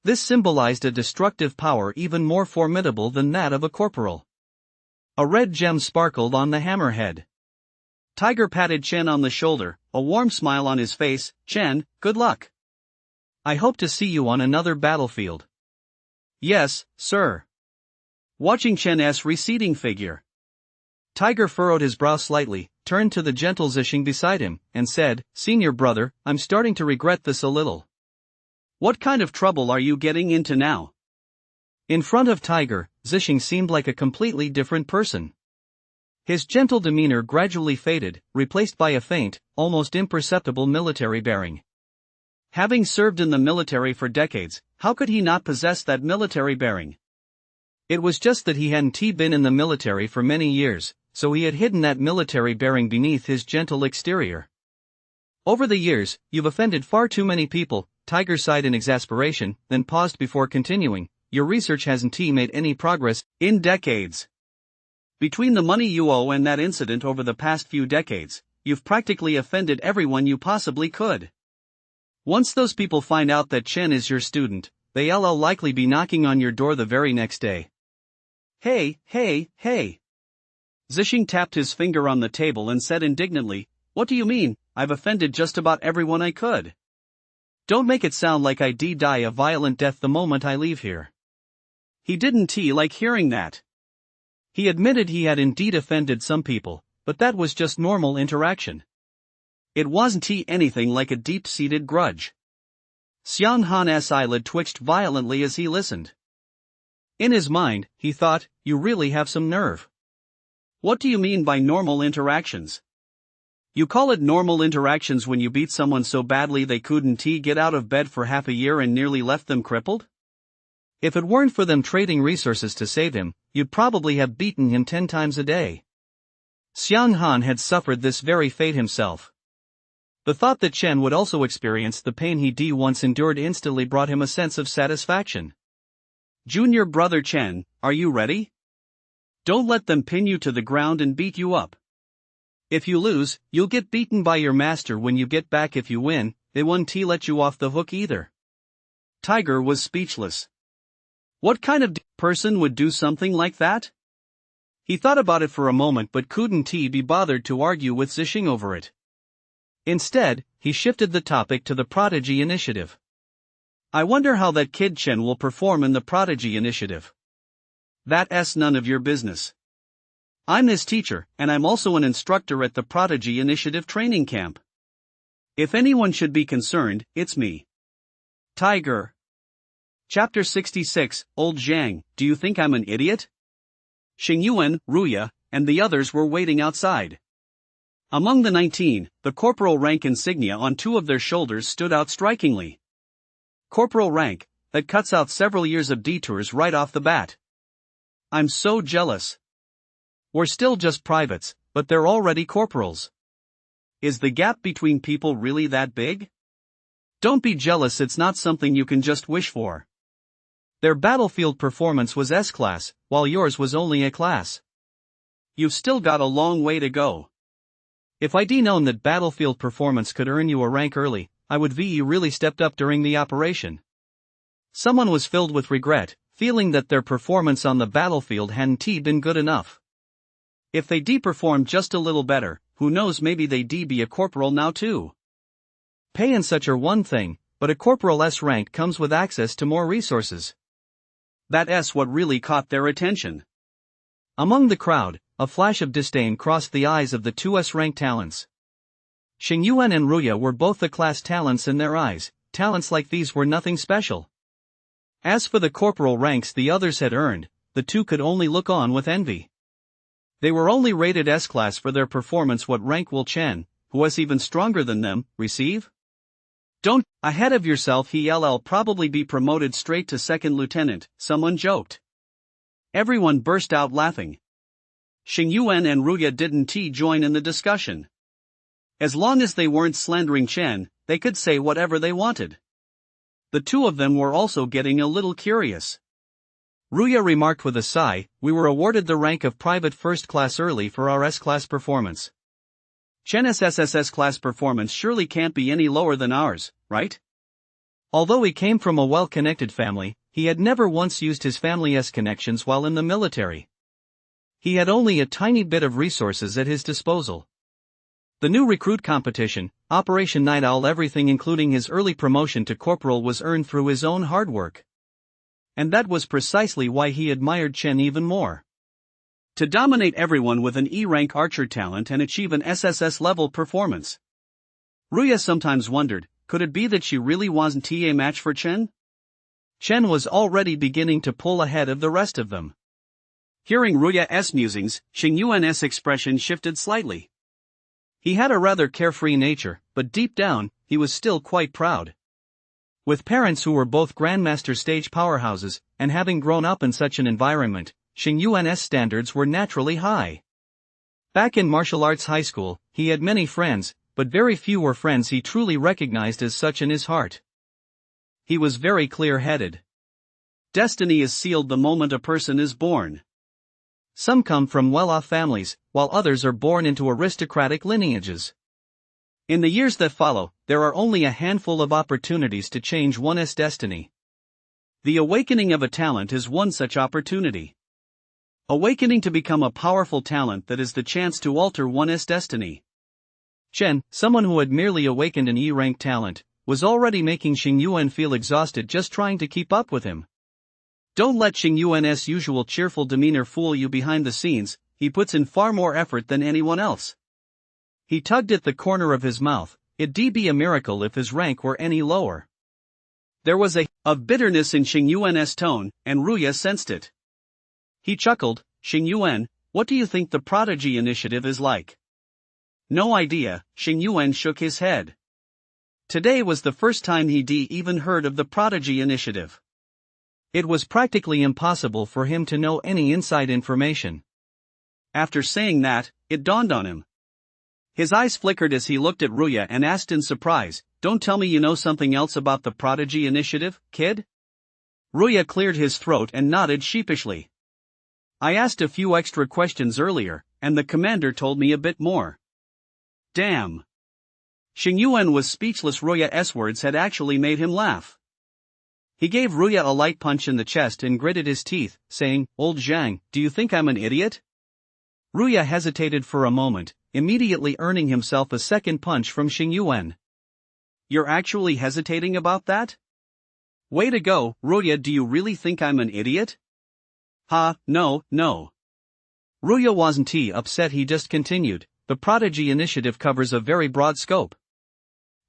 This symbolized a destructive power even more formidable than that of a corporal. A red gem sparkled on the hammerhead. Tiger patted Chen on the shoulder, a warm smile on his face. "Chen, good luck. I hope to see you on another battlefield." "Yes, sir." Watching Chen's receding figure, Tiger furrowed his brow slightly, turned to the gentle Zixing beside him, and said, "Senior brother, I'm starting to regret this a little. What kind of trouble are you getting into now? In front of Tiger, Zixing seemed like a completely different person. His gentle demeanor gradually faded, replaced by a faint, almost imperceptible military bearing. Having served in the military for decades, how could he not possess that military bearing? It was just that he hadn't been in the military for many years, so he had hidden that military bearing beneath his gentle exterior. Over the years, you've offended far too many people, Tiger sighed in exasperation, then paused before continuing. Your research hasn't made any progress in decades. Between the money you owe and that incident over the past few decades, you've practically offended everyone you possibly could. Once those people find out that Chen is your student, they'll likely be knocking on your door the very next day. Hey. Zixing tapped his finger on the table and said indignantly, "What do you mean? I've offended just about everyone I could. Don't make it sound like I die a violent death the moment I leave here." He didn't like hearing that. He admitted he had indeed offended some people, but that was just normal interaction. It wasn't anything like a deep-seated grudge. Xiang Han's eyelid twitched violently as he listened. In his mind, he thought, you really have some nerve. What do you mean by normal interactions? You call it normal interactions when you beat someone so badly they couldn't get out of bed for half a year and nearly left them crippled? If it weren't for them trading resources to save him, you'd probably have beaten him 10 times a day. Xiang Han had suffered this very fate himself. The thought that Chen would also experience the pain he once endured instantly brought him a sense of satisfaction. Junior brother Chen, are you ready? Don't let them pin you to the ground and beat you up. If you lose, you'll get beaten by your master when you get back. If you win, they won't let you off the hook either. Tiger was speechless. What kind of person would do something like that? He thought about it for a moment but couldn't be bothered to argue with Zixing over it. Instead, he shifted the topic to the Prodigy Initiative. I wonder how that kid Chen will perform in the Prodigy Initiative. That's none of your business. I'm his teacher, and I'm also an instructor at the Prodigy Initiative training camp. If anyone should be concerned, it's me. Tiger. Chapter 66, Old Zhang, do you think I'm an idiot? Xingyuan, Ruya, and the others were waiting outside. Among the 19, the corporal rank insignia on 2 of their shoulders stood out strikingly. Corporal rank, that cuts out several years of detours right off the bat. I'm so jealous. We're still just privates, but they're already corporals. Is the gap between people really that big? Don't be jealous, it's not something you can just wish for. Their battlefield performance was S-class, while yours was only A-class. You've still got a long way to go. If I'd known that battlefield performance could earn you a rank early, I would you really stepped up during the operation. Someone was filled with regret, feeling that their performance on the battlefield hadn't been good enough. If they performed just a little better, who knows, maybe they'd be a corporal now too. Pay and such are one thing, but a corporal S rank comes with access to more resources. That's what really caught their attention. Among the crowd, a flash of disdain crossed the eyes of the 2 S-rank talents. Xingyuan and Ruya were both the class talents in their eyes. Talents like these were nothing special. As for the corporal ranks the others had earned, the 2 could only look on with envy. They were only rated S-class for their performance. What rank will Chen, who was even stronger than them, receive? Don't ahead of yourself, he'll probably be promoted straight to 2nd lieutenant, someone joked. Everyone burst out laughing. Xingyuan and Ruya didn't join in the discussion. As long as they weren't slandering Chen, they could say whatever they wanted. The 2 of them were also getting a little curious. Ruya remarked with a sigh, we were awarded the rank of private first class early for our S-class performance. Chen's SSS class performance surely can't be any lower than ours, right? Although he came from a well-connected family, he had never once used his family's connections while in the military. He had only a tiny bit of resources at his disposal. The new recruit competition, Operation Night Owl, everything including his early promotion to corporal was earned through his own hard work. And that was precisely why he admired Chen even more. To dominate everyone with an E-rank archer talent and achieve an SSS level performance. Ruya sometimes wondered, Could it be that she really wasn't a match for Chen? Chen was already beginning to pull ahead of the rest of them. Hearing Ruya's musings, Xingyuan's expression shifted slightly. He had a rather carefree nature, but deep down, he was still quite proud. With parents who were both grandmaster stage powerhouses, and having grown up in such an environment, Xingyuan's standards were naturally high. Back in martial arts high school, he had many friends, but very few were friends he truly recognized as such in his heart. He was very clear-headed. Destiny is sealed the moment a person is born. Some come from well-off families, while others are born into aristocratic lineages. In the years that follow, there are only a handful of opportunities to change one's destiny. The awakening of a talent is one such opportunity. Awakening to become a powerful talent that is the chance to alter one's destiny. Chen, someone who had merely awakened an E-rank talent, was already making Xingyuan feel exhausted just trying to keep up with him. Don't let Xingyuan's usual cheerful demeanor fool you behind the scenes, he puts in far more effort than anyone else. He tugged at the corner of his mouth, it'd be a miracle if his rank were any lower. There was a of bitterness in Xingyuan's tone, and Ruya sensed it. He chuckled, Xingyuan, what do you think the Prodigy Initiative is like? No idea, Xingyuan shook his head. Today was the first time he'd even heard of the Prodigy Initiative. It was practically impossible for him to know any inside information. After saying that, it dawned on him. His eyes flickered as he looked at Ruya and asked in surprise, don't tell me you know something else about the Prodigy Initiative, kid? Ruya cleared his throat and nodded sheepishly. I asked a few extra questions earlier, and the commander told me a bit more. Damn. Xingyuan was speechless. Ruya's words had actually made him laugh. He gave Ruya a light punch in the chest and gritted his teeth, saying, Old Zhang, do you think I'm an idiot? Ruya hesitated for a moment, immediately earning himself a second punch from Xingyuan. You're actually hesitating about that? Way to go, Ruya. Do you really think I'm an idiot? No. Ruya wasn't upset. He just continued, the Prodigy Initiative covers a very broad scope.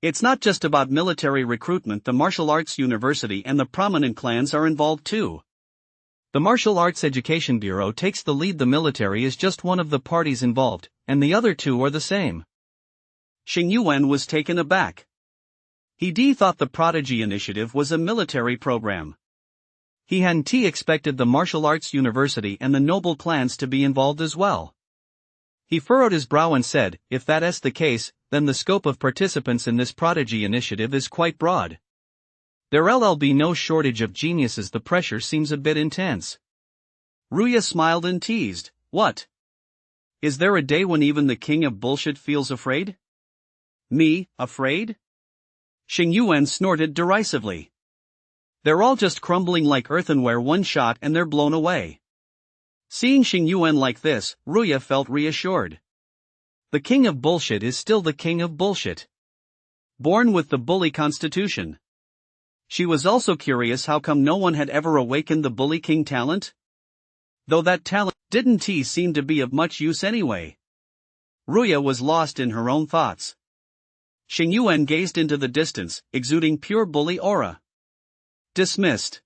It's not just about military recruitment. The martial arts university and the prominent clans are involved too. The Martial Arts Education Bureau takes the lead. The military is just one of the parties involved, and the other two are the same. Xingyuan was taken aback. He thought the Prodigy Initiative was a military program. He hadn't expected the Martial Arts University and the noble clans to be involved as well. He furrowed his brow and said, if that's the case, then the scope of participants in this Prodigy Initiative is quite broad. There'll be no shortage of geniuses. The pressure seems a bit intense. Ruya smiled and teased, what? Is there a day when even the king of bullshit feels afraid? Me, afraid? Xingyuan snorted derisively. They're all just crumbling like earthenware. One shot and they're blown away. Seeing Xingyuan like this, Ruya felt reassured. The king of bullshit is still the king of bullshit. Born with the bully constitution. She was also curious how come no one had ever awakened the bully king talent? Though that talent didn't seem to be of much use anyway. Ruya was lost in her own thoughts. Xingyuan gazed into the distance, exuding pure bully aura. Dismissed.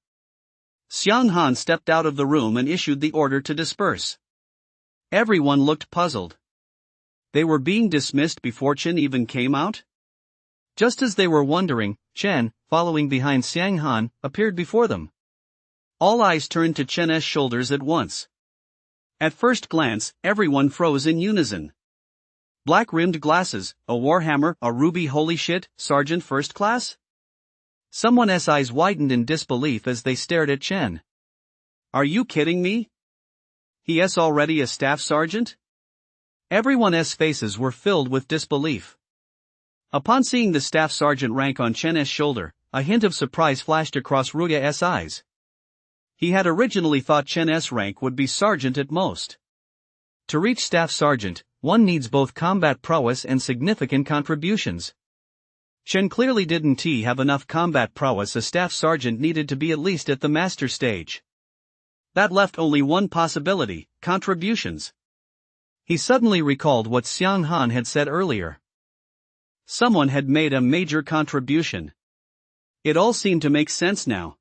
Xiang Han stepped out of the room and issued the order to disperse. Everyone looked puzzled. They were being dismissed before Chen even came out? Just as they were wondering, Chen, following behind Xiang Han, appeared before them. All eyes turned to Chen's shoulders at once. At first glance, everyone froze in unison. Black-rimmed glasses, a warhammer, a ruby. Holy shit, Sergeant First Class? Someone's eyes widened in disbelief as they stared at Chen. Are you kidding me? He's already a staff sergeant? Everyone's faces were filled with disbelief. Upon seeing the staff sergeant rank on Chen's shoulder, a hint of surprise flashed across Ruya's eyes. He had originally thought Chen's rank would be sergeant at most. To reach staff sergeant, one needs both combat prowess and significant contributions. Chen clearly didn't have enough combat prowess. A staff sergeant needed to be at least at the master stage. That left only one possibility, contributions. He suddenly recalled what Xiang Han had said earlier. Someone had made a major contribution. It all seemed to make sense now.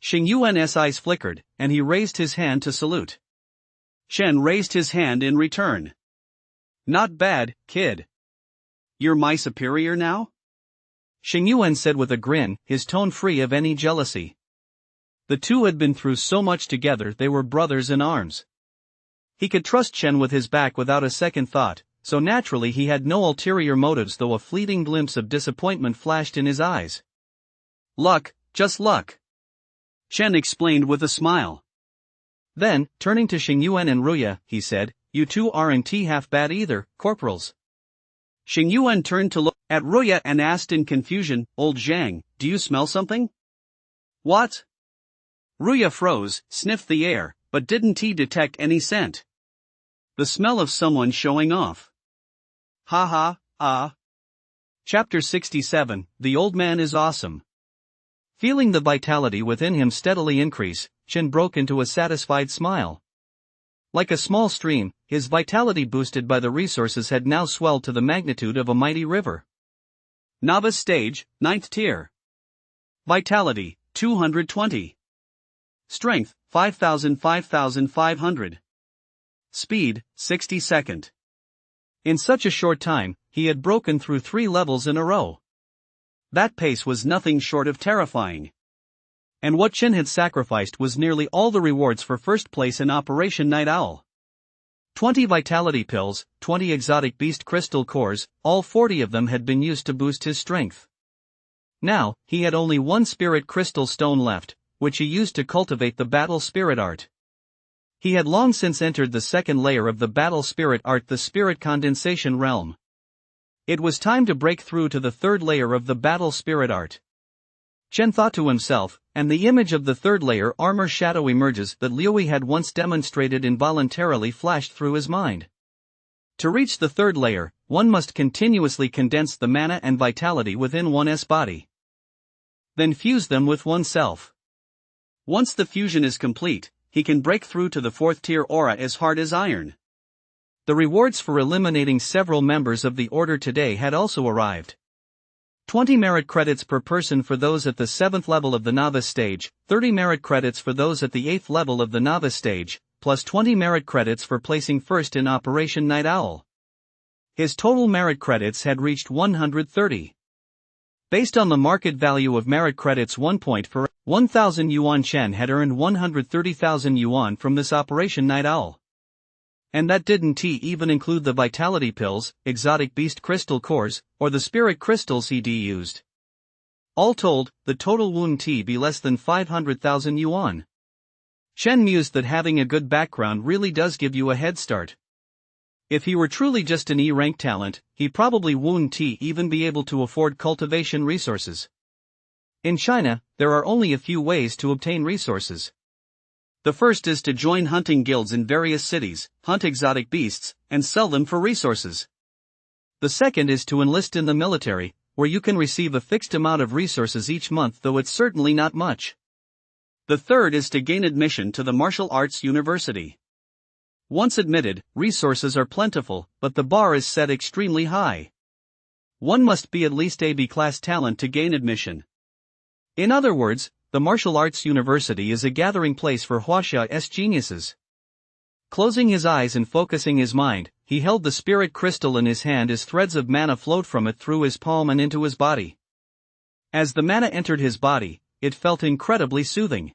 Xing Yuan's eyes flickered, and he raised his hand to salute. Chen raised his hand in return. Not bad, kid. You're my superior now? Xing Yuan said with a grin, his tone free of any jealousy. The two had been through so much together, they were brothers in arms. He could trust Chen with his back without a second thought, so naturally he had no ulterior motives, though a fleeting glimpse of disappointment flashed in his eyes. Luck, just luck. Chen explained with a smile. Then, turning to Xing Yuan and Ruya, he said, "You two aren't half bad either, corporals." Xing Yuan turned to look at Ruya and asked in confusion, "Old Zhang, do you smell something?" "What?" Ruya froze, sniffed the air, but didn't he detect any scent? The smell of someone showing off. Ha ha, ah. Chapter 67, The Old Man is Awesome. Feeling the vitality within him steadily increase, Chen broke into a satisfied smile. Like a small stream, his vitality boosted by the resources had now swelled to the magnitude of a mighty river. Novice stage, 9th tier. Vitality, 220. Strength, 5,500. Speed, 60-second. In such a short time, he had broken through 3 levels in a row. That pace was nothing short of terrifying. And what Chen had sacrificed was nearly all the rewards for first place in Operation Night Owl. 20 vitality pills, 20 exotic beast crystal cores, all 40 of them had been used to boost his strength. Now, he had only 1 spirit crystal stone left, which he used to cultivate the battle spirit art. He had long since entered the second layer of the battle spirit art, the spirit condensation realm. It was time to break through to the third layer of the battle spirit art. Chen thought to himself, and the image of the third layer armor shadow emerges that Liuyi had once demonstrated involuntarily flashed through his mind. To reach the third layer, one must continuously condense the mana and vitality within one's body. Then fuse them with oneself. Once the fusion is complete, he can break through to the 4th tier aura as hard as iron. The rewards for eliminating several members of the order today had also arrived. 20 merit credits per person for those at the 7th level of the novice stage, 30 merit credits for those at the 8th level of the novice stage, plus 20 merit credits for placing first in Operation Night Owl. His total merit credits had reached 130. Based on the market value of merit credits, 1 point for 1,000 yuan, Chen had earned 130,000 yuan from this Operation Night Owl. And that didn't even include the vitality pills, exotic beast crystal cores, or the spirit crystals he used. All told, the total wouldn't be less than 500,000 yuan. Chen mused that having a good background really does give you a head start. If he were truly just an E-rank talent, he probably wouldn't even be able to afford cultivation resources. In China, there are only a few ways to obtain resources. The first is to join hunting guilds in various cities, hunt exotic beasts, and sell them for resources. The second is to enlist in the military, where you can receive a fixed amount of resources each month, though it's certainly not much. The third is to gain admission to the martial arts university. Once admitted, resources are plentiful, but the bar is set extremely high. One must be at least a B-class talent to gain admission. In other words, the martial arts university is a gathering place for Huaxia's geniuses. Closing his eyes and focusing his mind, he held the spirit crystal in his hand as threads of mana flowed from it through his palm and into his body. As the mana entered his body, it felt incredibly soothing.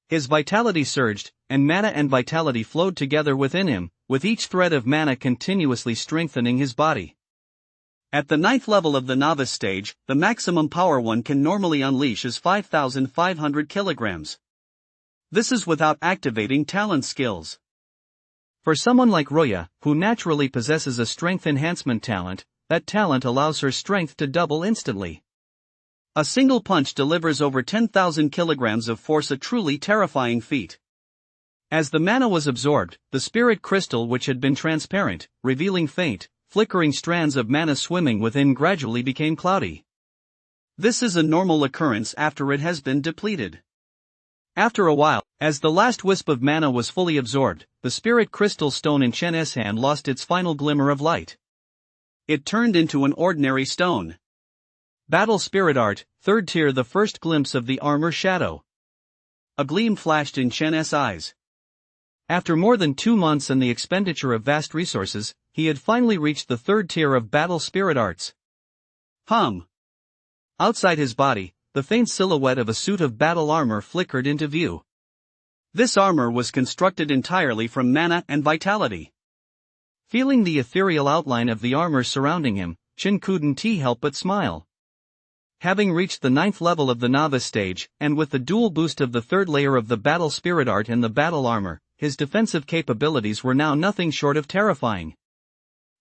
His vitality surged, and mana and vitality flowed together within him, with each thread of mana continuously strengthening his body. At the 9th level of the novice stage, the maximum power one can normally unleash is 5,500 kilograms. This is without activating talent skills. For someone like Ruya, who naturally possesses a strength enhancement talent, that talent allows her strength to double instantly. A single punch delivers over 10,000 kilograms of force, a truly terrifying feat. As the mana was absorbed, the spirit crystal, which had been transparent, revealing faint, flickering strands of mana swimming within, gradually became cloudy. This is a normal occurrence after it has been depleted. After a while, as the last wisp of mana was fully absorbed, the spirit crystal stone in Chen's hand lost its final glimmer of light. It turned into an ordinary stone. Battle Spirit Art, 3rd tier. The first glimpse of the armor shadow. A gleam flashed in Chen's eyes. After more than 2 months and the expenditure of vast resources, he had finally reached the 3rd tier of Battle Spirit Arts. Outside his body, the faint silhouette of a suit of battle armor flickered into view. This armor was constructed entirely from mana and vitality. Feeling the ethereal outline of the armor surrounding him, Chen couldn't help but smile. Having reached the 9th level of the novice stage, and with the dual boost of the 3rd layer of the battle spirit art and the battle armor, his defensive capabilities were now nothing short of terrifying.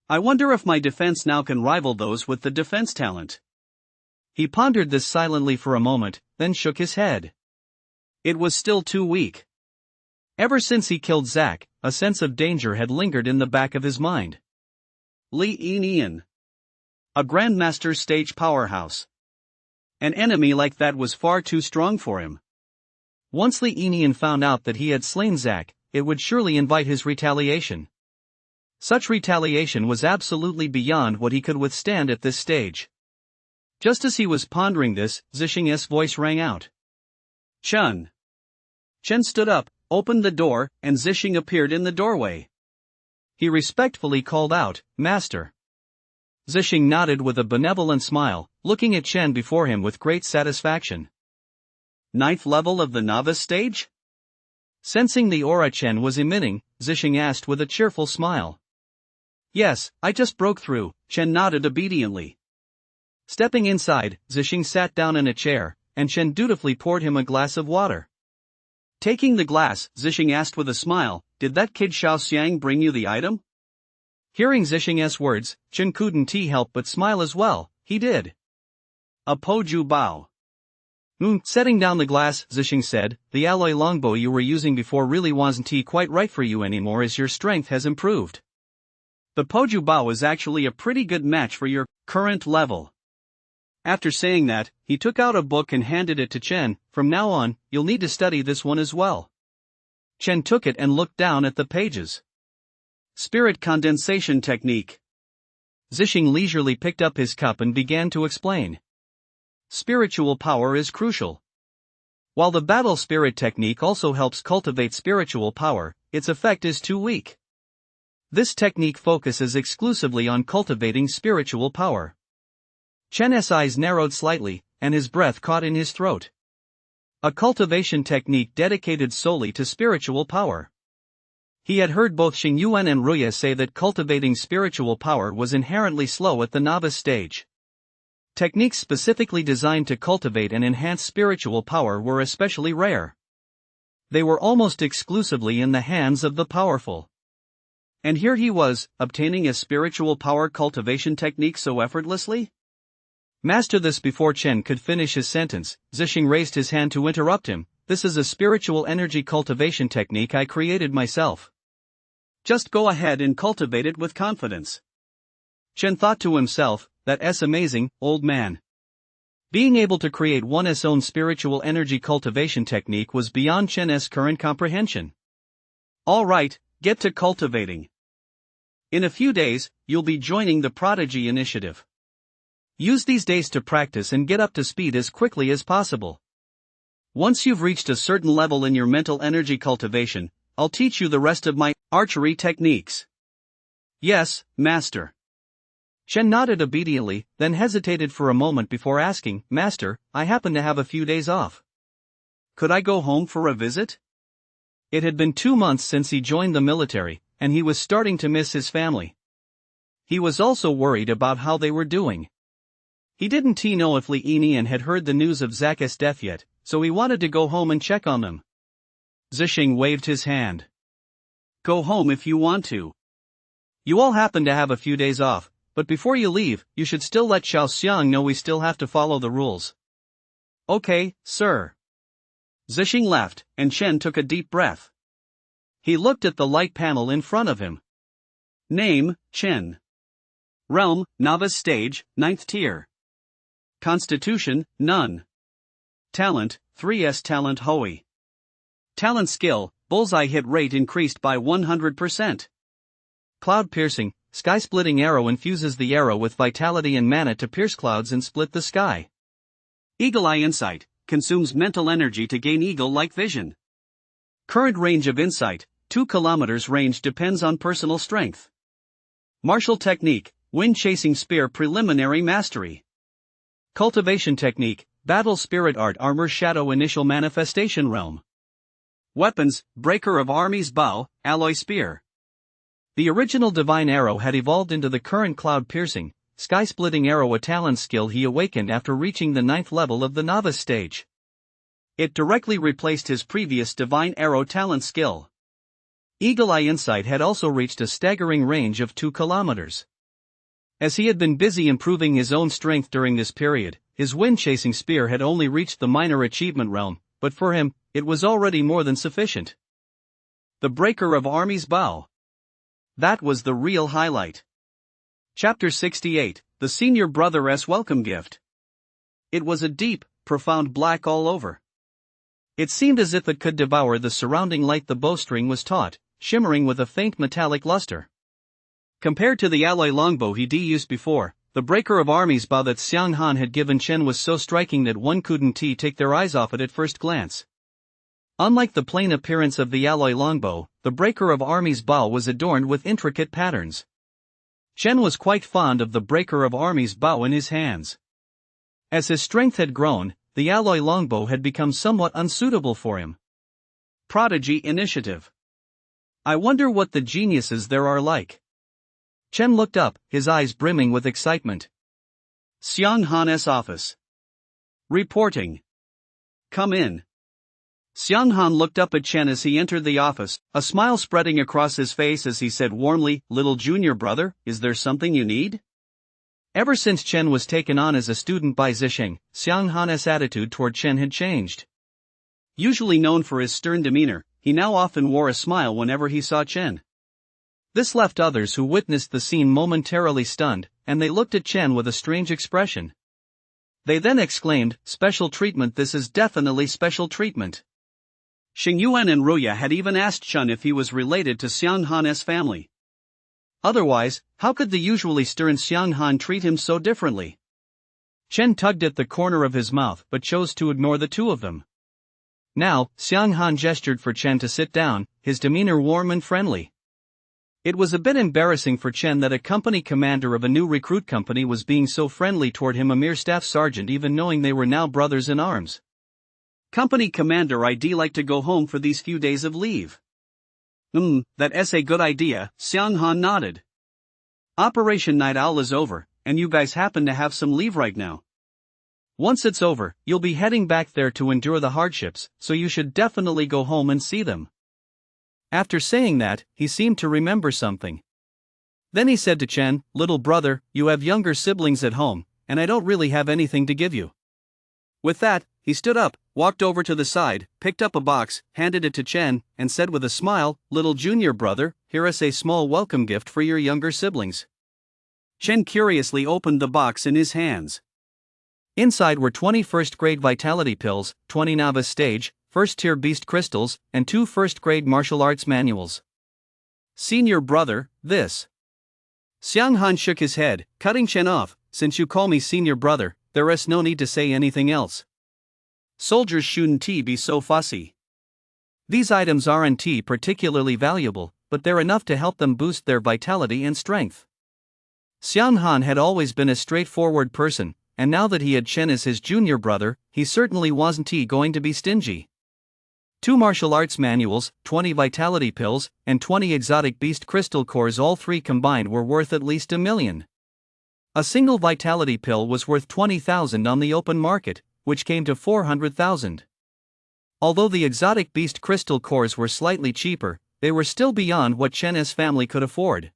I wonder if my defense now can rival those with the defense talent. He pondered this silently for a moment, then shook his head. It was still too weak. Ever since he killed Zack, a sense of danger had lingered in the back of his mind. Li Yinian. A Grandmaster stage powerhouse. An enemy like that was far too strong for him. Once Li Yinian found out that he had slain Zack, it would surely invite his retaliation. Such retaliation was absolutely beyond what he could withstand at this stage. Just as he was pondering this, Zhixing's voice rang out. Chen. Chen stood up, opened the door, and Zhixing appeared in the doorway. He respectfully called out, "Master." Zhixing nodded with a benevolent smile, looking at Chen before him with great satisfaction. 9th level of the novice stage? Sensing the aura Chen was emitting, Zhixing asked with a cheerful smile. Yes, I just broke through, Chen nodded obediently. Stepping inside, Zhixing sat down in a chair, and Chen dutifully poured him a glass of water. Taking the glass, Zhixing asked with a smile, "Did that kid Xiaoxiang bring you the item?" Hearing Zhixing's words, Chen couldn't help but smile as well. He did. A Poju Bao. Setting down the glass, Zhixing said, "The alloy longbow you were using before really wasn't quite right for you anymore as your strength has improved. The Poju Bao is actually a pretty good match for your current level." After saying that, he took out a book and handed it to Chen. "From now on, you'll need to study this one as well." Chen took it and looked down at the pages. Spirit condensation technique. Zhixing leisurely picked up his cup and began to explain. Spiritual power is crucial. While the battle spirit technique also helps cultivate spiritual power, its effect is too weak. This technique focuses exclusively on cultivating spiritual power. Chen's eyes narrowed slightly, and his breath caught in his throat. A cultivation technique dedicated solely to spiritual power. He had heard both Xingyuan and Ruya say that cultivating spiritual power was inherently slow at the novice stage. Techniques specifically designed to cultivate and enhance spiritual power were especially rare. They were almost exclusively in the hands of the powerful. And here he was, obtaining a spiritual power cultivation technique so effortlessly? Master this before Chen could finish his sentence, Zhixing raised his hand to interrupt him. "This is a spiritual energy cultivation technique I created myself. Just go ahead and cultivate it with confidence." Chen thought to himself, "That's amazing, old man." Being able to create one's own spiritual energy cultivation technique was beyond Chen's current comprehension. "All right, get to cultivating. In a few days, you'll be joining the Prodigy Initiative. Use these days to practice and get up to speed as quickly as possible. Once you've reached a certain level in your mental energy cultivation, I'll teach you the rest of my archery techniques." "Yes, Master." Chen nodded obediently, then hesitated for a moment before asking, "Master, I happen to have a few days off. Could I go home for a visit?" It had been 2 months since he joined the military, and he was starting to miss his family. He was also worried about how they were doing. He didn't know if Li Yinian had heard the news of Zack's death yet, so he wanted to go home and check on them. Zhixing waved his hand. "Go home if you want to. You all happen to have a few days off, but before you leave, you should still let Xiaoxiang know we still have to follow the rules." "Okay, sir." Zhixing laughed, and Chen took a deep breath. He looked at the light panel in front of him. Name, Chen. Realm, Novice Stage, 9th Tier. Constitution, None. Talent, 3S Talent Houyi. Talent skill, bullseye hit rate increased by 100%. Cloud piercing, sky-splitting arrow infuses the arrow with vitality and mana to pierce clouds and split the sky. Eagle Eye Insight, consumes mental energy to gain eagle-like vision. Current range of insight, 2 kilometers. Range depends on personal strength. Martial technique, wind-chasing spear. Preliminary mastery. Cultivation technique, battle spirit art. Armor shadow. Initial manifestation realm. Weapons, breaker of armies bow, alloy spear. The original divine arrow had evolved into the current cloud-piercing, sky-splitting arrow, a talent skill he awakened after reaching the 9th level of the novice stage. It directly replaced his previous divine arrow talent skill. Eagle Eye Insight had also reached a staggering range of 2 kilometers. As he had been busy improving his own strength during this period, his wind-chasing spear had only reached the minor achievement realm, but for him, it was already more than sufficient. The breaker of armies bow. That was the real highlight. Chapter 68, The Senior Brother's Welcome Gift. It was a deep, profound black all over. It seemed as if it could devour the surrounding light. The bowstring was taut, shimmering with a faint metallic luster. Compared to the alloy longbow he'd used before, the breaker of armies bow that Xiang Han had given Chen was so striking that one couldn't take their eyes off it at first glance. Unlike the plain appearance of the alloy longbow, the breaker of armies bow was adorned with intricate patterns. Chen was quite fond of the breaker of armies bow in his hands. As his strength had grown, the alloy longbow had become somewhat unsuitable for him. Prodigy Initiative. I wonder what the geniuses there are like. Chen looked up, his eyes brimming with excitement. Xiang Han's office. Reporting. Come in. Xiang Han looked up at Chen as he entered the office, a smile spreading across his face as he said warmly, "Little junior brother, is there something you need?" Ever since Chen was taken on as a student by Zixing, Xiang Han's attitude toward Chen had changed. Usually known for his stern demeanor, he now often wore a smile whenever he saw Chen. This left others who witnessed the scene momentarily stunned, and they looked at Chen with a strange expression. They then exclaimed, "Special treatment, this is definitely special treatment." Xing Yuan and Ruya had even asked Chen if he was related to Xiang Han's family. Otherwise, how could the usually stern Xiang Han treat him so differently? Chen tugged at the corner of his mouth but chose to ignore the two of them. Now, Xiang Han gestured for Chen to sit down, his demeanor warm and friendly. It was a bit embarrassing for Chen that a company commander of a new recruit company was being so friendly toward him, a mere staff sergeant, even knowing they were now brothers in arms. Company commander, I'd like to go home for these few days of leave. That's a good idea, Xiang Han nodded. Operation Night Owl is over, and you guys happen to have some leave right now. Once it's over, you'll be heading back there to endure the hardships, so you should definitely go home and see them. After saying that, he seemed to remember something. Then he said to Chen, "Little brother, you have younger siblings at home, and I don't really have anything to give you." With that, he stood up, walked over to the side, picked up a box, handed it to Chen, and said with a smile, "Little junior brother, here is a small welcome gift for your younger siblings." Chen curiously opened the box in his hands. Inside were 20 first-grade vitality pills, 20 novice stage, first-tier beast crystals, and 2 first-grade martial arts manuals. "Senior brother, this." Xiang Han shook his head, cutting Chen off. "Since you call me senior brother, there is no need to say anything else. Soldiers shouldn't be so fussy. These items aren't particularly valuable, but they're enough to help them boost their vitality and strength." Xiang Han had always been a straightforward person, and now that he had Chen as his junior brother, he certainly wasn't going to be stingy. 2 martial arts manuals, 20 vitality pills, and 20 exotic beast crystal cores, all three combined were worth at least $1 million. A single vitality pill was worth 20,000 on the open market, which came to 400,000. Although the exotic beast crystal cores were slightly cheaper, they were still beyond what Chen's family could afford.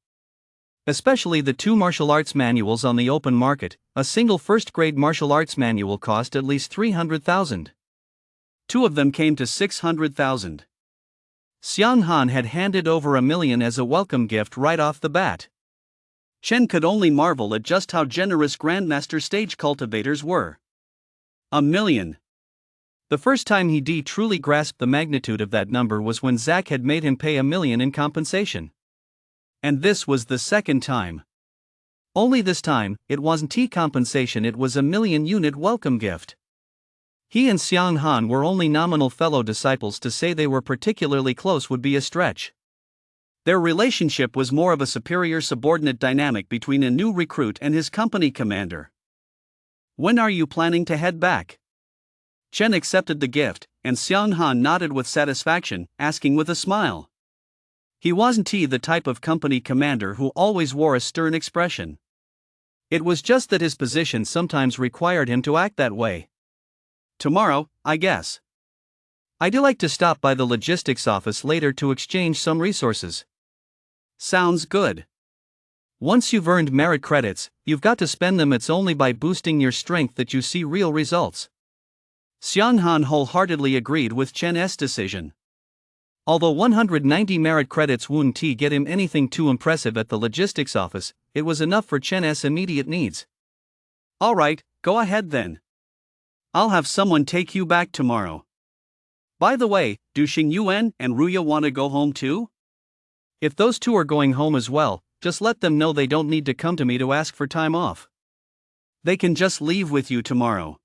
Especially the 2 martial arts manuals on the open market. A single first-grade martial arts manual cost at least 300,000. 2 of them came to 600,000. Xiang Han had handed over $1 million as a welcome gift right off the bat. Chen could only marvel at just how generous Grandmaster stage cultivators were. $1 million. The first time he truly grasped the magnitude of that number was when Zack had made him pay $1 million in compensation. And this was the second time. Only this time, it wasn't tea compensation, it was a 1,000,000-unit welcome gift. He and Xiang Han were only nominal fellow disciples. To say they were particularly close would be a stretch. Their relationship was more of a superior-subordinate dynamic between a new recruit and his company commander. "When are you planning to head back?" Chen accepted the gift, and Xiang Han nodded with satisfaction, asking with a smile. He wasn't the type of company commander who always wore a stern expression. It was just that his position sometimes required him to act that way. "Tomorrow, I guess. I'd like to stop by the logistics office later to exchange some resources." "Sounds good. Once you've earned merit credits, you've got to spend them. It's only by boosting your strength that you see real results." Xiang Han wholeheartedly agreed with Chen's decision. Although 190 merit credits wouldn't get him anything too impressive at the logistics office, it was enough for Chen's immediate needs. "Alright, go ahead then. I'll have someone take you back tomorrow. By the way, do Xingyuan and Ruya want to go home too? If those two are going home as well, just let them know they don't need to come to me to ask for time off. They can just leave with you tomorrow."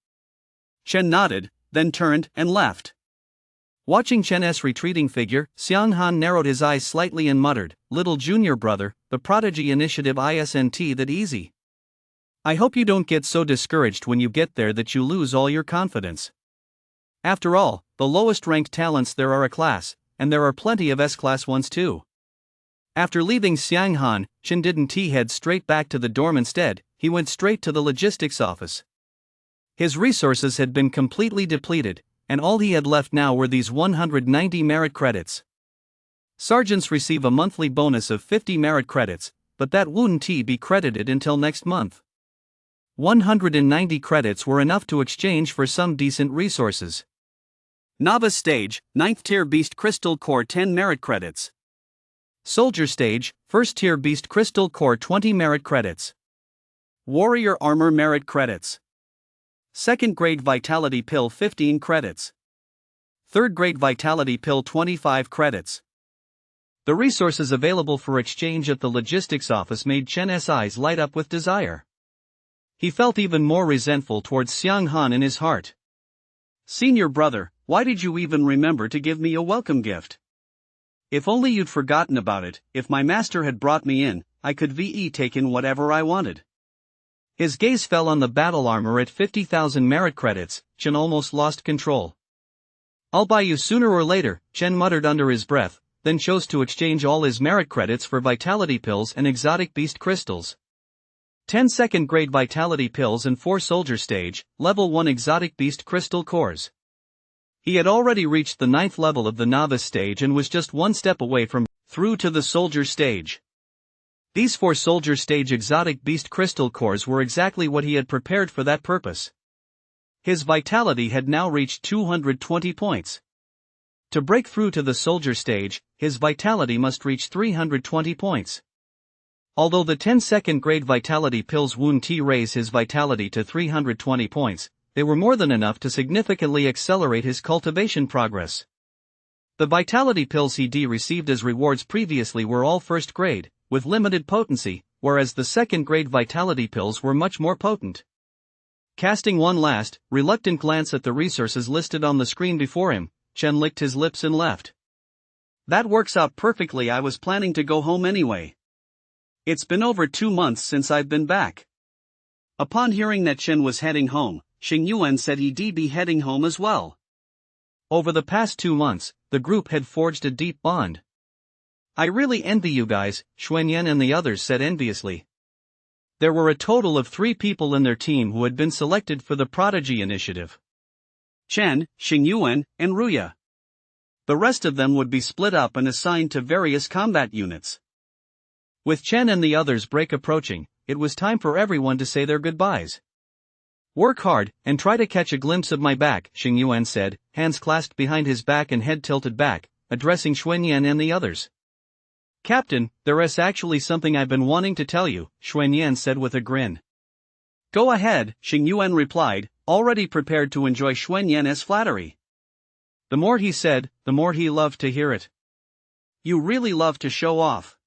Chen nodded, then turned and left. Watching Chen's retreating figure, Xiang Han narrowed his eyes slightly and muttered, "Little junior brother, the prodigy initiative isn't that easy. I hope you don't get so discouraged when you get there that you lose all your confidence. After all, the lowest ranked talents there are a class, and there are plenty of S-class ones too." After leaving Xiang Han, Chen didn't head straight back to the dorm. Instead, he went straight to the logistics office. His resources had been completely depleted, and all he had left now were these 190 merit credits. Sergeants receive a monthly bonus of 50 merit credits, but that wouldn't be credited until next month. 190 credits were enough to exchange for some decent resources. Novice Stage, 9th Tier Beast Crystal Core 10 merit credits. Soldier Stage, 1st Tier Beast Crystal Core 20 merit credits. Warrior Armor merit credits. 2nd Grade Vitality Pill 15 credits. 3rd Grade Vitality Pill 25 credits. The resources available for exchange at the logistics office made Chen's eyes light up with desire. He felt even more resentful towards Xiang Han in his heart. "Senior brother, why did you even remember to give me a welcome gift? If only you'd forgotten about it. If my master had brought me in, I could take in whatever I wanted." His gaze fell on the battle armor at 50,000 merit credits. Chen almost lost control. "I'll buy you sooner or later," Chen muttered under his breath, then chose to exchange all his merit credits for vitality pills and exotic beast crystals. 10 2nd Grade Vitality Pills and 4 Soldier Stage, Level 1 Exotic Beast Crystal Cores. He had already reached the 9th level of the Novice Stage and was just one step away from through to the Soldier Stage. These 4 Soldier Stage Exotic Beast Crystal Cores were exactly what he had prepared for that purpose. His vitality had now reached 220 points. To break through to the Soldier Stage, his vitality must reach 320 points. Although the 10 2nd Grade Vitality Pills wouldn't raise his vitality to 320 points, they were more than enough to significantly accelerate his cultivation progress. The vitality pills he received as rewards previously were all 1st grade, with limited potency, whereas the 2nd grade vitality pills were much more potent. Casting one last, reluctant glance at the resources listed on the screen before him, Chen licked his lips and left. "That works out perfectly. I was planning to go home anyway. It's been over 2 months since I've been back." Upon hearing that Chen was heading home, Xingyuan said he'd be heading home as well. Over the past 2 months, the group had forged a deep bond. "I really envy you guys," Xuanyan and the others said enviously. There were a total of 3 people in their team who had been selected for the Prodigy Initiative. Chen, Xingyuan, and Ruya. The rest of them would be split up and assigned to various combat units. With Chen and the others' break approaching, it was time for everyone to say their goodbyes. "Work hard, and try to catch a glimpse of my back," Xingyuan said, hands clasped behind his back and head tilted back, addressing Xuanyan and the others. "Captain, there's actually something I've been wanting to tell you," Xuanyan said with a grin. "Go ahead," Xingyuan replied, already prepared to enjoy Xuanyan's flattery. The more he said, the more he loved to hear it. "You really love to show off."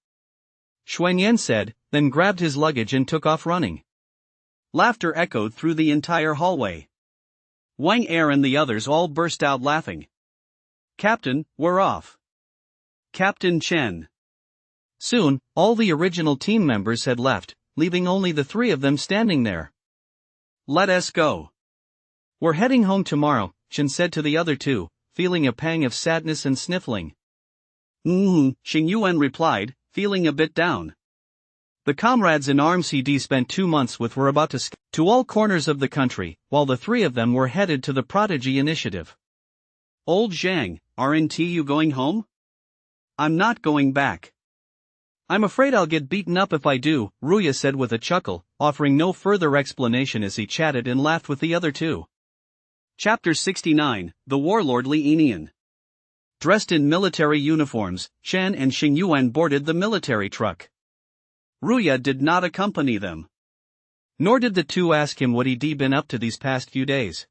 Xuanyan said, then grabbed his luggage and took off running. Laughter echoed through the entire hallway. Wang Er and the others all burst out laughing. Captain, we're off. Captain Chen. Soon, all the original team members had left, leaving only the three of them standing there. Let us go. We're heading home tomorrow, Chen said to the other two, feeling a pang of sadness and sniffling. Xing Yuan replied, feeling a bit down. The comrades in arms he'd spent 2 months with were about to to all corners of the country, while the three of them were headed to the Prodigy Initiative. Old Zhang, aren't you going home? I'm not going back. I'm afraid I'll get beaten up if I do, Ruya said with a chuckle, offering no further explanation as he chatted and laughed with the other two. Chapter 69, The Warlord Li Yinian. Dressed in military uniforms, Chen and Xing Yuan boarded the military truck. Ruya did not accompany them. Nor did the two ask him what he'd been up to these past few days.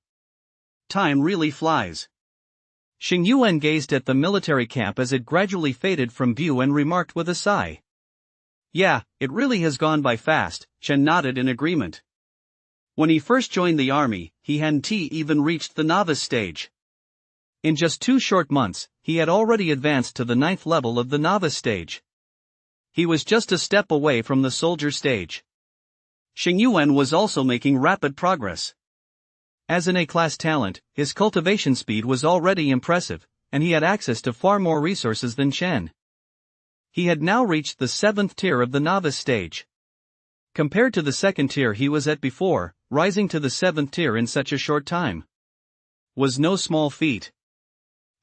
Time really flies. Xing Yuan gazed at the military camp as it gradually faded from view and remarked with a sigh. Yeah, it really has gone by fast, Chen nodded in agreement. When he first joined the army, he hadn't even reached the novice stage. In just 2 short months, he had already advanced to the 9th level of the novice stage. He was just a step away from the soldier stage. Xing Yuan was also making rapid progress. As an A-class talent, his cultivation speed was already impressive, and he had access to far more resources than Chen. He had now reached the 7th tier of the novice stage. Compared to the 2nd tier he was at before, rising to the 7th tier in such a short time was no small feat.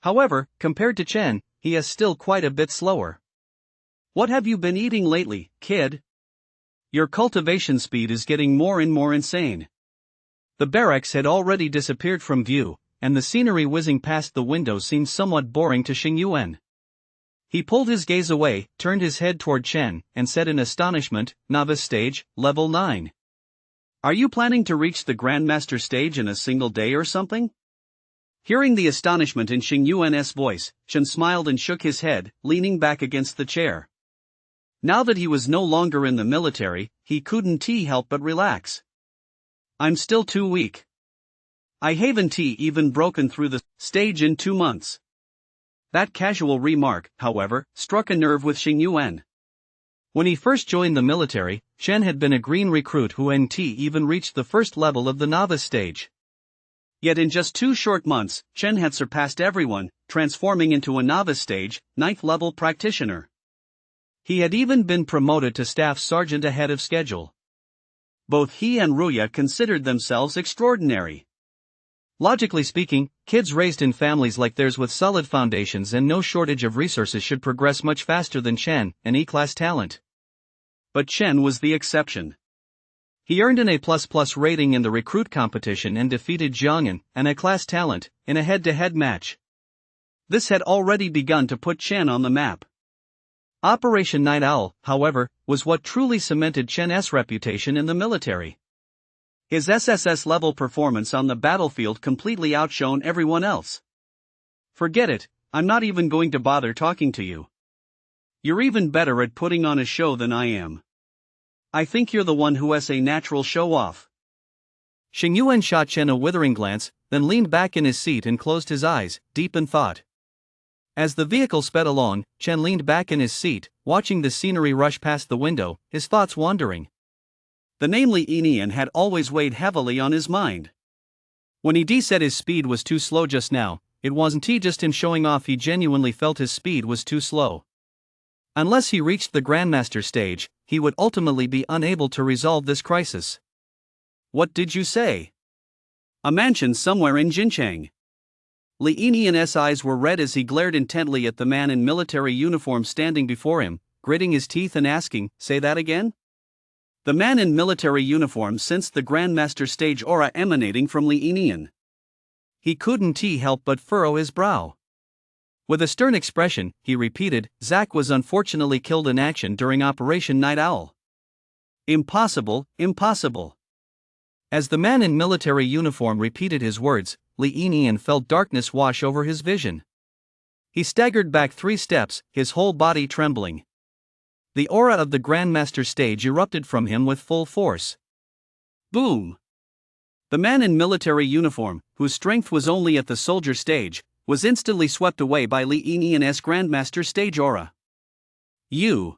However, compared to Chen, he is still quite a bit slower. What have you been eating lately, kid? Your cultivation speed is getting more and more insane. The barracks had already disappeared from view, and the scenery whizzing past the window seemed somewhat boring to Xing Yuan. He pulled his gaze away, turned his head toward Chen, and said in astonishment, Novice stage, level 9. Are you planning to reach the Grandmaster stage in a single day or something? Hearing the astonishment in Xing Yuan's voice, Chen smiled and shook his head, leaning back against the chair. Now that he was no longer in the military, he couldn't help but relax. I'm still too weak. I haven't even broken through the stage in 2 months. That casual remark, however, struck a nerve with Xing Yuan. When he first joined the military, Chen had been a green recruit who hadn't even reached the 1st level of the novice stage. Yet in just 2 short months, Chen had surpassed everyone, transforming into a novice stage, 9th level practitioner. He had even been promoted to staff sergeant ahead of schedule. Both he and Ruya considered themselves extraordinary. Logically speaking, kids raised in families like theirs with solid foundations and no shortage of resources should progress much faster than Chen, an E-class talent. But Chen was the exception. He earned an A++ rating in the recruit competition and defeated Jiangyan, an A-class talent, in a head-to-head match. This had already begun to put Chen on the map. Operation Night Owl, however, was what truly cemented Chen's reputation in the military. His SSS level performance on the battlefield completely outshone everyone else. Forget it, I'm not even going to bother talking to you. You're even better at putting on a show than I am. I think you're the one who has a natural show-off. Xing Yuan shot Chen a withering glance, then leaned back in his seat and closed his eyes, deep in thought. As the vehicle sped along, Chen leaned back in his seat, watching the scenery rush past the window, his thoughts wandering. The name Li Yinian had always weighed heavily on his mind. When he said his speed was too slow just now, it wasn't just him showing off, he genuinely felt his speed was too slow. Unless he reached the Grandmaster stage, he would ultimately be unable to resolve this crisis. What did you say? A mansion somewhere in Jincheng. Li Yinian's eyes were red as he glared intently at the man in military uniform standing before him, gritting his teeth and asking, say that again? The man in military uniform sensed the Grandmaster stage aura emanating from Li Yinian. He couldn't help but furrow his brow. With a stern expression, he repeated, Zack was unfortunately killed in action during Operation Night Owl. Impossible, impossible. As the man in military uniform repeated his words, Li Yinian felt darkness wash over his vision. He staggered back 3 steps, his whole body trembling. The aura of the Grandmaster stage erupted from him with full force. Boom! The man in military uniform, whose strength was only at the soldier stage, was instantly swept away by Li Yinyan's Grandmaster stage aura. You!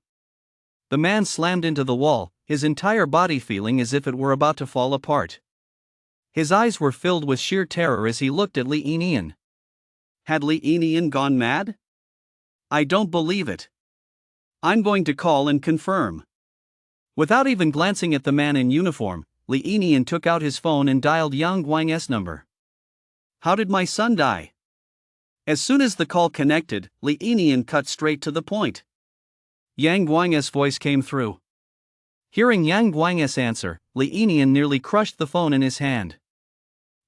The man slammed into the wall, his entire body feeling as if it were about to fall apart. His eyes were filled with sheer terror as he looked at Li Yinyan. Had Li Yinyan gone mad? I don't believe it. I'm going to call and confirm. Without even glancing at the man in uniform, Li Yinyan took out his phone and dialed Yang Guang's number. How did my son die? As soon as the call connected, Li Yinyan cut straight to the point. Yang Guang's voice came through. Hearing Yang Guang's answer, Li Yinyan nearly crushed the phone in his hand.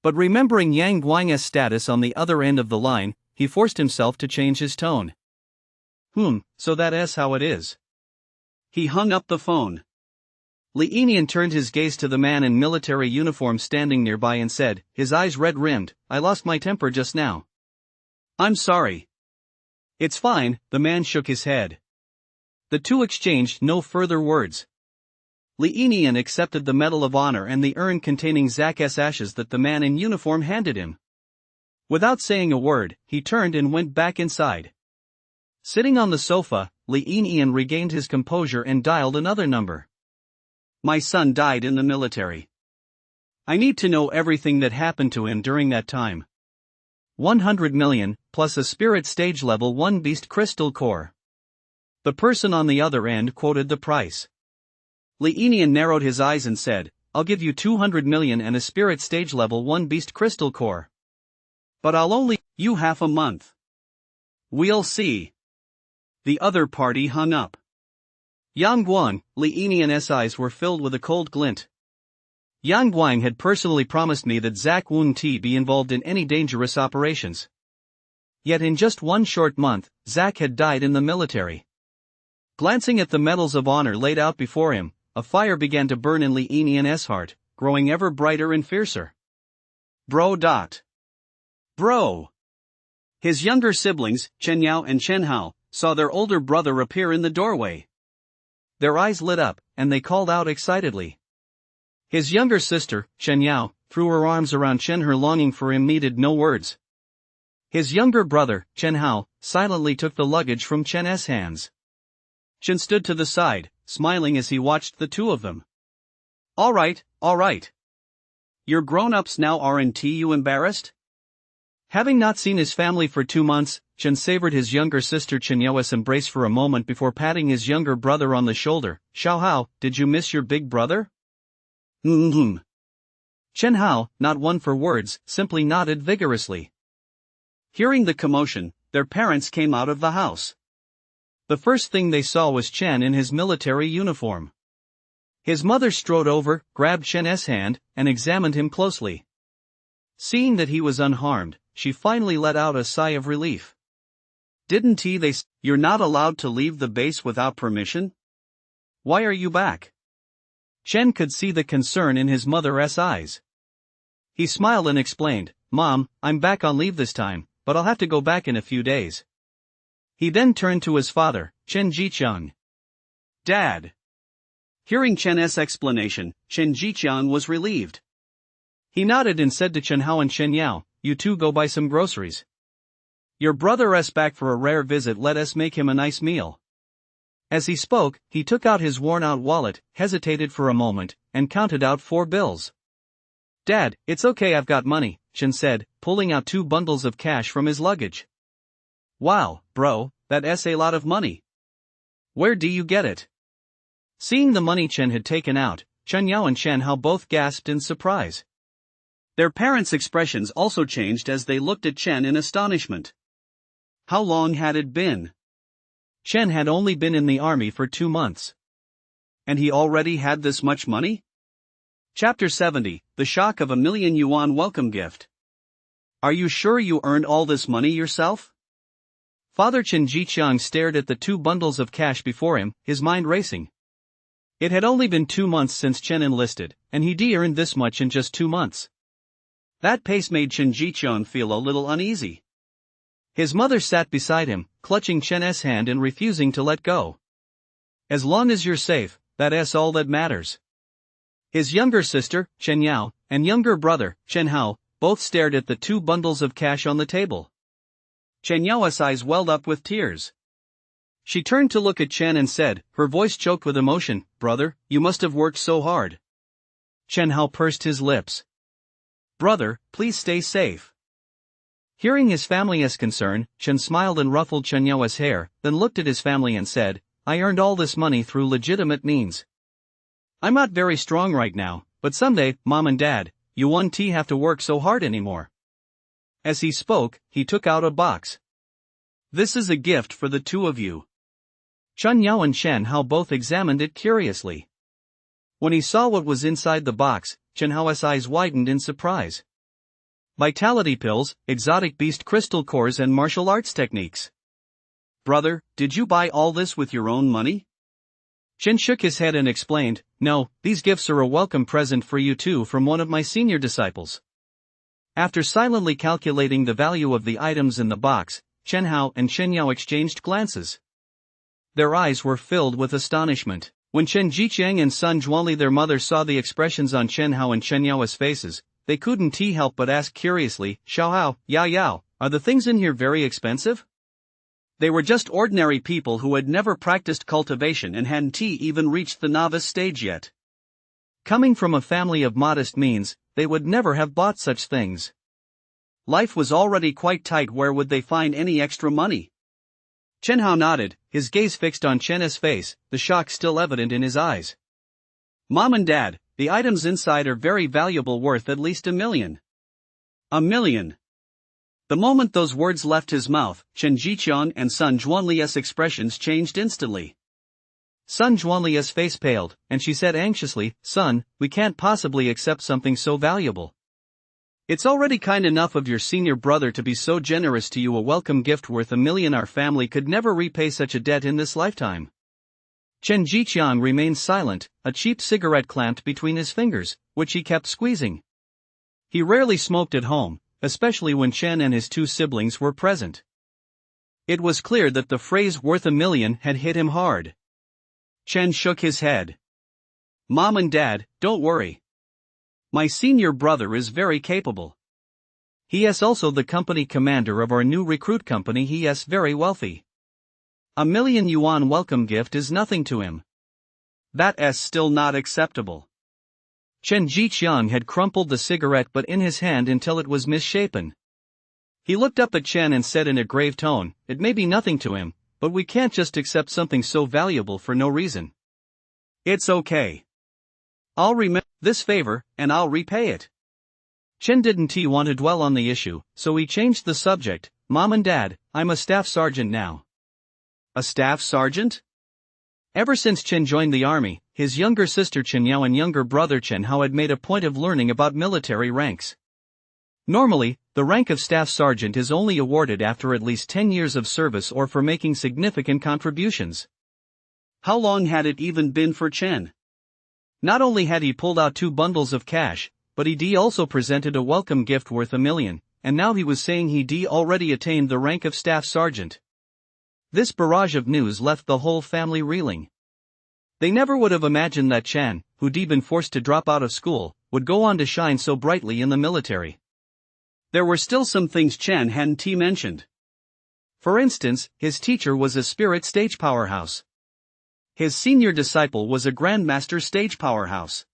But remembering Yang Guang's status on the other end of the line, he forced himself to change his tone. So that's how it is. He hung up the phone. Li Yinyan turned his gaze to the man in military uniform standing nearby and said, his eyes red-rimmed, I lost my temper just now. I'm sorry. It's fine, the man shook his head. The two exchanged no further words. Li Yinyan accepted the Medal of Honor and the urn containing Zak's ashes that the man in uniform handed him. Without saying a word, he turned and went back inside. Sitting on the sofa, Li Yinyan regained his composure and dialed another number. My son died in the military. I need to know everything that happened to him during that time. 100 million, plus a spirit stage level 1 beast crystal core. The person on the other end quoted the price. Li Yinyan narrowed his eyes and said, I'll give you 200 million and a spirit stage level 1 beast crystal core. But I'll only you half a month. We'll see. The other party hung up. Yang Guang, Li Yinyan's eyes were filled with a cold glint. Yang Guang had personally promised me that Zak wouldn't be involved in any dangerous operations. Yet in just one short month, Zak had died in the military. Glancing at the medals of honor laid out before him, a fire began to burn in Li Yinyan's heart, growing ever brighter and fiercer. Bro. His younger siblings, Chen Yao and Chen Hao, saw their older brother appear in the doorway. Their eyes lit up, and they called out excitedly. His younger sister, Chen Yao, threw her arms around Chen. Her longing for him needed no words. His younger brother, Chen Hao, silently took the luggage from Chen's hands. Chen stood to the side, smiling as he watched the two of them. All right. You're grown-ups now, aren't you embarrassed? Having not seen his family for 2 months, Chen savored his younger sister Chen Yao's embrace for a moment before patting his younger brother on the shoulder. Xiao Hao, did you miss your big brother? Chen Hao, not one for words, simply nodded vigorously. Hearing the commotion, their parents came out of the house. The first thing they saw was Chen in his military uniform. His mother strode over, grabbed Chen's hand, and examined him closely. Seeing that he was unharmed, she finally let out a sigh of relief. Didn't they say you're not allowed to leave the base without permission? Why are you back? Chen could see the concern in his mother's eyes. He smiled and explained, Mom, I'm back on leave this time, but I'll have to go back in a few days. He then turned to his father, Chen Jiqiang. Dad. Hearing Chen's explanation, Chen Jiqiang was relieved. He nodded and said to Chen Hao and Chen Yao, you two go buy some groceries. Your brother's back for a rare visit, let us make him a nice meal. As he spoke, he took out his worn-out wallet, hesitated for a moment, and counted out 4 bills. Dad, it's okay, I've got money, Chen said, pulling out 2 bundles of cash from his luggage. Wow, bro, that's a lot of money. Where do you get it? Seeing the money Chen had taken out, Chen Yao and Chen Hao both gasped in surprise. Their parents' expressions also changed as they looked at Chen in astonishment. How long had it been? Chen had only been in the army for 2 months. And he already had this much money? Chapter 70, The Shock of a Million Yuan Welcome Gift. Are you sure you earned all this money yourself? Father Chen Jiqiang stared at the 2 bundles of cash before him, his mind racing. It had only been 2 months since Chen enlisted, and he'd earned this much in just 2 months. That pace made Chen Jiqiang feel a little uneasy. His mother sat beside him, clutching Chen's hand and refusing to let go. As long as you're safe, that's all that matters. His younger sister, Chen Yao, and younger brother, Chen Hao, both stared at the 2 bundles of cash on the table. Chen Yao's eyes welled up with tears. She turned to look at Chen and said, her voice choked with emotion, "Brother, you must have worked so hard." Chen Hao pursed his lips. "Brother, please stay safe." Hearing his family's concern, Chen smiled and ruffled Chen Yao's hair, then looked at his family and said, "I earned all this money through legitimate means. I'm not very strong right now, but someday, Mom and Dad, you won't have to work so hard anymore." As he spoke, he took out a box. "This is a gift for the 2 of you." Chen Yao and Chen Hao both examined it curiously. When he saw what was inside the box, Chen Hao's eyes widened in surprise. Vitality pills, exotic beast crystal cores and martial arts techniques. "Brother, did you buy all this with your own money?" Chen shook his head and explained, "No, these gifts are a welcome present for you too from one of my senior disciples." After silently calculating the value of the items in the box, Chen Hao and Chen Yao exchanged glances. Their eyes were filled with astonishment. When Chen Jiqiang and Sun Zhuanli their mother saw the expressions on Chen Hao and Chen Yao's faces, they couldn't help but ask curiously, "Xiao Hao, Yao, are the things in here very expensive?" They were just ordinary people who had never practiced cultivation and hadn't even reached the novice stage yet. Coming from a family of modest means, they would never have bought such things. Life was already quite tight, where would they find any extra money? Chen Hao nodded, his gaze fixed on Chen's face, the shock still evident in his eyes. "Mom and Dad, the items inside are very valuable, worth at least 1 million. 1 million. The moment those words left his mouth, Chen Jiqiang and Sun Zhuanli's expressions changed instantly. Sun Zhuanli's face paled, and she said anxiously, "Son, we can't possibly accept something so valuable. It's already kind enough of your senior brother to be so generous to you. A welcome gift worth 1 million. Our family could never repay such a debt in this lifetime." Chen Jiqiang remained silent, a cheap cigarette clamped between his fingers, which he kept squeezing. He rarely smoked at home, especially when Chen and his 2 siblings were present. It was clear that the phrase "worth 1 million" had hit him hard. Chen shook his head. "Mom and Dad, don't worry. My senior brother is very capable. He is also the company commander of our new recruit company. He is very wealthy. 1 million yuan welcome gift is nothing to him. That is still not acceptable." Chen Jiqiang had crumpled the cigarette butt in his hand until it was misshapen. He looked up at Chen and said in a grave tone, "It may be nothing to him, but we can't just accept something so valuable for no reason. It's okay. I'll remember this favor, and I'll repay it." Chen didn't want to dwell on the issue, so he changed the subject. "Mom and Dad, I'm a staff sergeant now." "A staff sergeant?" Ever since Chen joined the army, his younger sister Chen Yao and younger brother Chen Hao had made a point of learning about military ranks. Normally, the rank of staff sergeant is only awarded after at least 10 years of service or for making significant contributions. How long had it even been for Chen? Not only had he pulled out 2 bundles of cash, but he also presented a welcome gift worth 1 million, and now he was saying he already attained the rank of staff sergeant. This barrage of news left the whole family reeling. They never would have imagined that Chen, who'd been forced to drop out of school, would go on to shine so brightly in the military. There were still some things Chen hadn't mentioned. For instance, his teacher was a spirit stage powerhouse. His senior disciple was a grandmaster stage powerhouse.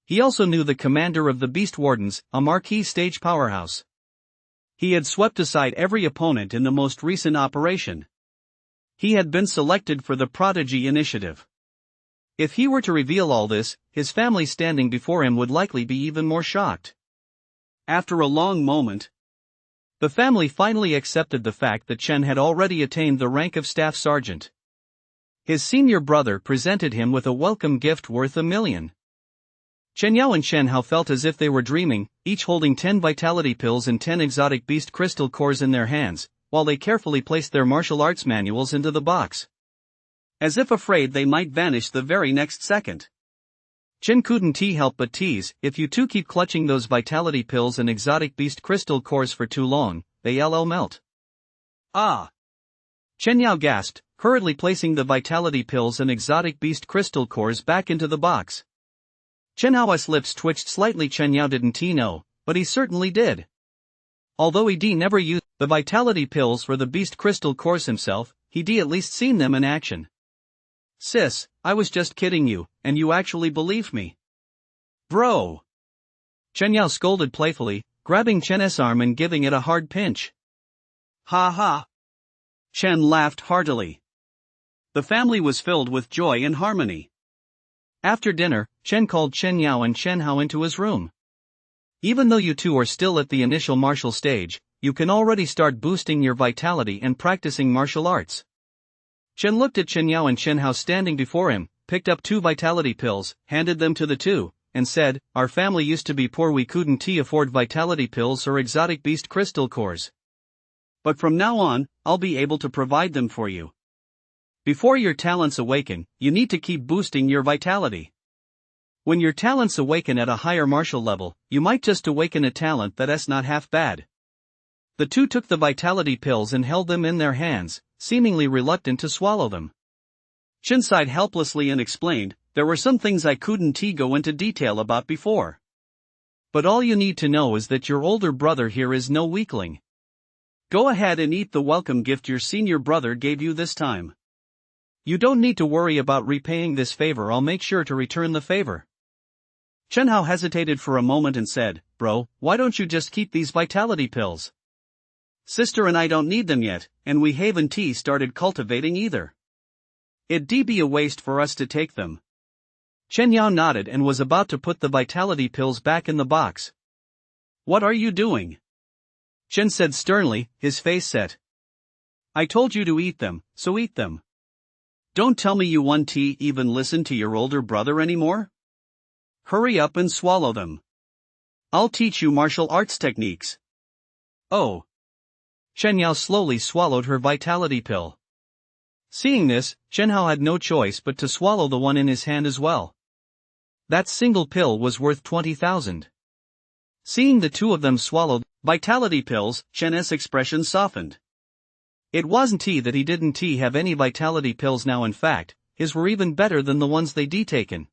He also knew the commander of the Beast Wardens, a marquee stage powerhouse. He had swept aside every opponent in the most recent operation. He had been selected for the Prodigy Initiative. If he were to reveal all this, his family standing before him would likely be even more shocked. After a long moment, the family finally accepted the fact that Chen had already attained the rank of staff sergeant. His senior brother presented him with a welcome gift worth 1 million. Chen Yao and Chen Hao felt as if they were dreaming, each holding 10 vitality pills and 10 exotic beast crystal cores in their hands, while they carefully placed their martial arts manuals into the box. As if afraid they might vanish the very next second. Chen couldn't help but tease, "If you 2 keep clutching those vitality pills and exotic beast crystal cores for too long, they'll melt." "Ah!" Chen Yao gasped, hurriedly placing the vitality pills and exotic beast crystal cores back into the box. Chen Hao's lips twitched slightly. Chen Yao didn't know, but he certainly did. Although he never used the vitality pills for the beast crystal cores himself, he'd at least seen them in action. Sis, I was just kidding you, and you actually believed me. Bro! Chen Yao scolded playfully, grabbing Chen's arm and giving it a hard pinch. Ha ha! Chen laughed heartily. The family was filled with joy and harmony. After dinner, Chen called Chen Yao and Chen Hao into his room. Even though you two are still at the initial martial stage, you can already start boosting your vitality and practicing martial arts. Chen looked at Chen Yao and Chen Hao standing before him, picked up 2 vitality pills, handed them to the two, and said, "Our family used to be poor, we couldn't afford vitality pills or exotic beast crystal cores. But from now on, I'll be able to provide them for you. Before your talents awaken, you need to keep boosting your vitality. When your talents awaken at a higher martial level, you might just awaken a talent that's not half bad." The two took the vitality pills and held them in their hands, seemingly reluctant to swallow them. Chen sighed helplessly and explained, "There were some things I couldn't go into detail about before. But all you need to know is that your older brother here is no weakling. Go ahead and eat the welcome gift your senior brother gave you this time. You don't need to worry about repaying this favor, I'll make sure to return the favor." Chen Hao hesitated for a moment and said, "Bro, why don't you just keep these vitality pills? Sister and I don't need them yet, and we haven't started cultivating either. It'd be a waste for us to take them." Chen Yao nodded and was about to put the vitality pills back in the box. "What are you doing?" Chen said sternly, his face set. "I told you to eat them, so eat them. Don't tell me you won't even listen to your older brother anymore. Hurry up and swallow them. I'll teach you martial arts techniques." "Oh." Chen Yao slowly swallowed her vitality pill. Seeing this, Chen Hao had no choice but to swallow the one in his hand as well. That single pill was worth 20,000. Seeing the two of them swallow vitality pills, Chen's expression softened. It wasn't that he didn't have any vitality pills now, in fact, his were even better than the ones they'd taken.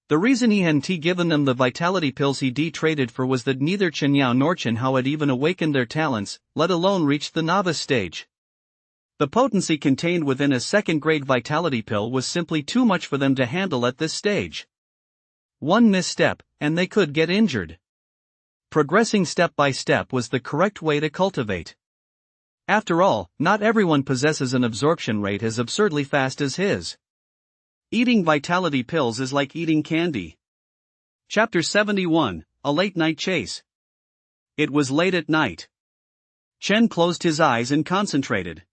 The reason he hadn't given them the vitality pills he'd traded for was that neither Chen Yao nor Chen Hao had even awakened their talents, let alone reached the novice stage. The potency contained within a second-grade vitality pill was simply too much for them to handle at this stage. One misstep, and they could get injured. Progressing step by step was the correct way to cultivate. After all, not everyone possesses an absorption rate as absurdly fast as his. Eating vitality pills is like eating candy. Chapter 71, A Late Night Chase. It was late at night. Chen closed his eyes and concentrated.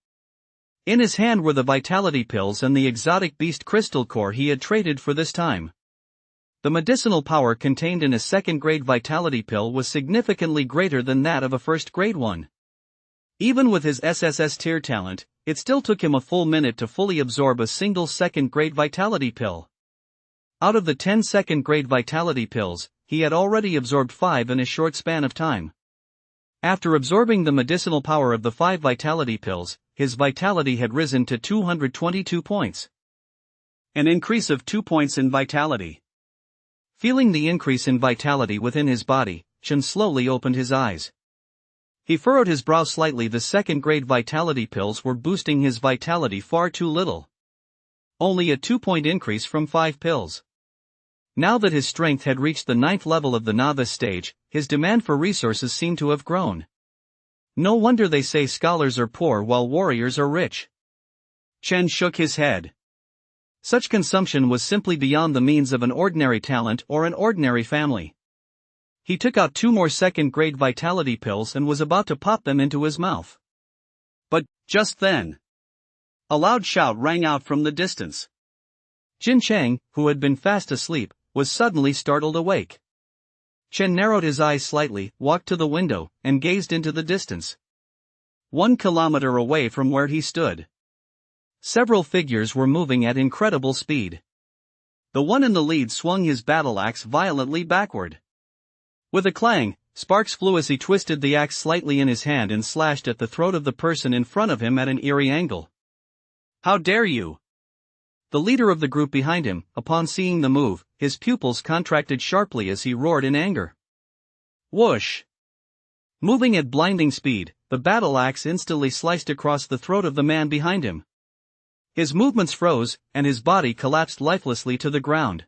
In his hand were the vitality pills and the exotic beast crystal core he had traded for this time. The medicinal power contained in a second-grade vitality pill was significantly greater than that of a first-grade one. Even with his SSS tier talent, it still took him a full minute to fully absorb a single second-grade vitality pill. Out of the 10 second-grade vitality pills, he had already absorbed 5 in a short span of time. After absorbing the medicinal power of the 5 vitality pills, his vitality had risen to 222 points. An increase of 2 points in vitality. Feeling the increase in vitality within his body, Chen slowly opened his eyes. He furrowed his brow slightly. The second-grade vitality pills were boosting his vitality far too little. Only a 2-point increase from 5 pills. Now that his strength had reached the 9th level of the novice stage, his demand for resources seemed to have grown. No wonder they say scholars are poor while warriors are rich. Chen shook his head. Such consumption was simply beyond the means of an ordinary talent or an ordinary family. He took out 2 more second-grade vitality pills and was about to pop them into his mouth. But, just then, a loud shout rang out from the distance. Jin Chang, who had been fast asleep, was suddenly startled awake. Chen narrowed his eyes slightly, walked to the window, and gazed into the distance. 1 kilometer away from where he stood, several figures were moving at incredible speed. The one in the lead swung his battle axe violently backward. With a clang, sparks flew as he twisted the axe slightly in his hand and slashed at the throat of the person in front of him at an eerie angle. How dare you? The leader of the group behind him, upon seeing the move, his pupils contracted sharply as he roared in anger. Whoosh! Moving at blinding speed, the battle axe instantly sliced across the throat of the man behind him. His movements froze, and his body collapsed lifelessly to the ground.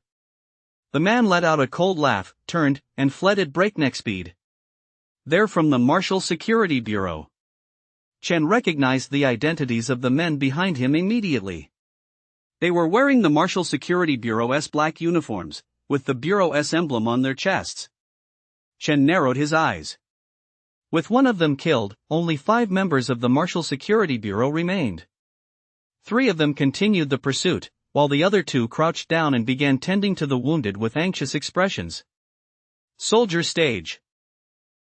The man let out a cold laugh, turned, and fled at breakneck speed. They're from the Marshal Security Bureau. Chen recognized the identities of the men behind him immediately. They were wearing the Marshal Security Bureau's black uniforms, with the Bureau's emblem on their chests. Chen narrowed his eyes. With one of them killed, only 5 members of the Marshal Security Bureau remained. 3 of them continued the pursuit, while the other 2 crouched down and began tending to the wounded with anxious expressions. Soldier stage.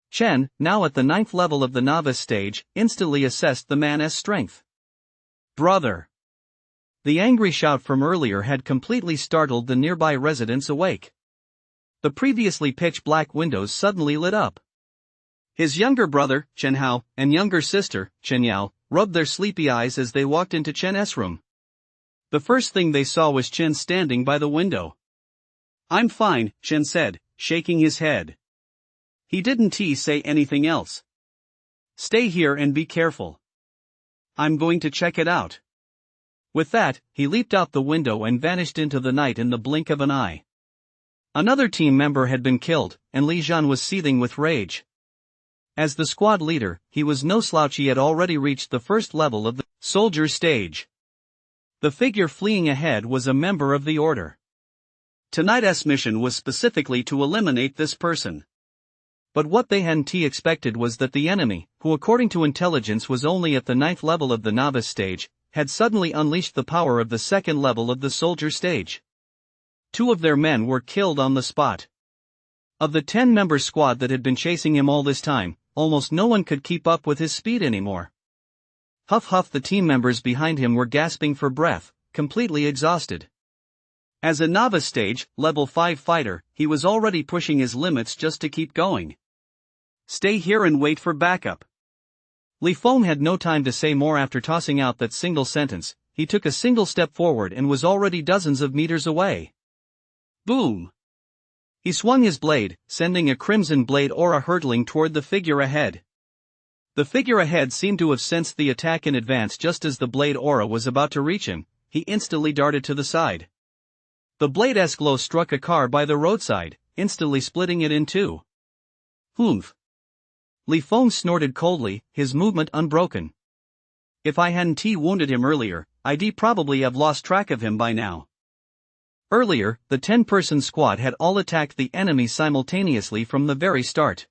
Chen, now at the 9th level of the novice stage, instantly assessed the man's strength. Brother! The angry shout from earlier had completely startled the nearby residents awake. The previously pitch-black windows suddenly lit up. His younger brother, Chen Hao, and younger sister, Chen Yao, rubbed their sleepy eyes as they walked into Chen's room. The first thing they saw was Chen standing by the window. I'm fine, Chen said, shaking his head. He didn't say anything else. Stay here and be careful. I'm going to check it out. With that, he leaped out the window and vanished into the night in the blink of an eye. Another team member had been killed, and Li Zhan was seething with rage. As the squad leader, he was no slouch. He had already reached the 1st level of the soldier stage. The figure fleeing ahead was a member of the order. Tonight's mission was specifically to eliminate this person. But what they hadn't expected was that the enemy, who according to intelligence was only at the 9th level of the novice stage, had suddenly unleashed the power of the 2nd level of the soldier stage. 2 of their men were killed on the spot. Of the 10-member squad that had been chasing him all this time, almost no one could keep up with his speed anymore. Huff huff, the team members behind him were gasping for breath, completely exhausted. As a novice stage, level 5 fighter, he was already pushing his limits just to keep going. Stay here and wait for backup. Li Feng had no time to say more. After tossing out that single sentence, he took a single step forward and was already dozens of meters away. Boom! He swung his blade, sending a crimson blade aura hurtling toward the figure ahead. The figure ahead seemed to have sensed the attack in advance. Just as the blade aura was about to reach him, he instantly darted to the side. The blade's glow struck a car by the roadside, instantly splitting it in 2. Humph! Li Feng snorted coldly, his movement unbroken. If I hadn't wounded him earlier, I'd probably have lost track of him by now. Earlier, the 10-person squad had all attacked the enemy simultaneously from the very start.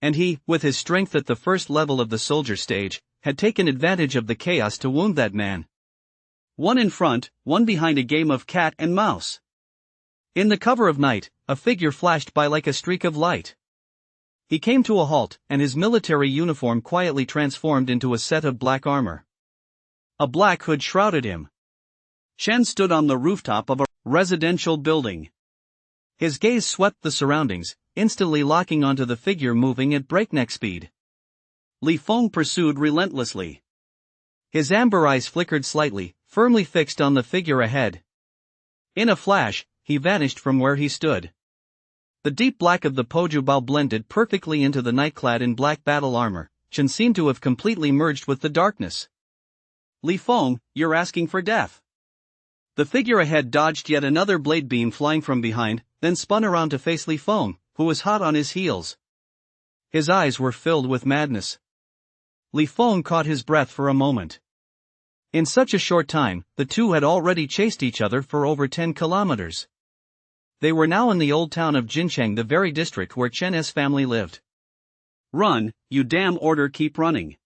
And he, with his strength at the 1st level of the soldier stage, had taken advantage of the chaos to wound that man. One in front, one behind, a game of cat and mouse. In the cover of night, a figure flashed by like a streak of light. He came to a halt, and his military uniform quietly transformed into a set of black armor. A black hood shrouded him. Chen stood on the rooftop of a residential building. His gaze swept the surroundings, instantly locking onto the figure moving at breakneck speed. Li Feng pursued relentlessly. His amber eyes flickered slightly, firmly fixed on the figure ahead. In a flash, he vanished from where he stood. The deep black of the Pojubao blended perfectly into the night. Clad in black battle armor, Chen seemed to have completely merged with the darkness. Li Feng, you're asking for death. The figure ahead dodged yet another blade beam flying from behind, then spun around to face Li Feng, who was hot on his heels. His eyes were filled with madness. Li Feng caught his breath for a moment. In such a short time, the two had already chased each other for over 10 kilometers. They were now in the old town of Jincheng, the very district where Chen's family lived. Run, you damn order, keep running.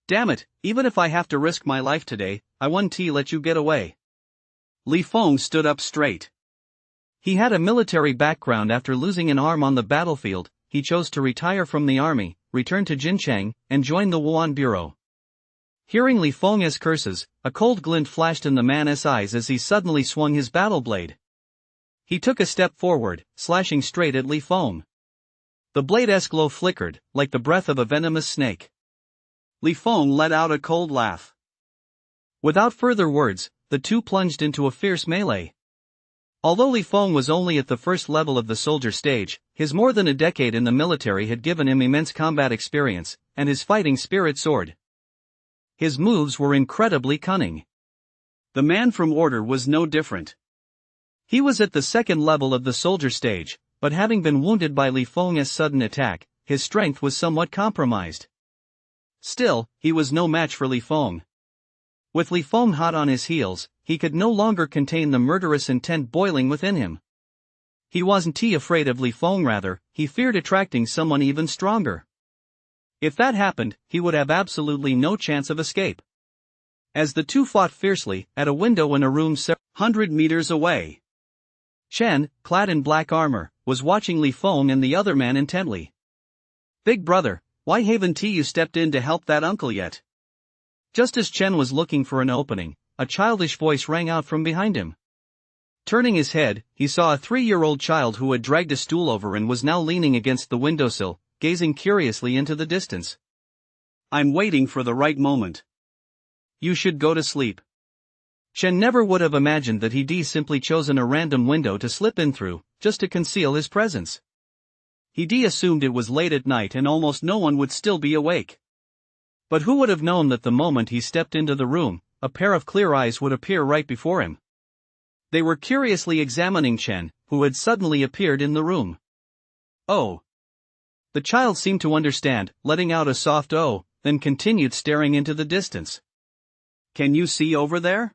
Damn it, even if I have to risk my life today, I won't let you get away. Li Feng stood up straight. He had a military background. After losing an arm on the battlefield, he chose to retire from the army, return to Jincheng, and join the Wuan Bureau. Hearing Li Feng's curses, a cold glint flashed in the man's eyes as he suddenly swung his battle blade. He took a step forward, slashing straight at Li Feng. The blade's glow flickered, like the breath of a venomous snake. Li Feng let out a cold laugh. Without further words, the two plunged into a fierce melee. Although Li Feng was only at the first level of the soldier stage, his more than a decade in the military had given him immense combat experience, and his fighting spirit soared. His moves were incredibly cunning. The man from Order was no different. He was at the second level of the soldier stage, but having been wounded by Li Feng's sudden attack, his strength was somewhat compromised. Still, he was no match for Li Feng. With Li Feng hot on his heels, he could no longer contain the murderous intent boiling within him. He wasn't afraid of Li Feng, rather, he feared attracting someone even stronger. If that happened, he would have absolutely no chance of escape. As the two fought fiercely, at a window in a room several hundred meters away, Chen, clad in black armor, was watching Li Feng and the other man intently. "Big brother, why haven't you stepped in to help that uncle yet?" Just as Chen was looking for an opening, a childish voice rang out from behind him. Turning his head, he saw a 3-year-old child who had dragged a stool over and was now leaning against the windowsill, gazing curiously into the distance. "I'm waiting for the right moment. You should go to sleep." Chen never would have imagined that he'd simply chosen a random window to slip in through, just to conceal his presence. He'd assumed it was late at night and almost no one would still be awake. But who would have known that the moment he stepped into the room, a pair of clear eyes would appear right before him. They were curiously examining Chen, who had suddenly appeared in the room. "Oh." The child seemed to understand, letting out a soft "oh," then continued staring into the distance. "Can you see over there?"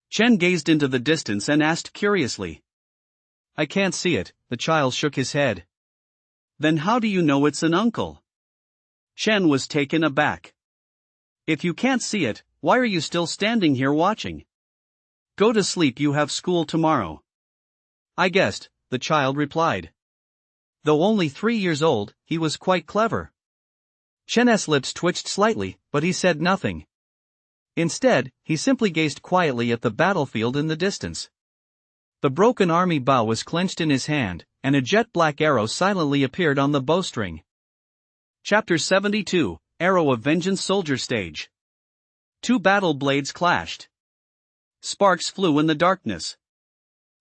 Chen gazed into the distance and asked curiously. "I can't see it," the child shook his head. "Then how do you know it's an uncle?" Chen was taken aback. "If you can't see it, why are you still standing here watching? Go to sleep, you have school tomorrow." "I guessed," the child replied. Though only 3 years old, he was quite clever. Chen's lips twitched slightly, but he said nothing. Instead, he simply gazed quietly at the battlefield in the distance. The broken army bow was clenched in his hand, and a jet-black arrow silently appeared on the bowstring. Chapter 72, Arrow of Vengeance Soldier Stage. Two battle blades clashed. Sparks flew in the darkness.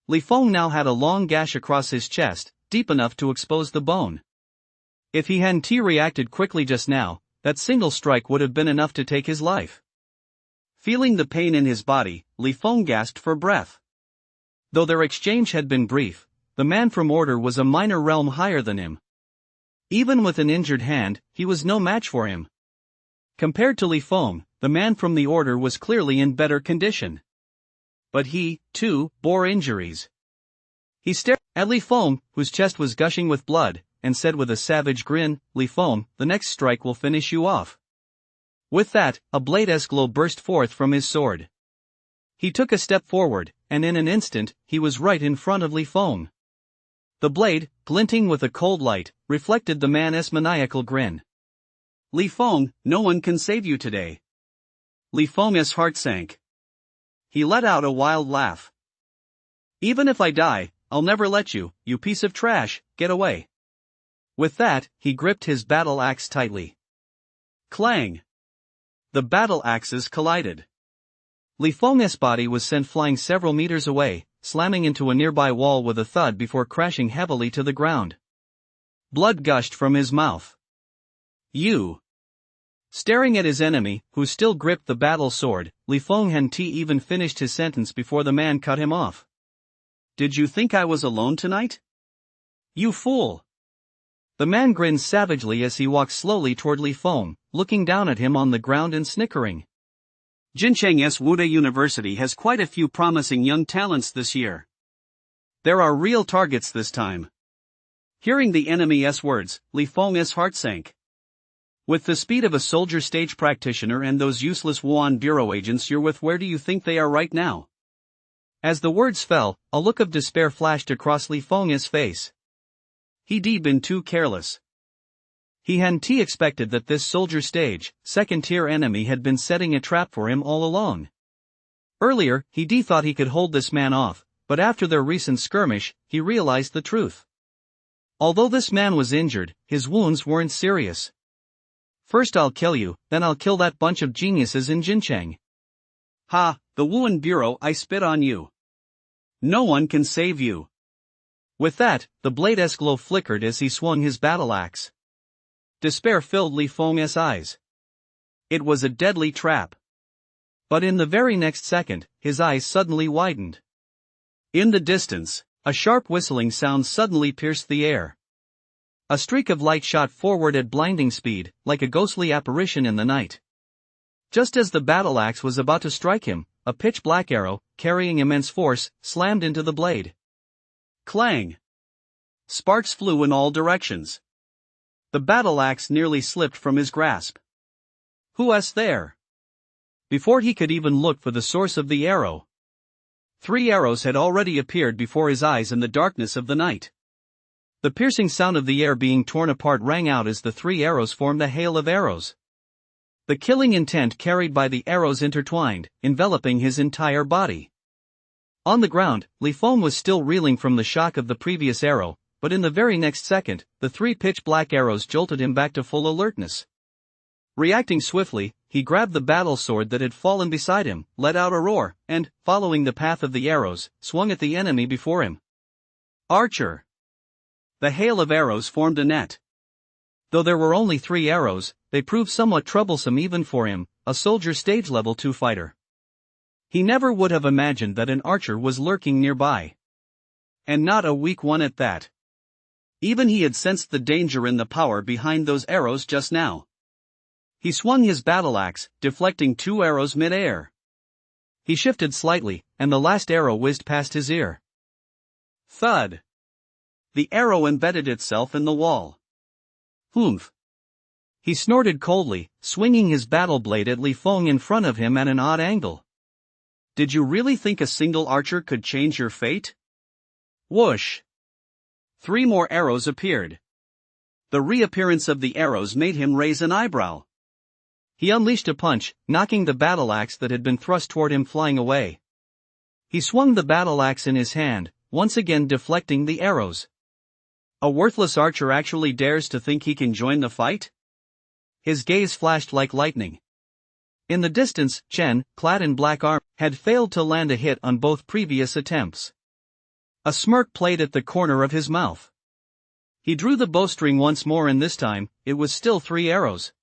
Li Feng now had a long gash across his chest, deep enough to expose the bone. If he hadn't reacted quickly just now, that single strike would have been enough to take his life. Feeling the pain in his body, Li Feng gasped for breath. Though their exchange had been brief, the man from Order was a minor realm higher than him. Even with an injured hand, he was no match for him. Compared to Li Feng, the man from the Order was clearly in better condition. But he, too, bore injuries. He stared at Li Feng, whose chest was gushing with blood, and said with a savage grin, "Li Feng, the next strike will finish you off." With that, a blade-esque glow burst forth from his sword. He took a step forward, and in an instant, he was right in front of Li Feng. The blade, glinting with a cold light, reflected the man's maniacal grin. "Li Feng, no one can save you today." Li Feng's heart sank. He let out a wild laugh. "Even if I die, I'll never let you, you piece of trash, get away." With that, he gripped his battle axe tightly. Clang! The battle axes collided. Li Feng's body was sent flying several meters away, slamming into a nearby wall with a thud before crashing heavily to the ground. Blood gushed from his mouth. "You!" Staring at his enemy, who still gripped the battle sword, Li Feng hadn't even finished his sentence before the man cut him off. "Did you think I was alone tonight? You fool!" The man grinned savagely as he walked slowly toward Li Feng, looking down at him on the ground and snickering. "Jincheng's Wuda University has quite a few promising young talents this year. There are real targets this time." Hearing the enemy's words, Li Feng's heart sank. With the speed of a soldier stage practitioner and those useless Wuan bureau agents you're with, where do you think they are right now? As the words fell, a look of despair flashed across Li Feng's face. He'd been too careless. He hadn't expected that this soldier stage, second-tier enemy had been setting a trap for him all along. Earlier, he thought he could hold this man off, but after their recent skirmish, he realized the truth. Although this man was injured, his wounds weren't serious. "First I'll kill you, then I'll kill that bunch of geniuses in Jincheng." Ha, the Wuan Bureau, I spit on you. No one can save you. With that, the blade's glow flickered as he swung his battle axe. Despair filled Li Feng's eyes. It was a deadly trap. But in the very next second, his eyes suddenly widened. In the distance, a sharp whistling sound suddenly pierced the air. A streak of light shot forward at blinding speed, like a ghostly apparition in the night. Just as the battle axe was about to strike him, a pitch-black arrow, carrying immense force, slammed into the blade. Clang! Sparks flew in all directions. The battle axe nearly slipped from his grasp. Who's there? Before he could even look for the source of the arrow, 3 arrows had already appeared before his eyes in the darkness of the night. The piercing sound of the air being torn apart rang out as the 3 arrows formed a hail of arrows. The killing intent carried by the arrows intertwined, enveloping his entire body. On the ground, Li Feng was still reeling from the shock of the previous arrow, but in the very next second, the 3 pitch-black arrows jolted him back to full alertness. Reacting swiftly, he grabbed the battle sword that had fallen beside him, let out a roar, and, following the path of the arrows, swung at the enemy before him. Archer! The hail of arrows formed a net. Though there were only 3 arrows, they proved somewhat troublesome even for him, a soldier stage level 2 fighter. He never would have imagined that an archer was lurking nearby. And not a weak one at that. Even he had sensed the danger in the power behind those arrows just now. He swung his battle axe, deflecting 2 arrows mid-air. He shifted slightly, and the last arrow whizzed past his ear. Thud! The arrow embedded itself in the wall. Humph! He snorted coldly, swinging his battle blade at Li Feng in front of him at an odd angle. Did you really think a single archer could change your fate? Whoosh! 3 more arrows appeared. The reappearance of the arrows made him raise an eyebrow. He unleashed a punch, knocking the battle axe that had been thrust toward him flying away. He swung the battle axe in his hand, once again deflecting the arrows. A worthless archer actually dares to think he can join the fight? His gaze flashed like lightning. In the distance, Chen, clad in black armor, had failed to land a hit on both previous attempts. A smirk played at the corner of his mouth. He drew the bowstring once more, and this time, it was still 3 arrows.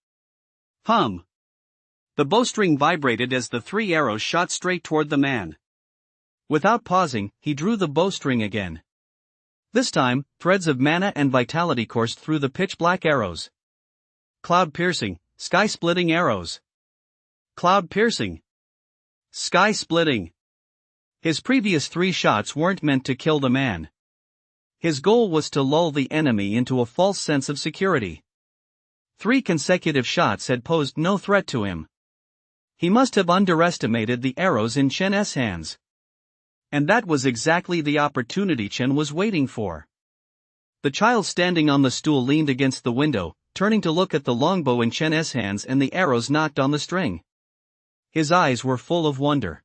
Hum! The bowstring vibrated as the 3 arrows shot straight toward the man. Without pausing, he drew the bowstring again. This time, threads of mana and vitality coursed through the pitch-black arrows. Cloud-piercing, sky-splitting arrows. Cloud-piercing. Sky-splitting. His previous 3 shots weren't meant to kill the man. His goal was to lull the enemy into a false sense of security. 3 consecutive shots had posed no threat to him. He must have underestimated the arrows in Chen's hands. And that was exactly the opportunity Chen was waiting for. The child standing on the stool leaned against the window, turning to look at the longbow in Chen's hands and the arrows knocked on the string. His eyes were full of wonder.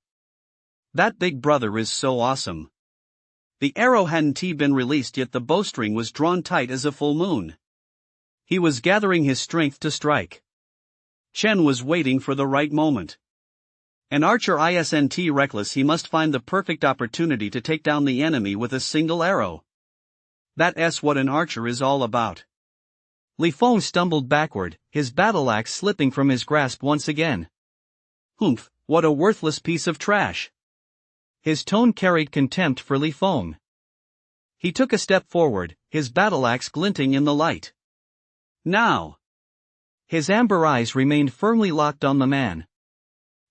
That big brother is so awesome. The arrow hadn't been released yet, the bowstring was drawn tight as a full moon. He was gathering his strength to strike. Chen was waiting for the right moment. An archer isn't reckless, he must find the perfect opportunity to take down the enemy with a single arrow. That's what an archer is all about. Li Feng stumbled backward, his battle axe slipping from his grasp once again. Humph, what a worthless piece of trash. His tone carried contempt for Li Feng. He took a step forward, his battle axe glinting in the light. Now! His amber eyes remained firmly locked on the man.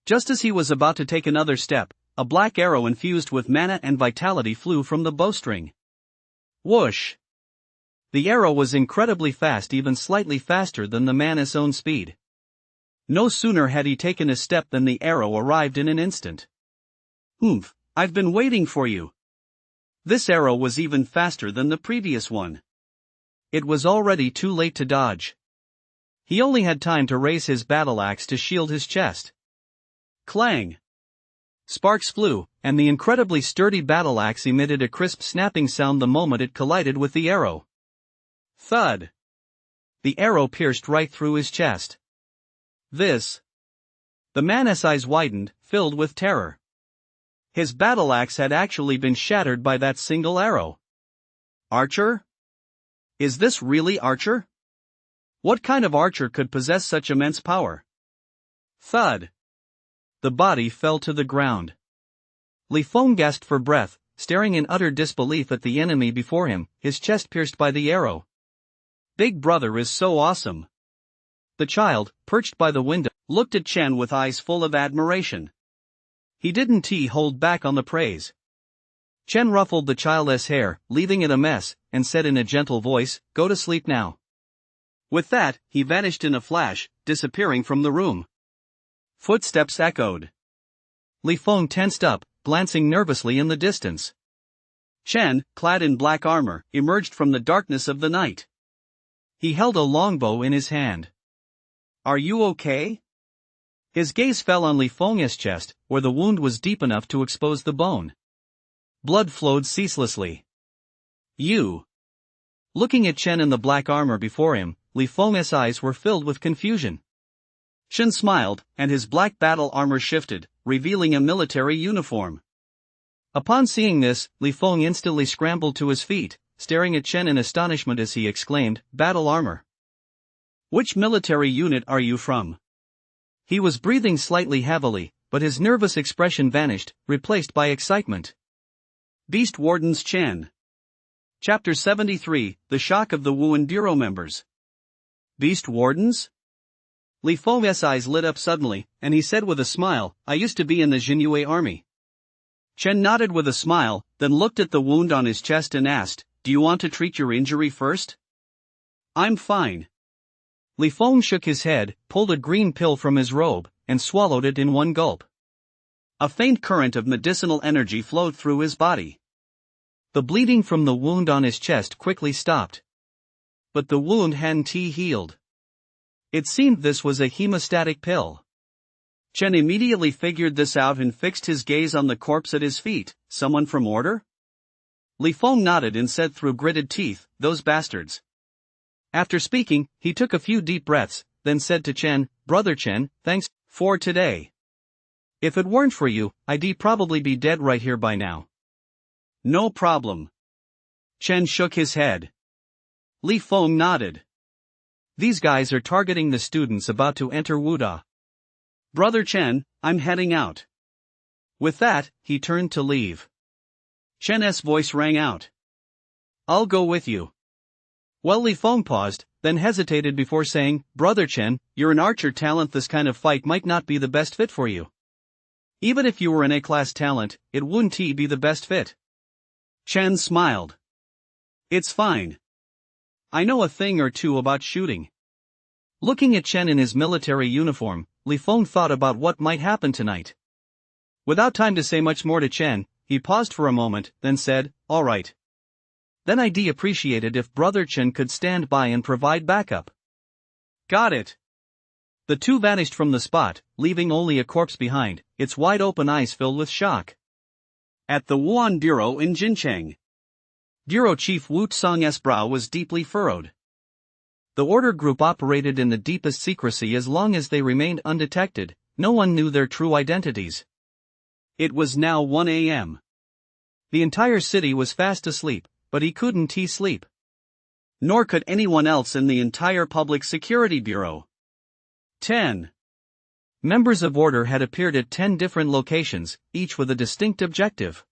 Just as he was about to take another step, a black arrow infused with mana and vitality flew from the bowstring. Whoosh! The arrow was incredibly fast, even slightly faster than the man's own speed. No sooner had he taken a step than the arrow arrived in an instant. Humph, I've been waiting for you. This arrow was even faster than the previous one. It was already too late to dodge. He only had time to raise his battle axe to shield his chest. Clang! Sparks flew, and the incredibly sturdy battle axe emitted a crisp snapping sound the moment it collided with the arrow. Thud! The arrow pierced right through his chest. This The man's eyes widened, filled with terror. His battle axe had actually been shattered by that single arrow. Archer? Is this really Archer? What kind of archer could possess such immense power? Thud. The body fell to the ground. Li Feng gasped for breath, staring in utter disbelief at the enemy before him, his chest pierced by the arrow. Big brother is so awesome. The child, perched by the window, looked at Chen with eyes full of admiration. He didn't hold back on the praise. Chen ruffled the child's hair, leaving it a mess, and said in a gentle voice, "Go to sleep now." With that, he vanished in a flash, disappearing from the room. Footsteps echoed. Li Feng tensed up, glancing nervously in the distance. Chen, clad in black armor, emerged from the darkness of the night. He held a longbow in his hand. "Are you okay?" His gaze fell on Li Feng's chest, where the wound was deep enough to expose the bone. Blood flowed ceaselessly. "You." Looking at Chen in the black armor before him, Li Feng's eyes were filled with confusion. Chen smiled, and his black battle armor shifted, revealing a military uniform. Upon seeing this, Li Feng instantly scrambled to his feet, staring at Chen in astonishment as he exclaimed, "Battle armor? Which military unit are you from?" He was breathing slightly heavily, but his nervous expression vanished, replaced by excitement. Beast Wardens Chen. Chapter 73, The Shock of the Wuandiro Members. Beast Wardens? Li Feng's eyes lit up suddenly, and he said with a smile, "I used to be in the Jingyue army." Chen nodded with a smile, then looked at the wound on his chest and asked, "Do you want to treat your injury first?" "I'm fine." Li Feng shook his head, pulled a green pill from his robe, and swallowed it in one gulp. A faint current of medicinal energy flowed through his body. The bleeding from the wound on his chest quickly stopped. But the wound hadn't healed. It seemed this was a hemostatic pill. Chen immediately figured this out and fixed his gaze on the corpse at his feet. "Someone from order?" Li Feng nodded and said through gritted teeth, "Those bastards." After speaking, he took a few deep breaths, then said to Chen, "Brother Chen, thanks for today. If it weren't for you, I'd probably be dead right here by now." "No problem." Chen shook his head. Li Feng nodded. "These guys are targeting the students about to enter Wuda. Brother Chen, I'm heading out." With that, he turned to leave. Chen's voice rang out. "I'll go with you." Well, Li Feng paused, then hesitated before saying, "Brother Chen, you're an archer talent. This kind of fight might not be the best fit for you. Even if you were an A-class talent, it wouldn't be the best fit." Chen smiled. "It's fine. I know a thing or two about shooting." Looking at Chen in his military uniform, Li Feng thought about what might happen tonight. Without time to say much more to Chen, he paused for a moment, then said, "All right. Then I'd appreciate it if Brother Chen could stand by and provide backup." "Got it." The two vanished from the spot, leaving only a corpse behind, its wide-open eyes filled with shock. At the Wuandiro in Jincheng, Bureau Chief Wu Tsang's brow was deeply furrowed. The order group operated in the deepest secrecy as long as they remained undetected. No one knew their true identities. It was now 1 a.m. The entire city was fast asleep, but he couldn't sleep. Nor could anyone else in the entire Public Security Bureau. 10 members of order had appeared at 10 different locations, each with a distinct objective.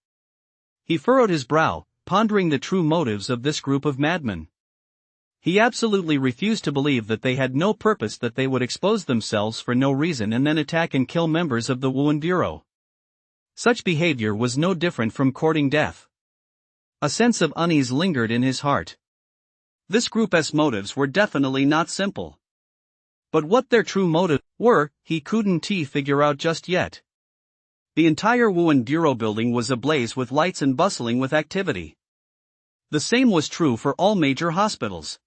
He furrowed his brow, pondering the true motives of this group of madmen. He absolutely refused to believe that they had no purpose, that they would expose themselves for no reason and then attack and kill members of the Wuan Bureau. Such behavior was no different from courting death. A sense of unease lingered in his heart. This group's motives were definitely not simple. But what their true motives were, he couldn't figure out just yet. The entire Wuan Bureau building was ablaze with lights and bustling with activity. The same was true for all major hospitals.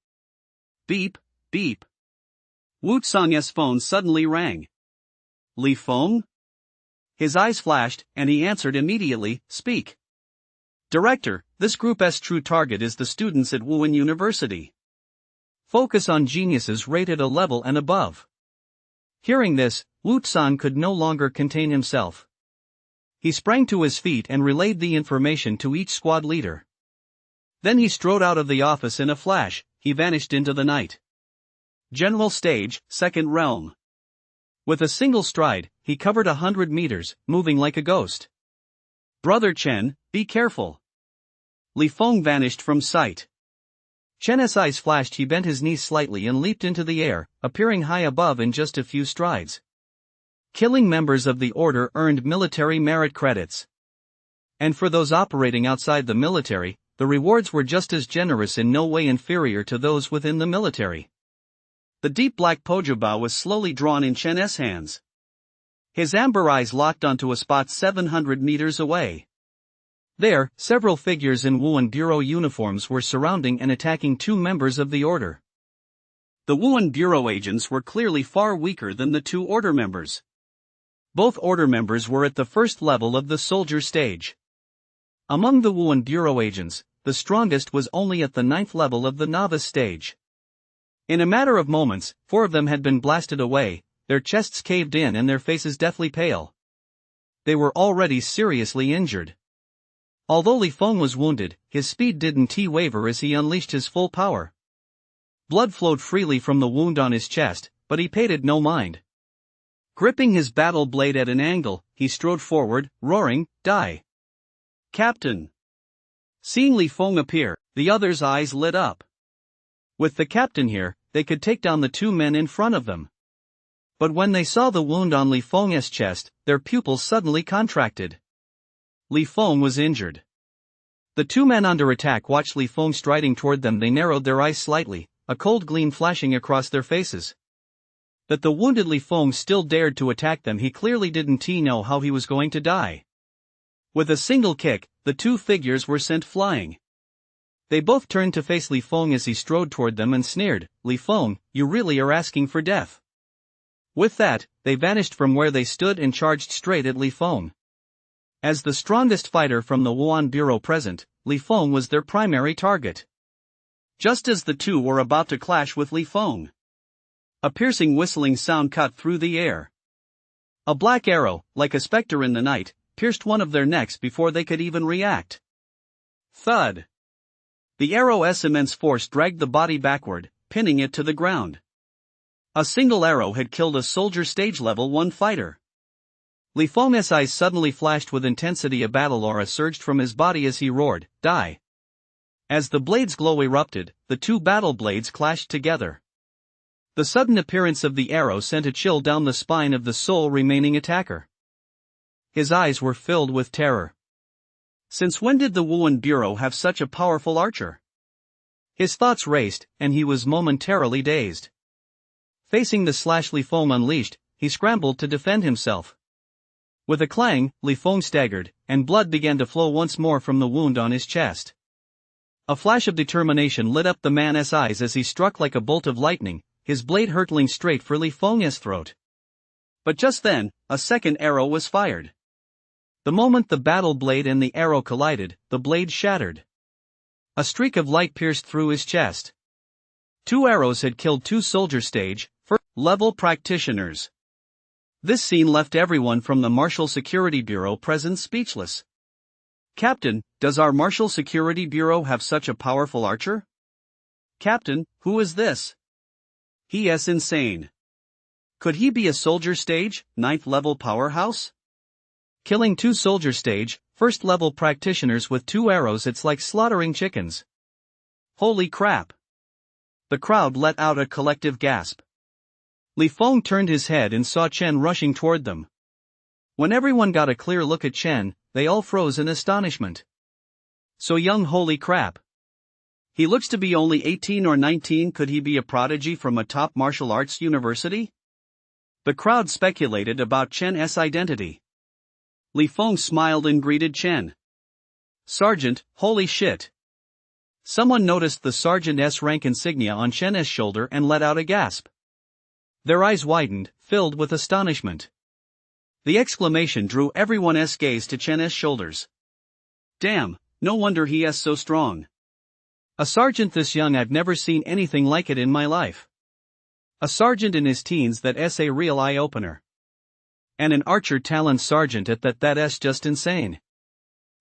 Beep, beep. Wu Tsang's phone suddenly rang. Li Feng? His eyes flashed, and he answered immediately, "Speak." "Director, this group's true target is the students at Wuhan University. Focus on geniuses rated A level and above. Hearing this, Wu Tsan could no longer contain himself. He sprang to his feet and relayed the information to each squad leader. Then he strode out of the office in a flash. He vanished into the night. General Stage, Second Realm. With a single stride, he covered 100 meters, moving like a ghost. Brother Chen, be careful. Li Feng vanished from sight. Chen's eyes flashed. He bent his knees slightly and leaped into the air, appearing high above in just a few strides. Killing members of the order earned military merit credits. And for those operating outside the military, the rewards were just as generous, in no way inferior to those within the military. The deep black pojabao was slowly drawn in Chen's hands. His amber eyes locked onto a spot 700 meters away. There, several figures in Wuhan Bureau uniforms were surrounding and attacking two members of the order. The Wuhan Bureau agents were clearly far weaker than the two order members. Both order members were at the first level of the soldier stage. Among the Wuhan Bureau agents, the strongest was only at the 9th level of the novice stage. In a matter of moments, 4 of them had been blasted away, their chests caved in and their faces deathly pale. They were already seriously injured. Although Li Feng was wounded, his speed didn't waver as he unleashed his full power. Blood flowed freely from the wound on his chest, but he paid it no mind. Gripping his battle blade at an angle, he strode forward, roaring, "Die! Captain!" Seeing Li Feng appear, the others' eyes lit up. With the captain here, they could take down the 2 men in front of them. But when they saw the wound on Li Feng's chest, their pupils suddenly contracted. Li Feng was injured. The 2 men under attack watched Li Feng striding toward them. They narrowed their eyes slightly, a cold gleam flashing across their faces. That the wounded Li Feng still dared to attack them, he clearly didn't know how he was going to die. With a single kick, the 2 figures were sent flying. They both turned to face Li Feng as he strode toward them and sneered, "Li Feng, you really are asking for death." With that, they vanished from where they stood and charged straight at Li Feng. As the strongest fighter from the Wuhan Bureau present, Li Feng was their primary target. Just as the 2 were about to clash with Li Feng, a piercing whistling sound cut through the air. A black arrow, like a specter in the night, pierced one of their necks before they could even react. Thud! The arrow's immense force dragged the body backward, pinning it to the ground. A single arrow had killed a soldier stage level 1 fighter. Li Feng's eyes suddenly flashed with intensity. A battle aura surged from his body as he roared, "Die!" As the blade's glow erupted, the 2 battle blades clashed together. The sudden appearance of the arrow sent a chill down the spine of the sole remaining attacker. His eyes were filled with terror. Since when did the Wuhan Bureau have such a powerful archer? His thoughts raced, and he was momentarily dazed. Facing the slash Li Feng unleashed, he scrambled to defend himself. With a clang, Li Feng staggered, and blood began to flow once more from the wound on his chest. A flash of determination lit up the man's eyes as he struck like a bolt of lightning, his blade hurtling straight for Li Feng's throat. But just then, a second arrow was fired. The moment the battle blade and the arrow collided, the blade shattered. A streak of light pierced through his chest. 2 arrows had killed 2 soldier stage, first-level practitioners. This scene left everyone from the Martial Security Bureau present speechless. "Captain, does our Martial Security Bureau have such a powerful archer?" "Captain, who is this? He is insane. Could he be a soldier stage, 9th level powerhouse? Killing 2 soldier stage, 1st level practitioners with 2 arrows, it's like slaughtering chickens. Holy crap!" The crowd let out a collective gasp. Li Feng turned his head and saw Chen rushing toward them. When everyone got a clear look at Chen, they all froze in astonishment. So young, holy crap. He looks to be only 18 or 19. Could he be a prodigy from a top martial arts university? The crowd speculated about Chen's identity. Li Feng smiled and greeted Chen. "Sergeant, holy shit." Someone noticed the sergeant's rank insignia on Chen's shoulder and let out a gasp. Their eyes widened, filled with astonishment. The exclamation drew everyone's gaze to Chen's shoulders. "Damn, no wonder he is so strong. A sergeant this young, I've never seen anything like it in my life." A sergeant in his teens that's a real eye-opener. And an archer talent sergeant at that's just insane.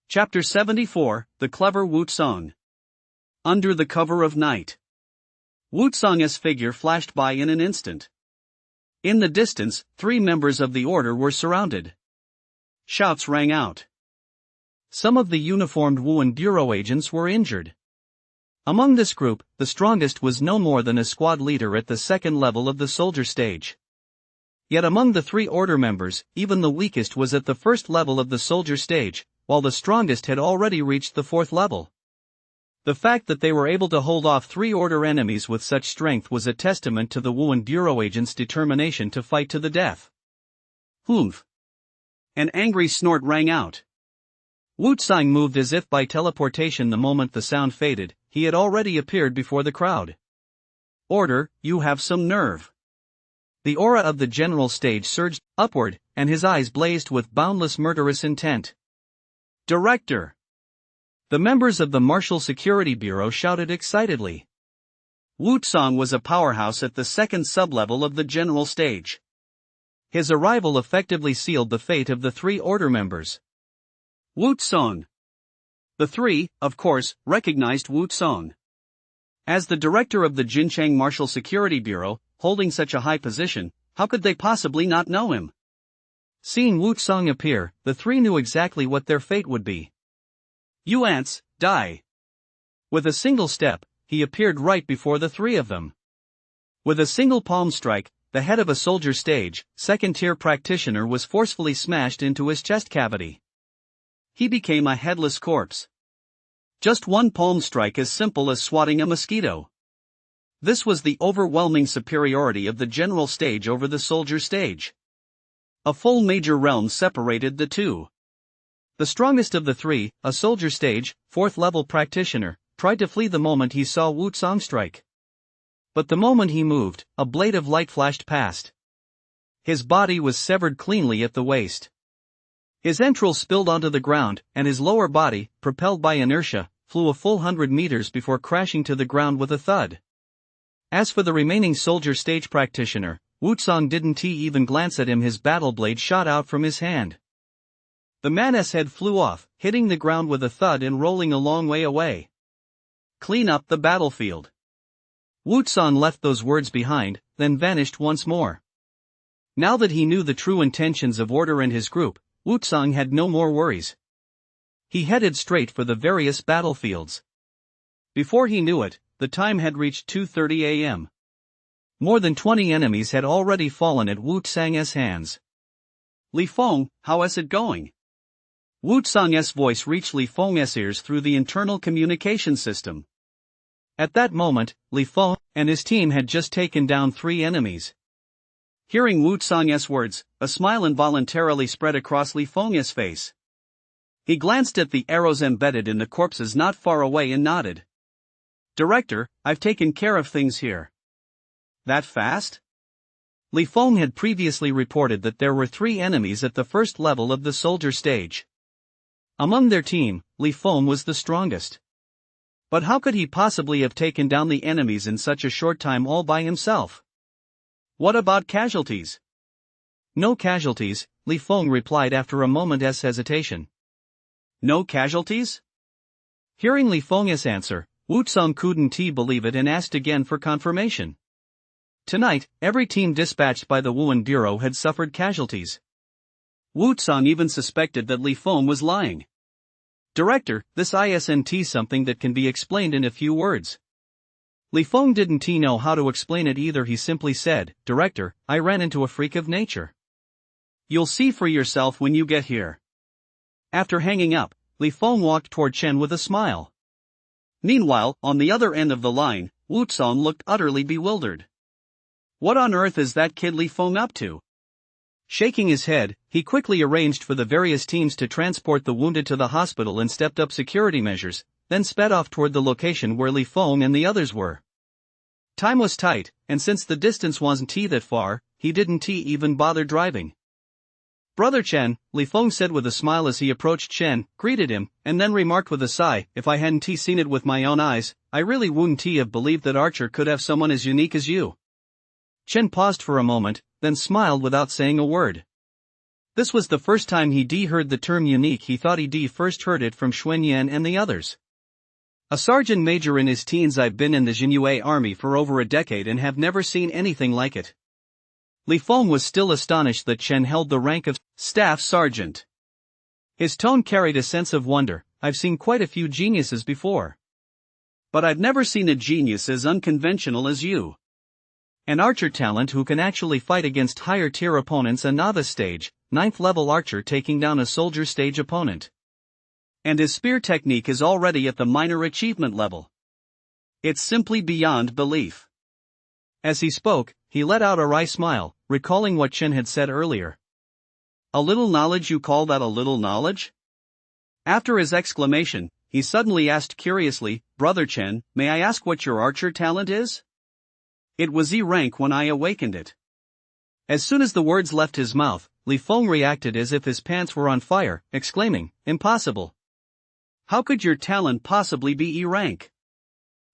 Chapter 74, The Clever Wutsong. Under the cover of night. Wutsong's figure flashed by in an instant. In the distance, 3 members of the order were surrounded. Shouts rang out. Some of the uniformed Wuhan Bureau agents were injured. Among this group, the strongest was no more than a squad leader at the 2nd level of the soldier stage. Yet among the 3 order members, even the weakest was at the 1st level of the soldier stage, while the strongest had already reached the 4th level. The fact that they were able to hold off 3 order enemies with such strength was a testament to the Wuhan Bureau agents' determination to fight to the death. Humph! An angry snort rang out. Wutsong moved as if by teleportation the moment the sound faded. He had already appeared before the crowd. Order, you have some nerve. The aura of the general stage surged upward, and his eyes blazed with boundless murderous intent. Director! The members of the Marshal Security Bureau shouted excitedly. Wutsong was a powerhouse at the 2nd sublevel of the general stage. His arrival effectively sealed the fate of the 3 order members. Wutsong! The 3, of course, recognized Wutsong. As the director of the Jincheng Marshal Security Bureau, holding such a high position, how could they possibly not know him? Seeing Wutsong appear, the 3 knew exactly what their fate would be. You ants, die! With a single step, he appeared right before the 3 of them. With a single palm strike, the head of a soldier stage, 2nd-tier practitioner was forcefully smashed into his chest cavity. He became a headless corpse. Just one palm strike as simple as swatting a mosquito. This was the overwhelming superiority of the general stage over the soldier stage. A full major realm separated the 2. The strongest of the 3, a soldier stage, 4th level practitioner, tried to flee the moment he saw Wutsong strike. But the moment he moved, a blade of light flashed past. His body was severed cleanly at the waist. His entrails spilled onto the ground, and his lower body, propelled by inertia, flew a full 100 meters before crashing to the ground with a thud. As for the remaining soldier stage practitioner, Wutsong didn't even glance at him. His battle blade shot out from his hand. The man's head flew off, hitting the ground with a thud and rolling a long way away. Clean up the battlefield. Wutsong left those words behind, then vanished once more. Now that he knew the true intentions of order and his group, Wutsong had no more worries. He headed straight for the various battlefields. Before he knew it, the time had reached 2:30 a.m. More than 20 enemies had already fallen at Wutsong's hands. Li Feng, how is it going? Wutsong's voice reached Li Feng's ears through the internal communication system. At that moment, Li Feng and his team had just taken down 3 enemies. Hearing Wutsong's words, a smile involuntarily spread across Li Feng's face. He glanced at the arrows embedded in the corpses not far away and nodded. Director, I've taken care of things here. That fast? Li Feng had previously reported that there were 3 enemies at the 1st level of the soldier stage. Among their team, Li Feng was the strongest. But how could he possibly have taken down the enemies in such a short time all by himself? What about casualties? No casualties, Li Feng replied after a moment's hesitation. No casualties? Hearing Li Feng's answer, Wutsong couldn't believe it and asked again for confirmation. Tonight, every team dispatched by the Wuhan Bureau had suffered casualties. Wutsong even suspected that Li Feng was lying. Director, this isn't something that can be explained in a few words. Li Feng didn't know how to explain it either. He simply said, Director, I ran into a freak of nature. You'll see for yourself when you get here. After hanging up, Li Feng walked toward Chen with a smile. Meanwhile, on the other end of the line, Wutsong looked utterly bewildered. What on earth is that kid Li Feng up to? Shaking his head, he quickly arranged for the various teams to transport the wounded to the hospital and stepped up security measures, then sped off toward the location where Li Feng and the others were. Time was tight, and since the distance wasn't that far, he didn't even bother driving. Brother Chen, Li Feng said with a smile as he approached Chen, greeted him, and then remarked with a sigh, if I hadn't seen it with my own eyes, I really wouldn't have believed that Archer could have someone as unique as you. Chen paused for a moment, then smiled without saying a word. This was the first time he'd heard the term unique. He thought he'd first heard it from Xuanyan and the others. A sergeant major in his teens. I've been in the Jinhua army for over a decade and have never seen anything like it. Li Feng was still astonished that Chen held the rank of staff sergeant. His tone carried a sense of wonder. I've seen quite a few geniuses before. But I've never seen a genius as unconventional as you. An archer talent who can actually fight against higher tier opponents. A novice stage, 9th level archer taking down a soldier stage opponent. And his spear technique is already at the minor achievement level. It's simply beyond belief. As he spoke, he let out a wry smile, recalling what Chen had said earlier. A little knowledge? You call that a little knowledge? After his exclamation, he suddenly asked curiously, Brother Chen, may I ask what your archer talent is? It was E rank when I awakened it. As soon as the words left his mouth, Li Feng reacted as if his pants were on fire, exclaiming, Impossible! How could your talent possibly be E rank?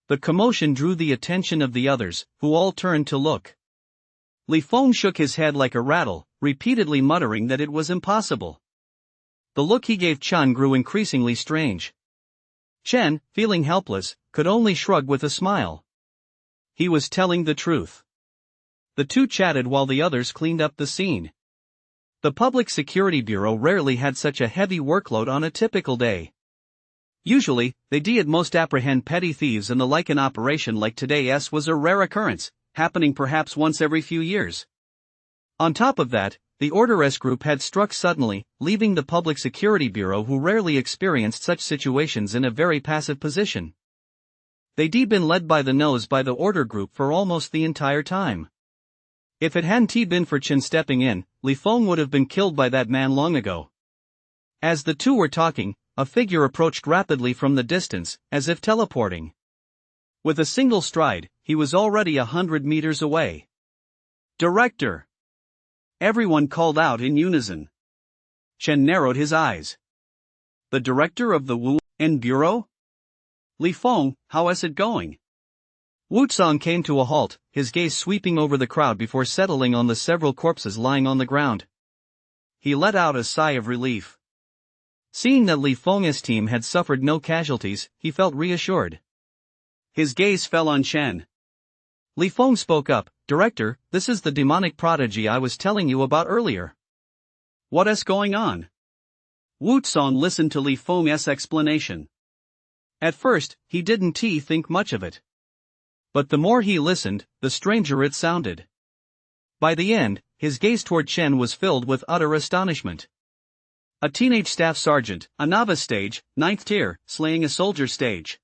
The commotion drew the attention of the others, who all turned to look. Li Feng shook his head like a rattle, repeatedly muttering that it was impossible. The look he gave Chen grew increasingly strange. Chen, feeling helpless, could only shrug with a smile. He was telling the truth. The two chatted while the others cleaned up the scene. The Public Security Bureau rarely had such a heavy workload on a typical day. Usually, they'd at most apprehend petty thieves and the like. An operation like today's was a rare occurrence, happening perhaps once every few years. On top of that, the Order S group had struck suddenly, leaving the Public Security Bureau, who rarely experienced such situations, in a very passive position. They'd been led by the nose by the Order group for almost the entire time. If it hadn't been for Chen stepping in, Li Feng would have been killed by that man long ago. As the two were talking, a figure approached rapidly from the distance, as if teleporting. With a single stride, he was already 100 meters away. Director! Everyone called out in unison. Chen narrowed his eyes. The director of the Wu En Bureau? Li Feng, how is it going? Wu Tsang came to a halt, his gaze sweeping over the crowd before settling on the several corpses lying on the ground. He let out a sigh of relief. Seeing that Li Feng's team had suffered no casualties, he felt reassured. His gaze fell on Chen. Li Feng spoke up, Director, this is the demonic prodigy I was telling you about earlier. What is going on? Wu Tsang listened to Li Feng's explanation. At first, he didn't think much of it. But the more he listened, the stranger it sounded. By the end, his gaze toward Chen was filled with utter astonishment. A teenage staff sergeant, a novice stage, 9th tier, slaying a soldier stage.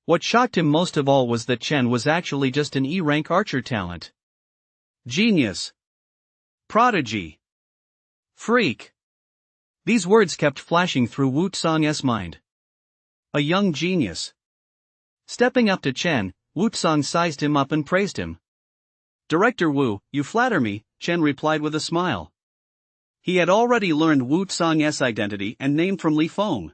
What shocked him most of all was that Chen was actually just an E-rank archer talent. Genius. Prodigy. Freak. These words kept flashing through Wu Tsang's mind. A young genius. Stepping up to Chen, Wu Tsang sized him up and praised him. Director Wu, you flatter me, Chen replied with a smile. He had already learned Wu Tsang's identity and name from Li Feng.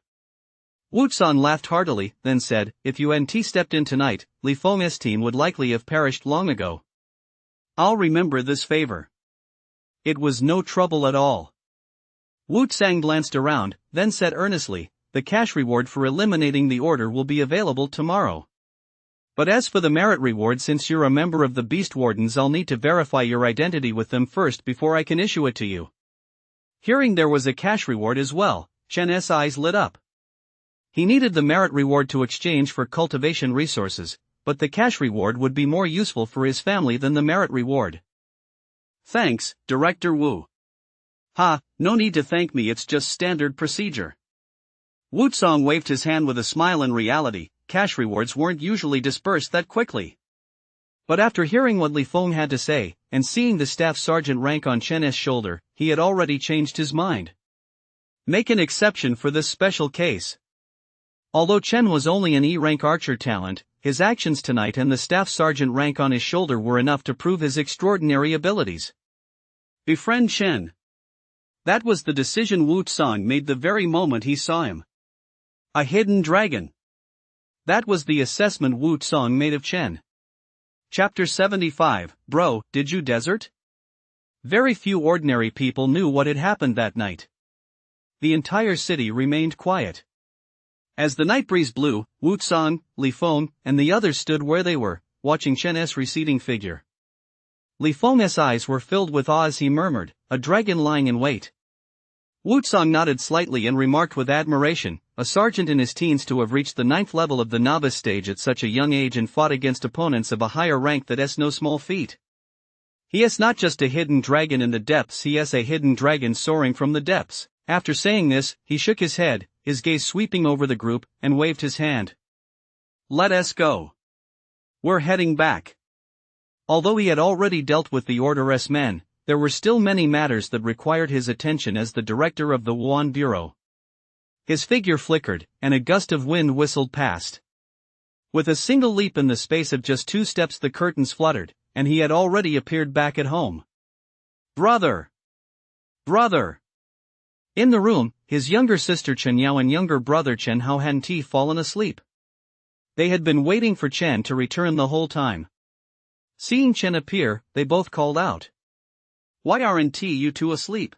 Wu Tsang laughed heartily, then said, If you hadn't stepped in tonight, Li Feng's team would likely have perished long ago. I'll remember this favor. It was no trouble at all. Wu Tsang glanced around, then said earnestly, The cash reward for eliminating the order will be available tomorrow. But as for the merit reward, since you're a member of the Beast Wardens, I'll need to verify your identity with them first before I can issue it to you. Hearing there was a cash reward as well, Chen's eyes lit up. He needed the merit reward to exchange for cultivation resources, but the cash reward would be more useful for his family than the merit reward. Thanks, Director Wu. No need to thank me, it's just standard procedure. Wu Tsang waved his hand with a smile. In reality, cash rewards weren't usually dispersed that quickly. But after hearing what Li Feng had to say, and seeing the staff sergeant rank on Chen's shoulder, he had already changed his mind. Make an exception for this special case. Although Chen was only an E-rank archer talent, his actions tonight and the staff sergeant rank on his shoulder were enough to prove his extraordinary abilities. Befriend Chen. That was the decision Wu Tsang made the very moment he saw him. A hidden dragon. That was the assessment Wu Tsang made of Chen. Chapter 75, Bro, did you desert? Very few ordinary people knew what had happened that night. The entire city remained quiet. As the night breeze blew, Wu Tsang, Li Feng, and the others stood where they were, watching Chen's receding figure. Li Feng's eyes were filled with awe as he murmured, "A dragon lying in wait." Wu Tsang nodded slightly and remarked with admiration, "A sergeant in his teens to have reached the 9th level of the novice stage at such a young age and fought against opponents of a higher rank, that's no small feat. He is not just a hidden dragon in the depths, he is a hidden dragon soaring from the depths." After saying this, he shook his head, his gaze sweeping over the group, and waved his hand. "Let us go. We're heading back." Although he had already dealt with the Order's men, there were still many matters that required his attention as the director of the Wuan Bureau. His figure flickered, and a gust of wind whistled past. With a single leap in the space of just 2 steps, the curtains fluttered, and he had already appeared back at home. "Brother! Brother!" In the room, his younger sister Chen Yao and younger brother Chen Hao hadn't fallen asleep. They had been waiting for Chen to return the whole time. Seeing Chen appear, they both called out, "Why aren't you two asleep?"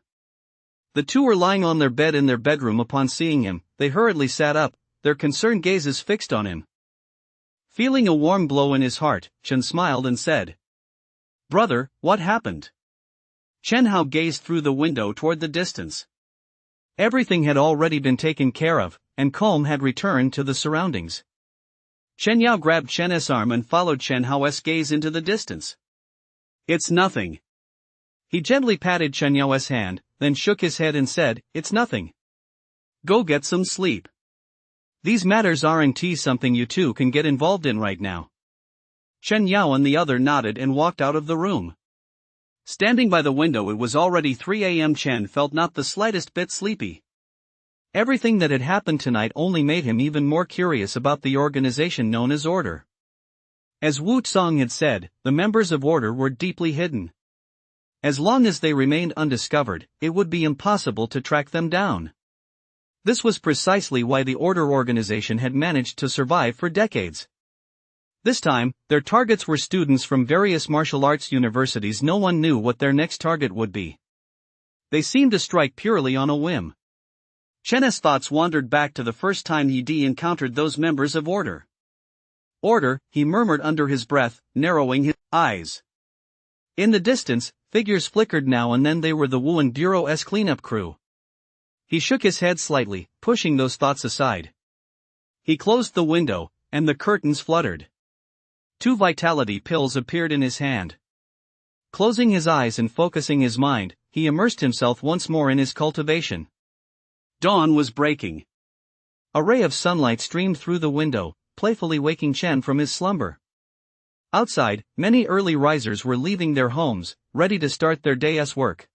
The two were lying on their bed in their bedroom. Upon seeing him, they hurriedly sat up, their concerned gazes fixed on him. Feeling a warm glow in his heart, Chen smiled and said, "Brother, what happened?" Chen Hao gazed through the window toward the distance. Everything had already been taken care of, and calm had returned to the surroundings. Chen Yao grabbed Chen's arm and followed Chen Hao's gaze into the distance. "It's nothing." He gently patted Chen Yao's hand, then shook his head and said, "It's nothing. Go get some sleep. These matters aren't something you two can get involved in right now." Chen Yao and the other nodded and walked out of the room. Standing by the window, it was already 3 a.m. Chen felt not the slightest bit sleepy. Everything that had happened tonight only made him even more curious about the organization known as Order. As Wu Tsang had said, the members of Order were deeply hidden. As long as they remained undiscovered, it would be impossible to track them down. This was precisely why the Order organization had managed to survive for decades. This time, their targets were students from various martial arts universities. No one knew what their next target would be. They seemed to strike purely on a whim. Chen's thoughts wandered back to the first time he encountered those members of Order. "Order," he murmured under his breath, narrowing his eyes. In the distance, figures flickered now and then. They were the Wuan Bureau's cleanup crew. He shook his head slightly, pushing those thoughts aside. He closed the window, and the curtains fluttered. 2 vitality pills appeared in his hand. Closing his eyes and focusing his mind, he immersed himself once more in his cultivation. Dawn was breaking. A ray of sunlight streamed through the window, playfully waking Chen from his slumber. Outside, many early risers were leaving their homes, ready to start their day's work.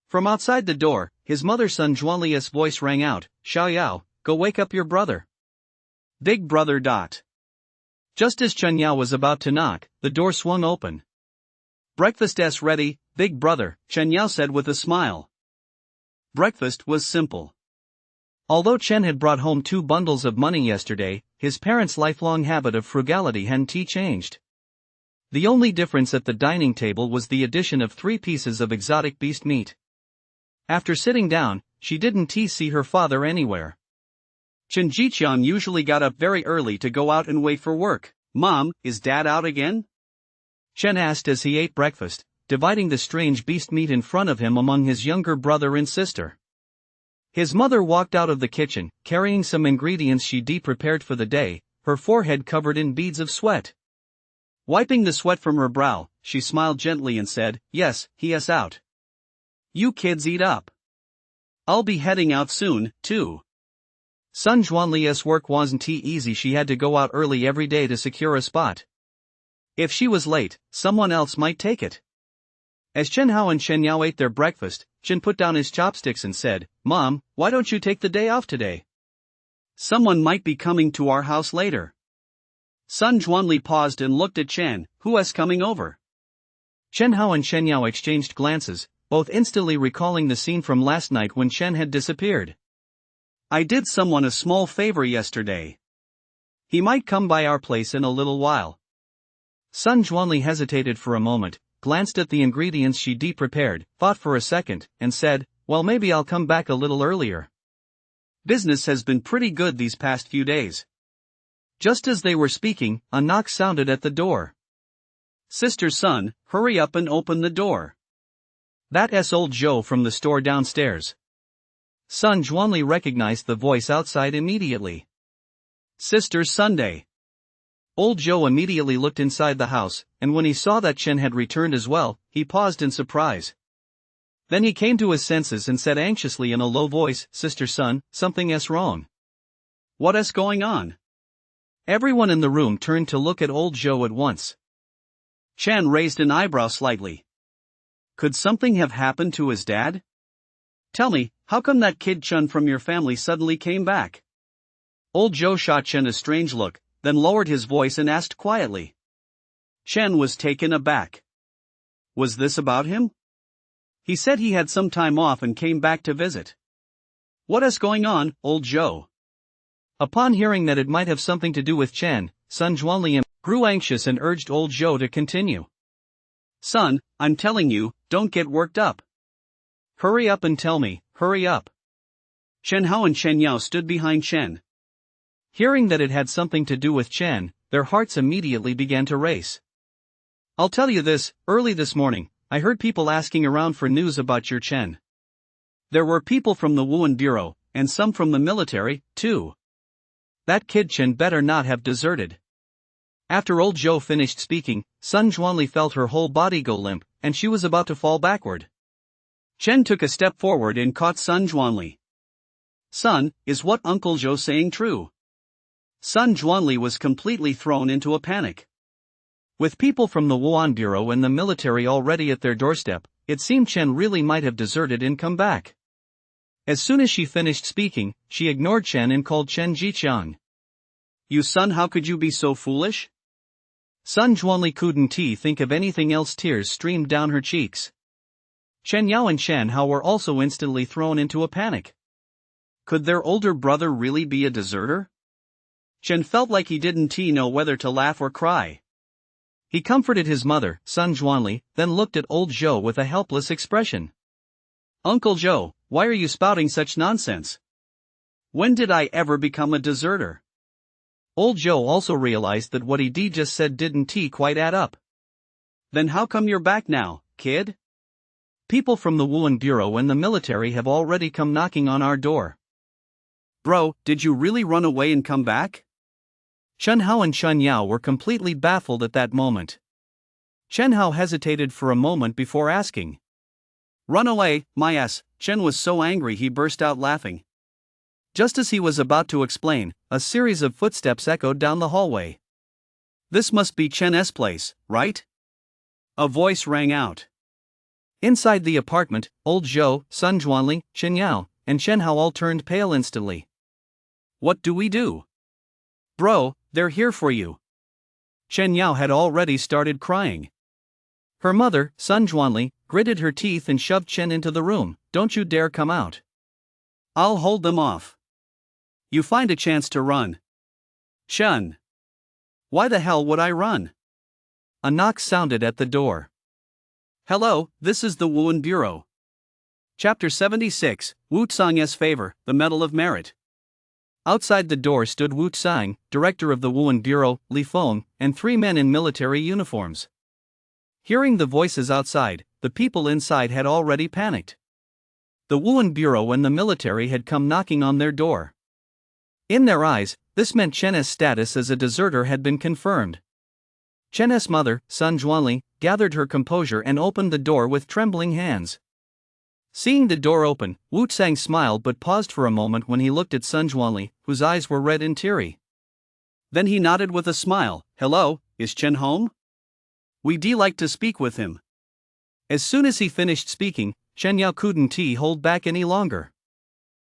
From outside the door, his mother Sun Zhuanli's voice rang out, "Xiao Yao, go wake up your brother." Big brother. Just as Chen Yao was about to knock, the door swung open. "Breakfast's ready, big brother," Chen Yao said with a smile. Breakfast was simple. Although Chen had brought home 2 bundles of money yesterday, his parents' lifelong habit of frugality hadn't changed. The only difference at the dining table was the addition of 3 pieces of exotic beast meat. After sitting down, she didn't see her father anywhere. Chen Jiqian usually got up very early to go out and wait for work. "Mom, is Dad out again?" Chen asked as he ate breakfast, dividing the strange beast meat in front of him among his younger brother and sister. His mother walked out of the kitchen, carrying some ingredients she'd prepared for the day, her forehead covered in beads of sweat. Wiping the sweat from her brow, she smiled gently and said, "Yes, he is out. You kids eat up. I'll be heading out soon, too." Sun Zhuanli's work wasn't easy. She had to go out early every day to secure a spot. If she was late, someone else might take it. As Chen Hao and Chen Yao ate their breakfast, Chen put down his chopsticks and said, "Mom, why don't you take the day off today? Someone might be coming to our house later." Sun Zhuanli paused and looked at Chen, "Who is coming over?" Chen Hao and Chen Yao exchanged glances, both instantly recalling the scene from last night when Chen had disappeared. "I did someone a small favor yesterday. He might come by our place in a little while." Sun Juanli hesitated for a moment, glanced at the ingredients she prepared, thought for a second, and said, "Well, maybe I'll come back a little earlier. Business has been pretty good these past few days." Just as they were speaking, a knock sounded at the door. "Sister Sun, hurry up and open the door. That's old Joe from the store downstairs." Sun Juanli recognized the voice outside immediately. "Sister Sunday." Old Joe immediately looked inside the house, and when he saw that Chen had returned as well, he paused in surprise. Then he came to his senses and said anxiously in a low voice, "Sister Sun, something's wrong." "What's going on?" Everyone in the room turned to look at old Joe at once. Chen raised an eyebrow slightly. Could something have happened to his dad? "Tell me, how come that kid Chen from your family suddenly came back?" Old Joe shot Chen a strange look, then lowered his voice and asked quietly. Chen was taken aback. Was this about him? He said he had some time off and came back to visit. "What's going on, old Joe?" Upon hearing that it might have something to do with Chen, Sun Juanli grew anxious and urged old Joe to continue. "Son, I'm telling you, don't get worked up. Hurry up and tell me, hurry up." Chen Hao and Chen Yao stood behind Chen. Hearing that it had something to do with Chen, their hearts immediately began to race. "I'll tell you this, early this morning, I heard people asking around for news about your Chen. There were people from the Wuhan Bureau, and some from the military, too. That kid Chen better not have deserted." After old Joe finished speaking, Sun Juanli felt her whole body go limp, and she was about to fall backward. Chen took a step forward and caught Sun Juanli. "Son, is what Uncle Joe saying true?" Sun Juanli was completely thrown into a panic. With people from the Wuhan Bureau and the military already at their doorstep, it seemed Chen really might have deserted and come back. As soon as she finished speaking, she ignored Chen and called Chen Jiqiang. "You son, how could you be so foolish?" Sun Juanli couldn't think of anything else. Tears streamed down her cheeks. Chen Yao and Chen Hao were also instantly thrown into a panic. Could their older brother really be a deserter? Chen felt like he didn't know whether to laugh or cry. He comforted his mother, Sun Juanli, then looked at old Joe with a helpless expression. "Uncle Joe, why are you spouting such nonsense? When did I ever become a deserter?" Old Joe also realized that what he just said didn't quite add up. "Then how come you're back now, kid?" "People from the Wuhan Bureau and the military have already come knocking on our door." "Bro, did you really run away and come back?" Chen Hao and Chen Yao were completely baffled at that moment. Chen Hao hesitated for a moment before asking. "Run away, my ass." Chen was so angry he burst out laughing. Just as he was about to explain, a series of footsteps echoed down the hallway. "This must be Chen's place, right?" a voice rang out. Inside the apartment, old Zhou, Sun Juanli, Chen Yao, and Chen Hao all turned pale instantly. "What do we do?" "Bro, they're here for you." Chen Yao had already started crying. Her mother, Sun Juanli, gritted her teeth and shoved Chen into the room. "Don't you dare come out. I'll hold them off. You find a chance to run." "Chen." "Why the hell would I run?" A knock sounded at the door. "Hello, this is the Wuhan Bureau." Chapter 76, Wu Tsang's Favor, the Medal of Merit. Outside the door stood Wu Tsang, director of the Wuhan Bureau, Li Feng, and 3 men in military uniforms. Hearing the voices outside, the people inside had already panicked. The Wuhan Bureau and the military had come knocking on their door. In their eyes, this meant Chen's status as a deserter had been confirmed. Chen's mother, Sun Juanli, gathered her composure and opened the door with trembling hands. Seeing the door open, Wu Tsang smiled but paused for a moment when he looked at Sun Juanli, whose eyes were red and teary. Then he nodded with a smile. "Hello, is Chen home? We'd like to speak with him." As soon as he finished speaking, Chen Yao couldn't hold back any longer.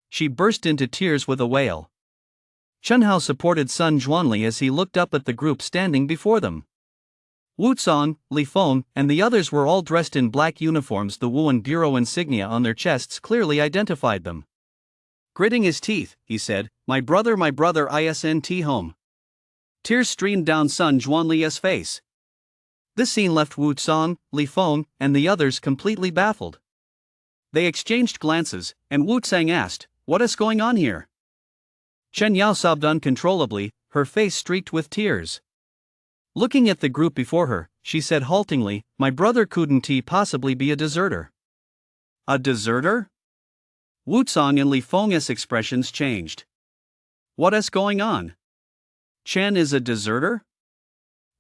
She burst into tears with a wail. Chen Hao supported Sun Juanli as he looked up at the group standing before them. Wu Tsang, Li Feng, and the others were all dressed in black uniforms. The Wuhan Bureau insignia on their chests clearly identified them. Gritting his teeth, he said, my brother isn't home." Tears streamed down Sun Juanli's face. This scene left Wu Song, Li Feng, and the others completely baffled. They exchanged glances, and Wu Tsang asked, "What is going on here?" Chen Yao sobbed uncontrollably, her face streaked with tears. Looking at the group before her, she said haltingly, "My brother couldn't he possibly be a deserter?" "A deserter?" Wu Tsang and Li Feng's expressions changed. "What is going on? Chen is a deserter?"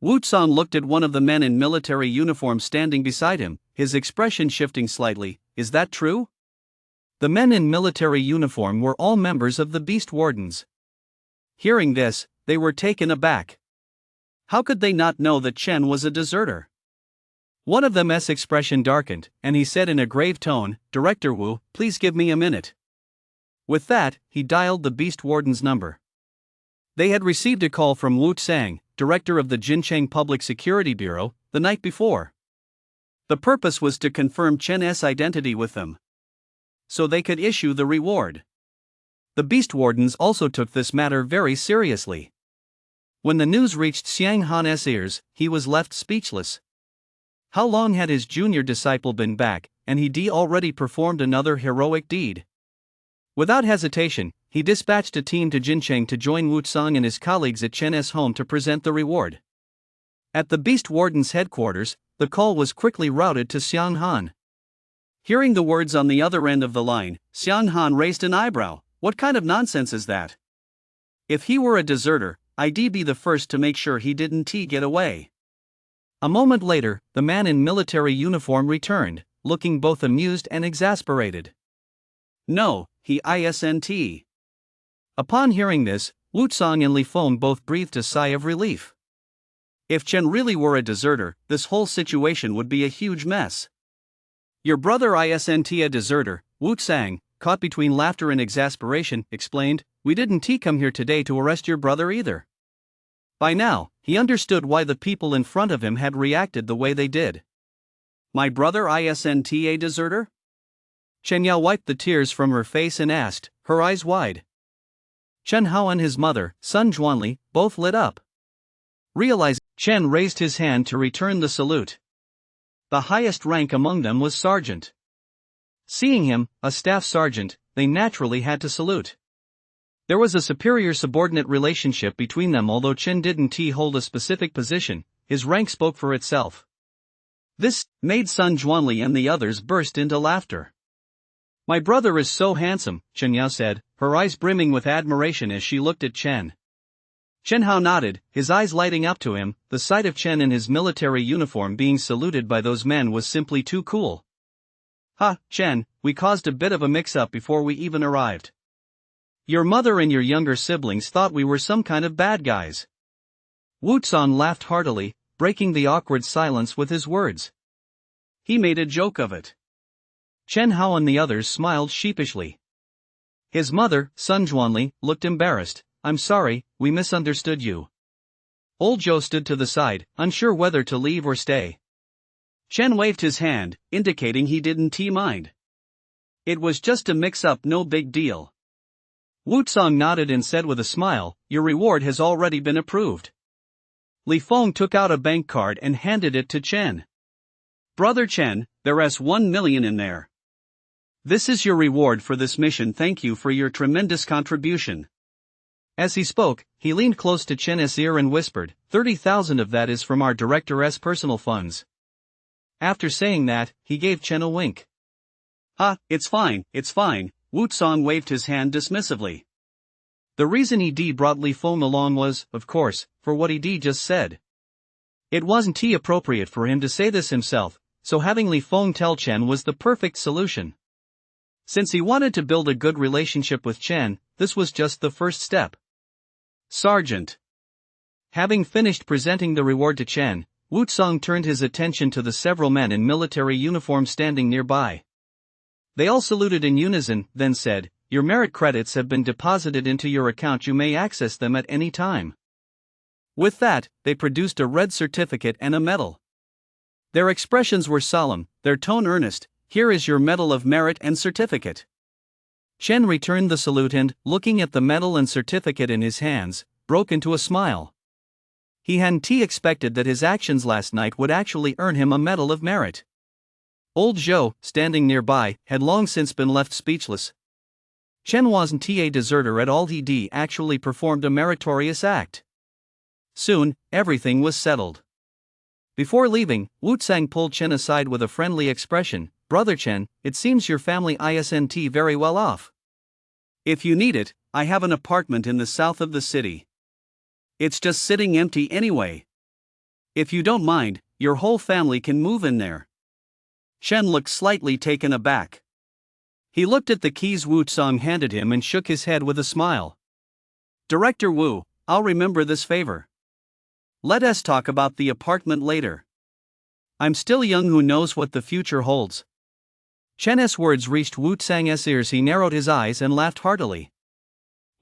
Wu Tsang looked at one of the men in military uniform standing beside him, his expression shifting slightly. "Is that true?" The men in military uniform were all members of the Beast Wardens. Hearing this, they were taken aback. How could they not know that Chen was a deserter? One of them's expression darkened, and he said in a grave tone, "Director Wu, please give me a minute." With that, he dialed the Beast Warden's number. They had received a call from Wu Tsang, director of the Jincheng Public Security Bureau, the night before. The purpose was to confirm Chen's identity with them, so they could issue the reward. The Beast Wardens also took this matter very seriously. When the news reached Xiang Han's ears, he was left speechless. How long had his junior disciple been back, and he already performed another heroic deed? Without hesitation, he dispatched a team to Jincheng to join Wu Tsang and his colleagues at Chen's home to present the reward. At the Beast Warden's headquarters, the call was quickly routed to Xiang Han. Hearing the words on the other end of the line, Xiang Han raised an eyebrow. "What kind of nonsense is that? If he were a deserter, I'd be the first to make sure he didn't get away." A moment later, the man in military uniform returned, looking both amused and exasperated. "No, he isn't." Upon hearing this, Wu Tsang and Li Feng both breathed a sigh of relief. If Chen really were a deserter, this whole situation would be a huge mess. "Your brother isn't a deserter," Wu Tsang, caught between laughter and exasperation, explained. "We didn't come here today to arrest your brother either." By now, he understood why the people in front of him had reacted the way they did. "My brother isn't a deserter?" Chen Yao wiped the tears from her face and asked, her eyes wide. Chen Hao and his mother, Sun Zhuanli, both lit up. Realizing, Chen raised his hand to return the salute. The highest rank among them was sergeant. Seeing him, a staff sergeant, they naturally had to salute. There was a superior-subordinate relationship between them. Although Chen didn't hold a specific position, his rank spoke for itself. This made Sun Zhuanli and the others burst into laughter. "My brother is so handsome," Chen Yao said, her eyes brimming with admiration as she looked at Chen. Chen Hao nodded, his eyes lighting up to him. The sight of Chen in his military uniform being saluted by those men was simply too cool. "Ha, Chen, we caused a bit of a mix-up before we even arrived. Your mother and your younger siblings thought we were some kind of bad guys." Wu Tsang laughed heartily, breaking the awkward silence with his words. He made a joke of it. Chen Hao and the others smiled sheepishly. His mother, Sun Zhuanli, looked embarrassed. "I'm sorry, we misunderstood you." Old Zhou stood to the side, unsure whether to leave or stay. Chen waved his hand, indicating he didn't mind. "It was just a mix-up, no big deal." Wu Tsang nodded and said with a smile, "Your reward has already been approved." Li Feng took out a bank card and handed it to Chen. "Brother Chen, there's 1 million in there. This is your reward for this mission. Thank you for your tremendous contribution." As he spoke, he leaned close to Chen's ear and whispered, 30,000 of that is from our director's personal funds." After saying that, he gave Chen a wink. "Ha, it's fine, Wu Tsang waved his hand dismissively. The reason he brought Li Feng along was, of course, for what he just said. It wasn't appropriate for him to say this himself, so having Li Feng tell Chen was the perfect solution. Since he wanted to build a good relationship with Chen, this was just the first step. "Sergeant." Having finished presenting the reward to Chen, Wu Tsang turned his attention to the several men in military uniform standing nearby. They all saluted in unison, then said, "Your merit credits have been deposited into your account. You may access them at any time." With that, they produced a red certificate and a medal. Their expressions were solemn, their tone earnest. "Here is your medal of merit and certificate." Chen returned the salute and, looking at the medal and certificate in his hands, broke into a smile. He hadn't expected that his actions last night would actually earn him a Medal of Merit. Old Zhou, standing nearby, had long since been left speechless. Chen wasn't a deserter at all, he actually performed a meritorious act. Soon, everything was settled. Before leaving, Wu Tsang pulled Chen aside with a friendly expression. "Brother Chen, it seems your family isn't very well off. If you need it, I have an apartment in the south of the city. It's just sitting empty anyway. If you don't mind, your whole family can move in there." Chen looked slightly taken aback. He looked at the keys Wu Tsang handed him and shook his head with a smile. "Director Wu, I'll remember this favor. Let us talk about the apartment later. I'm still young, who knows what the future holds." Chen's words reached Wu Tsang's ears. He narrowed his eyes and laughed heartily.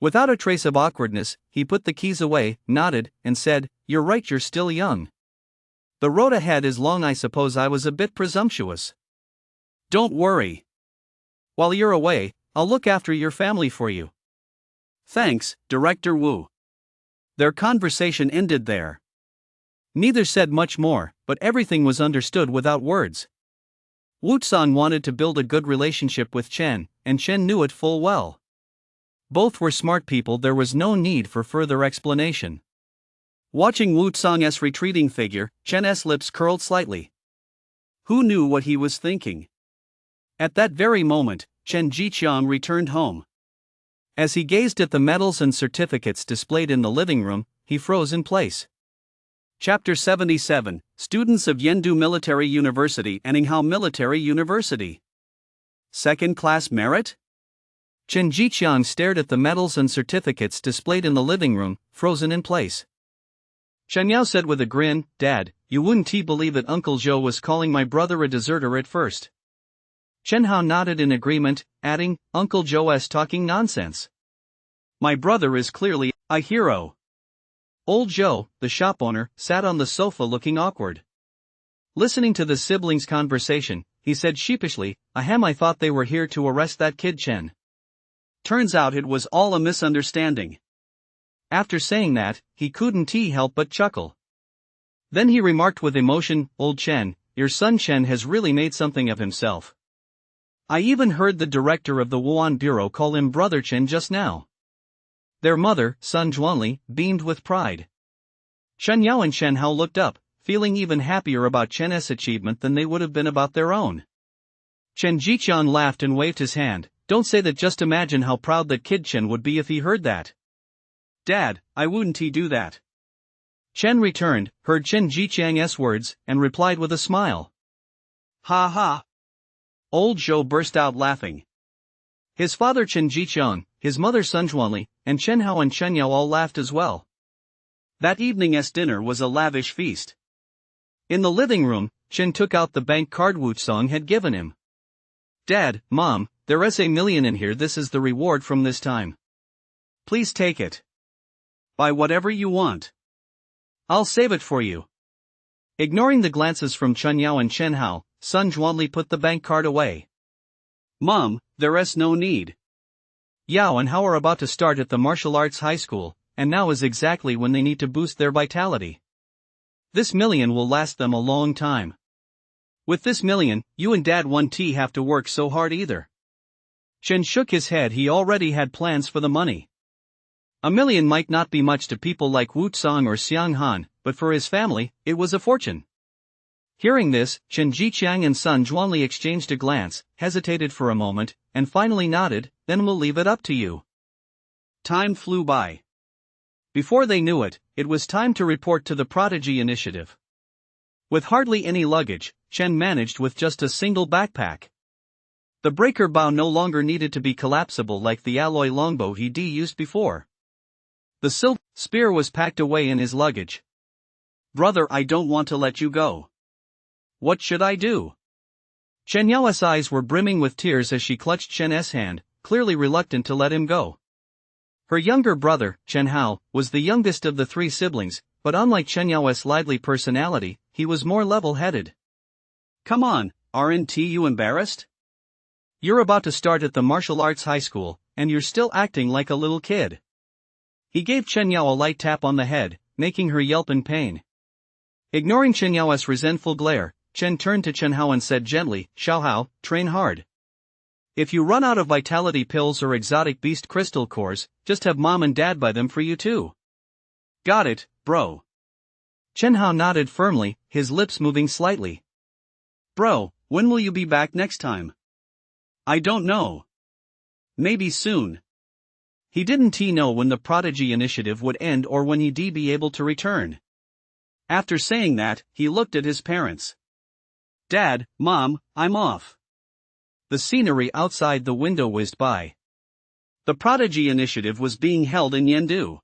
Without a trace of awkwardness, he put the keys away, nodded, and said, "You're right, you're still young. The road ahead is long. I suppose I was a bit presumptuous. Don't worry. While you're away, I'll look after your family for you." "Thanks, Director Wu." Their conversation ended there. Neither said much more, but everything was understood without words. Wu Tsang wanted to build a good relationship with Chen, and Chen knew it full well. Both were smart people, there was no need for further explanation. Watching Wu Tsang's retreating figure, Chen's lips curled slightly. Who knew what he was thinking? At that very moment, Chen Jiqiang returned home. As he gazed at the medals and certificates displayed in the living room, he froze in place. Chapter 77, Students of Yendu Military University and Yinghao Military University. Second-class merit? Chen Jiqiang stared at the medals and certificates displayed in the living room, frozen in place. Chen Yao said with a grin, "Dad, you wouldn't believe it, Uncle Zhou was calling my brother a deserter at first." Chen Hao nodded in agreement, adding, "Uncle Zhou's talking nonsense. My brother is clearly a hero." Old Zhou, the shop owner, sat on the sofa looking awkward. Listening to the siblings' conversation, he said sheepishly, "Ahem, I thought they were here to arrest that kid Chen. Turns out it was all a misunderstanding." After saying that, he couldn't help but chuckle. Then he remarked with emotion, "Old Chen, your son Chen has really made something of himself. I even heard the director of the Wuan Bureau call him Brother Chen just now." Their mother, Sun Zhuanli, beamed with pride. Chen Yao and Chen Hao looked up, feeling even happier about Chen's achievement than they would have been about their own. Chen Jiqiang laughed and waved his hand. "Don't say that, just imagine how proud that kid Chen would be if he heard that." "Dad, I wouldn't do that." Chen returned, heard Chen Jiqiang's words, and replied with a smile. "Ha ha." Old Zhou burst out laughing. His father Chen Jiqiang, his mother Sun Zhuanli, and Chen Hao and Chen Yao all laughed as well. That evening's dinner was a lavish feast. In the living room, Chen took out the bank card Wu Tsang had given him. "Dad, Mom, there's $1 million in here. This is the reward from this time. Please take it. Buy whatever you want. I'll save it for you." Ignoring the glances from Chen Yao and Chen Hao, Sun Zhuanli put the bank card away. "Mom, there's no need. Yao and Hao are about to start at the martial arts high school, and now is exactly when they need to boost their vitality. This $1 million will last them a long time. With this $1 million, you and Dad won't have to work so hard either." Chen shook his head. He already had plans for the money. $1 million might not be much to people like Wu Tsang or Xiang Han, but for his family, it was a fortune. Hearing this, Chen Jiqiang and Sun Zhuanli exchanged a glance, hesitated for a moment, and finally nodded. "Then we'll leave it up to you." Time flew by. Before they knew it, it was time to report to the Prodigy Initiative. With hardly any luggage, Chen managed with just a single backpack. The breaker bow no longer needed to be collapsible like the alloy longbow he'd used before. The silk spear was packed away in his luggage. "Brother, I don't want to let you go. What should I do?" Chen Yao's eyes were brimming with tears as she clutched Chen's hand, clearly reluctant to let him go. Her younger brother, Chen Hao, was the youngest of the three siblings, but unlike Chen Yao's lively personality, he was more level-headed. "Come on, aren't you embarrassed? You're about to start at the martial arts high school, and you're still acting like a little kid." He gave Chen Yao a light tap on the head, making her yelp in pain. Ignoring Chen Yao's resentful glare, Chen turned to Chen Hao and said gently, Xiaohao, train hard. If you run out of vitality pills or exotic beast crystal cores, just have mom and dad buy them for you too. Got it, bro. Chen Hao nodded firmly, his lips moving slightly. Bro, when will you be back next time? I don't know. Maybe soon. He didn't know when the Prodigy Initiative would end or when he'd be able to return. After saying that, he looked at his parents. Dad, Mom, I'm off. The scenery outside the window whizzed by. The Prodigy Initiative was being held in Yendu.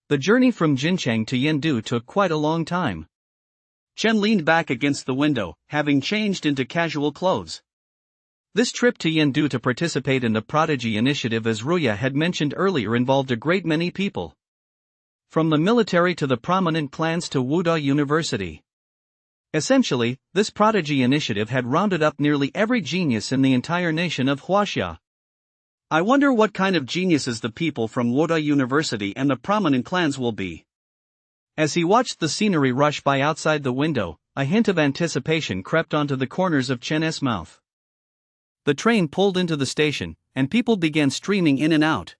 The journey from Jincheng to Yendu took quite a long time. Chen leaned back against the window, having changed into casual clothes. This trip to Yendu to participate in the Prodigy Initiative, as Ruya had mentioned earlier, involved a great many people. From the military to the prominent clans to Wuda University. Essentially, this Prodigy Initiative had rounded up nearly every genius in the entire nation of Huaxia. I wonder what kind of geniuses the people from Wuda University and the prominent clans will be. As he watched the scenery rush by outside the window, a hint of anticipation crept onto the corners of Chen's mouth. The train pulled into the station, and people began streaming in and out.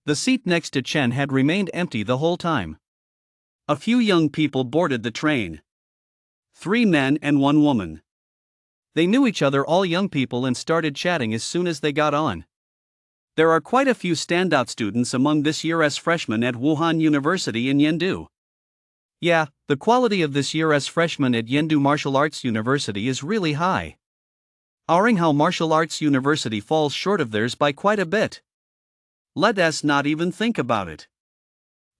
The seat next to Chen had remained empty the whole time. A few young people boarded the train. 3 men and 1 woman. They knew each other, all young people, and started chatting as soon as they got on. There are quite a few standout students among this year's freshmen at Wuhan University in Yendu. Yeah, the quality of this year's freshmen at Yendu Martial Arts University is really high. Aringhao Martial Arts University falls short of theirs by quite a bit. Let us not even think about it.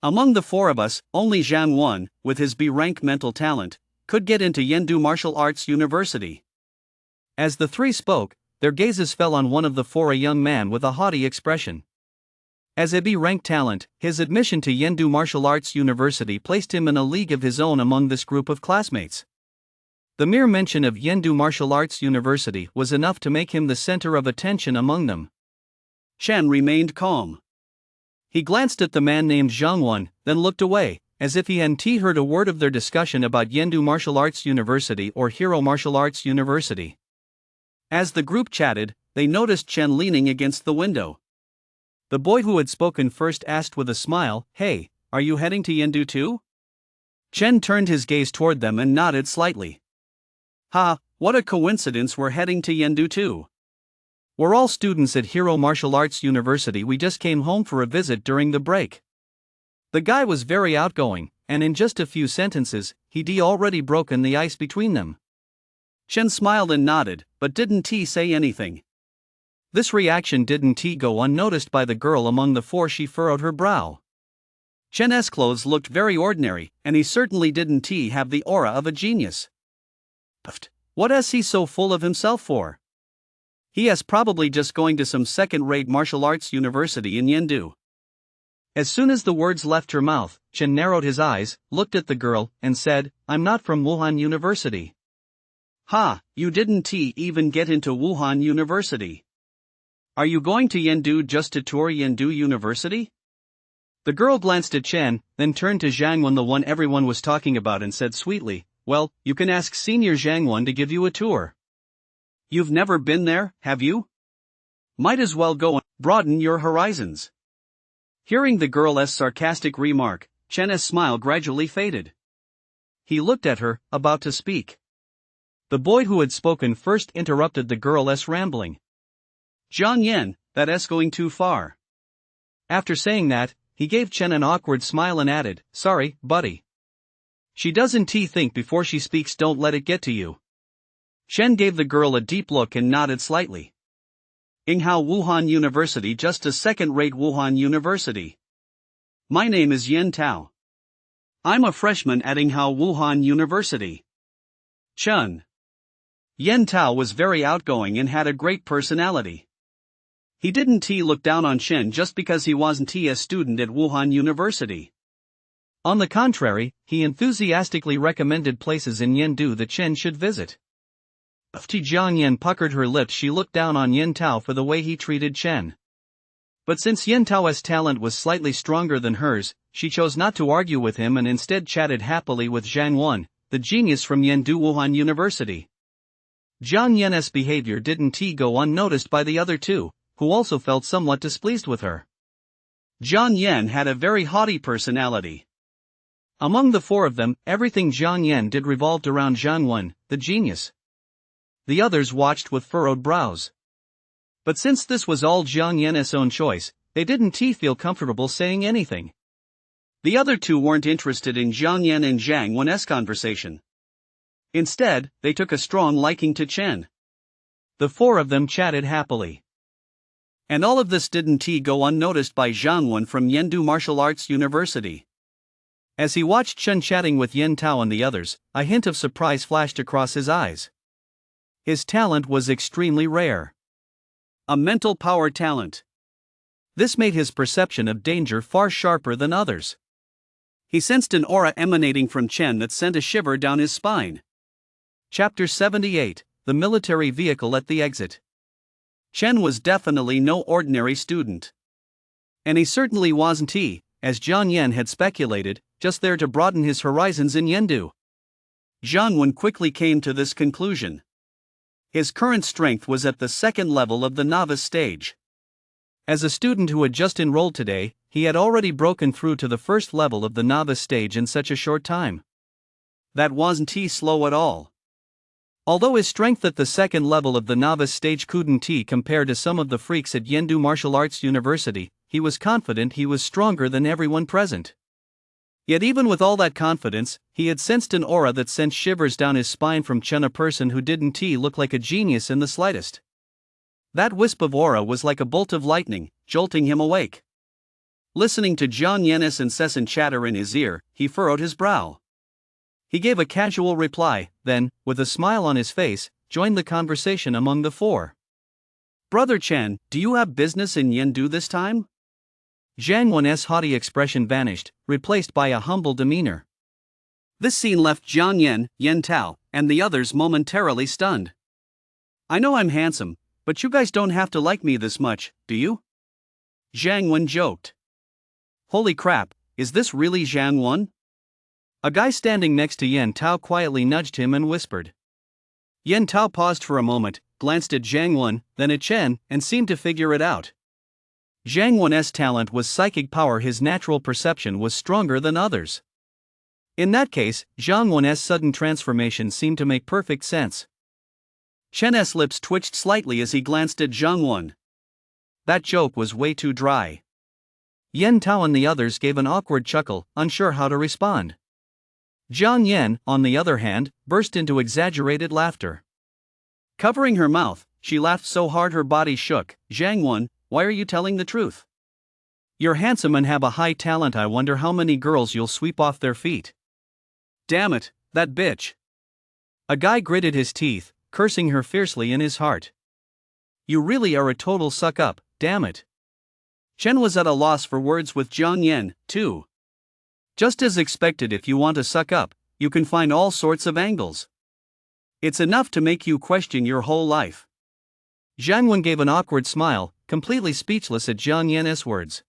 Among the 4 of us, only Zhang Wan, with his B-rank mental talent, could get into Yendu Martial Arts University. As the 3 spoke, their gazes fell on one of the 4, a young man with a haughty expression. As a B-rank talent, his admission to Yendu Martial Arts University placed him in a league of his own among this group of classmates. The mere mention of Yendu Martial Arts University was enough to make him the center of attention among them. Chen remained calm. He glanced at the man named Zhang Wan, then looked away, as if he hadn't heard a word of their discussion about Yendu Martial Arts University or Hero Martial Arts University. As the group chatted, they noticed Chen leaning against the window. The boy who had spoken first asked with a smile, Hey, are you heading to Yendu too? Chen turned his gaze toward them and nodded slightly. Ha, what a coincidence, we're heading to Yendu too. We're all students at Hero Martial Arts University, we just came home for a visit during the break. The guy was very outgoing, and in just a few sentences, he'd already broken the ice between them. Chen smiled and nodded, but didn't say anything. This reaction didn't go unnoticed by the girl among the 4. She furrowed her brow. Chen's clothes looked very ordinary, and he certainly didn't have the aura of a genius. Puffed. What is he so full of himself for? He is probably just going to some second-rate martial arts university in Yendu. As soon as the words left her mouth, Chen narrowed his eyes, looked at the girl, and said, I'm not from Wuhan University. Ha, you didn't even get into Wuhan University. Are you going to Yendu just to tour Yendu University? The girl glanced at Chen, then turned to Zhang Wan, the one everyone was talking about, and said sweetly, Well, you can ask Senior Zhang Wan to give you a tour. You've never been there, have you? Might as well go and broaden your horizons. Hearing the girl's sarcastic remark, Chen's smile gradually faded. He looked at her, about to speak. The boy who had spoken first interrupted the girl's rambling. Zhang Yan, that's going too far. After saying that, he gave Chen an awkward smile and added, Sorry, buddy. She doesn't think before she speaks, don't let it get to you. Chen gave the girl a deep look and nodded slightly. Yinghao Wuhan University, just a second-rate Wuhan University. My name is Yen Tao. I'm a freshman at Yinghao Wuhan University. Chen. Yen Tao was very outgoing and had a great personality. He didn't look down on Chen just because he wasn't a student at Wuhan University. On the contrary, he enthusiastically recommended places in Yendu that Chen should visit. Zhang Yan puckered her lips. She looked down on Yen Tao for the way he treated Chen. But since Yen Tao's talent was slightly stronger than hers, she chose not to argue with him and instead chatted happily with Zhang Wen, the genius from Yendu Wuhan University. Zhang Yen's behavior didn't go unnoticed by the other two, who also felt somewhat displeased with her. Zhang Yen had a very haughty personality. Among the four of them, everything Zhang Yen did revolved around Zhang Wen, the genius. The others watched with furrowed brows. But since this was all Zhang Yen's own choice, they didn't feel comfortable saying anything. The other two weren't interested in Zhang Yen and Zhang Wen's conversation. Instead, they took a strong liking to Chen. The four of them chatted happily. And all of this didn't go unnoticed by Zhang Wen from Yendu Martial Arts University. As he watched Chen chatting with Yen Tao and the others, a hint of surprise flashed across his eyes. His talent was extremely rare. A mental power talent. This made his perception of danger far sharper than others. He sensed an aura emanating from Chen that sent a shiver down his spine. Chapter 78, The Military Vehicle at the Exit. Chen was definitely no ordinary student. And he certainly wasn't, as Zhang Yen had speculated, just there to broaden his horizons in Yendu. Zhang Wen quickly came to this conclusion. His current strength was at the second level of the novice stage. As a student who had just enrolled today, he had already broken through to the first level of the novice stage in such a short time. That wasn't slow at all. Although his strength at the second level of the novice stage couldn't compare to some of the freaks at Yendu Martial Arts University, he was confident he was stronger than everyone present. Yet even with all that confidence, he had sensed an aura that sent shivers down his spine from Chen, a person who didn't look like a genius in the slightest. That wisp of aura was like a bolt of lightning, jolting him awake. Listening to Zhang Yen's incessant chatter in his ear, he furrowed his brow. He gave a casual reply, then, with a smile on his face, joined the conversation among the four. "Brother Chen, do you have business in Yendu this time?" Zhang Wen's haughty expression vanished, replaced by a humble demeanor. This scene left Zhang Yen, Yen Tao, and the others momentarily stunned. "I know I'm handsome, but you guys don't have to like me this much, do you?" Zhang Wen joked. "Holy crap, is this really Zhang Wen?" A guy standing next to Yen Tao quietly nudged him and whispered. Yen Tao paused for a moment, glanced at Zhang Wen, then at Chen, and seemed to figure it out. Zhang Wen's talent was psychic power. His natural perception was stronger than others. In that case, Zhang Wen's sudden transformation seemed to make perfect sense. Chen's lips twitched slightly as he glanced at Zhang Wen. That joke was way too dry. Yen Tao and the others gave an awkward chuckle, unsure how to respond. Zhang Yen, on the other hand, burst into exaggerated laughter. Covering her mouth, she laughed so hard her body shook. "Zhang Wen, why are you telling the truth? You're handsome and have a high talent. I wonder how many girls you'll sweep off their feet." "Damn it, that bitch." A guy gritted his teeth, cursing her fiercely in his heart. "You really are a total suck-up, damn it." Chen was at a loss for words with Zhang Yen, too. Just as expected, if you want to suck up, you can find all sorts of angles. It's enough to make you question your whole life. Zhang Wen gave an awkward smile, completely speechless at Zhang Yen's words.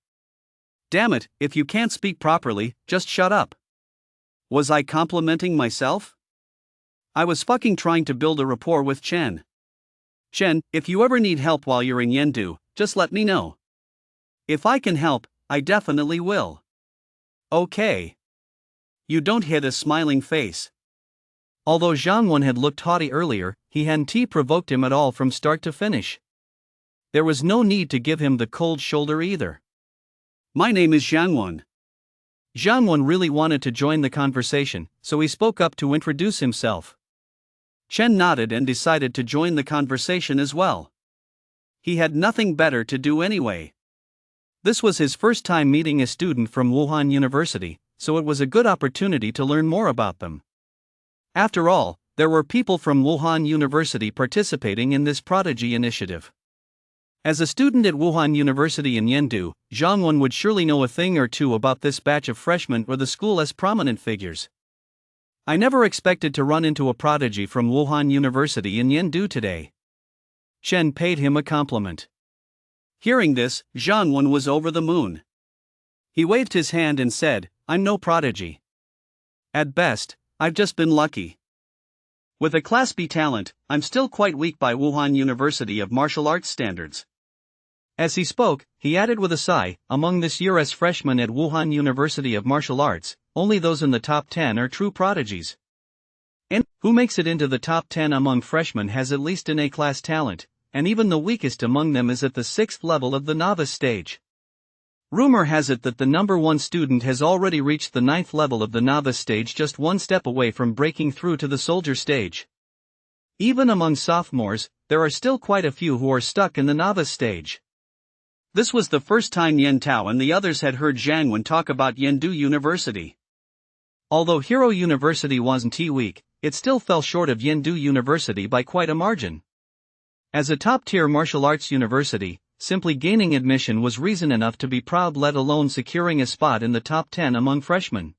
"Damn it, if you can't speak properly, just shut up." Was I complimenting myself? I was fucking trying to build a rapport with Chen. "Chen, if you ever need help while you're in Yendu, just let me know. If I can help, I definitely will." "Okay." You don't hit a smiling face. Although Zhang Wen had looked haughty earlier, he hadn't provoked him at all from start to finish. There was no need to give him the cold shoulder either. "My name is Zhang Wen." Zhang Wen really wanted to join the conversation, so he spoke up to introduce himself. Chen nodded and decided to join the conversation as well. He had nothing better to do anyway. This was his first time meeting a student from Wuhan University, so it was a good opportunity to learn more about them. After all, there were people from Wuhan University participating in this prodigy initiative. As a student at Wuhan University in Yendu, Zhang Wen would surely know a thing or two about this batch of freshmen or the school's prominent figures. "I never expected to run into a prodigy from Wuhan University in Yendu today." Chen paid him a compliment. Hearing this, Zhang Wen was over the moon. He waved his hand and said, "I'm no prodigy. At best, I've just been lucky. With a Class B talent, I'm still quite weak by Wuhan University of Martial Arts standards." As he spoke, he added with a sigh, "Among this year's freshmen at Wuhan University of Martial Arts, only those in the top 10 are true prodigies. And who makes it into the top 10 among freshmen has at least an A-class talent, and even the weakest among them is at the 6th level of the novice stage. Rumor has it that the number 1 student has already reached the 9th level of the novice stage, just one step away from breaking through to the soldier stage. Even among sophomores, there are still quite a few who are stuck in the novice stage." This was the first time Yen Tao and the others had heard Zhang Wen talk about Yendu University. Although Hero University wasn't weak, it still fell short of Yendu University by quite a margin. As a top-tier martial arts university, simply gaining admission was reason enough to be proud, let alone securing a spot in the top 10 among freshmen.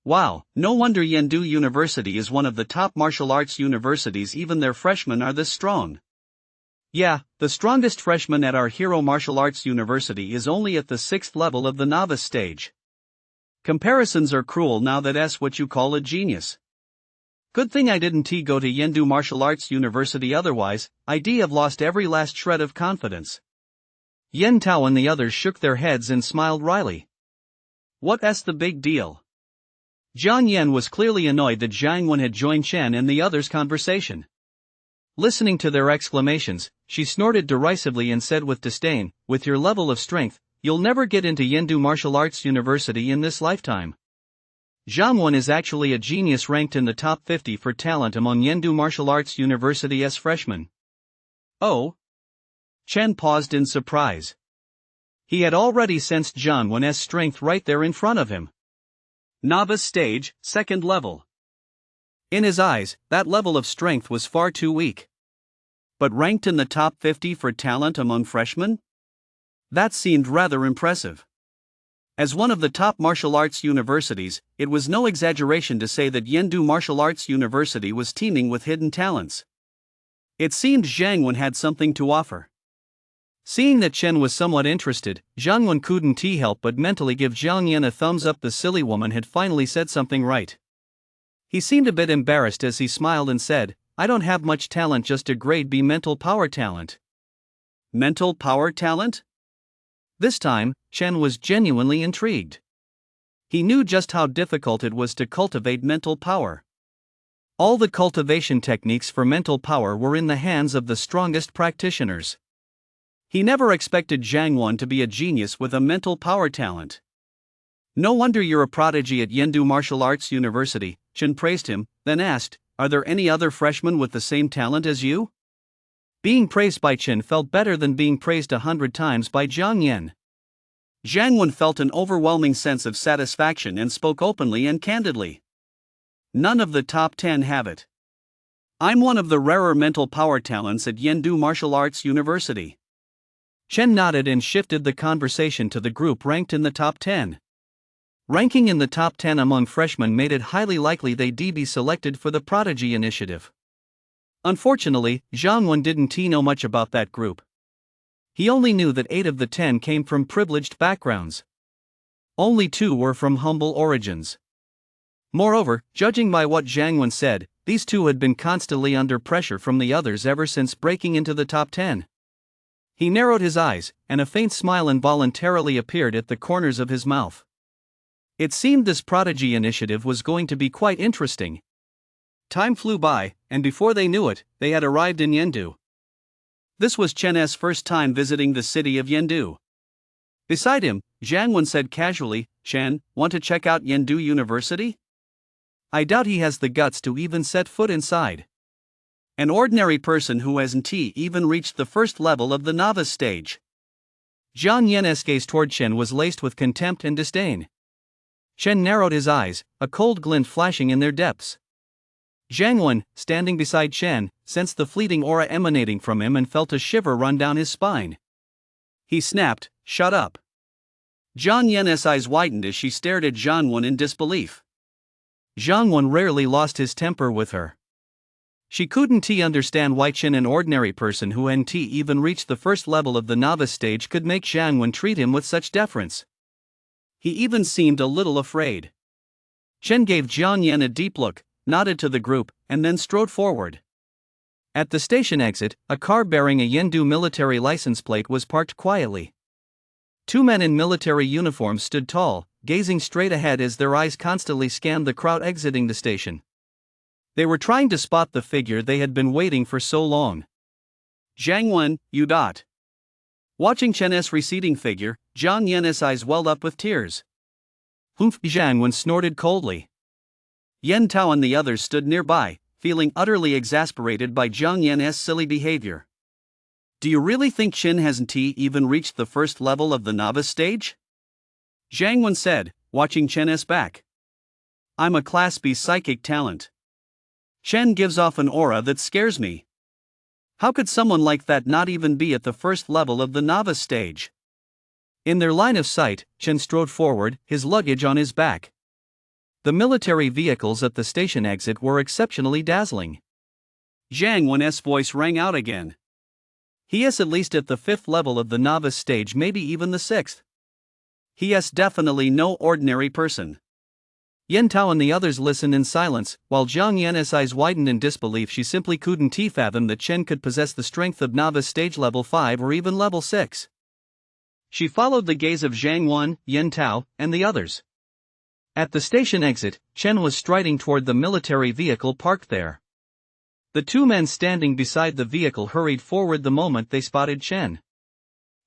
Wow, no wonder Yendu University is one of the top martial arts universities, even their freshmen are this strong. Yeah, the strongest freshman at our Hero Martial Arts University is only at the 6th level of the novice stage. Comparisons are cruel now, that's what you call a genius. Good thing I didn't go to Yendu Martial Arts University, otherwise, I'd have lost every last shred of confidence. Yen Tao and the others shook their heads and smiled wryly. What's the big deal? Jiang Yan was clearly annoyed that Zhang Wen had joined Chen and the others' conversation. Listening to their exclamations, she snorted derisively and said with disdain, "With your level of strength, you'll never get into Yendu Martial Arts University in this lifetime. Zhang Wen is actually a genius, ranked in the top 50 for talent among Yendu Martial Arts University's freshmen." Oh? Chen paused in surprise. He had already sensed Zhang Wen's strength right there in front of him. Novice stage, 2nd level. In his eyes, that level of strength was far too weak. But ranked in the top 50 for talent among freshmen? That seemed rather impressive. As one of the top martial arts universities, it was no exaggeration to say that Yendu Martial Arts University was teeming with hidden talents. It seemed Zhang Wen had something to offer. Seeing that Chen was somewhat interested, Zhang Wen couldn't help but mentally give Zhang Yan a thumbs up. The silly woman had finally said something right. He seemed a bit embarrassed as he smiled and said, "I don't have much talent, just a grade B mental power talent." Mental power talent? This time, Chen was genuinely intrigued. He knew just how difficult it was to cultivate mental power. All the cultivation techniques for mental power were in the hands of the strongest practitioners. He never expected Zhang Wen to be a genius with a mental power talent. "No wonder you're a prodigy at Yendu Martial Arts University," Chen praised him, then asked, "Are there any other freshmen with the same talent as you?" Being praised by Chen felt better than being praised 100 times by Zhang Yan. Zhang Wen felt an overwhelming sense of satisfaction and spoke openly and candidly. "None of the top 10 have it. I'm one of the rarer mental power talents at Yendu Martial Arts University." Chen nodded and shifted the conversation to the group ranked in the top 10. Ranking in the top 10 among freshmen made it highly likely they'd be selected for the Prodigy Initiative. Unfortunately, Zhang Wen didn't know much about that group. He only knew that 8 of the 10 came from privileged backgrounds. Only 2 were from humble origins. Moreover, judging by what Zhang Wen said, these 2 had been constantly under pressure from the others ever since breaking into the top 10. He narrowed his eyes, and a faint smile involuntarily appeared at the corners of his mouth. It seemed this Prodigy Initiative was going to be quite interesting. Time flew by, and before they knew it, they had arrived in Yendu. This was Chen's first time visiting the city of Yendu. Beside him, Zhang Wen said casually, "Chen, want to check out Yendu University?" I doubt he has the guts to even set foot inside. An ordinary person who hasn't even reached the 1st level of the novice stage. Zhang Yan's gaze toward Chen was laced with contempt and disdain. Chen narrowed his eyes, a cold glint flashing in their depths. Zhang Wen, standing beside Chen, sensed the fleeting aura emanating from him and felt a shiver run down his spine. He snapped, "Shut up." Zhang Yan's eyes widened as she stared at Zhang Wen in disbelief. Zhang Wen rarely lost his temper with her. She couldn't understand why Chen, an ordinary person who hadn't even reached the first level of the novice stage, could make Zhang Wen treat him with such deference. He even seemed a little afraid. Chen gave Jiang Yan a deep look, nodded to the group, and then strode forward. At the station exit, a car bearing a Yendu military license plate was parked quietly. Two men in military uniforms stood tall, gazing straight ahead as their eyes constantly scanned the crowd exiting the station. They were trying to spot the figure they had been waiting for so long. Zhang Wen, you dot. Watching Chen's receding figure, Jiang Yan's eyes welled up with tears. Humph! Zhang Wen snorted coldly. Yan Tao and the others stood nearby, feeling utterly exasperated by Jiang Yan's silly behavior. Do you really think Chen hasn't even reached the first level of the novice stage? Zhang Wen said, watching Chen's back. I'm a Class B psychic talent. Chen gives off an aura that scares me. How could someone like that not even be at the first level of the novice stage? In their line of sight, Chen strode forward, his luggage on his back. The military vehicles at the station exit were exceptionally dazzling. Zhang Wen's voice rang out again. He is at least at the 5th level of the novice stage, maybe even the 6th. He is definitely no ordinary person. Yan Tao and the others listened in silence, while Jiang Yan's eyes widened in disbelief. She simply couldn't fathom that Chen could possess the strength of novice stage level 5 or even level 6. She followed the gaze of Zhang Wen, Yan Tao, and the others. At the station exit, Chen was striding toward the military vehicle parked there. The two men standing beside the vehicle hurried forward the moment they spotted Chen.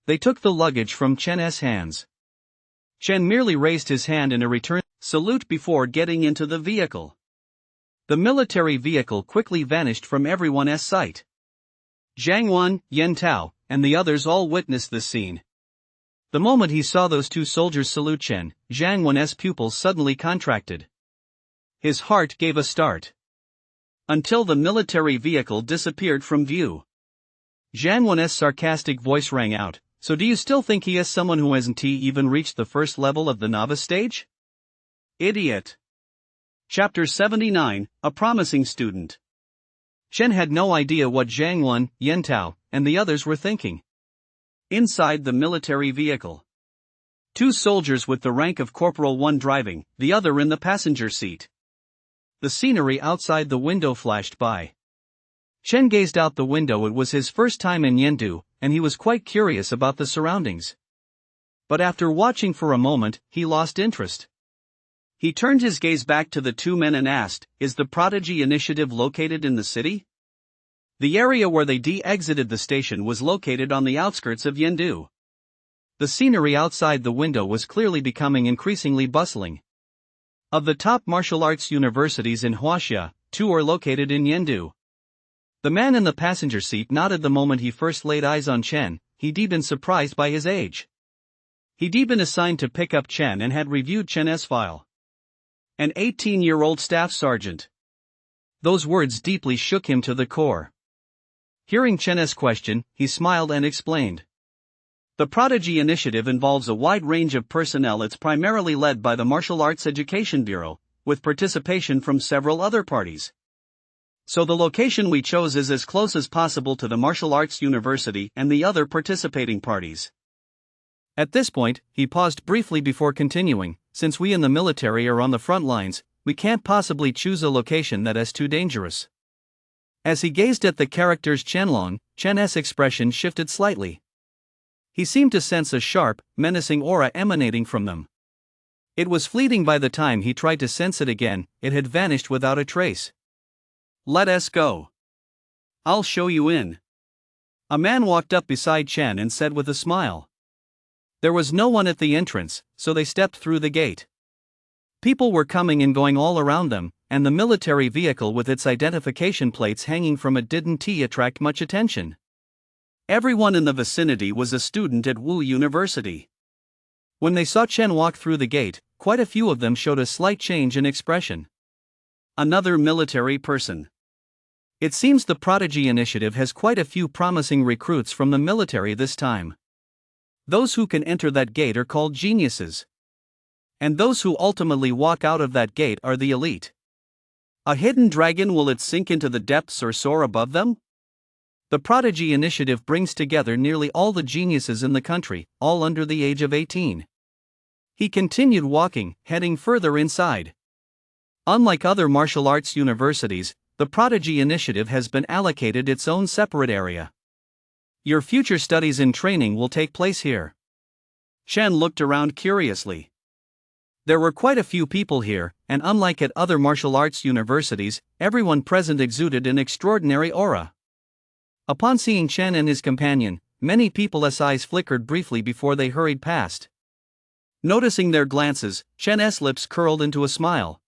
They took the luggage from Chen's hands. Chen merely raised his hand in a return salute before getting into the vehicle. The military vehicle quickly vanished from everyone's sight. Zhang Wen, Yan Tao, and the others all witnessed this scene. The moment he saw those two soldiers salute Chen, Zhang Wen's pupils suddenly contracted. His heart gave a start. Until the military vehicle disappeared from view. Zhang Wen's sarcastic voice rang out, so do you still think he is someone who hasn't even reached the first level of the novice stage? Idiot. Chapter 79, A Promising Student. Chen had no idea what Zhang Wen, Yan Tao, and the others were thinking. Inside the military vehicle. Two soldiers with the rank of Corporal, one driving, the other in the passenger seat. The scenery outside the window flashed by. Chen gazed out the window. It was his first time in Yendu, and he was quite curious about the surroundings. But after watching for a moment, he lost interest. He turned his gaze back to the two men and asked, is the Prodigy Initiative located in the city? The area where they exited the station was located on the outskirts of Yendu. The scenery outside the window was clearly becoming increasingly bustling. Of the top martial arts universities in Huaxia, 2 are located in Yendu. The man in the passenger seat nodded the moment he first laid eyes on Chen. He'd been surprised by his age. He'd been assigned to pick up Chen and had reviewed Chen's file. An 18-year-old staff sergeant. Those words deeply shook him to the core. Hearing Chen's question, he smiled and explained. The Prodigy Initiative involves a wide range of personnel. It's primarily led by the Martial Arts Education Bureau, with participation from several other parties. So the location we chose is as close as possible to the Martial Arts University and the other participating parties. At this point, he paused briefly before continuing, since we in the military are on the front lines, we can't possibly choose a location that is too dangerous. As he gazed at the characters Chenlong, Chen's expression shifted slightly. He seemed to sense a sharp, menacing aura emanating from them. It was fleeting. By the time he tried to sense it again, it had vanished without a trace. Let us go. I'll show you in. A man walked up beside Chen and said with a smile. There was no one at the entrance, so they stepped through the gate. People were coming and going all around them, and the military vehicle with its identification plates hanging from it didn't attract much attention. Everyone in the vicinity was a student at Wu University. When they saw Chen walk through the gate, quite a few of them showed a slight change in expression. Another military person. It seems the Prodigy Initiative has quite a few promising recruits from the military this time. Those who can enter that gate are called geniuses. And those who ultimately walk out of that gate are the elite. A hidden dragon, will it sink into the depths or soar above them? The Prodigy Initiative brings together nearly all the geniuses in the country, all under the age of 18. He continued walking, heading further inside. Unlike other martial arts universities, the Prodigy Initiative has been allocated its own separate area. Your future studies and training will take place here. Chen looked around curiously. There were quite a few people here, and unlike at other martial arts universities, everyone present exuded an extraordinary aura. Upon seeing Chen and his companion, many people's eyes flickered briefly before they hurried past. Noticing their glances, Chen's lips curled into a smile.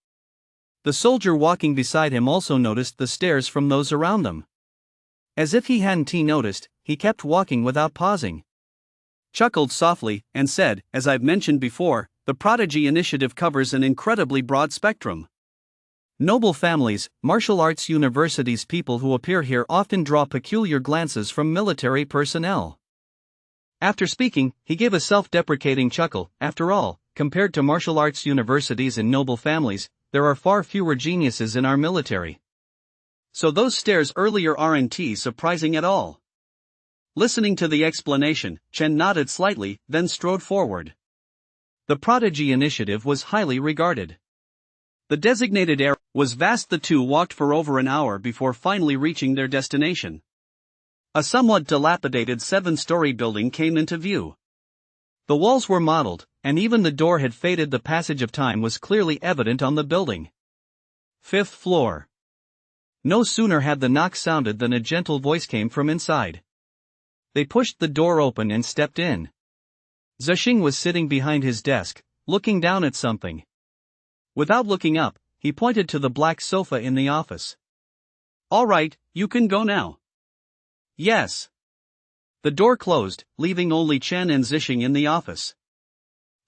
The soldier walking beside him also noticed the stares from those around them. As if he hadn't noticed, he kept walking without pausing. Chuckled softly, and said, "As I've mentioned before, the Prodigy Initiative covers an incredibly broad spectrum. Noble families, martial arts universities, people who appear here often draw peculiar glances from military personnel." After speaking, he gave a self-deprecating chuckle. After all, compared to martial arts universities and noble families, there are far fewer geniuses in our military. So those stares earlier aren't surprising at all. Listening to the explanation, Chen nodded slightly, then strode forward. The Prodigy Initiative was highly regarded. The designated area was vast. The two walked for over an hour before finally reaching their destination. A somewhat dilapidated 7-story building came into view. The walls were mottled, and even the door had faded. The passage of time was clearly evident on the building. 5th floor. No sooner had the knock sounded than a gentle voice came from inside. They pushed the door open and stepped in. Zixing was sitting behind his desk, looking down at something. Without looking up, he pointed to the black sofa in the office. "All right, you can go now." "Yes." The door closed, leaving only Chen and Zixing in the office.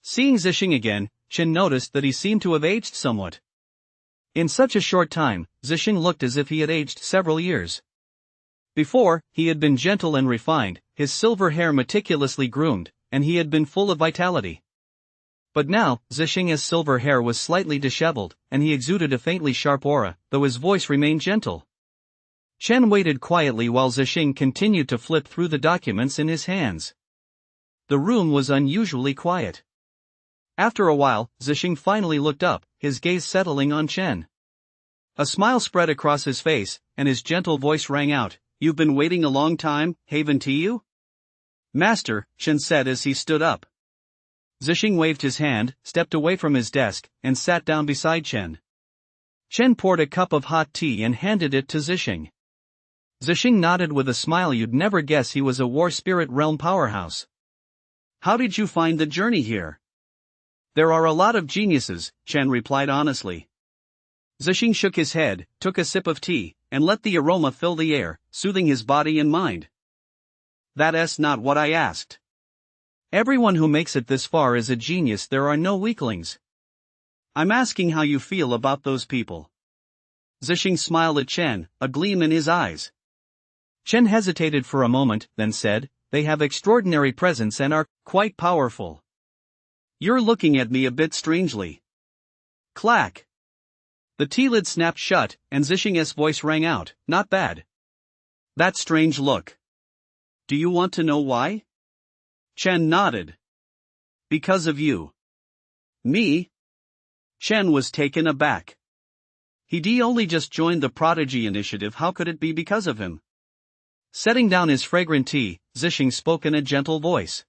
Seeing Zixing again, Chen noticed that he seemed to have aged somewhat. In such a short time, Zixing looked as if he had aged several years. Before, he had been gentle and refined, his silver hair meticulously groomed, and he had been full of vitality. But now, Zixing's silver hair was slightly disheveled, and he exuded a faintly sharp aura, though his voice remained gentle. Chen waited quietly while Zixing continued to flip through the documents in his hands. The room was unusually quiet. After a while, Zixing finally looked up, his gaze settling on Chen. A smile spread across his face, and his gentle voice rang out, "You've been waiting a long time, haven't you?" "Master," Chen said as he stood up. Zixing waved his hand, stepped away from his desk, and sat down beside Chen. Chen poured a cup of hot tea and handed it to Zixing. Zixing nodded with a smile. "You'd never guess he was a war spirit realm powerhouse." "How did you find the journey here?" "There are a lot of geniuses," Chen replied honestly. Zixing shook his head, took a sip of tea, and let the aroma fill the air, soothing his body and mind. "That's not what I asked. Everyone who makes it this far is a genius. There are no weaklings. I'm asking how you feel about those people." Zixing smiled at Chen, a gleam in his eyes. Chen hesitated for a moment, then said, "They have extraordinary presence and are quite powerful." "You're looking at me a bit strangely." Clack! The tea lid snapped shut, and Zixing's voice rang out, "Not bad." "That strange look. Do you want to know why?" Chen nodded. "Because of you." "Me?" Chen was taken aback. He'd only just joined the Prodigy Initiative. How could it be because of him? Setting down his fragrant tea, Zixing spoke in a gentle voice.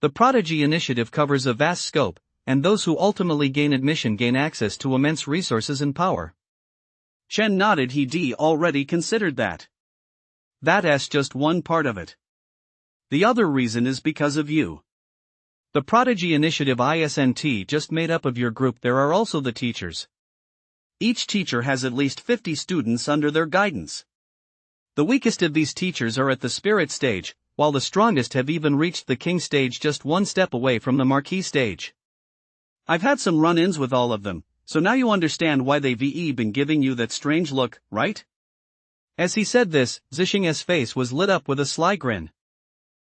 "The Prodigy Initiative covers a vast scope, and those who ultimately gain admission gain access to immense resources and power." Chen nodded. He'd already considered that. That's just one part of it. The other reason is because of you. The Prodigy Initiative isn't just made up of your group. There are also the teachers. Each teacher has at least 50 students under their guidance. The weakest of these teachers are at the spirit stage, while the strongest have even reached the king stage, just one step away from the marquis stage. I've had some run-ins with all of them, so now you understand why they've been giving you that strange look, right? As he said this, Zixing's face was lit up with a sly grin.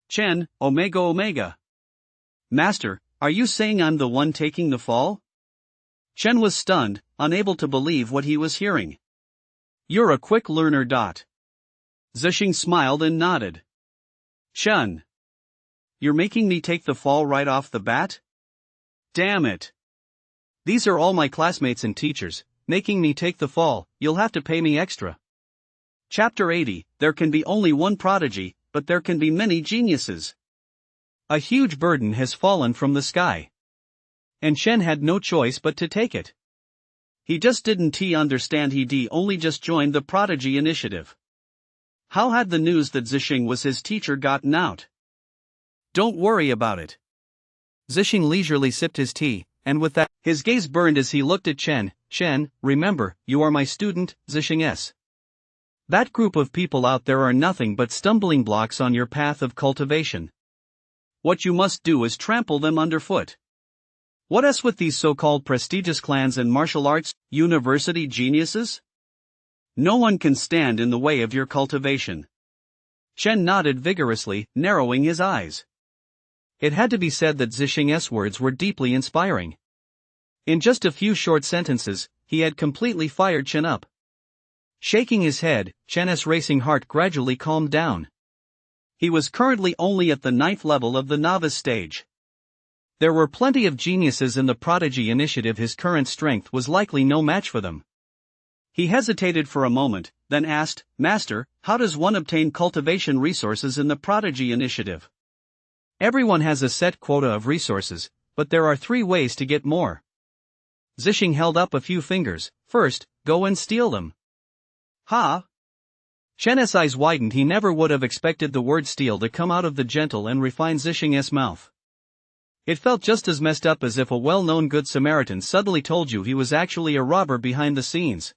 "Chen, Omega Omega. Master, are you saying I'm the one taking the fall?" Chen was stunned, unable to believe what he was hearing. You're a quick learner. Zixing smiled and nodded. Chen. You're making me take the fall right off the bat? Damn it. These are all my classmates and teachers, making me take the fall, you'll have to pay me extra. Chapter 80, There can be only one prodigy, but there can be many geniuses. A huge burden has fallen from the sky. And Chen had no choice but to take it. He just didn't understand he'd only just joined the Prodigy Initiative. How had the news that Zixing was his teacher gotten out? Don't worry about it. Zixing leisurely sipped his tea, and with that, his gaze burned as he looked at Chen. Chen, remember, you are my student, Zixing S. That group of people out there are nothing but stumbling blocks on your path of cultivation. What you must do is trample them underfoot. What else with these so-called prestigious clans and martial arts, university geniuses? No one can stand in the way of your cultivation. Chen nodded vigorously, narrowing his eyes. It had to be said that Zixing's words were deeply inspiring. In just a few short sentences, he had completely fired Chen up. Shaking his head, Chen's racing heart gradually calmed down. He was currently only at the 9th level of the novice stage. There were plenty of geniuses in the Prodigy Initiative. His current strength was likely no match for them. He hesitated for a moment, then asked, Master, how does one obtain cultivation resources in the Prodigy Initiative? Everyone has a set quota of resources, but there are 3 ways to get more. Zixing held up a few fingers. First, go and steal them. Ha! Chen's eyes widened. He never would have expected the word steal to come out of the gentle and refined Zixing's mouth. It felt just as messed up as if a well-known Good Samaritan suddenly told you he was actually a robber behind the scenes.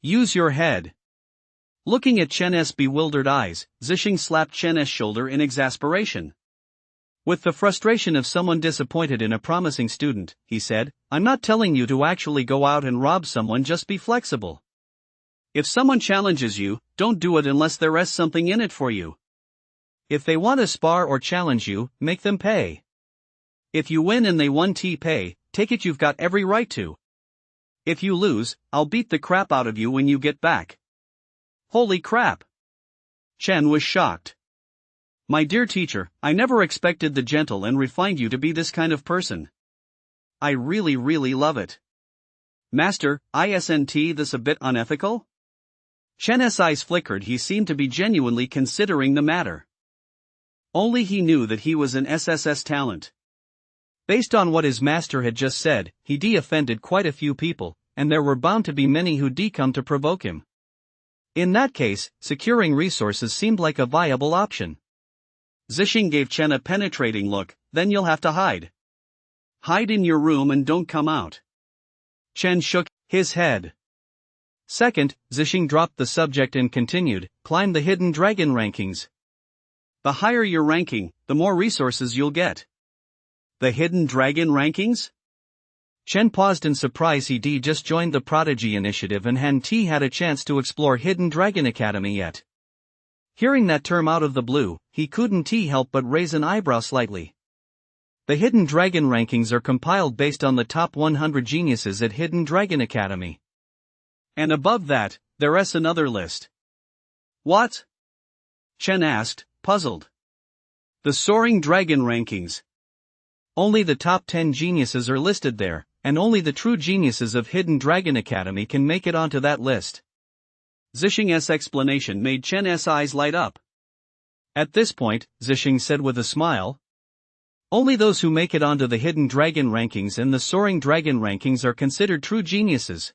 Use your head. Looking at Chen's bewildered eyes, Zixing slapped Chen's shoulder in exasperation. With the frustration of someone disappointed in a promising student, he said, I'm not telling you to actually go out and rob someone, just be flexible. If someone challenges you, don't do it unless there is something in it for you. If they want to spar or challenge you, make them pay. If you win and they want to pay, take it, you've got every right to. If you lose, I'll beat the crap out of you when you get back. Holy crap! Chen was shocked. My dear teacher, I never expected the gentle and refined you to be this kind of person. I really love it. Master, isn't this a bit unethical? Chen's eyes flickered. He seemed to be genuinely considering the matter. Only he knew that he was an SSS talent. Based on what his master had just said, he'd offended quite a few people, and there were bound to be many who'd come to provoke him. In that case, securing resources seemed like a viable option. Zixing gave Chen a penetrating look. Then you'll have to hide. Hide in your room and don't come out. Chen shook his head. Second, Zixing dropped the subject and continued, climb the hidden dragon rankings. The higher your ranking, the more resources you'll get. The hidden dragon rankings? Chen paused in surprise. He'd just joined the Prodigy Initiative and hadn't had a chance to explore Hidden Dragon Academy yet. Hearing that term out of the blue, he couldn't help but raise an eyebrow slightly. The Hidden Dragon rankings are compiled based on the top 100 geniuses at Hidden Dragon Academy. And above that, there's another list. What? Chen asked, puzzled. The Soaring Dragon rankings. Only the top 10 geniuses are listed there, and only the true geniuses of Hidden Dragon Academy can make it onto that list. Zixing's explanation made Chen's eyes light up. At this point, Zixing said with a smile, only those who make it onto the Hidden Dragon rankings and the Soaring Dragon rankings are considered true geniuses.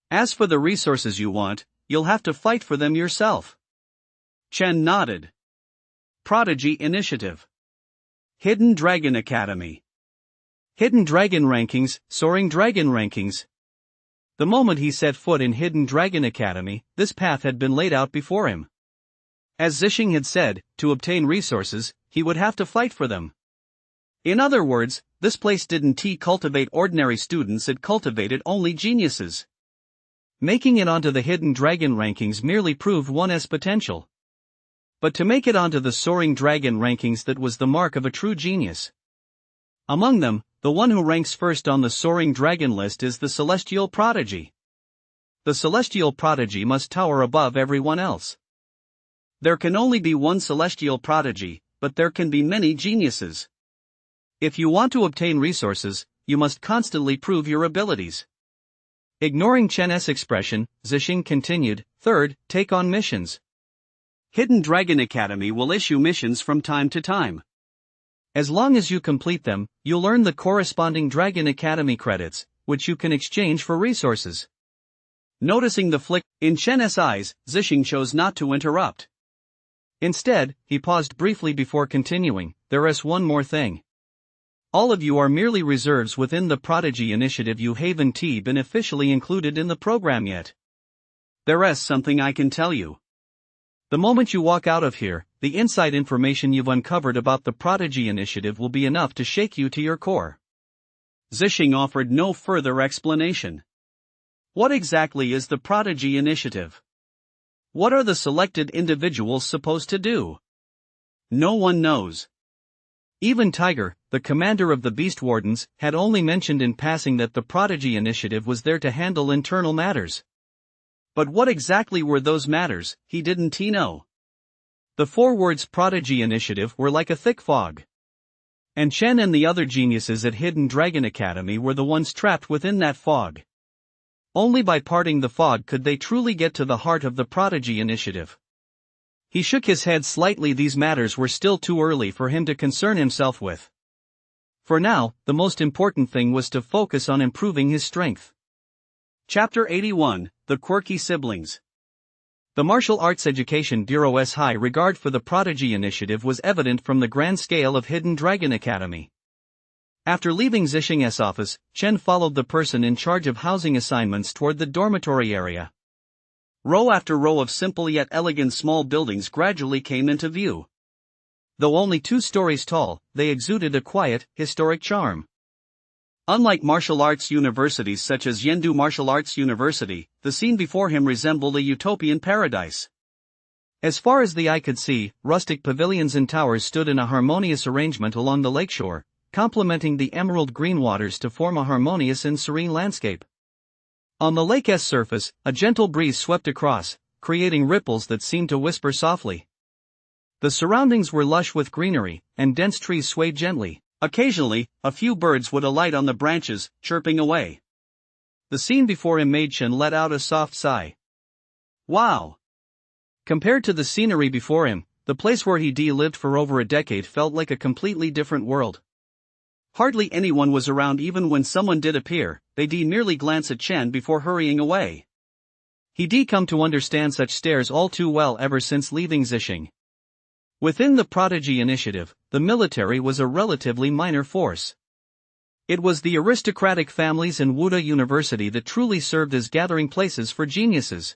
As for the resources you want, you'll have to fight for them yourself. Chen nodded. Prodigy Initiative. Hidden Dragon Academy. Hidden Dragon rankings, Soaring Dragon rankings. The moment he set foot in Hidden Dragon Academy, this path had been laid out before him. As Zixing had said, to obtain resources, he would have to fight for them. In other words, this place didn't cultivate ordinary students, it cultivated only geniuses. Making it onto the Hidden Dragon rankings merely proved one's potential. But to make it onto the Soaring Dragon rankings, that was the mark of a true genius. Among them, the one who ranks first on the soaring dragon list is the celestial prodigy. The celestial prodigy must tower above everyone else. There can only be one celestial prodigy, but there can be many geniuses. If you want to obtain resources, you must constantly prove your abilities. Ignoring Chen's expression, Zixing continued, "Third, take on missions. Hidden Dragon Academy will issue missions from time to time. As long as you complete them, you'll earn the corresponding Dragon Academy credits, which you can exchange for resources." Noticing the flick in Chen's eyes, Zixing chose not to interrupt. Instead, he paused briefly before continuing, "There is one more thing. All of you are merely reserves within the Prodigy Initiative. You haven't been officially included in the program yet. There is something I can tell you. The moment you walk out of here, the inside information you've uncovered about the Prodigy Initiative will be enough to shake you to your core." Zixing offered no further explanation. What exactly is the Prodigy Initiative? What are the selected individuals supposed to do? No one knows. Even Tiger, the commander of the Beast Wardens, had only mentioned in passing that the Prodigy Initiative was there to handle internal matters. But what exactly were those matters, he didn't know. The 4 words Prodigy Initiative were like a thick fog. And Chen and the other geniuses at Hidden Dragon Academy were the ones trapped within that fog. Only by parting the fog could they truly get to the heart of the Prodigy Initiative. He shook his head slightly. These matters were still too early for him to concern himself with. For now, the most important thing was to focus on improving his strength. Chapter 81, The Quirky Siblings. The Martial Arts Education Bureau's high regard for the Prodigy Initiative was evident from the grand scale of Hidden Dragon Academy. After leaving Zixing's office, Chen followed the person in charge of housing assignments toward the dormitory area. Row after row of simple yet elegant small buildings gradually came into view. Though only 2 stories tall, they exuded a quiet, historic charm. Unlike martial arts universities such as Yendu Martial Arts University, the scene before him resembled a utopian paradise. As far as the eye could see, rustic pavilions and towers stood in a harmonious arrangement along the lakeshore, complementing the emerald green waters to form a harmonious and serene landscape. On the lake's surface, a gentle breeze swept across, creating ripples that seemed to whisper softly. The surroundings were lush with greenery, and dense trees swayed gently. Occasionally, a few birds would alight on the branches, chirping away. The scene before him made Chen let out a soft sigh. Wow! Compared to the scenery before him, the place where he lived for over a decade felt like a completely different world. Hardly anyone was around. Even when someone did appear, they merely glance at Chen before hurrying away. He come to understand such stares all too well ever since leaving Zixing. Within the Prodigy Initiative, the military was a relatively minor force. It was the aristocratic families and Wuda University that truly served as gathering places for geniuses.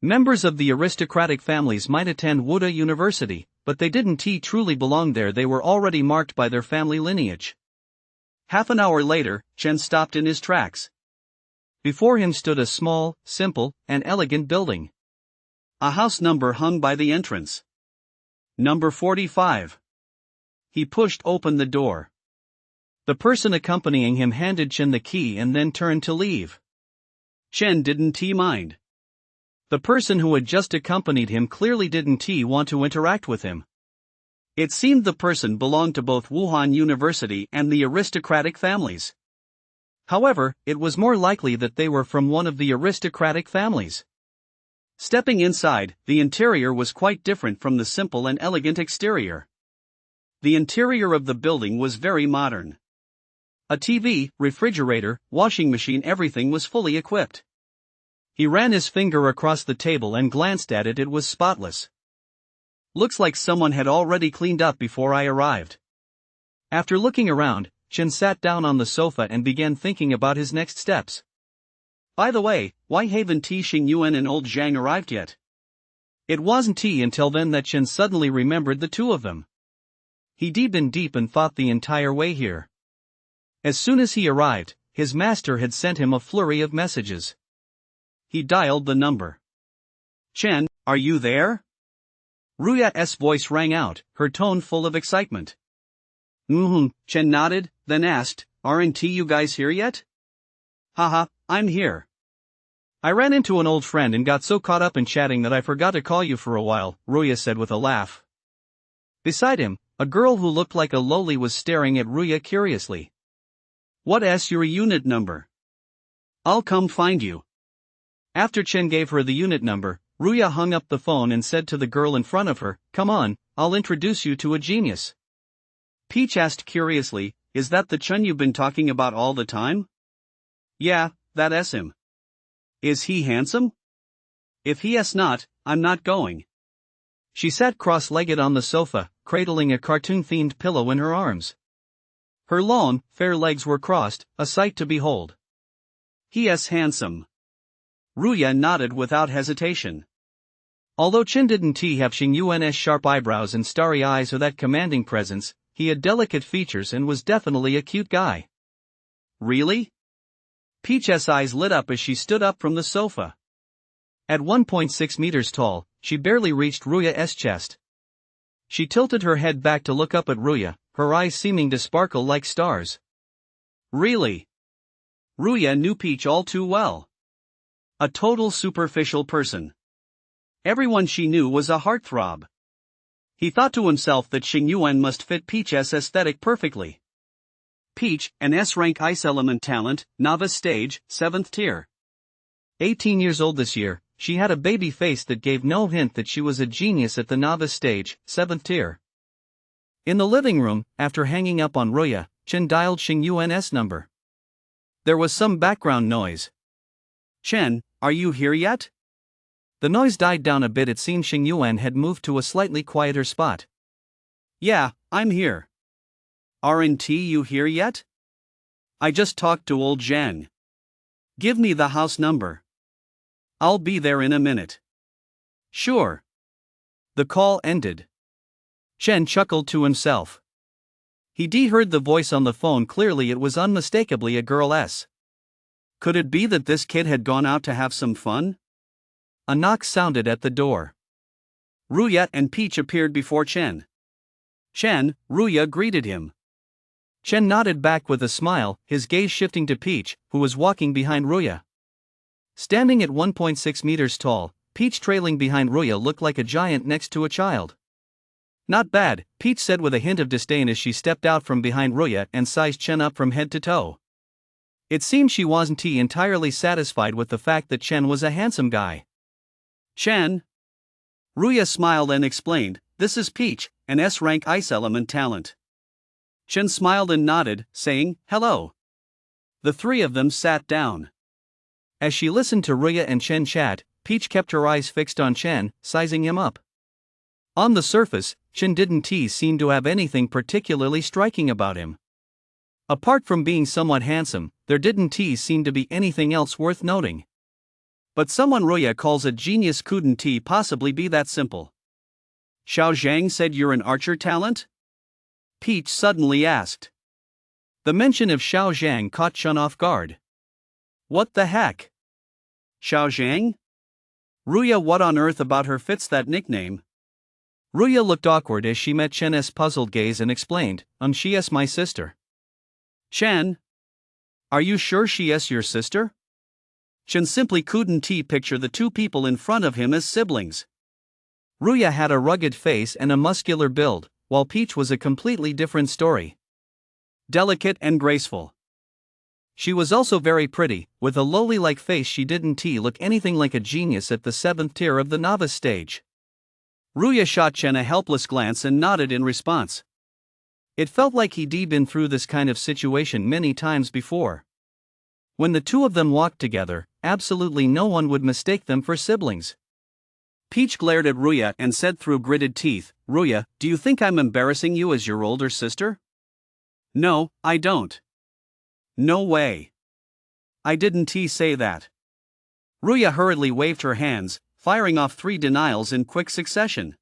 Members of the aristocratic families might attend Wuda University, but they didn't truly belong there. They were already marked by their family lineage. Half an hour later, Chen stopped in his tracks. Before him stood a small, simple, and elegant building. A house number hung by the entrance. Number 45. He pushed open the door. The person accompanying him handed Chen the key and then turned to leave. Chen didn't mind. The person who had just accompanied him clearly didn't want to interact with him. It seemed the person belonged to both Wuhan University and the aristocratic families. However, it was more likely that they were from one of the aristocratic families. Stepping inside, the interior was quite different from the simple and elegant exterior. The interior of the building was very modern. A TV, refrigerator, washing machine, everything was fully equipped. He ran his finger across the table and glanced at it. It was spotless. Looks like someone had already cleaned up before I arrived. After looking around, Chen sat down on the sofa and began thinking about his next steps. By the way, why haven't Xing Yuan and old Zhang arrived yet? It wasn't until then that Chen suddenly remembered the 2 of them. He been deep in thought the entire way here. As soon as he arrived, his master had sent him a flurry of messages. He dialed the number. "Chen, are you there?" Ruya's voice rang out, her tone full of excitement. Chen nodded, then asked, aren't you guys here yet? Haha, I'm here. I ran into an old friend and got so caught up in chatting that I forgot to call you for a while, Ruya said with a laugh. Beside him, a girl who looked like a loli was staring at Ruya curiously. What's your unit number? I'll come find you. After Chen gave her the unit number, Ruya hung up the phone and said to the girl in front of her, come on, I'll introduce you to a genius. Peach asked curiously, is that the Chen you've been talking about all the time? Yeah, that's him. Is he handsome? If he's not, I'm not going. She sat cross-legged on the sofa, cradling a cartoon-themed pillow in her arms. Her long, fair legs were crossed, a sight to behold. He's handsome. Ruya nodded without hesitation. Although Chen didn't have Xingyuan's sharp eyebrows and starry eyes or that commanding presence, he had delicate features and was definitely a cute guy. Really? Peach's eyes lit up as she stood up from the sofa. At 1.6 meters tall, she barely reached Ruya's chest. She tilted her head back to look up at Ruya, her eyes seeming to sparkle like stars. Really? Ruya knew Peach all too well. A total superficial person. Everyone she knew was a heartthrob. He thought to himself that Xingyuan must fit Peach's aesthetic perfectly. Peach, an S-rank ice element talent, novice stage, 7th tier. 18 years old this year, she had a baby face that gave no hint that she was a genius at the novice stage, 7th tier. In the living room, after hanging up on Ruya, Chen dialed Xingyuan's number. There was some background noise. Chen, are you here yet? The noise died down a bit. It seemed Xingyuan had moved to a slightly quieter spot. Yeah, I'm here. Aren't you here yet? I just talked to old Zhang. Give me the house number. I'll be there in a minute. Sure. The call ended. Chen chuckled to himself. He heard the voice on the phone clearly. It was unmistakably a girl's. Could it be that this kid had gone out to have some fun? A knock sounded at the door. Ruya and Peach appeared before Chen. Chen, Ruya greeted him. Chen nodded back with a smile, his gaze shifting to Peach, who was walking behind Ruya. Standing at 1.6 meters tall, Peach trailing behind Ruya looked like a giant next to a child. Not bad, Peach said with a hint of disdain as she stepped out from behind Ruya and sized Chen up from head to toe. It seemed she wasn't entirely satisfied with the fact that Chen was a handsome guy. Chen. Ruya smiled and explained, this is Peach, an S-rank ice element talent. Chen smiled and nodded, saying, hello. The three of them sat down. As she listened to Ruya and Chen chat, Peach kept her eyes fixed on Chen, sizing him up. On the surface, Chen didn't seem to have anything particularly striking about him. Apart from being somewhat handsome, there didn't seem to be anything else worth noting. But someone Ruya calls a genius couldn't possibly be that simple. Xiao Zhang said you're an archer talent? Peach suddenly asked. The mention of Xiao Zhang caught Chen off guard. What the heck? Xiao Zhang? Ruya, what on earth about her fits that nickname? Ruya looked awkward as she met Chen's puzzled gaze and explained, she's my sister. Chen? Are you sure she's your sister? Chen simply couldn't picture the two people in front of him as siblings. Ruya had a rugged face and a muscular build, while Peach was a completely different story. Delicate and graceful. She was also very pretty, with a loli-like face. She didn't look anything like a genius at the 7th tier of the novice stage. Ruya shot Chen a helpless glance and nodded in response. It felt like he'd been through this kind of situation many times before. When the two of them walked together, absolutely no one would mistake them for siblings. Peach glared at Ruya and said through gritted teeth, Ruya, do you think I'm embarrassing you as your older sister? No, I don't. No way. I didn't say that. Ruya hurriedly waved her hands, firing off 3 denials in quick succession.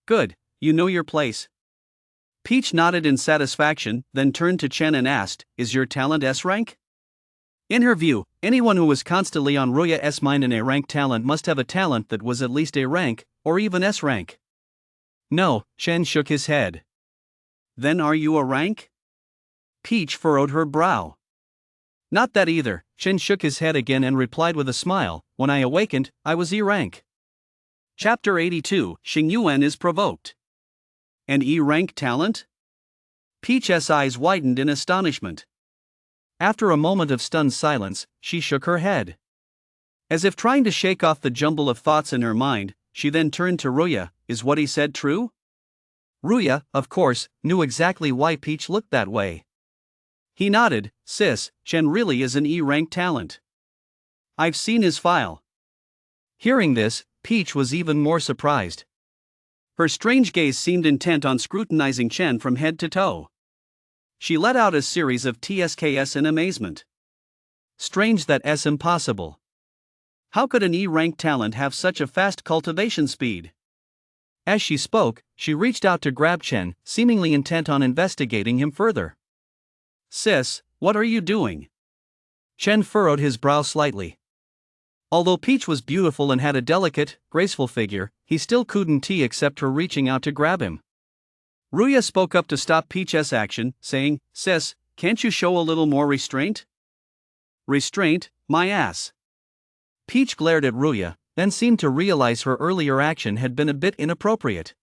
Good, you know your place. Peach nodded in satisfaction, then turned to Chen and asked, is your talent S-rank? In her view, anyone who was constantly on Ruya's mind in A-rank talent must have a talent that was at least A-rank, or even S-rank. No, Chen shook his head. Then are you a rank? Peach furrowed her brow. Not that either. Chen shook his head again and replied with a smile, when I awakened, I was E-rank. Chapter 82, Xing Yuan is provoked. An E-rank talent? Peach's eyes widened in astonishment. After a moment of stunned silence, she shook her head. As if trying to shake off the jumble of thoughts in her mind, she then turned to Ruya. Is what he said true? Ruya, of course, knew exactly why Peach looked that way. He nodded. Sis, Chen really is an E-rank talent. I've seen his file. Hearing this, Peach was even more surprised. Her strange gaze seemed intent on scrutinizing Chen from head to toe. She let out a series of tsks in amazement. Strange that's impossible. How could an E-rank talent have such a fast cultivation speed? As she spoke, she reached out to grab Chen, seemingly intent on investigating him further. Sis, what are you doing? Chen furrowed his brow slightly. Although Peach was beautiful and had a delicate, graceful figure, he still couldn't accept her reaching out to grab him. Ruya spoke up to stop Peach's action, saying, Sis, can't you show a little more restraint? Restraint, my ass. Peach glared at Ruya, then seemed to realize her earlier action had been a bit inappropriate.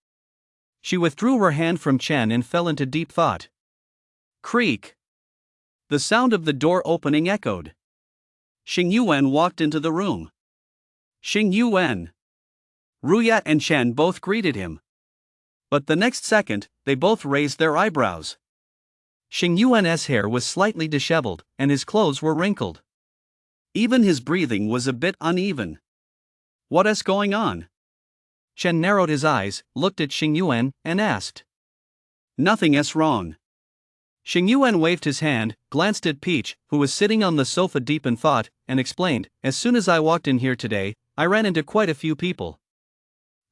She withdrew her hand from Chen and fell into deep thought. Creak. The sound of the door opening echoed. Xing Yuan walked into the room. Xing Yuan. Ruya and Chen both greeted him. But the next second, they both raised their eyebrows. Xing Yuan's hair was slightly disheveled, and his clothes were wrinkled. Even his breathing was a bit uneven. What's going on? Chen narrowed his eyes, looked at Xing Yuan, and asked. Nothing's wrong. Xing Yuan waved his hand, glanced at Peach, who was sitting on the sofa deep in thought, and explained, As soon as I walked in here today, I ran into quite a few people.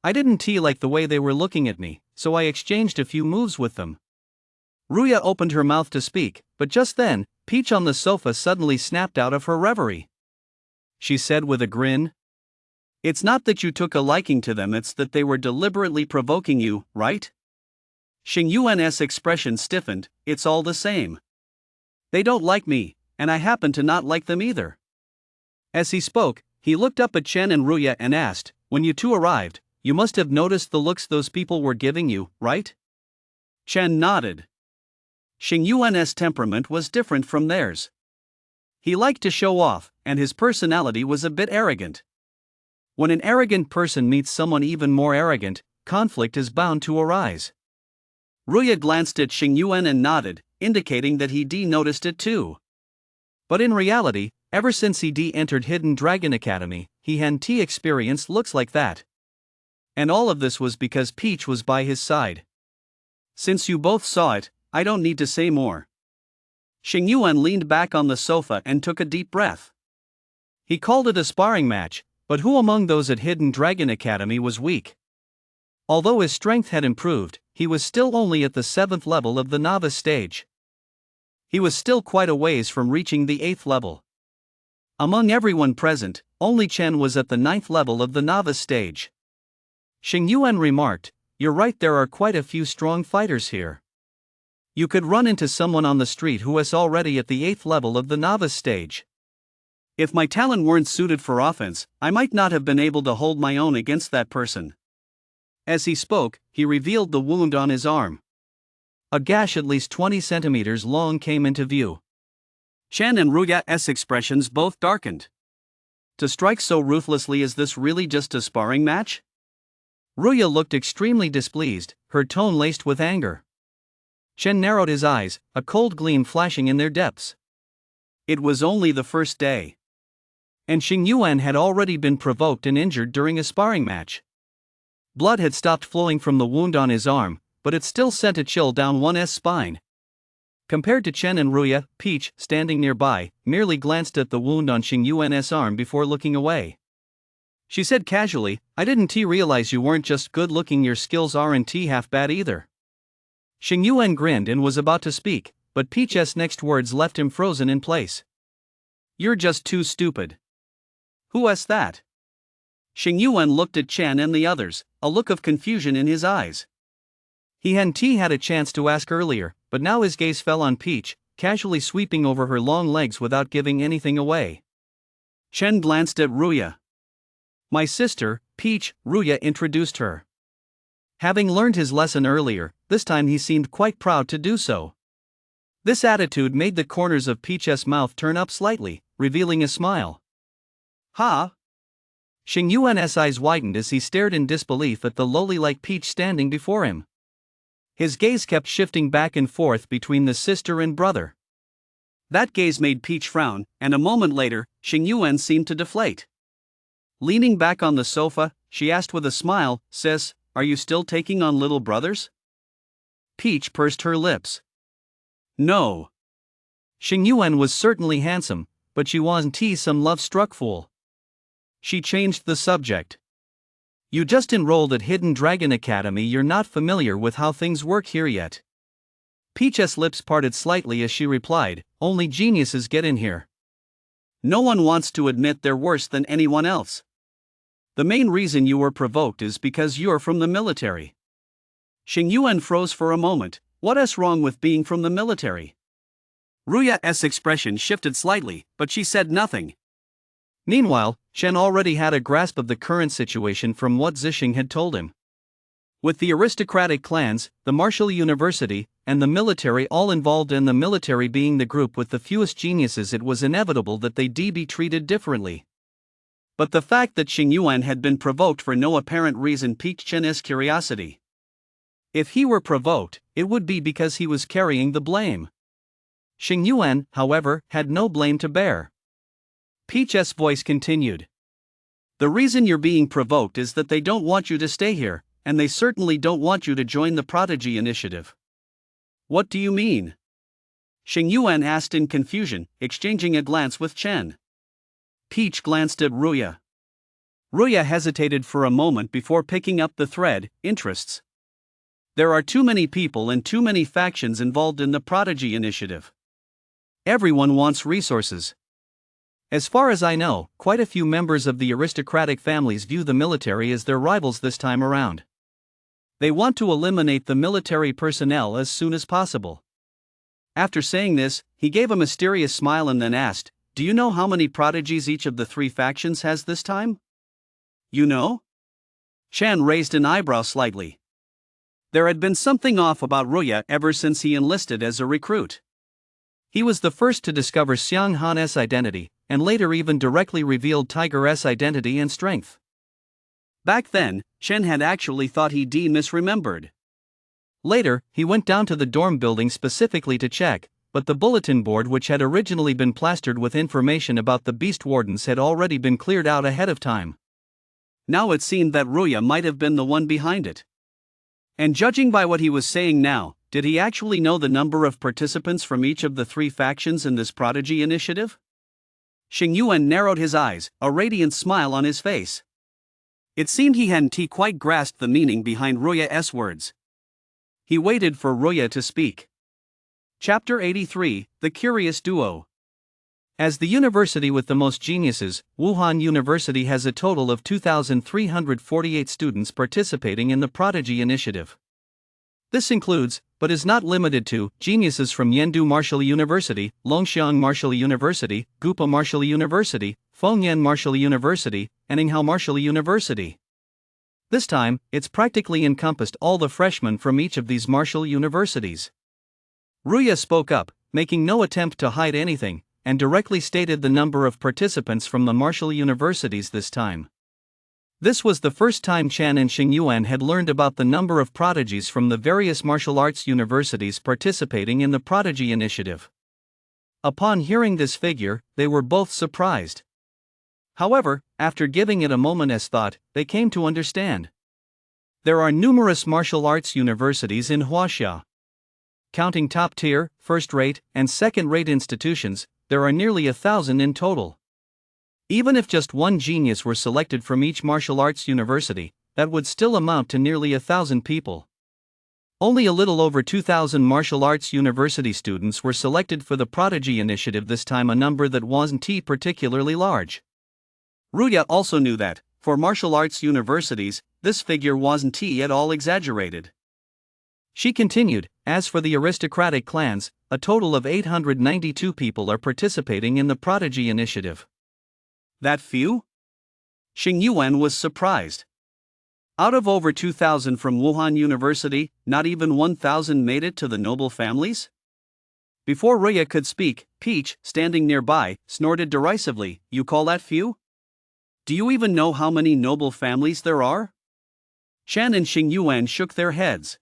I didn't like the way they were looking at me, so I exchanged a few moves with them. Ruya opened her mouth to speak, but just then, Peach on the sofa suddenly snapped out of her reverie. She said with a grin, It's not that you took a liking to them, it's that they were deliberately provoking you, right? Xing Yuan's expression stiffened. It's all the same. They don't like me, and I happen to not like them either. As he spoke, he looked up at Chen and Ruya and asked, When you two arrived, you must have noticed the looks those people were giving you, right? Chen nodded. Xing Yuan's temperament was different from theirs. He liked to show off, and his personality was a bit arrogant. When an arrogant person meets someone even more arrogant, conflict is bound to arise. Ruya glanced at Xing Yuan and nodded, indicating that he noticed it too. But in reality, ever since he entered Hidden Dragon Academy, he hadn't experienced looks like that. And all of this was because Peach was by his side. Since you both saw it, I don't need to say more. Xing Yuan leaned back on the sofa and took a deep breath. He called it a sparring match, but who among those at Hidden Dragon Academy was weak? Although his strength had improved, he was still only at the 7th level of the novice stage. He was still quite a ways from reaching the 8th level. Among everyone present, only Chen was at the 9th level of the novice stage. Xing Yuan remarked, You're right, there are quite a few strong fighters here. You could run into someone on the street who is already at the 8th level of the novice stage. If my talent weren't suited for offense, I might not have been able to hold my own against that person. As he spoke, he revealed the wound on his arm. A gash at least 20 centimeters long came into view. Chen and Ruya's expressions both darkened. To strike so ruthlessly, is this really just a sparring match? Ruya looked extremely displeased, her tone laced with anger. Chen narrowed his eyes, a cold gleam flashing in their depths. It was only the first day. And Xing Yuan had already been provoked and injured during a sparring match. Blood had stopped flowing from the wound on his arm, but it still sent a chill down one's spine. Compared to Chen and Ruya, Peach, standing nearby, merely glanced at the wound on Xing Yuan's arm before looking away. She said casually, I didn't realize you weren't just good looking, your skills aren't half bad either. Xing Yuan grinned and was about to speak, but Peach's next words left him frozen in place. You're just too stupid. Who's that? Xing Yuan looked at Chen and the others, a look of confusion in his eyes. He hadn't had a chance to ask earlier, but now his gaze fell on Peach, casually sweeping over her long legs without giving anything away. Chen glanced at Ruya. My sister, Peach, Ruya introduced her. Having learned his lesson earlier, this time he seemed quite proud to do so. This attitude made the corners of Peach's mouth turn up slightly, revealing a smile. Ha! Xing Yuan's eyes widened as he stared in disbelief at the loli-like Peach standing before him. His gaze kept shifting back and forth between the sister and brother. That gaze made Peach frown, and a moment later, Xing Yuan seemed to deflate. Leaning back on the sofa, she asked with a smile, "Sis, are you still taking on little brothers?" Peach pursed her lips. No. Xing Yuan was certainly handsome, but she wasn't some love-struck fool. She changed the subject. You just enrolled at Hidden Dragon Academy, you're not familiar with how things work here yet. Peach's lips parted slightly as she replied, only geniuses get in here. No one wants to admit they're worse than anyone else. The main reason you were provoked is because you're from the military. Xing Yuan froze for a moment. What's wrong with being from the military? Ruya's expression shifted slightly, but she said nothing. Meanwhile, Chen already had a grasp of the current situation from what Zixing had told him. With the aristocratic clans, the martial university, and the military all involved, and the military being the group with the fewest geniuses, it was inevitable that they'd be treated differently. But the fact that Xing Yuan had been provoked for no apparent reason piqued Chen's curiosity. If he were provoked, it would be because he was carrying the blame. Xing Yuan, however, had no blame to bear. Peach's voice continued. The reason you're being provoked is that they don't want you to stay here, and they certainly don't want you to join the Prodigy Initiative. What do you mean? Xing Yuan asked in confusion, exchanging a glance with Chen. Peach glanced at Ruya. Ruya hesitated for a moment before picking up the thread, interests. There are too many people and too many factions involved in the Prodigy Initiative. Everyone wants resources. As far as I know, quite a few members of the aristocratic families view the military as their rivals this time around. They want to eliminate the military personnel as soon as possible. After saying this, he gave a mysterious smile and then asked, "Do you know how many prodigies each of the three factions has this time?" You know? Chen raised an eyebrow slightly. There had been something off about Ruya ever since he enlisted as a recruit. He was the first to discover Xiang Han's identity, and later even directly revealed Tiger's identity and strength. Back then, Chen had actually thought he'd misremembered. Later, he went down to the dorm building specifically to check, but the bulletin board, which had originally been plastered with information about the beast wardens, had already been cleared out ahead of time. Now it seemed that Ruya might have been the one behind it. And judging by what he was saying now, did he actually know the number of participants from each of the three factions in this Prodigy Initiative? Xing Yuan narrowed his eyes, a radiant smile on his face. It seemed he hadn't quite grasped the meaning behind Ruya's words. He waited for Ruya to speak. Chapter 83, The Curious Duo. As the university with the most geniuses, Wuhan University has a total of 2,348 students participating in the Prodigy Initiative. This includes, but is not limited to, geniuses from Yendu Martial University, Longxiang Martial University, Gupa Martial University, Fengyan Martial University, and Yinghao Martial University. This time, it's practically encompassed all the freshmen from each of these martial universities. Ruya spoke up, making no attempt to hide anything, and directly stated the number of participants from the martial universities this time. This was the first time Chen and Xing Yuan had learned about the number of prodigies from the various martial arts universities participating in the Prodigy Initiative. Upon hearing this figure, they were both surprised. However, after giving it a moment's thought, they came to understand. There are numerous martial arts universities in Huaxia. Counting top-tier, first-rate, and second-rate institutions, there are nearly 1,000 in total. Even if just one genius were selected from each martial arts university, that would still amount to nearly 1,000 people. Only a little over 2,000 martial arts university students were selected for the Prodigy Initiative this time, a number that wasn't particularly large. Ruya also knew that, for martial arts universities, this figure wasn't at all exaggerated. She continued, as for the aristocratic clans, a total of 892 people are participating in the Prodigy Initiative. That few? Xing Yuan was surprised. Out of over 2,000 from Wuhan University, not even 1,000 made it to the noble families? Before Ruya could speak, Peach, standing nearby, snorted derisively, "You call that few? Do you even know how many noble families there are?" Chen and Xing Yuan shook their heads.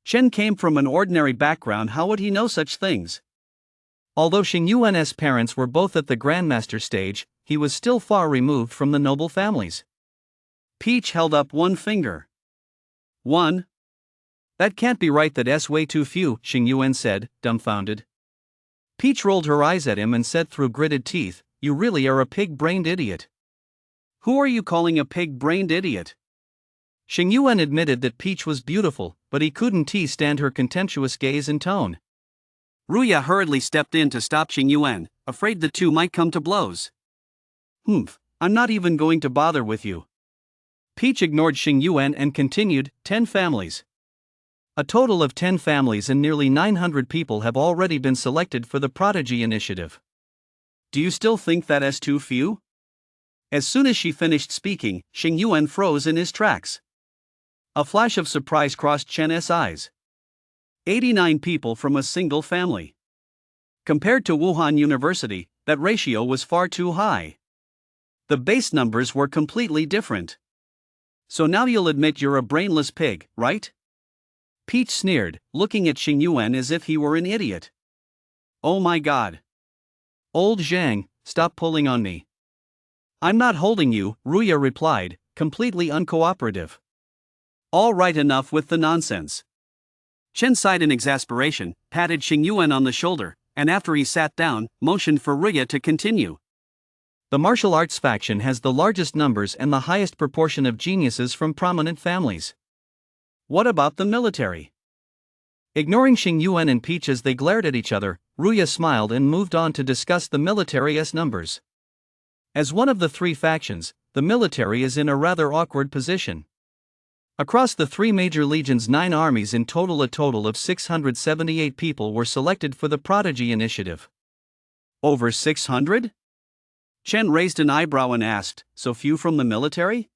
Chen came from an ordinary background, how would he know such things? Although Xing Yuan's parents were both at the Grandmaster stage, he was still far removed from the noble families. Peach held up one finger. "One? That can't be right, that's way too few," Xing Yuan said, dumbfounded. Peach rolled her eyes at him and said through gritted teeth, "You really are a pig-brained idiot." "Who are you calling a pig-brained idiot?" Xing Yuan admitted that Peach was beautiful, but he couldn't stand her contemptuous gaze and tone. Ruya hurriedly stepped in to stop Xing Yuan, afraid the two might come to blows. I'm not even going to bother with you." Peach ignored Xing Yuan and continued, 10 families. A total of 10 families and nearly 900 people have already been selected for the Prodigy Initiative. Do you still think that is too few? As soon as she finished speaking, Xing Yuan froze in his tracks. A flash of surprise crossed Chen's eyes. 89 people from a single family. Compared to Wuhan University, that ratio was far too high. The base numbers were completely different. So now you'll admit you're a brainless pig, right? Peach sneered, looking at Xing Yuan as if he were an idiot. Oh my god. Old Zhang, stop pulling on me. I'm not holding you, Ruya replied, completely uncooperative. All right, enough with the nonsense. Chen sighed in exasperation, patted Xing Yuan on the shoulder, and after he sat down, motioned for Ruya to continue. The martial arts faction has the largest numbers and the highest proportion of geniuses from prominent families. What about the military? Ignoring Xing Yuan and Peach as they glared at each other, Ruya smiled and moved on to discuss the military's numbers. As one of the three factions, the military is in a rather awkward position. Across the three major legions, 9 armies in total, a total of 678 people were selected for the Prodigy Initiative. Over 600? Chen raised an eyebrow and asked, so few from the military?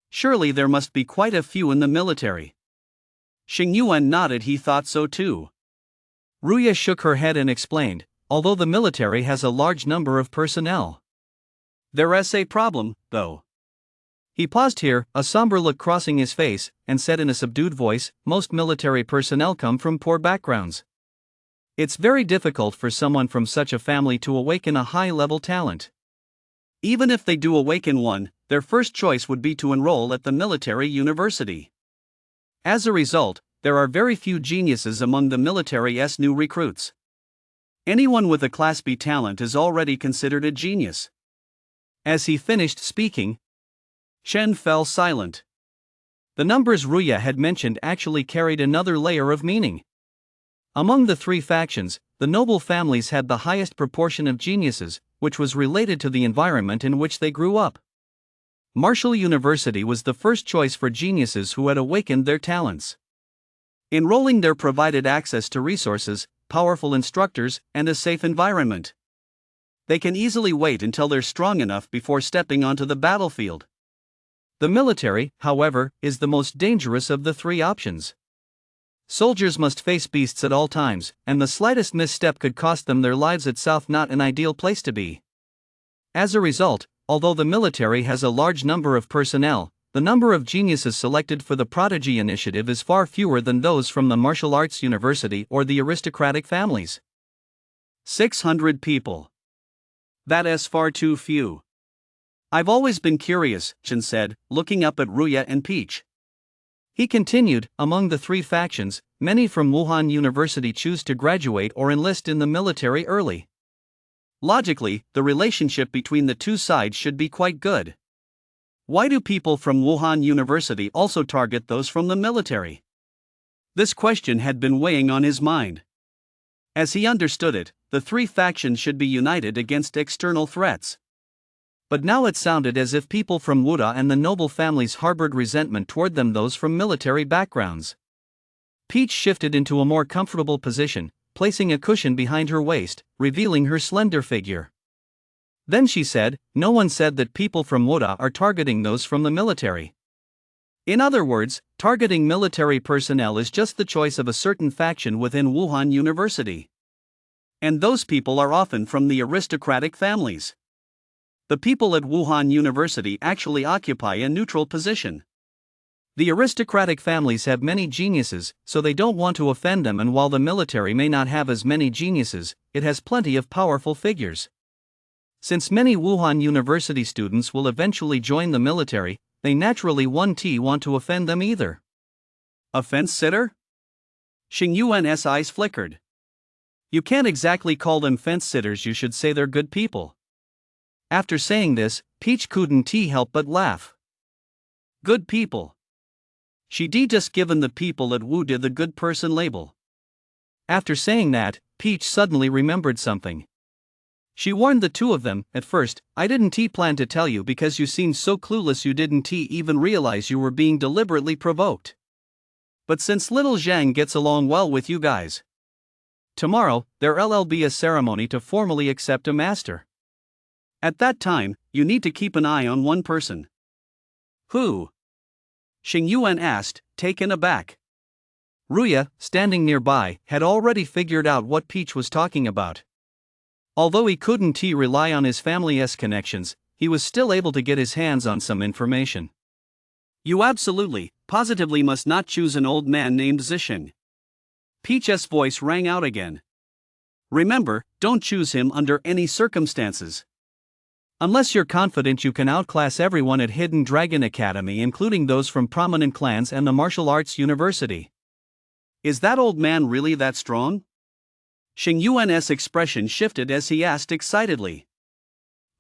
Surely there must be quite a few in the military. Xing Yuan nodded, he thought so too. Ruya shook her head and explained, although the military has a large number of personnel. There's a problem, though. He paused here, a somber look crossing his face, and said in a subdued voice, most military personnel come from poor backgrounds. It's very difficult for someone from such a family to awaken a high-level talent. Even if they do awaken one, their first choice would be to enroll at the military university. As a result, there are very few geniuses among the military's new recruits. Anyone with a Class B talent is already considered a genius. As he finished speaking, Chen fell silent. The numbers Ruya had mentioned actually carried another layer of meaning. Among the three factions, the noble families had the highest proportion of geniuses, which was related to the environment in which they grew up. Martial University was the first choice for geniuses who had awakened their talents. Enrolling there provided access to resources, powerful instructors, and a safe environment. They can easily wait until they're strong enough before stepping onto the battlefield. The military, however, is the most dangerous of the three options. Soldiers must face beasts at all times, and the slightest misstep could cost them their lives itself, not an ideal place to be. As a result, although the military has a large number of personnel, the number of geniuses selected for the Prodigy Initiative is far fewer than those from the martial arts university or the aristocratic families. 600 people. That is far too few. I've always been curious, Chen said, looking up at Ruya and Peach. He continued, among the three factions, many from Wuhan University choose to graduate or enlist in the military early. Logically, the relationship between the two sides should be quite good. Why do people from Wuhan University also target those from the military? This question had been weighing on his mind. As he understood it, the three factions should be united against external threats. But now it sounded as if people from Wuda and the noble families harbored resentment toward them, those from military backgrounds. Peach shifted into a more comfortable position, placing a cushion behind her waist, revealing her slender figure. Then she said, "No one said that people from Woda are targeting those from the military. In other words, targeting military personnel is just the choice of a certain faction within Wuhan University. And those people are often from the aristocratic families. The people at Wuhan University actually occupy a neutral position. The aristocratic families have many geniuses, so they don't want to offend them, and while the military may not have as many geniuses, it has plenty of powerful figures. Since many Wuhan University students will eventually join the military, they naturally won't want to offend them either." A fence-sitter? Xing Yuan's eyes flickered. "You can't exactly call them fence-sitters, you should say they're good people." After saying this, Peach couldn't help but laugh. Good people. She'd just given the people at Wuda the good person label. After saying that, Peach suddenly remembered something. She warned the two of them, "At first, I didn't plan to tell you because you seemed so clueless you didn't even realize you were being deliberately provoked. But since little Zhang gets along well with you guys, tomorrow, there'll be a ceremony to formally accept a master. At that time, you need to keep an eye on one person." "Who?" Xing Yuan asked, taken aback. Ruya, standing nearby, had already figured out what Peach was talking about. Although he couldn't rely on his family's connections, he was still able to get his hands on some information. "You absolutely, positively must not choose an old man named Zixing." Peach's voice rang out again. "Remember, don't choose him under any circumstances. Unless you're confident you can outclass everyone at Hidden Dragon Academy, including those from prominent clans and the martial arts university." "Is that old man really that strong?" Xing Yuan's expression shifted as he asked excitedly.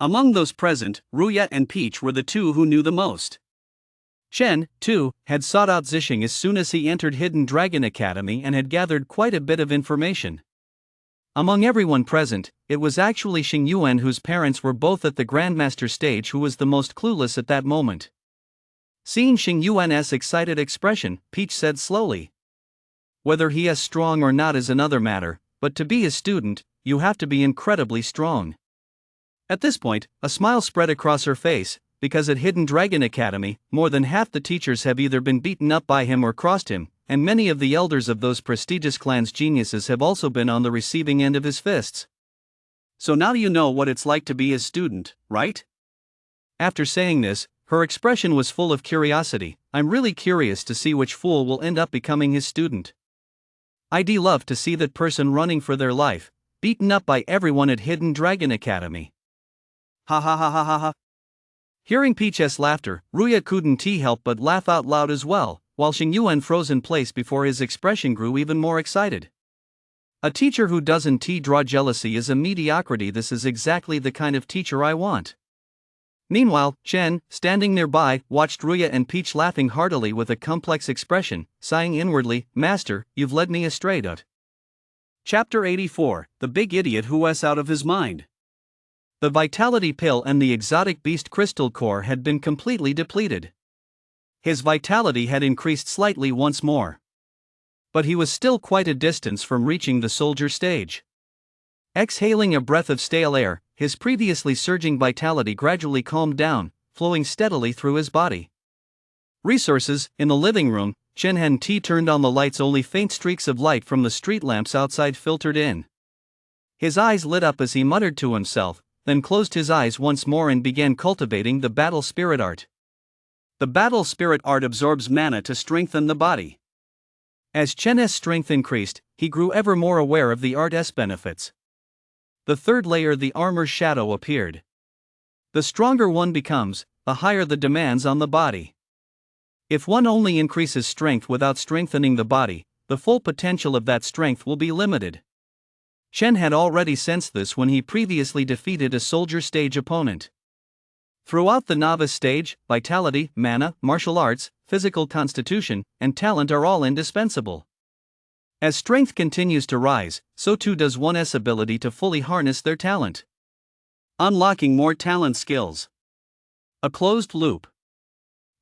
Among those present, Ruya and Peach were the two who knew the most. Chen, too, had sought out Zixing as soon as he entered Hidden Dragon Academy and had gathered quite a bit of information. Among everyone present, it was actually Xing Yuan, whose parents were both at the Grandmaster stage, who was the most clueless at that moment. Seeing Xing Yuan's excited expression, Peach said slowly, "Whether he is strong or not is another matter, but to be a student, you have to be incredibly strong." At this point, a smile spread across her face, because at Hidden Dragon Academy, more than half the teachers have either been beaten up by him or crossed him, and many of the elders of those prestigious clans' geniuses have also been on the receiving end of his fists. "So now you know what it's like to be his student, right?" After saying this, her expression was full of curiosity. "I'm really curious to see which fool will end up becoming his student. I'd love to see that person running for their life, beaten up by everyone at Hidden Dragon Academy." Ha ha ha ha ha ha. Hearing Peach's laughter, Ruya couldn't help but laugh out loud as well, while Xing Yuan froze in place before his expression grew even more excited. "A teacher who doesn't draw jealousy is a mediocrity. This is exactly the kind of teacher I want." Meanwhile, Chen, standing nearby, watched Ruya and Peach laughing heartily with a complex expression, sighing inwardly, "Master, you've led me astray." Chapter 84, The Big Idiot Who Was Out of His Mind. The vitality pill and the exotic beast crystal core had been completely depleted. His vitality had increased slightly once more. But he was still quite a distance from reaching the soldier stage. Exhaling a breath of stale air, his previously surging vitality gradually calmed down, flowing steadily through his body. Resources. In the living room, Chen Han Ti turned on the lights. Only faint streaks of light from the street lamps outside filtered in. His eyes lit up as he muttered to himself, then closed his eyes once more and began cultivating the battle spirit art. The battle spirit art absorbs mana to strengthen the body. As Chen's strength increased, he grew ever more aware of the art's benefits. The third layer, the armor's shadow, appeared. The stronger one becomes, the higher the demands on the body. If one only increases strength without strengthening the body, the full potential of that strength will be limited. Chen had already sensed this when he previously defeated a soldier stage opponent. Throughout the novice stage, vitality, mana, martial arts, physical constitution, and talent are all indispensable. As strength continues to rise, so too does one's ability to fully harness their talent. Unlocking more talent skills. A closed loop.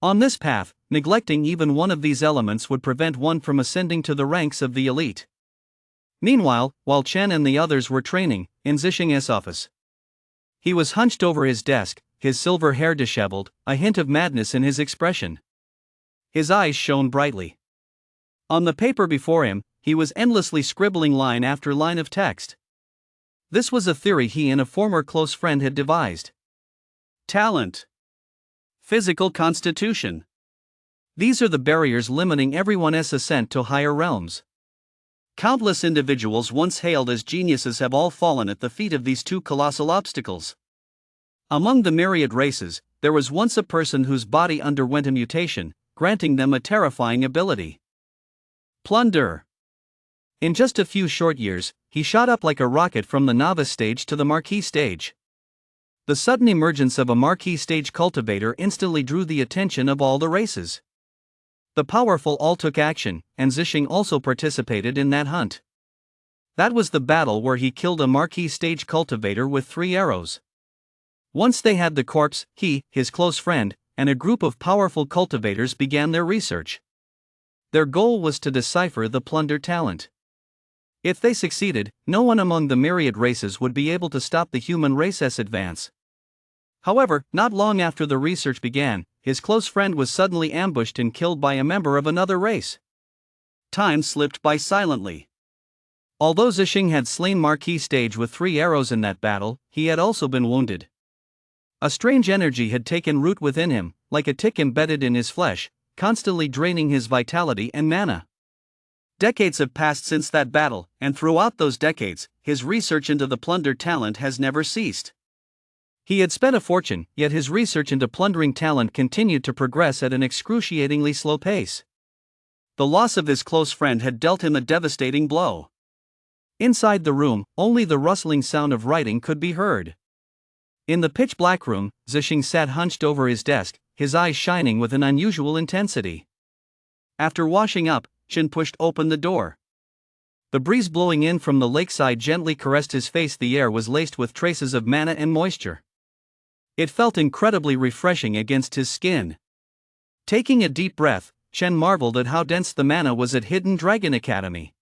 On this path, neglecting even one of these elements would prevent one from ascending to the ranks of the elite. Meanwhile, while Chen and the others were training, in Zhixing's office, he was hunched over his desk, his silver hair disheveled, a hint of madness in his expression. His eyes shone brightly. On the paper before him, he was endlessly scribbling line after line of text. This was a theory he and a former close friend had devised. Talent. Physical constitution. These are the barriers limiting everyone's ascent to higher realms. Countless individuals once hailed as geniuses have all fallen at the feet of these two colossal obstacles. Among the myriad races, there was once a person whose body underwent a mutation, granting them a terrifying ability. Plunder. In just a few short years, he shot up like a rocket from the novice stage to the marquis stage. The sudden emergence of a marquis stage cultivator instantly drew the attention of all the races. The powerful all took action, and Zhixing also participated in that hunt. That was the battle where he killed a marquis stage cultivator with 3 arrows. Once they had the corpse, he, his close friend, and a group of powerful cultivators began their research. Their goal was to decipher the plunder talent. If they succeeded, no one among the myriad races would be able to stop the human race's advance. However, not long after the research began, his close friend was suddenly ambushed and killed by a member of another race. Time slipped by silently. Although Zhixing had slain Marquis Stage with 3 arrows in that battle, he had also been wounded. A strange energy had taken root within him, like a tick embedded in his flesh, constantly draining his vitality and mana. Decades have passed since that battle, and throughout those decades, his research into the plunder talent has never ceased. He had spent a fortune, yet his research into plundering talent continued to progress at an excruciatingly slow pace. The loss of his close friend had dealt him a devastating blow. Inside the room, only the rustling sound of writing could be heard. In the pitch-black room, Zhixing sat hunched over his desk, his eyes shining with an unusual intensity. After washing up, Chen pushed open the door. The breeze blowing in from the lakeside gently caressed his face. The air was laced with traces of mana and moisture. It felt incredibly refreshing against his skin. Taking a deep breath, Chen marveled at how dense the mana was at Hidden Dragon Academy.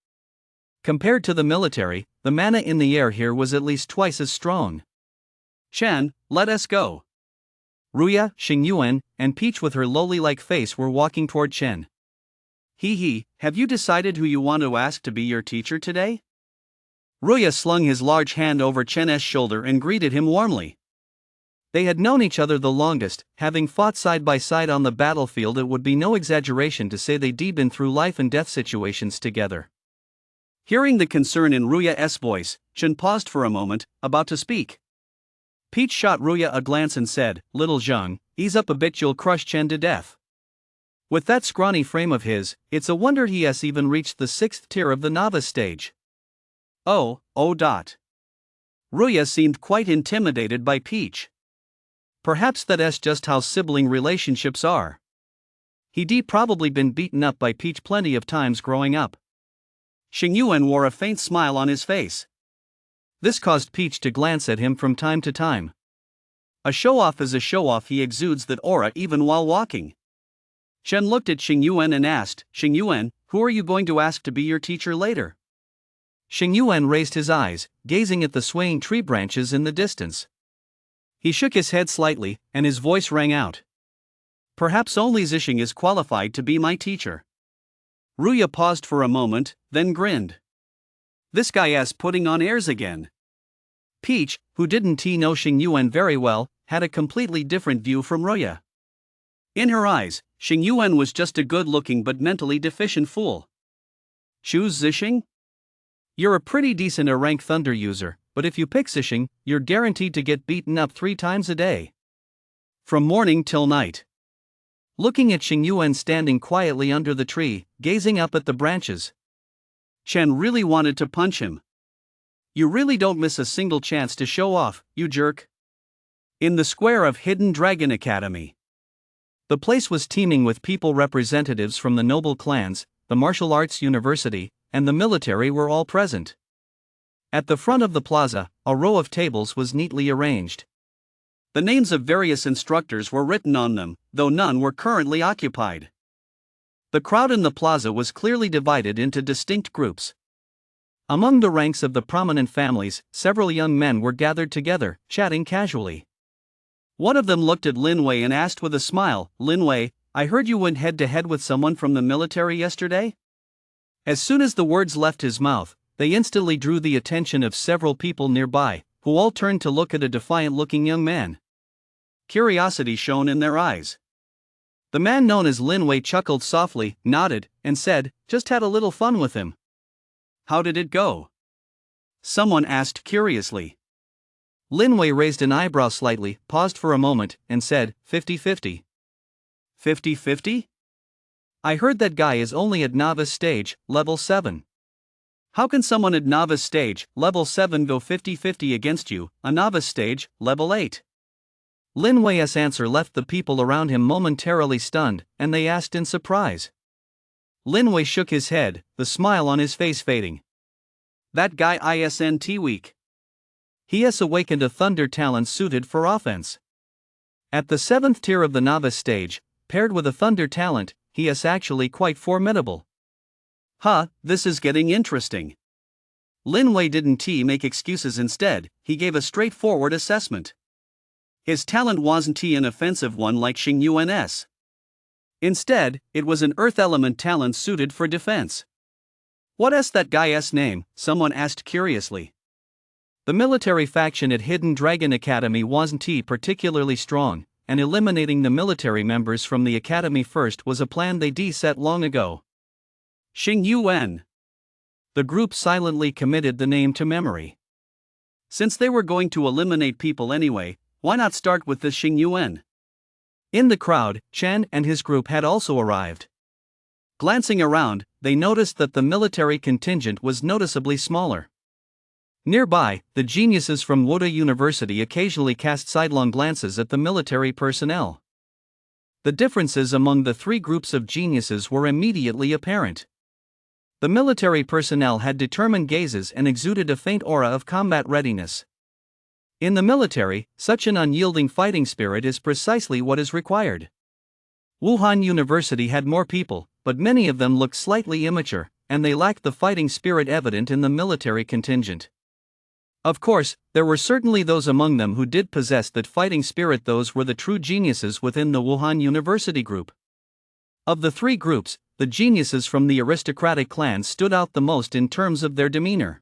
Compared to the military, the mana in the air here was at least twice as strong. Chen, let us go. Ruya, Xingyuan, and Peach with her lowly-like face were walking toward Chen. He, have you decided who you want to ask to be your teacher today? Ruya slung his large hand over Chen's shoulder and greeted him warmly. They had known each other the longest, having fought side by side on the battlefield. It would be no exaggeration to say they'd been through life and death situations together. Hearing the concern in Ruya's voice, Chen paused for a moment, about to speak. Peach shot Ruya a glance and said, "Little Zheng, ease up a bit, you'll crush Chen to death. With that scrawny frame of his, it's a wonder he has even reached the 6th tier of the novice stage." Oh. Ruya seemed quite intimidated by Peach. Perhaps that's just how sibling relationships are. He'd probably been beaten up by Peach plenty of times growing up. Xingyuan wore a faint smile on his face. This caused Peach to glance at him from time to time. A show-off is a show-off. He exudes that aura even while walking. Chen looked at Xingyuan and asked, "Xingyuan, who are you going to ask to be your teacher later?" Xingyuan raised his eyes, gazing at the swaying tree branches in the distance. He shook his head slightly, and his voice rang out. "Perhaps only Zhixing is qualified to be my teacher." Ruya paused for a moment, then grinned. This guy's putting on airs again. Peach, who didn't know Xingyuan very well, had a completely different view from Ruya. In her eyes, Xingyuan was just a good-looking but mentally deficient fool. Choose Zhixing? You're a pretty decent rank thunder user, but if you pick Zhixing, you're guaranteed to get beaten up 3 times a day. From morning till night. Looking at Xingyuan standing quietly under the tree, gazing up at the branches, Chen really wanted to punch him. You really don't miss a single chance to show off, you jerk. In the square of Hidden Dragon Academy. The place was teeming with people. Representatives from the noble clans, the martial arts university, and the military were all present. At the front of the plaza, a row of tables was neatly arranged. The names of various instructors were written on them, though none were currently occupied. The crowd in the plaza was clearly divided into distinct groups. Among the ranks of the prominent families, several young men were gathered together, chatting casually. One of them looked at Lin Wei and asked with a smile, "Lin Wei, I heard you went head-to-head with someone from the military yesterday?" As soon as the words left his mouth, they instantly drew the attention of several people nearby, who all turned to look at a defiant-looking young man. Curiosity shone in their eyes. The man known as Lin Wei chuckled softly, nodded, and said, "Just had a little fun with him." "How did it go?" someone asked curiously. Lin Wei raised an eyebrow slightly, paused for a moment, and said, 50-50. 50-50? I heard that guy is only at novice stage, level 7. How can someone at novice stage, level 7 go 50-50 against you, a novice stage, level 8? Lin Wei's answer left the people around him momentarily stunned, and they asked in surprise. Lin Wei shook his head, the smile on his face fading. That guy isn't weak. He has awakened a thunder talent suited for offense. At the 7th tier of the novice stage, paired with a thunder talent, he is actually quite formidable. This is getting interesting. Lin Wei didn't make excuses. Instead, he gave a straightforward assessment. His talent wasn't an offensive one like Xing Yuan's. Instead, it was an earth element talent suited for defense. What's that guy's name? Someone asked curiously. The military faction at Hidden Dragon Academy wasn't particularly strong, and eliminating the military members from the academy first was a plan they set long ago. Xing Yuan. The group silently committed the name to memory. Since they were going to eliminate people anyway, why not start with this Xing Yuan? In the crowd, Chen and his group had also arrived. Glancing around, they noticed that the military contingent was noticeably smaller. Nearby, the geniuses from Woda University occasionally cast sidelong glances at the military personnel. The differences among the three groups of geniuses were immediately apparent. The military personnel had determined gazes and exuded a faint aura of combat readiness. In the military, such an unyielding fighting spirit is precisely what is required. Wuhan University had more people, but many of them looked slightly immature, and they lacked the fighting spirit evident in the military contingent. Of course, there were certainly those among them who did possess that fighting spirit. Those were the true geniuses within the Wuhan University group. Of the three groups, the geniuses from the aristocratic clans stood out the most in terms of their demeanor.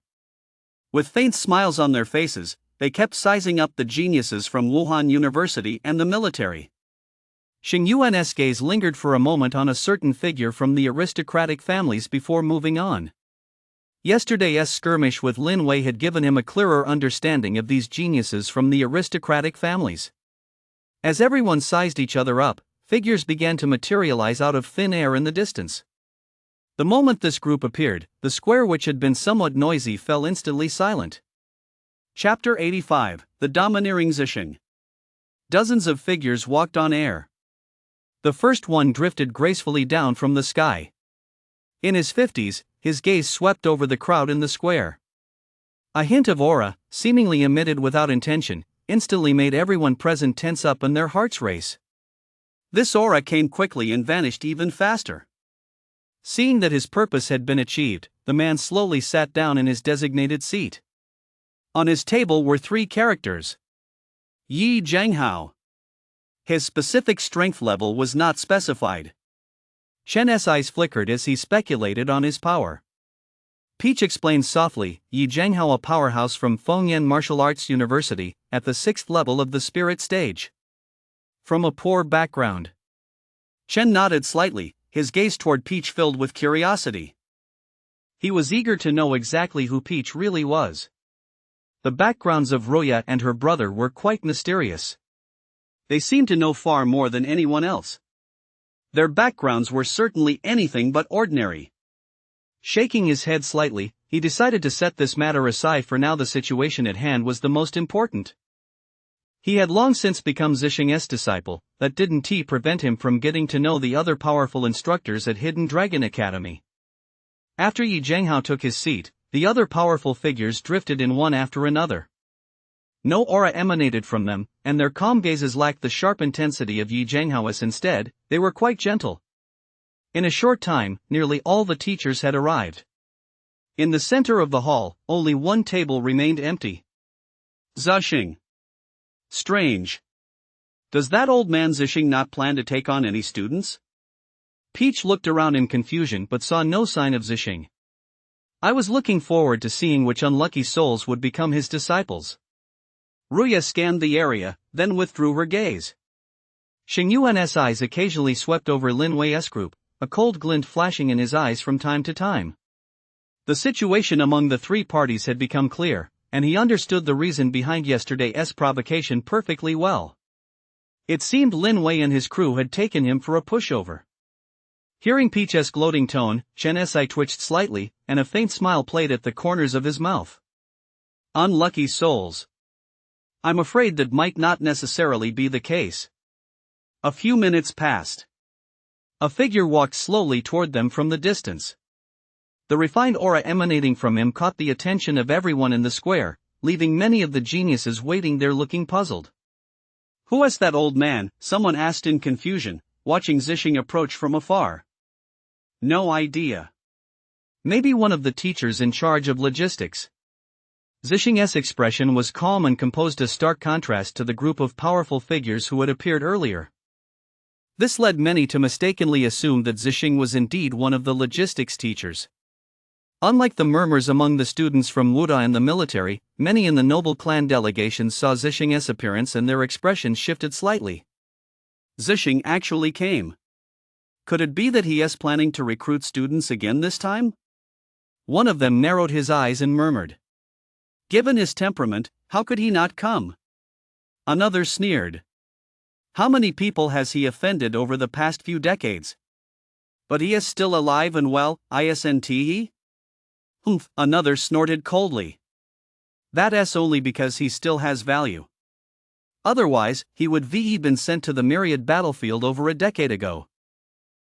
With faint smiles on their faces, they kept sizing up the geniuses from Wuhan University and the military. Xing Yuan's gaze lingered for a moment on a certain figure from the aristocratic families before moving on. Yesterday's skirmish with Lin Wei had given him a clearer understanding of these geniuses from the aristocratic families. As everyone sized each other up, figures began to materialize out of thin air in the distance. The moment this group appeared, the square, which had been somewhat noisy, fell instantly silent. Chapter 85, The Domineering Zixing. Dozens of figures walked on air. The first one drifted gracefully down from the sky. In his 50s, his gaze swept over the crowd in the square. A hint of aura, seemingly emitted without intention, instantly made everyone present tense up and their hearts race. This aura came quickly and vanished even faster. Seeing that his purpose had been achieved, the man slowly sat down in his designated seat. On his table were three characters. Yi Zhanghao. His specific strength level was not specified. Chen's eyes flickered as he speculated on his power. Peach explained softly, Yi Zhanghao, a powerhouse from Fengyan Martial Arts University, at the 6th level of the spirit stage. From a poor background. Chen nodded slightly, his gaze toward Peach filled with curiosity. He was eager to know exactly who Peach really was. The backgrounds of Roya and her brother were quite mysterious. They seemed to know far more than anyone else. Their backgrounds were certainly anything but ordinary. Shaking his head slightly, he decided to set this matter aside for now. The situation at hand was the most important. He had long since become Zixing's disciple, that didn't prevent him from getting to know the other powerful instructors at Hidden Dragon Academy. After Yi Zhanghao took his seat, the other powerful figures drifted in one after another. No aura emanated from them, and their calm gazes lacked the sharp intensity of Yi Zhanghao's. Instead, they were quite gentle. In a short time, nearly all the teachers had arrived. In the center of the hall, only one table remained empty. Zixing. Strange. Does that old man Zixing not plan to take on any students? Peach looked around in confusion but saw no sign of Zixing. I was looking forward to seeing which unlucky souls would become his disciples. Ruya scanned the area, then withdrew her gaze. Xing Yuan's eyes occasionally swept over Lin Wei's group, a cold glint flashing in his eyes from time to time. The situation among the three parties had become clear, and he understood the reason behind yesterday's provocation perfectly well. It seemed Lin Wei and his crew had taken him for a pushover. Hearing Peach's gloating tone, Chen's eye twitched slightly, and a faint smile played at the corners of his mouth. Unlucky souls. I'm afraid that might not necessarily be the case. A few minutes passed. A figure walked slowly toward them from the distance. The refined aura emanating from him caught the attention of everyone in the square, leaving many of the geniuses waiting there looking puzzled. Who is that old man? Someone asked in confusion, watching Zixing approach from afar. No idea. Maybe one of the teachers in charge of logistics. Zixing's expression was calm and composed, a stark contrast to the group of powerful figures who had appeared earlier. This led many to mistakenly assume that Zixing was indeed one of the logistics teachers. Unlike the murmurs among the students from Wuda and the military, many in the noble clan delegations saw Zixing's appearance and their expressions shifted slightly. Zixing actually came. Could it be that he is planning to recruit students again this time? One of them narrowed his eyes and murmured. Given his temperament, how could he not come? Another sneered. How many people has he offended over the past few decades? But he is still alive and well, isn't he? Humph, another snorted coldly. That's only because he still has value. Otherwise, he would have been sent to the myriad battlefield over a decade ago.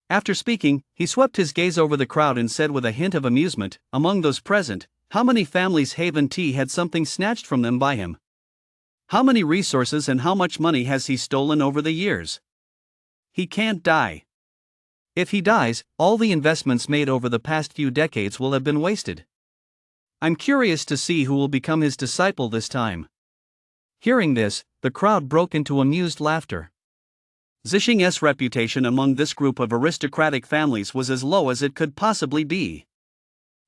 After speaking, he swept his gaze over the crowd and said with a hint of amusement, among those present, how many families Haven T had something snatched from them by him? How many resources and how much money has he stolen over the years? He can't die. If he dies, all the investments made over the past few decades will have been wasted. I'm curious to see who will become his disciple this time. Hearing this, the crowd broke into amused laughter. Zixing's reputation among this group of aristocratic families was as low as it could possibly be.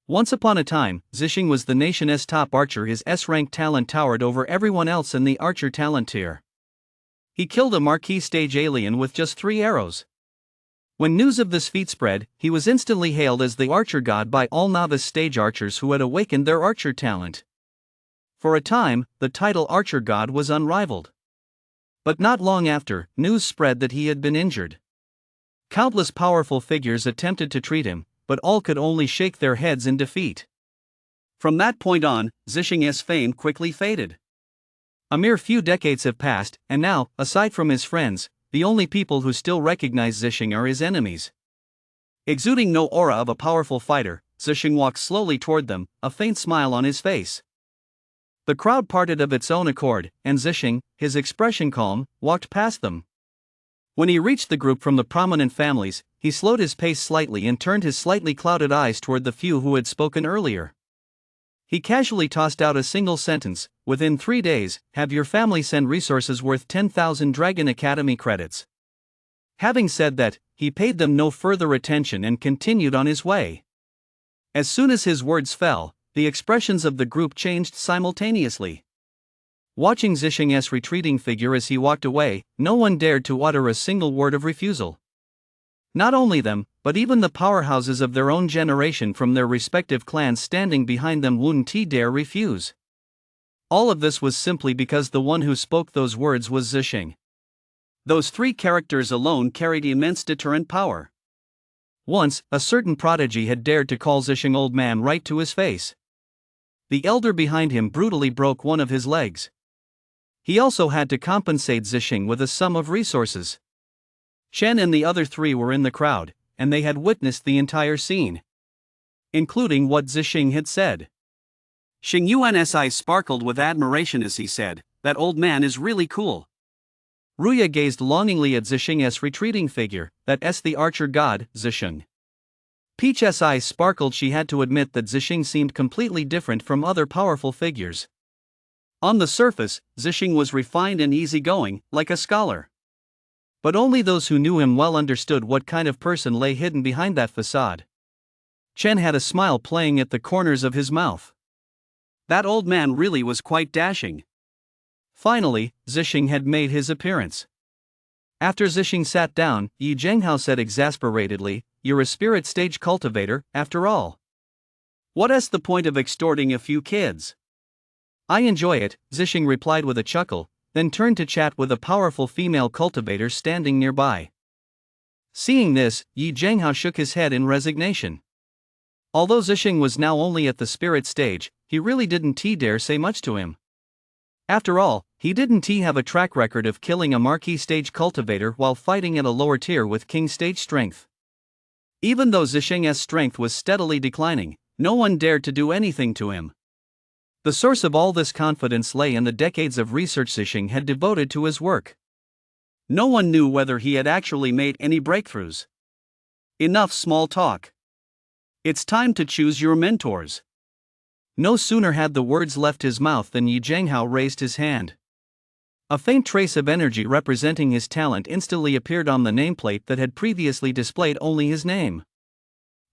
Once upon a time, Zixing was the nation's top archer. His S-rank talent towered over everyone else in the archer talent tier. He killed a marquee stage alien with just 3 arrows. When news of this feat spread, he was instantly hailed as the archer god by all novice stage archers who had awakened their archer talent. For a time, the title archer god was unrivaled. But not long after, news spread that he had been injured. Countless powerful figures attempted to treat him, but all could only shake their heads in defeat. From that point on, Zixing's fame quickly faded. A mere few decades have passed, and now, aside from his friends, the only people who still recognize Zixing are his enemies. Exuding no aura of a powerful fighter, Zixing walked slowly toward them, a faint smile on his face. The crowd parted of its own accord, and Zixing, his expression calm, walked past them. When he reached the group from the prominent families, he slowed his pace slightly and turned his slightly clouded eyes toward the few who had spoken earlier. He casually tossed out a single sentence, within 3 days, have your family send resources worth 10,000 Dragon Academy credits. Having said that, he paid them no further attention and continued on his way. As soon as his words fell, the expressions of the group changed simultaneously. Watching Zixing's retreating figure as he walked away, no one dared to utter a single word of refusal. Not only them, but even the powerhouses of their own generation from their respective clans standing behind them wouldn't dare refuse. All of this was simply because the one who spoke those words was Zixing. Those 3 characters alone carried immense deterrent power. Once, a certain prodigy had dared to call Zixing old man right to his face. The elder behind him brutally broke one of his legs. He also had to compensate Zixing with a sum of resources. Chen and the other 3 were in the crowd, and they had witnessed the entire scene, including what Zixing had said. Xing Yuan's eyes sparkled with admiration as he said, That old man is really cool. Ruya gazed longingly at Zhisheng's retreating figure, that's the archer god, Zhisheng. Peach's eyes sparkled. She had to admit that Zhisheng seemed completely different from other powerful figures. On the surface, Zhisheng was refined and easygoing, like a scholar. But only those who knew him well understood what kind of person lay hidden behind that facade. Chen had a smile playing at the corners of his mouth. That old man really was quite dashing. Finally, Zhisheng had made his appearance. After Zhisheng sat down, Yi Zhenghao said exasperatedly, "You're a spirit stage cultivator, after all. What's the point of extorting a few kids?" "I enjoy it," Zhisheng replied with a chuckle, then turned to chat with a powerful female cultivator standing nearby. Seeing this, Yi Zhenghao shook his head in resignation. Although Zhisheng was now only at the spirit stage, he really didn't dare say much to him. After all, he didn't have a track record of killing a marquee stage cultivator while fighting at a lower tier with king stage strength. Even though Zhisheng's strength was steadily declining, no one dared to do anything to him. The source of all this confidence lay in the decades of research Zhisheng had devoted to his work. No one knew whether he had actually made any breakthroughs. Enough small talk. It's time to choose your mentors. No sooner had the words left his mouth than Yi Zhenghao raised his hand. A faint trace of energy representing his talent instantly appeared on the nameplate that had previously displayed only his name.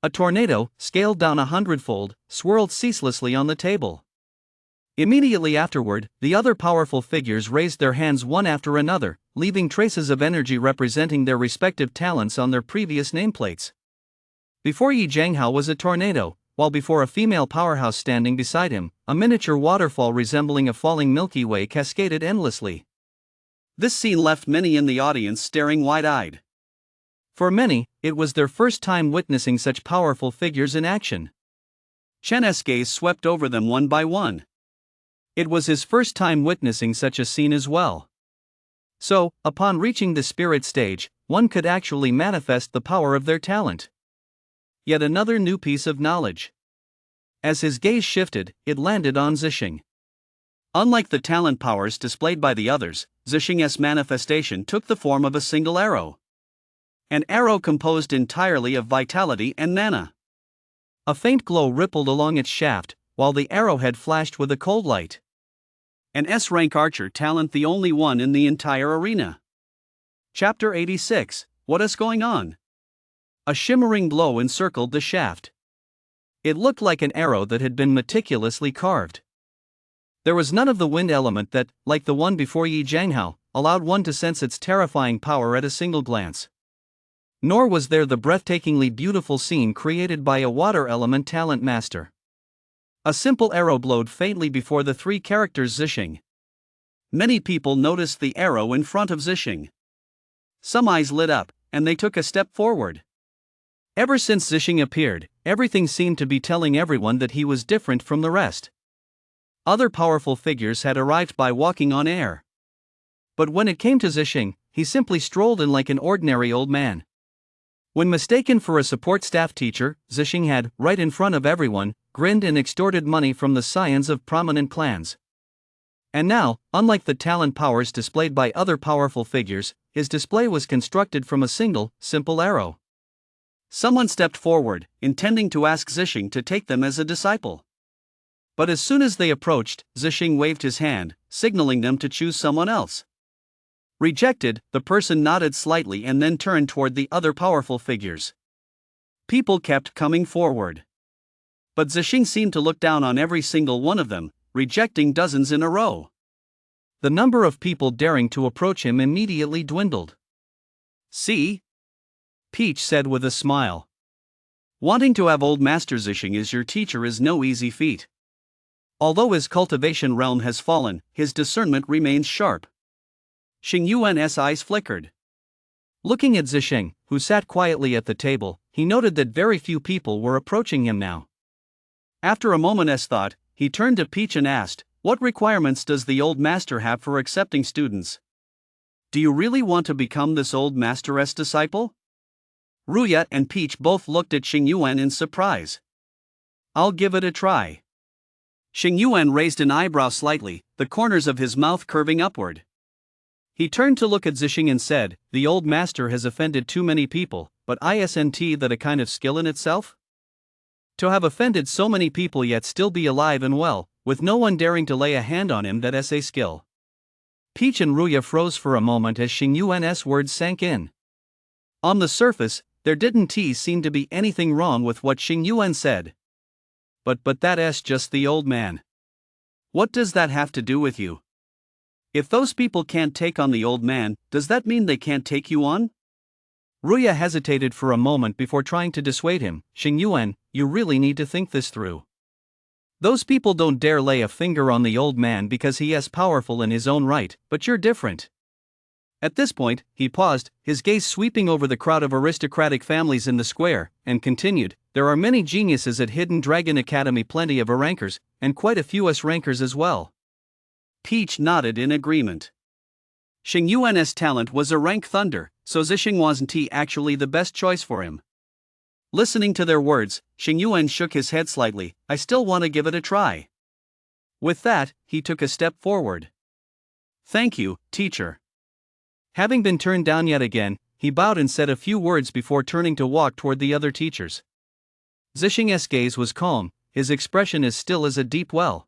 A tornado, scaled down 100-fold, swirled ceaselessly on the table. Immediately afterward, the other powerful figures raised their hands one after another, leaving traces of energy representing their respective talents on their previous nameplates. Before Yi Zhenghao was a tornado, while before a female powerhouse standing beside him, a miniature waterfall resembling a falling Milky Way cascaded endlessly. This scene left many in the audience staring wide-eyed. For many, it was their first time witnessing such powerful figures in action. Chen's gaze swept over them one by one. It was his first time witnessing such a scene as well. So, upon reaching the spirit stage, one could actually manifest the power of their talent. Yet another new piece of knowledge. As his gaze shifted, it landed on Zhisheng. Unlike the talent powers displayed by the others, Zhisheng's manifestation took the form of a single arrow. An arrow composed entirely of vitality and mana. A faint glow rippled along its shaft, while the arrowhead flashed with a cold light. An S-rank archer talent, the only one in the entire arena. Chapter 86, What is going on? A shimmering glow encircled the shaft. It looked like an arrow that had been meticulously carved. There was none of the wind element that, like the one before Yi Zhenghao, allowed one to sense its terrifying power at a single glance. Nor was there the breathtakingly beautiful scene created by a water element talent master. A simple arrow glowed faintly before the three characters Zhisheng. Many people noticed the arrow in front of Zhisheng. Some eyes lit up, and they took a step forward. Ever since Zhisheng appeared, everything seemed to be telling everyone that he was different from the rest. Other powerful figures had arrived by walking on air. But when it came to Zhisheng, he simply strolled in like an ordinary old man. When mistaken for a support staff teacher, Zhisheng had, right in front of everyone, grinned and extorted money from the scions of prominent clans. And now, unlike the talent powers displayed by other powerful figures, his display was constructed from a single, simple arrow. Someone stepped forward, intending to ask Zhisheng to take them as a disciple. But as soon as they approached, Zhisheng waved his hand, signaling them to choose someone else. Rejected, the person nodded slightly and then turned toward the other powerful figures. People kept coming forward. But Zhisheng seemed to look down on every single one of them, rejecting dozens in a row. The number of people daring to approach him immediately dwindled. "See?" Peach said with a smile. "Wanting to have old Master Zhisheng as your teacher is no easy feat. Although his cultivation realm has fallen, his discernment remains sharp." Xing Yuan's eyes flickered. Looking at Zhisheng, who sat quietly at the table, he noted that very few people were approaching him now. After a moment's thought, he turned to Peach and asked, "What requirements does the old master have for accepting students? Do you really want to become this old master's disciple?" Ruya and Peach both looked at Xing Yuan in surprise. "I'll give it a try." Xing Yuan raised an eyebrow slightly, the corners of his mouth curving upward. He turned to look at Zixing and said, "The old master has offended too many people, but isn't that a kind of skill in itself? To have offended so many people yet still be alive and well, with no one daring to lay a hand on him, that's a skill." Peach and Ruya froze for a moment as Xing Yuan's words sank in. On the surface, there didn't seem to be anything wrong with what Xing Yuan said. But that's just the old man. What does that have to do with you? If those people can't take on the old man, does that mean they can't take you on? Ruya hesitated for a moment before trying to dissuade him. "Xing Yuan, you really need to think this through. Those people don't dare lay a finger on the old man because he is powerful in his own right, but you're different." At this point, he paused, his gaze sweeping over the crowd of aristocratic families in the square, and continued, "There are many geniuses at Hidden Dragon Academy, plenty of A-rankers, and quite a few S-rankers as well." Peach nodded in agreement. Xing Yuan's talent was a rank thunder, so Zixing wasn't actually the best choice for him. Listening to their words, Xing Yuan shook his head slightly. "I still want to give it a try." With that, he took a step forward. "Thank you, teacher." Having been turned down yet again, he bowed and said a few words before turning to walk toward the other teachers. Zixing's gaze was calm, his expression as still as a deep well.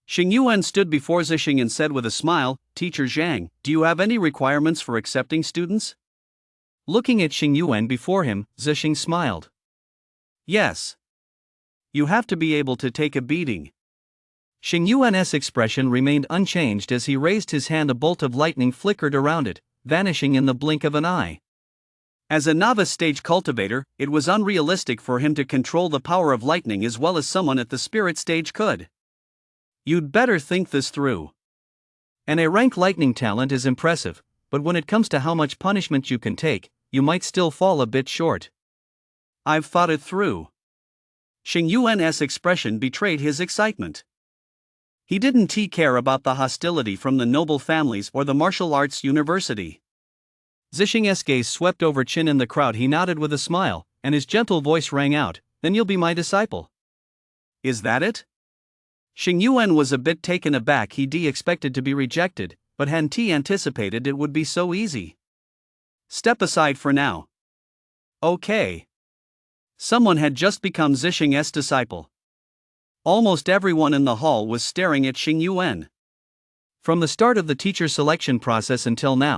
Xing Yuan stood before Zixing and said with a smile, "Teacher Zhang, do you have any requirements for accepting students?" Looking at Xing Yuan before him, Zixing smiled. "Yes. You have to be able to take a beating." Xing Yuan's expression remained unchanged as he raised his hand. A bolt of lightning flickered around it, vanishing in the blink of an eye. As a novice stage cultivator, it was unrealistic for him to control the power of lightning as well as someone at the spirit stage could. You'd better think this through. An A-rank lightning talent is impressive, but when it comes to how much punishment you can take, you might still fall a bit short. I've thought it through. Xing Yuan's expression betrayed his excitement. He didn't care about the hostility from the noble families or the martial arts university. Zixing's gaze swept over Qin in the crowd. He nodded with a smile, and his gentle voice rang out, "Then you'll be my disciple." "Is that it?" Xing Yuan was a bit taken aback. He'd expected to be rejected, but hadn't anticipated it would be so easy. "Step aside for now." "Okay." Someone had just become Zixing's disciple. Almost everyone in the hall was staring at Xing Yuan. From the start of the teacher selection process until now,